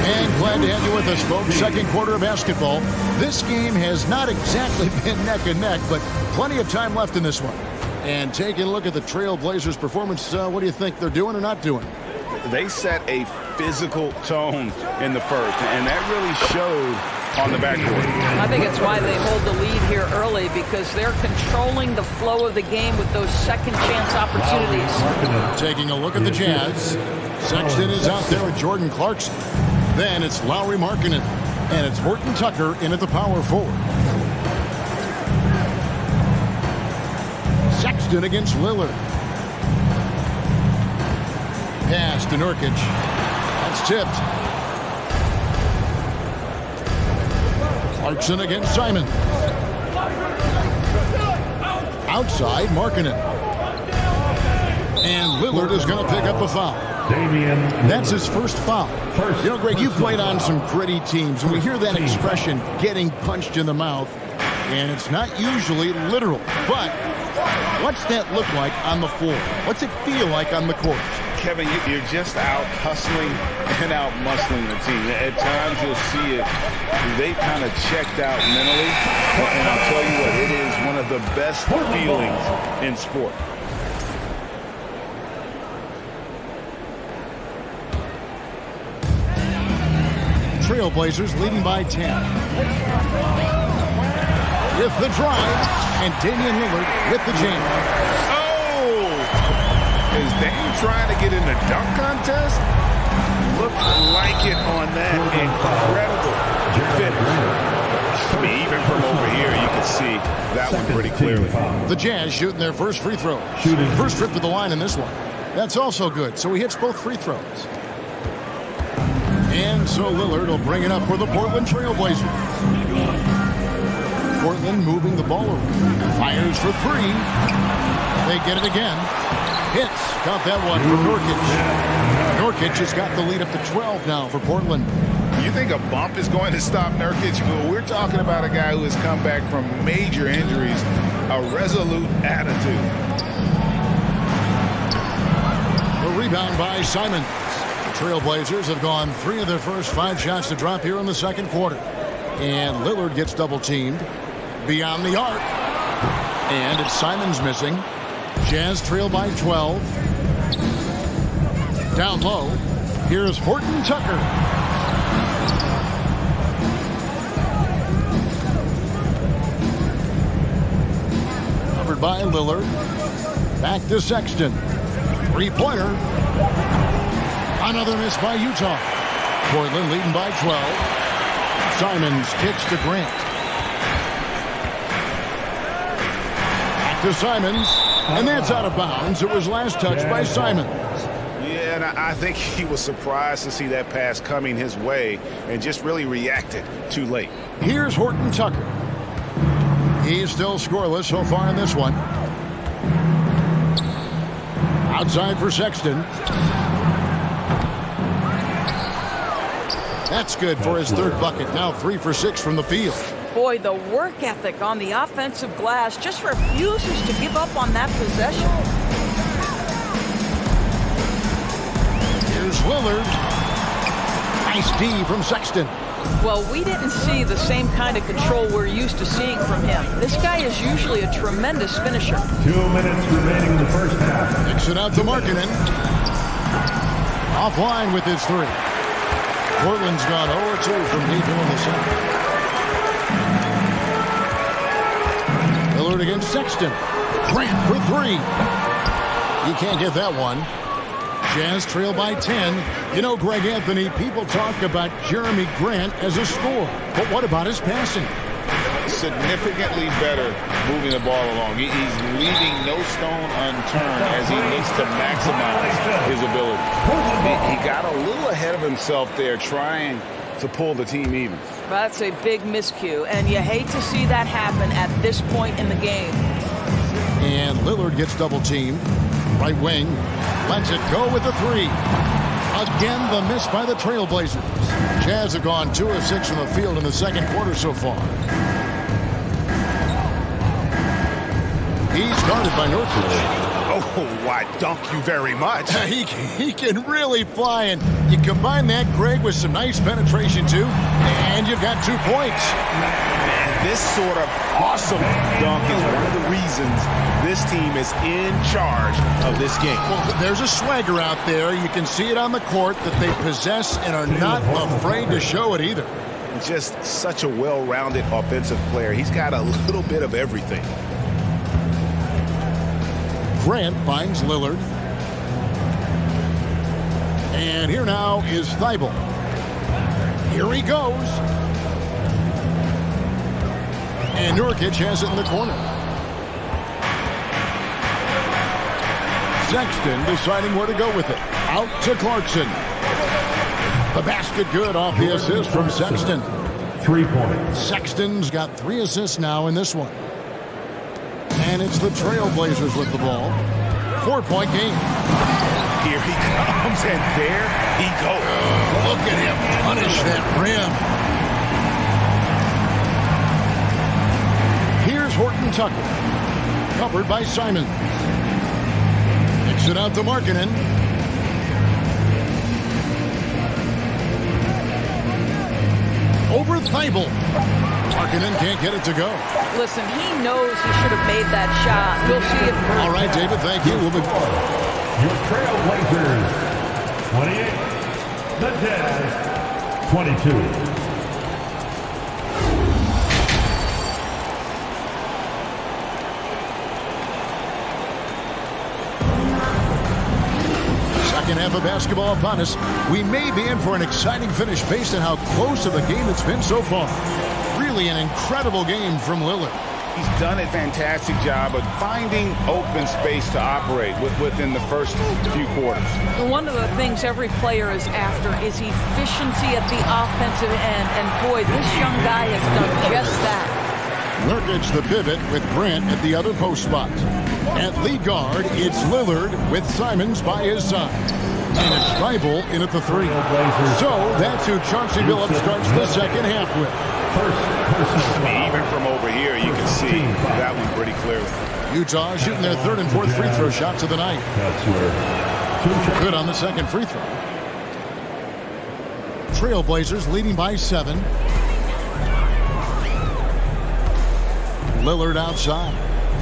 And glad to have you with us, folks. Second quarter of basketball. This game has not exactly been neck and neck, but plenty of time left in this one. And taking a look at the Trailblazers' performance, what do you think they're doing or not doing? They set a physical tone in the first, and that really showed on the backcourt. I think it's why they hold the lead here early, because they're controlling the flow of the game with those second chance opportunities. Taking a look at the Jazz. Sexton is out there with Jordan Clarkson. Then it's Lauri Markkanen, and it's Horton Tucker in at the power forward. Sexton against Lillard. Pass to Nurkic. That's tipped. Clarkson against Simon. Outside, Markkanen. And Lillard is going to pick up a foul. That's his first foul. You know, Greg, you played on some gritty teams, and we hear that expression, getting punched in the mouth, and it's not usually literal. But what's that look like on the floor? What's it feel like on the court? Kevin, you're just out hustling and out muscling the team. At times you'll see it. They kind of checked out mentally. And I'll tell you what, it is one of the best feelings in sport. Trailblazers leading by 10. With the drive, and Damian Lillard with the jam. Oh! Is Dame trying to get in the dunk contest? Looked like it on that incredible finish. I mean, even from over here, you can see that one pretty clearly. The Jazz shooting their first free throw. First trip to the line in this one. That's also good, so he hits both free throws. And so Lillard will bring it up for the Portland Trailblazers. Portland moving the ball over. Fires for 3. They get it again. Hits. Got that one for Nurkic. Nurkic has got the lead up to 12 now for Portland. You think a bump is going to stop Nurkic? Well, we're talking about a guy who has come back from major injuries. A resolute attitude. The rebound by Simons. Trailblazers have gone 3 of their first 5 shots to drop here in the second quarter. And Lillard gets double-teamed beyond the arc. And it's Simons missing. Jazz trail by 12. Down low. Here's Horton Tucker. Covered by Lillard. Back to Sexton. Three-pointer. Another miss by Utah. Portland leading by 12. Simons kicks to Grant. Back to Simons. And that's out of bounds. It was last touched by Simons. Yeah, and I think he was surprised to see that pass coming his way and just really reacted too late. Here's Horton Tucker. He's still scoreless so far in this one. Outside for Sexton. That's good for his third bucket. Now 3 for 6 from the field. Boy, the work ethic on the offensive glass just refuses to give up on that possession. Here's Lillard. Nice D from Sexton. Well, we didn't see the same kind of control we're used to seeing from him. This guy is usually a tremendous finisher. 2 minutes remaining in the first half. Kicks it out to Markkanen. Offline with his 3. Portland's gone 0-2 from deep in the second. Lillard against Sexton. Grant for 3. He can't get that one. Jazz trail by 10. You know, Greg Anthony, people talk about Jeremy Grant as a scorer. But what about his passing? Significantly better moving the ball along. He's leaving no stone unturned as he looks to maximize his ability. He got a little ahead of himself there trying to pull the team even. That's a big miscue, and you hate to see that happen at this point in the game. And Lillard gets double teamed. Right wing. Lets it go with the 3. Again, the miss by the Trailblazers. Jazz have gone 2 of 6 from the field in the second quarter so far. He's guarded by Nurkic. Oh, why, dunk you very much. He can really fly, and you combine that, Greg, with some nice penetration, too, and you've got 2 points. Man, this sort of awesome dunk is one of the reasons this team is in charge of this game. Well, there's a swagger out there. You can see it on the court that they possess and are not afraid to show it either. Just such a well-rounded offensive player. He's got a little bit of everything. Grant finds Lillard. And here now is Thibault. Here he goes. And Nurkic has it in the corner. Sexton deciding where to go with it. Out to Clarkson. The basket good off the assist from Sexton. 3 points. Sexton's got 3 assists now in this one. And it's the Trailblazers with the ball. 4-point game. Here he comes, and there he goes. Look at him punish that rim. Here's Horton Tucker. Covered by Simons. Kicks it out to Markkanen. Over Thibault. Markkanen can't get it to go. Listen, he knows he should have made that shot. We'll see if... All right, David, thank you. We'll be... Your Trailblazers, 28. The Jazz, 22. Second half of basketball upon us. We may be in for an exciting finish based on how close of a game it's been so far. Really an incredible game from Lillard. He's done a fantastic job of finding open space to operate within the first few quarters. One of the things every player is after is efficiency at the offensive end. And boy, this young guy has done just that. Nurkic the pivot with Grant at the other post spot. At lead guard, it's Lillard with Simons by his side. And it's Thibault in at the 3. So that's who Chauncey Billups starts the second half with. Even from over here, you can see that one pretty clearly. Utah shooting their 3rd and 4th free throw shots of the night. Good on the second free throw. Trailblazers leading by 7. Lillard outside.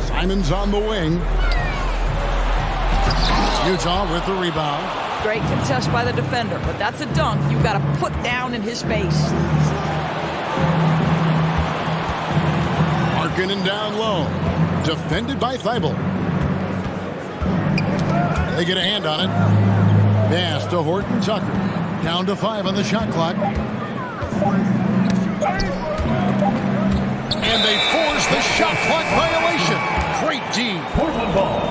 Simons on the wing. Utah with the rebound. Great contest by the defender, but that's a dunk you've got to put down in his face. Markkanen down low. Defended by Thibault. They get a hand on it. Pass to Horton Tucker. Down to 5 on the shot clock. And they force the shot clock violation. Great D. Portland ball.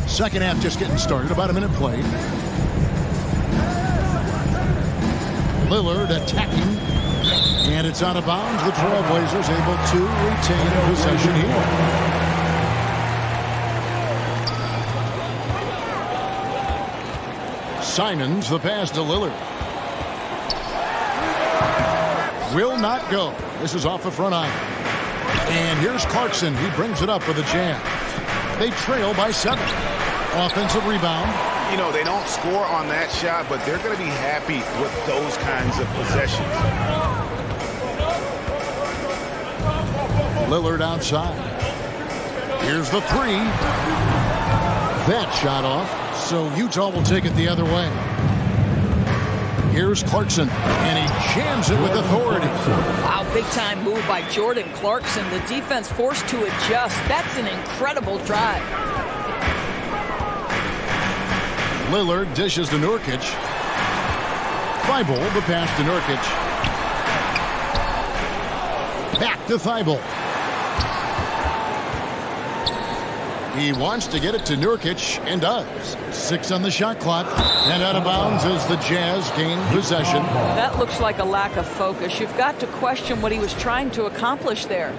Second half just getting started. About a minute played. Lillard attacking. And it's out of bounds. The Trailblazers able to retain possession here. Simons, the pass to Lillard. Will not go. This is off the front iron. And here's Clarkson. He brings it up for the Jazz. They trail by 7. Offensive rebound. You know, they don't score on that shot, but they're going to be happy with those kinds of possessions. Lillard outside. Here's the 3. That shot off. So Utah will take it the other way. Here's Clarkson, and he jams it with authority. Wow, big-time move by Jordan Clarkson. The defense forced to adjust. That's an incredible drive. Lillard dishes to Nurkic. Thibault, the pass to Nurkic. Back to Thibault. He wants to get it to Nurkic and does. 6 on the shot clock. And out of bounds as the Jazz gain possession. That looks like a lack of focus. You've got to question what he was trying to accomplish there.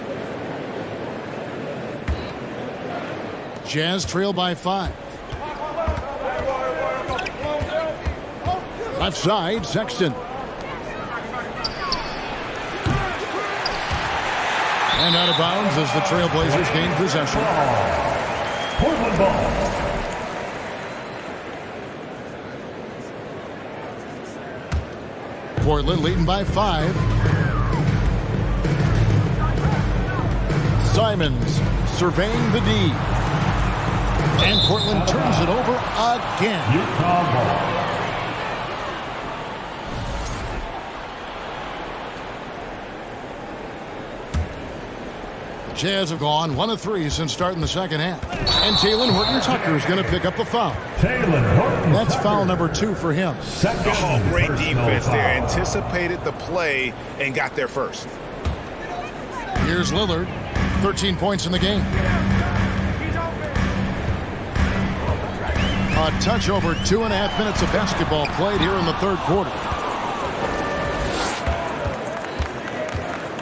Jazz trail by 5. Left side, Sexton. And out of bounds as the Trailblazers gain possession. Portland ball. Portland leading by 5. Simons surveying the D. And Portland turns it over again. Utah ball. Jazz have gone 1 of 3 since starting the second half. And Taylor Horton Tucker is going to pick up the foul. That's foul number 2 for him. Oh, great defense there. Anticipated the play and got there first. Here's Lillard. 13 points in the game. A touch over 2.5 minutes of basketball played here in the third quarter.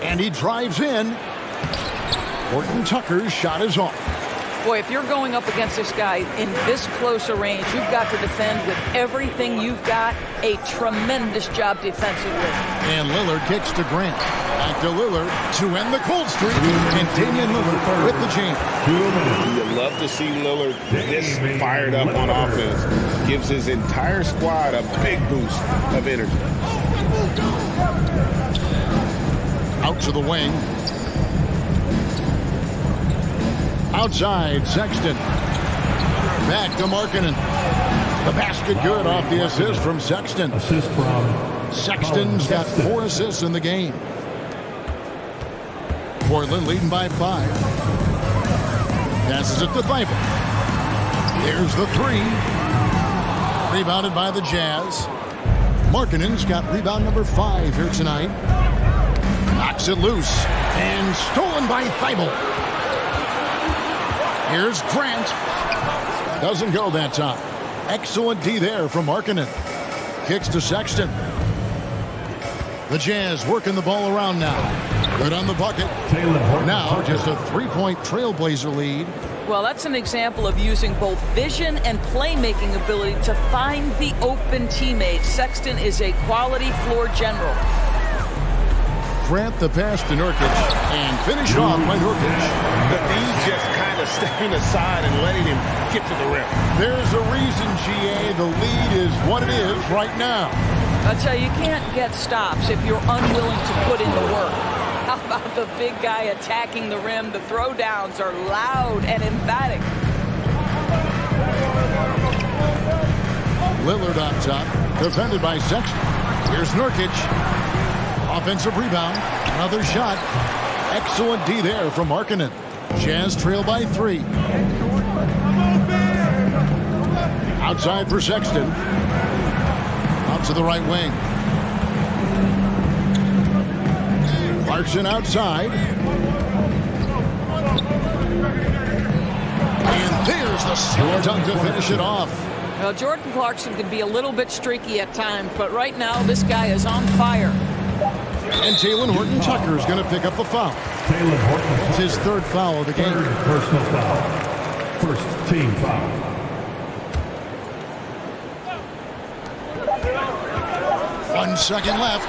And he drives in. Horton Tucker's shot is off. Boy, if you're going up against this guy in this close a range, you've got to defend with everything you've got. A tremendous job defensively. And Lillard kicks to Grant. Back to Lillard to end the cold streak. And Damian Lillard with the jam. You love to see Lillard this fired up on offense. Gives his entire squad a big boost of energy. Out to the wing. Outside, Sexton. Back to Markkanen. The basket good off the assist from Sexton. Assist from Sexton's got 4 assists in the game. Portland leading by 5. Passes it to Thibault. Here's the 3. Rebounded by the Jazz. Markkanen's got rebound number 5 here tonight. Knocks it loose. And stolen by Thibault. Here's Grant. Doesn't go that time. Excellent D there from Markkanen. Kicks to Sexton. The Jazz working the ball around now. Good on the bucket. Now just a 3-point Trailblazer lead. Well, that's an example of using both vision and playmaking ability to find the open teammate. Sexton is a quality floor general. Grant the pass to Nurkic and finish off by Nurkic. But he's just kind of stepping aside and letting him get to the rim. There's a reason, GA. The lead is what it is right now. I tell you, you can't get stops if you're unwilling to put in the work. How about the big guy attacking the rim? The throwdowns are loud and emphatic. Lillard on top, defended by Sexton. Here's Nurkic. Offensive rebound. Another shot. Excellent D there from Markkanen. Jazz trail by 3. Outside for Sexton. Out to the right wing. Clarkson outside. And there's the slam dunk to finish it off. Well, Jordan Clarkson can be a little bit streaky at times, but right now this guy is on fire. And Taylor Horton Tucker is going to pick up a foul. It's his 3rd foul of the game. Third personal foul. First team foul. 1 second left.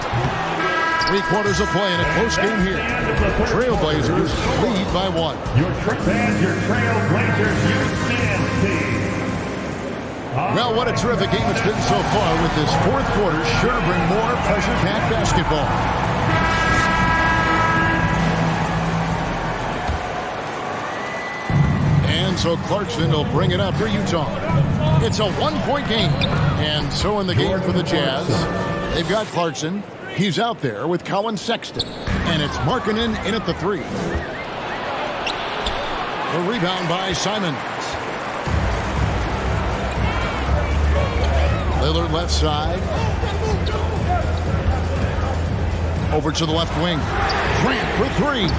3 quarters of play in a close game here. Trailblazers lead by 1. Your Trailblazers U-Stand team. Well, what a terrific game it's been so far, with this 4th quarter sure to bring more pressure-packed basketball. And so Clarkson will bring it up for Utah. It's a 1-point game. And so in the game for the Jazz, they've got Clarkson. He's out there with Colin Sexton. And it's Markkanen in at the 3. The rebound by Simons. Lillard left side. Over to the left wing. Grant for 3.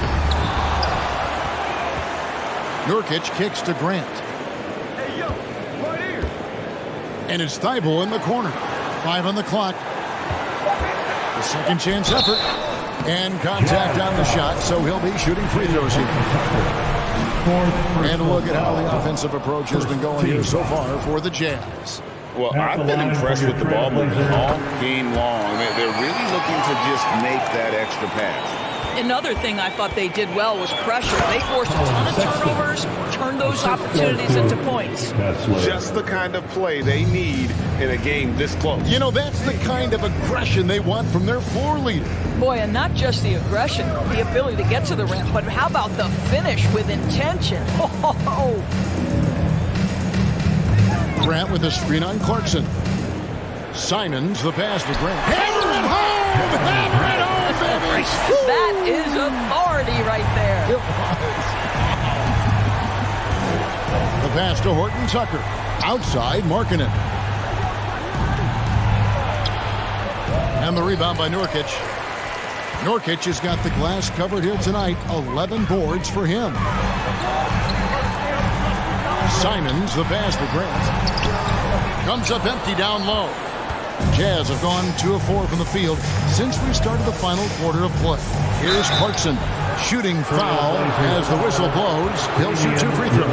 Nurkic kicks to Grant. And it's Thibault in the corner. 5 on the clock. The second chance effort. And contact on the shot, so he'll be shooting free throws here. And look at how the offensive approach has been going here so far for the Jazz. Well, I've been impressed with the ball movement all game long. They're really looking to just make that extra pass. Another thing I thought they did well was pressure. They forced a ton of turnovers, turned those opportunities into points. Just the kind of play they need in a game this close. You know, that's the kind of aggression they want from their floor leader. Boy, and not just the aggression, the ability to get to the rim, but how about the finish with intention? Oh. Grant with a screen on Clarkson. Simons, the pass to Grant. Hammer it home! Hammer it home, baby! That is authority right there. The pass to Horton Tucker. Outside, Markkanen. And the rebound by Nurkic. Nurkic has got the glass covered here tonight. 11 boards for him. Simons, the pass to Grant. Comes up empty down low. Jazz have gone 2 of 4 from the field since we started the final quarter of play. Here's Clarkson. Shooting foul as the whistle blows. He'll shoot 2 free throws.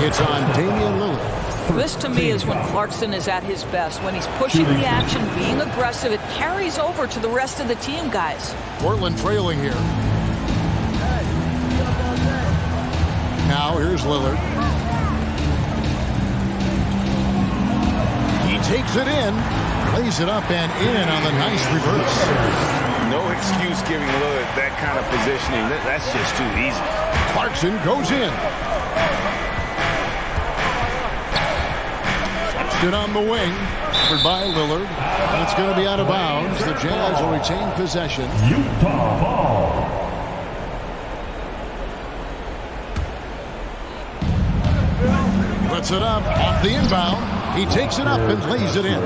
It's on Damian Lillard. This to me is when Clarkson is at his best. When he's pushing the action, being aggressive, it carries over to the rest of the team, guys. Portland trailing here. Now here's Lillard. He takes it in, lays it up and in on the nice reverse. No excuse giving Lillard that kind of positioning. That's just too easy. Clarkson goes in. Sexton on the wing. Covered by Lillard. And it's going to be out of bounds. The Jazz will retain possession. Utah ball. Puts it up off the inbound. He takes it up and lays it in.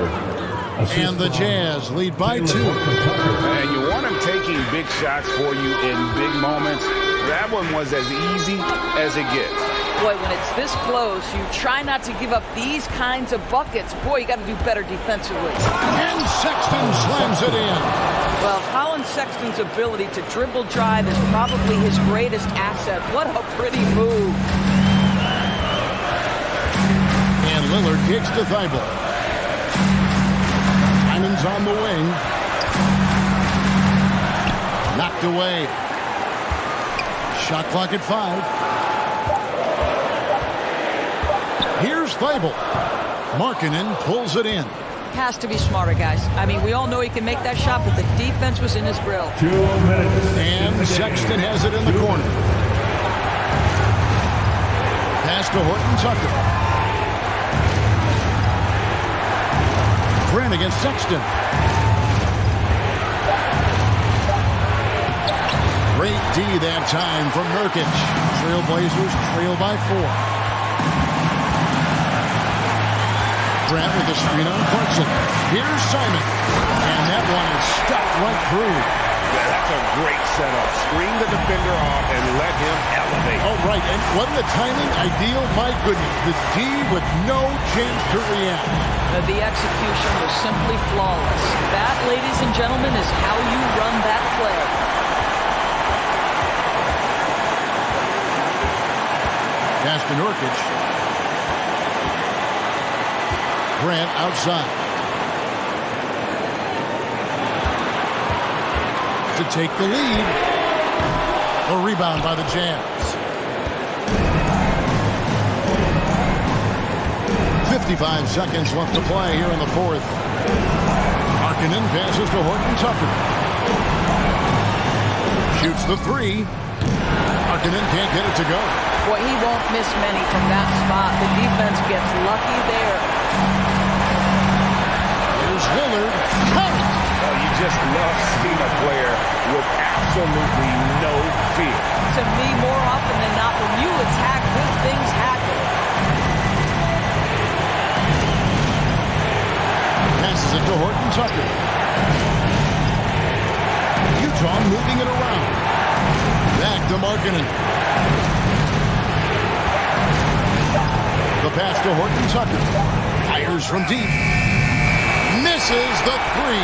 And the Jazz lead by 2. And you want him taking big shots for you in big moments. That one was as easy as it gets. Boy, when it's this close, you try not to give up these kinds of buckets. Boy, you got to do better defensively. And Sexton slams it in. Well, Colin Sexton's ability to dribble drive is probably his greatest asset. What a pretty move. And Lillard kicks to Thibault. Simon's on the wing. Knocked away. Shot clock at 5. Here's Thibault. Markkanen pulls it in. Has to be smarter, guys. I mean, we all know he can make that shot, but the defense was in his grill. 2 minutes. And Sexton has it in the corner. Pass to Horton Tucker. Grant against Sexton. Great D that time from Nurkic. Trailblazers trail by 4. Grant with the screen on Clarkson. Here's Simon. And that one is stuck right through. Yeah, that's a great setup. Screen the defender off and let him elevate. Oh, right. And wasn't the timing ideal? My goodness. The D with no chance to react. The execution was simply flawless. That, ladies and gentlemen, is how you run that play. Pass to Nurkic. Grant outside. To take the lead. A rebound by the Jazz. 55 seconds left to play here in the fourth. Markkanen passes to Horton Tucker. Shoots the 3. Markkanen can't get it to go. Boy, he won't miss many from that spot. The defense gets lucky there. Here's Lillard. Count it! You just love seeing a player with absolutely no fear. To me, more often than not, when you attack, good things happen. Passes it to Horton Tucker. Utah moving it around. Back to Markkanen. The pass to Horton Tucker. Fires from deep. Misses the 3.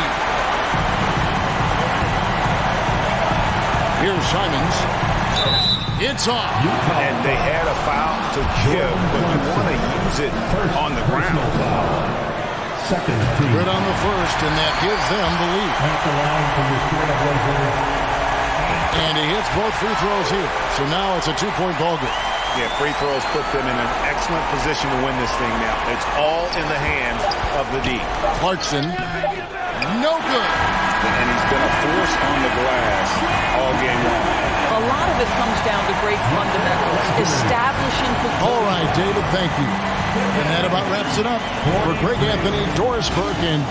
Here's Simons. It's off. And they had a foul to give, but you want to use it on the ground. Good on the first, and that gives them the lead. And he hits both free throws here. So now it's a 2-point ball game. Yeah, free throws put them in an excellent position to win this thing now. It's all in the hands of the D. Clarkson, no good. And he's been a force on the glass all game long. A lot of it comes down to great fundamentals, establishing control. All right, David, thank you. And that about wraps it up for Greg Anthony, Doris Burke, and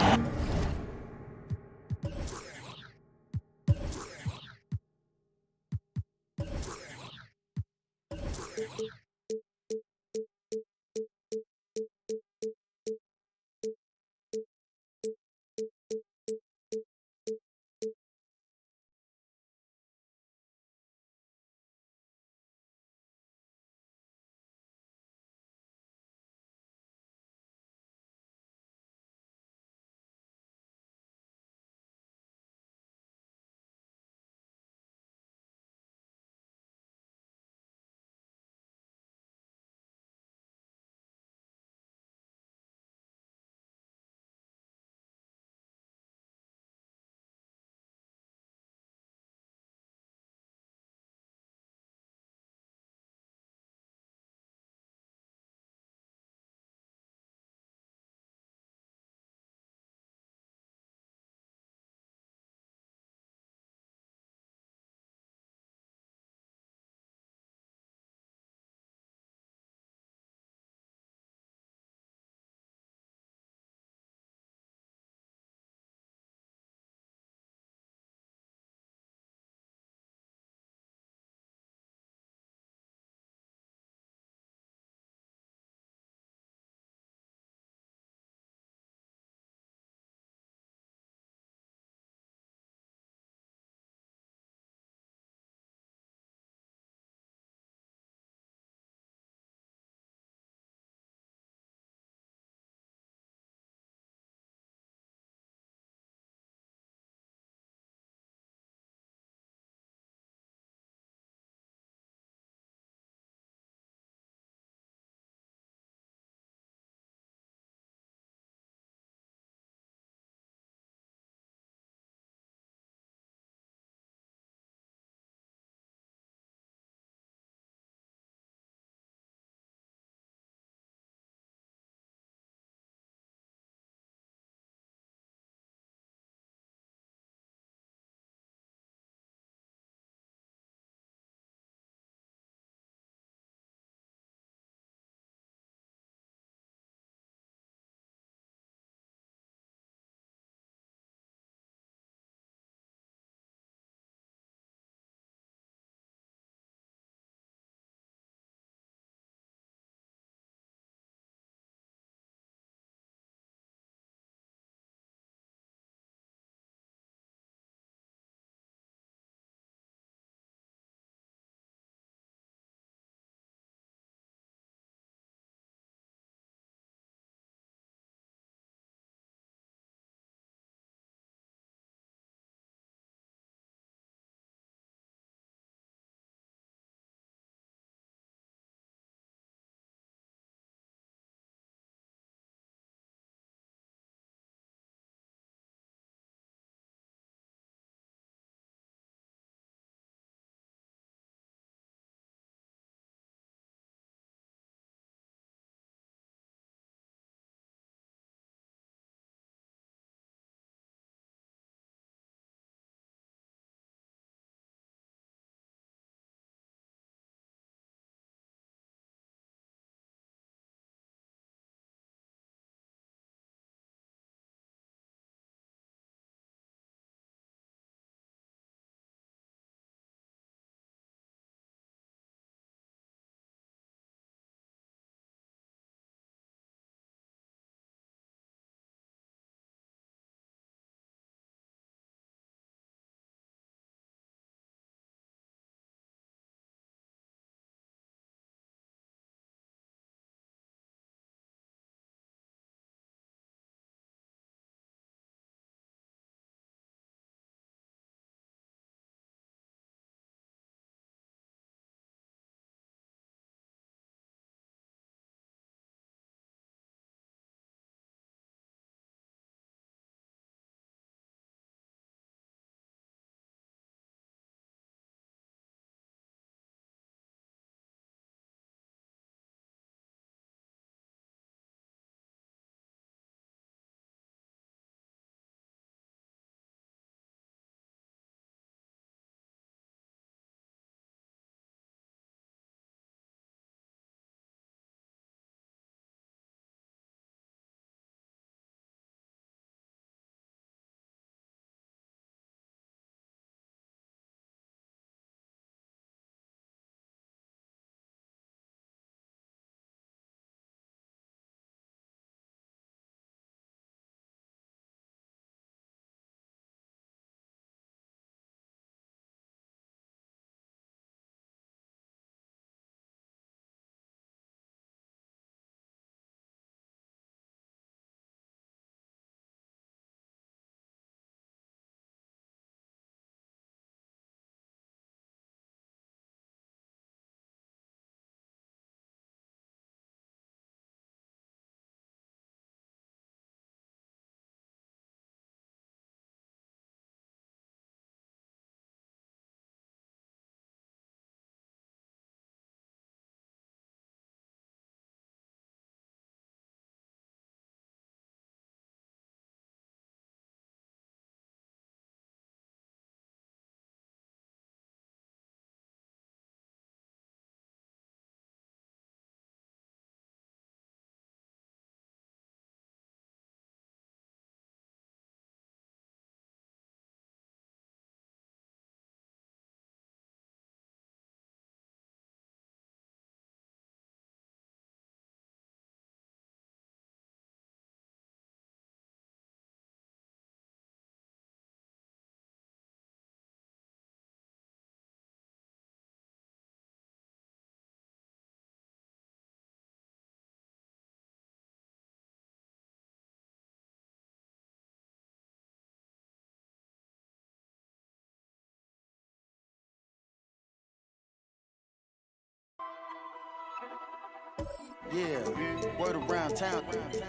Yeah, word around town.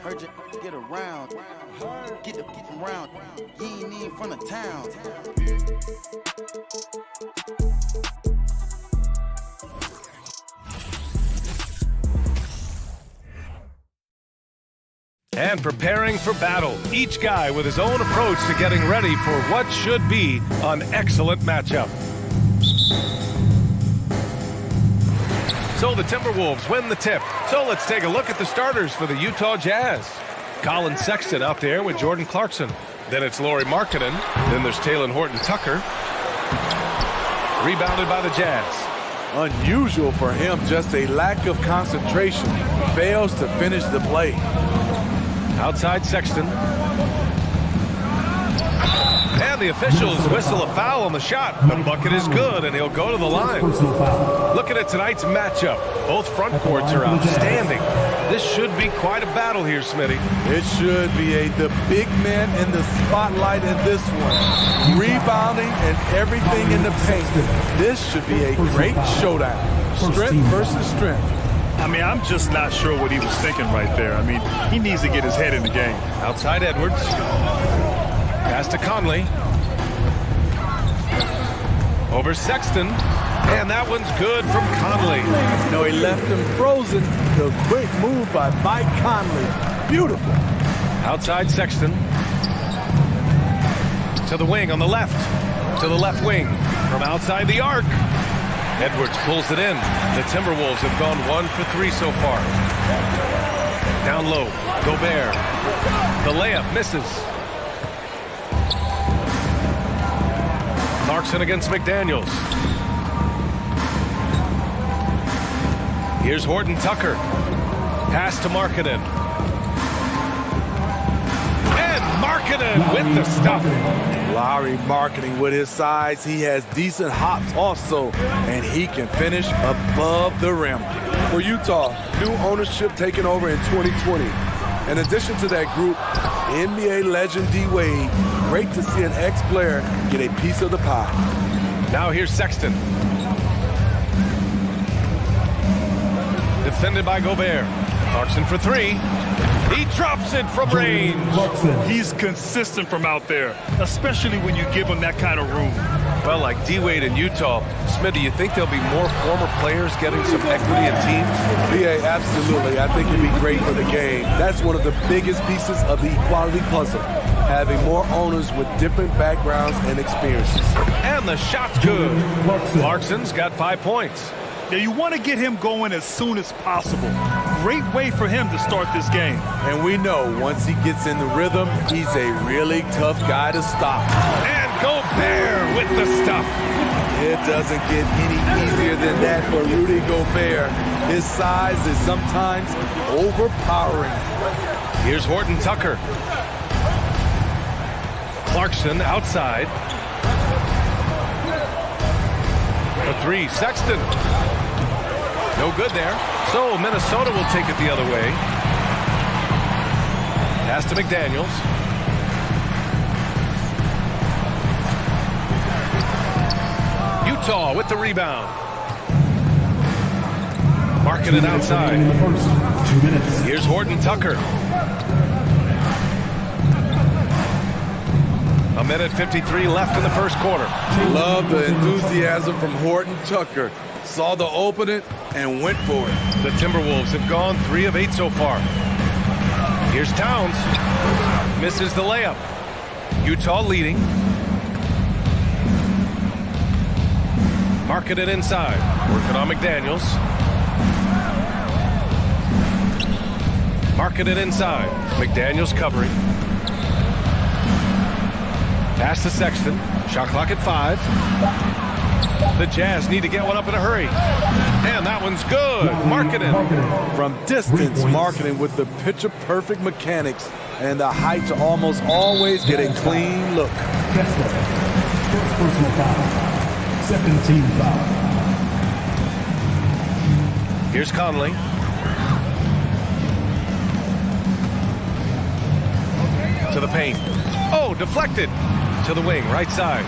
Heard you get around. Get the from round. You ain't even from the town. And preparing for battle. Each guy with his own approach to getting ready for what should be an excellent matchup. So the Timberwolves win the tip. So let's take a look at the starters for the Utah Jazz. Colin Sexton out there with Jordan Clarkson. Then it's Lauri Markkanen. Then there's Talen Horton-Tucker. Rebounded by the Jazz. Unusual for him, just a lack of concentration. Fails to finish the play. Outside Sexton. And the officials whistle a foul on the shot. The bucket is good, and he'll go to the line. Looking at tonight's matchup, both front courts are outstanding. This should be quite a battle here, Smitty. It should be the big man in the spotlight in this one. Rebounding and everything in the paint. This should be a great showdown. Strength versus strength. I mean, I'm just not sure what he was thinking right there. I mean, he needs to get his head in the game. Outside Edwards. Pass to Conley. Over Sexton. And that one's good from Conley. No, he left him frozen. The quick move by Mike Conley. Beautiful. Outside Sexton. To the wing on the left. To the left wing. From outside the arc. Edwards pulls it in. The Timberwolves have gone 1 for 3 so far. Down low. Gobert. The layup misses. Clarkson against McDaniels. Here's Horton-Tucker. Pass to Markkanen. And Markkanen with the stuff. Lauri Markkanen with his size. He has decent hops also, and he can finish above the rim. For Utah, new ownership taking over in 2020. In addition to that group, NBA legend D-Wade. Great to see an ex-player get a piece of the pie. Now here's Sexton. Defended by Gobert. Clarkson for 3. He drops it from range. He's consistent from out there, especially when you give him that kind of room. Well, like D-Wade in Utah, Smith, do you think there'll be more former players getting some equity in teams? Yeah, absolutely. I think it'd be great for the game. That's one of the biggest pieces of the equality puzzle, having more owners with different backgrounds and experiences. And the shot's good. Clarkson's got 5 points. Now, you want to get him going as soon as possible. Great way for him to start this game. And we know once he gets in the rhythm, he's a really tough guy to stop. And Gobert with the stuff. It doesn't get any easier than that for Rudy Gobert. His size is sometimes overpowering. Here's Horton-Tucker. Clarkson outside. For 3, Sexton. No good there. So Minnesota will take it the other way. Pass to McDaniels. Utah with the rebound. Markkanen outside. Here's Horton-Tucker. A minute 53 left in the first quarter. Love the enthusiasm from Horton-Tucker. Saw the opening and went for it. The Timberwolves have gone 3 of 8 so far. Here's Towns. Misses the layup. Utah leading. Markkanen inside. Working on McDaniels. Markkanen inside. McDaniels covering. Pass to Sexton. Shot clock at 5. The Jazz need to get one up in a hurry. And that one's good. Markkanen. From distance, Markkanen with the picture-perfect mechanics and the height to almost always get a clean look. Kessler, first personal foul. Second team foul. Here's Conley. To the paint. Oh, deflected. To the wing, right side.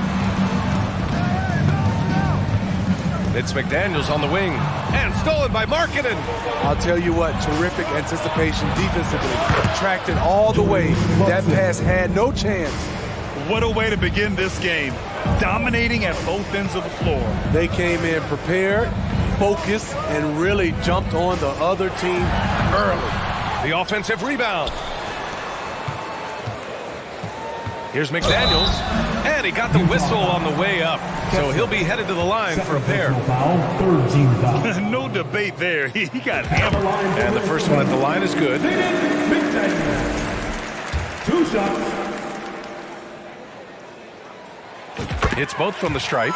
It's McDaniels on the wing. And stolen by Markkanen. I'll tell you what, terrific anticipation defensively. Tracked it all the way. That pass had no chance. What a way to begin this game. Dominating at both ends of the floor. They came in prepared, focused, and really jumped on the other team early. The offensive rebound. Here's McDaniels, and he got the whistle on the way up. So he'll be headed to the line for a pair. No debate there. He got hammered. And the first one at the line is good. 2 shots. Hits both from the stripe.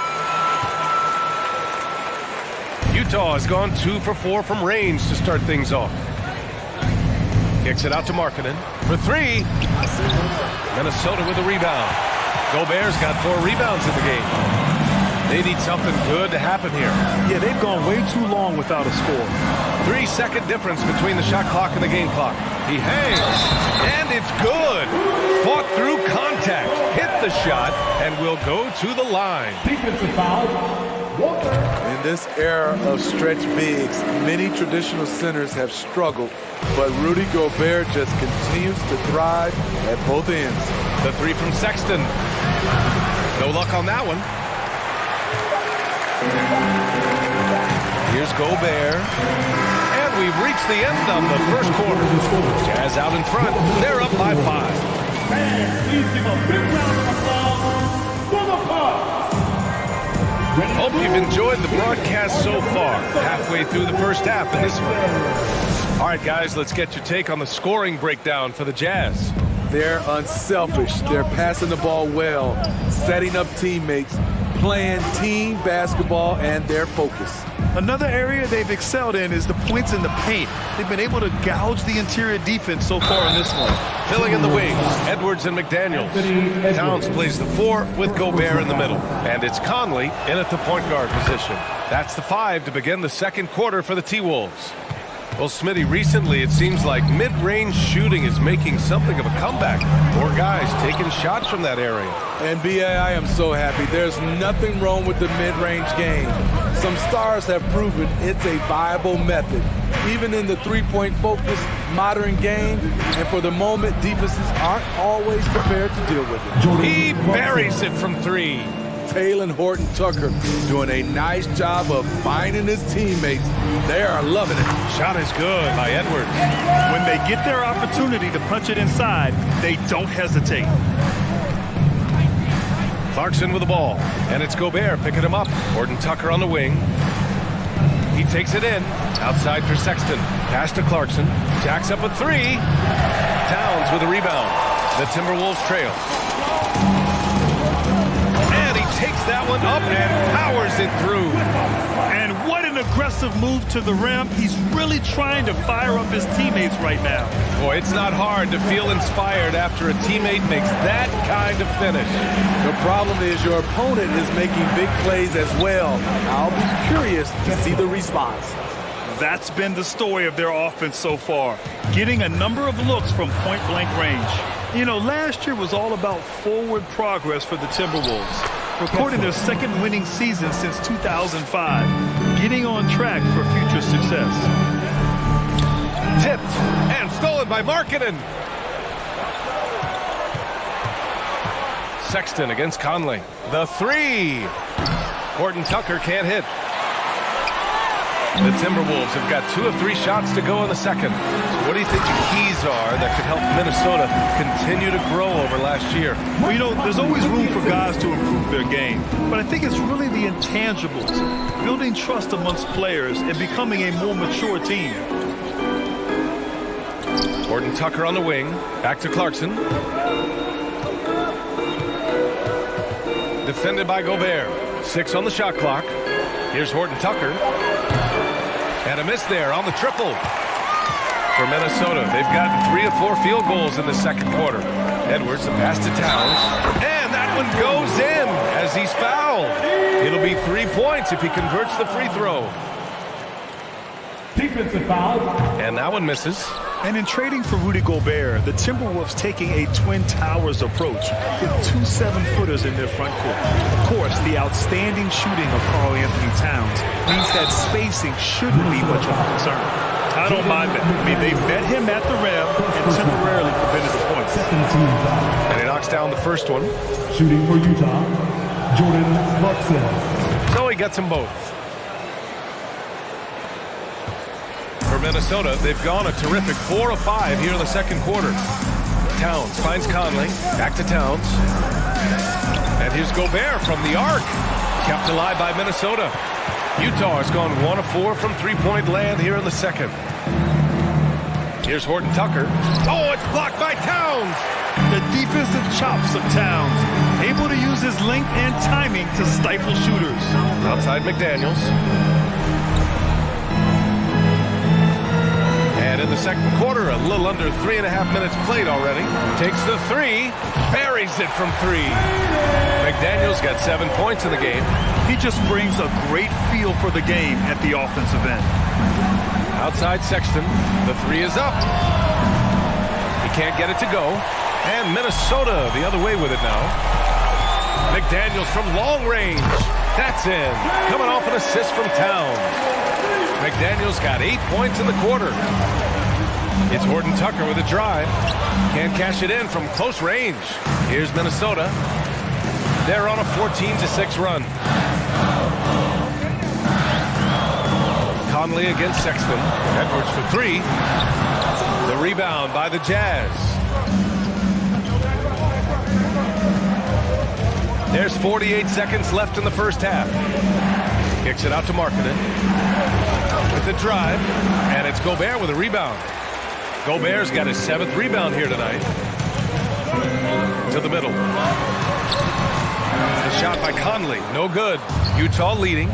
Utah has gone 2 for 4 from range to start things off. Kicks it out to Markkanen for 3. Minnesota with the rebound. Gobert's got 4 rebounds in the game. They need something good to happen here. Yeah, they've gone way too long without a score. 3-second difference between the shot clock and the game clock. He hangs, and it's good. Fought through contact, hit the shot, and will go to the line. Defensive foul. In this era of stretch bigs, many traditional centers have struggled, but Rudy Gobert just continues to thrive at both ends. The 3 from Sexton. No luck on that one. Here's Gobert. And we've reached the end of the first quarter. Jazz out in front. They're up by 5. Please give a big round of applause for the Bucks. Hope you've enjoyed the broadcast so far. Halfway through the first half in this one. All right, guys, let's get your take on the scoring breakdown for the Jazz. They're unselfish. They're passing the ball well, setting up teammates, playing team basketball, and their focus. Another area they've excelled in is the points in the paint. They've been able to gouge the interior defense so far in this one. Filling in the wings, Edwards and McDaniels. Towns plays the 4 with Gobert in the middle. And it's Conley in at the point guard position. That's the 5 to begin the second quarter for the T-Wolves. Well, Smitty, recently it seems like mid-range shooting is making something of a comeback. More guys taking shots from that area. And B.A., I am so happy. There's nothing wrong with the mid-range game. Some stars have proven it's a viable method, even in the three-point focused modern game. And for the moment, defenses aren't always prepared to deal with it. He buries it from 3. Taylor and Horton Tucker doing a nice job of finding his teammates. They are loving it. Shot is good by Edwards. When they get their opportunity to punch it inside, they don't hesitate. Clarkson with the ball, and it's Gobert picking him up. Horton Tucker on the wing. He takes it in. Outside for Sexton. Pass to Clarkson. Jacks up a 3. Towns with a rebound. The Timberwolves trail. Takes that one up and powers it through. And what an aggressive move to the rim. He's really trying to fire up his teammates right now. Boy, it's not hard to feel inspired after a teammate makes that kind of finish. The problem is your opponent is making big plays as well. I'll be curious to see the response. That's been the story of their offense so far, getting a number of looks from point-blank range. You know, last year was all about forward progress for the Timberwolves, recording their second winning season since 2005, getting on track for future success. Tipped and stolen by Markkanen. Sexton against Conley. The 3. Horton Tucker can't hit. The Timberwolves have got 2 of 3 shots to go in the second. So what do you think the keys are that could help Minnesota continue to grow over last year? Well, you know, there's always room for guys to improve their game. But I think it's really the intangibles, building trust amongst players and becoming a more mature team. Horton Tucker on the wing. Back to Clarkson. Defended by Gobert. 6 on the shot clock. Here's Horton Tucker. And a miss there on the triple for Minnesota. They've gotten 3 of 4 field goals in the second quarter. Edwards, the pass to Towns. And that one goes in as he's fouled. It'll be 3 points if he converts the free throw. Defensive foul. And that one misses. And in trading for Rudy Gobert, the Timberwolves taking a Twin Towers approach with 2 7-footers in their front court. Of course, the outstanding shooting of Karl Anthony Towns means that spacing shouldn't be much of a concern. I don't mind that. I mean, they met him at the rim and temporarily prevented the points. And he knocks down the first one. Shooting for Utah, Jordan Clarkson. So he gets them both. For Minnesota, they've gone a terrific 4 of 5 here in the second quarter. Towns finds Conley. Back to Towns. And here's Gobert from the arc. Kept alive by Minnesota. Utah has gone 1 of 4 from three-point land here in the second. Here's Horton Tucker. Oh, it's blocked by Towns. The defensive chops of Towns, able to use his length and timing to stifle shooters. Outside McDaniels. And in the second quarter, a little under 3.5 minutes played already. Takes the three, buries it from 3. McDaniels got 7 points in the game. He just brings a great feel for the game at the offensive end. Outside Sexton, the 3 is up. He can't get it to go. And Minnesota the other way with it now. McDaniels from long range. That's in. Coming off an assist from Towns. McDaniels got 8 points in the quarter. It's Horton Tucker with a drive. Can't cash it in from close range. Here's Minnesota. They're on a 14-6 run. Conley against Sexton. Edwards for 3. The rebound by the Jazz. There's 48 seconds left in the first half. Kicks it out to Markkanen. With the drive, and it's Gobert with a rebound. Gobert's got his 7th rebound here tonight. To the middle. The shot by Conley, no good. Utah leading.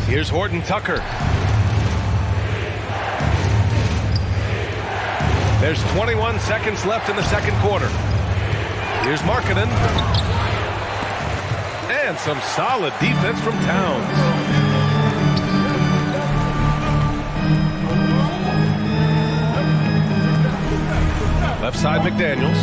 Here's Horton Tucker. There's 21 seconds left in the second quarter. Here's Markkanen. And some solid defense from Towns. Left side McDaniels.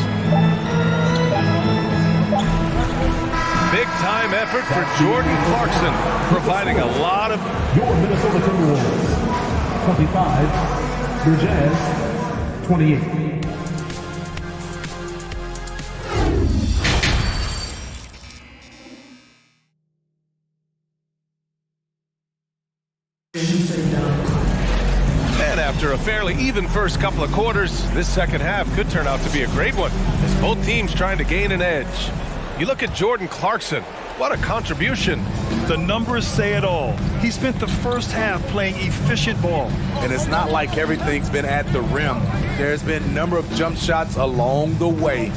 Big time effort for Jordan Clarkson, providing a lot of... Your Minnesota Timberwolves, 25. Your Jazz, 28. And after a fairly even first couple of quarters, this second half could turn out to be a great one, as both teams trying to gain an edge. You look at Jordan Clarkson, what a contribution. The numbers say it all. He spent the first half playing efficient ball. And it's not like everything's been at the rim. There's been a number of jump shots along the way.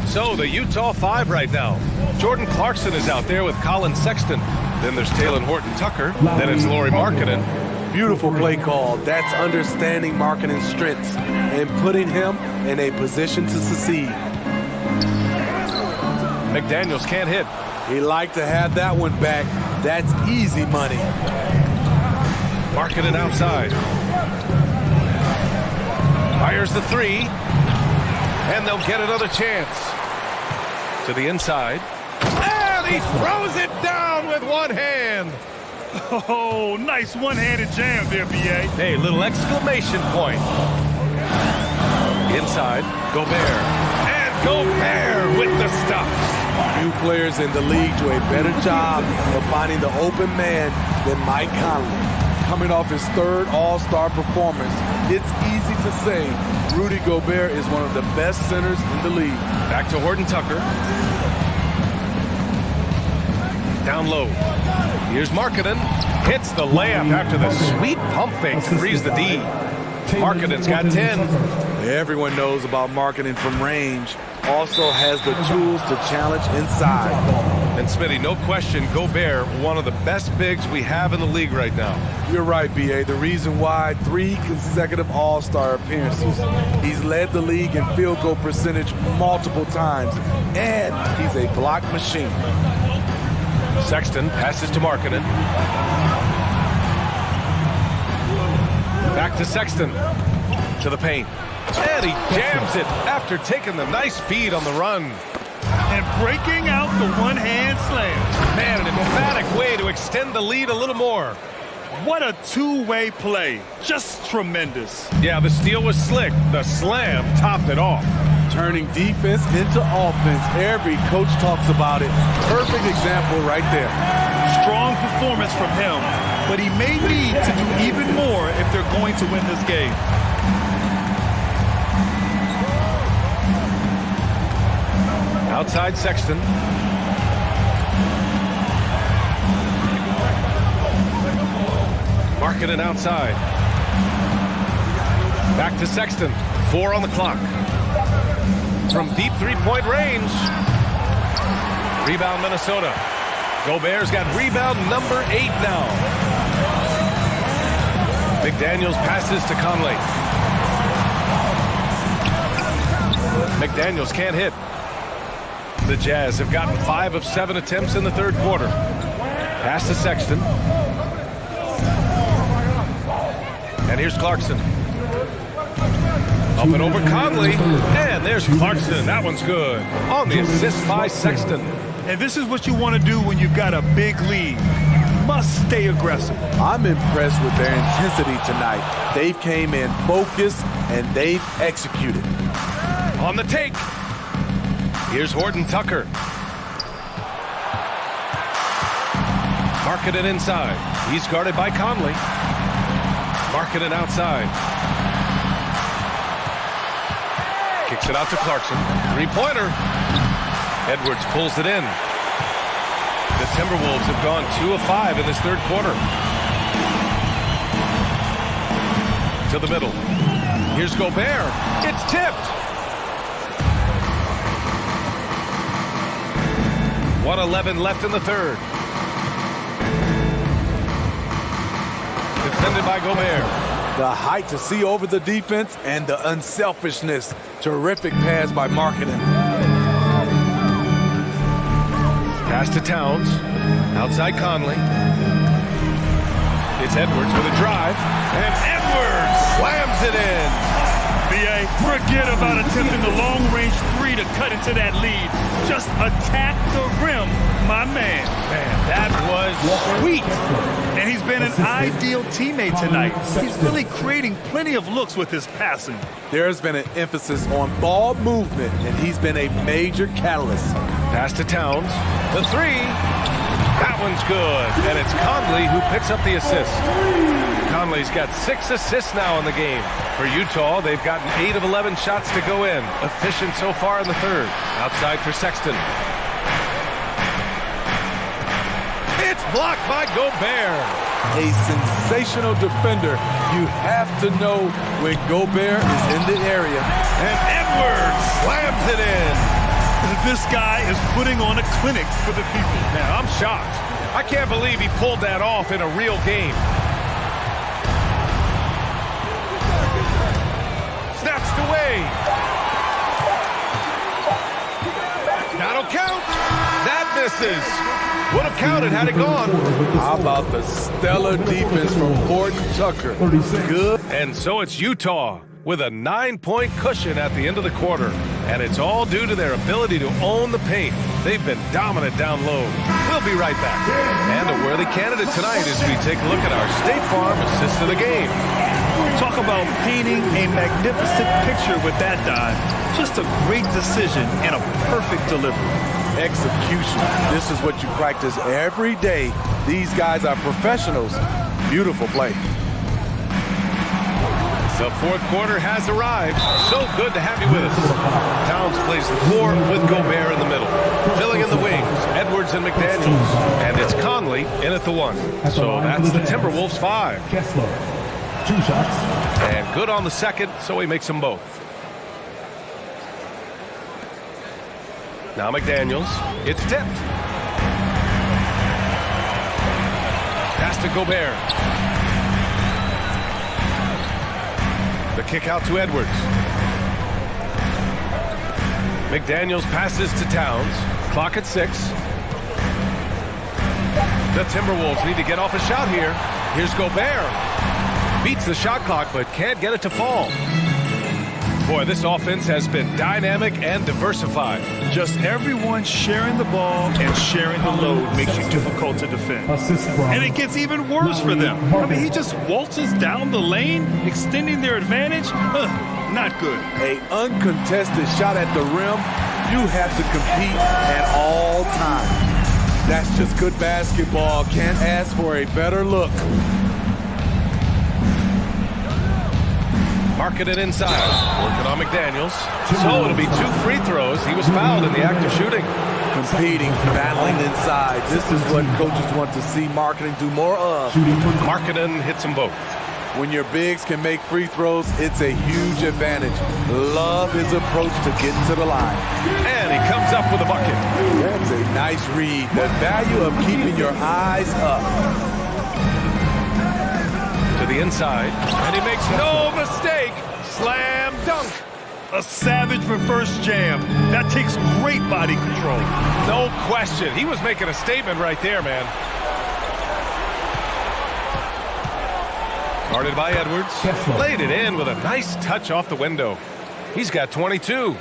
So the Utah 5 right now. Jordan Clarkson is out there with Colin Sexton. Then there's Talen Horton Tucker. Then it's Lauri Markkanen. Beautiful play call. That's understanding Markkanen's strengths and putting him in a position to succeed. McDaniels can't hit. He liked to have that one back. That's easy money. Markkanen outside. Fires the 3. And they'll get another chance. To the inside. And he throws it down with one hand. Oh, nice one-handed jam there, B.A. Hey, little exclamation point. Inside, Gobert. And Gobert with the stuff. Few players in the league do a better job of finding the open man than Mike Conley. Coming off his 3rd All-Star performance, it's easy to say Rudy Gobert is one of the best centers in the league. Back to Horton Tucker. Down low. Here's Markkanen. Hits the layup after the sweet pump fake to freeze the D. Markkanen's got 10. Everyone knows about Markkanen from range. Also has the tools to challenge inside. And Smitty, no question, Gobert, one of the best bigs we have in the league right now. You're right, B.A. The reason why 3 consecutive All-Star appearances. He's led the league in field goal percentage multiple times. And he's a block machine. Sexton passes to Markkanen. Back to Sexton. To the paint. And he jams it after taking the nice feed on the run. And breaking out the one-hand slam. Man, an emphatic way to extend the lead a little more. What a two-way play. Just tremendous. Yeah, the steal was slick. The slam topped it off. Turning defense into offense. Every coach talks about it. Perfect example right there. Strong performance from him, but he may need to do even more if they're going to win this game. Outside Sexton. Marking it outside. Back to Sexton. 4 on the clock. From deep three-point range. Rebound Minnesota. Gobert's got rebound number 8 now. McDaniels passes to Conley. McDaniels can't hit. The Jazz have gotten 5 of 7 attempts in the third quarter. Pass to Sexton. And here's Clarkson. Up and over Conley. And there's Clarkson. That one's good. On the assist by Sexton. And this is what you want to do when you've got a big lead. You must stay aggressive. I'm impressed with their intensity tonight. They've came in focused and they've executed. On the take. Here's Horton Tucker. Marking it inside. He's guarded by Conley. Marking it outside. Kicks it out to Clarkson. Three-pointer. Edwards pulls it in. The Timberwolves have gone 2 of 5 in this third quarter. To the middle. Here's Gobert. It's tipped. 1:11 left in the third. Defended by Gobert. The height to see over the defense and the unselfishness. Terrific pass by Marketing. Pass to Towns. Outside Conley. It's Edwards with a drive. And Edwards slams it in. B.A., forget about attempting the long-range 3 to cut into that lead. Just attack the rim, my man. Man, that was sweet. And he's been an ideal teammate tonight. He's really creating plenty of looks with his passing. There's been an emphasis on ball movement, and he's been a major catalyst. Pass to Towns. The 3. That one's good. And it's Conley who picks up the assist. Conley's got 6 assists now in the game. For Utah, they've gotten 8 of 11 shots to go in. Efficient so far in the third. Outside for Sexton. It's blocked by Gobert. A sensational defender. You have to know when Gobert is in the area. And Edwards slams it in. This guy is putting on a clinic for the people. Man, I'm shocked. I can't believe he pulled that off in a real game. Snatched away. That'll count. That misses. Would have counted had it gone. How about the stellar defense from Horton Tucker? Good. And so it's Utah with a 9-point cushion at the end of the quarter. And it's all due to their ability to own the paint. They've been dominant down low. We'll be right back. And a worthy candidate tonight as we take a look at our State Farm assist of the game. Talk about painting a magnificent picture with that dive. Just a great decision and a perfect delivery. Execution. This is what you practice every day. These guys are professionals. Beautiful play. The fourth quarter has arrived. So good to have you with us. Towns plays the 4 with Gobert in the middle. Filling in the wings, Edwards and McDaniels. And it's Conley in at the 1. So that's the Timberwolves 5. 2 shots. And good on the second, so he makes them both. Now McDaniels. It's tipped. Pass to Gobert. The kick out to Edwards. McDaniels passes to Towns. Clock at 6. The Timberwolves need to get off a shot here. Here's Gobert. Beats the shot clock, but can't get it to fall. Boy, this offense has been dynamic and diversified. Just everyone sharing the ball and sharing the load makes you difficult to defend. And it gets even worse for them. I mean, he just waltzes down the lane, extending their advantage. Not good. An uncontested shot at the rim, you have to compete at all times. That's just good basketball. Can't ask for a better look. Marking it inside. Working on McDaniels. So it'll be 2 free throws. He was fouled in the act of shooting. Competing, battling inside. This is what coaches want to see marketing do more of. Marketing hits them both. When your bigs can make free throws, it's a huge advantage. Love his approach to getting to the line. And he comes up with a bucket. That's a nice read. The value of keeping your eyes up. To the inside, and he makes no mistake. Slam dunk. A savage reverse jam. That takes great body control. No question. He was making a statement right there, man. Guarded by Edwards. Laid it in with a nice touch off the window. He's got 22.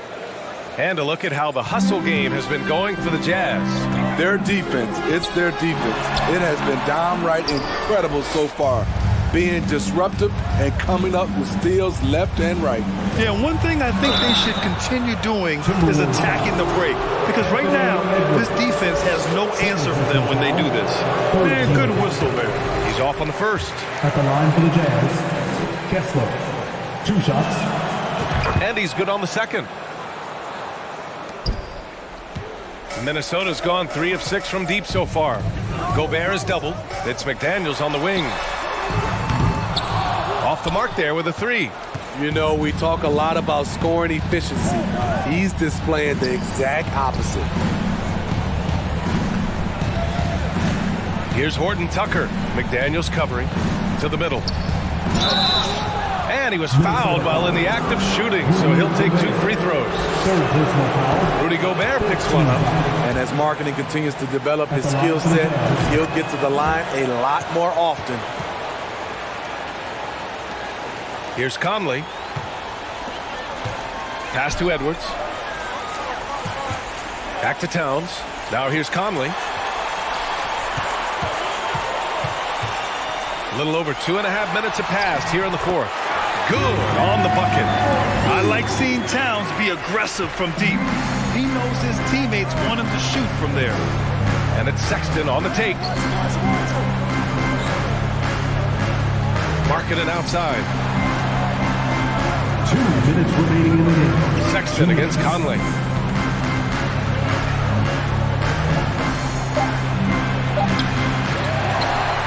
And a look at how the hustle game has been going for the Jazz. Their defense, it's their defense. It has been downright incredible so far. Being disruptive and coming up with steals left and right. Yeah, one thing I think they should continue doing is attacking the break. Because right now, this defense has no answer for them when they do this. Man, good whistle there. He's off on the first. At the line for the Jazz, Kessler. 2 shots. And he's good on the second. Minnesota's gone 3 of 6 from deep so far. Gobert is doubled. It's McDaniels on the wing. Off the mark there with a 3. You know, we talk a lot about scoring efficiency. He's displaying the exact opposite. Here's Horton Tucker. McDaniels covering to the middle. And he was fouled while in the act of shooting, so he'll take 2 free throws. Rudy Gobert picks one up. And as marketing continues to develop his skill set, he'll get to the line a lot more often. Here's Conley. Pass to Edwards. Back to Towns. Now here's Conley. A little over 2.5 minutes have passed here in the fourth. Good on the bucket. I like seeing Towns be aggressive from deep. He knows his teammates want him to shoot from there. And it's Sexton on the take. Marking it outside. 2 minutes remaining in the game. Sexton against Conley.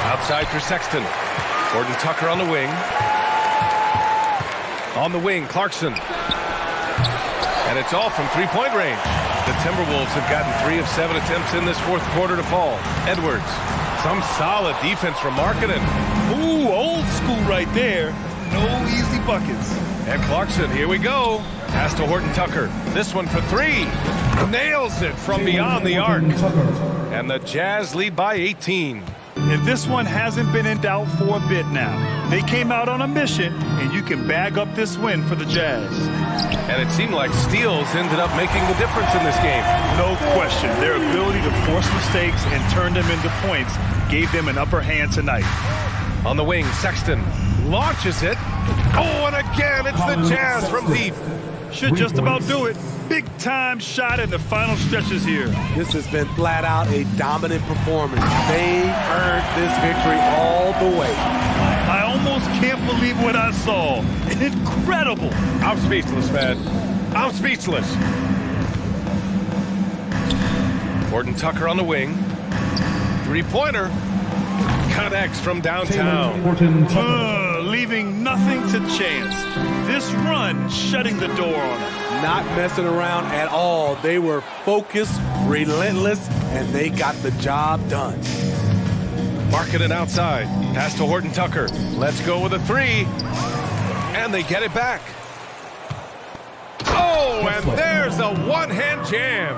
Outside for Sexton. Horton Tucker on the wing. On the wing, Clarkson. And it's all from 3-point range. The Timberwolves have gotten 3 of 7 attempts in this fourth quarter to fall. Edwards. Some solid defense from Markkanen. Ooh, old school right there. No easy buckets. And Clarkson, here we go. Pass to Horton Tucker. This one for 3. Nails it from beyond the arc. And the Jazz lead by 18. And this one hasn't been in doubt for a bit now. They came out on a mission, and you can bag up this win for the Jazz. And it seemed like steals ended up making the difference in this game. No question. Their ability to force mistakes and turn them into points gave them an upper hand tonight. On the wing, Sexton launches it. Oh, and again, it's the Jazz from deep. Should just about do it. Big time shot in the final stretches here. This has been flat out a dominant performance. They earned this victory all the way. I almost can't believe what I saw. Incredible. I'm speechless, man. I'm speechless. Horton Tucker on the wing. 3-pointer. Connects from downtown. Leaving nothing to chance. This run shutting the door on them. Not messing around at all. They were focused, relentless, and they got the job done. Marking it outside. Pass to Horton Tucker. Let's go with a 3. And they get it back. Oh, and there's a one-hand jam.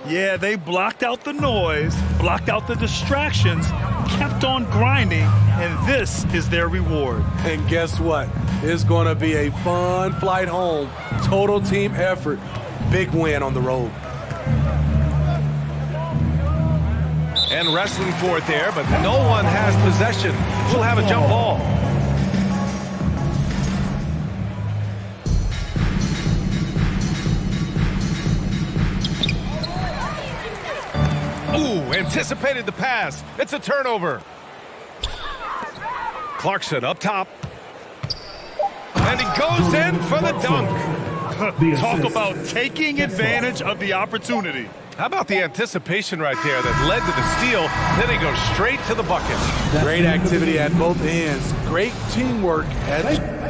Yeah, they blocked out the noise, blocked out the distractions, kept on grinding, and this is their reward. And guess what? It's going to be a fun flight home. Total team effort. Big win on the road. And wrestling for it there, but no one has possession. We'll have a jump ball. Ooh, anticipated the pass. It's a turnover. Clarkson up top. And he goes in for the dunk. Talk about taking advantage of the opportunity. How about the anticipation right there that led to the steal? Then he goes straight to the bucket. Great activity at both ends. Great teamwork at...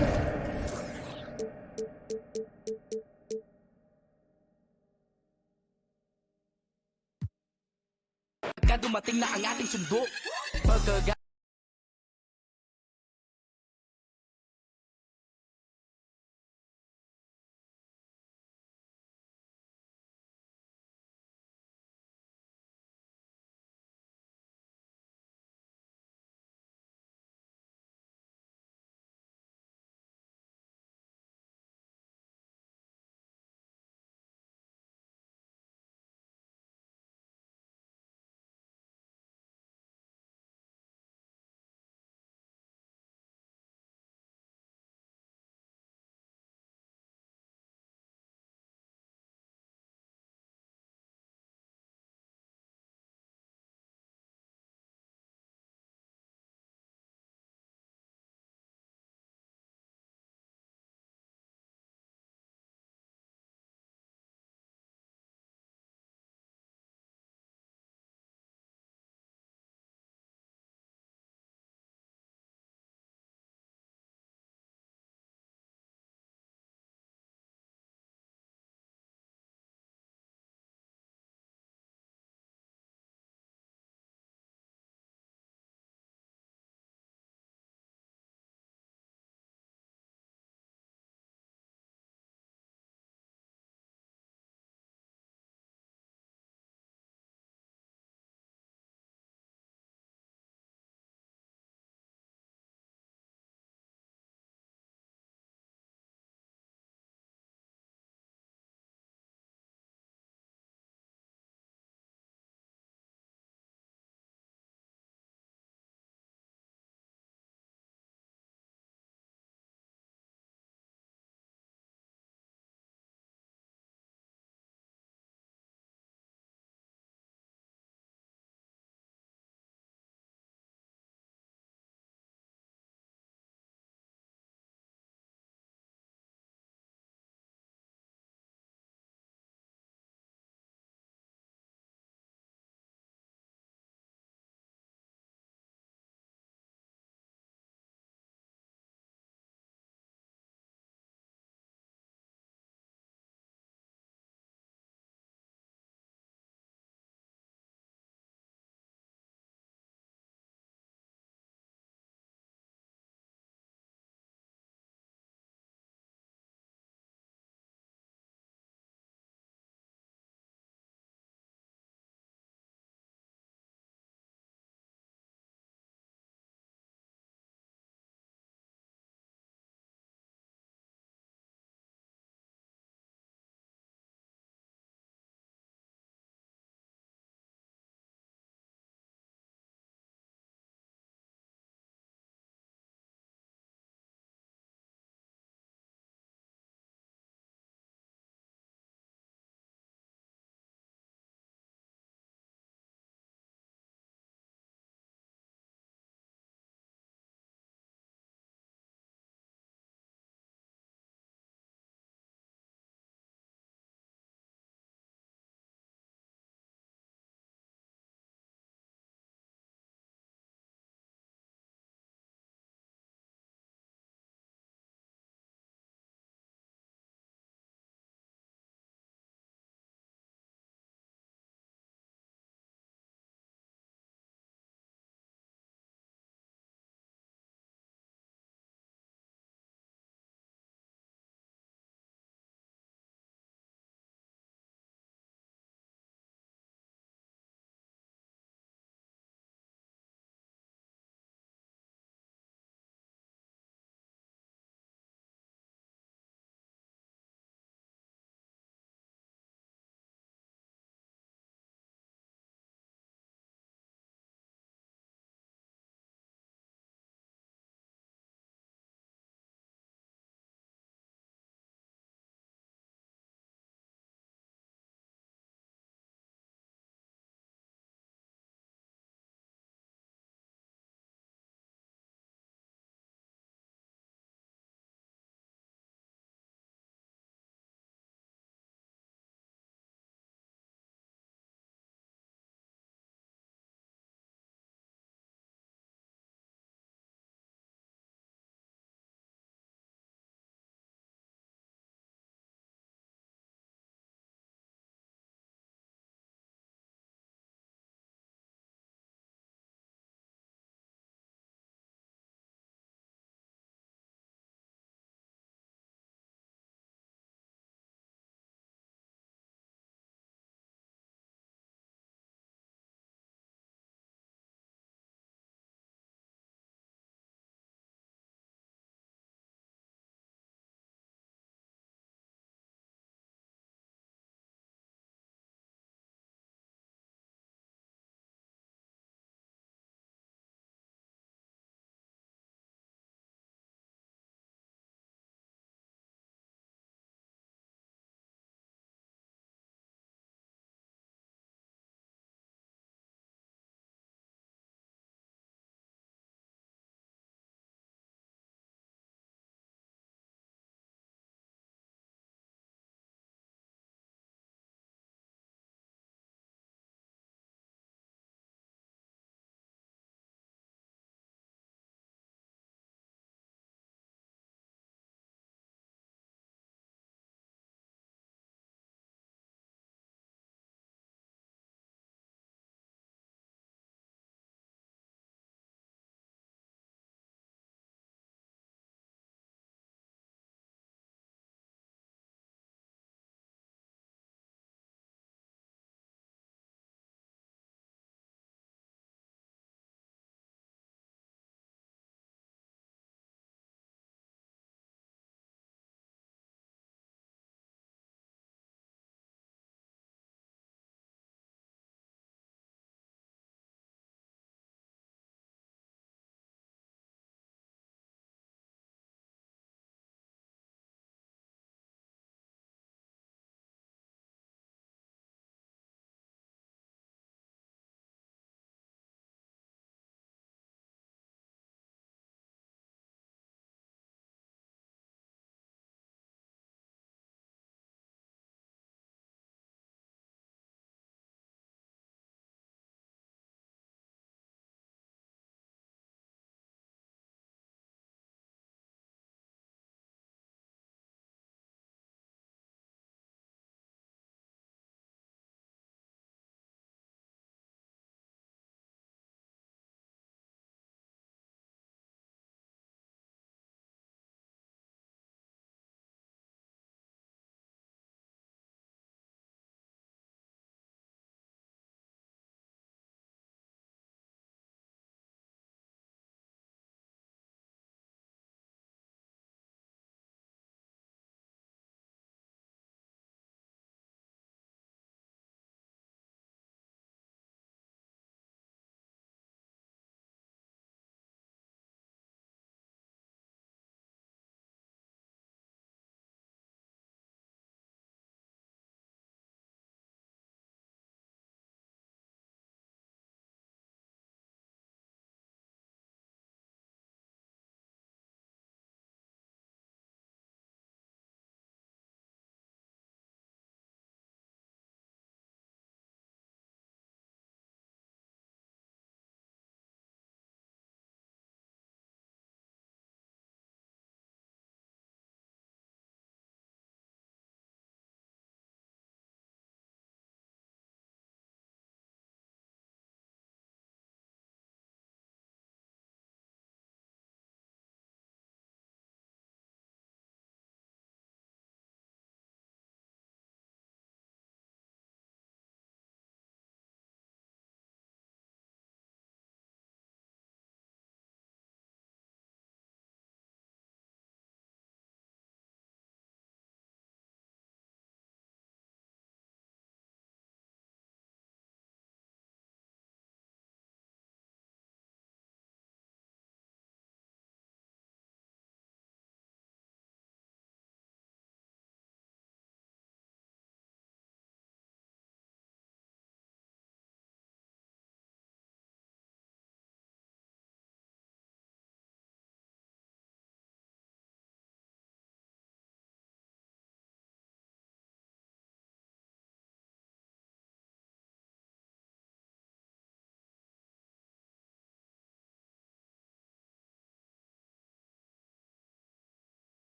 Dumating na ang ating sundo.